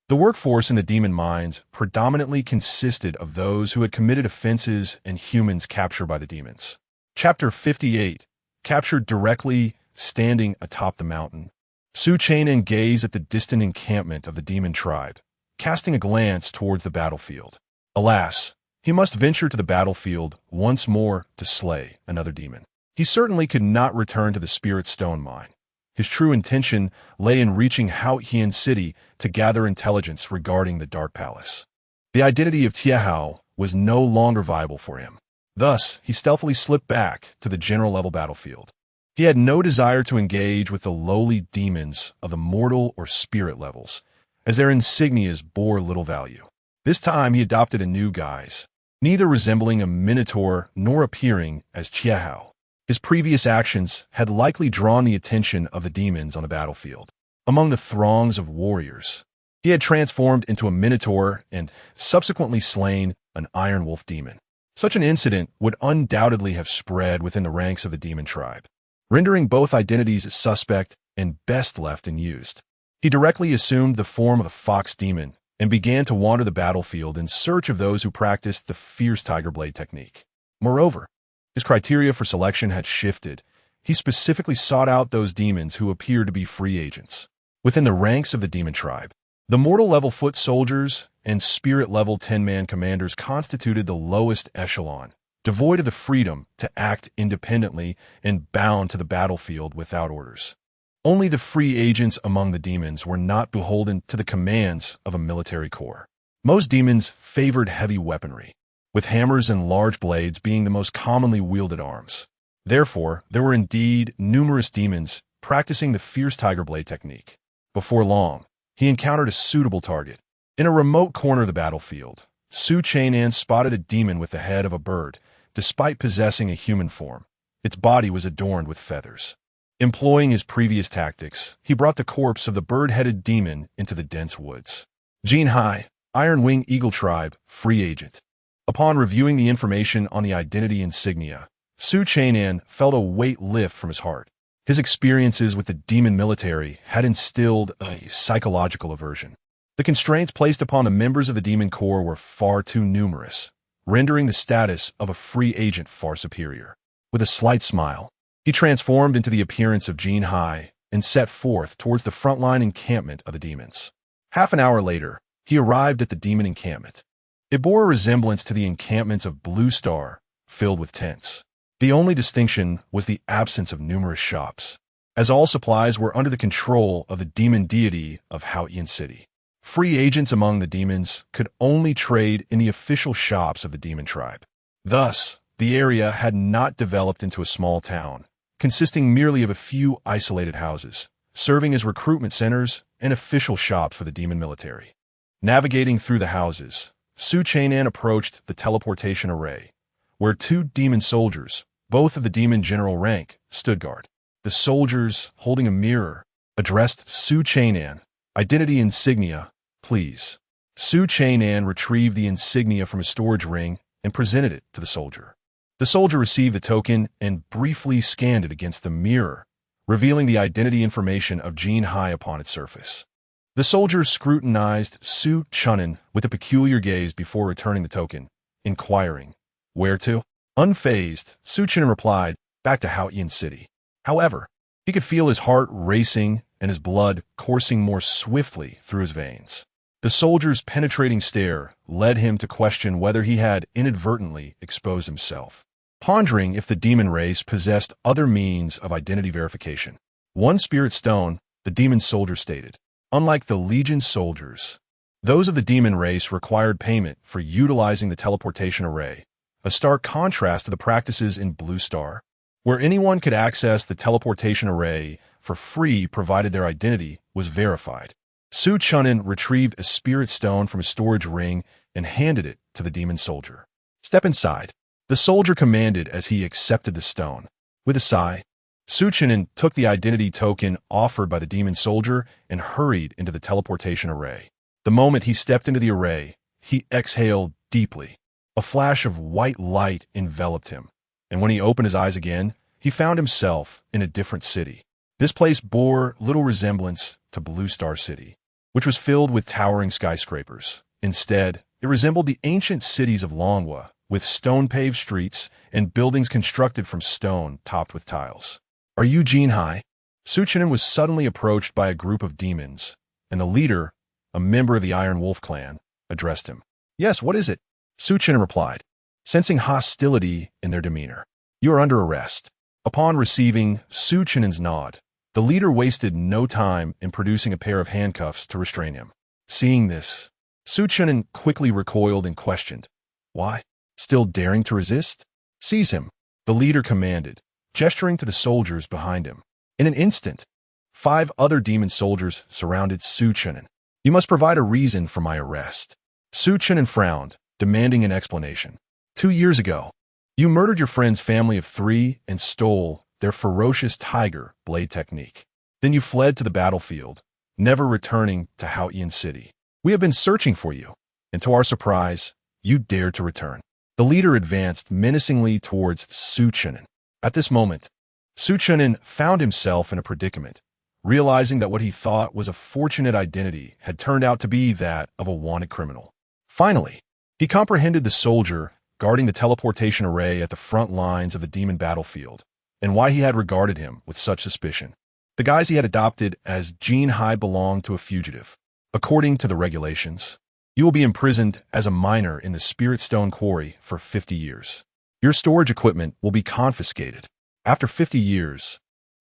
The workforce in the demon mines predominantly consisted of those who had committed offenses and humans captured by the demons. Chapter 58, captured directly standing atop the mountain. Chen'an gazed at the distant encampment of the demon tribe, casting a glance towards the battlefield. Alas, he must venture to the battlefield once more to slay another demon. He certainly could not return to the Spirit Stone mine. His true intention lay in reaching Haoyan City to gather intelligence regarding the Dark Palace. The identity of Tiahao was no longer viable for him. Thus, he stealthily slipped back to the general-level battlefield. He had no desire to engage with the lowly demons of the mortal or spirit levels, as their insignias bore little value. This time he adopted a new guise, neither resembling a minotaur nor appearing as Tiahao. His previous actions had likely drawn the attention of the demons on the battlefield. Among the throngs of warriors, he had transformed into a minotaur and subsequently slain an iron wolf demon. Such an incident would undoubtedly have spread within the ranks of the demon tribe, rendering both identities suspect and best left unused. He directly assumed the form of a fox demon and began to wander the battlefield in search of those who practiced the fierce tiger blade technique. Moreover, his criteria for selection had shifted. He specifically sought out those demons who appeared to be free agents. Within the ranks of the demon tribe, the mortal-level foot soldiers and spirit-level 10-man commanders constituted the lowest echelon, devoid of the freedom to act independently and bound to the battlefield without orders. Only the free agents among the demons were not beholden to the commands of a military corps. Most demons favored heavy weaponry, with hammers and large blades being the most commonly wielded arms. Therefore, there were indeed numerous demons practicing the fierce tiger blade technique. Before long, he encountered a suitable target. In a remote corner of the battlefield, Chen'an spotted a demon with the head of a bird, despite possessing a human form. Its body was adorned with feathers. Employing his previous tactics, he brought the corpse of the bird-headed demon into the dense woods. Jianjian, Iron Wing Eagle Tribe, free agent. Upon reviewing the information on the identity insignia, Chen'an felt a weight lift from his heart. His experiences with the demon military had instilled a psychological aversion. The constraints placed upon the members of the demon corps were far too numerous, rendering the status of a free agent far superior. With a slight smile, he transformed into the appearance of Jianjian and set forth towards the frontline encampment of the demons. Half an hour later, he arrived at the demon encampment. It bore a resemblance to the encampments of Blue Star, filled with tents. The only distinction was the absence of numerous shops, as all supplies were under the control of the demon deity of Haotian City. Free agents among the demons could only trade in the official shops of the demon tribe. Thus, the area had not developed into a small town, consisting merely of a few isolated houses, serving as recruitment centers and official shops for the demon military. Navigating through the houses, Chen'an approached the teleportation array, where two demon soldiers, both of the demon general rank, stood guard. The soldiers, holding a mirror, addressed Chen'an, "Identity insignia, please." Chen'an retrieved the insignia from a storage ring and presented it to the soldier. The soldier received the token and briefly scanned it against the mirror, revealing the identity information of Jianjian upon its surface. The soldier scrutinized Chen'an with a peculiar gaze before returning the token, inquiring, "Where to?" Unfazed, Chen'an replied, "Back to Haotian City." However, he could feel his heart racing and his blood coursing more swiftly through his veins. The soldier's penetrating stare led him to question whether he had inadvertently exposed himself, pondering if the demon race possessed other means of identity verification. "One spirit stone," the demon soldier stated. Unlike the Legion soldiers, those of the demon race required payment for utilizing the teleportation array, a stark contrast to the practices in Blue Star, where anyone could access the teleportation array for free provided their identity was verified. Chen'an retrieved a spirit stone from a storage ring and handed it to the demon soldier. "Step inside," the soldier commanded as he accepted the stone. With a sigh, Chen'an took the identity token offered by the demon soldier and hurried into the teleportation array. The moment he stepped into the array, he exhaled deeply. A flash of white light enveloped him, and when he opened his eyes again, he found himself in a different city. This place bore little resemblance to Blue Star City, which was filled with towering skyscrapers. Instead, it resembled the ancient cities of Longwa, with stone-paved streets and buildings constructed from stone topped with tiles. "Are you Jianjian?" Chen'an was suddenly approached by a group of demons, and the leader, a member of the Iron Wolf clan, addressed him. "Yes, what is it?" Chen'an replied, sensing hostility in their demeanor. "You are under arrest." Upon receiving Chen'an's nod, the leader wasted no time in producing a pair of handcuffs to restrain him. Seeing this, Chen'an quickly recoiled and questioned, "Why? Still daring to resist?" "Seize him," the leader commanded, gesturing to the soldiers behind him. In an instant, 5 other demon soldiers surrounded Chen'an. "You must provide a reason for my arrest." Chen'an frowned, demanding an explanation. 2 years ago, you murdered your friend's family of 3 and stole their ferocious tiger blade technique. Then you fled to the battlefield, never returning to Haotian City. We have been searching for you, and to our surprise, you dared to return. The leader advanced menacingly towards Chen'an. At this moment, Chen'an found himself in a predicament, realizing that what he thought was a fortunate identity had turned out to be that of a wanted criminal. Finally, he comprehended the soldier guarding the teleportation array at the front lines of the demon battlefield, and why he had regarded him with such suspicion. The guise he had adopted as Jianjian belonged to a fugitive. According to the regulations, you will be imprisoned as a miner in the Spirit Stone Quarry for 50 years. Your storage equipment will be confiscated. After 50 years,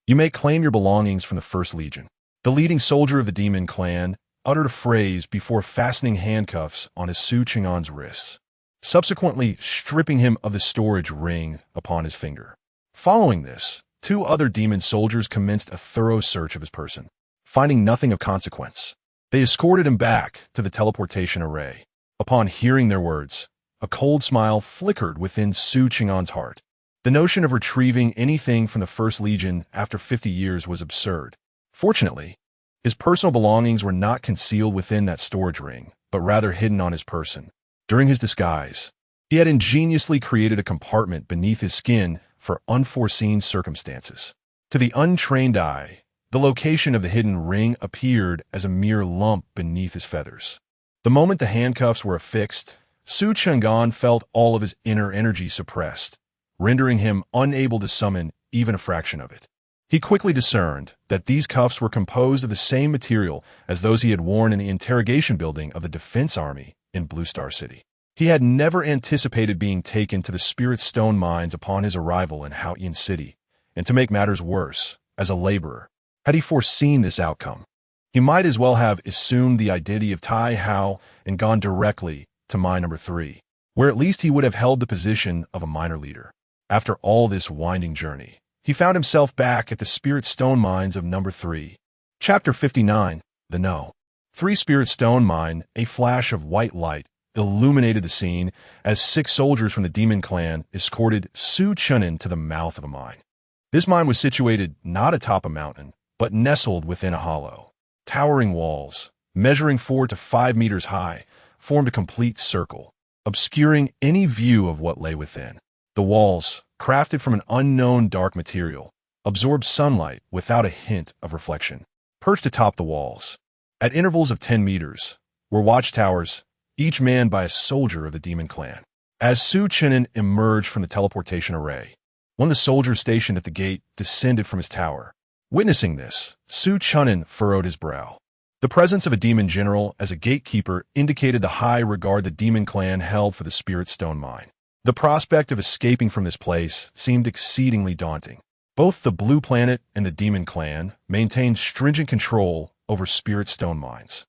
you may claim your belongings from the First Legion. The leading soldier of the demon clan uttered a phrase before fastening handcuffs on his Chen'an's wrists, subsequently stripping him of the storage ring upon his finger. Following this, 2 other demon soldiers commenced a thorough search of his person. Finding nothing of consequence, they escorted him back to the teleportation array. Upon hearing their words, a cold smile flickered within Chen'an's heart. The notion of retrieving anything from the First Legion after 50 years was absurd. Fortunately, his personal belongings were not concealed within that storage ring, but rather hidden on his person. During his disguise, he had ingeniously created a compartment beneath his skin for unforeseen circumstances. To the untrained eye, the location of the hidden ring appeared as a mere lump beneath his feathers. The moment the handcuffs were affixed, Chen'an felt all of his inner energy suppressed, rendering him unable to summon even a fraction of it. He quickly discerned that these cuffs were composed of the same material as those he had worn in the interrogation building of the Defense Army in Blue Star City. He had never anticipated being taken to the Spirit Stone mines upon his arrival in Haotian City, and to make matters worse, as a laborer. Had he foreseen this outcome, he might as well have assumed the identity of Tai Hao and gone directly to mine number 3, where at least he would have held the position of a miner leader. After all this winding journey, he found himself back at the Spirit Stone mines of number 3. Chapter 59, The No. 3 Spirit Stone Mine, a flash of white light illuminated the scene as 6 soldiers from the demon clan escorted Su Chen'an to the mouth of a mine. This mine was situated not atop a mountain, but nestled within a hollow. Towering walls, measuring 4 to 5 meters high, formed a complete circle, obscuring any view of what lay within. The walls, crafted from an unknown dark material, absorbed sunlight without a hint of reflection. Perched atop the walls, at intervals of 10 meters, were watchtowers, each manned by a soldier of the demon clan. As Su Chen'an emerged from the teleportation array, one of the soldiers stationed at the gate descended from his tower. Witnessing this, Su Chen'an furrowed his brow. The presence of a demon general as a gatekeeper indicated the high regard the demon clan held for the Spirit Stone mine. The prospect of escaping from this place seemed exceedingly daunting. Both the Blue Planet and the demon clan maintained stringent control over Spirit Stone mines,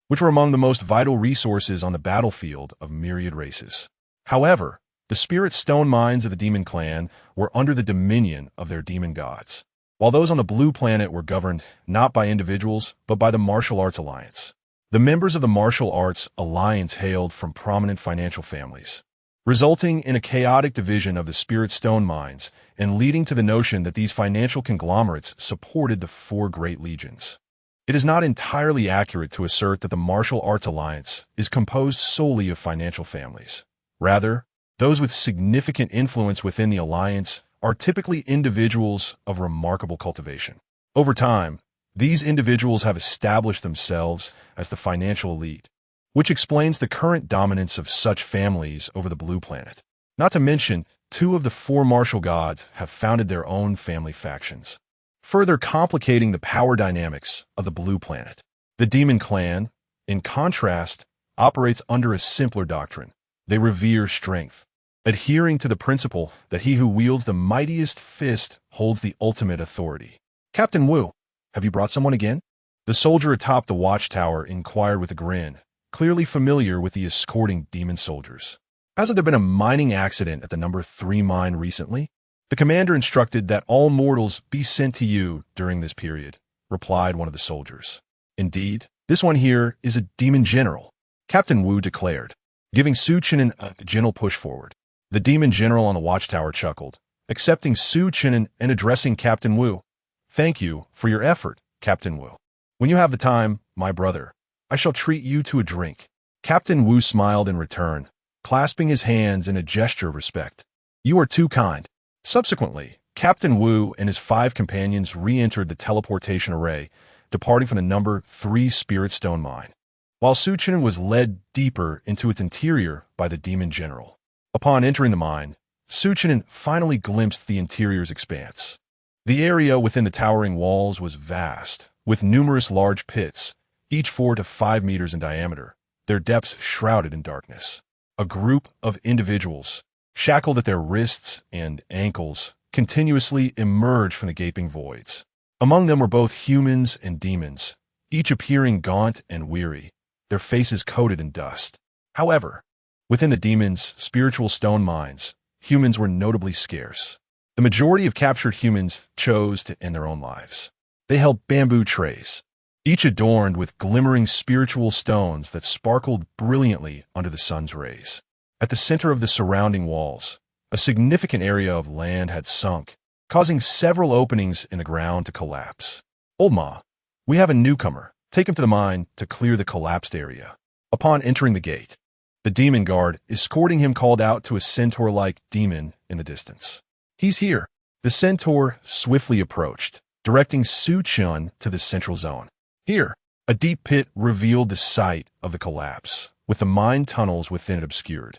which were among the most vital resources on the battlefield of myriad races. However, the Spirit Stone mines of the demon clan were under the dominion of their demon gods, while those on the Blue Planet were governed not by individuals, but by the Martial Arts Alliance. The members of the Martial Arts Alliance hailed from prominent financial families, resulting in a chaotic division of the Spirit Stone mines and leading to the notion that these financial conglomerates supported the 4 great legions. It is not entirely accurate to assert that the Martial Arts Alliance is composed solely of financial families. Rather, those with significant influence within the alliance are typically individuals of remarkable cultivation. Over time, these individuals have established themselves as the financial elite, which explains the current dominance of such families over the Blue Planet. Not to mention, 2 of the 4 martial gods have founded their own family factions, further complicating the power dynamics of the Blue Planet. The Demon Clan, in contrast, operates under a simpler doctrine. They revere strength, adhering to the principle that he who wields the mightiest fist holds the ultimate authority. Captain Wu, have you brought someone again? The soldier atop the watchtower inquired with a grin, clearly familiar with the escorting demon soldiers. Hasn't there been a mining accident at the number 3 mine recently? The commander instructed that all mortals be sent to you during this period, replied one of the soldiers. Indeed, this one here is a demon general, Captain Wu declared, giving Su Chen'an a gentle push forward. The demon general on the watchtower chuckled, accepting Su Chen'an and addressing Captain Wu. Thank you for your effort, Captain Wu. When you have the time, my brother, I shall treat you to a drink. Captain Wu smiled in return, clasping his hands in a gesture of respect. You are too kind. Subsequently, Captain Wu and his 5 companions re-entered the teleportation array, departing from the number 3 Spirit Stone mine, while Su Chen'an was led deeper into its interior by the demon general. Upon entering the mine, Su Chen'an finally glimpsed the interior's expanse. The area within the towering walls was vast, with numerous large pits, each 4 to 5 meters in diameter, their depths shrouded in darkness. A group of individuals, shackled at their wrists and ankles, continuously emerged from the gaping voids. Among them were both humans and demons, each appearing gaunt and weary, their faces coated in dust. However, within the demons' spiritual stone mines, humans were notably scarce. The majority of captured humans chose to end their own lives. They held bamboo trays, each adorned with glimmering spiritual stones that sparkled brilliantly under the sun's rays. At the center of the surrounding walls, a significant area of land had sunk, causing several openings in the ground to collapse. Old Ma, we have a newcomer. Take him to the mine to clear the collapsed area. Upon entering the gate, the demon guard escorting him called out to a centaur-like demon in the distance. He's here. The centaur swiftly approached, directing Su Chen'an to the central zone. Here, a deep pit revealed the site of the collapse, with the mine tunnels within it obscured.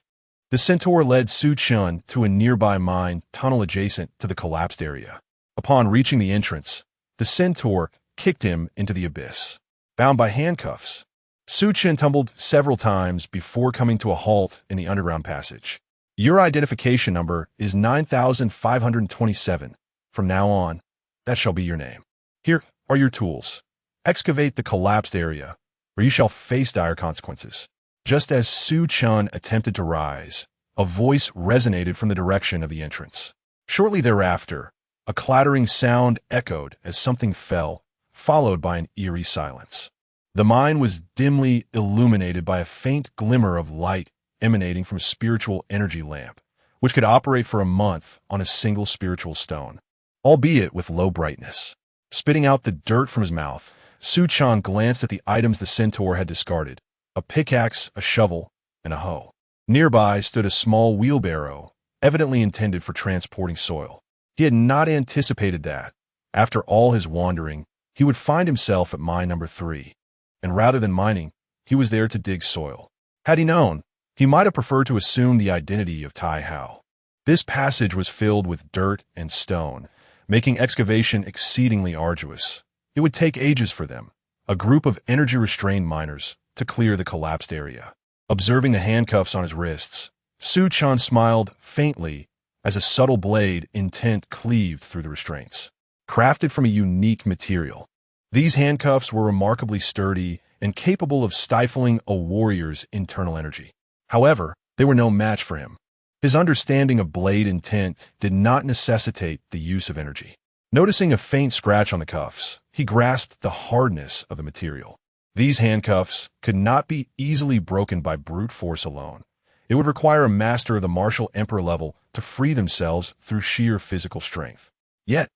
The centaur led Su Chen'an to a nearby mine tunnel adjacent to the collapsed area. Upon reaching the entrance, the centaur kicked him into the abyss. Bound by handcuffs, Su Chen tumbled several times before coming to a halt in the underground passage. Your identification number is 9527. From now on, that shall be your name. Here are your tools. Excavate the collapsed area, or you shall face dire consequences. Just as Su Chen attempted to rise, a voice resonated from the direction of the entrance. Shortly thereafter, a clattering sound echoed as something fell, followed by an eerie silence. The mine was dimly illuminated by a faint glimmer of light emanating from a spiritual energy lamp, which could operate for a month on a single spiritual stone, albeit with low brightness. Spitting out the dirt from his mouth, Su Chen glanced at the items the centaur had discarded: a pickaxe, a shovel, and a hoe. Nearby stood a small wheelbarrow, evidently intended for transporting soil. He had not anticipated that, after all his wandering, he would find himself at mine number 3. And rather than mining, he was there to dig soil. Had he known, he might have preferred to assume the identity of Tai Hao. This passage was filled with dirt and stone, making excavation exceedingly arduous. It would take ages for them, a group of energy-restrained miners, to clear the collapsed area. Observing the handcuffs on his wrists, Su Chen smiled faintly as a subtle blade intent cleaved through the restraints. Crafted from a unique material, these handcuffs were remarkably sturdy and capable of stifling a warrior's internal energy. However, they were no match for him. His understanding of blade intent did not necessitate the use of energy. Noticing a faint scratch on the cuffs, he grasped the hardness of the material. These handcuffs could not be easily broken by brute force alone. It would require a master of the martial emperor level to free themselves through sheer physical strength. Yet,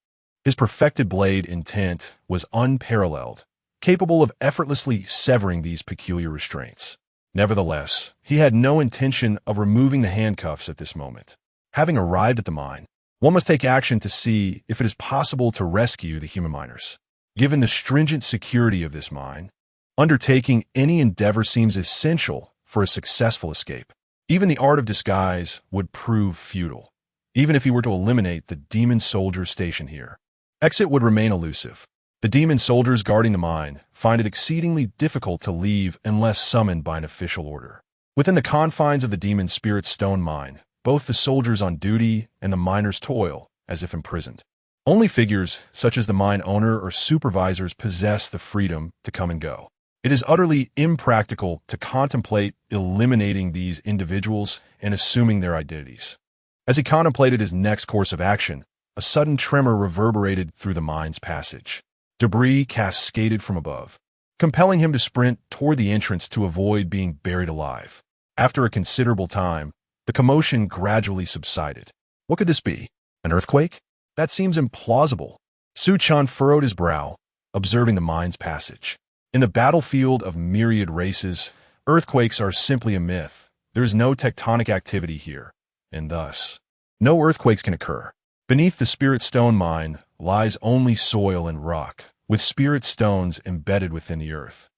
his perfected blade intent was unparalleled, capable of effortlessly severing these peculiar restraints. Nevertheless, he had no intention of removing the handcuffs at this moment. Having arrived at the mine, one must take action to see if it is possible to rescue the human miners. Given the stringent security of this mine, undertaking any endeavor seems essential for a successful escape. Even the art of disguise would prove futile, even if he were to eliminate the demon soldiers stationed here. Exit would remain elusive. The demon soldiers guarding the mine find it exceedingly difficult to leave unless summoned by an official order. Within the confines of the demon spirit stone mine, both the soldiers on duty and the miners toil as if imprisoned. Only figures such as the mine owner or supervisors possess the freedom to come and go. It is utterly impractical to contemplate eliminating these individuals and assuming their identities. As he contemplated his next course of action, a sudden tremor reverberated through the mine's passage. Debris cascaded from above, compelling him to sprint toward the entrance to avoid being buried alive. After a considerable time, the commotion gradually subsided. What could this be? An earthquake? That seems implausible. Su Chen furrowed his brow, observing the mine's passage. In the battlefield of myriad races, earthquakes are simply a myth. There is no tectonic activity here, and thus, no earthquakes can occur. Beneath the spirit stone mine lies only soil and rock, with spirit stones embedded within the earth.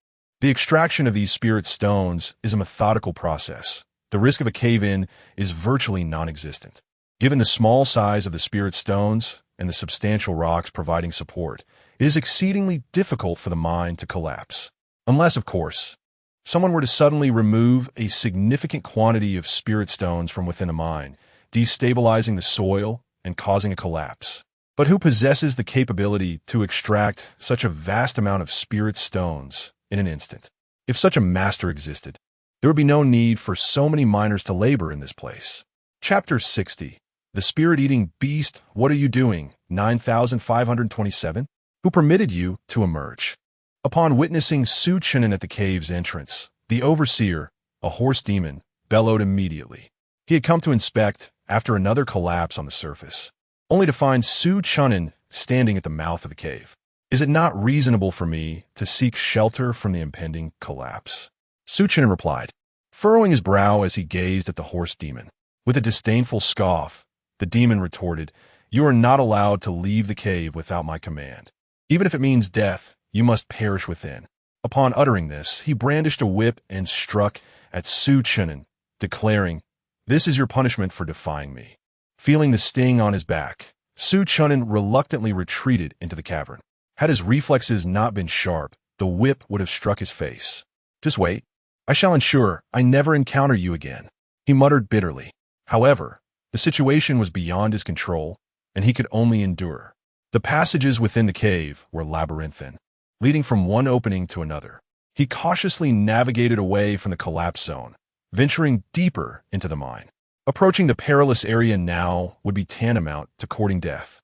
The extraction of these spirit stones is a methodical process. The risk of a cave-in is virtually non-existent. Given the small size of the spirit stones and the substantial rocks providing support, it is exceedingly difficult for the mine to collapse. Unless, of course, someone were to suddenly remove a significant quantity of spirit stones from within the mine, destabilizing the soil and causing a collapse. But who possesses the capability to extract such a vast amount of spirit stones in an instant? If such a master existed, there would be no need for so many miners to labor in this place. Chapter 60. The Spirit-Eating Beast, What Are You Doing? 9527. Who permitted you to emerge? Upon witnessing Su Chen at the cave's entrance, the overseer, a horse demon, bellowed immediately. He had come to inspect after another collapse on the surface, only to find Su Chen standing at the mouth of the cave. Is it not reasonable for me to seek shelter from the impending collapse? Su Chen replied, furrowing his brow as he gazed at the horse demon. With a disdainful scoff, the demon retorted, "You are not allowed to leave the cave without my command. Even if it means death, you must perish within." Upon uttering this, he brandished a whip and struck at Su Chen, declaring, "This is your punishment for defying me." Feeling the sting on his back, Su Chen reluctantly retreated into the cavern. Had his reflexes not been sharp, the whip would have struck his face. Just wait. I shall ensure I never encounter you again, he muttered bitterly. However, the situation was beyond his control, and he could only endure. The passages within the cave were labyrinthine, leading from one opening to another. He cautiously navigated away from the collapse zone, venturing deeper into the mine. Approaching the perilous area now would be tantamount to courting death.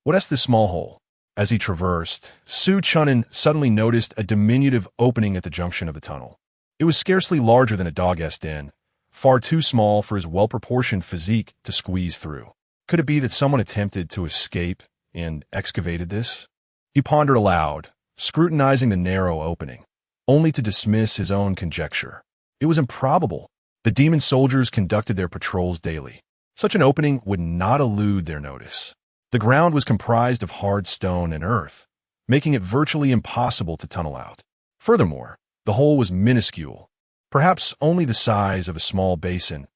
What's this small hole? As he traversed, Chen'an suddenly noticed a diminutive opening at the junction of the tunnel. It was scarcely larger than a dog's den, far too small for his well-proportioned physique to squeeze through. Could it be that someone attempted to escape and excavated this? He pondered aloud, scrutinizing the narrow opening, only to dismiss his own conjecture. It was improbable. The demon soldiers conducted their patrols daily. Such an opening would not elude their notice. The ground was comprised of hard stone and earth, making it virtually impossible to tunnel out. Furthermore, the hole was minuscule, perhaps only the size of a small basin,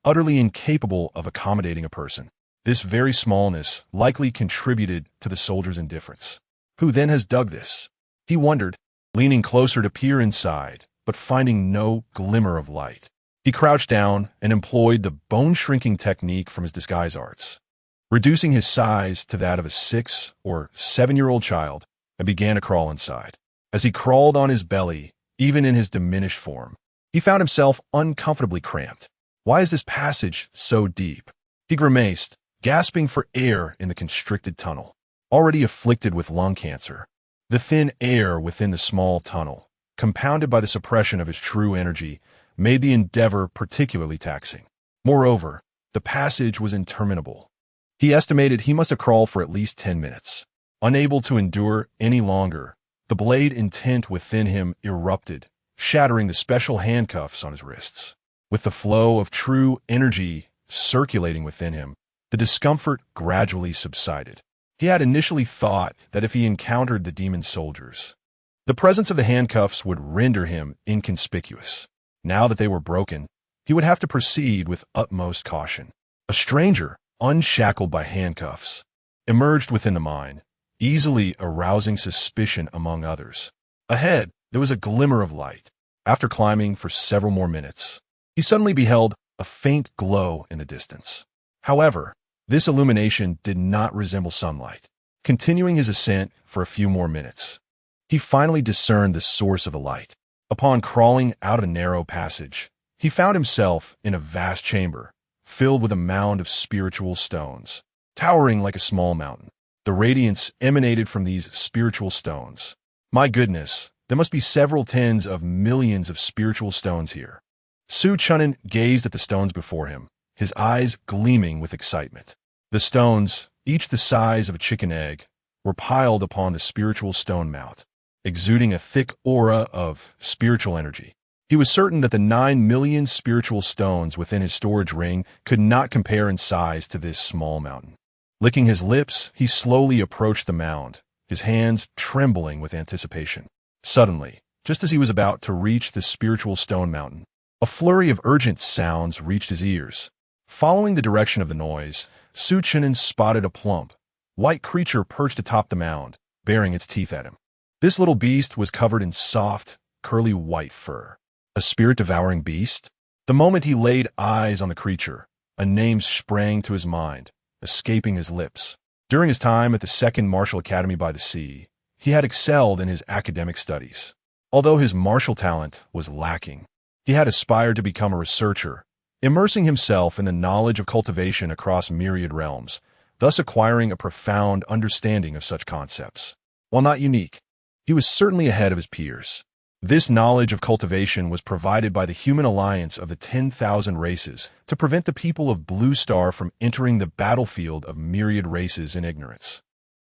utterly incapable of accommodating a person. This very smallness likely contributed to the soldiers' indifference. Who then has dug this? He wondered, leaning closer to peer inside, but finding no glimmer of light. He crouched down and employed the bone-shrinking technique from his disguise arts, reducing his size to that of a 6- or 7-year-old child, and began to crawl inside. As he crawled on his belly, even in his diminished form, he found himself uncomfortably cramped. Why is this passage so deep? He grimaced, gasping for air in the constricted tunnel. Already afflicted with lung cancer, the thin air within the small tunnel, compounded by the suppression of his true energy, made the endeavor particularly taxing. Moreover, the passage was interminable. He estimated he must have crawled for at least 10 minutes. Unable to endure any longer, the blade intent within him erupted, shattering the special handcuffs on his wrists. With the flow of true energy circulating within him, the discomfort gradually subsided. He had initially thought that if he encountered the demon soldiers, the presence of the handcuffs would render him inconspicuous. Now that they were broken, he would have to proceed with utmost caution. A stranger, unshackled by handcuffs, emerged within the mine, easily arousing suspicion among others. Ahead, there was a glimmer of light. After climbing for several more minutes, he suddenly beheld a faint glow in the distance. However, this illumination did not resemble sunlight. Continuing his ascent for a few more minutes, he finally discerned the source of the light. Upon crawling out of a narrow passage, he found himself in a vast chamber, filled with a mound of spiritual stones, towering like a small mountain. The radiance emanated from these spiritual stones. My goodness, there must be several tens of millions of spiritual stones here. Chen'an gazed at the stones before him, his eyes gleaming with excitement. The stones, each the size of a chicken egg, were piled upon the spiritual stone mount, exuding a thick aura of spiritual energy. He was certain that the 9 million spiritual stones within his storage ring could not compare in size to this small mountain. Licking his lips, he slowly approached the mound, his hands trembling with anticipation. Suddenly, just as he was about to reach the spiritual stone mountain, a flurry of urgent sounds reached his ears. Following the direction of the noise, Chen'an spotted a plump, white creature perched atop the mound, baring its teeth at him. This little beast was covered in soft, curly white fur. A spirit-devouring beast? The moment he laid eyes on the creature, a name sprang to his mind, escaping his lips. During his time at the 2nd Martial Academy by the Sea, he had excelled in his academic studies. Although his martial talent was lacking, he had aspired to become a researcher, immersing himself in the knowledge of cultivation across myriad realms, thus acquiring a profound understanding of such concepts. While not unique, he was certainly ahead of his peers. This knowledge of cultivation was provided by the human alliance of the 10,000 races to prevent the people of Blue Star from entering the battlefield of myriad races in ignorance.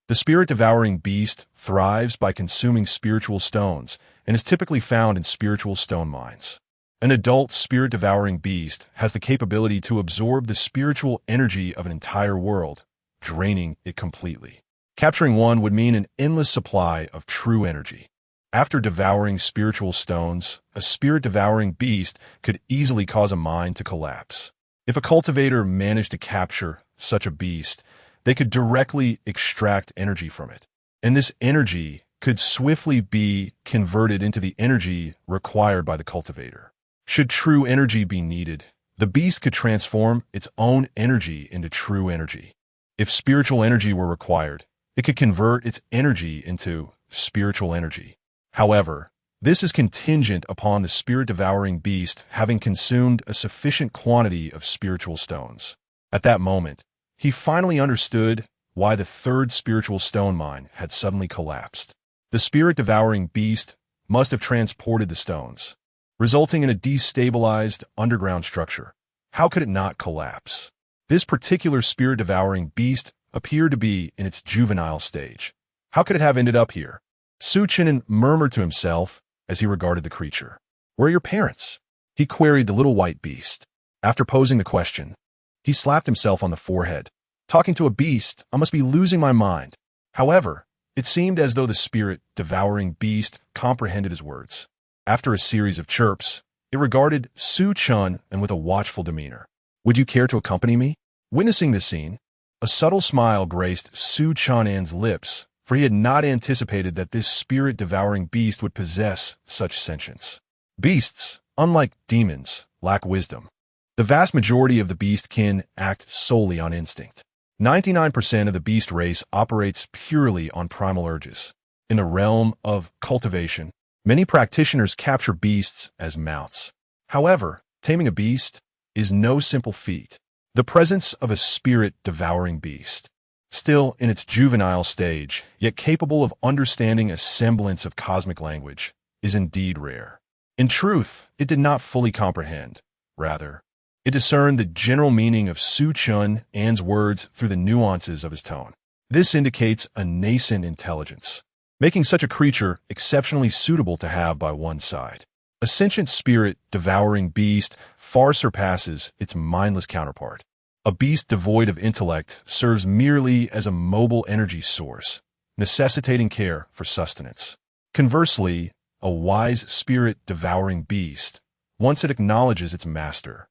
The spirit-devouring beast thrives by consuming spiritual stones and is typically found in spiritual stone mines. An adult spirit-devouring beast has the capability to absorb the spiritual energy of an entire world, draining it completely. Capturing one would mean an endless supply of true energy. After devouring spiritual stones, a spirit-devouring beast could easily cause a mine to collapse. If a cultivator managed to capture such a beast, they could directly extract energy from it. And this energy could swiftly be converted into the energy required by the cultivator. Should true energy be needed, the beast could transform its own energy into true energy. If spiritual energy were required, it could convert its energy into spiritual energy. However, this is contingent upon the spirit-devouring beast having consumed a sufficient quantity of spiritual stones. At that moment, he finally understood why the third spiritual stone mine had suddenly collapsed. The spirit-devouring beast must have transported the stones, resulting in a destabilized underground structure. How could it not collapse? This particular spirit-devouring beast appeared to be in its juvenile stage. How could it have ended up here? Chen'an murmured to himself as he regarded the creature. "Where are your parents?" he queried the little white beast. After posing the question, he slapped himself on the forehead. Talking to a beast, I must be losing my mind. However, it seemed as though the spirit-devouring beast comprehended his words. After a series of chirps, it regarded Chen'an and with a watchful demeanor. "Would you care to accompany me?" Witnessing this scene, a subtle smile graced Chen'an's lips, for he had not anticipated that this spirit-devouring beast would possess such sentience. Beasts, unlike demons, lack wisdom. The vast majority of the beast kin act solely on instinct. 99% of the beast race operates purely on primal urges. In the realm of cultivation, many practitioners capture beasts as mounts. However, taming a beast is no simple feat. The presence of a spirit-devouring beast, still in its juvenile stage, yet capable of understanding a semblance of cosmic language, is indeed rare. In truth, it did not fully comprehend. Rather, it discerned the general meaning of Chen'an's words through the nuances of his tone. This indicates a nascent intelligence, making such a creature exceptionally suitable to have by one's side. A sentient spirit-devouring beast far surpasses its mindless counterpart. A beast devoid of intellect serves merely as a mobile energy source, necessitating care for sustenance. Conversely, a wise spirit-devouring beast, once it acknowledges its master,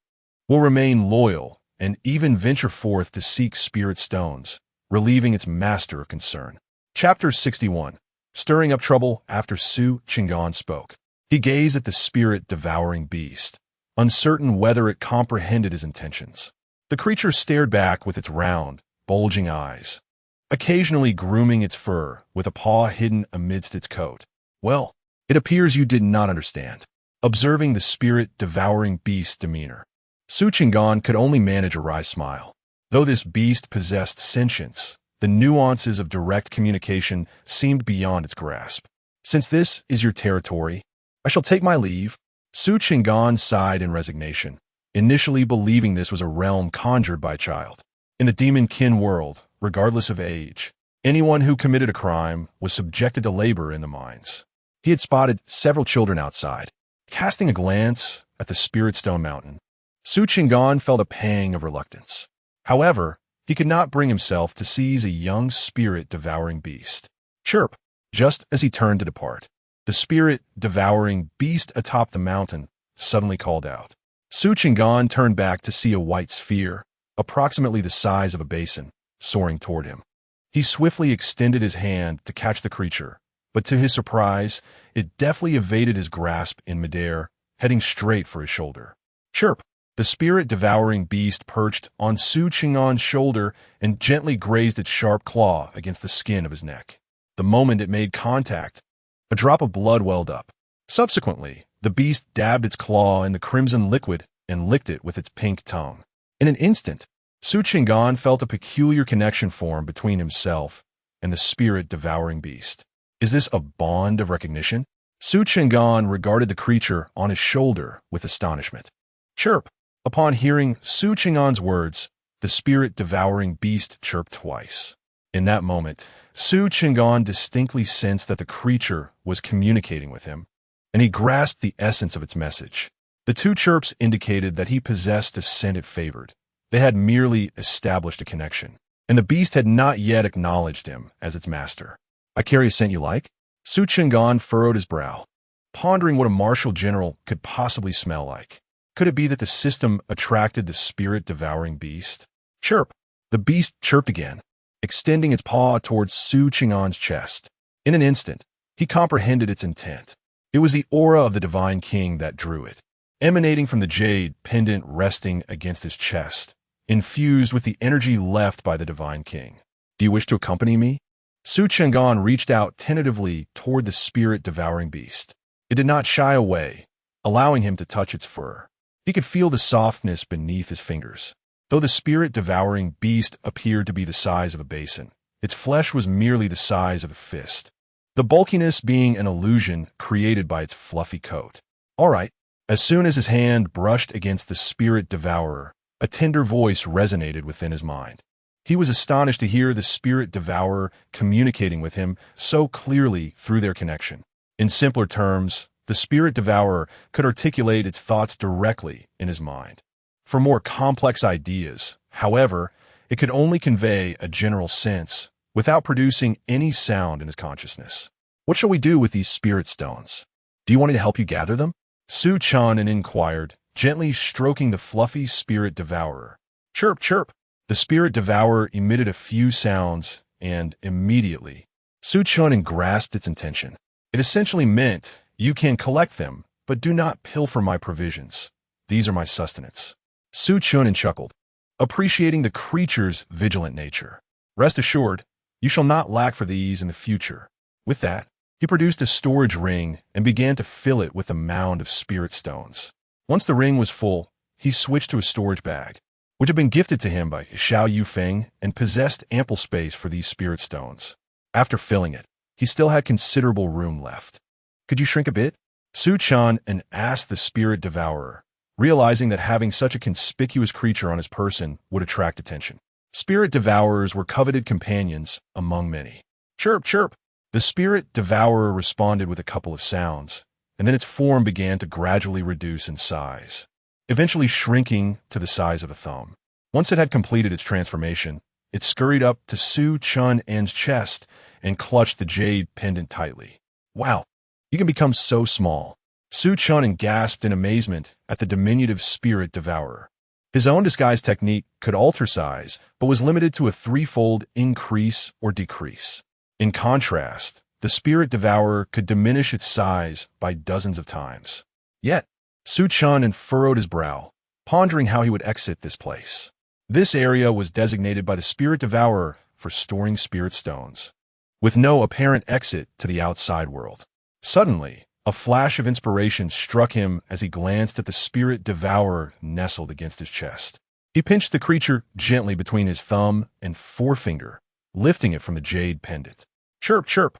will remain loyal and even venture forth to seek spirit stones, relieving its master of concern. Chapter 61. Stirring up trouble after Chen'an spoke. He gazed at the spirit-devouring beast, uncertain whether it comprehended his intentions. The creature stared back with its round, bulging eyes, occasionally grooming its fur with a paw hidden amidst its coat. "Well, it appears you did not understand." Observing the spirit-devouring beast's demeanor, Chen'an could only manage a wry smile. Though this beast possessed sentience, the nuances of direct communication seemed beyond its grasp. "Since this is your territory, I shall take my leave." Chen'an sighed in resignation, initially believing this was a realm conjured by a child. In the demon-kin world, regardless of age, anyone who committed a crime was subjected to labor in the mines. He had spotted several children outside. Casting a glance at the Spirit Stone Mountain, Chen'an felt a pang of reluctance. However, he could not bring himself to seize a young spirit-devouring beast. "Chirp!" Just as he turned to depart, the spirit-devouring beast atop the mountain suddenly called out. Chen'an turned back to see a white sphere, approximately the size of a basin, soaring toward him. He swiftly extended his hand to catch the creature, but to his surprise, it deftly evaded his grasp in midair, heading straight for his shoulder. "Chirp!" The spirit-devouring beast perched on Chen'an's shoulder and gently grazed its sharp claw against the skin of his neck. The moment it made contact, a drop of blood welled up. Subsequently, the beast dabbed its claw in the crimson liquid and licked it with its pink tongue. In an instant, Chen'an felt a peculiar connection form between himself and the spirit-devouring beast. Is this a bond of recognition? Chen'an regarded the creature on his shoulder with astonishment. "Chirp!" Upon hearing Chen'an's words, the spirit-devouring beast chirped twice. In that moment, Chen'an distinctly sensed that the creature was communicating with him, and he grasped the essence of its message. The two chirps indicated that he possessed a scent it favored. They had merely established a connection, and the beast had not yet acknowledged him as its master. "I carry a scent you like?" Chen'an furrowed his brow, pondering what a martial general could possibly smell like. Could it be that the system attracted the spirit-devouring beast? "Chirp!" The beast chirped again, extending its paw towards Chen'an's chest. In an instant, He comprehended its intent. It was the aura of the Divine King that drew it, emanating from the jade pendant resting against his chest, infused with the energy left by the Divine King. Do you wish to accompany me? Su Chang'an reached out tentatively toward the spirit-devouring beast. It did not shy away, allowing him to touch its fur. He could feel the softness beneath his fingers. Though the spirit-devouring beast appeared to be the size of a basin, its flesh was merely the size of a fist, the bulkiness being an illusion created by its fluffy coat. All right. As soon as his hand brushed against the spirit-devourer, a tender voice resonated within his mind. He was astonished to hear the spirit-devourer communicating with him so clearly through their connection. In simpler terms, the spirit-devourer could articulate its thoughts directly in his mind. For more complex ideas, however, it could only convey a general sense without producing any sound in his consciousness. What shall we do with these spirit stones? Do you want me to help you gather them? Su Chang'an inquired, gently stroking the fluffy spirit-devourer. Chirp, chirp. The spirit-devourer emitted a few sounds, and immediately, Su Chang'an grasped its intention. It essentially meant, you can collect them, but do not pilfer my provisions. These are my sustenance. Su Chang'an chuckled, appreciating the creature's vigilant nature. Rest assured, you shall not lack for these in the future. With that, he produced a storage ring and began to fill it with a mound of spirit stones. Once the ring was full, he switched to a storage bag, which had been gifted to him by Xiao Yufeng and possessed ample space for these spirit stones. After filling it, he still had considerable room left. Could you shrink a bit? Su Chang'an asked the spirit devourer, realizing that having such a conspicuous creature on his person would attract attention. Spirit devourers were coveted companions among many. Chirp, chirp. The spirit devourer responded with a couple of sounds, and then its form began to gradually reduce in size, eventually shrinking to the size of a thumb. Once it had completed its transformation, it scurried up to Su Chang'an's chest and clutched the jade pendant tightly. Wow, you can become so small. Su Chang'an gasped in amazement at the diminutive spirit devourer. His own disguise technique could alter size, but was limited to a threefold increase or decrease. In contrast, the spirit devourer could diminish its size by dozens of times. Yet, Su Chang'an furrowed his brow, pondering how he would exit this place. This area was designated by the spirit devourer for storing spirit stones, with no apparent exit to the outside world. Suddenly, a flash of inspiration struck him as he glanced at the spirit devourer nestled against his chest. He pinched the creature gently between his thumb and forefinger, lifting it from the jade pendant. Chirp, chirp.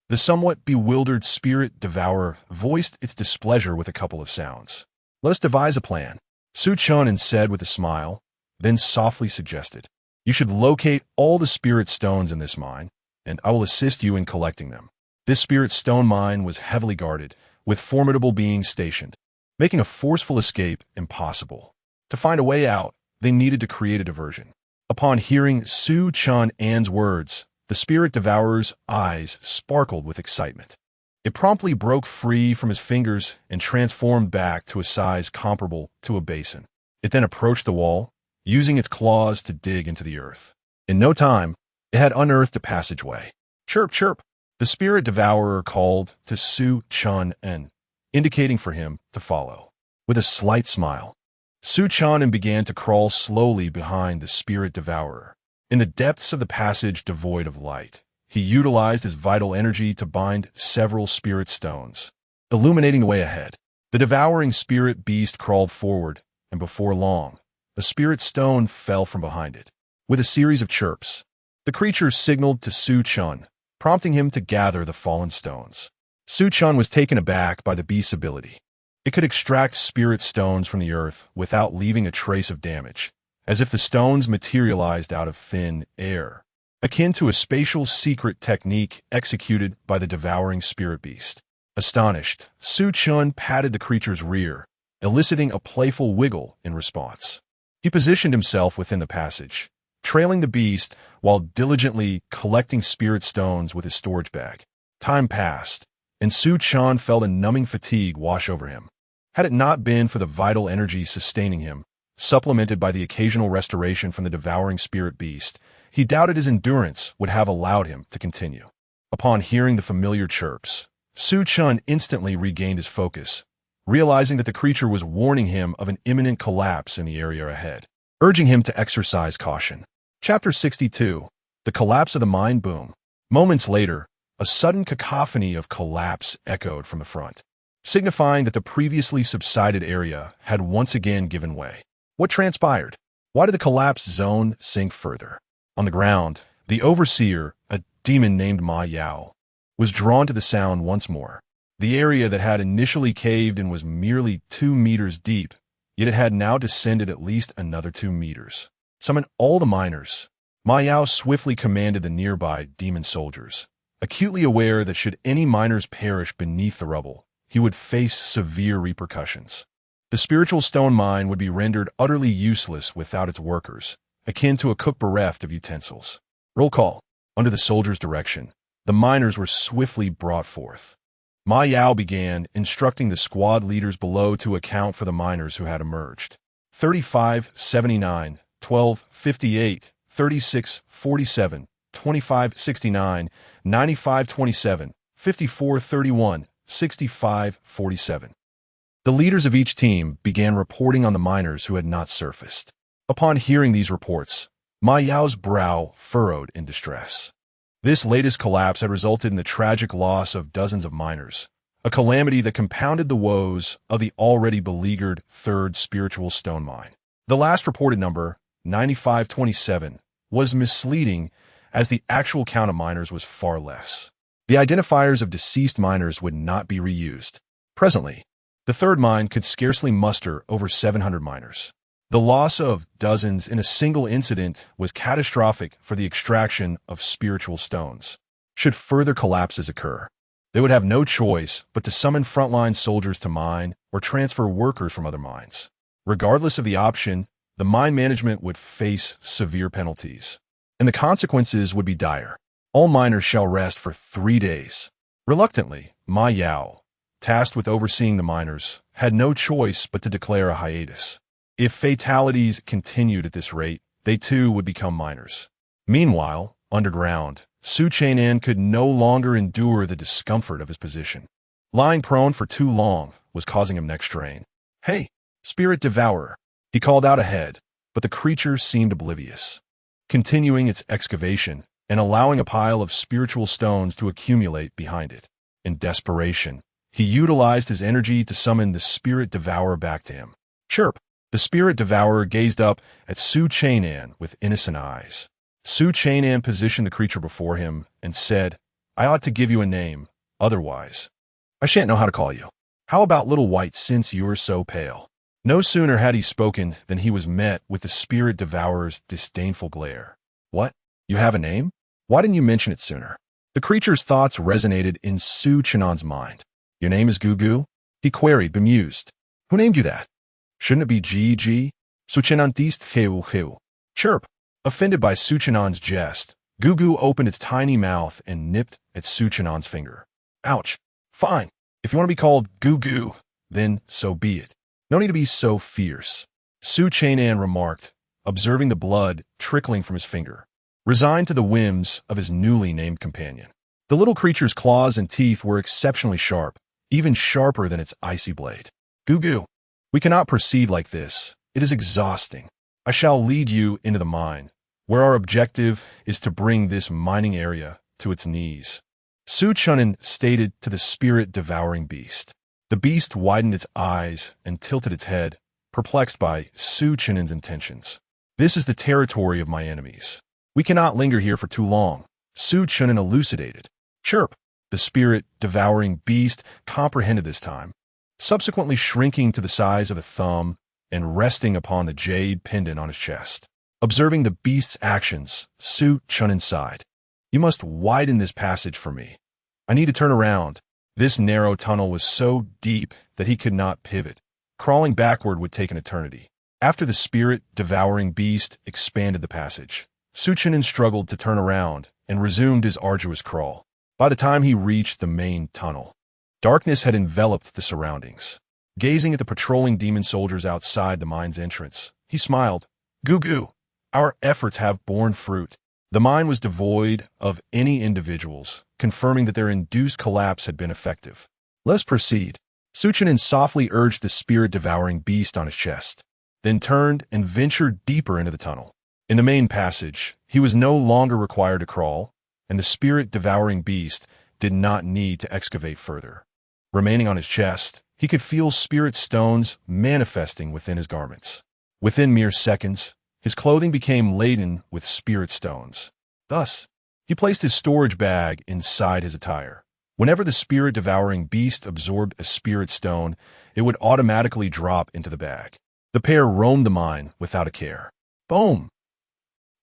The somewhat bewildered spirit devourer voiced its displeasure with a couple of sounds. Let us devise a plan, Su Chang'an said with a smile, then softly suggested. You should locate all the spirit stones in this mine, and I will assist you in collecting them. This spirit stone mine was heavily guarded, with formidable beings stationed, making a forceful escape impossible. To find a way out, they needed to create a diversion. Upon hearing Su Chang'an's words, the spirit devourer's eyes sparkled with excitement. It promptly broke free from his fingers and transformed back to a size comparable to a basin. It then approached the wall, using its claws to dig into the earth. In no time, it had unearthed a passageway. Chirp, chirp. The spirit devourer called to Su Chang'an, indicating for him to follow. With a slight smile, Su Chang'an began to crawl slowly behind the spirit devourer. In the depths of the passage devoid of light, he utilized his vital energy to bind several spirit stones, illuminating the way ahead. The devouring spirit beast crawled forward, and before long, a spirit stone fell from behind it. With a series of chirps, the creature signaled to Su Chang'an, prompting him to gather the fallen stones. Su Chang'an was taken aback by the beast's ability. It could extract spirit stones from the earth without leaving a trace of damage, as if the stones materialized out of thin air, akin to a spatial secret technique executed by the devouring spirit beast. Astonished, Su Chang'an patted the creature's rear, eliciting a playful wiggle in response. He positioned himself within the passage, trailing the beast while diligently collecting spirit stones with his storage bag. Time passed, and Su Chang'an felt a numbing fatigue wash over him. Had it not been for the vital energy sustaining him, supplemented by the occasional restoration from the devouring spirit beast, he doubted his endurance would have allowed him to continue. Upon hearing the familiar chirps, Su Chun instantly regained his focus, realizing that the creature was warning him of an imminent collapse in the area ahead, urging him to exercise caution. Chapter 62. The Collapse of the Mine Boom. Moments later, a sudden cacophony of collapse echoed from the front, signifying that the previously subsided area had once again given way. What transpired? Why did the collapse zone sink further? On the ground, the overseer, a demon named Ma Yao, was drawn to the sound once more. The area that had initially caved in was merely 2 meters deep, yet it had now descended at least another 2 meters. Summon all the miners. Ma Yao swiftly commanded the nearby demon soldiers, acutely aware that should any miners perish beneath the rubble, he would face severe repercussions. The spiritual stone mine would be rendered utterly useless without its workers, akin to a cook bereft of utensils. Roll call. Under the soldiers' direction, the miners were swiftly brought forth. Ma Yao began instructing the squad leaders below to account for the miners who had emerged. 35, 79, 12, 58, 36, 47, 25, 69, 95, 27, 54, 31, 65, 47. The leaders of each team began reporting on the miners who had not surfaced. Upon hearing these reports, Ma Yao's brow furrowed in distress. This latest collapse had resulted in the tragic loss of dozens of miners, a calamity that compounded the woes of the already beleaguered third spiritual stone mine. The last reported number, 9527, was misleading as the actual count of miners was far less. The identifiers of deceased miners would not be reused. Presently, the third mine could scarcely muster over 700 miners. The loss of dozens in a single incident was catastrophic for the extraction of spiritual stones. Should further collapses occur, they would have no choice but to summon frontline soldiers to mine or transfer workers from other mines. Regardless of the option, the mine management would face severe penalties, and the consequences would be dire. All miners shall rest for 3 days. Reluctantly, Ma Yao, tasked with overseeing the miners, had no choice but to declare a hiatus. If fatalities continued at this rate, they too would become miners. Meanwhile, underground, Su Chen'an could no longer endure the discomfort of his position. Lying prone for too long was causing him neck strain. "Hey, spirit devourer," he called out ahead, but the creature seemed oblivious, continuing its excavation and allowing a pile of spiritual stones to accumulate behind it. In desperation, he utilized his energy to summon the spirit devourer back to him. Chirp! The spirit devourer gazed up at Su Chen'an with innocent eyes. Su Chen'an positioned the creature before him and said, "I ought to give you a name, otherwise I shan't know how to call you. How about Little White, since you're so pale?" No sooner had he spoken than he was met with the spirit devourer's disdainful glare. "What? You have a name? Why didn't you mention it sooner?" The creature's thoughts resonated in Su Chen'an's mind. "Your name is Gugu?" he queried, bemused. "Who named you that? Shouldn't it be G? Su Chen'an dist heu. Chirp! Offended by Su Chen'an's jest, Gugu opened its tiny mouth and nipped at Su Chen'an's finger. "Ouch! Fine. If you want to be called Gugu, then so be it. No need to be so fierce," Su Chen'an remarked, observing the blood trickling from his finger, resigned to the whims of his newly named companion. The little creature's claws and teeth were exceptionally sharp, even sharper than its icy blade. "Gugu, we cannot proceed like this. It is exhausting. I shall lead you into the mine, where our objective is to bring this mining area to its knees," Su Chen'an stated to the spirit-devouring beast. The beast widened its eyes and tilted its head, perplexed by Su Chen'an's intentions. "This is the territory of my enemies. We cannot linger here for too long," Su Chen'an elucidated. Chirp! The spirit-devouring beast comprehended this time, subsequently shrinking to the size of a thumb and resting upon the jade pendant on his chest. Observing the beast's actions, Su Chen'an sighed. "You must widen this passage for me. I need to turn around." This narrow tunnel was so deep that he could not pivot. Crawling backward would take an eternity. After the spirit-devouring beast expanded the passage, Su Chen'an struggled to turn around and resumed his arduous crawl. By the time he reached the main tunnel, darkness had enveloped the surroundings. Gazing at the patrolling demon soldiers outside the mine's entrance, he smiled. "Gugu, our efforts have borne fruit. The mine was devoid of any individuals, confirming that their induced collapse had been effective. Let's proceed. Chen'an softly urged the spirit-devouring beast on his chest, then turned and ventured deeper into the tunnel. In the main passage, he was no longer required to crawl, and the spirit-devouring beast did not need to excavate further. Remaining on his chest, he could feel spirit stones manifesting within his garments. Within mere seconds, his clothing became laden with spirit stones. Thus, he placed his storage bag inside his attire. Whenever the spirit-devouring beast absorbed a spirit stone, it would automatically drop into the bag. The pair roamed the mine without a care. Boom!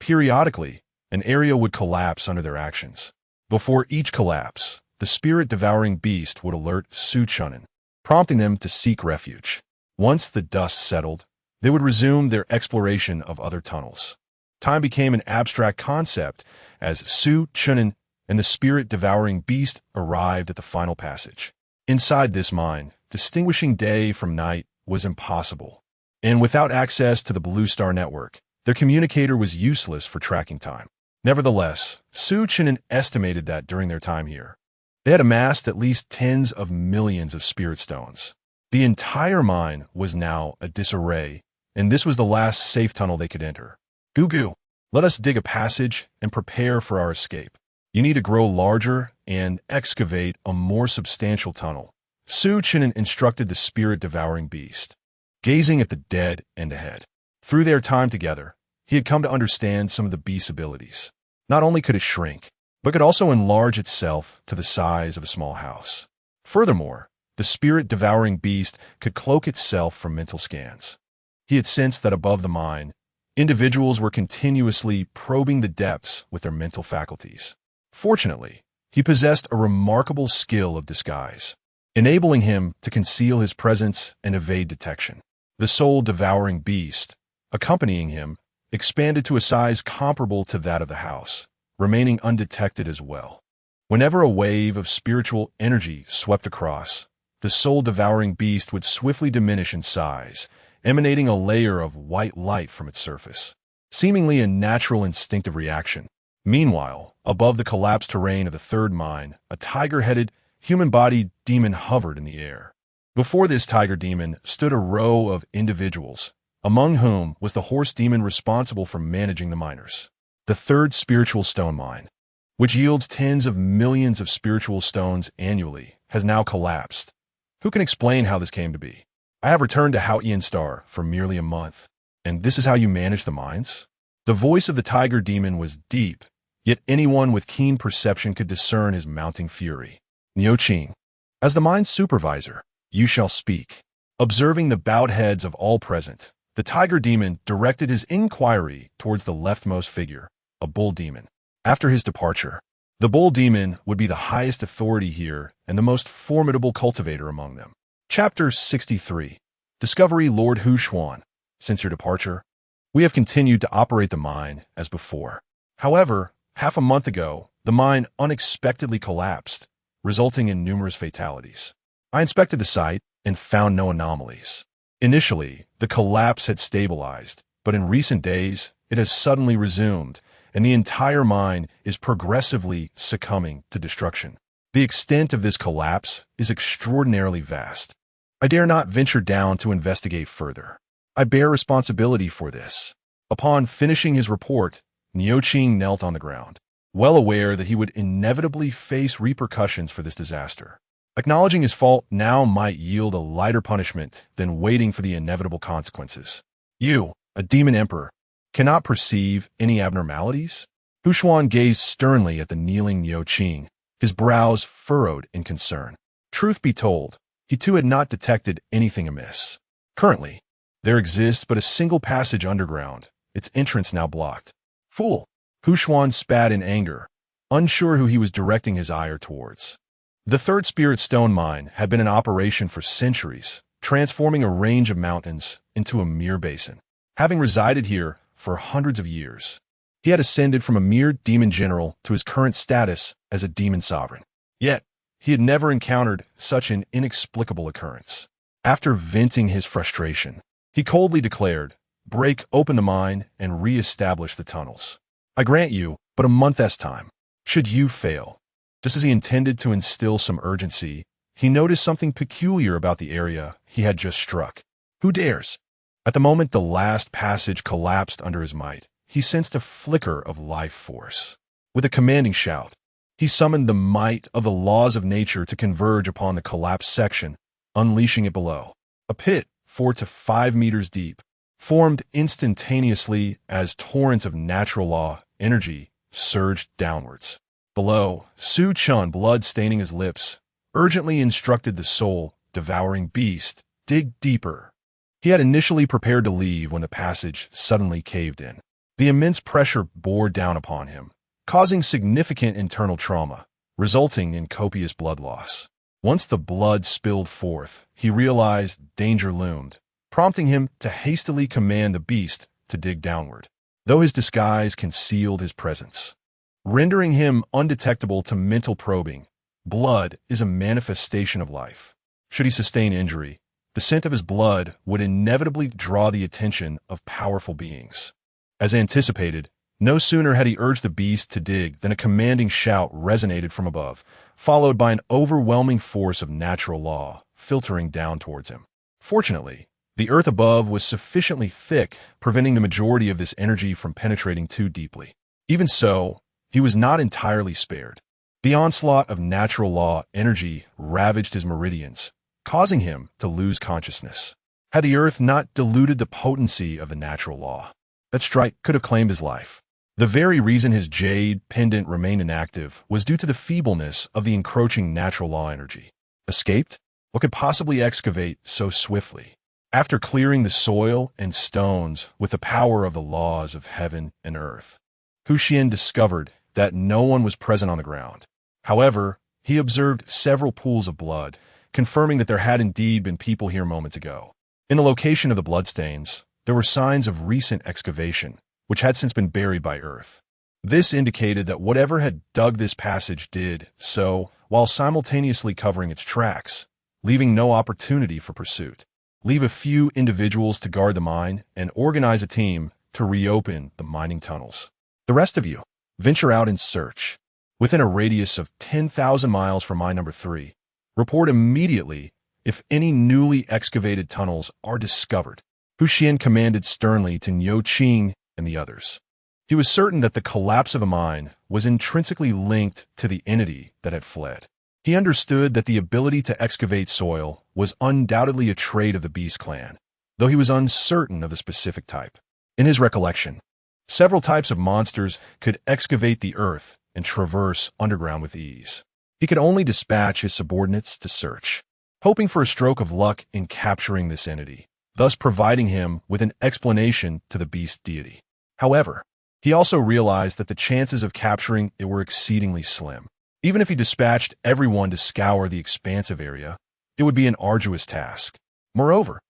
Periodically, an area would collapse under their actions. Before each collapse, the spirit-devouring beast would alert Chen'an, prompting them to seek refuge. Once the dust settled, they would resume their exploration of other tunnels. Time became an abstract concept as Chen'an and the spirit-devouring beast arrived at the final passage. Inside this mine, distinguishing day from night was impossible, and without access to the Blue Star network, their communicator was useless for tracking time. Nevertheless, Chen'an estimated that during their time here, they had amassed at least tens of millions of spirit stones. The entire mine was now a disarray, and this was the last safe tunnel they could enter. Gugu, let us dig a passage and prepare for our escape. You need to grow larger and excavate a more substantial tunnel. Chen'an instructed the spirit-devouring beast, gazing at the dead end ahead. Through their time together, he had come to understand some of the beast's abilities. Not only could it shrink, but could also enlarge itself to the size of a small house. Furthermore, the spirit-devouring beast could cloak itself from mental scans. He had sensed that above the mine, individuals were continuously probing the depths with their mental faculties. Fortunately, he possessed a remarkable skill of disguise, enabling him to conceal his presence and evade detection. The soul-devouring beast, accompanying him, expanded to a size comparable to that of the house, remaining undetected as well. Whenever a wave of spiritual energy swept across, the soul-devouring beast would swiftly diminish in size, emanating a layer of white light from its surface, seemingly a natural instinctive reaction. Meanwhile, above the collapsed terrain of the third mine, a tiger-headed, human-bodied demon hovered in the air. Before this tiger demon stood a row of individuals, among whom was the horse demon responsible for managing the miners. The third spiritual stone mine, which yields tens of millions of spiritual stones annually, has now collapsed. Who can explain how this came to be? I have returned to Jianjian Star for merely a month, and this is how you manage the mines? The voice of the tiger demon was deep, yet anyone with keen perception could discern his mounting fury. Jianjian, as the mine's supervisor, you shall speak. Observing the bowed heads of all present, the tiger demon directed his inquiry towards the leftmost figure, a bull demon. After his departure, the bull demon would be the highest authority here and the most formidable cultivator among them. Chapter 63. Discovery Lord Huxuan. Since your departure, we have continued to operate the mine as before. However, half a month ago, the mine unexpectedly collapsed, resulting in numerous fatalities. I inspected the site and found no anomalies. Initially, the collapse had stabilized, but in recent days, it has suddenly resumed, and the entire mine is progressively succumbing to destruction. The extent of this collapse is extraordinarily vast. I dare not venture down to investigate further. I bear responsibility for this. Upon finishing his report, Jianjian knelt on the ground, well aware that he would inevitably face repercussions for this disaster. Acknowledging his fault now might yield a lighter punishment than waiting for the inevitable consequences. You, a demon emperor, cannot perceive any abnormalities? Huxuan gazed sternly at the kneeling Jianjian, his brows furrowed in concern. Truth be told, he too had not detected anything amiss. Currently, there exists but a single passage underground, its entrance now blocked. Fool! Huxuan spat in anger, unsure who he was directing his ire towards. The third spirit stone mine had been in operation for centuries, transforming a range of mountains into a mere basin. Having resided here for hundreds of years, he had ascended from a mere demon general to his current status as a demon sovereign. Yet, he had never encountered such an inexplicable occurrence. After venting his frustration, he coldly declared, "Break open the mine and re-establish the tunnels." I grant you, but a month's time. Should you fail. Just as he intended to instill some urgency, he noticed something peculiar about the area he had just struck. Who dares? At the moment the last passage collapsed under his might, he sensed a flicker of life force. With a commanding shout, he summoned the might of the laws of nature to converge upon the collapsed section, unleashing it below. A pit, 4 to 5 meters deep, formed instantaneously as torrents of natural law energy surged downwards. Below, Su Chun, blood staining his lips, urgently instructed the soul-devouring beast, dig deeper. He had initially prepared to leave when the passage suddenly caved in. The immense pressure bore down upon him, causing significant internal trauma, resulting in copious blood loss. Once the blood spilled forth, he realized danger loomed, prompting him to hastily command the beast to dig downward, though his disguise concealed his presence, rendering him undetectable to mental probing. Blood is a manifestation of life. Should he sustain injury, the scent of his blood would inevitably draw the attention of powerful beings. As anticipated, no sooner had he urged the beast to dig than a commanding shout resonated from above, followed by an overwhelming force of natural law filtering down towards him. Fortunately, the earth above was sufficiently thick, preventing the majority of this energy from penetrating too deeply. Even so, he was not entirely spared. The onslaught of natural law energy ravaged his meridians, causing him to lose consciousness. Had the earth not diluted the potency of the natural law, that strike could have claimed his life. The very reason his jade pendant remained inactive was due to the feebleness of the encroaching natural law energy. Escaped? What could possibly excavate so swiftly? After clearing the soil and stones with the power of the laws of heaven and earth, Hu Xian discovered that no one was present on the ground. However, he observed several pools of blood, confirming that there had indeed been people here moments ago. In the location of the bloodstains, there were signs of recent excavation, which had since been buried by earth. This indicated that whatever had dug this passage did so while simultaneously covering its tracks, leaving no opportunity for pursuit. Leave a few individuals to guard the mine and organize a team to reopen the mining tunnels. The rest of you, venture out in search. Within a radius of 10,000 miles from mine number 3, report immediately if any newly excavated tunnels are discovered. Hu Xian commanded sternly to Niu Qing and the others. He was certain that the collapse of a mine was intrinsically linked to the entity that had fled. He understood that the ability to excavate soil was undoubtedly a trait of the Beast clan, though he was uncertain of the specific type. In his recollection, several types of monsters could excavate the earth and traverse underground with ease. He could only dispatch his subordinates to search, hoping for a stroke of luck in capturing this entity, thus providing him with an explanation to the Beast deity. However, he also realized that the chances of capturing it were exceedingly slim. Even if he dispatched everyone to scour the expansive area, it would be an arduous task. Moreover,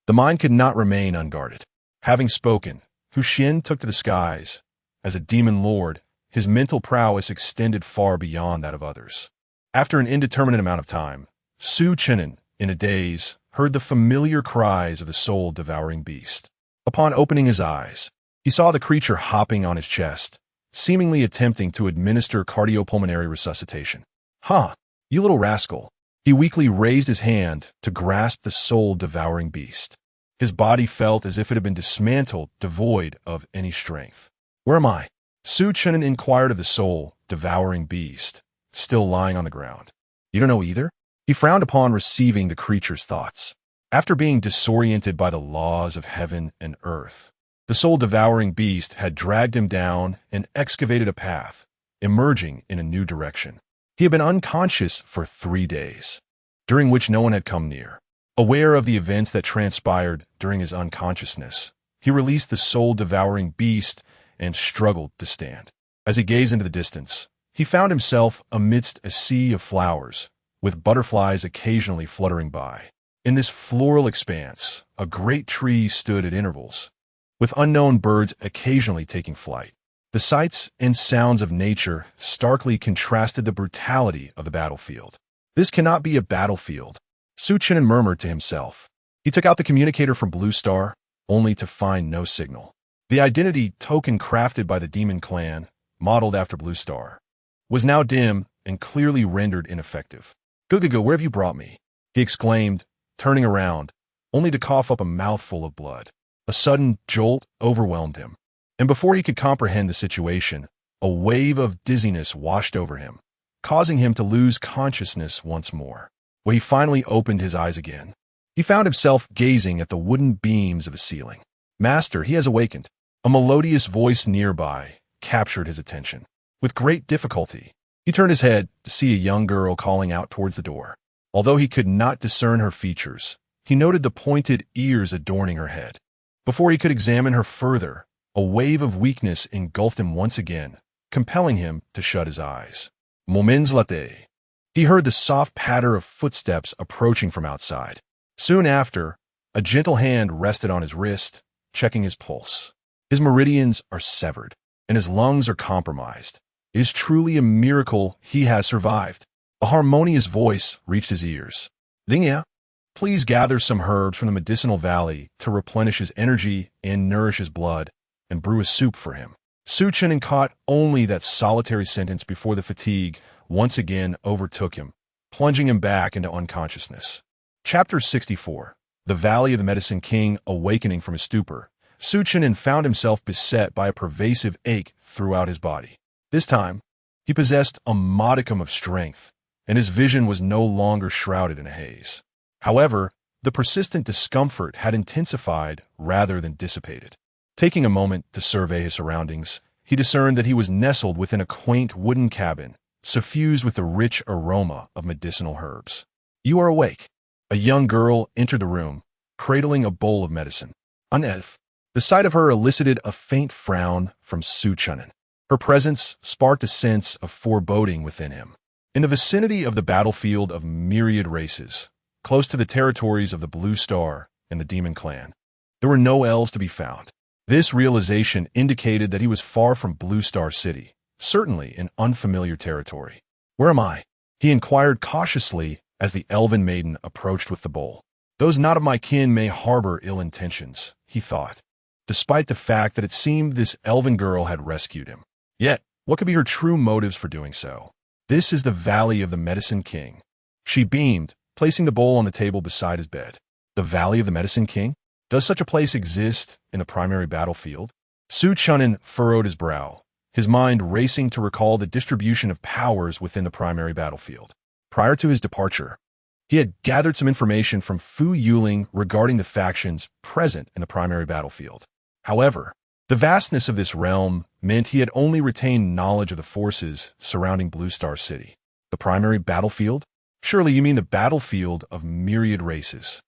the mine could not remain unguarded. Having spoken, Hu Xian took to the skies. As a demon lord, his mental prowess extended far beyond that of others. After an indeterminate amount of time, Su Chen'an, in a daze, heard the familiar cries of the soul-devouring beast. Upon opening his eyes, he saw the creature hopping on his chest, seemingly attempting to administer cardiopulmonary resuscitation. "Huh, you little rascal." He weakly raised his hand to grasp the soul-devouring beast. His body felt as if it had been dismantled, devoid of any strength. "Where am I?" Su Chen'an inquired of the soul-devouring beast, still lying on the ground. "You don't know either?" He frowned upon receiving the creature's thoughts. After being disoriented by the laws of heaven and earth, the soul-devouring beast had dragged him down and excavated a path, emerging in a new direction. He had been unconscious for 3 days, during which no one had come near. Aware of the events that transpired during his unconsciousness, he released the soul-devouring beast and struggled to stand. As he gazed into the distance, he found himself amidst a sea of flowers, with butterflies occasionally fluttering by. In this floral expanse, a great tree stood at intervals, with unknown birds occasionally taking flight. The sights and sounds of nature starkly contrasted the brutality of the battlefield. "This cannot be a battlefield," Su Chen'an murmured to himself. He took out the communicator from Blue Star, only to find no signal. The identity token crafted by the demon clan, modeled after Blue Star, was now dim and clearly rendered ineffective. "Go, where have you brought me?" he exclaimed, turning around, only to cough up a mouthful of blood. A sudden jolt overwhelmed him, and before he could comprehend the situation, a wave of dizziness washed over him, causing him to lose consciousness once more. When he finally opened his eyes again, he found himself gazing at the wooden beams of a ceiling. "Master, he has awakened." A melodious voice nearby captured his attention. With great difficulty, he turned his head to see a young girl calling out towards the door. Although he could not discern her features, he noted the pointed ears adorning her head. Before he could examine her further, a wave of weakness engulfed him once again, compelling him to shut his eyes. Moments later, he heard the soft patter of footsteps approaching from outside. Soon after, a gentle hand rested on his wrist, checking his pulse. His meridians are severed, and his lungs are compromised. It is truly a miracle he has survived. A harmonious voice reached his ears. "Dingya, please gather some herbs from the medicinal valley to replenish his energy and nourish his blood, and brew a soup for him." Chen'an caught only that solitary sentence before the fatigue once again overtook him, plunging him back into unconsciousness. Chapter 64. The Valley of the Medicine King. Awakening from his stupor, Chen'an found himself beset by a pervasive ache throughout his body. This time, he possessed a modicum of strength, and his vision was no longer shrouded in a haze. However, the persistent discomfort had intensified rather than dissipated. Taking a moment to survey his surroundings, he discerned that he was nestled within a quaint wooden cabin, suffused with the rich aroma of medicinal herbs. "You are awake." A young girl entered the room, cradling a bowl of medicine. An elf. The sight of her elicited a faint frown from Chen'an. Her presence sparked a sense of foreboding within him. In the vicinity of the battlefield of myriad races, close to the territories of the Blue Star and the Demon Clan, there were no elves to be found. This realization indicated that he was far from Blue Star City, certainly in unfamiliar territory. "Where am I?" he inquired cautiously as the elven maiden approached with the bowl. "Those not of my kin may harbor ill intentions," he thought, despite the fact that it seemed this elven girl had rescued him. Yet, what could be her true motives for doing so? "This is the Valley of the Medicine King." She beamed, placing the bowl on the table beside his bed. "The Valley of the Medicine King? Does such a place exist in the primary battlefield?" Chen'an furrowed his brow, his mind racing to recall the distribution of powers within the primary battlefield. Prior to his departure, he had gathered some information from Fu Yuling regarding the factions present in the primary battlefield. However, the vastness of this realm meant he had only retained knowledge of the forces surrounding Blue Star City. The primary battlefield? Surely you mean the battlefield of myriad races.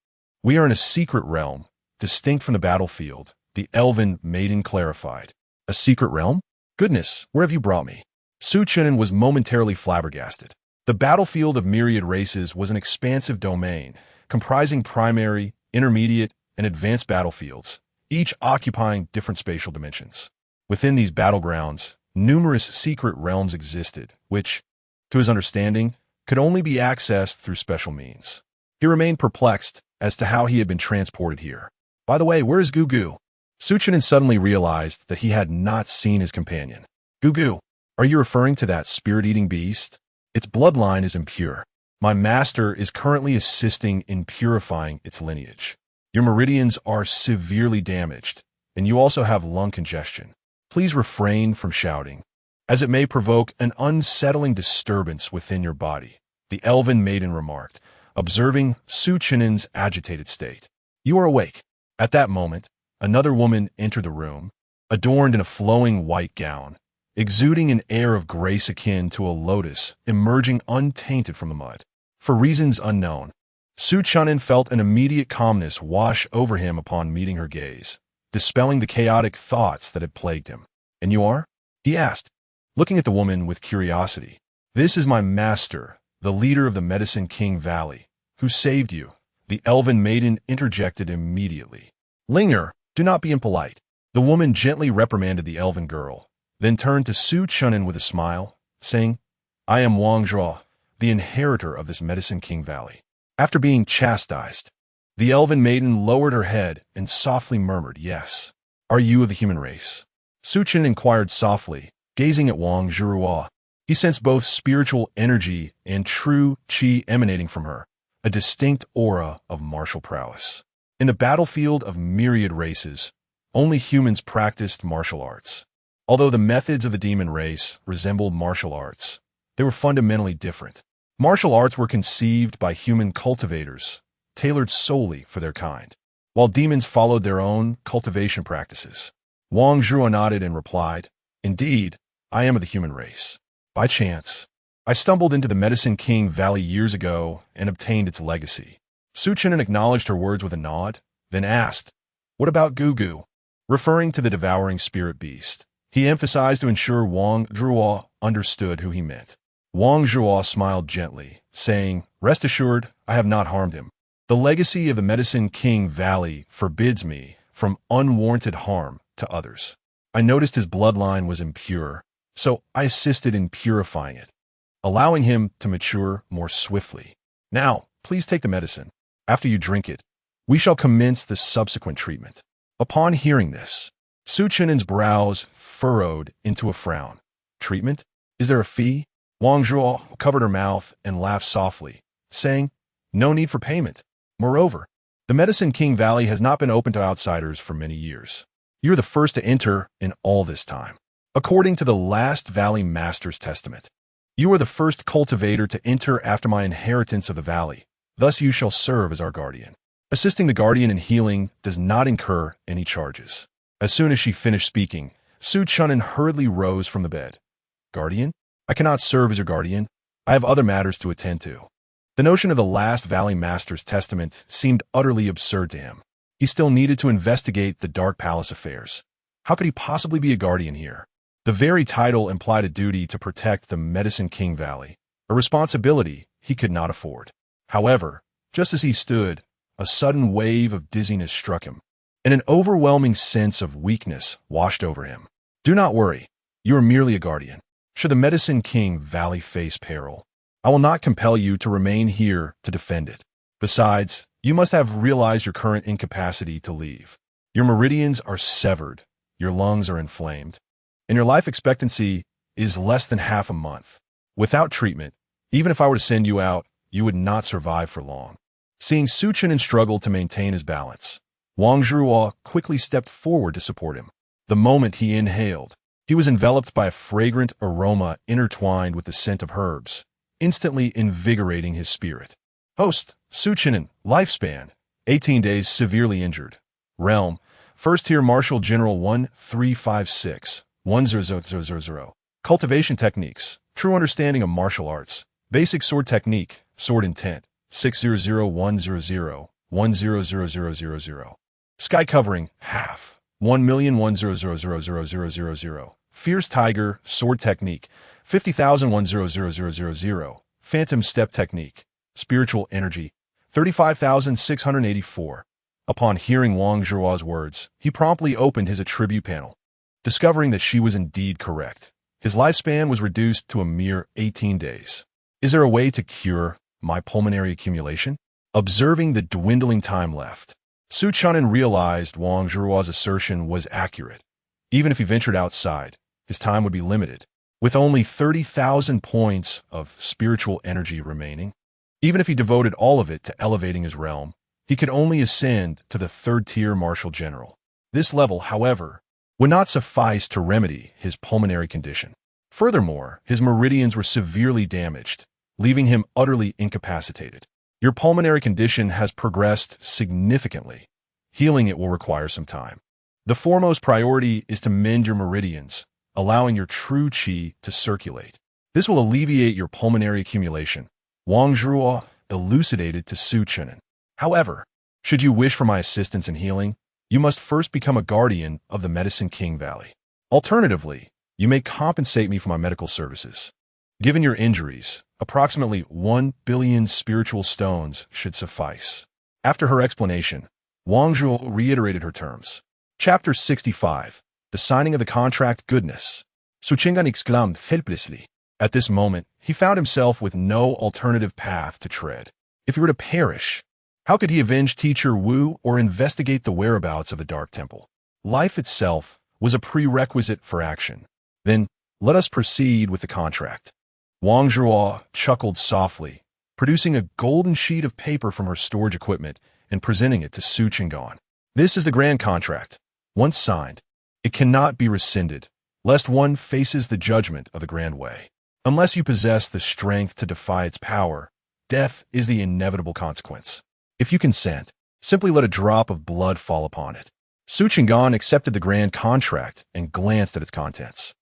"We are in a secret realm, distinct from the battlefield," the elven maiden clarified. "A secret realm? Goodness, where have you brought me?" Chen'an was momentarily flabbergasted. The battlefield of myriad races was an expansive domain, comprising primary, intermediate, and advanced battlefields, each occupying different spatial dimensions. Within these battlegrounds, numerous secret realms existed, which, to his understanding, could only be accessed through special means. He remained perplexed as to how he had been transported here. "By the way, where is Gugu?" Chen'an suddenly realized that he had not seen his companion. "Gugu, are you referring to that spirit-eating beast? Its bloodline is impure. My master is currently assisting in purifying its lineage. Your meridians are severely damaged, and you also have lung congestion. Please refrain from shouting, as it may provoke an unsettling disturbance within your body," the elven maiden remarked, observing Chen'an's agitated state. "You are awake." At that moment, another woman entered the room, adorned in a flowing white gown, exuding an air of grace akin to a lotus emerging untainted from the mud. For reasons unknown, Chen'an felt an immediate calmness wash over him upon meeting her gaze, dispelling the chaotic thoughts that had plagued him. "And you are?" he asked, looking at the woman with curiosity. "This is my master, the leader of the Medicine King Valley, who saved you," the elven maiden interjected immediately. "Linger, do not be impolite." The woman gently reprimanded the elven girl, then turned to Chen'an with a smile, saying, "I am Wang Zhuo, the inheritor of this Medicine King Valley." After being chastised, the elven maiden lowered her head and softly murmured, "Yes." Are you of the human race? Su Chen inquired softly, gazing at Wang Zhuruo. He sensed both spiritual energy and true qi emanating from her, a distinct aura of martial prowess. In the battlefield of myriad races, only humans practiced martial arts. Although the methods of the demon race resembled martial arts, they were fundamentally different. Martial arts were conceived by human cultivators, tailored solely for their kind, while demons followed their own cultivation practices. Wang Zhuo nodded and replied, "Indeed, I am of the human race. By chance, I stumbled into the Medicine King Valley years ago and obtained its legacy." Su Chen acknowledged her words with a nod, then asked, "What about Gugu?" Referring to the devouring spirit beast. He emphasized to ensure Wang Zhuo understood who he meant. Wang Zhuo smiled gently, saying, "Rest assured, I have not harmed him. The legacy of the Medicine King Valley forbids me from unwarranted harm to others. I noticed his bloodline was impure, so I assisted in purifying it, allowing him to mature more swiftly. Now, please take the medicine. After you drink it, we shall commence the subsequent treatment." Upon hearing this, Su Chen'an's brows furrowed into a frown. "Treatment? Is there a fee?" Wang Zhuo covered her mouth and laughed softly, saying, "No need for payment. Moreover, the Medicine King Valley has not been open to outsiders for many years. You're the first to enter in all this time. According to the last Valley Master's testament, you are the first cultivator to enter after my inheritance of the valley. Thus you shall serve as our guardian. Assisting the guardian in healing does not incur any charges." As soon as she finished speaking, Su Chen'an hurriedly rose from the bed. "Guardian? I cannot serve as your guardian. I have other matters to attend to." The notion of the last Valley Master's testament seemed utterly absurd to him. He still needed to investigate the Dark Palace affairs. How could he possibly be a guardian here? The very title implied a duty to protect the Medicine King Valley, a responsibility he could not afford. However, just as he stood, a sudden wave of dizziness struck him, and an overwhelming sense of weakness washed over him. "Do not worry. You are merely a guardian. Should the Medicine King Valley face peril, I will not compel you to remain here to defend it. Besides, you must have realized your current incapacity to leave. Your meridians are severed, your lungs are inflamed, and your life expectancy is less than half a month. Without treatment, even if I were to send you out, you would not survive for long." Seeing Su Chen'an struggle to maintain his balance, Wang Zhuo quickly stepped forward to support him. The moment he inhaled, he was enveloped by a fragrant aroma intertwined with the scent of herbs, instantly invigorating his spirit. Host, Su Chen'an, lifespan, 18 days severely injured. Realm, First Tier Martial General 1356, 10000. Cultivation Techniques, True Understanding of Martial Arts. Basic Sword Technique, Sword Intent, 600,100, 100,000. Sky Covering, Half, 1,100,000. Fierce Tiger, Sword Technique, 50,000, 100,000. Phantom Step Technique, Spiritual Energy, 35,684. Upon hearing Wang Zhuo's words, he promptly opened his attribute panel, discovering that she was indeed correct. His lifespan was reduced to a mere 18 days. Is there a way to cure my pulmonary accumulation? Observing the dwindling time left, Su Chen'an realized Wang Zhuo's assertion was accurate. Even if he ventured outside, his time would be limited, with only 30,000 points of spiritual energy remaining. Even if he devoted all of it to elevating his realm, he could only ascend to the 3rd-tier Martial General. This level, however, would not suffice to remedy his pulmonary condition. Furthermore, his meridians were severely damaged, leaving him utterly incapacitated. Your pulmonary condition has progressed significantly. Healing it will require some time. The foremost priority is to mend your meridians, allowing your true qi to circulate. This will alleviate your pulmonary accumulation, Wang Zhuo elucidated to Su Chen'an. However, should you wish for my assistance in healing, you must first become a guardian of the Medicine King Valley. Alternatively, you may compensate me for my medical services. Given your injuries, approximately 1 billion spiritual stones should suffice. After her explanation, Wang Zhuo reiterated her terms. Chapter 65. The Signing of the Contract. Goodness. Su Chen'an exclaimed helplessly. At this moment, he found himself with no alternative path to tread. If he were to perish, how could he avenge Teacher Wu or investigate the whereabouts of the Dark Temple? Life itself was a prerequisite for action. Then, let us proceed with the contract. Wang Zhuo chuckled softly, producing a golden sheet of paper from her storage equipment and presenting it to Su Chen'an. This is the grand contract. Once signed, it cannot be rescinded, lest one faces the judgment of the Grand Way. Unless you possess the strength to defy its power, death is the inevitable consequence. If you consent, simply let a drop of blood fall upon it. Su Chen'an accepted the grand contract and glanced at its contents.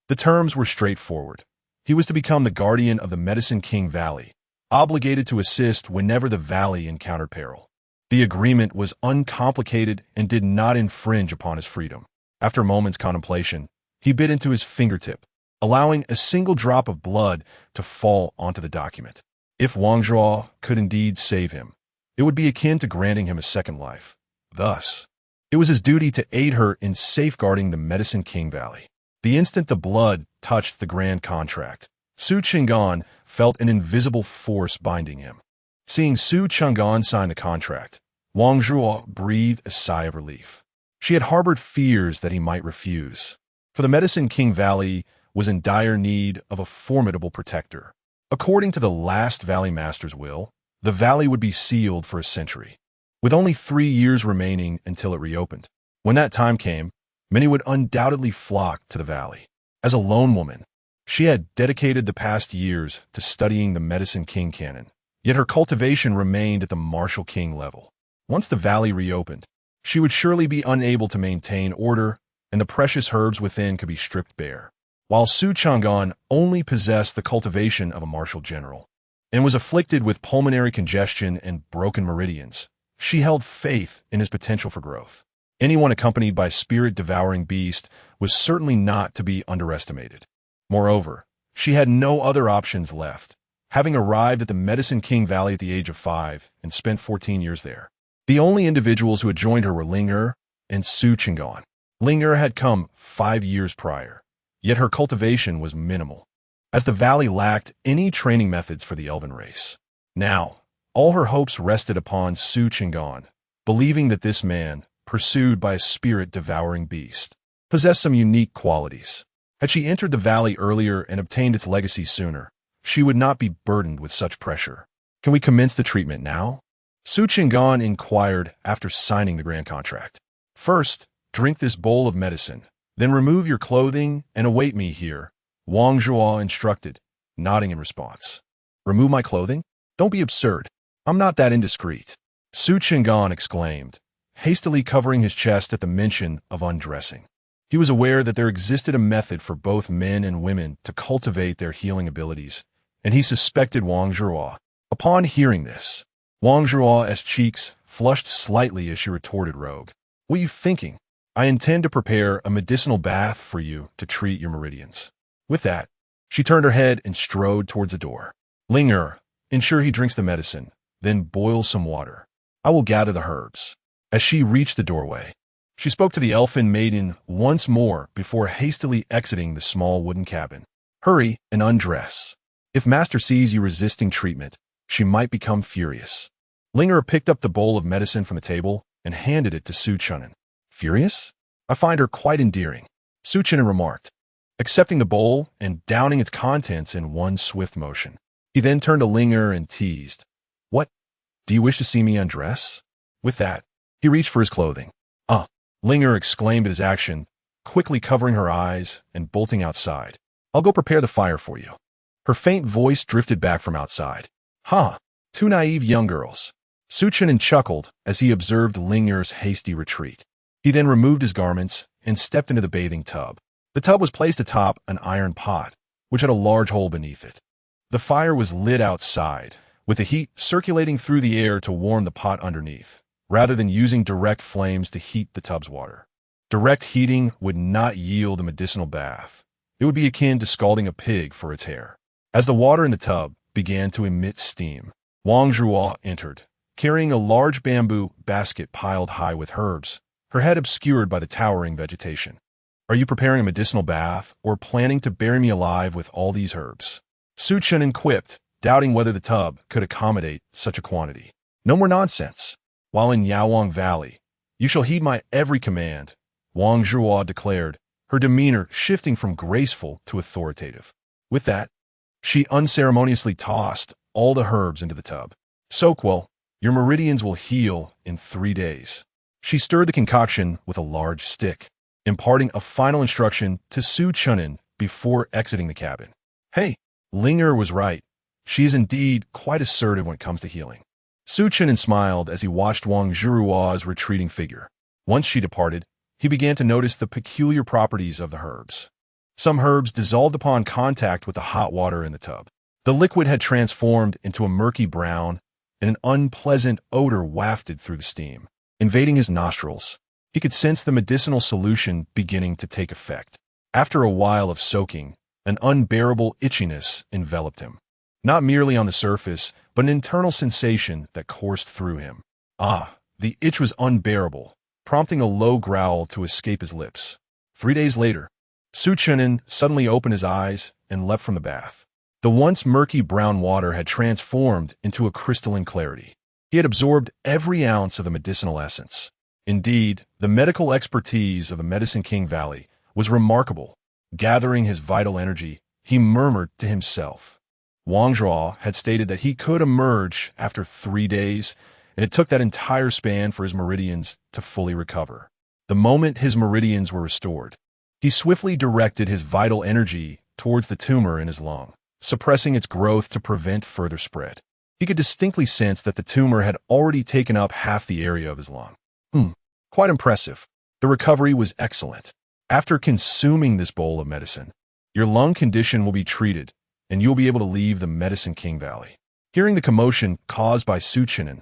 The terms were straightforward. He was to become the guardian of the Medicine King Valley, obligated to assist whenever the valley encountered peril. The agreement was uncomplicated and did not infringe upon his freedom. After a moment's contemplation, he bit into his fingertip, allowing a single drop of blood to fall onto the document. If Wang Zhuo could indeed save him, it would be akin to granting him a second life. Thus, it was his duty to aid her in safeguarding the Medicine King Valley. The instant the blood touched the grand contract, Su Chen'an felt an invisible force binding him. Seeing Su Chen'an sign the contract, Wang Zhuo breathed a sigh of relief. She had harbored fears that he might refuse, for the Medicine King Valley was in dire need of a formidable protector. According to the last Valley Master's will, the valley would be sealed for a century, with only 3 years remaining until it reopened. When that time came, many would undoubtedly flock to the valley. As a lone woman, she had dedicated the past years to studying the Medicine King canon, yet her cultivation remained at the Martial King level. Once the valley reopened, she would surely be unable to maintain order, and the precious herbs within could be stripped bare. While Su Chen'an only possessed the cultivation of a martial general, and was afflicted with pulmonary congestion and broken meridians, she held faith in his potential for growth. Anyone accompanied by a spirit-devouring beast was certainly not to be underestimated. Moreover, she had no other options left, having arrived at the Medicine King Valley at the age of 5 and spent 14 years there. The only individuals who had joined her were Ling and Su Chen'an. Ling had come 5 years prior, yet her cultivation was minimal, as the valley lacked any training methods for the elven race. Now, all her hopes rested upon Su Chen'an, believing that this man, pursued by a spirit-devouring beast, possessed some unique qualities. Had she entered the valley earlier and obtained its legacy sooner, she would not be burdened with such pressure. Can we commence the treatment now? Su Chen'an inquired after signing the grand contract. First, drink this bowl of medicine, then remove your clothing and await me here, Wang Zhuo instructed, nodding in response. Remove my clothing? Don't be absurd. I'm not that indiscreet, Su Chen'an exclaimed, hastily covering his chest at the mention of undressing. He was aware that there existed a method for both men and women to cultivate their healing abilities, and he suspected Wang Zhuo. Upon hearing this, Wang Zhuo's cheeks flushed slightly as she retorted, "Rogue, what are you thinking? I intend to prepare a medicinal bath for you to treat your meridians." With that, she turned her head and strode towards the door. Ling ensure he drinks the medicine, then boil some water. I will gather the herbs. As she reached the doorway, she spoke to the elfin maiden once more before hastily exiting the small wooden cabin. Hurry and undress. If Master sees you resisting treatment, she might become furious. Ling picked up the bowl of medicine from the table and handed it to Su Chen'an. Furious? I find her quite endearing, Su Chen'an remarked, accepting the bowl and downing its contents in one swift motion. He then turned to Ling and teased, "What? Do you wish to see me undress?" With that, he reached for his clothing. Ling exclaimed at his action, quickly covering her eyes and bolting outside. "I'll go prepare the fire for you." Her faint voice drifted back from outside. Two naive young girls. Su Chen'an chuckled as he observed Ling's hasty retreat. He then removed his garments and stepped into the bathing tub. The tub was placed atop an iron pot, which had a large hole beneath it. The fire was lit outside, with the heat circulating through the air to warm the pot underneath, rather than using direct flames to heat the tub's water. Direct heating would not yield a medicinal bath. It would be akin to scalding a pig for its hair. As the water in the tub began to emit steam, Wang Zhuo entered, carrying a large bamboo basket piled high with herbs, her head obscured by the towering vegetation. "Are you preparing a medicinal bath or planning to bury me alive with all these herbs?" Su Chen'an quipped, doubting whether the tub could accommodate such a quantity. "No more nonsense. While in Yaowang Valley, you shall heed my every command," Wang Zhuo declared, her demeanor shifting from graceful to authoritative. With that, she unceremoniously tossed all the herbs into the tub. Soak well, your meridians will heal in 3 days. She stirred the concoction with a large stick, imparting a final instruction to Su Chen'an before exiting the cabin. Hey, Linger was right. She is indeed quite assertive when it comes to healing. Su Chen'an smiled as he watched Wang Zhuo's retreating figure. Once she departed, he began to notice the peculiar properties of the herbs. Some herbs dissolved upon contact with the hot water in the tub. The liquid had transformed into a murky brown, and an unpleasant odor wafted through the steam, invading his nostrils. He could sense the medicinal solution beginning to take effect. After a while of soaking, an unbearable itchiness enveloped him. Not merely on the surface, but an internal sensation that coursed through him. The itch was unbearable, prompting a low growl to escape his lips. 3 days later, Su Chen'an suddenly opened his eyes and leapt from the bath. The once murky brown water had transformed into a crystalline clarity. He had absorbed every ounce of the medicinal essence. Indeed, the medical expertise of the Medicine King Valley was remarkable. Gathering his vital energy, he murmured to himself. Wang Zhuo had stated that he could emerge after 3 days, and it took that entire span for his meridians to fully recover. The moment his meridians were restored, he swiftly directed his vital energy towards the tumor in his lung, suppressing its growth to prevent further spread. He could distinctly sense that the tumor had already taken up half the area of his lung. Quite impressive. The recovery was excellent. After consuming this bowl of medicine, your lung condition will be treated, and you'll be able to leave the Medicine King Valley. Hearing the commotion caused by Su Chen'an,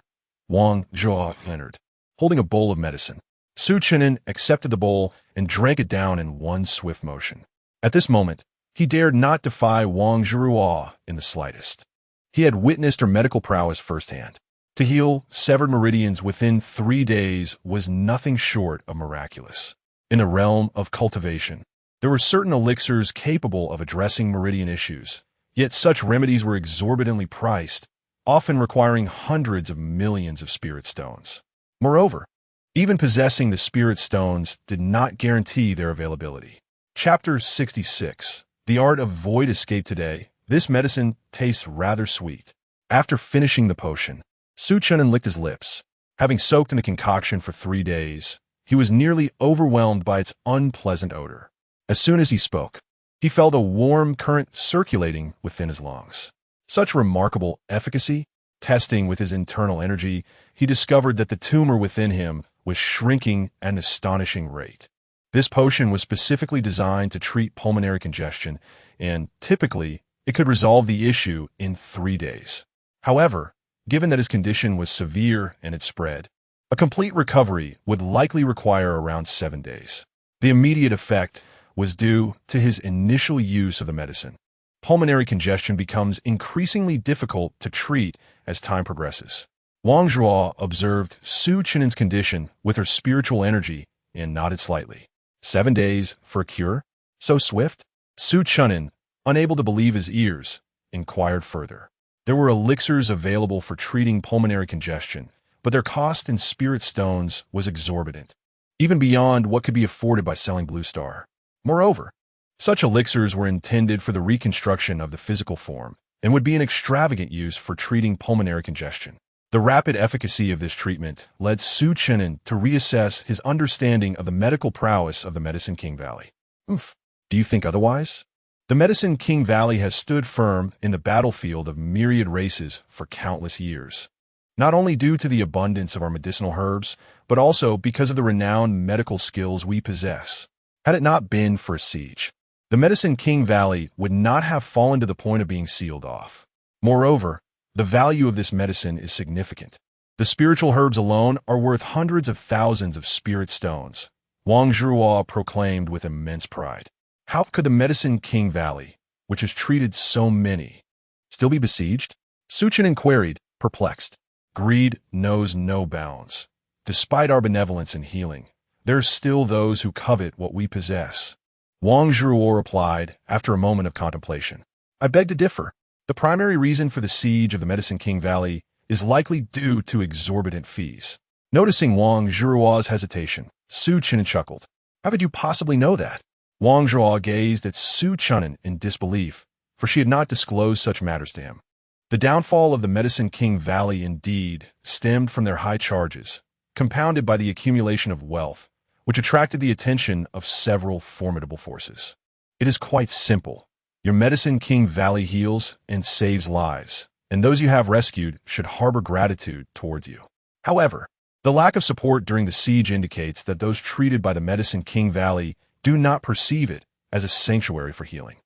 Wang Zhuo entered, holding a bowl of medicine. Su Chen'an accepted the bowl and drank it down in one swift motion. At this moment, he dared not defy Wang Zhuo in the slightest. He had witnessed her medical prowess firsthand. To heal severed meridians within 3 days was nothing short of miraculous. In the realm of cultivation, there were certain elixirs capable of addressing meridian issues, yet such remedies were exorbitantly priced, often requiring hundreds of millions of spirit stones. Moreover, even possessing the spirit stones did not guarantee their availability. Chapter 66. The Art of Void Escape. Today, this medicine tastes rather sweet. After finishing the potion, Su Chen'an licked his lips. Having soaked in the concoction for 3 days, he was nearly overwhelmed by its unpleasant odor. As soon as he spoke, he felt a warm current circulating within his lungs. Such remarkable efficacy. Testing with his internal energy, he discovered that the tumor within him was shrinking at an astonishing rate. This potion was specifically designed to treat pulmonary congestion, and typically, it could resolve the issue in 3 days. However, given that his condition was severe and had spread, a complete recovery would likely require around 7 days. The immediate effect was due to his initial use of the medicine. Pulmonary congestion becomes increasingly difficult to treat as time progresses. Wang Zhuo observed Su Chen'an's condition with her spiritual energy and nodded slightly. 7 days for a cure? So swift? Su Chen'an, unable to believe his ears, inquired further. There were elixirs available for treating pulmonary congestion, but their cost in spirit stones was exorbitant, even beyond what could be afforded by selling Blue Star. Moreover, such elixirs were intended for the reconstruction of the physical form and would be an extravagant use for treating pulmonary congestion. The rapid efficacy of this treatment led Su Chen'an to reassess his understanding of the medical prowess of the Medicine King Valley. Do you think otherwise? The Medicine King Valley has stood firm in the battlefield of myriad races for countless years, not only due to the abundance of our medicinal herbs, but also because of the renowned medical skills we possess. Had it not been for a siege, the Medicine King Valley would not have fallen to the point of being sealed off. Moreover, the value of this medicine is significant. The spiritual herbs alone are worth hundreds of thousands of spirit stones, Wang Zhuo proclaimed with immense pride. How could the Medicine King Valley, which has treated so many, still be besieged? Su Chen'an queried, perplexed. Greed knows no bounds. Despite our benevolence and healing, there are still those who covet what we possess. Wang Zhuo replied after a moment of contemplation. I beg to differ. The primary reason for the siege of the Medicine King Valley is likely due to exorbitant fees. Noticing Wang Zhuo's hesitation, Su Chen'an chuckled. How could you possibly know that? Wang Zhuo gazed at Su Chen'an in disbelief, for she had not disclosed such matters to him. The downfall of the Medicine King Valley indeed stemmed from their high charges, compounded by the accumulation of wealth, which attracted the attention of several formidable forces. It is quite simple. Your Medicine King Valley heals and saves lives, and those you have rescued should harbor gratitude towards you. However, the lack of support during the siege indicates that those treated by the Medicine King Valley do not perceive it as a sanctuary for healing.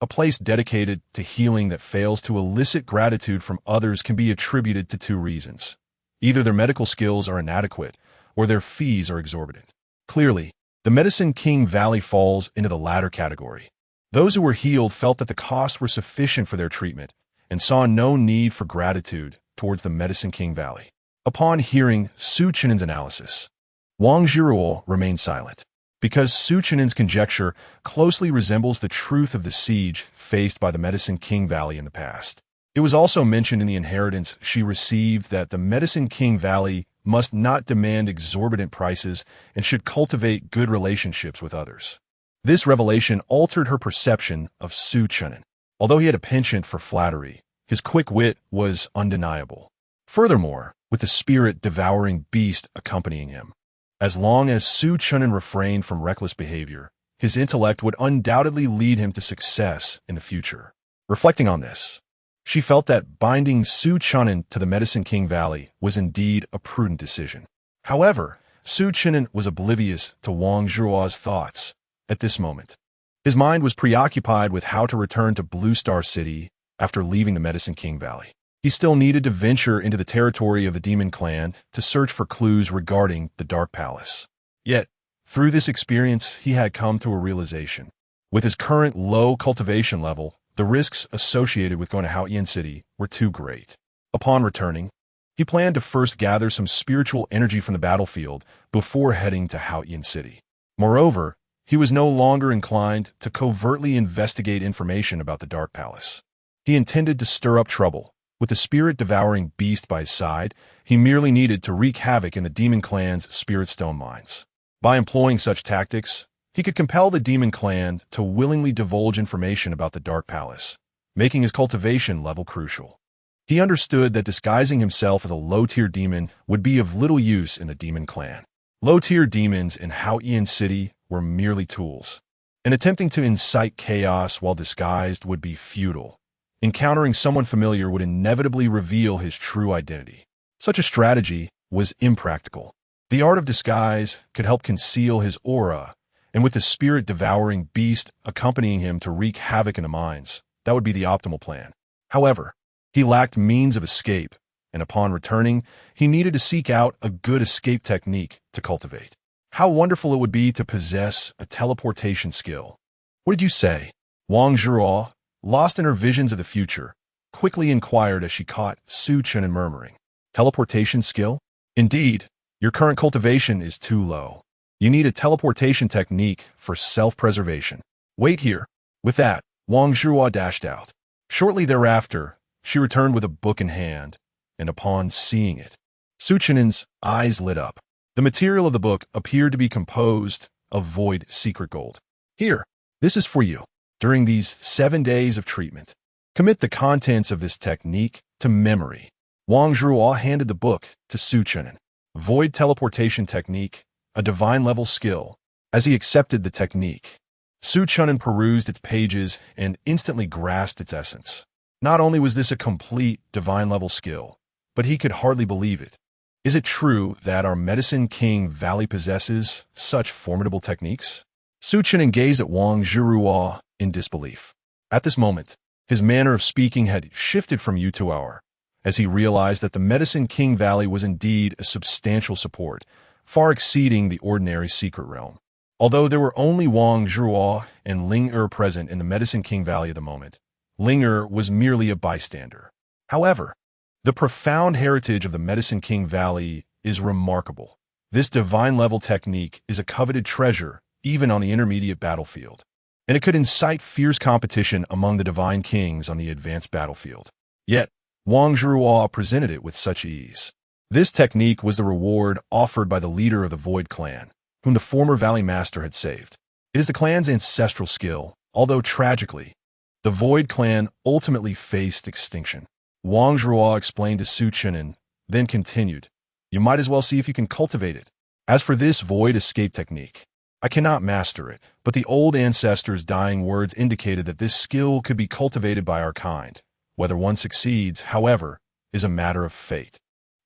A place dedicated to healing that fails to elicit gratitude from others can be attributed to two reasons. Either their medical skills are inadequate, or their fees are exorbitant. Clearly, the Medicine King Valley falls into the latter category. Those who were healed felt that the costs were sufficient for their treatment and saw no need for gratitude towards the Medicine King Valley. Upon hearing Su Chen'an's analysis, Wang Zhuo remained silent, because Su Chen'an's conjecture closely resembles the truth of the siege faced by the Medicine King Valley in the past. It was also mentioned in the inheritance she received that the Medicine King Valley must not demand exorbitant prices and should cultivate good relationships with others. This revelation altered her perception of Su Chen'an. Although he had a penchant for flattery, his quick wit was undeniable. Furthermore, with the spirit-devouring beast accompanying him, as long as Su Chen'an refrained from reckless behavior, his intellect would undoubtedly lead him to success in the future. Reflecting on this, she felt that binding Su Chen'an to the Medicine King Valley was indeed a prudent decision. However, Su Chen'an was oblivious to Wang Zhuo's thoughts at this moment. His mind was preoccupied with how to return to Blue Star City after leaving the Medicine King Valley. He still needed to venture into the territory of the Demon Clan to search for clues regarding the Dark Palace. Yet, through this experience, he had come to a realization. With his current low cultivation level, the risks associated with going to Haotian City were too great. Upon returning, he planned to first gather some spiritual energy from the battlefield before heading to Haotian City. Moreover, he was no longer inclined to covertly investigate information about the Dark Palace. He intended to stir up trouble. With the spirit-devouring beast by his side, he merely needed to wreak havoc in the Demon Clan's Spirit Stone mines. By employing such tactics, he could compel the Demon Clan to willingly divulge information about the Dark Palace, making his cultivation level crucial. He understood that disguising himself as a low-tier demon would be of little use in the Demon Clan. Low-tier demons in Haotian City were merely tools, and attempting to incite chaos while disguised would be futile. Encountering someone familiar would inevitably reveal his true identity. Such a strategy was impractical. The art of disguise could help conceal his aura, and with the spirit-devouring beast accompanying him to wreak havoc in the mines, that would be the optimal plan. However, he lacked means of escape, and upon returning, he needed to seek out a good escape technique to cultivate. How wonderful it would be to possess a teleportation skill. What did you say? Wang Zhuo, lost in her visions of the future, quickly inquired as she caught Su Chen'an murmuring. Teleportation skill? Indeed, your current cultivation is too low. You need a teleportation technique for self-preservation. Wait here. With that, Wang Zhuo dashed out. Shortly thereafter, she returned with a book in hand, and upon seeing it, Su Chen'an's eyes lit up. The material of the book appeared to be composed of void secret gold. Here, this is for you. During these 7 days of treatment, commit the contents of this technique to memory. Wang Zhuo handed the book to Su Chen'an. Void teleportation technique, a divine-level skill. As he accepted the technique, Su Chen'an perused its pages and instantly grasped its essence. Not only was this a complete divine-level skill, but he could hardly believe it. Is it true that our Medicine King Valley possesses such formidable techniques? Su Chen'an gazed at Wang Zhuo in disbelief. At this moment, his manner of speaking had shifted from you to our, as he realized that the Medicine King Valley was indeed a substantial support, far exceeding the ordinary secret realm. Although there were only Wang Zhuo and Ling present in the Medicine King Valley at the moment, Ling was merely a bystander. However, the profound heritage of the Medicine King Valley is remarkable. This divine-level technique is a coveted treasure even on the intermediate battlefield, and it could incite fierce competition among the divine kings on the advanced battlefield. Yet, Wang Zhuo presented it with such ease. This technique was the reward offered by the leader of the Void Clan, whom the former Valley Master had saved. It is the clan's ancestral skill, although tragically, the Void clan ultimately faced extinction. Wang Zhuo explained to Su Chen'an, then continued, "You might as well see if you can cultivate it. As for this Void escape technique, I cannot master it, but the old ancestors' dying words indicated that this skill could be cultivated by our kind. Whether one succeeds, however, is a matter of fate."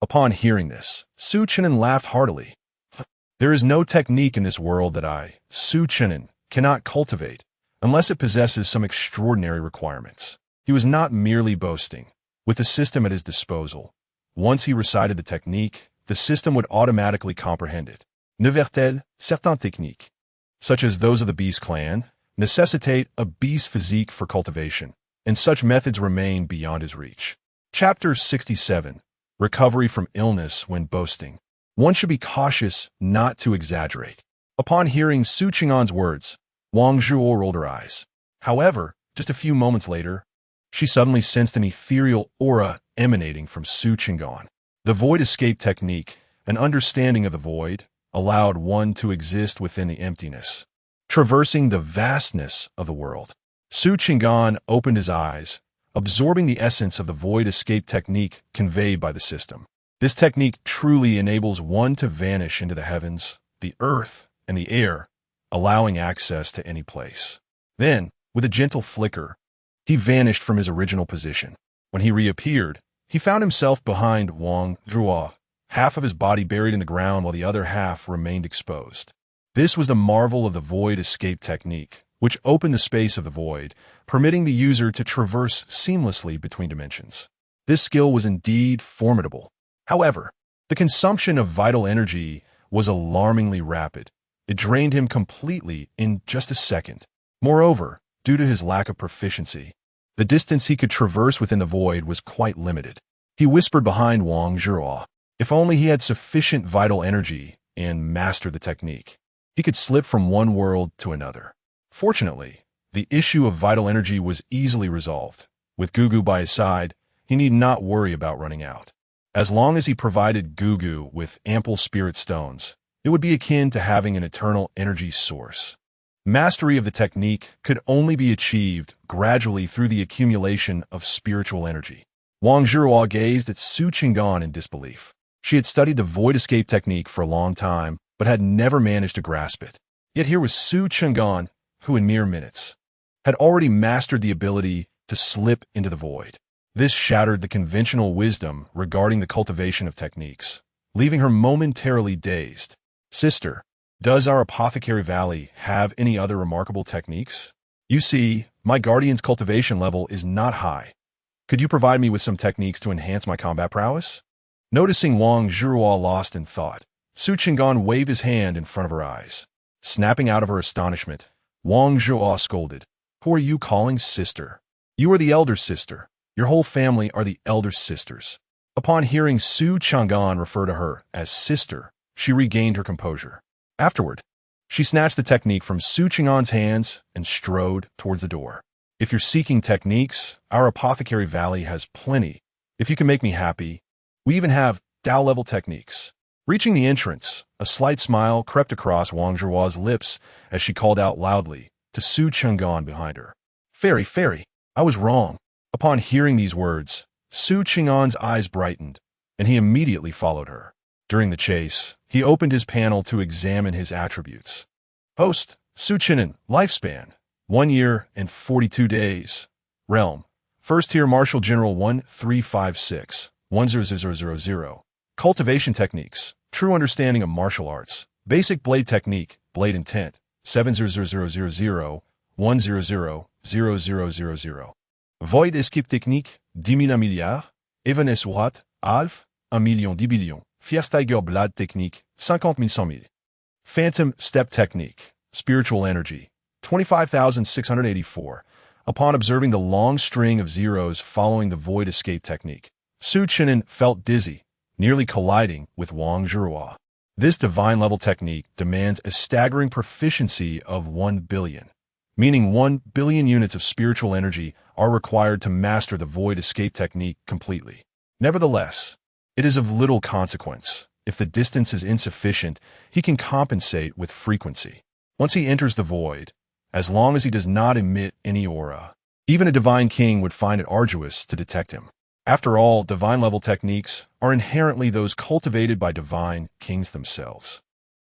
Upon hearing this, Su Chen'an laughed heartily. "There is no technique in this world that I, Su Chen'an, cannot cultivate, unless it possesses some extraordinary requirements." He was not merely boasting. With the system at his disposal, once he recited the technique, the system would automatically comprehend it. Nevertheless, certaines techniques, such as those of the Beast clan, necessitate a beast physique for cultivation, and such methods remain beyond his reach. Chapter 67. Recovery from illness when boasting. One should be cautious not to exaggerate. Upon hearing Su Cheng'an's words, Wang Zhuo rolled her eyes. However, just a few moments later, she suddenly sensed an ethereal aura emanating from Su Cheng'an. The Void escape technique, an understanding of the Void, allowed one to exist within the emptiness, traversing the vastness of the world. Su Cheng'an opened his eyes, absorbing the essence of the Void escape technique conveyed by the system. This technique truly enables one to vanish into the heavens, the earth, and the air, allowing access to any place. Then, with a gentle flicker, he vanished from his original position. When he reappeared, he found himself behind Wang Zhuo, half of his body buried in the ground while the other half remained exposed. This was the marvel of the Void escape technique, which opened the space of the Void, permitting the user to traverse seamlessly between dimensions. This skill was indeed formidable. However, the consumption of vital energy was alarmingly rapid. It drained him completely in just a second. Moreover, due to his lack of proficiency, the distance he could traverse within the Void was quite limited. He whispered behind Wang Zhuo, if only he had sufficient vital energy and mastered the technique, he could slip from one world to another. Fortunately, the issue of vital energy was easily resolved. With Gugu by his side, he need not worry about running out. As long as he provided Gugu with ample spirit stones, it would be akin to having an eternal energy source. Mastery of the technique could only be achieved gradually through the accumulation of spiritual energy. Wang Zhuo gazed at Su Cheng'an in disbelief. She had studied the Void escape technique for a long time, but had never managed to grasp it. Yet here was Su Cheng'an, who in mere minutes had already mastered the ability to slip into the Void. This shattered the conventional wisdom regarding the cultivation of techniques, leaving her momentarily dazed. "Sister, does our Apothecary Valley have any other remarkable techniques? You see, my guardian's cultivation level is not high. Could you provide me with some techniques to enhance my combat prowess?" Noticing Wang Zhuo lost in thought, Su Cheng'an waved his hand in front of her eyes. Snapping out of her astonishment, Wang Zhuo scolded, "Who are you calling sister? You are the elder sister. Your whole family are the elder sisters." Upon hearing Su Cheng'an refer to her as sister, she regained her composure. Afterward, she snatched the technique from Su Cheng'an's hands and strode towards the door. "If you're seeking techniques, our Apothecary Valley has plenty. If you can make me happy, we even have Tao-level techniques." Reaching the entrance, a slight smile crept across Wang Zhuo's lips as she called out loudly to Su Cheng'an behind her. Fairy, I was wrong." Upon hearing these words, Su Cheng'an's eyes brightened, and he immediately followed her. During the chase, he opened his panel to examine his attributes. Host, Su Chen'an, lifespan, 1 year and 42 days. Realm, First Tier Martial General 1356, 10000. Cultivation techniques, true understanding of martial arts. Basic blade technique, blade intent, 70000, 1000000. Void escape technique, 10 000 milliards. Evanescence, Alf, 1 million 10 billions. Fiersteiger blade technique, 50 000 100 000. Phantom step technique, spiritual energy, 25,684. Upon observing the long string of zeros following the Void escape technique, Su Chen'an felt dizzy, nearly colliding with Wang Zhuo. This divine-level technique demands a staggering proficiency of 1 billion, meaning 1 billion units of spiritual energy are required to master the Void escape technique completely. Nevertheless, it is of little consequence, If the distance is insufficient, he can compensate with frequency. Once he enters the void, as long as he does not emit any aura, even a divine king would find it arduous to detect him. After all, divine-level techniques are inherently those cultivated by divine kings themselves.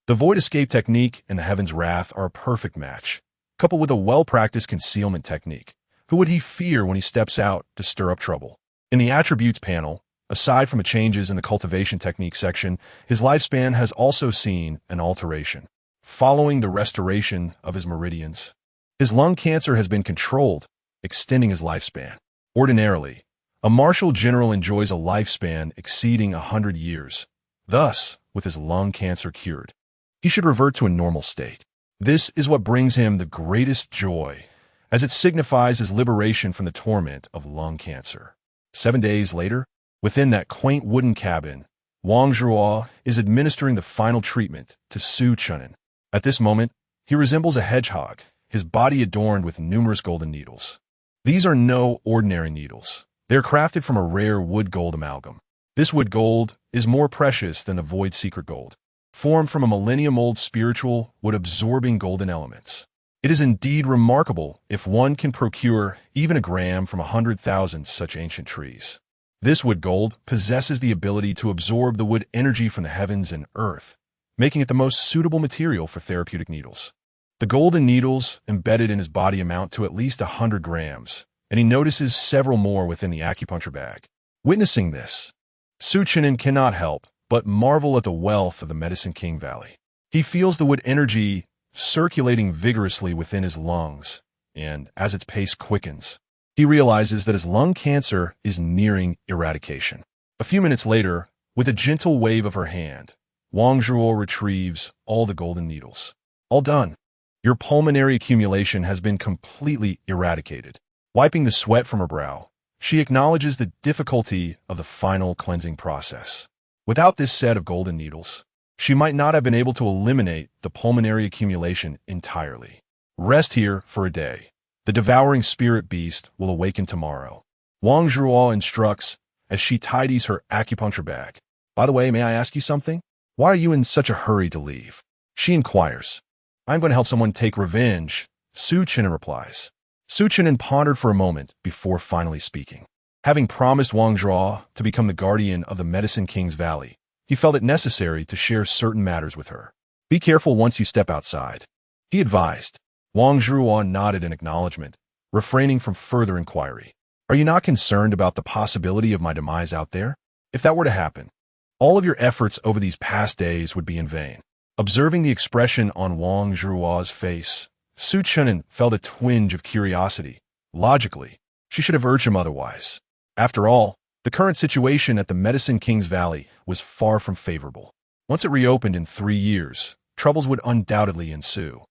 The void escape technique and the heaven's wrath are a perfect match, coupled with a well-practiced concealment technique. Who would he fear when he steps out to stir up trouble? In the attributes panel, aside from the changes in the cultivation technique section, his lifespan has also seen an alteration. Following the restoration of his meridians, his lung cancer has been controlled, extending his lifespan. Ordinarily, a martial general enjoys a lifespan exceeding 100 years. Thus, with his lung cancer cured, he should revert to a normal state. This is what brings him the greatest joy, as it signifies his liberation from the torment of lung cancer. 7 days later, within that quaint wooden cabin, Wang Zhuo is administering the final treatment to Su Chen'an. At this moment, he resembles a hedgehog, his body adorned with numerous golden needles. These are no ordinary needles. They are crafted from a rare wood-gold amalgam. This wood-gold is more precious than the void secret gold, formed from a millennium-old spiritual wood-absorbing golden elements. It is indeed remarkable if one can procure even a gram from 100,000 such ancient trees. This wood-gold possesses the ability to absorb the wood energy from the heavens and earth, making it the most suitable material for therapeutic needles. The golden needles embedded in his body amount to at least 100 grams, and he notices several more within the acupuncture bag. Witnessing this, Su Chen'an cannot help but marvel at the wealth of the Medicine King Valley. He feels the wood energy circulating vigorously within his lungs, and as its pace quickens, he realizes that his lung cancer is nearing eradication. A few minutes later, with a gentle wave of her hand, Wang Zhuo retrieves all the golden needles. All done. Your pulmonary accumulation has been completely eradicated. Wiping the sweat from her brow, she acknowledges the difficulty of the final cleansing process. Without this set of golden needles, she might not have been able to eliminate the pulmonary accumulation entirely. Rest here for a day. The devouring spirit beast will awaken tomorrow. Wang Zhuo instructs as she tidies her acupuncture bag. By the way, may I ask you something? Why are you in such a hurry to leave? She inquires. I'm going to help someone take revenge, Su Chen'an replies. Su Chen'an pondered for a moment before finally speaking. Having promised Wang Zhuo to become the guardian of the Medicine King's Valley, he felt it necessary to share certain matters with her. Be careful once you step outside, he advised. Wang Zhuo nodded in acknowledgement, refraining from further inquiry. Are you not concerned about the possibility of my demise out there? If that were to happen, all of your efforts over these past days would be in vain. Observing the expression on Wang Zhuo's face, Su Chen'an felt a twinge of curiosity. Logically, she should have urged him otherwise. After all, the current situation at the Medicine King's Valley was far from favorable. Once it reopened in 3 years, troubles would undoubtedly ensue.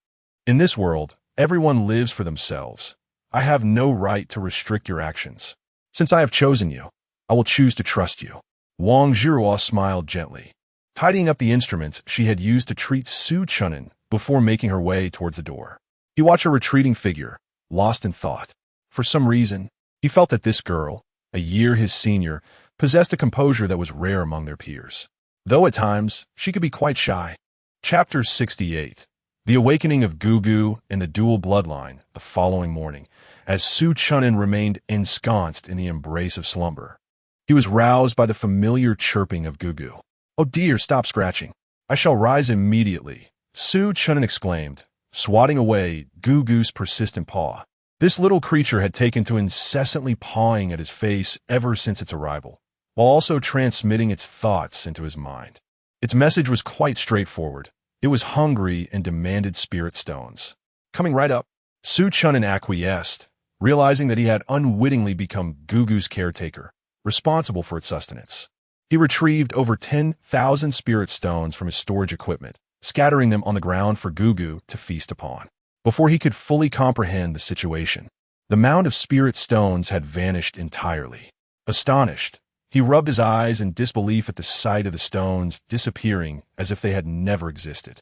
In this world, everyone lives for themselves. I have no right to restrict your actions. Since I have chosen you, I will choose to trust you. Wang Zhuo smiled gently, tidying up the instruments she had used to treat Su Chen'an before making her way towards the door. He watched her retreating figure, lost in thought. For some reason, he felt that this girl, a year his senior, possessed a composure that was rare among their peers, though at times she could be quite shy. Chapter 68. The Awakening of Gugu in the Dual Bloodline the following morning, as Su Chen'an remained ensconced in the embrace of slumber. He was roused by the familiar chirping of Gugu. Oh dear, stop scratching. I shall rise immediately, Su Chen'an exclaimed, swatting away Gugu's persistent paw. This little creature had taken to incessantly pawing at his face ever since its arrival, while also transmitting its thoughts into his mind. Its message was quite straightforward. It was hungry and demanded spirit stones. Coming right up, Su Chen'an acquiesced, realizing that he had unwittingly become Gugu's caretaker, responsible for its sustenance. He retrieved over 10,000 spirit stones from his storage equipment, scattering them on the ground for Gugu to feast upon. Before he could fully comprehend the situation, the mound of spirit stones had vanished entirely. Astonished, he rubbed his eyes in disbelief at the sight of the stones disappearing as if they had never existed.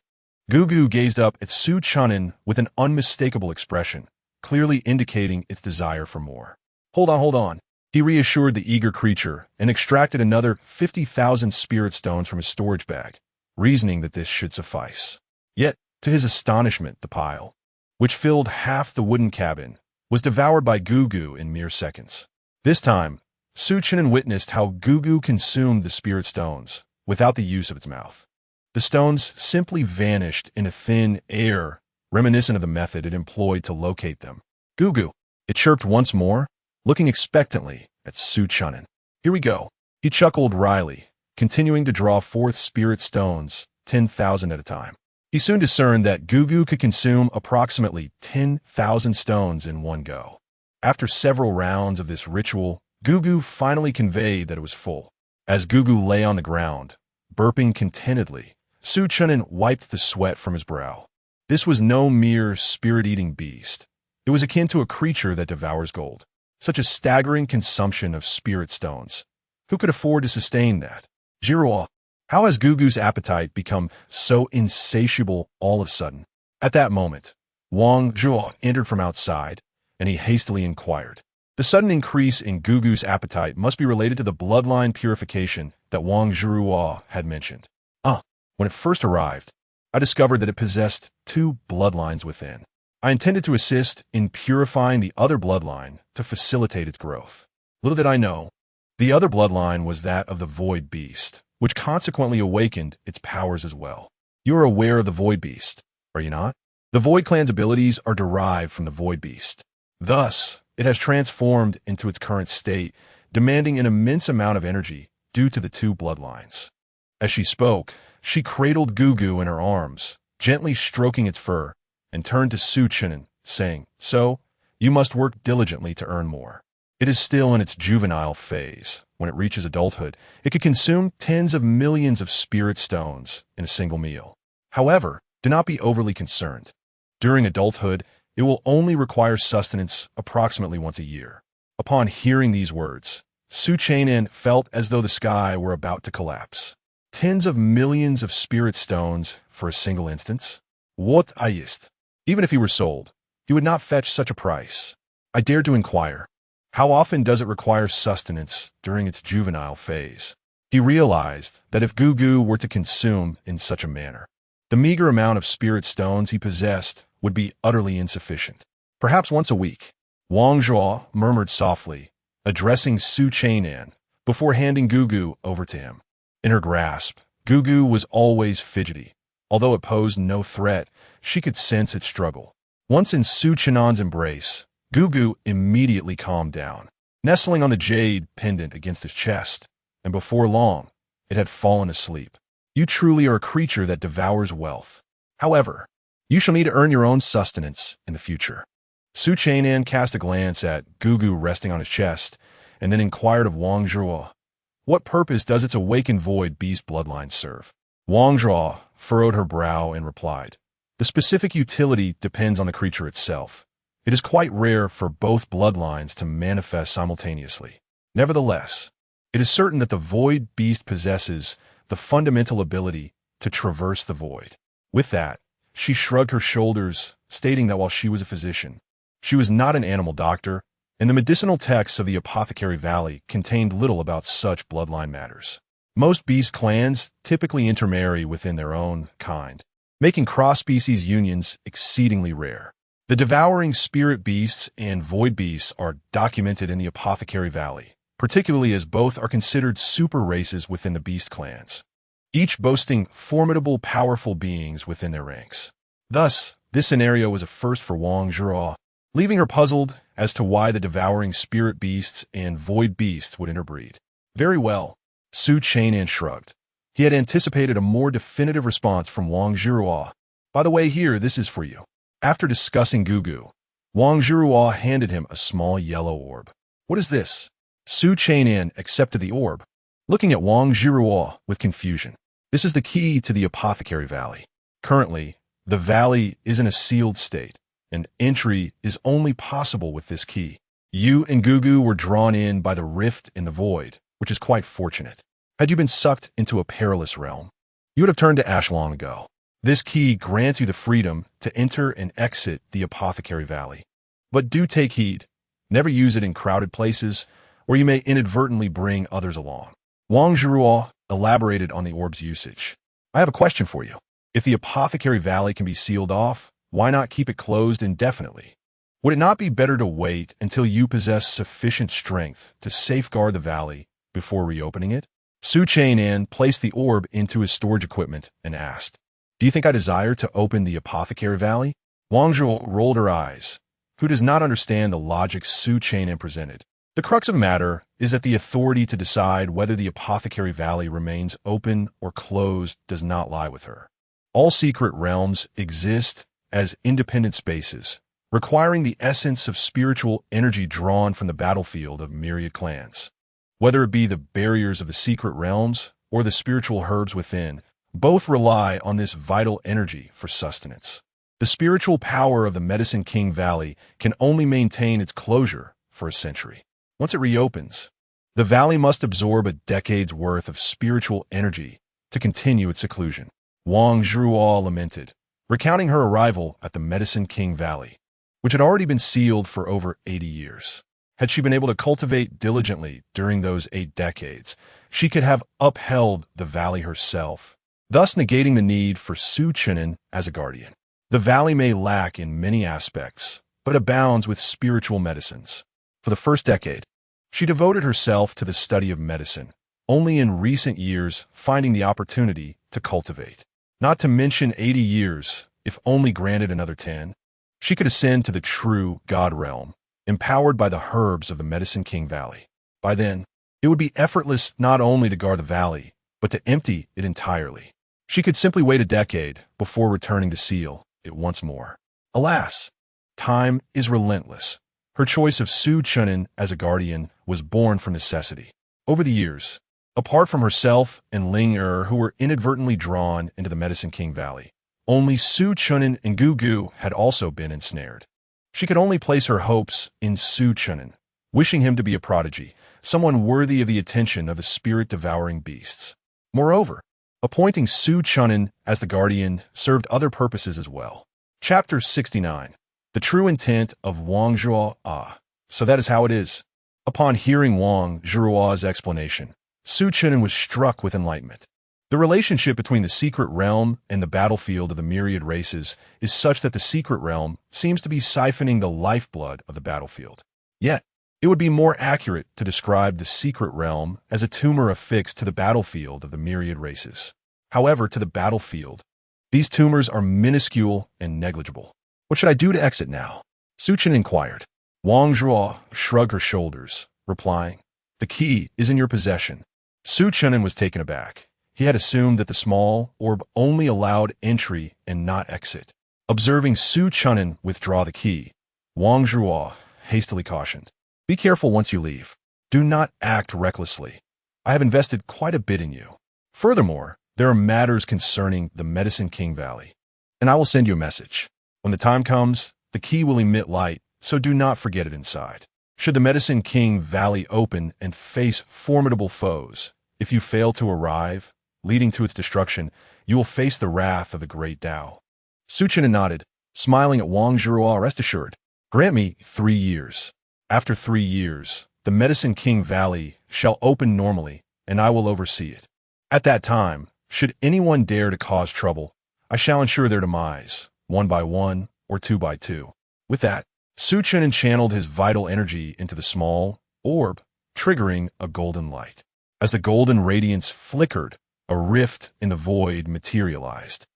Gugu gazed up at Su Chen'an with an unmistakable expression, clearly indicating its desire for more. Hold on. He reassured the eager creature and extracted another 50,000 spirit stones from his storage bag, reasoning that this should suffice. Yet, to his astonishment, the pile, which filled half the wooden cabin, was devoured by Gugu in mere seconds. This time, Chen'an witnessed how Gugu consumed the spirit stones without the use of its mouth. The stones simply vanished into thin air, reminiscent of the method it employed to locate them. Gugu, it chirped once more, looking expectantly at Chen'an. Here we go. He chuckled wryly, continuing to draw forth spirit stones, 10,000 at a time. He soon discerned that Gugu could consume approximately 10,000 stones in one go. After several rounds of this ritual, Gugu finally conveyed that it was full. As Gugu lay on the ground, burping contentedly, Chen'an wiped the sweat from his brow. This was no mere spirit-eating beast. It was akin to a creature that devours gold. Such a staggering consumption of spirit stones. Who could afford to sustain that? Jiruo, how has Gugu's appetite become so insatiable all of a sudden? At that moment, Wang Zhuo entered from outside, and he hastily inquired. The sudden increase in Gugu's appetite must be related to the bloodline purification that Wang Zhuo had mentioned. When it first arrived, I discovered that it possessed 2 bloodlines within. I intended to assist in purifying the other bloodline to facilitate its growth. Little did I know, the other bloodline was that of the Void Beast, which consequently awakened its powers as well. You are aware of the Void Beast, are you not? The Void Clan's abilities are derived from the Void Beast. Thus, it has transformed into its current state, demanding an immense amount of energy due to the 2 bloodlines. As she spoke, she cradled Gugu in her arms, gently stroking its fur, and turned to Chen'an, saying, "So, you must work diligently to earn more." It is still in its juvenile phase. When it reaches adulthood, it could consume tens of millions of spirit stones in a single meal. However, do not be overly concerned. During adulthood, it will only require sustenance approximately once a year. Upon hearing these words, Chen'an felt as though the sky were about to collapse. Tens of millions of spirit stones for a single instance? What ist? Even if he were sold, he would not fetch such a price. I dared to inquire, how often does it require sustenance during its juvenile phase? He realized that if Gugu were to consume in such a manner, the meager amount of spirit stones he possessed would be utterly insufficient. Perhaps once a week, Wang Zhuo murmured softly, addressing Chen'an, before handing Gugu over to him. In her grasp, Gugu was always fidgety. Although it posed no threat, she could sense its struggle. Once in Chen'an's embrace, Gugu immediately calmed down, nestling on the jade pendant against his chest, and before long, it had fallen asleep. You truly are a creature that devours wealth. However, you shall need to earn your own sustenance in the future. Chen'an cast a glance at Gugu resting on his chest, and then inquired of Wang Zhuo, what purpose does its awakened void beast bloodline serve? Wang Zhuo furrowed her brow and replied, the specific utility depends on the creature itself. It is quite rare for both bloodlines to manifest simultaneously. Nevertheless, it is certain that the void beast possesses the fundamental ability to traverse the void. With that, she shrugged her shoulders, stating that while she was a physician, she was not an animal doctor, and the medicinal texts of the Apothecary Valley contained little about such bloodline matters. Most beast clans typically intermarry within their own kind, making cross-species unions exceedingly rare. The devouring spirit beasts and void beasts are documented in the Apothecary Valley, particularly as both are considered super races within the beast clans, each boasting formidable, powerful beings within their ranks. Thus, this scenario was a first for Wang Zhuo, leaving her puzzled as to why the devouring spirit beasts and void beasts would interbreed. Very well, Chen'an shrugged. He had anticipated a more definitive response from Wang Zhuo. By the way, here, this is for you. After discussing Gugu, Wang Zhuo handed him a small yellow orb. What is this? Chen'an accepted the orb, looking at Wang Zhuo with confusion. This is the key to the Apothecary Valley. Currently, the valley is in a sealed state, and entry is only possible with this key. You and Gugu were drawn in by the rift in the void, which is quite fortunate. Had you been sucked into a perilous realm, you would have turned to ash long ago. This key grants you the freedom to enter and exit the Apothecary Valley. But do take heed. Never use it in crowded places or you may inadvertently bring others along. Wang Zhiruo elaborated on the orb's usage. I have a question for you. If the Apothecary Valley can be sealed off, why not keep it closed indefinitely? Would it not be better to wait until you possess sufficient strength to safeguard the valley before reopening it? Chen'an placed the orb into his storage equipment and asked, Do you think I desire to open the Apothecary Valley? Wang Zhuo rolled her eyes. Who does not understand the logic Chen'an presented? The crux of the matter is that the authority to decide whether the Apothecary Valley remains open or closed does not lie with her. All secret realms exist as independent spaces, requiring the essence of spiritual energy drawn from the battlefield of myriad clans. Whether it be the barriers of the secret realms or the spiritual herbs within, both rely on this vital energy for sustenance. The spiritual power of the Medicine King Valley can only maintain its closure for a century. Once it reopens, the valley must absorb a decade's worth of spiritual energy to continue its seclusion. Wang Zhiruo lamented, recounting her arrival at the Medicine King Valley, which had already been sealed for over 80 years. Had she been able to cultivate diligently during those 8 decades, she could have upheld the valley herself, thus negating the need for Chen'an as a guardian. The valley may lack in many aspects, but abounds with spiritual medicines. For the first decade, she devoted herself to the study of medicine, only in recent years finding the opportunity to cultivate. Not to mention 80 years, if only granted another 10, she could ascend to the true God realm, empowered by the herbs of the Medicine King Valley. By then, it would be effortless not only to guard the valley, but to empty it entirely. She could simply wait a decade before returning to seal it once more. Alas, time is relentless. Her choice of Chen'an as a guardian was born from necessity. Over the years, apart from herself and Ling who were inadvertently drawn into the Medicine King Valley, only Chen'an and Gugu had also been ensnared. She could only place her hopes in Chen'an, wishing him to be a prodigy, someone worthy of the attention of the spirit-devouring beasts. Moreover, appointing Chen'an as the guardian served other purposes as well. Chapter 69. The True Intent of Wang Zhuo. So that is how it is. Upon hearing Wang Zhuo's explanation, Chen'an was struck with enlightenment. The relationship between the secret realm and the battlefield of the myriad races is such that the secret realm seems to be siphoning the lifeblood of the battlefield. Yet, it would be more accurate to describe the secret realm as a tumor affixed to the battlefield of the myriad races. However, to the battlefield, these tumors are minuscule and negligible. What should I do to exit now? Chen'an inquired. Wang Zhuo shrugged her shoulders, replying, The key is in your possession. Chen'an was taken aback. He had assumed that the small orb only allowed entry and not exit. Observing Chen'an withdraw the key, Wang Zhuo hastily cautioned, Be careful once you leave. Do not act recklessly. I have invested quite a bit in you. Furthermore, there are matters concerning the Medicine King Valley, and I will send you a message. When the time comes, the key will emit light, so do not forget it inside. Should the Medicine King Valley open and face formidable foes, if you fail to arrive, leading to its destruction, you will face the wrath of the great Tao. Chen'an nodded, smiling at Wang Zhuo. Rest assured, grant me 3 years. After 3 years, the Medicine King Valley shall open normally, and I will oversee it. At that time, should anyone dare to cause trouble, I shall ensure their demise, 1 by 1 or 2 by 2. With that, Chen'an channeled his vital energy into the small orb, triggering a golden light. As the golden radiance flickered, a rift in the void materialized.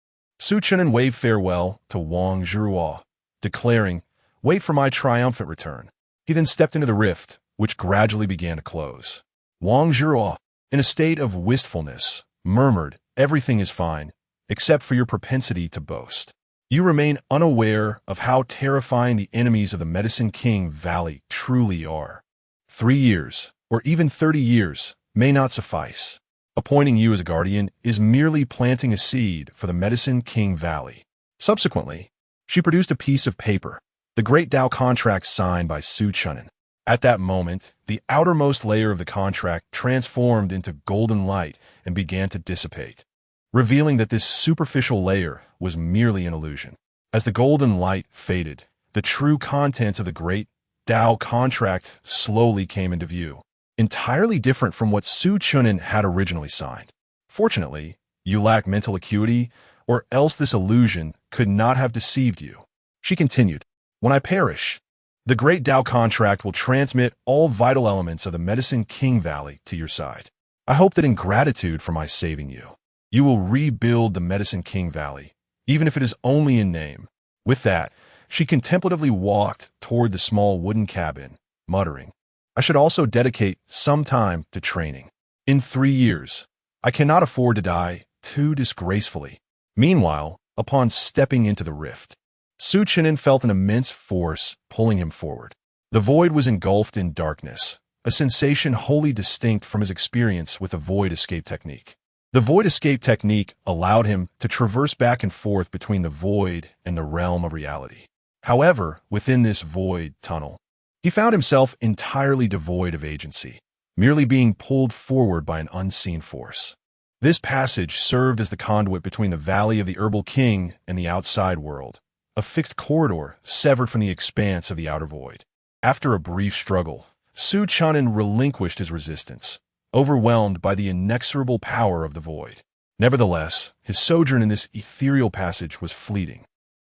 Chen'an waved farewell to Wang Zhuo, declaring, Wait for my triumphant return. He then stepped into the rift, which gradually began to close. Wang Zhuo, in a state of wistfulness, murmured, Everything is fine, except for your propensity to boast. You remain unaware of how terrifying the enemies of the Medicine King Valley truly are. 3 years, or even 30 years, may not suffice. Appointing you as a guardian is merely planting a seed for the Medicine King Valley. Subsequently, she produced a piece of paper, the Great Tao contract signed by Chen'an. At that moment, the outermost layer of the contract transformed into golden light and began to dissipate, revealing that this superficial layer was merely an illusion. As the golden light faded, the true contents of the Great Tao contract slowly came into view. entirely different from what Su Chen'an had originally signed. Fortunately, you lack mental acuity, or else this illusion could not have deceived you. She continued, when I perish, the Great Tao contract will transmit all vital elements of the Medicine King Valley to your side. I hope that in gratitude for my saving you, you will rebuild the Medicine King Valley, even if it is only in name. With that, she contemplatively walked toward the small wooden cabin, muttering, I should also dedicate some time to training. In 3 years, I cannot afford to die too disgracefully. Meanwhile, upon stepping into the rift, Su Chen'an felt an immense force pulling him forward. The void was engulfed in darkness, a sensation wholly distinct from his experience with the void escape technique. The void escape technique allowed him to traverse back and forth between the void and the realm of reality. However, within this void tunnel, he found himself entirely devoid of agency, merely being pulled forward by an unseen force. This passage served as the conduit between the Valley of the Herbal King and the outside world, a fixed corridor severed from the expanse of the outer void. After a brief struggle, Su Chen'an relinquished his resistance, overwhelmed by the inexorable power of the void. Nevertheless, his sojourn in this ethereal passage was fleeting.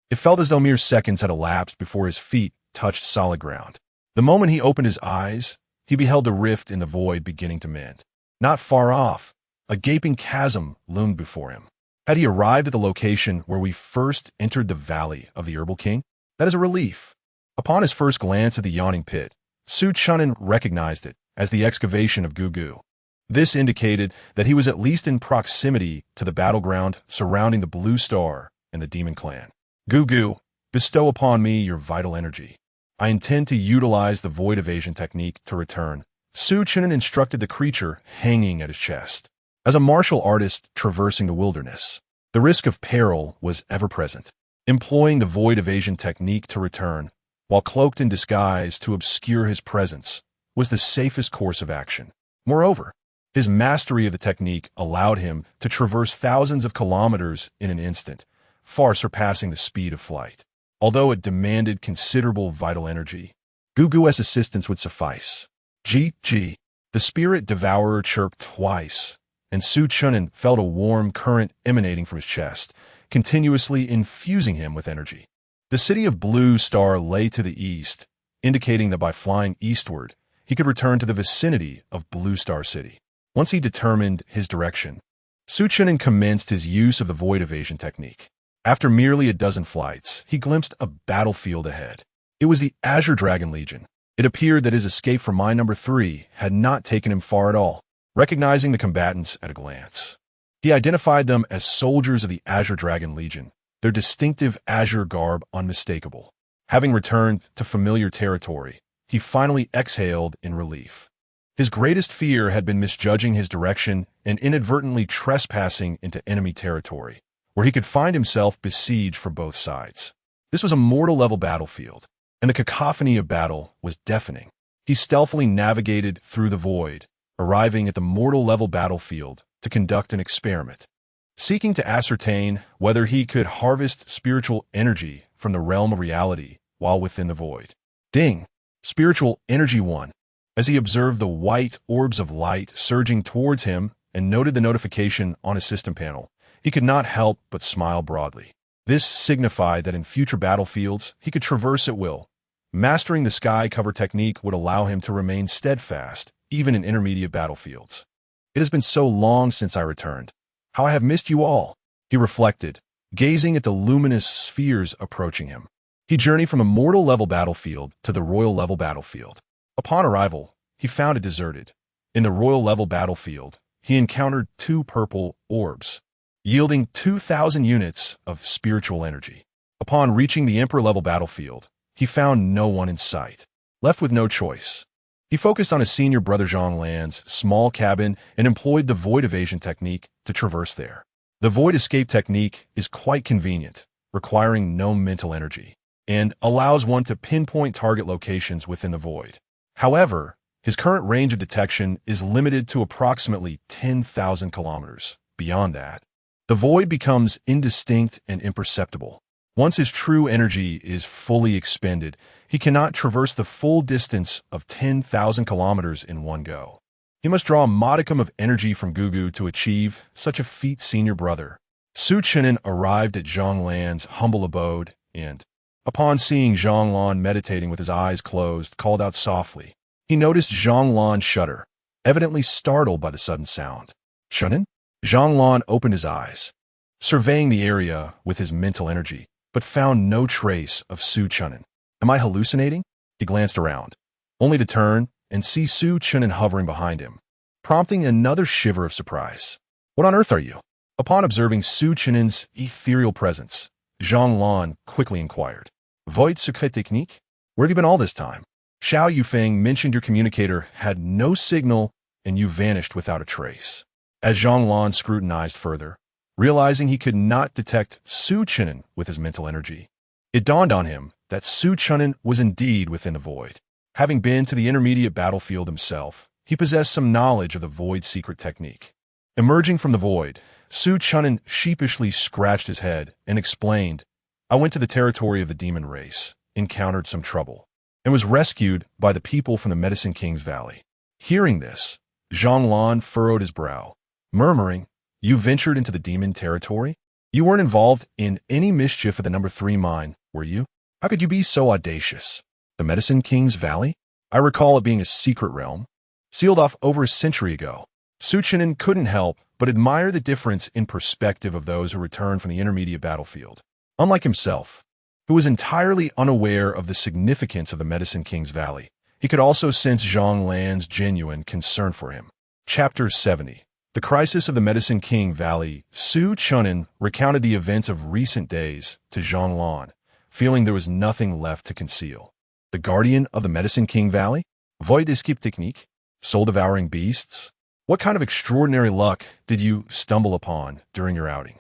It felt as though mere seconds had elapsed before his feet touched solid ground. The moment he opened his eyes, he beheld the rift in the void beginning to mend. Not far off, a gaping chasm loomed before him. Had he arrived at the location where we first entered the Valley of the Herbal King? That is a relief. Upon his first glance at the yawning pit, Su Chen'an recognized it as the excavation of Gugu. This indicated that he was at least in proximity to the battleground surrounding the Blue Star and the Demon Clan. Gugu, bestow upon me your vital energy. I intend to utilize the void evasion technique to return. Su Chen'an instructed the creature hanging at his chest. As a martial artist traversing the wilderness, the risk of peril was ever present. Employing the void evasion technique to return, while cloaked in disguise to obscure his presence, was the safest course of action. Moreover, his mastery of the technique allowed him to traverse thousands of kilometers in an instant, far surpassing the speed of flight. Although it demanded considerable vital energy, Gugu's assistance would suffice. Gee, the spirit devourer chirped twice, and Su Chen'an felt a warm current emanating from his chest, continuously infusing him with energy. The city of Blue Star lay to the east, indicating that by flying eastward, he could return to the vicinity of Blue Star City. Once he determined his direction, Su Chen'an commenced his use of the void evasion technique. After merely a dozen flights, he glimpsed a battlefield ahead. It was the Azure Dragon Legion. It appeared that his escape from mine number 3 had not taken him far at all. Recognizing the combatants at a glance, he identified them as soldiers of the Azure Dragon Legion, their distinctive azure garb unmistakable. Having returned to familiar territory, he finally exhaled in relief. His greatest fear had been misjudging his direction and inadvertently trespassing into enemy territory, where he could find himself besieged from both sides. This was a mortal-level battlefield, and the cacophony of battle was deafening. He stealthily navigated through the void, arriving at the mortal-level battlefield to conduct an experiment, seeking to ascertain whether he could harvest spiritual energy from the realm of reality while within the void. Ding! Spiritual Energy 1. As he observed the white orbs of light surging towards him and noted the notification on his system panel, he could not help but smile broadly. This signified that in future battlefields, he could traverse at will. Mastering the sky cover technique would allow him to remain steadfast, even in intermediate battlefields. It has been so long since I returned. How I have missed you all, he reflected, gazing at the luminous spheres approaching him. He journeyed from a mortal-level battlefield to the royal-level battlefield. Upon arrival, he found it deserted. In the royal-level battlefield, he encountered 2 purple orbs, yielding 2,000 units of spiritual energy. Upon reaching the Emperor-level battlefield, he found no one in sight. Left with no choice, he focused on his senior brother Zhonglan's small cabin and employed the void evasion technique to traverse there. The void escape technique is quite convenient, requiring no mental energy, and allows one to pinpoint target locations within the void. However, his current range of detection is limited to approximately 10,000 kilometers. Beyond that, the void becomes indistinct and imperceptible. Once his true energy is fully expended, he cannot traverse the full distance of 10,000 kilometers in one go. He must draw a modicum of energy from Gugu to achieve such a feat. Senior brother Su Chen'an arrived at Zhang Lan's humble abode and, upon seeing Zhang Lan meditating with his eyes closed, called out softly. He noticed Zhang Lan shudder, evidently startled by the sudden sound. "Chen'an?" Zhang Lan opened his eyes, surveying the area with his mental energy, but found no trace of Su Chen'an. "Am I hallucinating?" He glanced around, only to turn and see Su Chen'an hovering behind him, prompting another shiver of surprise. "What on earth are you?" Upon observing Su Chen'an's ethereal presence, Zhang Lan quickly inquired. "Void secret technique? Where have you been all this time? Xiao Yufeng mentioned your communicator had no signal and you vanished without a trace." As Zhang Lan scrutinized further, realizing he could not detect Su Chen'an with his mental energy, it dawned on him that Su Chen'an was indeed within the void. Having been to the intermediate battlefield himself, he possessed some knowledge of the void secret technique. Emerging from the void, Su Chen'an sheepishly scratched his head and explained, "I went to the territory of the demon race, encountered some trouble, and was rescued by the people from the Medicine King's Valley." Hearing this, Zhang Lan furrowed his brow, murmuring, "You ventured into the demon territory? You weren't involved in any mischief at the number 3 mine, were you? How could you be so audacious? The Medicine King's Valley? I recall it being a secret realm, sealed off over a century ago." Su Chen'an couldn't help but admire the difference in perspective of those who returned from the intermediate battlefield. Unlike himself, who was entirely unaware of the significance of the Medicine King's Valley, he could also sense Zhang Lan's genuine concern for him. Chapter 70. The Crisis of the Medicine King Valley. Su Chen'an recounted the events of recent days to Zhang Lan, feeling there was nothing left to conceal. The guardian of the Medicine King Valley? Void escape technique? Soul-devouring beasts? What kind of extraordinary luck did you stumble upon during your outing?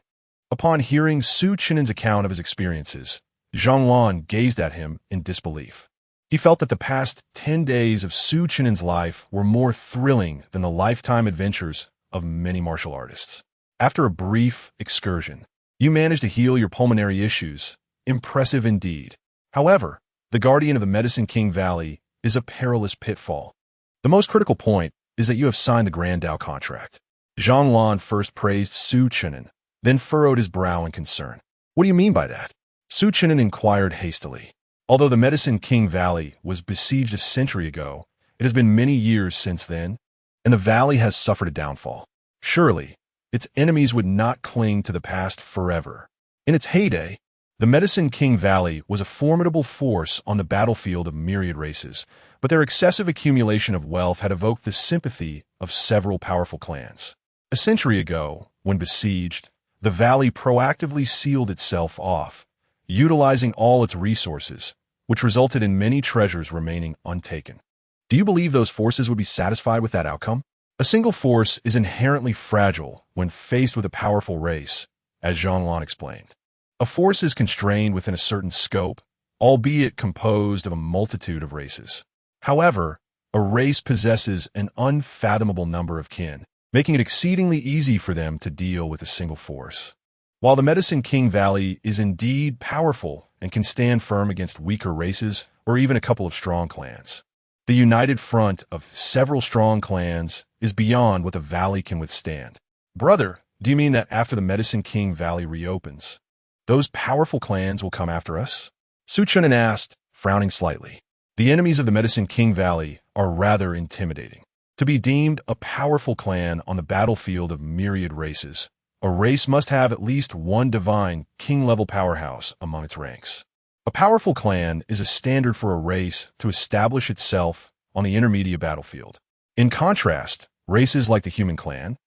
Upon hearing Su Chen'an's account of his experiences, Zhang Lan gazed at him in disbelief. He felt that the past 10 days of Su Chen'an's life were more thrilling than the lifetime adventures of many martial artists. After a brief excursion, you managed to heal your pulmonary issues. Impressive indeed. However, the guardian of the Medicine King Valley is a perilous pitfall. The most critical point is that you have signed the Grand Dao contract. Zhang Lan first praised Su Chen'an, then furrowed his brow in concern. "What do you mean by that?" Su Chen'an inquired hastily. Although the Medicine King Valley was besieged a century ago, it has been many years since then, and the valley has suffered a downfall. Surely, its enemies would not cling to the past forever. In its heyday, the Medicine King Valley was a formidable force on the battlefield of myriad races, but their excessive accumulation of wealth had evoked the sympathy of several powerful clans. A century ago, when besieged, the valley proactively sealed itself off, utilizing all its resources, which resulted in many treasures remaining untaken. Do you believe those forces would be satisfied with that outcome? A single force is inherently fragile when faced with a powerful race, as Zhang Lan explained. A force is constrained within a certain scope, albeit composed of a multitude of races. However, a race possesses an unfathomable number of kin, making it exceedingly easy for them to deal with a single force. While the Medicine King Valley is indeed powerful and can stand firm against weaker races or even a couple of strong clans, the united front of several strong clans is beyond what the valley can withstand. Brother, do you mean that after the Medicine King Valley reopens, those powerful clans will come after us? Su Chen'an asked, frowning slightly. The enemies of the Medicine King Valley are rather intimidating. To be deemed a powerful clan on the battlefield of myriad races, a race must have at least one divine king-level powerhouse among its ranks. A powerful clan is a standard for a race to establish itself on the intermediate battlefield. In contrast, races like the human clan,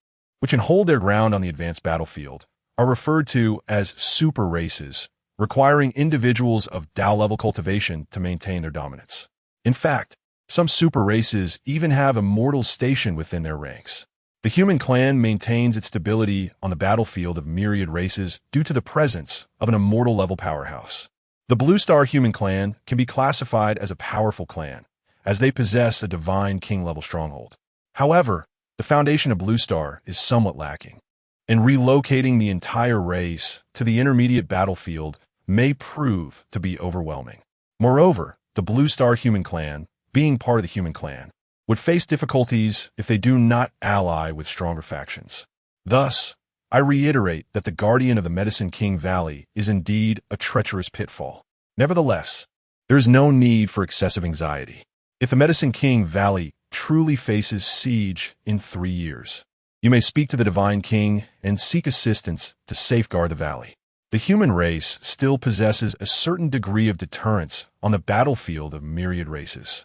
which can hold their ground on the advanced battlefield, are referred to as super races, requiring individuals of Dao-level cultivation to maintain their dominance. In fact, some super races even have immortals stationed within their ranks. The human clan maintains its stability on the battlefield of myriad races due to the presence of an immortal-level powerhouse. The Blue Star human clan can be classified as a powerful clan, as they possess a divine king-level stronghold. However, the foundation of Blue Star is somewhat lacking, and relocating the entire race to the intermediate battlefield may prove to be overwhelming. Moreover, the Blue Star human clan, being part of the human clan, would face difficulties if they do not ally with stronger factions. Thus, I reiterate that the guardian of the Medicine King Valley is indeed a treacherous pitfall. Nevertheless, there is no need for excessive anxiety. If the Medicine King Valley truly faces siege in 3 years, you may speak to the Divine King and seek assistance to safeguard the valley. The human race still possesses a certain degree of deterrence on the battlefield of myriad races.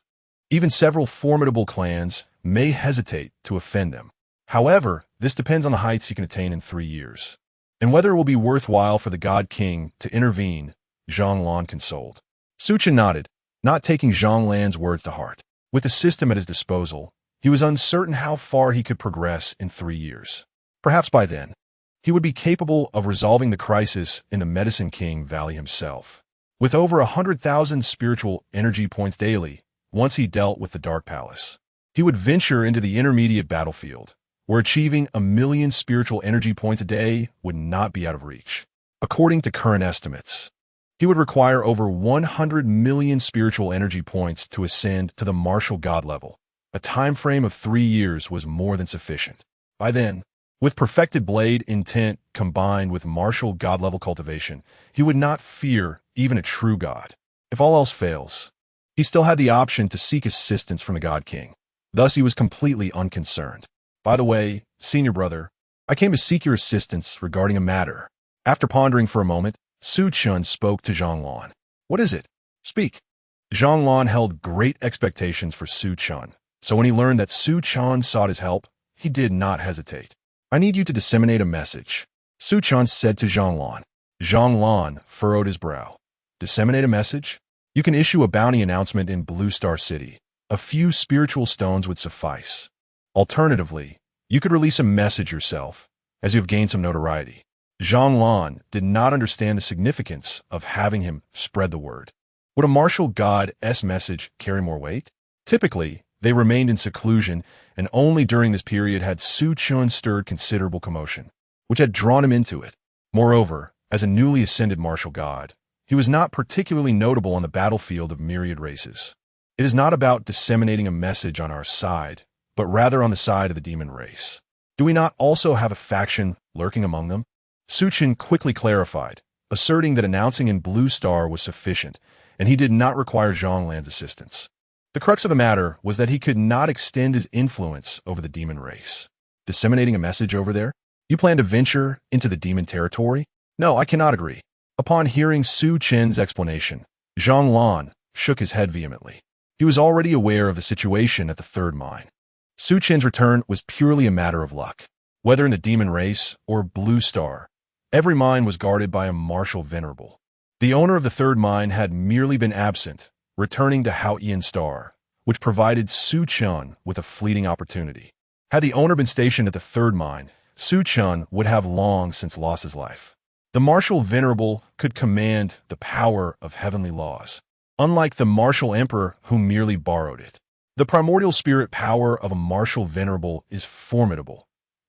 Even several formidable clans may hesitate to offend them. However, this depends on the heights you can attain in 3 years, and whether it will be worthwhile for the God King to intervene, Zhang Lan consoled. Su Chen nodded, not taking Zhang Lan's words to heart. With the system at his disposal, he was uncertain how far he could progress in 3 years. Perhaps by then, he would be capable of resolving the crisis in the Medicine King Valley himself. With over 100,000 spiritual energy points daily, once he dealt with the Dark Palace, he would venture into the intermediate battlefield, where achieving 1,000,000 spiritual energy points a day would not be out of reach. According to current estimates, he would require over 100 million spiritual energy points to ascend to the martial god level. A time frame of 3 years was more than sufficient. By then, with perfected blade intent combined with martial god level cultivation, he would not fear even a true god. If all else fails, he still had the option to seek assistance from the God King. Thus, he was completely unconcerned. By the way, senior brother, I came to seek your assistance regarding a matter. After pondering for a moment, Su Chen spoke to Zhang Lan. What is it? Speak. Zhang Lan held great expectations for Su Chen, so when he learned that Su Chen sought his help, he did not hesitate. I need you to disseminate a message, Su Chen said to Zhang Lan. Zhang Lan furrowed his brow. Disseminate a message? You can issue a bounty announcement in Blue Star City. A few spiritual stones would suffice. Alternatively, you could release a message yourself, as you have gained some notoriety. Zhang Lan did not understand the significance of having him spread the word. Would a martial god's message carry more weight? Typically, they remained in seclusion, and only during this period had Su Chen stirred considerable commotion, which had drawn him into it. Moreover, as a newly ascended martial god, he was not particularly notable on the battlefield of myriad races. It is not about disseminating a message on our side, but rather on the side of the demon race. Do we not also have a faction lurking among them? Su Chen quickly clarified, asserting that announcing in Blue Star was sufficient, and he did not require Zhang Lan's assistance. The crux of the matter was that he could not extend his influence over the demon race. Disseminating a message over there? You plan to venture into the demon territory? No, I cannot agree. Upon hearing Su Chen's explanation, Zhang Lan shook his head vehemently. He was already aware of the situation at the third mine. Su Chen's return was purely a matter of luck. Whether in the demon race or Blue Star, every mine was guarded by a martial venerable. The owner of the third mine had merely been absent, returning to Haoyan Star, which provided Su Chen with a fleeting opportunity. Had the owner been stationed at the third mine, Su Chen would have long since lost his life. The martial venerable could command the power of heavenly laws, unlike the martial emperor who merely borrowed it. The primordial spirit power of a martial venerable is formidable.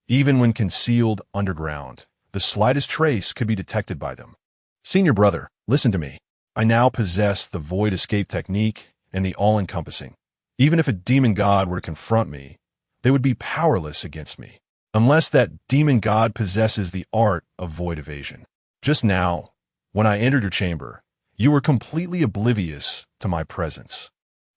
Even when concealed underground, the slightest trace could be detected by them. Senior brother, listen to me. I now possess the void escape technique and the all-encompassing. Even if a demon god were to confront me, they would be powerless against me, unless that demon god possesses the art of void evasion. Just now, when I entered your chamber, you were completely oblivious to my presence.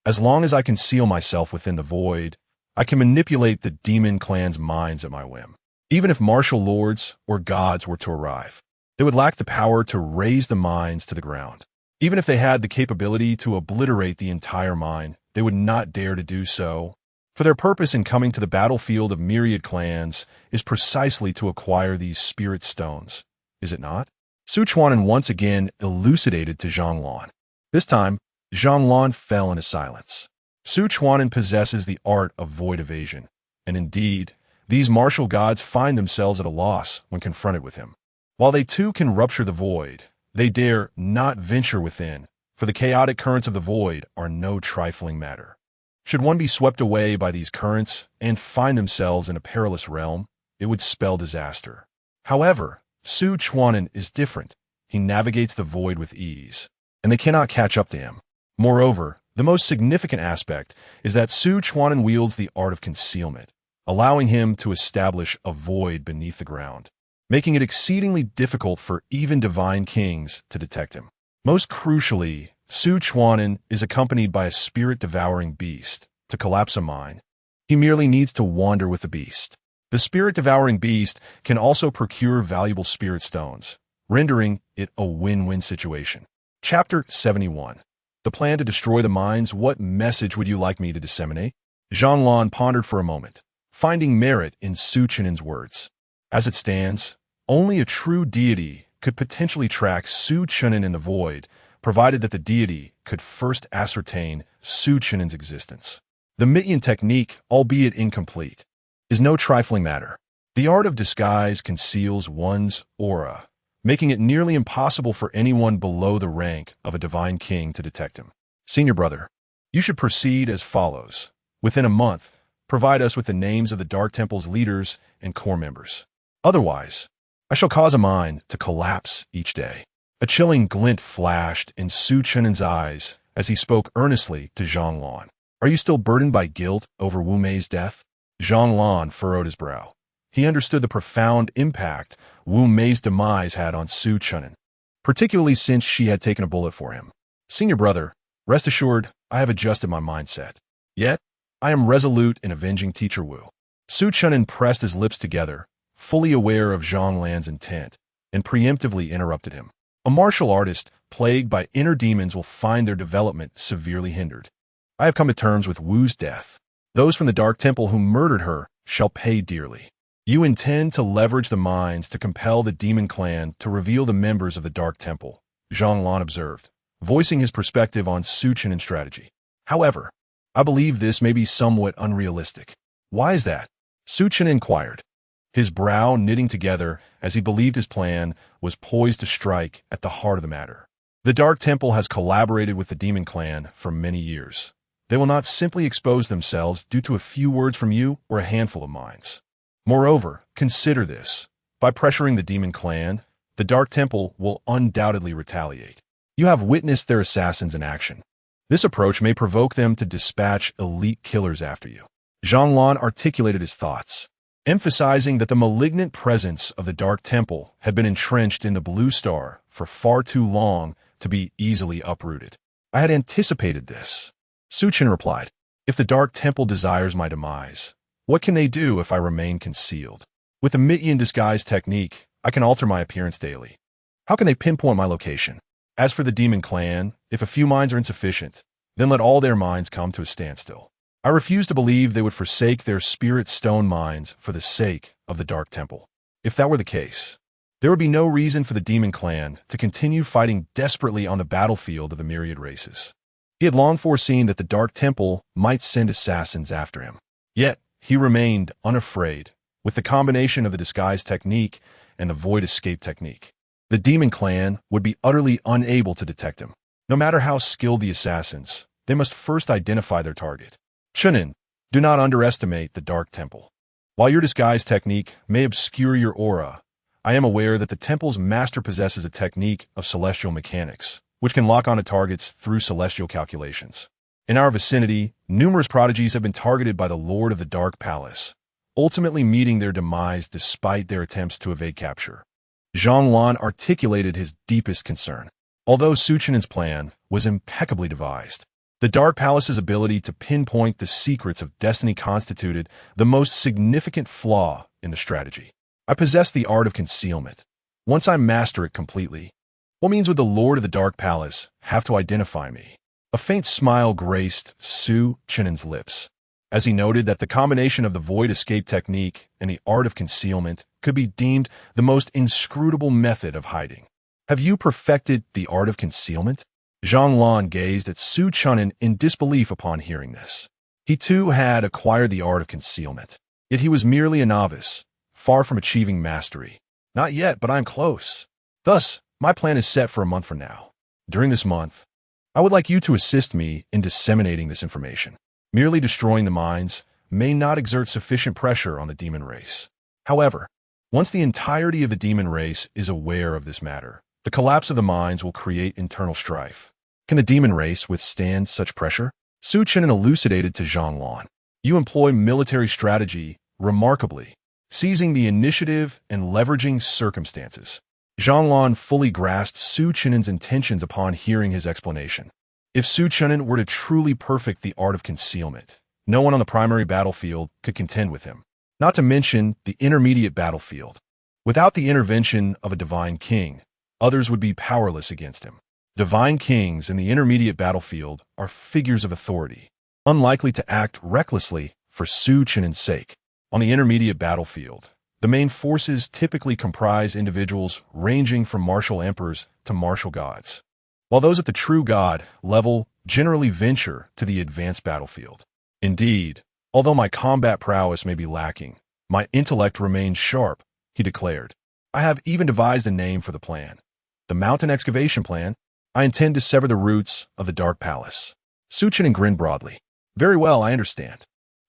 As long as I conceal myself within the void, I can manipulate the demon clan's minds at my whim. Even if martial lords or gods were to arrive, they would lack the power to raise the mines to the ground. Even if they had the capability to obliterate the entire mine, they would not dare to do so, for their purpose in coming to the battlefield of myriad clans is precisely to acquire these spirit stones, is it not? Su Chen once again elucidated to Zhang Lan. This time, Zhang Lan fell into silence. Su Chen possesses the art of void evasion, and indeed, these martial gods find themselves at a loss when confronted with him. While they too can rupture the void, they dare not venture within, for the chaotic currents of the void are no trifling matter. Should one be swept away by these currents and find themselves in a perilous realm, it would spell disaster. However, Su Chen is different. He navigates the void with ease, and they cannot catch up to him. Moreover, the most significant aspect is that Chen'an wields the art of concealment, allowing him to establish a void beneath the ground, making it exceedingly difficult for even divine kings to detect him. Most crucially, Chen'an is accompanied by a spirit-devouring beast to collapse a mine. He merely needs to wander with the beast. The spirit-devouring beast can also procure valuable spirit stones, rendering it a win-win situation. Chapter 71. The plan to destroy the mines. What message would you like me to disseminate? Jianjian pondered for a moment, finding merit in Chen'an's words. As it stands, only a true deity could potentially track Chen'an in the void, provided that the deity could first ascertain Chen'an's existence. The Mi'yan technique, albeit incomplete, is no trifling matter. The art of disguise conceals one's aura, making it nearly impossible for anyone below the rank of a divine king to detect him. Senior brother, you should proceed as follows. Within a month, provide us with the names of the Dark Temple's leaders and core members. Otherwise, I shall cause a mine to collapse each day. A chilling glint flashed in Chen'an's eyes as he spoke earnestly to Jianjian. Are you still burdened by guilt over Wu Mei's death? Jianjian furrowed his brow. He understood the profound impact Wu Mei's demise had on Chen'an, particularly since she had taken a bullet for him. Senior brother, rest assured, I have adjusted my mindset. Yet, I am resolute in avenging Teacher Wu. Chen'an pressed his lips together, fully aware of Jianjian's intent, and preemptively interrupted him. A martial artist plagued by inner demons will find their development severely hindered. I have come to terms with Wu's death. Those from the Dark Temple who murdered her shall pay dearly. You intend to leverage the mines to compel the demon clan to reveal the members of the Dark Temple, Jianjian observed, voicing his perspective on Chen'an's strategy. However, I believe this may be somewhat unrealistic. Why is that? Chen'an inquired, his brow knitting together as he believed his plan was poised to strike at the heart of the matter. The Dark Temple has collaborated with the Demon Clan for many years. They will not simply expose themselves due to a few words from you or a handful of mines. Moreover, consider this. By pressuring the Demon Clan, the Dark Temple will undoubtedly retaliate. You have witnessed their assassins in action. This approach may provoke them to dispatch elite killers after you. Jianjian articulated his thoughts, emphasizing that the malignant presence of the Dark Temple had been entrenched in the Blue Star for far too long to be easily uprooted. I had anticipated this. Chen'an replied, if the Dark Temple desires my demise, what can they do if I remain concealed? With the Mi'yan disguise technique, I can alter my appearance daily. How can they pinpoint my location? As for the Demon Clan, if a few mines are insufficient, then let all their mines come to a standstill. I refuse to believe they would forsake their spirit stone mines for the sake of the Dark Temple. If that were the case, there would be no reason for the Demon Clan to continue fighting desperately on the battlefield of the myriad races. He had long foreseen that the Dark Temple might send assassins after him. Yet, he remained unafraid with the combination of the disguise technique and the void escape technique. The Demon Clan would be utterly unable to detect him. No matter how skilled the assassins, they must first identify their target. Chen'an, do not underestimate the Dark Temple. While your disguise technique may obscure your aura, I am aware that the Temple's master possesses a technique of celestial mechanics, which can lock onto targets through celestial calculations. In our vicinity, numerous prodigies have been targeted by the Lord of the Dark Palace, ultimately meeting their demise despite their attempts to evade capture. Jianjian articulated his deepest concern. Although Chen'an's plan was impeccably devised, the Dark Palace's ability to pinpoint the secrets of destiny constituted the most significant flaw in the strategy. I possess the art of concealment. Once I master it completely, what means would the Lord of the Dark Palace have to identify me? A faint smile graced Chen'an's lips, as he noted that the combination of the void escape technique and the art of concealment could be deemed the most inscrutable method of hiding. Have you perfected the art of concealment? Jianjian gazed at Chen'an in disbelief upon hearing this. He too had acquired the art of concealment, yet he was merely a novice, far from achieving mastery. Not yet, but I am close. Thus, my plan is set for a month from now. During this month, I would like you to assist me in disseminating this information. Merely destroying the mines may not exert sufficient pressure on the demon race. However, once the entirety of the demon race is aware of this matter, the collapse of the mines will create internal strife. Can the demon race withstand such pressure? Su Chen'an elucidated to Jianjian. You employ military strategy remarkably, seizing the initiative and leveraging circumstances. Jianjian fully grasped Su Chen'an's intentions upon hearing his explanation. If Su Chen'an were to truly perfect the art of concealment, no one on the primary battlefield could contend with him, not to mention the intermediate battlefield. Without the intervention of a divine king, others would be powerless against him. Divine kings in the intermediate battlefield are figures of authority, unlikely to act recklessly for Su Chen'an's sake. On the intermediate battlefield, the main forces typically comprise individuals ranging from martial emperors to martial gods, while those at the true god level generally venture to the advanced battlefield. Indeed, although my combat prowess may be lacking, my intellect remains sharp, he declared. I have even devised a name for the plan. The mountain excavation plan. I intend to sever the roots of the Dark Palace. Su Chen'an grinned broadly. Very well, I understand.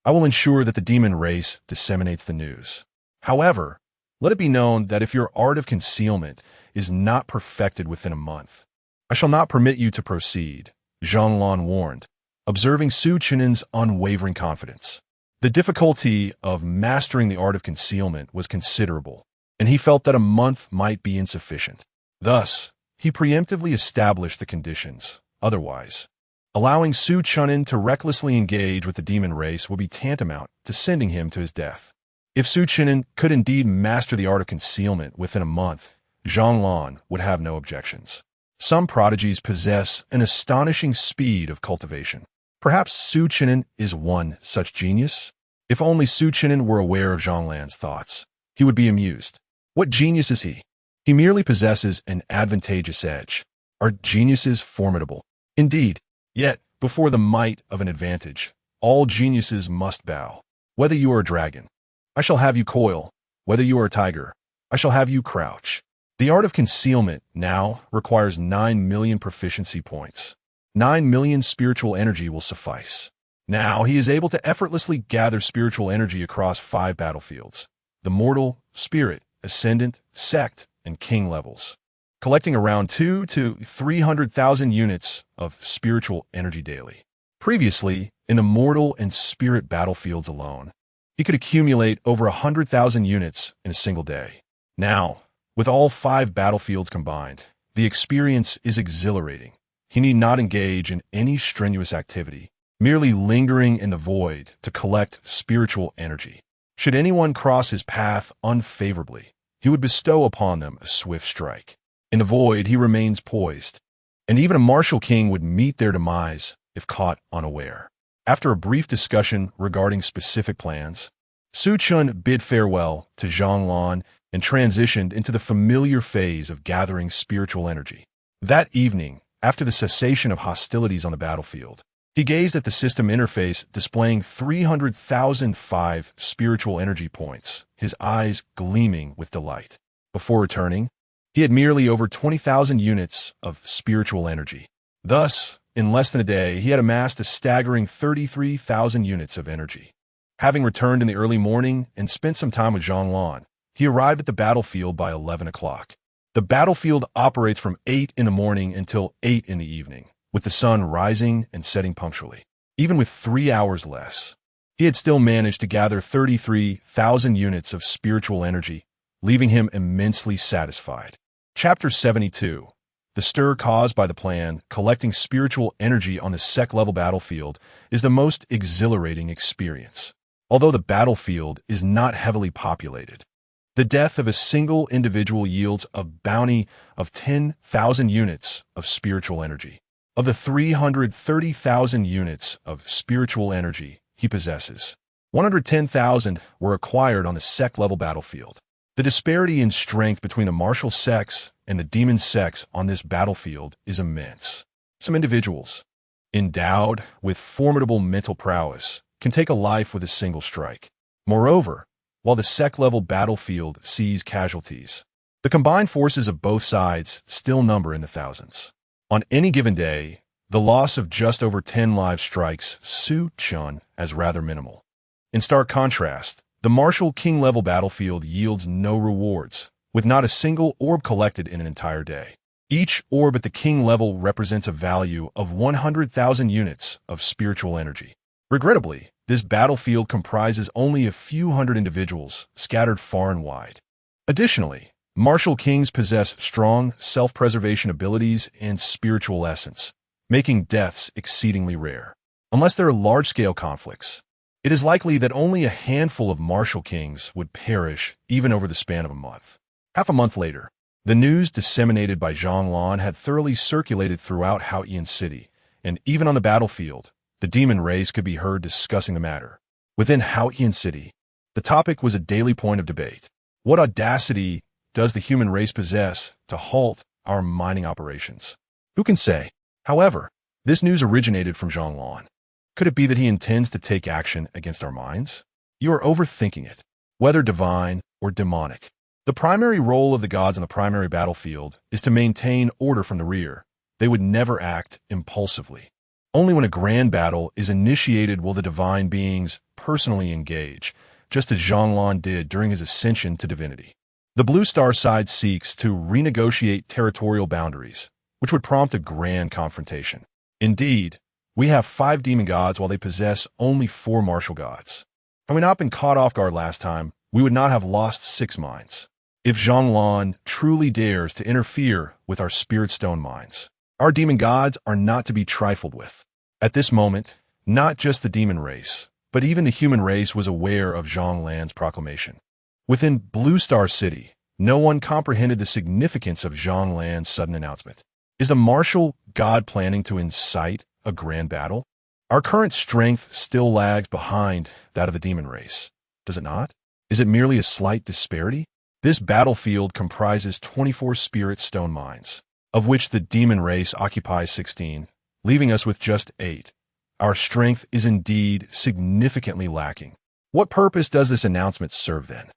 I will ensure that the demon race disseminates the news. However, let it be known that if your art of concealment is not perfected within a month, I shall not permit you to proceed, Jianjian warned, observing Su Chen'an's unwavering confidence. The difficulty of mastering the art of concealment was considerable, and he felt that a month might be insufficient. Thus, he preemptively established the conditions. Otherwise, allowing Su Chen'an to recklessly engage with the demon race would be tantamount to sending him to his death. If Su Chen'an could indeed master the art of concealment within a month, Jianjian would have no objections. Some prodigies possess an astonishing speed of cultivation. Perhaps Su Chen'an is one such genius? If only Su Chen'an were aware of Jianjian's thoughts, he would be amused. What genius is he? He merely possesses an advantageous edge. Are geniuses formidable? Indeed. Yet, before the might of an advantage, all geniuses must bow. Whether you are a dragon, I shall have you coil. Whether you are a tiger, I shall have you crouch. The art of concealment now requires 9 million proficiency points. 9 million spiritual energy will suffice. Now he is able to effortlessly gather spiritual energy across 5 battlefields: the mortal, spirit, ascendant, sect, and king levels, collecting around 2 to 300,000 units of spiritual energy daily. Previously, in the mortal and spirit battlefields alone, he could accumulate over 100,000 units in a single day. Now, with all 5 battlefields combined, the experience is exhilarating. He need not engage in any strenuous activity, merely lingering in the void to collect spiritual energy. Should anyone cross his path unfavorably, he would bestow upon them a swift strike. In the void, he remains poised, and even a martial king would meet their demise if caught unaware. After a brief discussion regarding specific plans, Su Chen'an bid farewell to Jianjian and transitioned into the familiar phase of gathering spiritual energy. That evening, after the cessation of hostilities on the battlefield, he gazed at the system interface displaying 300,005 spiritual energy points, his eyes gleaming with delight. Before returning, he had merely over 20,000 units of spiritual energy. Thus, in less than a day, he had amassed a staggering 33,000 units of energy. Having returned in the early morning and spent some time with Jianjian, he arrived at the battlefield by 11 o'clock. The battlefield operates from 8 in the morning until 8 in the evening, with the sun rising and setting punctually. Even with 3 hours less, he had still managed to gather 33,000 units of spiritual energy, leaving him immensely satisfied. Chapter 72. The stir caused by the plan, collecting spiritual energy on the sect-level battlefield, is the most exhilarating experience. Although the battlefield is not heavily populated, the death of a single individual yields a bounty of 10,000 units of spiritual energy. Of the 330,000 units of spiritual energy he possesses, 110,000 were acquired on the sect-level battlefield. The disparity in strength between the martial sects and the demon sects on this battlefield is immense. Some individuals, endowed with formidable mental prowess, can take a life with a single strike. Moreover, while the sect-level battlefield sees casualties, the combined forces of both sides still number in the thousands. On any given day, the loss of just over 10 live strikes Su Chen'an as rather minimal. In stark contrast, the martial king-level battlefield yields no rewards, with not a single orb collected in an entire day. Each orb at the king level represents a value of 100,000 units of spiritual energy. Regrettably, this battlefield comprises only a few hundred individuals scattered far and wide. Additionally, martial kings possess strong self-preservation abilities and spiritual essence, making deaths exceedingly rare. Unless there are large-scale conflicts, it is likely that only a handful of martial kings would perish even over the span of a month. Half a month later, the news disseminated by Jianjian had thoroughly circulated throughout Haotian City, and even on the battlefield, the demon race could be heard discussing the matter. Within Haotian City, the topic was a daily point of debate. What audacity does the human race possess to halt our mining operations? Who can say? However, this news originated from Jianjian. Could it be that he intends to take action against our minds? You are overthinking it. Whether divine or demonic, the primary role of the gods on the primary battlefield is to maintain order from the rear. They would never act impulsively. Only when a grand battle is initiated will the divine beings personally engage, just as Jianjian did during his ascension to divinity. The Blue Star side seeks to renegotiate territorial boundaries, which would prompt a grand confrontation. Indeed, we have 5 demon gods while they possess only 4 martial gods. Had we not been caught off guard last time, we would not have lost 6 mines. If Jianjian truly dares to interfere with our spirit stone mines, our demon gods are not to be trifled with. At this moment, not just the demon race, but even the human race was aware of Jianjian's proclamation. Within Blue Star City, no one comprehended the significance of Jianjian's sudden announcement. Is the martial god planning to incite a grand battle? Our current strength still lags behind that of the demon race, does it not? Is it merely a slight disparity? This battlefield comprises 24 spirit stone mines, of which the demon race occupies 16, leaving us with just 8. Our strength is indeed significantly lacking. What purpose does this announcement serve then?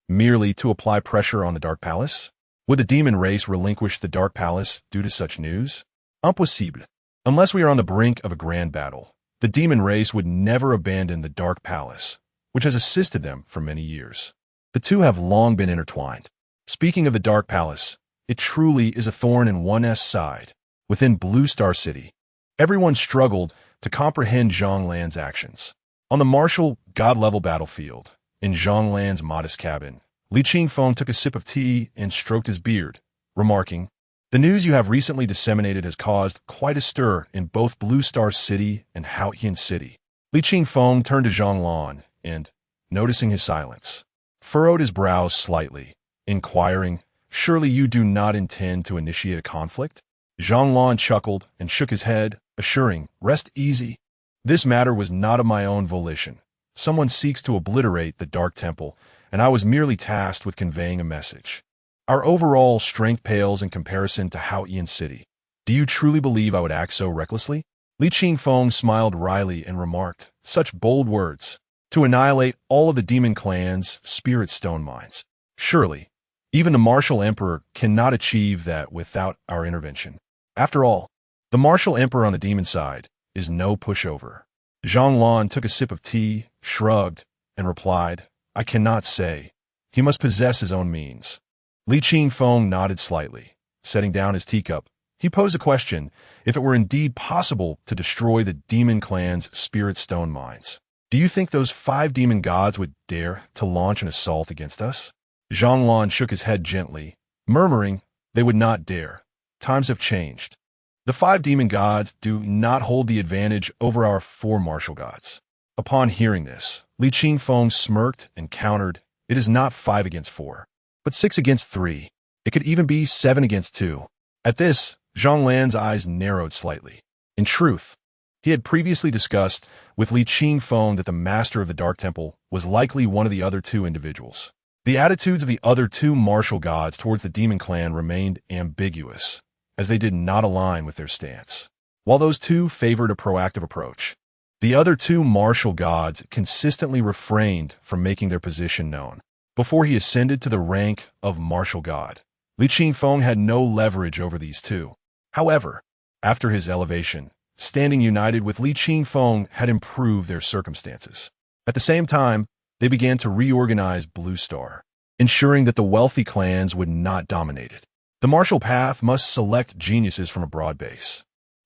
Merely to apply pressure on the Dark Palace? Would the demon race relinquish the Dark Palace due to such news? Impossible. Unless we are on the brink of a grand battle, the demon race would never abandon the Dark Palace, which has assisted them for many years. The two have long been intertwined. Speaking of the Dark Palace, it truly is a thorn in one's side. Within Blue Star City, everyone struggled to comprehend Jianjian's actions. On the martial, god-level battlefield, in Jianjian's modest cabin, Li Qingfeng took a sip of tea and stroked his beard, remarking, "The news you have recently disseminated has caused quite a stir in both Blue Star City and Haotian City." Li Qingfeng turned to Jianjian and, noticing his silence, furrowed his brows slightly, inquiring, "Surely you do not intend to initiate a conflict?" Jianjian chuckled and shook his head, assuring, "Rest easy. This matter was not of my own volition. Someone seeks to obliterate the Dark Temple, and I was merely tasked with conveying a message. Our overall strength pales in comparison to Haotian City. Do you truly believe I would act so recklessly?" Li Qingfeng smiled wryly and remarked, "Such bold words. To annihilate all of the demon clan's spirit stone mines. Surely, even the martial emperor cannot achieve that without our intervention. After all, the martial emperor on the demon side is no pushover." Jianjian took a sip of tea, shrugged, and replied, "I cannot say. He must possess his own means." Li Qingfeng nodded slightly. Setting down his teacup, he posed a question: if it were indeed possible to destroy the demon clan's spirit stone mines, do you think those 5 demon gods would dare to launch an assault against us? Jianjian shook his head gently, murmuring, "They would not dare. Times have changed. The 5 demon gods do not hold the advantage over our 4 martial gods." Upon hearing this, Li Qingfeng smirked and countered, "It is not 5 against 4, but 6 against 3. It could even be 7 against 2. At this, Jianjian's eyes narrowed slightly. In truth, he had previously discussed with Li Qingfeng that the master of the Dark Temple was likely one of the other 2 individuals. The attitudes of the other 2 martial gods towards the demon clan remained ambiguous, as they did not align with their stance. While those 2 favored a proactive approach, the other 2 martial gods consistently refrained from making their position known. Before he ascended to the rank of martial god, Li Qingfeng had no leverage over these 2. However, after his elevation, standing united with Li Qingfeng had improved their circumstances. At the same time, they began to reorganize Blue Star, ensuring that the wealthy clans would not dominate it. The martial path must select geniuses from a broad base.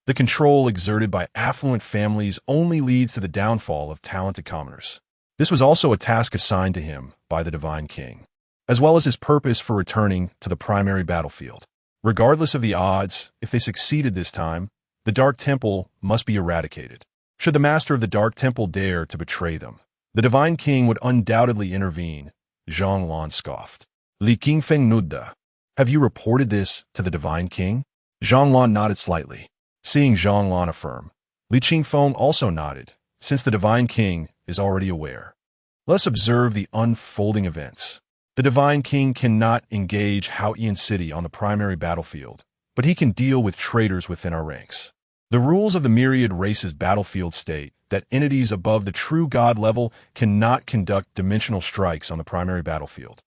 The control exerted by affluent families only leads to the downfall of talented commoners. This was also a task assigned to him by the Divine King, as well as his purpose for returning to the primary battlefield. Regardless of the odds, if they succeeded this time, the Dark Temple must be eradicated. Should the master of the Dark Temple dare to betray them, the Divine King would undoubtedly intervene. Zhang scoffed. Li Qingfeng nudda. Have you reported this to the Divine King? Zhang nodded slightly. Seeing Zhang affirm, Li Qingfeng also nodded, since the Divine King is already aware. Let's observe the unfolding events. The Divine King cannot engage Haotian City on the primary battlefield, but he can deal with traitors within our ranks. The rules of the myriad races battlefield state that entities above the true god level cannot conduct dimensional strikes on the primary battlefield.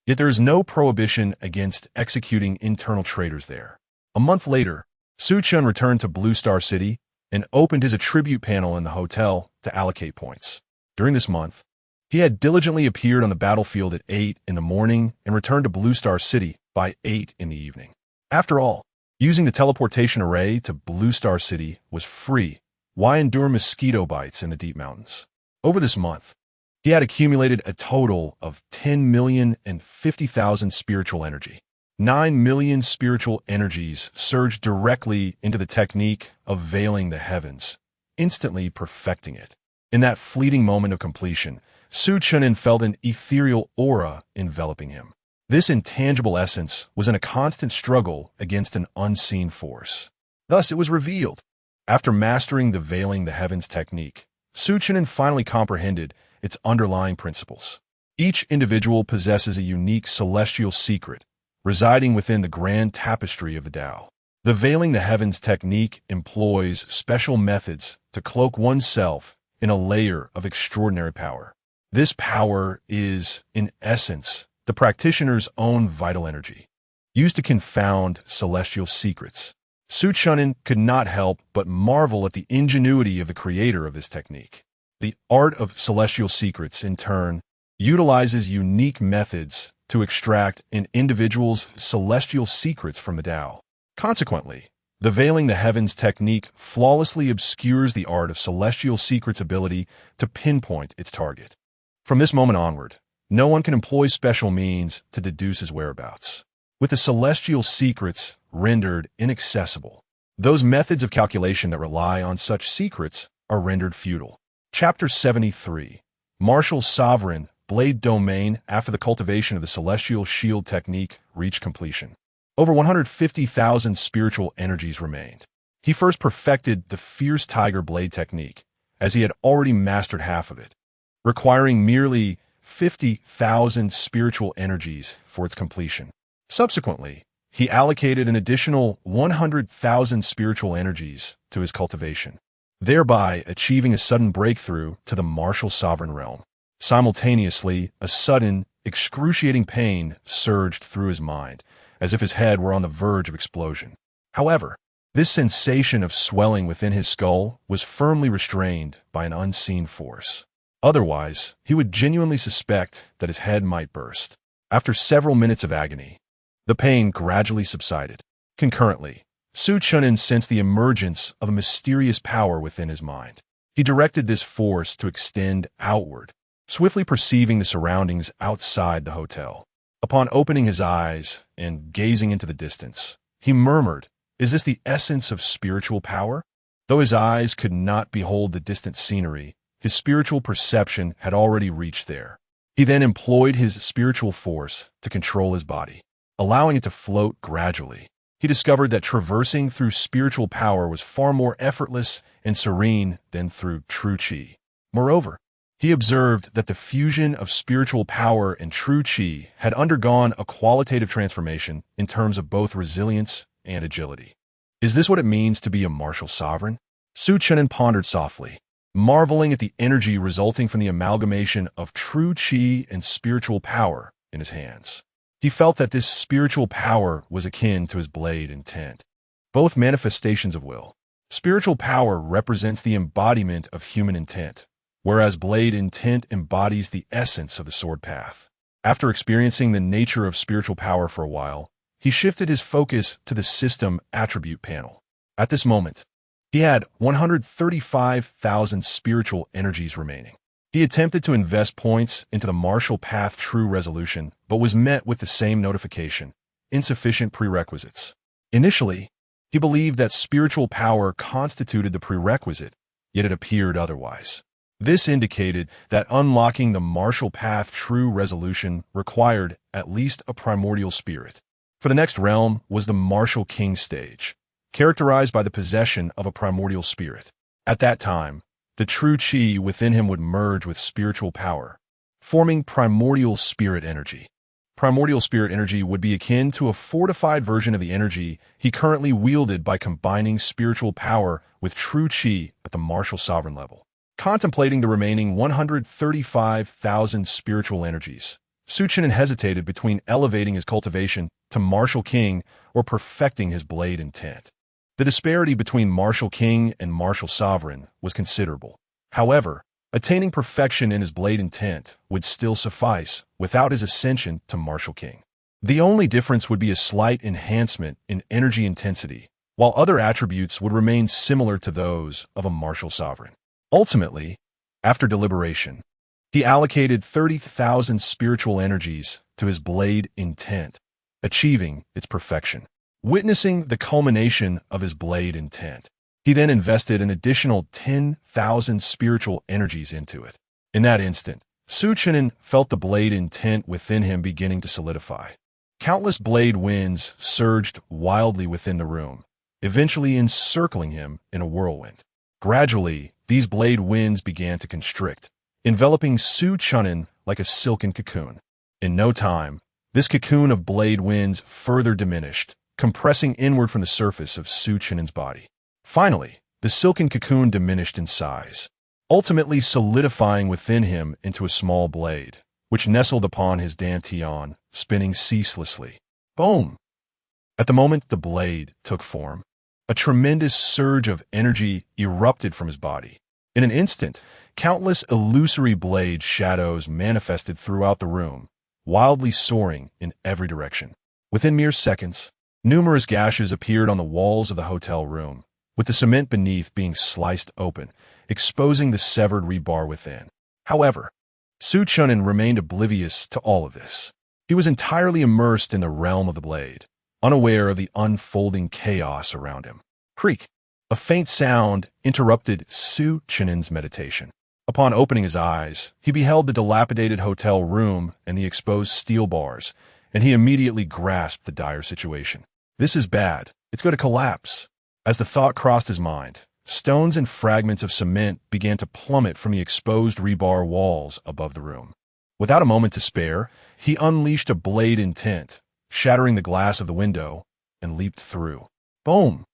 Yet there is no prohibition against executing internal traitors there. A month later, Su Chun returned to Blue Star City and opened his attribute panel in the hotel to allocate points. During this month, he had diligently appeared on the battlefield at 8 in the morning and returned to Blue Star City by 8 in the evening. After all, using the teleportation array to Blue Star City was free. Why endure mosquito bites in the deep mountains? Over this month, he had accumulated a total of 10,050,000 spiritual energy. 9 million spiritual energies surged directly into the technique of veiling the heavens, instantly perfecting it. In that fleeting moment of completion, Su Chen'an felt an ethereal aura enveloping him. This intangible essence was in a constant struggle against an unseen force. Thus, it was revealed. After mastering the veiling the heavens technique, Su Chen'an finally comprehended its underlying principles. Each individual possesses a unique celestial secret, residing within the grand tapestry of the Tao. The veiling the heavens technique employs special methods to cloak oneself in a layer of extraordinary power. This power is, in essence, the practitioner's own vital energy, used to confound celestial secrets. Su Chen'an could not help but marvel at the ingenuity of the creator of this technique. The art of celestial secrets, in turn, utilizes unique methods to extract an individual's celestial secrets from the Tao. Consequently, the veiling the heavens technique flawlessly obscures the art of celestial secrets' ability to pinpoint its target. From this moment onward, no one can employ special means to deduce his whereabouts. With the celestial secrets rendered inaccessible, those methods of calculation that rely on such secrets are rendered futile. Chapter 73. Martial Sovereign Blade Domain. After the cultivation of the celestial shield technique reached completion, over 150,000 spiritual energies remained. He first perfected the fierce tiger blade technique, as he had already mastered half of it, requiring merely 50,000 spiritual energies for its completion. Subsequently, he allocated an additional 100,000 spiritual energies to his cultivation, thereby achieving a sudden breakthrough to the martial sovereign realm. Simultaneously, a sudden, excruciating pain surged through his mind, as if his head were on the verge of explosion. However, this sensation of swelling within his skull was firmly restrained by an unseen force. Otherwise, he would genuinely suspect that his head might burst. After several minutes of agony, the pain gradually subsided. Concurrently, Su Chen'an sensed the emergence of a mysterious power within his mind. He directed this force to extend outward, swiftly perceiving the surroundings outside the hotel. Upon opening his eyes and gazing into the distance, he murmured, "Is this the essence of spiritual power?" Though his eyes could not behold the distant scenery, his spiritual perception had already reached there. He then employed his spiritual force to control his body, allowing it to float gradually. He discovered that traversing through spiritual power was far more effortless and serene than through true qi. Moreover, he observed that the fusion of spiritual power and true qi had undergone a qualitative transformation in terms of both resilience and agility. Is this what it means to be a martial sovereign? Su Chen'an pondered softly, marveling at the energy resulting from the amalgamation of true qi and spiritual power in his hands. He felt that this spiritual power was akin to his blade intent, both manifestations of will. Spiritual power represents the embodiment of human intent, whereas blade intent embodies the essence of the sword path. After experiencing the nature of spiritual power for a while, he shifted his focus to the system attribute panel. At this moment, he had 135,000 spiritual energies remaining. He attempted to invest points into the martial path true resolution, but was met with the same notification: insufficient prerequisites. Initially, he believed that spiritual power constituted the prerequisite, yet it appeared otherwise. This indicated that unlocking the martial path true resolution required at least a primordial spirit. For the next realm was the martial king stage, characterized by the possession of a primordial spirit. At that time, the true chi within him would merge with spiritual power, forming primordial spirit energy. Primordial spirit energy would be akin to a fortified version of the energy he currently wielded by combining spiritual power with true chi at the martial sovereign level. Contemplating the remaining 135,000 spiritual energies, Chen'an hesitated between elevating his cultivation to martial king or perfecting his blade intent. The disparity between martial king and martial sovereign was considerable. However, attaining perfection in his blade intent would still suffice without his ascension to martial king. The only difference would be a slight enhancement in energy intensity, while other attributes would remain similar to those of a martial sovereign. Ultimately, after deliberation, he allocated 30,000 spiritual energies to his blade intent, achieving its perfection. Witnessing the culmination of his blade intent, he then invested an additional 10,000 spiritual energies into it. In that instant, Chen'an felt the blade intent within him beginning to solidify. Countless blade winds surged wildly within the room, eventually encircling him in a whirlwind. Gradually, these blade winds began to constrict, enveloping Chen'an like a silken cocoon. In no time, this cocoon of blade winds further diminished, compressing inward from the surface of Chen'an's body. Finally, the silken cocoon diminished in size, ultimately solidifying within him into a small blade, which nestled upon his dantian, spinning ceaselessly. Boom! At the moment the blade took form, a tremendous surge of energy erupted from his body. In an instant, countless illusory blade shadows manifested throughout the room, wildly soaring in every direction. Within mere seconds, numerous gashes appeared on the walls of the hotel room, with the cement beneath being sliced open, exposing the severed rebar within. However, Chen'an remained oblivious to all of this. He was entirely immersed in the realm of the blade, unaware of the unfolding chaos around him. Creak! A faint sound interrupted Chen'an's meditation. Upon opening his eyes, he beheld the dilapidated hotel room and the exposed steel bars, and he immediately grasped the dire situation. This is bad. It's going to collapse. As the thought crossed his mind, stones and fragments of cement began to plummet from the exposed rebar walls above the room. Without a moment to spare, he unleashed a blade intent, shattering the glass of the window, and leaped through. Boom!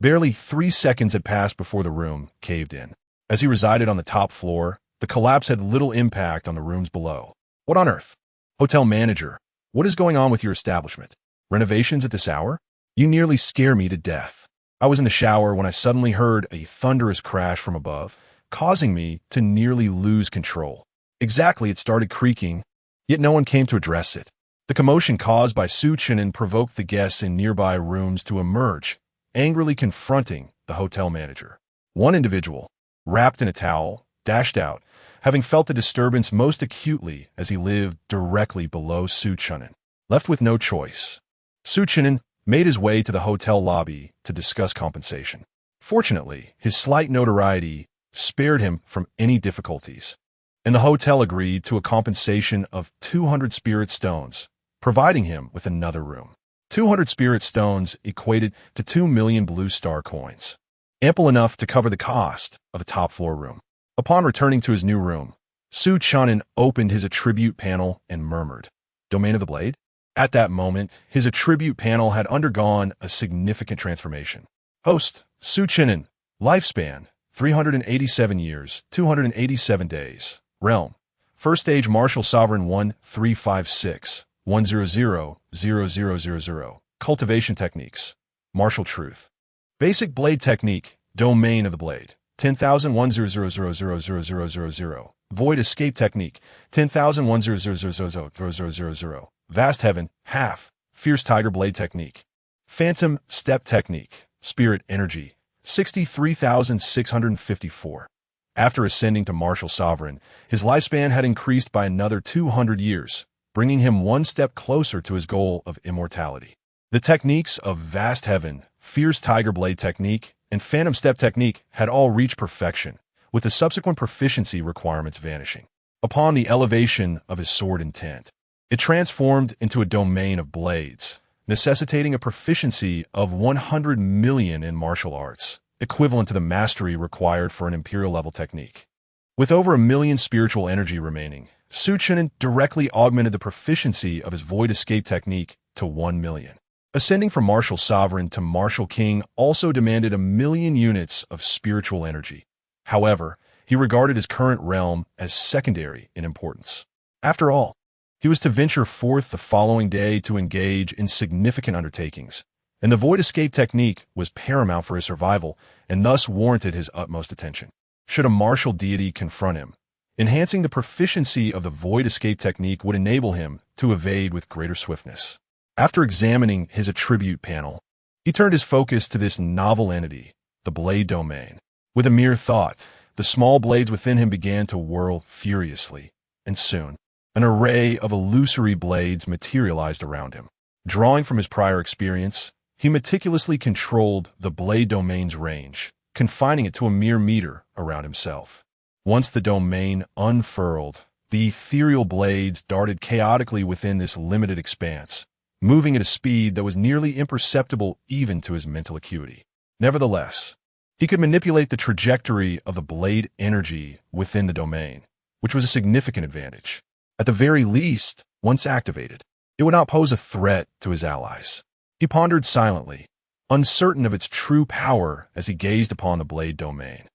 Barely 3 seconds had passed before the room caved in. As he resided on the top floor, the collapse had little impact on the rooms below. What on earth? Hotel manager, what is going on with your establishment? Renovations at this hour? You nearly scare me to death. I was in the shower when I suddenly heard a thunderous crash from above, causing me to nearly lose control. Exactly, it started creaking, yet no one came to address it. The commotion caused by Chen'an provoked the guests in nearby rooms to emerge, angrily confronting the hotel manager. One individual, wrapped in a towel, dashed out, having felt the disturbance most acutely as he lived directly below Chen'an. Left with no choice, Chen'an made his way to the hotel lobby to discuss compensation. Fortunately, his slight notoriety spared him from any difficulties, and the hotel agreed to a compensation of 200 spirit stones, providing him with another room. 200 spirit stones equated to 2 million blue star coins, ample enough to cover the cost of a top-floor room. Upon returning to his new room, Chen'an opened his attribute panel and murmured, "Domain of the Blade?" At that moment, his attribute panel had undergone a significant transformation. Host, Chen'an, lifespan, 387 years, 287 days. Realm, First Stage Martial Sovereign 1356, 1000000. Cultivation Techniques, Martial Truth. Basic Blade Technique, Domain of the Blade, 10,000,100,000,000. Void Escape Technique, 10,000,100,000,000. Vast Heaven, half, Fierce Tiger Blade Technique. Phantom Step Technique. Spirit Energy. 63,654. After ascending to Martial Sovereign, his lifespan had increased by another 200 years, bringing him one step closer to his goal of immortality. The techniques of Vast Heaven, Fierce Tiger Blade Technique, and Phantom Step Technique had all reached perfection, with the subsequent proficiency requirements vanishing. Upon the elevation of his sword intent, it transformed into a domain of blades, necessitating a proficiency of 100 million in martial arts, equivalent to the mastery required for an imperial-level technique. With over 1 million spiritual energy remaining, Chen'an directly augmented the proficiency of his Void Escape technique to 1 million. Ascending from Martial Sovereign to Martial King also demanded 1 million units of spiritual energy. However, he regarded his current realm as secondary in importance. After all, he was to venture forth the following day to engage in significant undertakings, and the Void Escape technique was paramount for his survival and thus warranted his utmost attention. Should a martial deity confront him, enhancing the proficiency of the Void Escape technique would enable him to evade with greater swiftness. After examining his attribute panel, he turned his focus to this novel entity, the Blade Domain. With a mere thought, the small blades within him began to whirl furiously, and soon, an array of illusory blades materialized around him. Drawing from his prior experience, he meticulously controlled the Blade Domain's range, confining it to a mere meter around himself. Once the domain unfurled, the ethereal blades darted chaotically within this limited expanse, moving at a speed that was nearly imperceptible even to his mental acuity. Nevertheless, he could manipulate the trajectory of the blade energy within the domain, which was a significant advantage. At the very least, once activated, it would not pose a threat to his allies. He pondered silently, uncertain of its true power as he gazed upon the Blade Domain.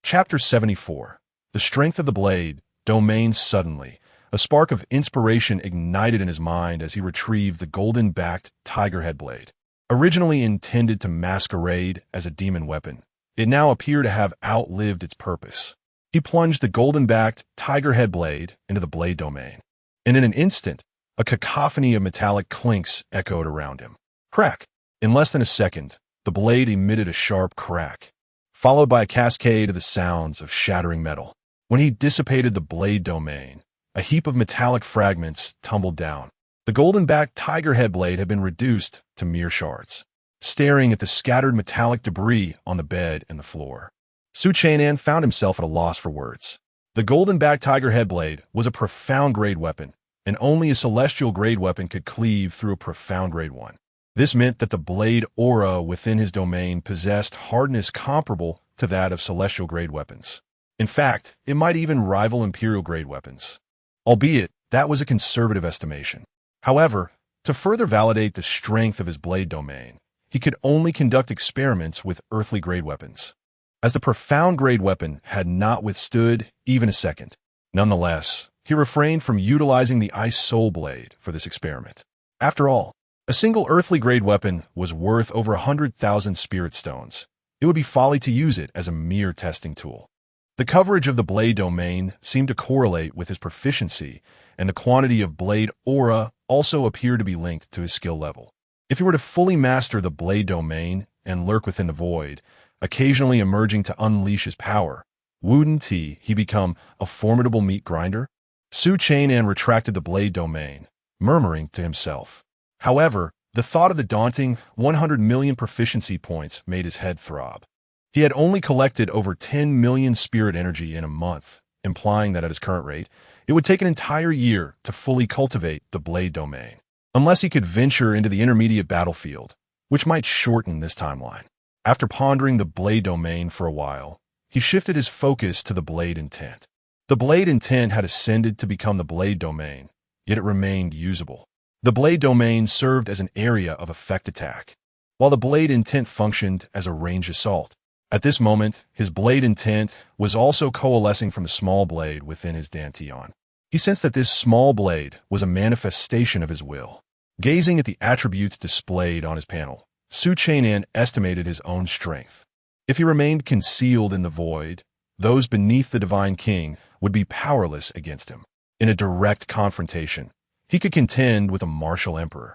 Chapter 74. The Strength of the Blade Domain. Suddenly, a spark of inspiration ignited in his mind as he retrieved the golden-backed tiger head blade. Originally intended to masquerade as a demon weapon, it now appeared to have outlived its purpose. He plunged the golden-backed tiger head blade into the Blade Domain, and in an instant, a cacophony of metallic clinks echoed around him. Crack! In less than a second, the blade emitted a sharp crack, followed by a cascade of the sounds of shattering metal. When he dissipated the Blade Domain, a heap of metallic fragments tumbled down. The golden-backed tiger head blade had been reduced to mere shards. Staring at the scattered metallic debris on the bed and the floor, Chen'an found himself at a loss for words. The golden-backed tiger head blade was a profound-grade weapon, and only a celestial-grade weapon could cleave through a profound-grade one. This meant that the blade aura within his domain possessed hardness comparable to that of celestial-grade weapons. In fact, it might even rival imperial-grade weapons, albeit that was a conservative estimation. However, to further validate the strength of his blade domain, he could only conduct experiments with earthly-grade weapons, as the profound-grade weapon had not withstood even a second. Nonetheless, he refrained from utilizing the Ice Soul Blade for this experiment. After all, a single earthly-grade weapon was worth over 100,000 spirit stones. It would be folly to use it as a mere testing tool. The coverage of the blade domain seemed to correlate with his proficiency, and the quantity of blade aura also appeared to be linked to his skill level. If he were to fully master the blade domain and lurk within the void, occasionally emerging to unleash his power, wouldn't he become a formidable meat grinder? Chen'an retracted the blade domain, murmuring to himself. However, the thought of the daunting 100 million proficiency points made his head throb. He had only collected over 10 million spirit energy in a month, implying that at his current rate, it would take an entire year to fully cultivate the blade domain, unless he could venture into the intermediate battlefield, which might shorten this timeline. After pondering the blade domain for a while, he shifted his focus to the blade intent. The blade intent had ascended to become the blade domain, yet it remained usable. The blade domain served as an area of effect attack, while the blade intent functioned as a ranged assault. At this moment, his blade intent was also coalescing from the small blade within his dantian. He sensed that this small blade was a manifestation of his will. Gazing at the attributes displayed on his panel, Chen'an estimated his own strength. If he remained concealed in the void, those beneath the Divine King would be powerless against him. In a direct confrontation, he could contend with a martial emperor.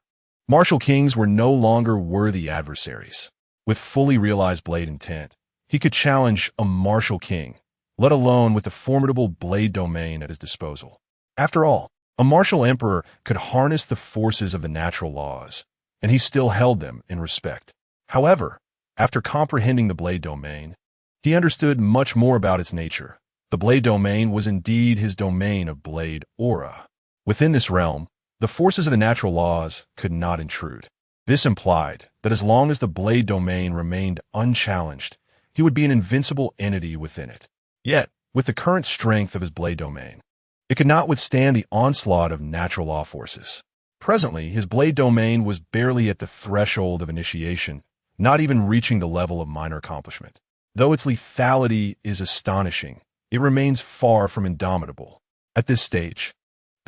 Martial kings were no longer worthy adversaries. With fully realized blade intent, he could challenge a martial king, let alone with the formidable blade domain at his disposal. After all, a martial emperor could harness the forces of the natural laws, and he still held them in respect. However, after comprehending the blade domain, he understood much more about its nature. The blade domain was indeed his domain of blade aura. Within this realm, the forces of the natural laws could not intrude. This implied that as long as the blade domain remained unchallenged, he would be an invincible entity within it. Yet, with the current strength of his blade domain, it could not withstand the onslaught of natural law forces. Presently, his blade domain was barely at the threshold of initiation, not even reaching the level of minor accomplishment. Though its lethality is astonishing, it remains far from indomitable. At this stage,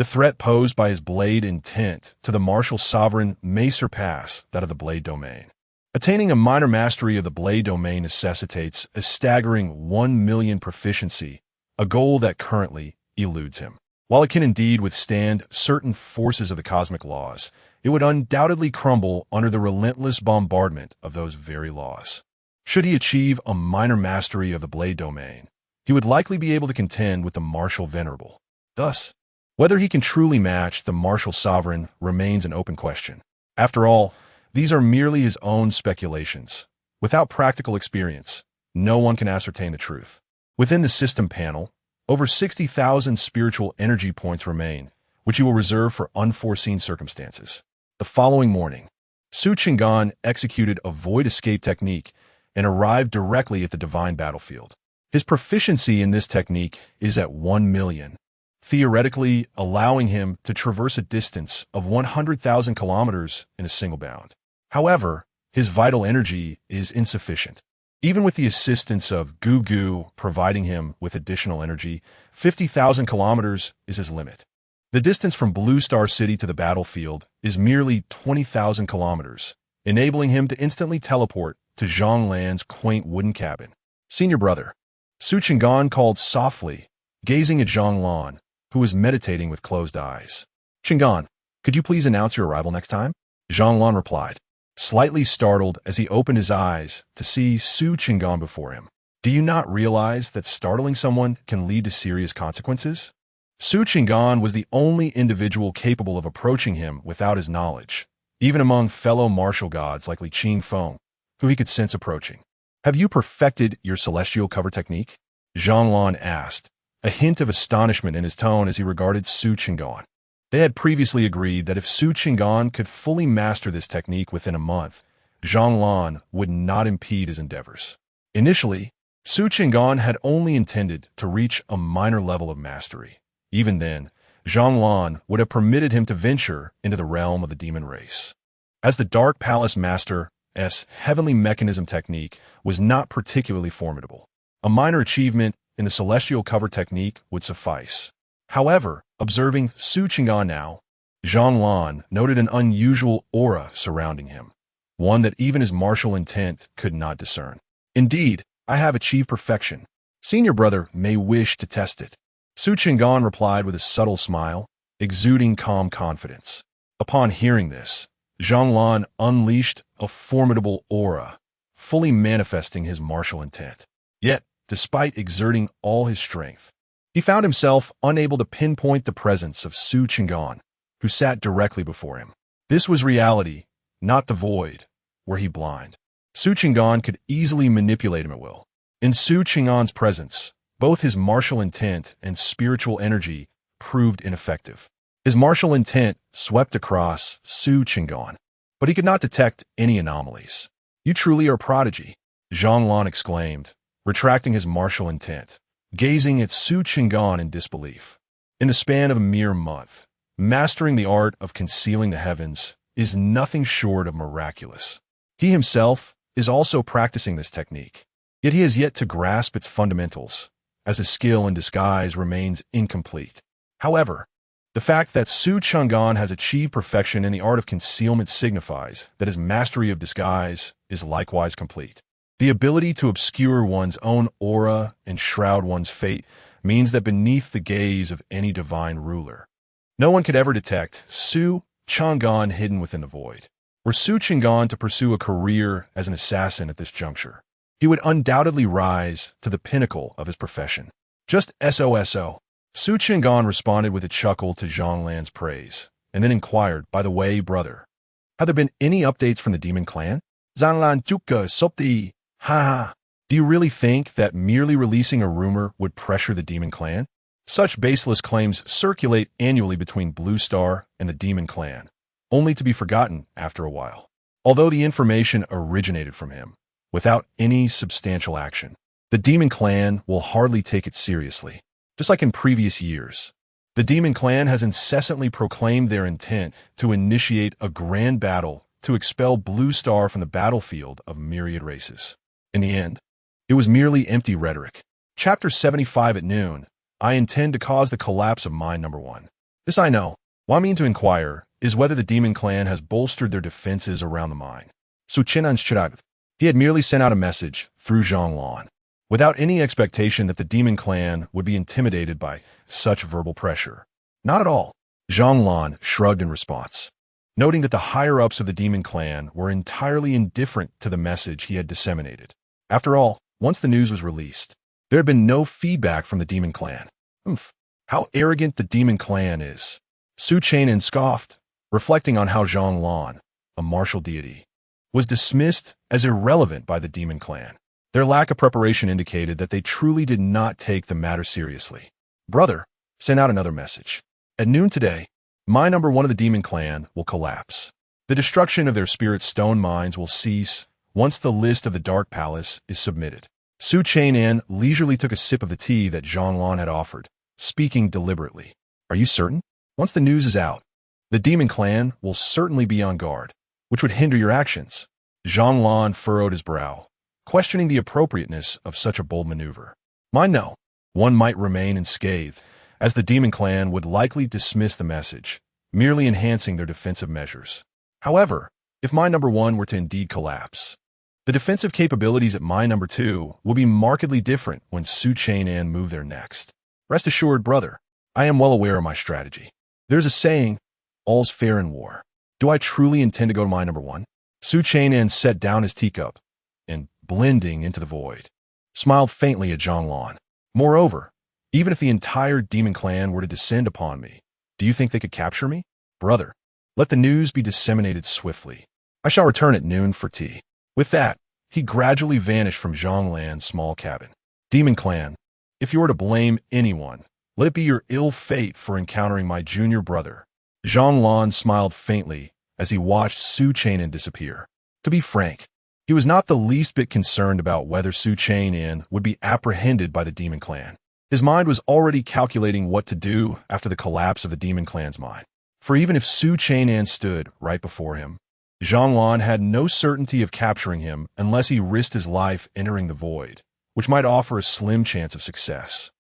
the threat posed by his blade intent to the martial sovereign may surpass that of the blade domain. Attaining a minor mastery of the blade domain necessitates a staggering 1 million proficiency, a goal that currently eludes him. While it can indeed withstand certain forces of the cosmic laws, it would undoubtedly crumble under the relentless bombardment of those very laws. Should he achieve a minor mastery of the blade domain, he would likely be able to contend with the martial venerable. Thus, whether he can truly match the martial sovereign remains an open question. After all, these are merely his own speculations. Without practical experience, no one can ascertain the truth. Within the system panel, over 60,000 spiritual energy points remain, which he will reserve for unforeseen circumstances. The following morning, Chen'an executed a void escape technique and arrived directly at the divine battlefield. His proficiency in this technique is at 1 million, theoretically allowing him to traverse a distance of 100,000 kilometers in a single bound. However, his vital energy is insufficient. Even with the assistance of Gugu providing him with additional energy, 50,000 kilometers is his limit. The distance from Blue Star City to the battlefield is merely 20,000 kilometers, enabling him to instantly teleport to Zhonglan's quaint wooden cabin. Senior brother, Chen'an called softly, gazing at Zhonglan, who was meditating with closed eyes. Chen'an, could you please announce your arrival next time? Zhonglan replied, slightly startled as he opened his eyes to see Chen'an before him. Do you not realize that startling someone can lead to serious consequences? Chen'an was the only individual capable of approaching him without his knowledge, even among fellow martial gods like Li Qingfeng, who he could sense approaching. Have you perfected your celestial cover technique? Zhonglan asked, a hint of astonishment in his tone as he regarded Chen'an. They had previously agreed that if Chen'an could fully master this technique within a month, Zhonglan would not impede his endeavors. Initially, Chen'an had only intended to reach a minor level of mastery. Even then, Zhonglan would have permitted him to venture into the realm of the demon race. As the Dark Palace Master's heavenly mechanism technique was not particularly formidable, a minor achievement in the celestial cover technique would suffice. However, observing Chen'an now, Zhonglan noted an unusual aura surrounding him, one that even his martial intent could not discern. Indeed, I have achieved perfection. Senior brother may wish to test it. Chen'an replied with a subtle smile, exuding calm confidence. Upon hearing this, Zhonglan unleashed a formidable aura, fully manifesting his martial intent. Yet, despite exerting all his strength, he found himself unable to pinpoint the presence of Chen'an, who sat directly before him. This was reality, not the void, were he blind. Chen'an could easily manipulate him at will. In Chen'an's presence, both his martial intent and spiritual energy proved ineffective. His martial intent swept across Chen'an, but he could not detect any anomalies. You truly are a prodigy, Zhonglan exclaimed, retracting his martial intent, gazing at Chen'an in disbelief. In the span of a mere month, mastering the art of concealing the heavens is nothing short of miraculous. He himself is also practicing this technique, yet he has yet to grasp its fundamentals, as his skill in disguise remains incomplete. However, the fact that Chen'an has achieved perfection in the art of concealment signifies that his mastery of disguise is likewise complete. The ability to obscure one's own aura and shroud one's fate means that beneath the gaze of any divine ruler, no one could ever detect Chang'an hidden within the void. Were Su Chang'an to pursue a career as an assassin at this juncture, he would undoubtedly rise to the pinnacle of his profession. Just SOSO. Su Chang'an responded with a chuckle to Zhonglan's praise, and then inquired, by the way, brother, have there been any updates from the demon clan? Zhanglan Zhuge Sopti. Ha ha. Do you really think that merely releasing a rumor would pressure the demon clan? Such baseless claims circulate annually between Blue Star and the demon clan, only to be forgotten after a while. Although the information originated from him, without any substantial action, the demon clan will hardly take it seriously. Just like in previous years, the demon clan has incessantly proclaimed their intent to initiate a grand battle to expel Blue Star from the battlefield of myriad races. In the end, it was merely empty rhetoric. Chapter 75 at noon. I intend to cause the collapse of mine number 1. This I know. What I mean to inquire is whether the demon clan has bolstered their defenses around the mine. So Chen'an's Chirag. He had merely sent out a message through Zhonglan, without any expectation that the demon clan would be intimidated by such verbal pressure. Not at all. Zhonglan shrugged in response, noting that the higher-ups of the demon clan were entirely indifferent to the message he had disseminated. After all, once the news was released, there had been no feedback from the demon clan. How arrogant the demon clan is. Su Chen'an scoffed, reflecting on how Zhonglan, a martial deity, was dismissed as irrelevant by the demon clan. Their lack of preparation indicated that they truly did not take the matter seriously. Brother, sent out another message. At noon today, mine number 1 of the demon clan will collapse. The destruction of their spirit stone mines will cease once the list of the Dark Palace is submitted. Su Chen'an leisurely took a sip of the tea that Zhonglan had offered, speaking deliberately. Are you certain? Once the news is out, the demon clan will certainly be on guard, which would hinder your actions. Zhonglan furrowed his brow, questioning the appropriateness of such a bold maneuver. Mine no. One might remain unscathed, as the demon clan would likely dismiss the message, merely enhancing their defensive measures. However, if mine number 1 were to indeed collapse, the defensive capabilities at mine number 2 will be markedly different when Su Chen'an move there next. Rest assured, brother, I am well aware of my strategy. There's a saying, all's fair in war. Do I truly intend to go to mine number 1? Su Chen'an set down his teacup and, blending into the void, smiled faintly at Zhonglan. Moreover, even if the entire demon clan were to descend upon me, do you think they could capture me? Brother, let the news be disseminated swiftly. I shall return at noon for tea. With that, he gradually vanished from Zhonglan's small cabin. Demon clan, if you were to blame anyone, let it be your ill fate for encountering my junior brother. Zhonglan smiled faintly as he watched Su Chen'an disappear. To be frank, he was not the least bit concerned about whether Su Chen'an would be apprehended by the demon clan. His mind was already calculating what to do after the collapse of the demon clan's mine. For even if Su Chen'an stood right before him, Zhonglan had no certainty of capturing him unless he risked his life entering the void, which might offer a slim chance of success.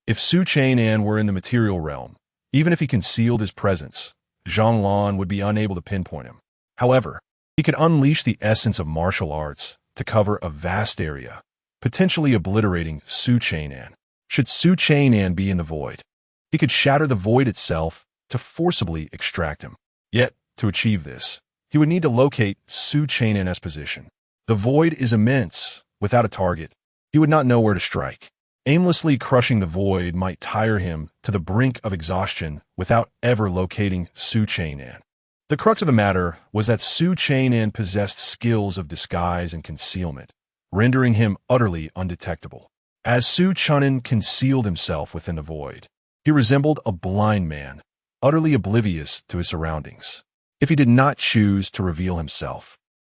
If Su Chen'an were in the material realm, even if he concealed his presence, Zhonglan would be unable to pinpoint him. However, he could unleash the essence of martial arts to cover a vast area, potentially obliterating Su Chen'an. Should Su Chen'an be in the void, he could shatter the void itself to forcibly extract him. Yet, to achieve this, he would need to locate Su Chen'an's position. The void is immense. Without a target, he would not know where to strike. Aimlessly crushing the void might tire him to the brink of exhaustion without ever locating Su Chen'an. The crux of the matter was that Su Chen'an possessed skills of disguise and concealment, rendering him utterly undetectable. As Su Chen'an concealed himself within the void, he resembled a blind man, utterly oblivious to his surroundings. If he did not choose to reveal himself,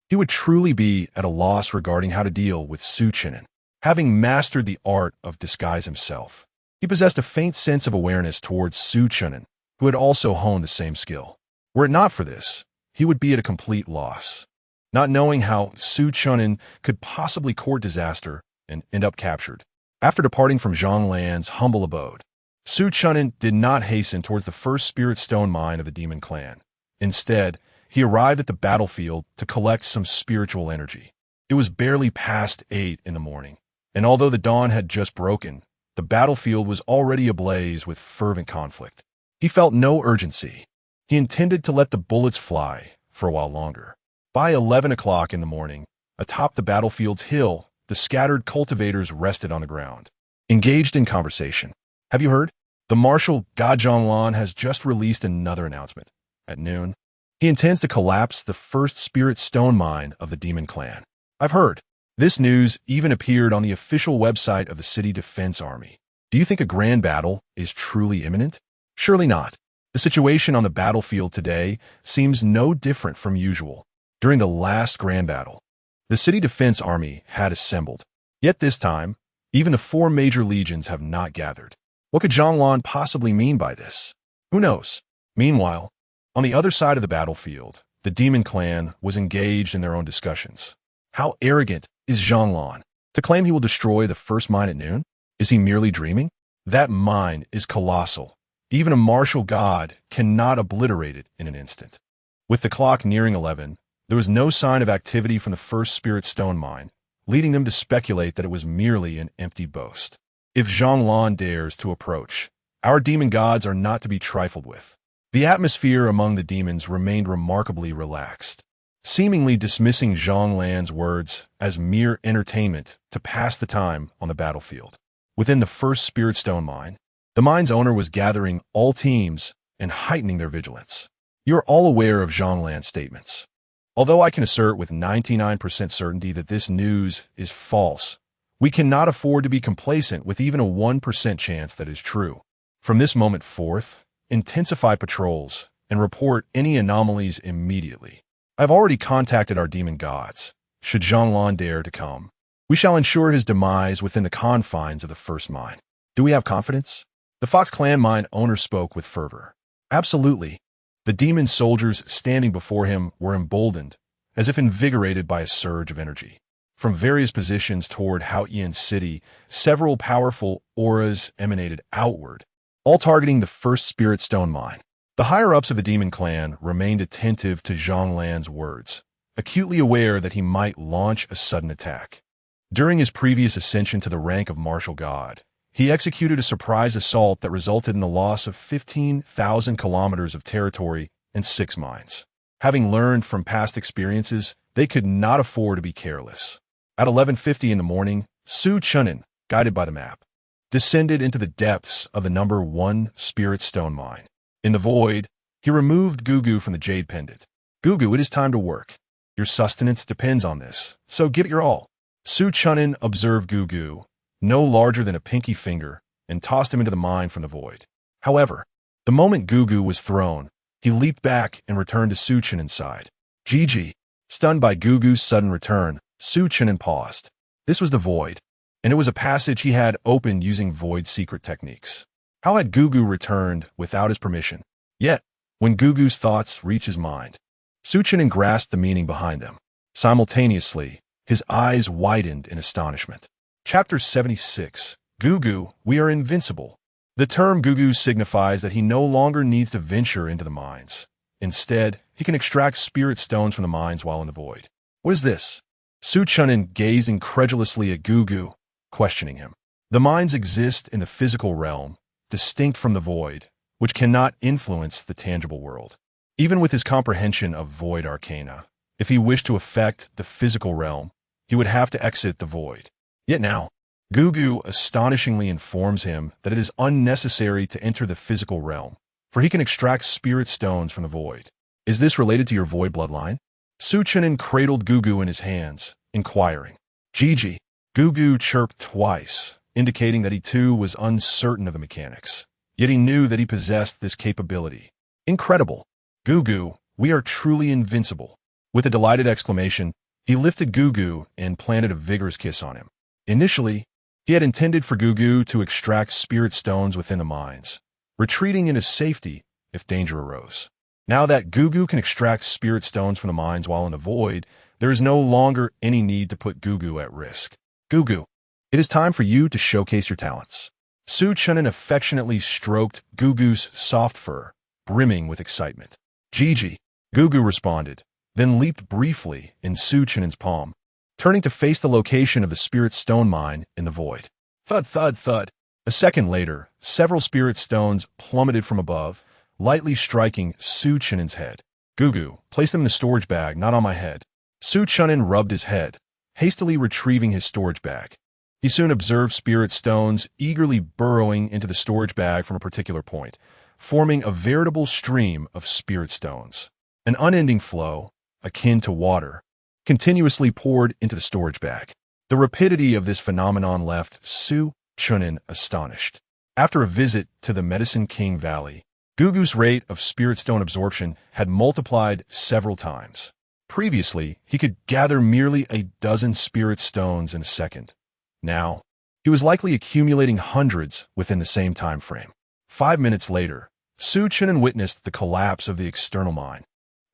he would truly be at a loss regarding how to deal with Su Chen'an. Having mastered the art of disguise himself, he possessed a faint sense of awareness towards Su Chen'an, who had also honed the same skill. Were it not for this, he would be at a complete loss, not knowing how Su Chen'an could possibly court disaster and end up captured. After departing from Zhonglan's humble abode, Su Chen'an did not hasten towards the first spirit stone mine of the demon clan. Instead, he arrived at the battlefield to collect some spiritual energy. It was barely past 8 in the morning, and although the dawn had just broken, the battlefield was already ablaze with fervent conflict. He felt no urgency. he intended to let the bullets fly for a while longer. By 11 o'clock in the morning, atop the battlefield's hill, the scattered cultivators rested on the ground, engaged in conversation. Have you heard? The Marshal Jianjian has just released another announcement. At noon, he intends to collapse the first spirit stone mine of the Demon Clan. I've heard. This news even appeared on the official website of the City Defense Army. Do you think a grand battle is truly imminent? Surely not. The situation on the battlefield today seems no different from usual. During the last grand battle, the City Defense Army had assembled. Yet this time, even the 4 major legions have not gathered. What could Jianjian possibly mean by this? Who knows? Meanwhile, on the other side of the battlefield, the Demon Clan was engaged in their own discussions. How arrogant is Jianjian to claim he will destroy the first mine at noon? Is he merely dreaming? That mine is colossal. Even a martial god cannot obliterate it in an instant. With the clock nearing 11, there was no sign of activity from the first spirit stone mine, leading them to speculate that it was merely an empty boast. If Jianjian dares to approach, our demon gods are not to be trifled with. The atmosphere among the demons remained remarkably relaxed, seemingly dismissing Jianjian's words as mere entertainment to pass the time on the battlefield. Within the first spirit stone mine, the mine's owner was gathering all teams and heightening their vigilance. You are all aware of Jianjian's statements. Although I can assert with 99% certainty that this news is false, we cannot afford to be complacent with even a 1% chance that is true. From this moment forth, intensify patrols and report any anomalies immediately. I've already contacted our demon gods. Should Jianjian dare to come, we shall ensure his demise within the confines of the first mine. Do we have confidence? The Fox Clan mine owner spoke with fervor. Absolutely. The demon soldiers standing before him were emboldened, as if invigorated by a surge of energy. From various positions toward Haotian City, several powerful auras emanated outward, all targeting the first spirit stone mine. The higher-ups of the demon clan remained attentive to Jianjian's words, acutely aware that he might launch a sudden attack. During his previous ascension to the rank of martial god, he executed a surprise assault that resulted in the loss of 15,000 kilometers of territory and 6 mines. Having learned from past experiences, they could not afford to be careless. At 11:50 in the morning, Chen'an, guided by the map, descended into the depths of the number 1 spirit stone mine. In the void, he removed Gugu from the jade pendant. Gugu, it is time to work. Your sustenance depends on this, so give it your all. Chen'an observed Gugu, no larger than a pinky finger, and tossed him into the mine from the void. However, the moment Gugu was thrown, he leaped back and returned to Chen'an's side. Gigi, stunned by Gugu's sudden return, Chen'an paused. This was the void, and it was a passage he had opened using void secret techniques. How had Gugu returned without his permission? Yet, when Gugu's thoughts reached his mind, Chen'an grasped the meaning behind them. Simultaneously, his eyes widened in astonishment. Chapter 76. Gugu, we are invincible. The term Gugu signifies that he no longer needs to venture into the mines. Instead, he can extract spirit stones from the mines while in the void. What is this? Chen'an gazed incredulously at Gugu, questioning him. The mines exist in the physical realm, distinct from the void, which cannot influence the tangible world. Even with his comprehension of void arcana, if he wished to affect the physical realm, he would have to exit the void. Yet now, Gugu astonishingly informs him that it is unnecessary to enter the physical realm, for he can extract spirit stones from the void. Is this related to your void bloodline? Chen'an cradled Gugu in his hands, inquiring. Gigi. Gugu chirped twice, indicating that he too was uncertain of the mechanics. Yet he knew that he possessed this capability. Incredible. Gugu, we are truly invincible. With a delighted exclamation, he lifted Gugu and planted a vigorous kiss on him. Initially, he had intended for Gugu to extract spirit stones within the mines, retreating into safety if danger arose. Now that Gugu can extract spirit stones from the mines while in the void, there is no longer any need to put Gugu at risk. Gugu, it is time for you to showcase your talents. Chen'an affectionately stroked Gugu's soft fur, brimming with excitement. Gigi, Gugu responded, then leaped briefly in Chen'an's palm, turning to face the location of the spirit stone mine in the void. Thud, thud, thud. A second later, several spirit stones plummeted from above, lightly striking Su Chen'an's head. Gugu, place them in the storage bag, not on my head. Su Chen'an rubbed his head, hastily retrieving his storage bag. He soon observed spirit stones eagerly burrowing into the storage bag from a particular point, forming a veritable stream of spirit stones. An unending flow, akin to water, continuously poured into the storage bag. The rapidity of this phenomenon left Su Chen'an astonished. After a visit to the Medicine King Valley, Gugu's rate of spirit stone absorption had multiplied several times. Previously, he could gather merely a dozen spirit stones in a second. Now, he was likely accumulating hundreds within the same time frame. 5 minutes later, Su Chen'an witnessed the collapse of the external mine.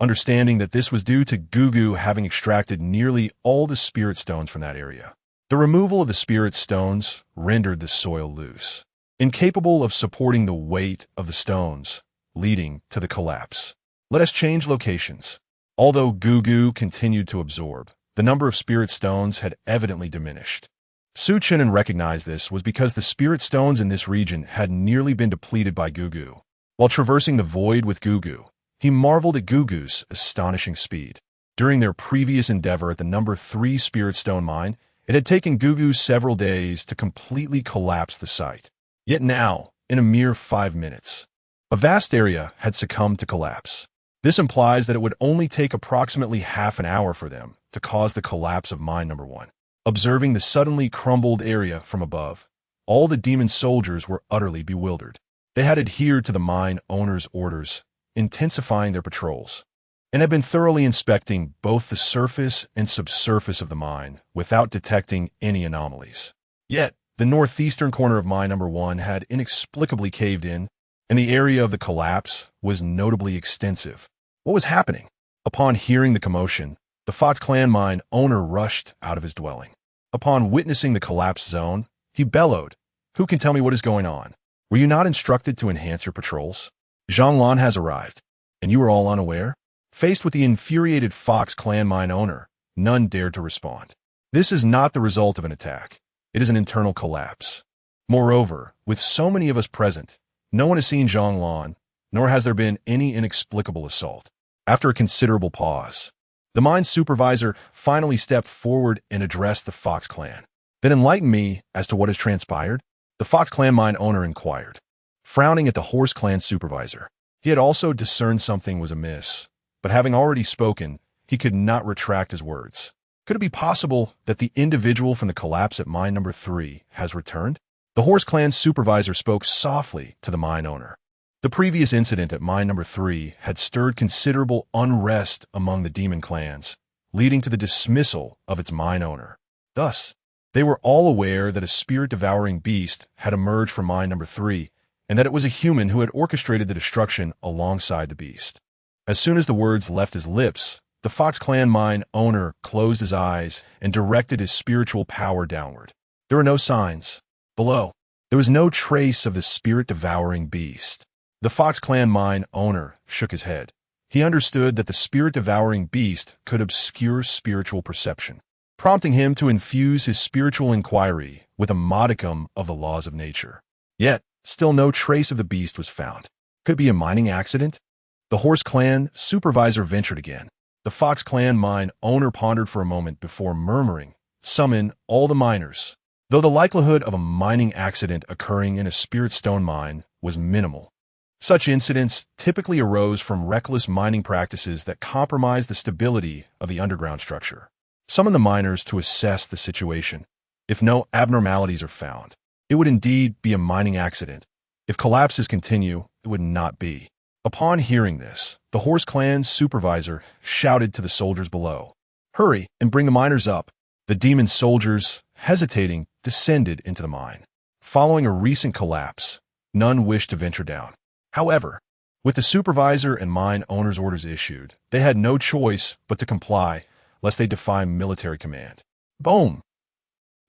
Understanding that this was due to Gugu having extracted nearly all the spirit stones from that area. The removal of the spirit stones rendered the soil loose, incapable of supporting the weight of the stones, leading to the collapse. Let us change locations. Although Gugu continued to absorb, the number of spirit stones had evidently diminished. Su Chen'an recognized this was because the spirit stones in this region had nearly been depleted by Gugu. While traversing the void with Gugu, he marveled at Gugu's astonishing speed. During their previous endeavor at the number 3 spirit stone mine, it had taken Gugu several days to completely collapse the site. Yet now, in a mere 5 minutes, a vast area had succumbed to collapse. This implies that it would only take approximately half an hour for them to cause the collapse of mine number 1. Observing the suddenly crumbled area from above, all the demon soldiers were utterly bewildered. They had adhered to the mine owner's orders, intensifying their patrols, and had been thoroughly inspecting both the surface and subsurface of the mine without detecting any anomalies. Yet, the northeastern corner of mine number 1 had inexplicably caved in, and the area of the collapse was notably extensive. What was happening? Upon hearing the commotion, the Fox Clan mine owner rushed out of his dwelling. Upon witnessing the collapsed zone, he bellowed, "Who can tell me what is going on? Were you not instructed to enhance your patrols? Jianjian has arrived, and you are all unaware?" Faced with the infuriated Fox Clan mine owner, none dared to respond. This is not the result of an attack. It is an internal collapse. Moreover, with so many of us present, no one has seen Jianjian, nor has there been any inexplicable assault. After a considerable pause, the mine supervisor finally stepped forward and addressed the Fox Clan. "Then enlighten me as to what has transpired?" The Fox Clan mine owner inquired, frowning at the Horse Clan supervisor. He had also discerned something was amiss, but having already spoken, he could not retract his words. Could it be possible that the individual from the collapse at mine number 3 has returned? The Horse Clan supervisor spoke softly to the mine owner. The previous incident at mine number 3 had stirred considerable unrest among the demon clans, leading to the dismissal of its mine owner. Thus, they were all aware that a spirit-devouring beast had emerged from mine number 3, and that it was a human who had orchestrated the destruction alongside the beast. As soon as the words left his lips, the Fox Clan mine owner closed his eyes and directed his spiritual power downward. There were no signs. Below, there was no trace of the spirit-devouring beast. The Fox Clan mine owner shook his head. He understood that the spirit-devouring beast could obscure spiritual perception, prompting him to infuse his spiritual inquiry with a modicum of the laws of nature. Yet, still no trace of the beast was found. Could it be a mining accident? The Horse Clan supervisor ventured again. The Fox Clan mine owner pondered for a moment before murmuring, "Summon all the miners." Though the likelihood of a mining accident occurring in a spirit stone mine was minimal, such incidents typically arose from reckless mining practices that compromised the stability of the underground structure. Summon the miners to assess the situation. If no abnormalities are found, it would indeed be a mining accident. If collapses continue, it would not be. Upon hearing this, the Horse Clan supervisor shouted to the soldiers below, "Hurry and bring the miners up." The demon soldiers, hesitating, descended into the mine. Following a recent collapse, none wished to venture down. However, with the supervisor and mine owner's orders issued, they had no choice but to comply, lest they defy military command. Boom!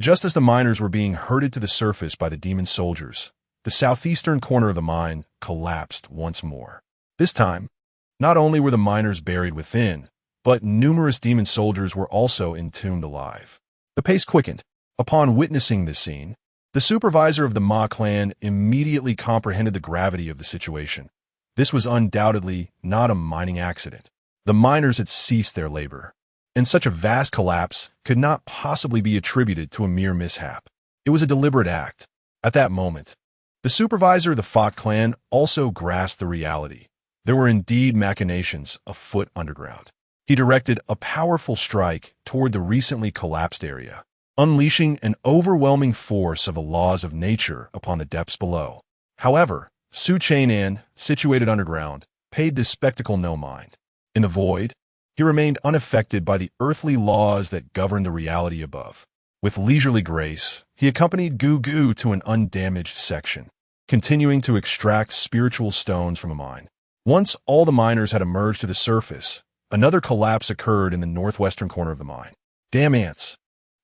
Just as the miners were being herded to the surface by the demon soldiers, the southeastern corner of the mine collapsed once more. This time, not only were the miners buried within, but numerous demon soldiers were also entombed alive. The pace quickened. Upon witnessing this scene, the supervisor of the Ma clan immediately comprehended the gravity of the situation. This was undoubtedly not a mining accident. The miners had ceased their labor, and such a vast collapse could not possibly be attributed to a mere mishap. It was a deliberate act. At that moment, the supervisor of the Fox clan also grasped the reality. There were indeed machinations afoot underground. He directed a powerful strike toward the recently collapsed area, unleashing an overwhelming force of the laws of nature upon the depths below. However, Chen'an, situated underground, paid this spectacle no mind. In the void, he remained unaffected by the earthly laws that governed the reality above. With leisurely grace, he accompanied Gugu to an undamaged section, continuing to extract spiritual stones from a mine. Once all the miners had emerged to the surface, another collapse occurred in the northwestern corner of the mine. Damn ants!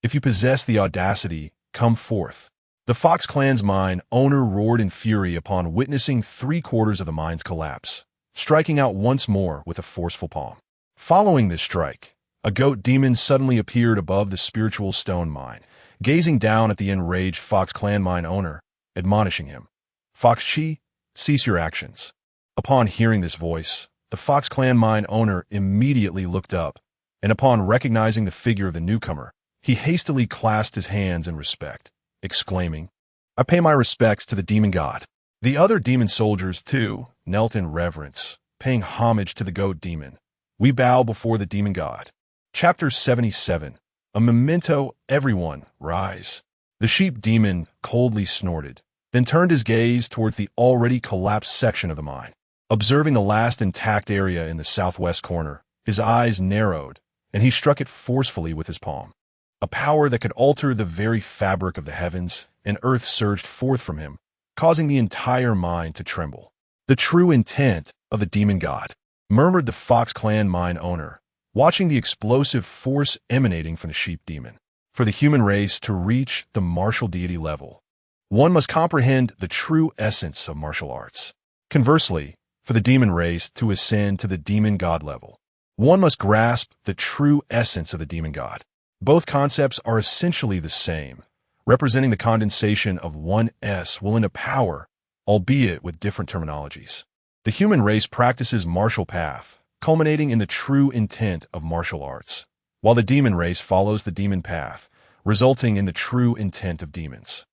If you possess the audacity, come forth. The Fox clan's mine owner roared in fury upon witnessing 3/4 of the mine's collapse, striking out once more with a forceful palm. Following this strike, a goat demon suddenly appeared above the spiritual stone mine, gazing down at the enraged Fox clan mine owner, admonishing him. Fox Chi, cease your actions. Upon hearing this voice, the Fox clan mine owner immediately looked up, and upon recognizing the figure of the newcomer, he hastily clasped his hands in respect, exclaiming, I pay my respects to the demon god. The other demon soldiers, too, knelt in reverence, paying homage to the goat demon. We bow before the demon god. Chapter 77. A memento, everyone, rise. The sheep demon coldly snorted, then turned his gaze towards the already collapsed section of the mine. Observing the last intact area in the southwest corner, his eyes narrowed, and he struck it forcefully with his palm. A power that could alter the very fabric of the heavens and earth surged forth from him, causing the entire mine to tremble. The true intent of the demon god, murmured the Fox clan mine owner, watching the explosive force emanating from the sheep demon. For the human race to reach the martial deity level, one must comprehend the true essence of martial arts. Conversely, for the demon race to ascend to the demon god level, one must grasp the true essence of the demon god. Both concepts are essentially the same, representing the condensation of one S will into power, albeit with different terminologies. The human race practices martial path, culminating in the true intent of martial arts, while the demon race follows the demon path, resulting in the true intent of demons.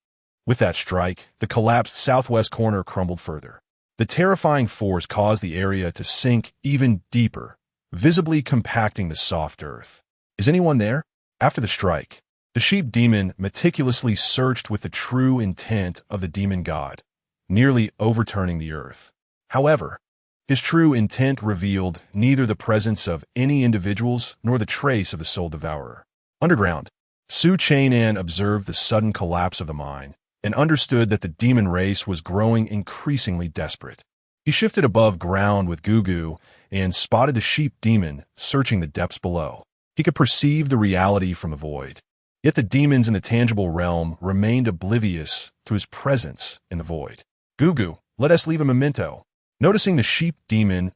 With that strike, the collapsed southwest corner crumbled further. The terrifying force caused the area to sink even deeper, visibly compacting the soft earth. Is anyone there? After the strike, the sheep demon meticulously searched with the true intent of the demon god, nearly overturning the earth. However, his true intent revealed neither the presence of any individuals nor the trace of the soul devourer. Underground, Chen'an observed the sudden collapse of the mine and understood that the demon race was growing increasingly desperate. He shifted above ground with Gugu and spotted the sheep demon searching the depths below. He could perceive the reality from the void, yet the demons in the tangible realm remained oblivious to his presence in the void. Gugu, let us leave a memento. Noticing the sheep demon's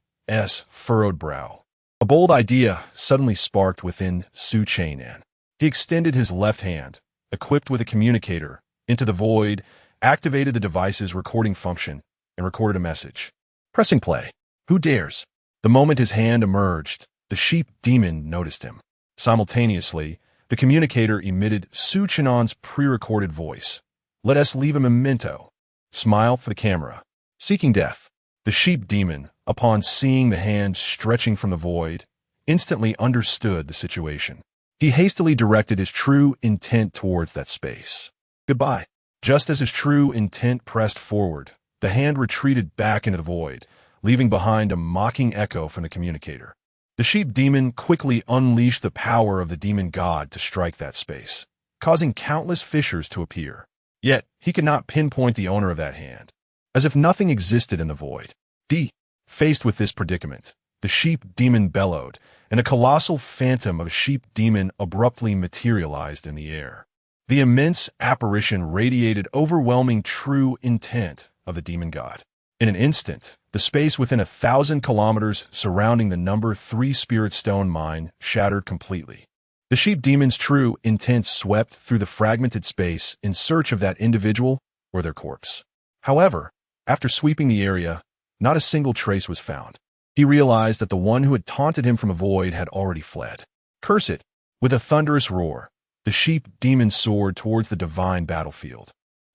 furrowed brow, a bold idea suddenly sparked within Chen'an. He extended his left hand, equipped with a communicator, into the void, activated the device's recording function, and recorded a message. Pressing play. Who dares? The moment his hand emerged, the sheep demon noticed him. Simultaneously, the communicator emitted Chen'an's pre-recorded voice. Let us leave a memento. Smile for the camera. Seeking death. The sheep demon, upon seeing the hand stretching from the void, instantly understood the situation. He hastily directed his true intent towards that space. Goodbye. Just as his true intent pressed forward, the hand retreated back into the void, leaving behind a mocking echo from the communicator. The sheep demon quickly unleashed the power of the demon god to strike that space, causing countless fissures to appear. Yet, he could not pinpoint the owner of that hand, as if nothing existed in the void. Faced with this predicament, the sheep demon bellowed, and a colossal phantom of a sheep demon abruptly materialized in the air. The immense apparition radiated overwhelming true intent of the demon god. In an instant, the space within 1,000 kilometers surrounding the number 3 Spirit Stone mine shattered completely. The sheep demon's true intent swept through the fragmented space in search of that individual or their corpse. However, after sweeping the area, not a single trace was found. He realized that the one who had taunted him from a void had already fled. Curse it! With a thunderous roar, the sheep demon soared towards the divine battlefield.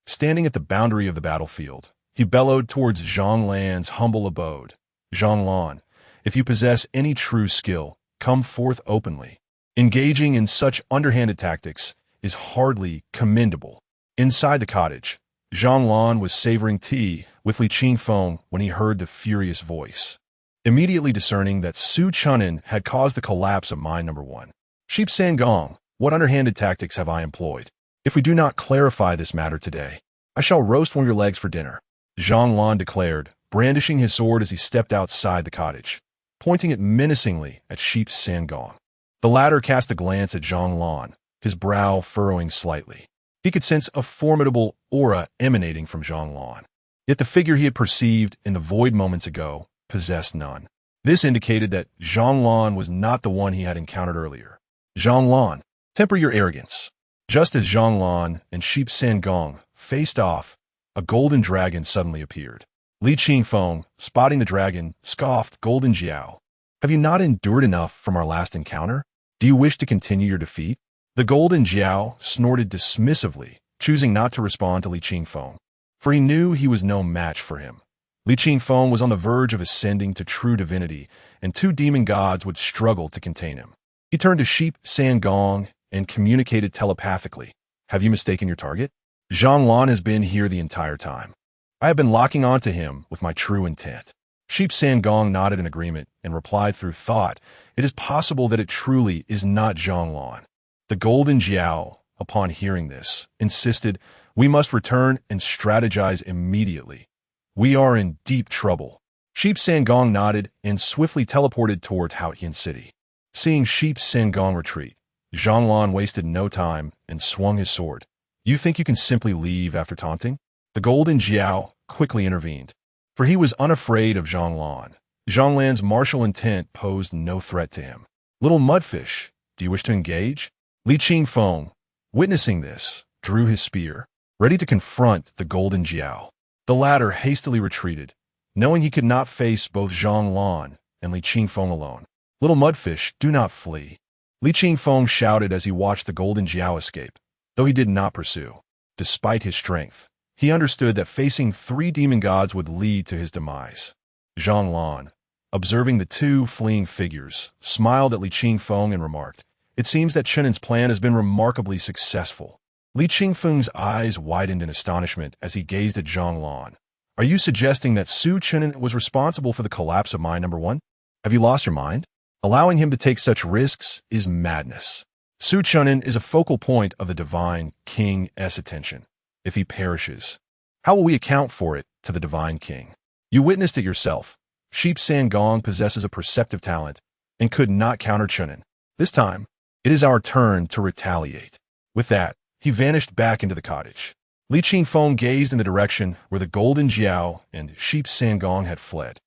Standing at the boundary of the battlefield, he bellowed towards Zhonglan's humble abode. Zhonglan, if you possess any true skill, come forth openly. Engaging in such underhanded tactics is hardly commendable. Inside the cottage, Zhonglan was savoring tea with Li Qingfeng when he heard the furious voice. Immediately discerning that Su Chen'an had caused the collapse of mine number 1. Sheep Sangong, what underhanded tactics have I employed? If we do not clarify this matter today, I shall roast one of your legs for dinner, Zhonglan declared, brandishing his sword as he stepped outside the cottage, pointing it menacingly at Sheep Sangong. The latter cast a glance at Zhonglan, his brow furrowing slightly. He could sense a formidable aura emanating from Zhonglan. Yet the figure he had perceived in the void moments ago possessed none. This indicated that Zhonglan was not the one he had encountered earlier. Zhonglan, temper your arrogance. Just as Zhonglan and Sheep Sangong faced off, a golden dragon suddenly appeared. Li Qingfeng, spotting the dragon, scoffed, "Golden Jiao, have you not endured enough from our last encounter? Do you wish to continue your defeat?" The Golden Jiao snorted dismissively, choosing not to respond to Li Qingfeng, for he knew he was no match for him. Li Qingfeng was on the verge of ascending to true divinity, and 2 demon gods would struggle to contain him. He turned to Sheep Sangong and communicated telepathically. "Have you mistaken your target? Zhonglan has been here the entire time. I have been locking onto him with my true intent." Sheep Sangong nodded in agreement and replied through thought, "It is possible that it truly is not Zhonglan." The Golden Jiao, upon hearing this, insisted, "We must return and strategize immediately. We are in deep trouble." Sheep Sangong nodded and swiftly teleported toward Haotian City. Seeing Sheep Sangong retreat, Zhonglan wasted no time and swung his sword. "You think you can simply leave after taunting?" The Golden Jiao quickly intervened, for he was unafraid of Zhonglan. Zhonglan's martial intent posed no threat to him. "Little mudfish, do you wish to engage?" Li Qingfeng, witnessing this, drew his spear, ready to confront the Golden Jiao. The latter hastily retreated, knowing he could not face both Zhonglan and Li Qingfeng alone. "Little mudfish, do not flee," Li Qingfeng shouted as he watched the Golden Jiao escape, though he did not pursue. Despite his strength, he understood that facing 3 demon gods would lead to his demise. Zhonglan, observing the 2 fleeing figures, smiled at Li Qingfeng and remarked, "It seems that Chen'an's plan has been remarkably successful." Li Qingfeng's eyes widened in astonishment as he gazed at Zhonglan. "Are you suggesting that Su Chen'an was responsible for the collapse of mine number 1? Have you lost your mind? Allowing him to take such risks is madness. Su Chen'an is a focal point of the divine king's attention. If he perishes, how will we account for it to the divine king? You witnessed it yourself. Sheep Sangong possesses a perceptive talent and could not counter Chen'an. This time, it is our turn to retaliate." With that, he vanished back into the cottage. Li Qingfeng gazed in the direction where the Golden Jiao and Sheep Sangong had fled,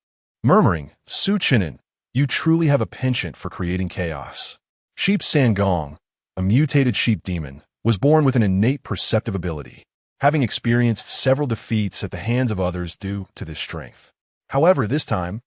murmuring, "Su Chen'an, you truly have a penchant for creating chaos." Sheep Sangong, a mutated sheep demon, was born with an innate perceptive ability, having experienced several defeats at the hands of others due to this strength. However, this time,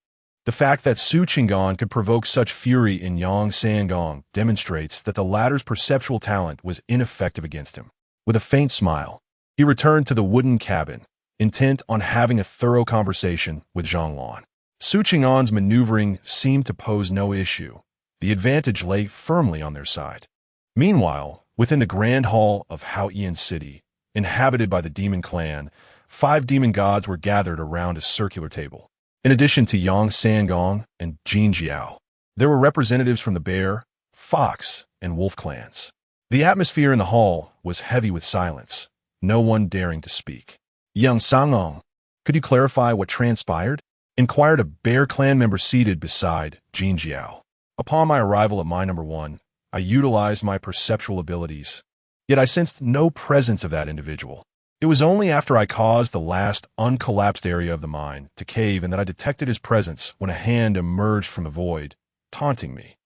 the fact that Su Chen'an could provoke such fury in Yang Sangong demonstrates that the latter's perceptual talent was ineffective against him. With a faint smile, he returned to the wooden cabin, intent on having a thorough conversation with Zhonglan. Su Chen'an's maneuvering seemed to pose no issue. The advantage lay firmly on their side. Meanwhile, within the grand hall of Haotian City, inhabited by the demon clan, 5 demon gods were gathered around a circular table. In addition to Yang Sangong and Jianjian, there were representatives from the bear, fox, and wolf clans. The atmosphere in the hall was heavy with silence, no one daring to speak. "Yang Sangong, could you clarify what transpired?" inquired a bear clan member seated beside Jianjian. "Upon my arrival at mine number 1, I utilized my perceptual abilities, yet I sensed no presence of that individual. It was only after I caused the last uncollapsed area of the mine to cave and that I detected his presence when a hand emerged from the void, taunting me.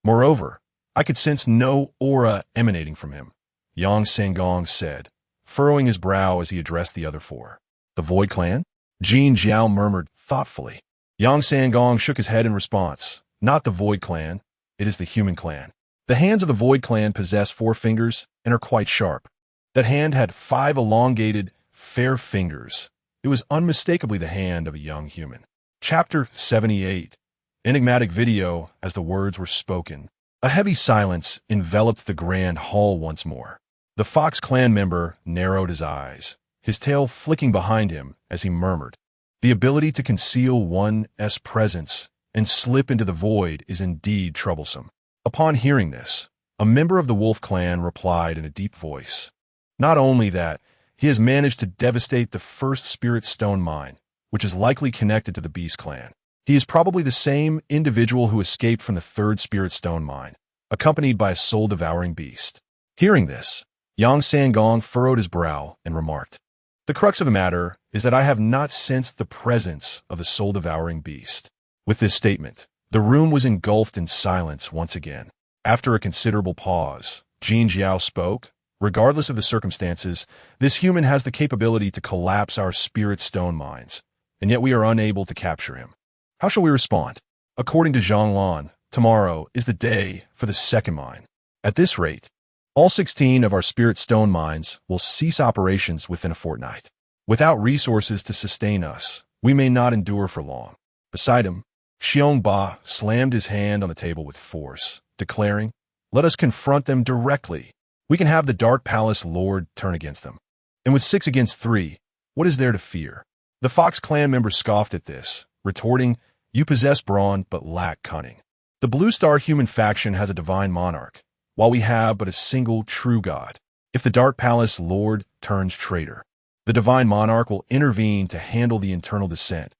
Moreover, I could sense no aura emanating from him," Yang Sangong said, furrowing his brow as he addressed the other 4. "The Void Clan? Jianjian murmured thoughtfully. Yang Sangong shook his head in response. Not the Void Clan, it is the Human Clan. The hands of the Void Clan possess 4 fingers and are quite sharp. That hand had 5 elongated, fair fingers. It was unmistakably the hand of a young human. Chapter 78. Enigmatic video as the words were spoken. A heavy silence enveloped the grand hall once more. The Fox Clan member narrowed his eyes, his tail flicking behind him as he murmured, "The ability to conceal one's presence and slip into the void is indeed troublesome." Upon hearing this, a member of the Wolf Clan replied in a deep voice, "Not only that, he has managed to devastate the first Spirit Stone mine, which is likely connected to the Beast Clan. He is probably the same individual who escaped from the third Spirit Stone mine, accompanied by a soul-devouring beast." Hearing this, Yang Sangong furrowed his brow and remarked, "The crux of the matter is that I have not sensed the presence of the soul-devouring beast." With this statement, the room was engulfed in silence once again. After a considerable pause, Jin Jiao spoke, "Regardless of the circumstances, this human has the capability to collapse our Spirit Stone mines, and yet we are unable to capture him. How shall we respond? According to Zhang, tomorrow is the day for the second mine. At this rate, all 16 of our Spirit Stone mines will cease operations within a fortnight. Without resources to sustain us, we may not endure for long." Beside him, Xiongba slammed his hand on the table with force, declaring, "Let us confront them directly. We can have the Dark Palace Lord turn against them. And with 6 against 3, what is there to fear?" The Fox Clan member scoffed at this, retorting, "You possess brawn but lack cunning. The Blue Star human faction has a divine monarch, while we have but a single true god. If the Dark Palace Lord turns traitor, the divine monarch will intervene to handle the internal dissent.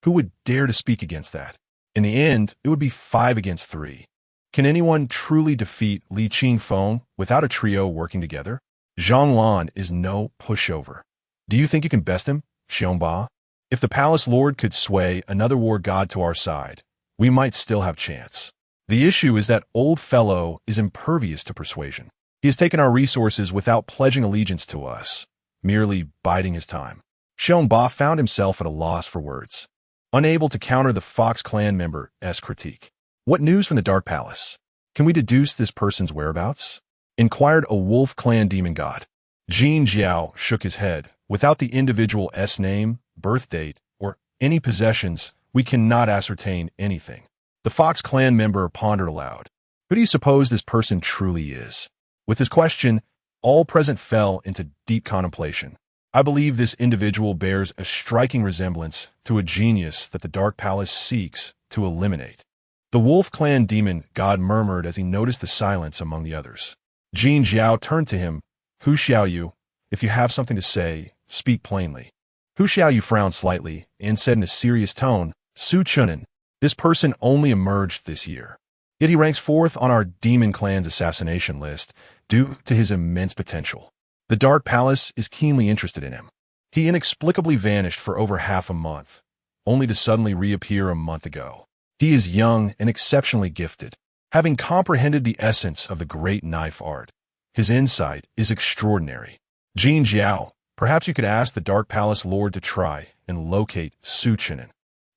Who would dare to speak against that? In the end, it would be 5 against 3. Can anyone truly defeat Li Qingfeng without a trio working together? Zhang Lan is no pushover. Do you think you can best him, Xiongba? If the Palace Lord could sway another war god to our side, we might still have chance. The issue is that old fellow is impervious to persuasion. He has taken our resources without pledging allegiance to us, merely biding his time." Xiongba found himself at a loss for words, unable to counter the Fox Clan member's critique. "What news from the Dark Palace? Can we deduce this person's whereabouts?" inquired a Wolf Clan demon god. Jin Jiao shook his head. "Without the individual's name, birth date, or any possessions, we cannot ascertain anything." The Fox Clan member pondered aloud. "Who do you suppose this person truly is?" With his question, all present fell into deep contemplation. "I believe this individual bears a striking resemblance to a genius that the Dark Palace seeks to eliminate." The Wolf Clan demon god murmured as he noticed the silence among the others. Jin Jiao turned to him. "Hu Xiaoyu, if you have something to say, speak plainly." Hu Xiaoyu frowned slightly and said in a serious tone, "Su Chen'an, this person only emerged this year. Yet he ranks 4th on our demon clan's assassination list due to his immense potential. The Dark Palace is keenly interested in him. He inexplicably vanished for over half a month, only to suddenly reappear a month ago. He is young and exceptionally gifted, having comprehended the essence of the great knife art. His insight is extraordinary. Jin Jiao, perhaps you could ask the Dark Palace Lord to try and locate Su Chen'an.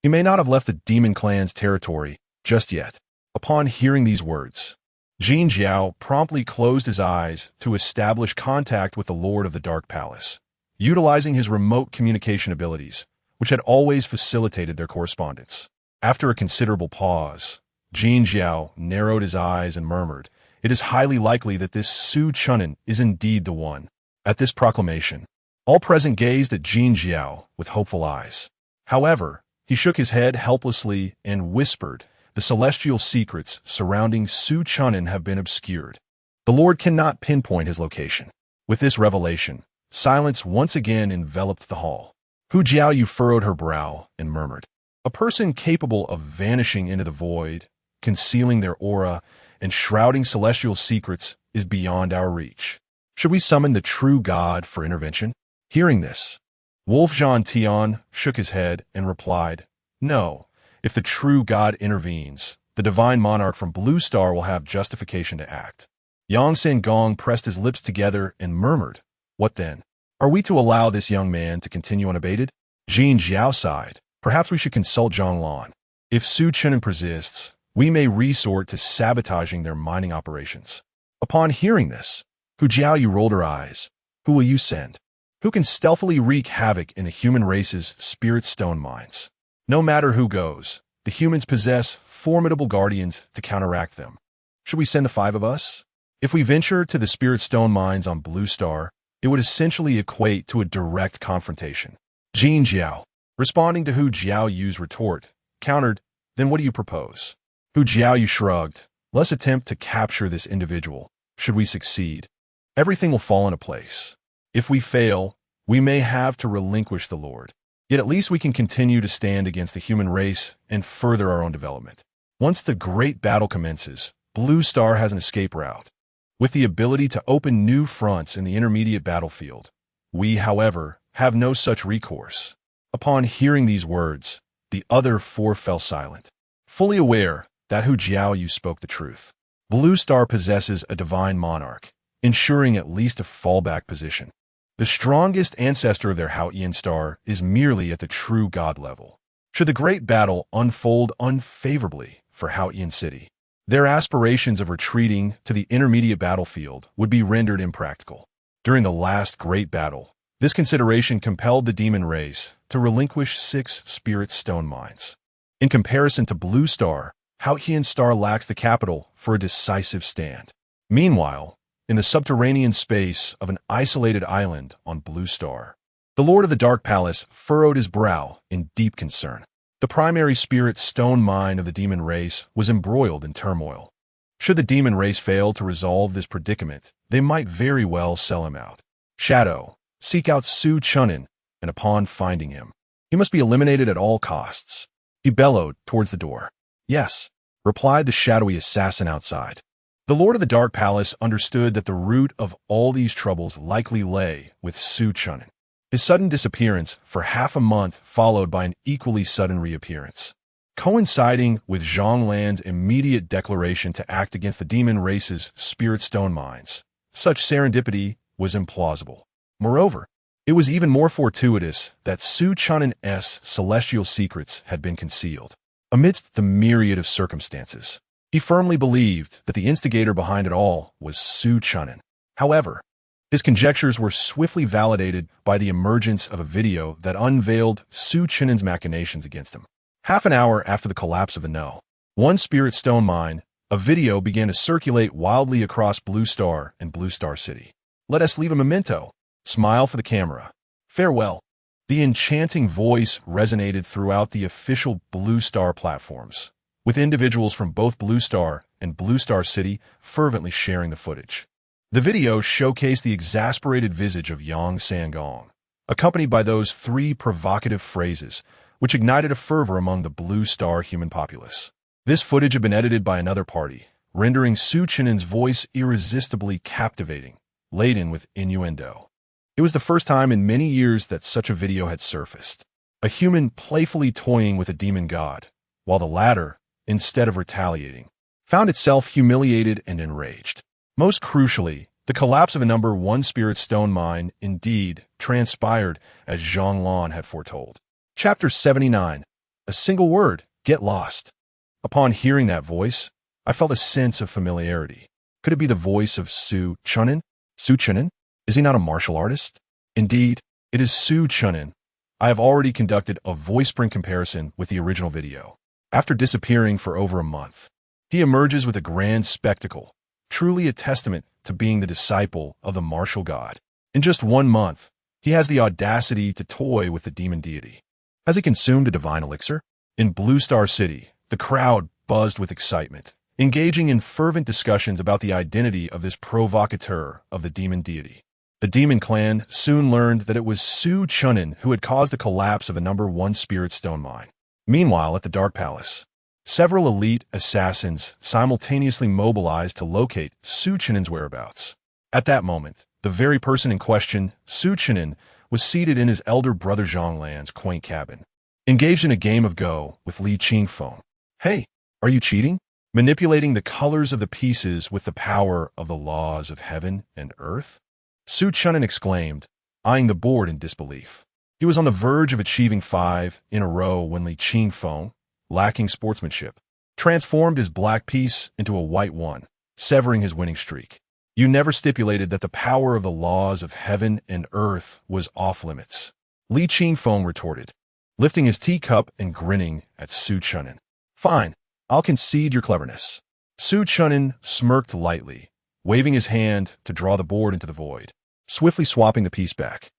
He may not have left the demon clan's territory just yet." Upon hearing these words, Jin Jiao promptly closed his eyes to establish contact with the Lord of the Dark Palace, utilizing his remote communication abilities, which had always facilitated their correspondence. After a considerable pause, Jin Jiao narrowed his eyes and murmured, "It is highly likely that this Su Chen'an is indeed the one." At this proclamation, all present gazed at Jin Jiao with hopeful eyes. However, he shook his head helplessly and whispered, "The celestial secrets surrounding Su Chen'an have been obscured. The Lord cannot pinpoint his location." With this revelation, silence once again enveloped the hall. Hu Jiaoyu furrowed her brow and murmured, "A person capable of vanishing into the void, concealing their aura, and shrouding celestial secrets is beyond our reach. Should we summon the true God for intervention?" Hearing this, Wolf Jianjian shook his head and replied, "No. If the true God intervenes, the divine monarch from Blue Star will have justification to act." Yang Sangong pressed his lips together and murmured, "What then? Are we to allow this young man to continue unabated?" Jianjian sighed. Perhaps we should consult Zhonglan. If Su Chen'an persists, we may resort to sabotaging their mining operations. Upon hearing this, Hu Jiaoyu rolled her eyes. Who will you send? Who can stealthily wreak havoc in the human race's spirit stone mines? No matter who goes, the humans possess formidable guardians to counteract them. Should we send the 5 of us? If we venture to the spirit stone mines on Blue Star, it would essentially equate to a direct confrontation. Jin Jiao, responding to Hu Jiaoyu's retort, countered, then what do you propose? Hu Jiaoyu shrugged. Let's attempt to capture this individual. Should we succeed, everything will fall into place. If we fail, we may have to relinquish the Lord. Yet at least we can continue to stand against the human race and further our own development. Once the great battle commences, Blue Star has an escape route. With the ability to open new fronts in the intermediate battlefield, we, however, have no such recourse. Upon hearing these words, the other 4 fell silent, fully aware that Hu Jiaoyu spoke the truth. Blue Star possesses a divine monarch, ensuring at least a fallback position. The strongest ancestor of their Haotian star is merely at the true god level. Should the great battle unfold unfavorably for Haotian City, their aspirations of retreating to the intermediate battlefield would be rendered impractical. During the last great battle, this consideration compelled the demon race to relinquish 6 spirit stone mines. In comparison to Blue Star, Haotian Star lacks the capital for a decisive stand. Meanwhile, in the subterranean space of an isolated island on Blue Star, the Lord of the Dark Palace furrowed his brow in deep concern. The primary spirit stone mine of the demon race was embroiled in turmoil. Should the demon race fail to resolve this predicament, they might very well sell him out. Shadow, seek out Su Chen'an, and upon finding him, he must be eliminated at all costs. He bellowed towards the door. Yes, replied the shadowy assassin outside. The Lord of the Dark Palace understood that the root of all these troubles likely lay with Su Chen'an. His sudden disappearance for half a month followed by an equally sudden reappearance, coinciding with Zhonglan's immediate declaration to act against the demon race's spirit stone mines. Such serendipity was implausible. Moreover, it was even more fortuitous that Su Chen'an's celestial secrets had been concealed. Amidst the myriad of circumstances, he firmly believed that the instigator behind it all was Su Chen'an. However, his conjectures were swiftly validated by the emergence of a video that unveiled Su Chen'an's machinations against him. Half an hour after the collapse of the one spirit stone mine, a video began to circulate wildly across Blue Star and Blue Star City. Let us leave a memento. Smile for the camera. Farewell. The enchanting voice resonated throughout the official Blue Star platforms, with individuals from both Blue Star and Blue Star City fervently sharing the footage. The video showcased the exasperated visage of Yang Sangong, accompanied by those 3 provocative phrases, which ignited a fervor among the Blue Star human populace. This footage had been edited by another party, rendering Su Chen'an's voice irresistibly captivating, laden with innuendo. It was the first time in many years that such a video had surfaced. A human playfully toying with a demon god, while the latter, instead of retaliating, found itself humiliated and enraged. Most crucially, the collapse of a number 1 spirit stone mine indeed transpired as Zhonglan had foretold. Chapter 79. A single word, get lost. Upon hearing that voice, I felt a sense of familiarity. Could it be the voice of Su Chen'an? Su Chen'an? Is he not a martial artist? Indeed, it is Su Chen'an. I have already conducted a voice sprint comparison with the original video. After disappearing for over a month, he emerges with a grand spectacle, truly a testament to being the disciple of the martial god. In just 1 month, he has the audacity to toy with the demon deity. Has he consumed a divine elixir? In Blue Star City, the crowd buzzed with excitement, engaging in fervent discussions about the identity of this provocateur of the demon deity. The demon clan soon learned that it was Su Chen'an who had caused the collapse of a number 1 spirit stone mine. Meanwhile, at the Dark Palace, several elite assassins simultaneously mobilized to locate Su Chen'an's whereabouts. At that moment, the very person in question, Su Chen'an, was seated in his elder brother Zhonglan's quaint cabin, engaged in a game of Go with Li Qingfeng. Hey, are you cheating? Manipulating the colors of the pieces with the power of the laws of heaven and earth? Su Chen'an exclaimed, eyeing the board in disbelief. He was on the verge of achieving 5 in a row when Li Qingfeng, lacking sportsmanship, transformed his black piece into a white one, severing his winning streak. You never stipulated that the power of the laws of heaven and earth was off limits. Li Qingfeng retorted, lifting his teacup and grinning at Su Chen'an. Fine, I'll concede your cleverness. Su Chen'an smirked lightly, waving his hand to draw the board into the void, swiftly swapping the piece back.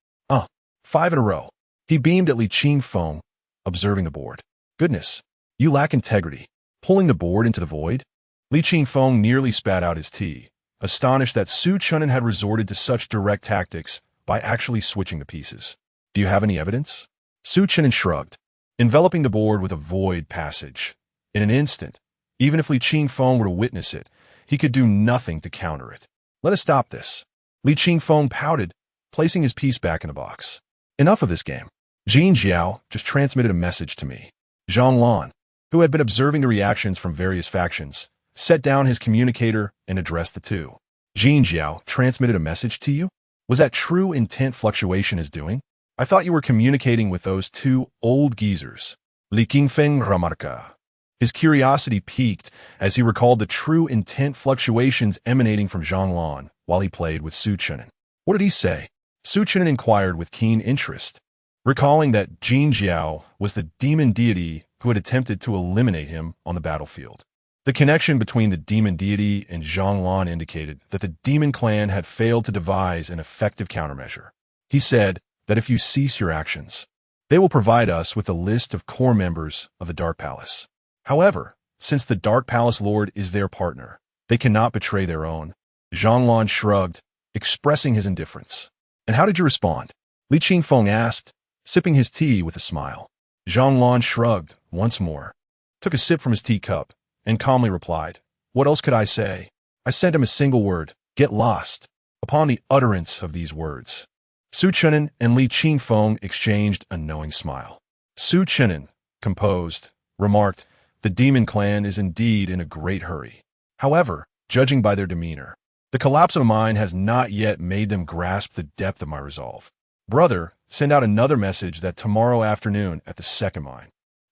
5 in a row. He beamed at Li Qingfeng, observing the board. Goodness, you lack integrity. Pulling the board into the void? Li Qingfeng nearly spat out his tea, astonished that Su Chen'an had resorted to such direct tactics by actually switching the pieces. Do you have any evidence? Su Chen'an shrugged, enveloping the board with a void passage. In an instant, even if Li Qingfeng were to witness it, he could do nothing to counter it. Let us stop this. Li Qingfeng pouted, placing his piece back in the box. Enough of this game. Jianjian just transmitted a message to me. Zhang, who had been observing the reactions from various factions, set down his communicator and addressed the two. Jianjian transmitted a message to you? Was that true intent fluctuation is doing? I thought you were communicating with those two old geezers. Li Qingfeng remarca. His curiosity piqued as he recalled the true intent fluctuations emanating from Zhang while he played with Su Chen'an. What did he say? Su Chen'an inquired with keen interest, recalling that Jianjian was the demon deity who had attempted to eliminate him on the battlefield. The connection between the demon deity and Zhang indicated that the demon clan had failed to devise an effective countermeasure. He said that if you cease your actions, they will provide us with a list of core members of the Dark Palace. However, since the Dark Palace Lord is their partner, they cannot betray their own. Zhang shrugged, expressing his indifference. And how did you respond? Li Qingfeng asked, sipping his tea with a smile. Zhang shrugged once more, took a sip from his teacup, and calmly replied, What else could I say? I sent him a single word, get lost. Upon the utterance of these words, Su Chen'an and Li Qingfeng exchanged a knowing smile. Su Chen'an, composed, remarked, The demon clan is indeed in a great hurry. However, judging by their demeanor, the collapse of mine has not yet made them grasp the depth of my resolve. Brother, send out another message that tomorrow afternoon at the second mine.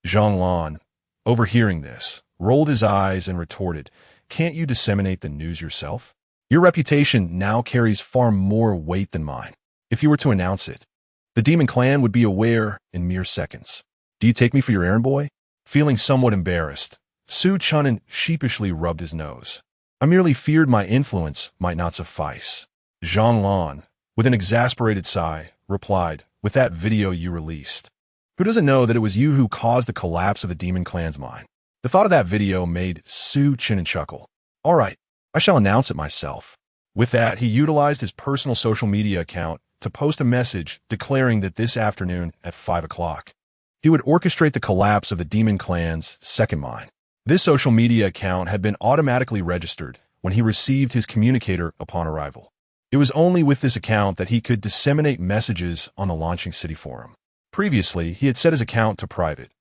Zhang, overhearing this, rolled his eyes and retorted, Can't you disseminate the news yourself? Your reputation now carries far more weight than mine. If you were to announce it, the demon clan would be aware in mere seconds. Do you take me for your errand boy? Feeling somewhat embarrassed, Su Chen'an sheepishly rubbed his nose. I merely feared my influence might not suffice. Zhang, with an exasperated sigh, replied, With that video you released. Who doesn't know that it was you who caused the collapse of the demon clan's mind? The thought of that video made Su Chen'an chuckle. All right, I shall announce it myself. With that, he utilized his personal social media account to post a message declaring that this afternoon at 5 o'clock, he would orchestrate the collapse of the demon clan's second mine. This social media account had been automatically registered when he received his communicator upon arrival. It was only with this account that he could disseminate messages on the Launching City forum. Previously, he had set his account to private.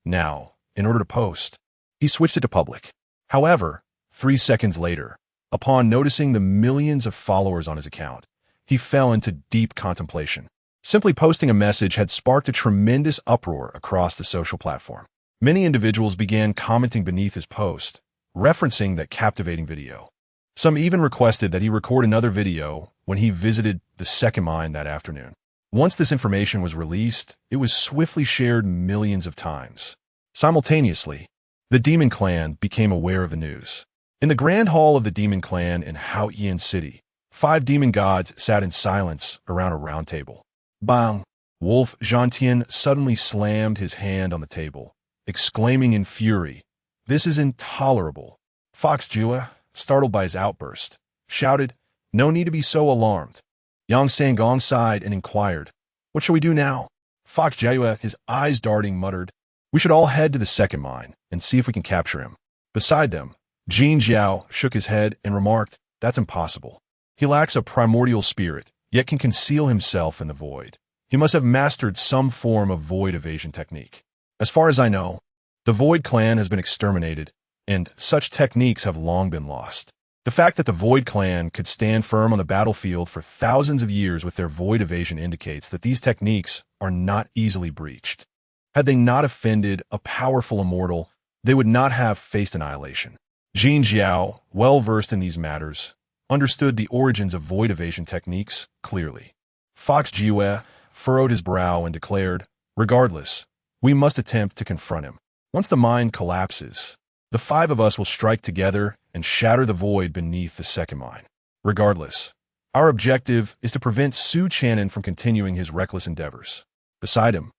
Now, in order to post, he switched it to public. However, 3 seconds later, upon noticing the millions of followers on his account, he fell into deep contemplation. Simply posting a message had sparked a tremendous uproar across the social platform. Many individuals began commenting beneath his post, referencing that captivating video. Some even requested that he record another video when he visited the second mine that afternoon. Once this information was released, it was swiftly shared millions of times. Simultaneously, the Demon Clan became aware of the news. In the Grand Hall of the Demon Clan in Haoyan City, 5 demon gods sat in silence around a round table. Bang! Wolf Jianjian suddenly slammed his hand on the table, exclaiming in fury, This is intolerable. Fox Jua, startled by his outburst, shouted, No need to be so alarmed. Yang Sangong sighed and inquired, What shall we do now? Fox Jua, his eyes darting, muttered, We should all head to the second mine and see if we can capture him. Beside them, Jianjian shook his head and remarked, That's impossible. He lacks a primordial spirit, yet can conceal himself in the void. He must have mastered some form of void evasion technique. As far as I know, the Void Clan has been exterminated, and such techniques have long been lost. The fact that the Void Clan could stand firm on the battlefield for thousands of years with their void evasion indicates that these techniques are not easily breached. Had they not offended a powerful immortal, they would not have faced annihilation. Jianjian, well-versed in these matters, understood the origins of void evasion techniques clearly. Fox Jiwe furrowed his brow and declared, "Regardless, we must attempt to confront him. Once the mind collapses, the five of us will strike together and shatter the void beneath the second mind. Regardless, our objective is to prevent Chen'an from continuing his reckless endeavors." Beside him,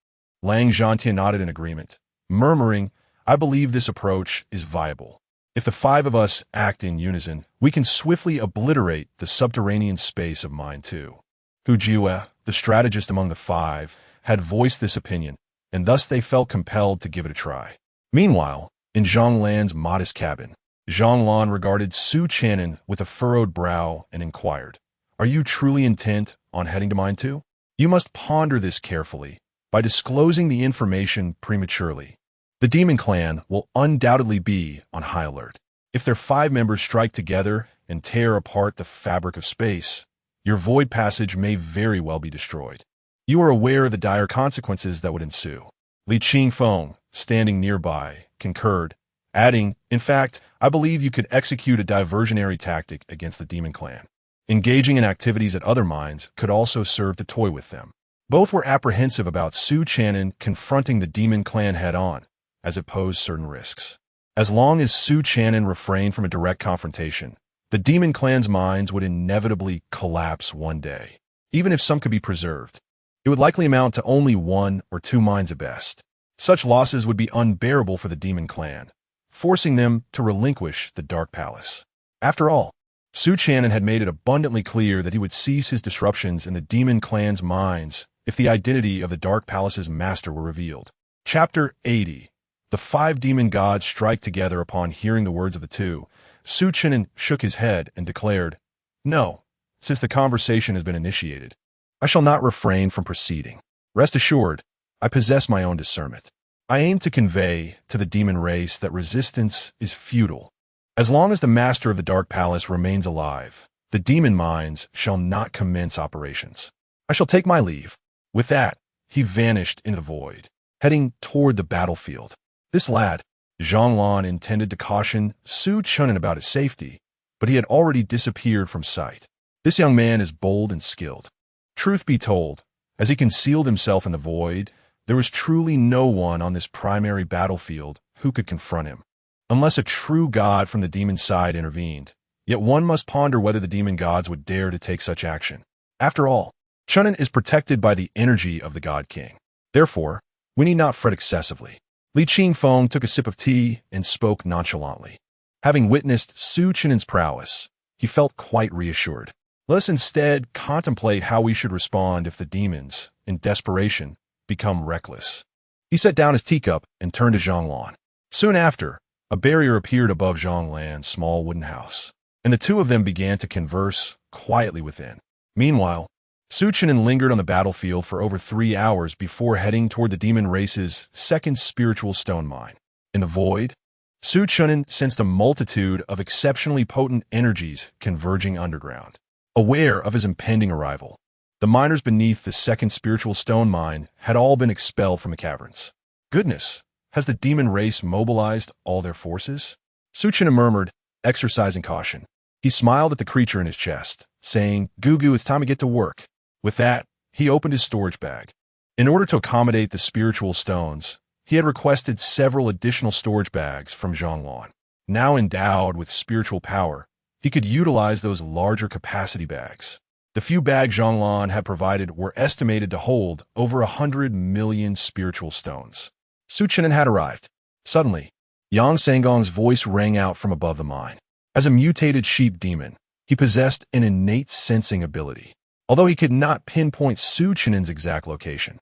Lang Jianjian nodded in agreement, murmuring, "I believe this approach is viable. If the five of us act in unison, we can swiftly obliterate the subterranean space of mind too." Hu Jiwe, the strategist among the five, had voiced this opinion, and thus they felt compelled to give it a try. Meanwhile, in Zhang Lan's modest cabin, Zhang Lan regarded Chen'an with a furrowed brow and inquired, "Are you truly intent on heading to mine too? You must ponder this carefully. By disclosing the information prematurely, the demon clan will undoubtedly be on high alert. If their five members strike together and tear apart the fabric of space, your void passage may very well be destroyed. You are aware of the dire consequences that would ensue." Li Qingfeng, standing nearby, concurred, adding, "In fact, I believe you could execute a diversionary tactic against the demon clan. Engaging in activities at other mines could also serve to toy with them." Both were apprehensive about Chen'an confronting the demon clan head-on, as it posed certain risks. As long as Chen'an refrained from a direct confrontation, the demon clan's minds would inevitably collapse one day. Even if some could be preserved, it would likely amount to only 1 or 2 minds at best. Such losses would be unbearable for the demon clan, forcing them to relinquish the Dark Palace. After all, Chen'an had made it abundantly clear that he would cease his disruptions in the demon clan's minds if the identity of the Dark Palace's master were revealed. Chapter 80. The five demon gods strike together. Upon hearing the words of the two, Chen'an shook his head and declared, "No, since the conversation has been initiated, I shall not refrain from proceeding. Rest assured, I possess my own discernment. I aim to convey to the demon race that resistance is futile. As long as the master of the Dark Palace remains alive, the demon minds shall not commence operations. I shall take my leave." With that, he vanished into the void, heading toward the battlefield. This lad, Zhang Lan, intended to caution Chen'an about his safety, but he had already disappeared from sight. This young man is bold and skilled. Truth be told, as he concealed himself in the void, there was truly no one on this primary battlefield who could confront him, unless a true god from the demon side intervened. Yet one must ponder whether the demon gods would dare to take such action. After all, Chen'an is protected by the energy of the God King. Therefore, we need not fret excessively. Li Qingfeng took a sip of tea and spoke nonchalantly. Having witnessed Chen'an's prowess, he felt quite reassured. Let us instead contemplate how we should respond if the demons, in desperation, become reckless. He set down his teacup and turned to Zhang Lan. Soon after, a barrier appeared above Zhang Lan's small wooden house, and the two of them began to converse quietly within. Meanwhile, Chen'an lingered on the battlefield for over 3 hours before heading toward the demon race's second spiritual stone mine. In the void, Chen'an sensed a multitude of exceptionally potent energies converging underground. Aware of his impending arrival, the miners beneath the second spiritual stone mine had all been expelled from the caverns. "Goodness, has the demon race mobilized all their forces?" Chen'an murmured, exercising caution. He smiled at the creature in his chest, saying, "Gugu, it's time to get to work." With that, he opened his storage bag. In order to accommodate the spiritual stones, he had requested several additional storage bags from Zhang Lan. Now endowed with spiritual power, he could utilize those larger capacity bags. The few bags Zhang Lan had provided were estimated to hold over 100 million spiritual stones. Chen'an had arrived. Suddenly, Yang Sangong's voice rang out from above the mine. As a mutated sheep demon, he possessed an innate sensing ability. Although he could not pinpoint Chen'an's exact location,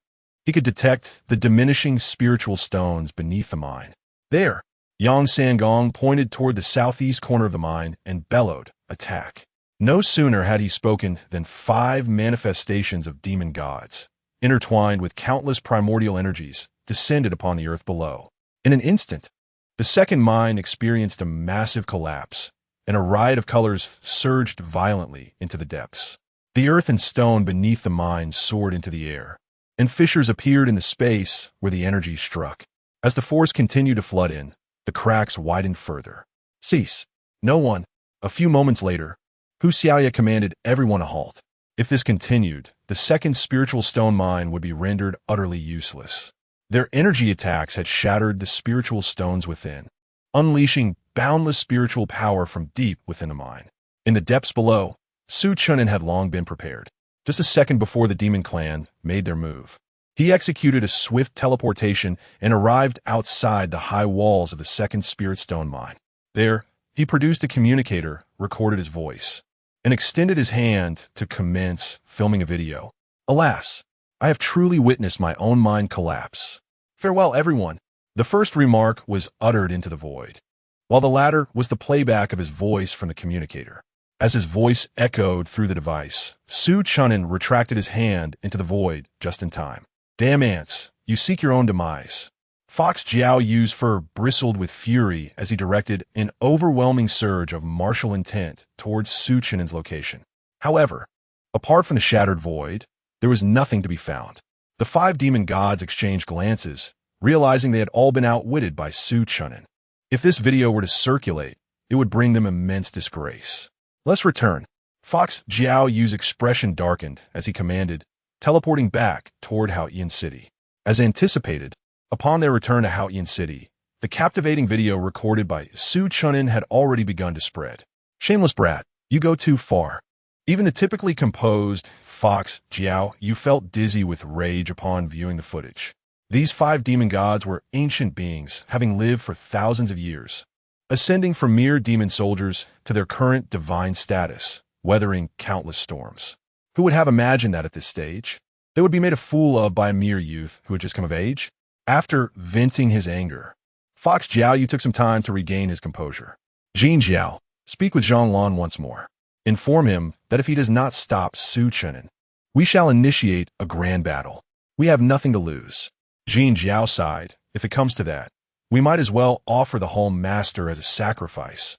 he could detect the diminishing spiritual stones beneath the mine. There, Yang Sangong pointed toward the southeast corner of the mine and bellowed, "Attack." No sooner had he spoken than 5 manifestations of demon gods, intertwined with countless primordial energies, descended upon the earth below. In an instant, the second mine experienced a massive collapse, and a riot of colors surged violently into the depths. The earth and stone beneath the mine soared into the air, and fissures appeared in the space where the energy struck. As the force continued to flood in, the cracks widened further. Cease. No one. A few moments later, Hu Xiaoya commanded everyone to halt. If this continued, the second spiritual stone mine would be rendered utterly useless. Their energy attacks had shattered the spiritual stones within, unleashing boundless spiritual power from deep within the mine. In the depths below, Su Chen'an had long been prepared. Just a second before the demon clan made their move, he executed a swift teleportation and arrived outside the high walls of the second spirit stone mine. There, he produced a communicator, recorded his voice, and extended his hand to commence filming a video. Alas, I have truly witnessed my own mind collapse. Farewell, everyone. The first remark was uttered into the void, while the latter was the playback of his voice from the communicator. As his voice echoed through the device, Su Chen'an retracted his hand into the void just in time. Damn ants, you seek your own demise. Fox Jiao Yu's fur bristled with fury as he directed an overwhelming surge of martial intent towards Su Chen'an's location. However, apart from the shattered void, there was nothing to be found. The 5 demon gods exchanged glances, realizing they had all been outwitted by Su Chen'an. If this video were to circulate, it would bring them immense disgrace. Let's return. Fox Jiao Yu's expression darkened as he commanded, teleporting back toward Haotian City. As anticipated, upon their return to Haotian City, the captivating video recorded by Su Chen'an had already begun to spread. Shameless brat, you go too far. Even the typically composed Fox Jiao Yu felt dizzy with rage upon viewing the footage. These 5 demon gods were ancient beings, having lived for thousands of years, ascending from mere demon soldiers to their current divine status, weathering countless storms. Who would have imagined that at this stage? They would be made a fool of by a mere youth who had just come of age? After venting his anger, Fox Jiao Yu took some time to regain his composure. Jianjian, speak with Zhang once more. Inform him that if he does not stop Su Chen'an, we shall initiate a grand battle. We have nothing to lose. Jianjian sighed. If it comes to that, we might as well offer the Hall Master as a sacrifice.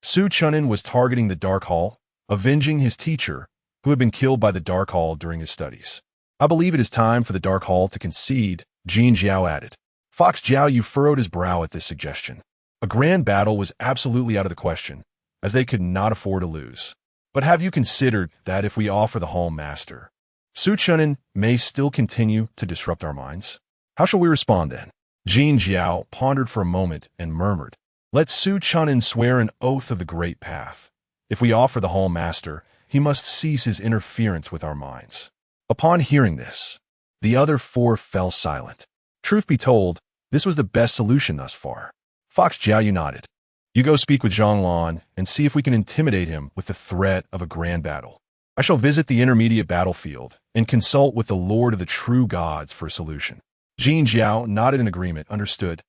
Su Chen'an was targeting the Dark Hall, avenging his teacher, who had been killed by the Dark Hall during his studies. I believe it is time for the Dark Hall to concede, Jianjian added. Fox Jiao Yu furrowed his brow at this suggestion. A grand battle was absolutely out of the question, as they could not afford to lose. But have you considered that if we offer the Hall Master, Su Chen'an may still continue to disrupt our minds? How shall we respond then? Jianjian pondered for a moment and murmured, let Su Chen'an swear an oath of the Great Path. If we offer the Hall Master, he must cease his interference with our minds. Upon hearing this, the other 4 fell silent. Truth be told, this was the best solution thus far. Fox Jiao Yu nodded. You go speak with Zhang and see if we can intimidate him with the threat of a grand battle. I shall visit the intermediate battlefield and consult with the Lord of the True Gods for a solution. Jianjian nodded in agreement, understood.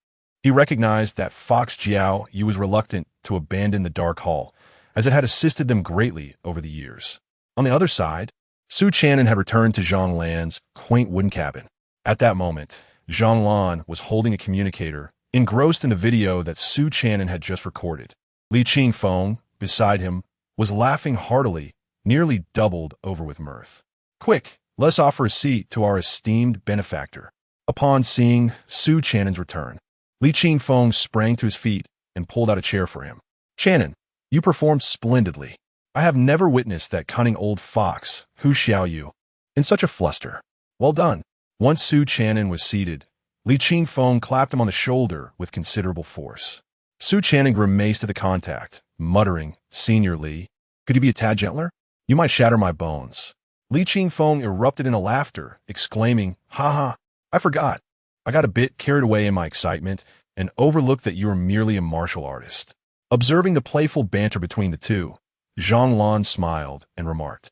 He recognized that Fox Jiao Yu was reluctant to abandon the Dark Hall, as it had assisted them greatly over the years. On the other side, Su Chen'an had returned to Zhang Lan's quaint wooden cabin. At that moment, Zhang Lan was holding a communicator, engrossed in the video that Su Chen'an had just recorded. Li Qingfeng, beside him, was laughing heartily, nearly doubled over with mirth. Quick, let's offer a seat to our esteemed benefactor. Upon seeing Su Chen'an's return, Li Qingfeng sprang to his feet and pulled out a chair for him. Chen'an, you performed splendidly. I have never witnessed that cunning old fox, Hu Xiaoyu, in such a fluster. Well done. Once Su Chen'an was seated, Li Qingfeng clapped him on the shoulder with considerable force. Su Chen'an grimaced at the contact, muttering, Senior Li, could you be a tad gentler? You might shatter my bones. Li Qingfeng erupted into laughter, exclaiming, Ha ha, I forgot. I got a bit carried away in my excitement and overlooked that you are merely a martial artist. Observing the playful banter between the two, Zhang Lan smiled and remarked,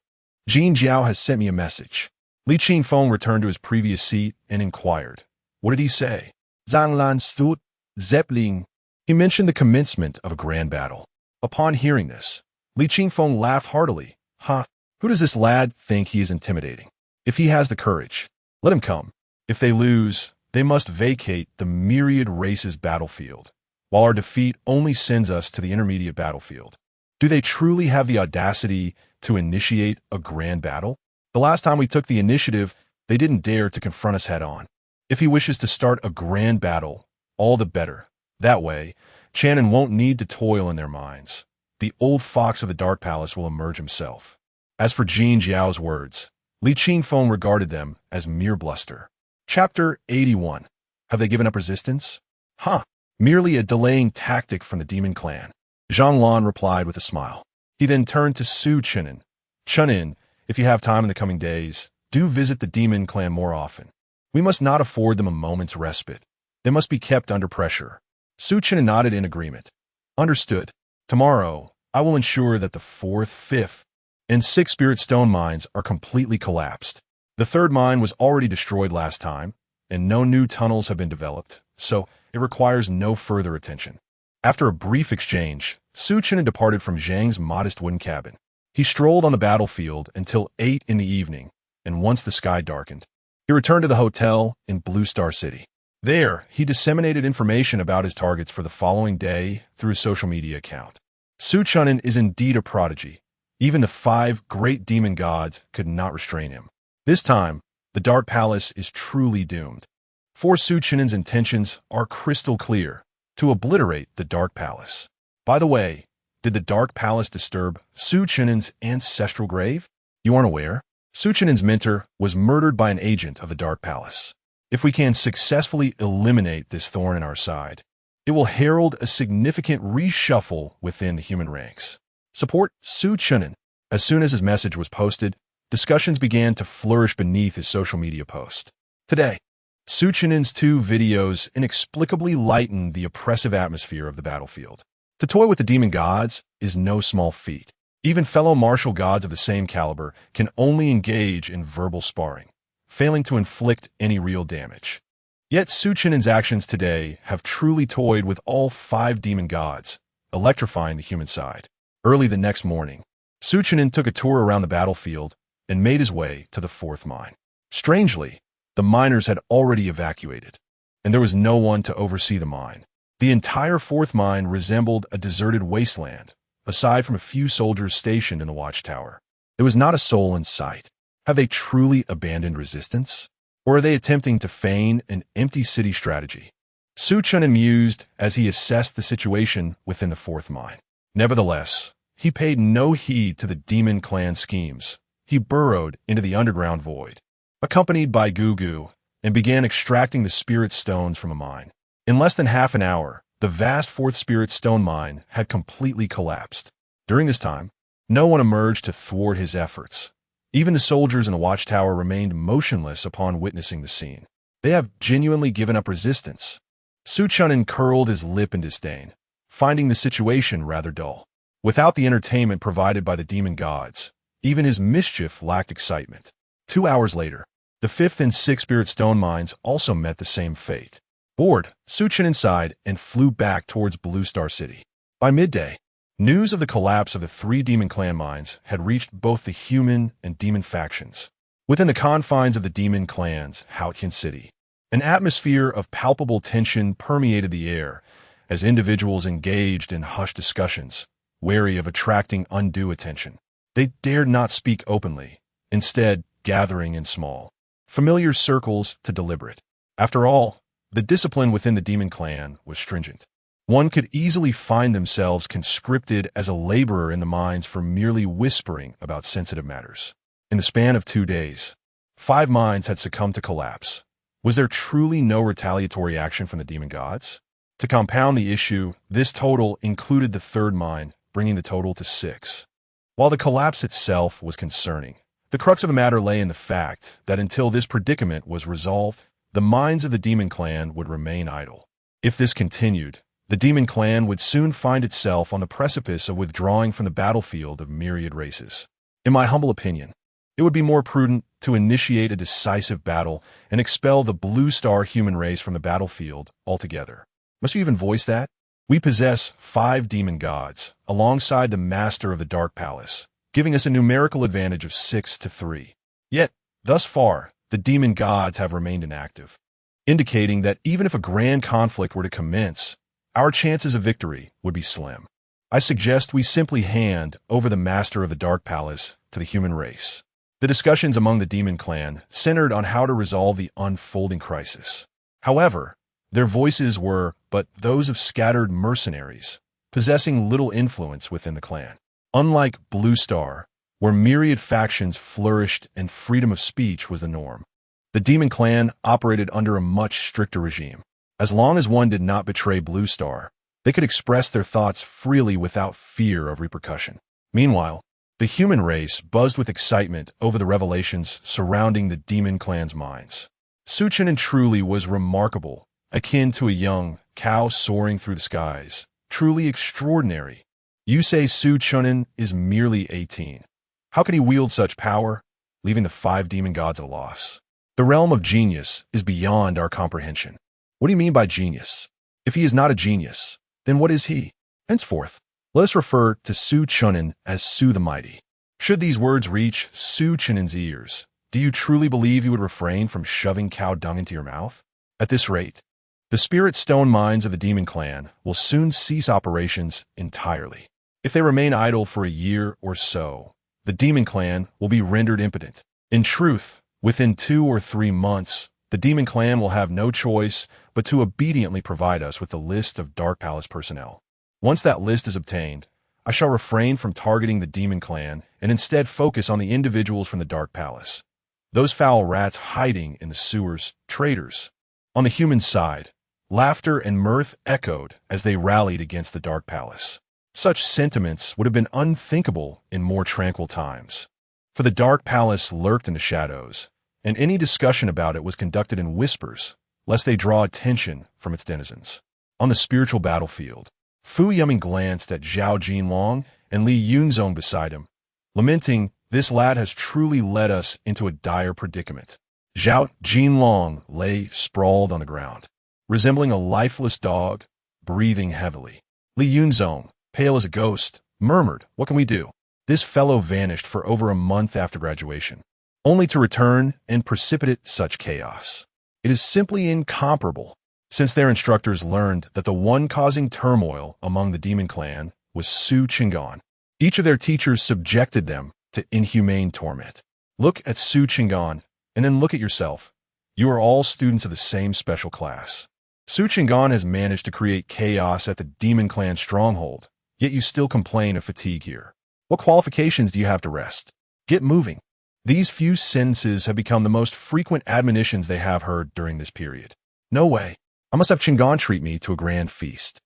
Jianjian has sent me a message. Li Qingfeng returned to his previous seat and inquired, what did he say? Zhang Lan stood, Zeppelin. He mentioned the commencement of a grand battle. Upon hearing this, Li Qingfeng laughed heartily. Who does this lad think he is intimidating? If he has the courage, let him come. If they lose, they must vacate the myriad races battlefield, while our defeat only sends us to the intermediate battlefield. Do they truly have the audacity to initiate a grand battle? The last time we took the initiative, They didn't dare to confront us head-on. If he wishes to start a grand battle, all the better. That way, Chen'an won't need to toil in their minds. The old fox of the Dark Palace will emerge himself. As for Jianjian's words, Li Qingfeng regarded them as mere bluster. Chapter 81. Have they given up resistance? Huh. Merely a delaying tactic from the demon clan. Zhang Lan replied with a smile. He then turned to Su Chen'an. Chen'an, if you have time in the coming days, do visit the demon clan more often. We must not afford them a moment's respite. They must be kept under pressure. Su Chen'an nodded in agreement. Understood. Tomorrow, I will ensure that the 4th, 5th, and 6th spirit stone mines are completely collapsed. The 3rd mine was already destroyed last time, and no new tunnels have been developed, so it requires no further attention. After a brief exchange, Su Chen'an departed from Zhang's modest wooden cabin. He strolled on the battlefield until 8 in the evening, and once the sky darkened, he returned to the hotel in Blue Star City. There, he disseminated information about his targets for the following day through his social media account. Su Chen'an is indeed a prodigy. Even the 5 great demon gods could not restrain him. This time, the Dark Palace is truly doomed. For Su Chen'an's intentions are crystal clear: to obliterate the Dark Palace. By the way, did the Dark Palace disturb Su Chen'an's ancestral grave? You aren't aware? Su Chen'an's mentor was murdered by an agent of the Dark Palace. If we can successfully eliminate this thorn in our side, it will herald a significant reshuffle within the human ranks. Support Su Chen'an. As soon as his message was posted, discussions began to flourish beneath his social media post. Today, Su Chen'an's 2 videos inexplicably lightened the oppressive atmosphere of the battlefield. To toy with the demon gods is no small feat. Even fellow martial gods of the same caliber can only engage in verbal sparring, failing to inflict any real damage. Yet Su Chen'an's actions today have truly toyed with all 5 demon gods, electrifying the human side. Early the next morning, Su Chen'an took a tour around the battlefield and made his way to the 4th mine. Strangely, the miners had already evacuated, and there was no one to oversee the mine. The entire 4th mine resembled a deserted wasteland, aside from a few soldiers stationed in the watchtower. There was not a soul in sight. Have they truly abandoned resistance? Or are they attempting to feign an empty city strategy? Su Chen'an mused as he assessed the situation within the 4th mine. Nevertheless, he paid no heed to the demon clan schemes. He burrowed into the underground void, accompanied by Gugu, and began extracting the spirit stones from a mine. In less than half an hour, the vast 4th spirit stone mine had completely collapsed. During this time, no one emerged to thwart his efforts. Even the soldiers in the watchtower remained motionless upon witnessing the scene. They have genuinely given up resistance. Su Chen'an curled his lip in disdain, finding the situation rather dull. Without the entertainment provided by the demon gods, even his mischief lacked excitement. 2 hours later, the 5th and 6th spirit stone mines also met the same fate. Bored, Su Chen'an sighed and flew back towards Blue Star City. By midday, news of the collapse of the 3 demon clan mines had reached both the human and demon factions. Within the confines of the demon clan's Haotian City, an atmosphere of palpable tension permeated the air as individuals engaged in hushed discussions, wary of attracting undue attention. They dared not speak openly, instead gathering in small, familiar circles to deliberate. After all, the discipline within the demon clan was stringent. One could easily find themselves conscripted as a laborer in the mines for merely whispering about sensitive matters. In the span of 2 days, 5 mines had succumbed to collapse. Was there truly no retaliatory action from the demon gods? To compound the issue, this total included the 3rd mine, bringing the total to 6. While the collapse itself was concerning, the crux of the matter lay in the fact that until this predicament was resolved, the mines of the demon clan would remain idle. If this continued, the demon clan would soon find itself on the precipice of withdrawing from the battlefield of myriad races. In my humble opinion, it would be more prudent to initiate a decisive battle and expel the Blue Star human race from the battlefield altogether. Must you even voice that? We possess 5 demon gods, alongside the master of the Dark Palace, giving us a numerical advantage of 6-3. Yet, thus far, the demon gods have remained inactive, indicating that even if a grand conflict were to commence, our chances of victory would be slim. I suggest we simply hand over the master of the Dark Palace to the human race. The discussions among the demon clan centered on how to resolve the unfolding crisis. However, their voices were but those of scattered mercenaries, possessing little influence within the clan. Unlike Blue Star, where myriad factions flourished and freedom of speech was the norm, the demon clan operated under a much stricter regime. As long as one did not betray Blue Star, they could express their thoughts freely without fear of repercussion. Meanwhile, the human race buzzed with excitement over the revelations surrounding the demon clan's minds. Chen'an truly was remarkable, akin to a young cow soaring through the skies. Truly extraordinary. You say Chen'an is merely 18. How can he wield such power, leaving the 5 demon gods at a loss? The realm of genius is beyond our comprehension. What do you mean by genius? If he is not a genius, then what is he? Henceforth, let us refer to Chen'an as Su the Mighty. Should these words reach Chen'an's ears, do you truly believe he would refrain from shoving cow dung into your mouth? At this rate, the spirit stone mines of the demon clan will soon cease operations entirely. If they remain idle for a year or so, the demon clan will be rendered impotent. In truth, within 2 or 3 months, the demon clan will have no choice but to obediently provide us with a list of Dark Palace personnel. Once that list is obtained, I shall refrain from targeting the demon clan and instead focus on the individuals from the Dark Palace. Those foul rats hiding in the sewers, traitors. On the human side, laughter and mirth echoed as they rallied against the Dark Palace. Such sentiments would have been unthinkable in more tranquil times. For the Dark Palace lurked in the shadows, and any discussion about it was conducted in whispers, lest they draw attention from its denizens. On the spiritual battlefield, Fu Yuming glanced at Zhao Jinlong and Li Yunzong beside him, lamenting, "This lad has truly led us into a dire predicament." Zhao Jinlong lay sprawled on the ground, resembling a lifeless dog, breathing heavily. Li Yunzong, pale as a ghost, murmured, "What can we do?" This fellow vanished for over a month after graduation, only to return and precipitate such chaos. It is simply incomparable, since their instructors learned that the one causing turmoil among the demon clan was Chen'an. Each of their teachers subjected them to inhumane torment. Look at Chen'an, and then look at yourself. You are all students of the same special class. Chen'an has managed to create chaos at the demon clan stronghold, yet you still complain of fatigue here. What qualifications do you have to rest? Get moving. These few sentences have become the most frequent admonitions they have heard during this period. No way. I must have Chen'an treat me to a grand feast.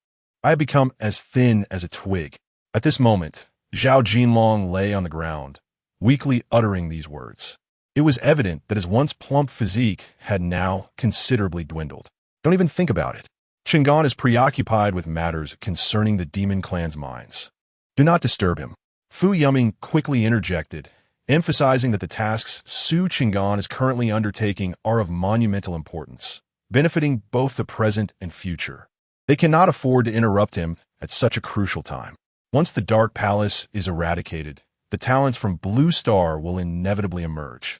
I have become as thin as a twig. At this moment, Zhao Jinlong lay on the ground, weakly uttering these words. It was evident that his once plump physique had now considerably dwindled. Don't even think about it. Chen'an is preoccupied with matters concerning the demon clan's minds. Do not disturb him. Fu Yuming quickly interjected, emphasizing that the tasks Chen'an is currently undertaking are of monumental importance, benefiting both the present and future. They cannot afford to interrupt him at such a crucial time. Once the Dark Palace is eradicated, the talents from Blue Star will inevitably emerge,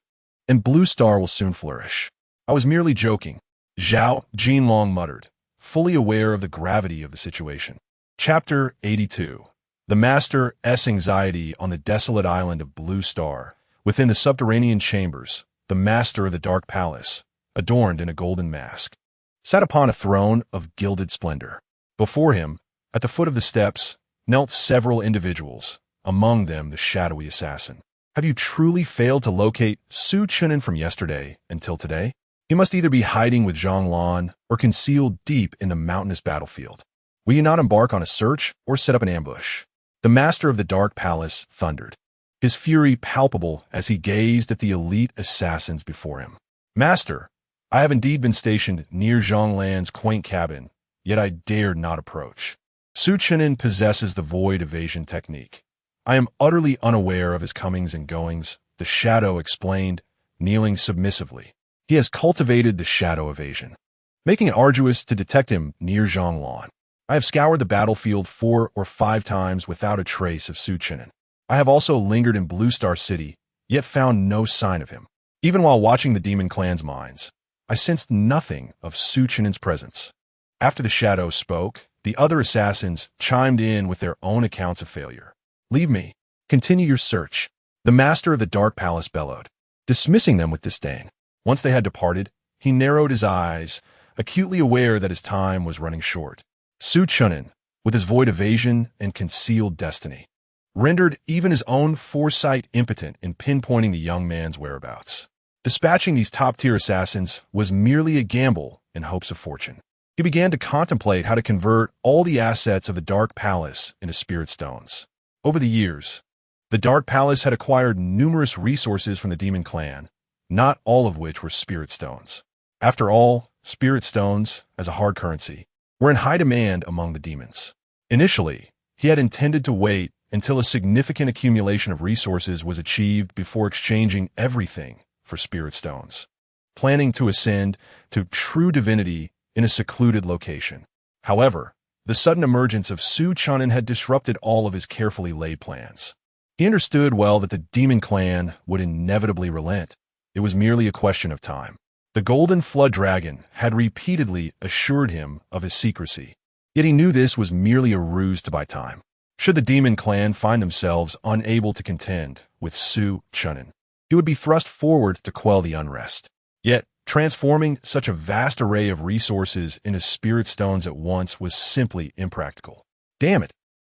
and Blue Star will soon flourish. I was merely joking, Zhao Jinlong muttered, fully aware of the gravity of the situation. Chapter 82. The Master's Anxiety on the desolate island of Blue Star. Within the subterranean chambers, the Master of the Dark Palace, adorned in a golden mask, sat upon a throne of gilded splendor. Before him, at the foot of the steps, knelt several individuals, among them the shadowy assassin. Have you truly failed to locate Chen'an from yesterday until today? He must either be hiding with Zhonglan or concealed deep in the mountainous battlefield. Will you not embark on a search or set up an ambush? The Master of the Dark Palace thundered, his fury palpable as he gazed at the elite assassins before him. Master, I have indeed been stationed near Zhonglan's quaint cabin, yet I dared not approach. Chen'an possesses the void evasion technique. I am utterly unaware of his comings and goings, the shadow explained, kneeling submissively. He has cultivated the shadow evasion, making it arduous to detect him near Zhonglan. I have scoured the battlefield 4 or 5 times without a trace of Chen'an. I have also lingered in Blue Star City, yet found no sign of him. Even while watching the demon clan's mines, I sensed nothing of Chen'an's presence. After the shadow spoke, the other assassins chimed in with their own accounts of failure. Leave me. Continue your search. The master of the Dark Palace bellowed, dismissing them with disdain. Once they had departed, he narrowed his eyes, acutely aware that his time was running short. Chen'an, with his void evasion and concealed destiny, rendered even his own foresight impotent in pinpointing the young man's whereabouts. Dispatching these top-tier assassins was merely a gamble in hopes of fortune. He began to contemplate how to convert all the assets of the Dark Palace into spirit stones. Over the years, the Dark Palace had acquired numerous resources from the Demon Clan, not all of which were spirit stones. After all, spirit stones, as a hard currency, were in high demand among the demons. Initially, he had intended to wait until a significant accumulation of resources was achieved before exchanging everything for spirit stones, planning to ascend to true divinity in a secluded location. However, the sudden emergence of Chen'an had disrupted all of his carefully laid plans. He understood well that the Demon Clan would inevitably relent. It was merely a question of time. The Golden Flood Dragon had repeatedly assured him of his secrecy, yet he knew this was merely a ruse to buy time. Should the Demon Clan find themselves unable to contend with Chen'an, he would be thrust forward to quell the unrest. Yet, transforming such a vast array of resources into spirit stones at once was simply impractical. Damn it!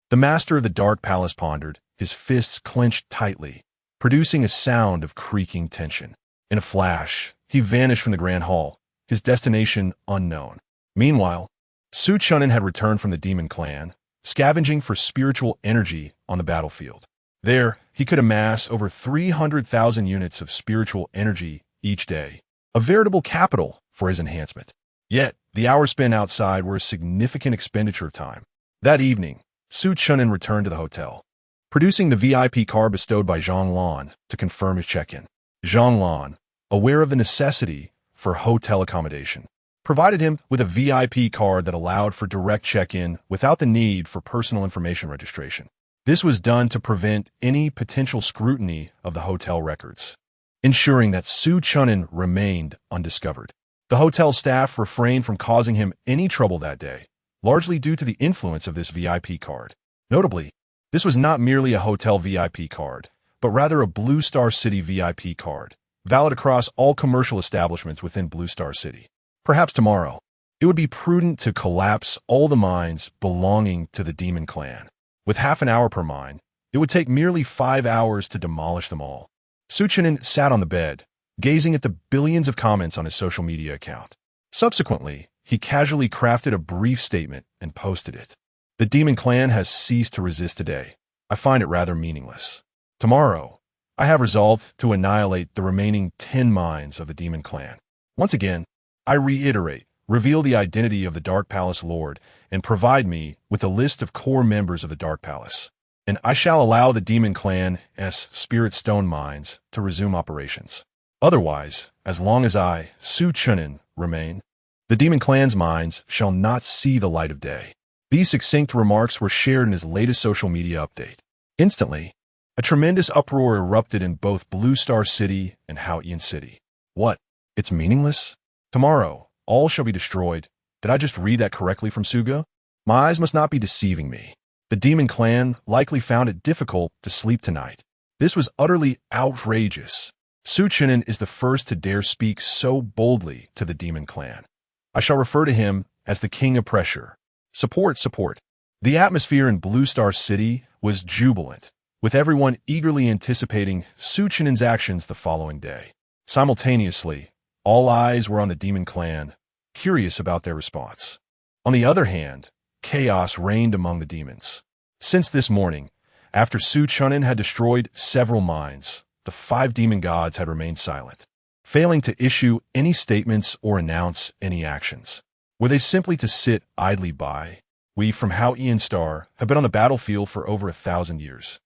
The master of the Dark Palace pondered, his fists clenched tightly, producing a sound of creaking tension. In a flash, he vanished from the Grand Hall, his destination unknown. Meanwhile, Chen'an had returned from the Demon Clan, scavenging for spiritual energy on the battlefield. There, he could amass over 300,000 units of spiritual energy each day, a veritable capital for his enhancement. Yet, the hours spent outside were a significant expenditure of time. That evening, Chen'an returned to the hotel, producing the VIP card bestowed by Jianjian to confirm his check-in. Jianjian, aware of the necessity for hotel accommodation, provided him with a VIP card that allowed for direct check-in without the need for personal information registration. This was done to prevent any potential scrutiny of the hotel records, ensuring that Chen'an remained undiscovered. The hotel staff refrained from causing him any trouble that day, largely due to the influence of this VIP card. Notably, this was not merely a hotel VIP card, but rather a Blue Star City VIP card, valid across all commercial establishments within Blue Star City. Perhaps tomorrow, it would be prudent to collapse all the mines belonging to the Demon Clan. With half an hour per mine, it would take merely 5 hours to demolish them all. Chen'an sat on the bed, gazing at the billions of comments on his social media account. Subsequently, he casually crafted a brief statement and posted it. The Demon Clan has ceased to resist today. I find it rather meaningless. Tomorrow, I have resolved to annihilate the remaining 10 mines of the Demon Clan. Once again, I reiterate, reveal the identity of the Dark Palace Lord and provide me with a list of core members of the Dark Palace, and I shall allow the Demon Clan's Spirit Stone mines to resume operations. Otherwise, as long as I, Chen'an, remain, the Demon Clan's mines shall not see the light of day. These succinct remarks were shared in his latest social media update. Instantly, a tremendous uproar erupted in both Blue Star City and Jianjian City. What? It's meaningless? Tomorrow, all shall be destroyed. Did I just read that correctly from Suga? My eyes must not be deceiving me. The Demon Clan likely found it difficult to sleep tonight. This was utterly outrageous. Chen'an is the first to dare speak so boldly to the Demon Clan. I shall refer to him as the King of Pressure. Support, support. The atmosphere in Blue Star City was jubilant, with everyone eagerly anticipating Chen'an's actions the following day. Simultaneously, all eyes were on the Demon Clan, curious about their response. On the other hand, chaos reigned among the demons. Since this morning, after Chen'an had destroyed several mines, the 5 demon gods had remained silent, failing to issue any statements or announce any actions. Were they simply to sit idly by? We from Jianjian Star have been on the battlefield for over 1,000 years,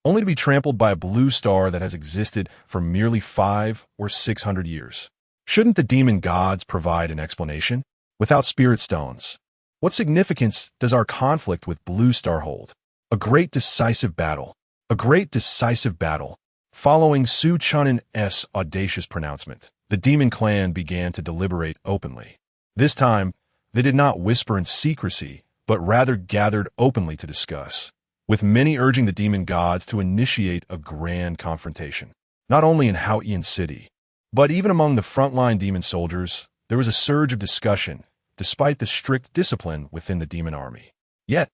only to be trampled by a blue star that has existed for merely 500 or 600 years. Shouldn't the demon gods provide an explanation? Without spirit stones, what significance does our conflict with Blue Star hold? A great decisive battle. A great decisive battle. Following Chen'an's audacious pronouncement, the Demon Clan began to deliberate openly. This time, they did not whisper in secrecy, but rather gathered openly to discuss. with many urging the demon gods to initiate a grand confrontation. Not only in Haotian City, but even among the frontline demon soldiers, there was a surge of discussion, despite the strict discipline within the demon army. Yet,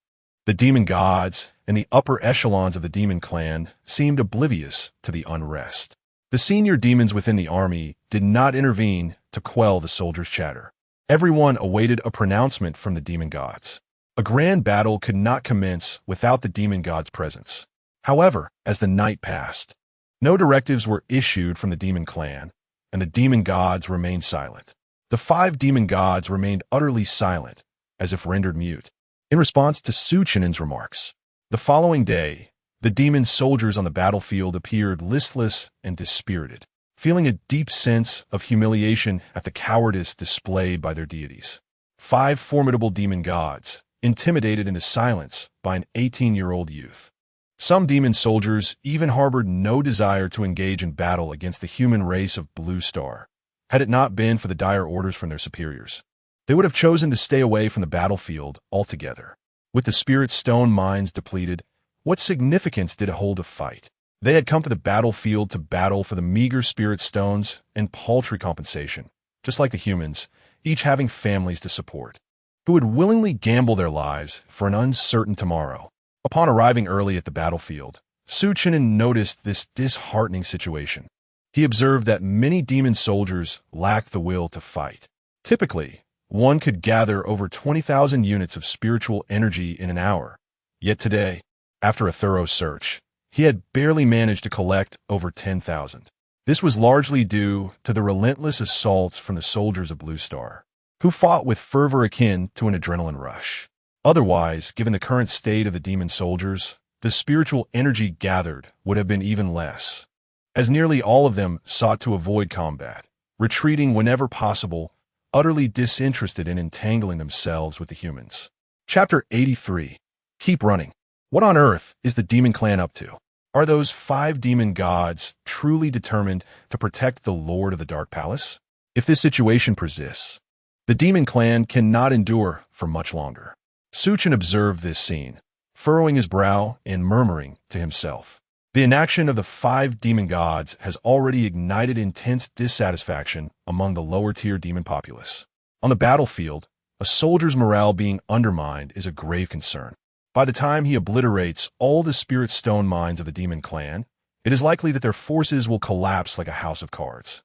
the demon gods and the upper echelons of the demon clan seemed oblivious to the unrest. The senior demons within the army did not intervene to quell the soldiers' chatter. Everyone awaited a pronouncement from the demon gods. A grand battle could not commence without the demon gods' presence. However, as the night passed, no directives were issued from the demon clan, and the demon gods remained silent. The 5 demon gods remained utterly silent, as if rendered mute, in response to Chen'an's remarks. The following day, the demon soldiers on the battlefield appeared listless and dispirited, feeling a deep sense of humiliation at the cowardice displayed by their deities. 5 formidable demon gods, intimidated into silence by an 18-year-old youth. Some demon soldiers even harbored no desire to engage in battle against the human race of Blue Star. Had it not been for the dire orders from their superiors, they would have chosen to stay away from the battlefield altogether. With the spirit stone mines depleted, what significance did it hold to fight? They had come to the battlefield to battle for the meager spirit stones and paltry compensation, just like the humans, each having families to support, who would willingly gamble their lives for an uncertain tomorrow. Upon arriving early at the battlefield, Chen'an noticed this disheartening situation. He observed that many demon soldiers lacked the will to fight. Typically, one could gather over 20,000 units of spiritual energy in an hour. Yet today, after a thorough search, he had barely managed to collect over 10,000. This was largely due to the relentless assaults from the soldiers of Blue Star, who fought with fervor akin to an adrenaline rush. Otherwise, given the current state of the demon soldiers, the spiritual energy gathered would have been even less, as nearly all of them sought to avoid combat, retreating whenever possible, utterly disinterested in entangling themselves with the humans. Chapter 83. Keep running. What on earth is the demon clan up to? Are those 5 demon gods truly determined to protect the Lord of the Dark Palace? If this situation persists, the demon clan cannot endure for much longer. Chen'an observed this scene, furrowing his brow and murmuring to himself. The inaction of the 5 demon gods has already ignited intense dissatisfaction among the lower-tier demon populace. On the battlefield, a soldier's morale being undermined is a grave concern. By the time he obliterates all the spirit stone mines of the demon clan, it is likely that their forces will collapse like a house of cards.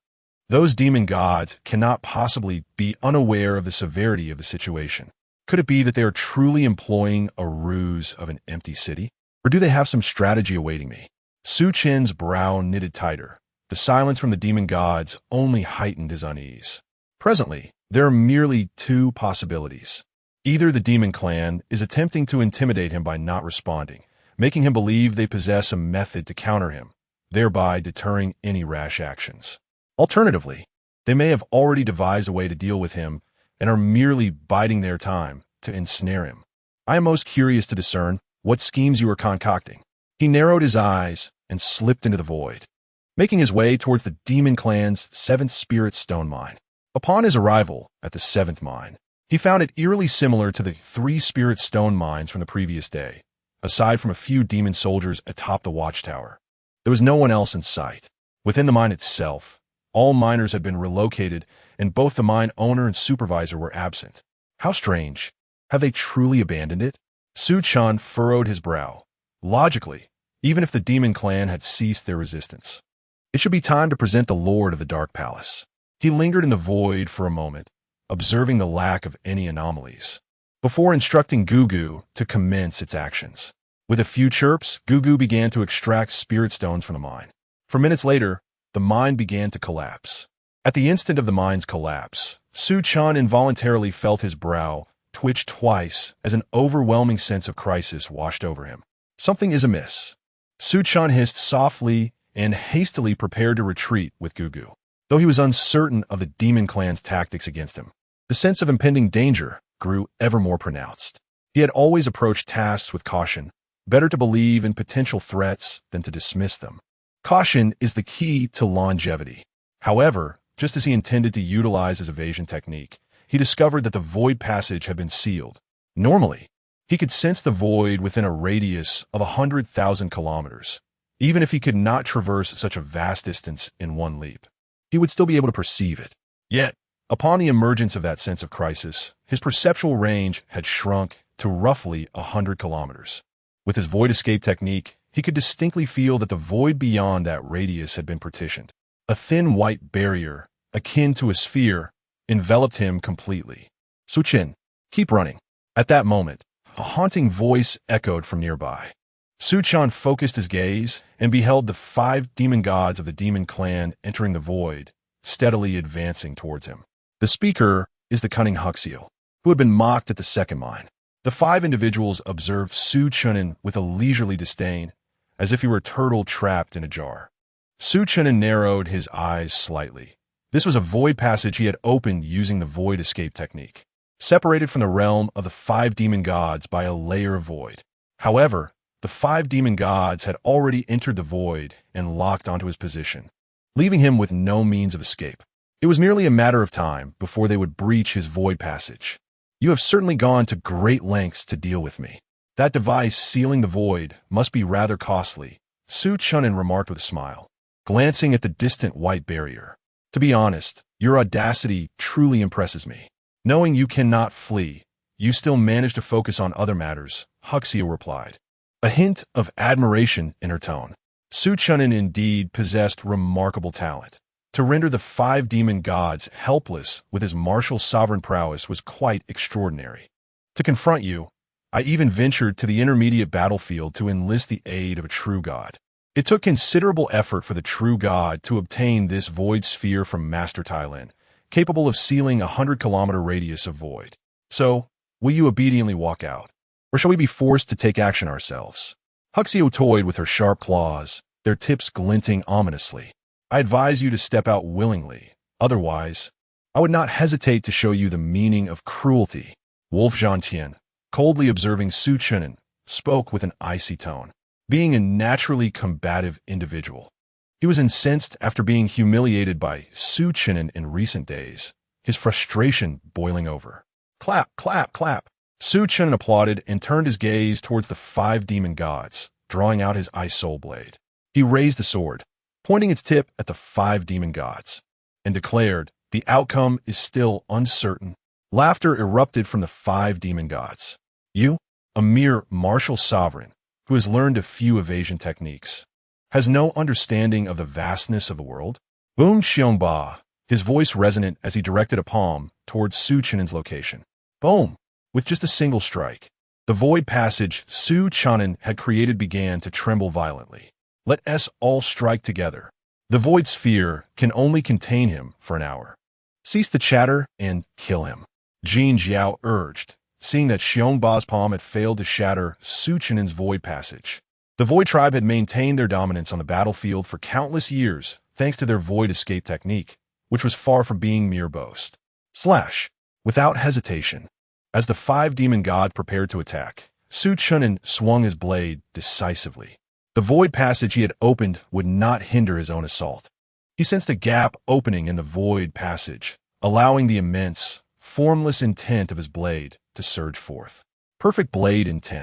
Those demon gods cannot possibly be unaware of the severity of the situation. Could it be that they are truly employing a ruse of an empty city? Or do they have some strategy awaiting me? Chen'an's brow knitted tighter. The silence from the demon gods only heightened his unease. Presently, there are merely 2 possibilities. Either the demon clan is attempting to intimidate him by not responding, making him believe they possess a method to counter him, thereby deterring any rash actions. Alternatively, they may have already devised a way to deal with him and are merely biding their time to ensnare him. I am most curious to discern what schemes you are concocting. He narrowed his eyes and slipped into the void, making his way towards the demon clan's 7th spirit stone mine. Upon his arrival at the 7th mine, he found it eerily similar to the 3 spirit stone mines from the previous day. Aside from a few demon soldiers atop the watchtower, there was no one else in sight. Within the mine itself, all miners had been relocated, and both the mine owner and supervisor were absent. How strange. Have they truly abandoned it? Chen'an furrowed his brow. Logically, even if the demon clan had ceased their resistance, it should be time to present the Lord of the Dark Palace. He lingered in the void for a moment, observing the lack of any anomalies, before instructing Gugu to commence its actions. With a few chirps, Gugu began to extract spirit stones from the mine. 4 minutes later, the mine began to collapse. At the instant of the mine's collapse, Chen'an involuntarily felt his brow twitch twice as an overwhelming sense of crisis washed over him. Something is amiss. Chen'an hissed softly and hastily prepared to retreat with Gugu, though he was uncertain of the demon clan's tactics against him. The sense of impending danger grew ever more pronounced. He had always approached tasks with caution, better to believe in potential threats than to dismiss them. Caution is the key to longevity. However, just as he intended to utilize his evasion technique, he discovered that the void passage had been sealed. Normally, He could sense the void within a radius of 100,000 kilometers. Even if he could not traverse such a vast distance in one leap, he would still be able to perceive it. Yet, upon the emergence of that sense of crisis, his perceptual range had shrunk to roughly 100 kilometers. With his void escape technique, he could distinctly feel that the void beyond that radius had been partitioned. A thin white barrier, akin to a sphere, enveloped him completely. Su-Chen, keep running. At that moment, a haunting voice echoed from nearby. Su-Chen focused his gaze and beheld the 5 demon gods of the demon clan entering the void, steadily advancing towards him. The speaker is the cunning Huxio, who had been mocked at the second mine. The 5 individuals observed Su-Chen with a leisurely disdain, as if he were a turtle trapped in a jar. Su-Chen narrowed his eyes slightly. This was a void passage he had opened using the void escape technique, separated from the realm of the 5 demon gods by a layer of void. However, the 5 demon gods had already entered the void and locked onto his position, leaving him with no means of escape. It was merely a matter of time before they would breach his void passage. You have certainly gone to great lengths to deal with me. That device sealing the void must be rather costly, Su-Chen remarked with a smile, glancing at the distant white barrier. To be honest, your audacity truly impresses me. Knowing you cannot flee, you still manage to focus on other matters, Huxio replied, a hint of admiration in her tone. Su-Chen indeed possessed remarkable talent. To render the 5 demon gods helpless with his martial sovereign prowess was quite extraordinary. To confront you, I even ventured to the intermediate battlefield to enlist the aid of a true god. It took considerable effort for the true god to obtain this void sphere from Master Thailand, capable of sealing a 100-kilometer radius of void. So, will you obediently walk out? Or shall we be forced to take action ourselves? Huxio toyed with her sharp claws, their tips glinting ominously. I advise you to step out willingly. Otherwise, I would not hesitate to show you the meaning of cruelty. Wolf Jianjian, coldly observing Su-Chen, spoke with an icy tone. Being a naturally combative individual, he was incensed after being humiliated by Su-Chen in recent days, his frustration boiling over. Clap, clap, clap. Su-Chen applauded and turned his gaze towards the 5 demon gods, drawing out his ice soul blade. He raised the sword, pointing its tip at the 5 demon gods, and declared, the outcome is still uncertain. Laughter erupted from the 5 demon gods. You, a mere martial sovereign, who has learned a few evasion techniques, has no understanding of the vastness of the world? Boom Xiongba, his voice resonant as he directed a palm towards Su-Chen's location. Boom! With just a single strike, the void passage Su-Chen had created began to tremble violently. Let us all strike together. The void sphere can only contain him for an hour. Cease the chatter and kill him, Jianjian urged, seeing that Xiongba's palm had failed to shatter Su-Chen's void passage. The void tribe had maintained their dominance on the battlefield for countless years thanks to their void escape technique, which was far from being mere boast. Slash! Without hesitation, as the 5 demon god prepared to attack, Su-Chen swung his blade decisively. The void passage he had opened would not hinder his own assault. He sensed a gap opening in the void passage, allowing the immense, formless intent of his blade to surge forth. Perfect blade intent.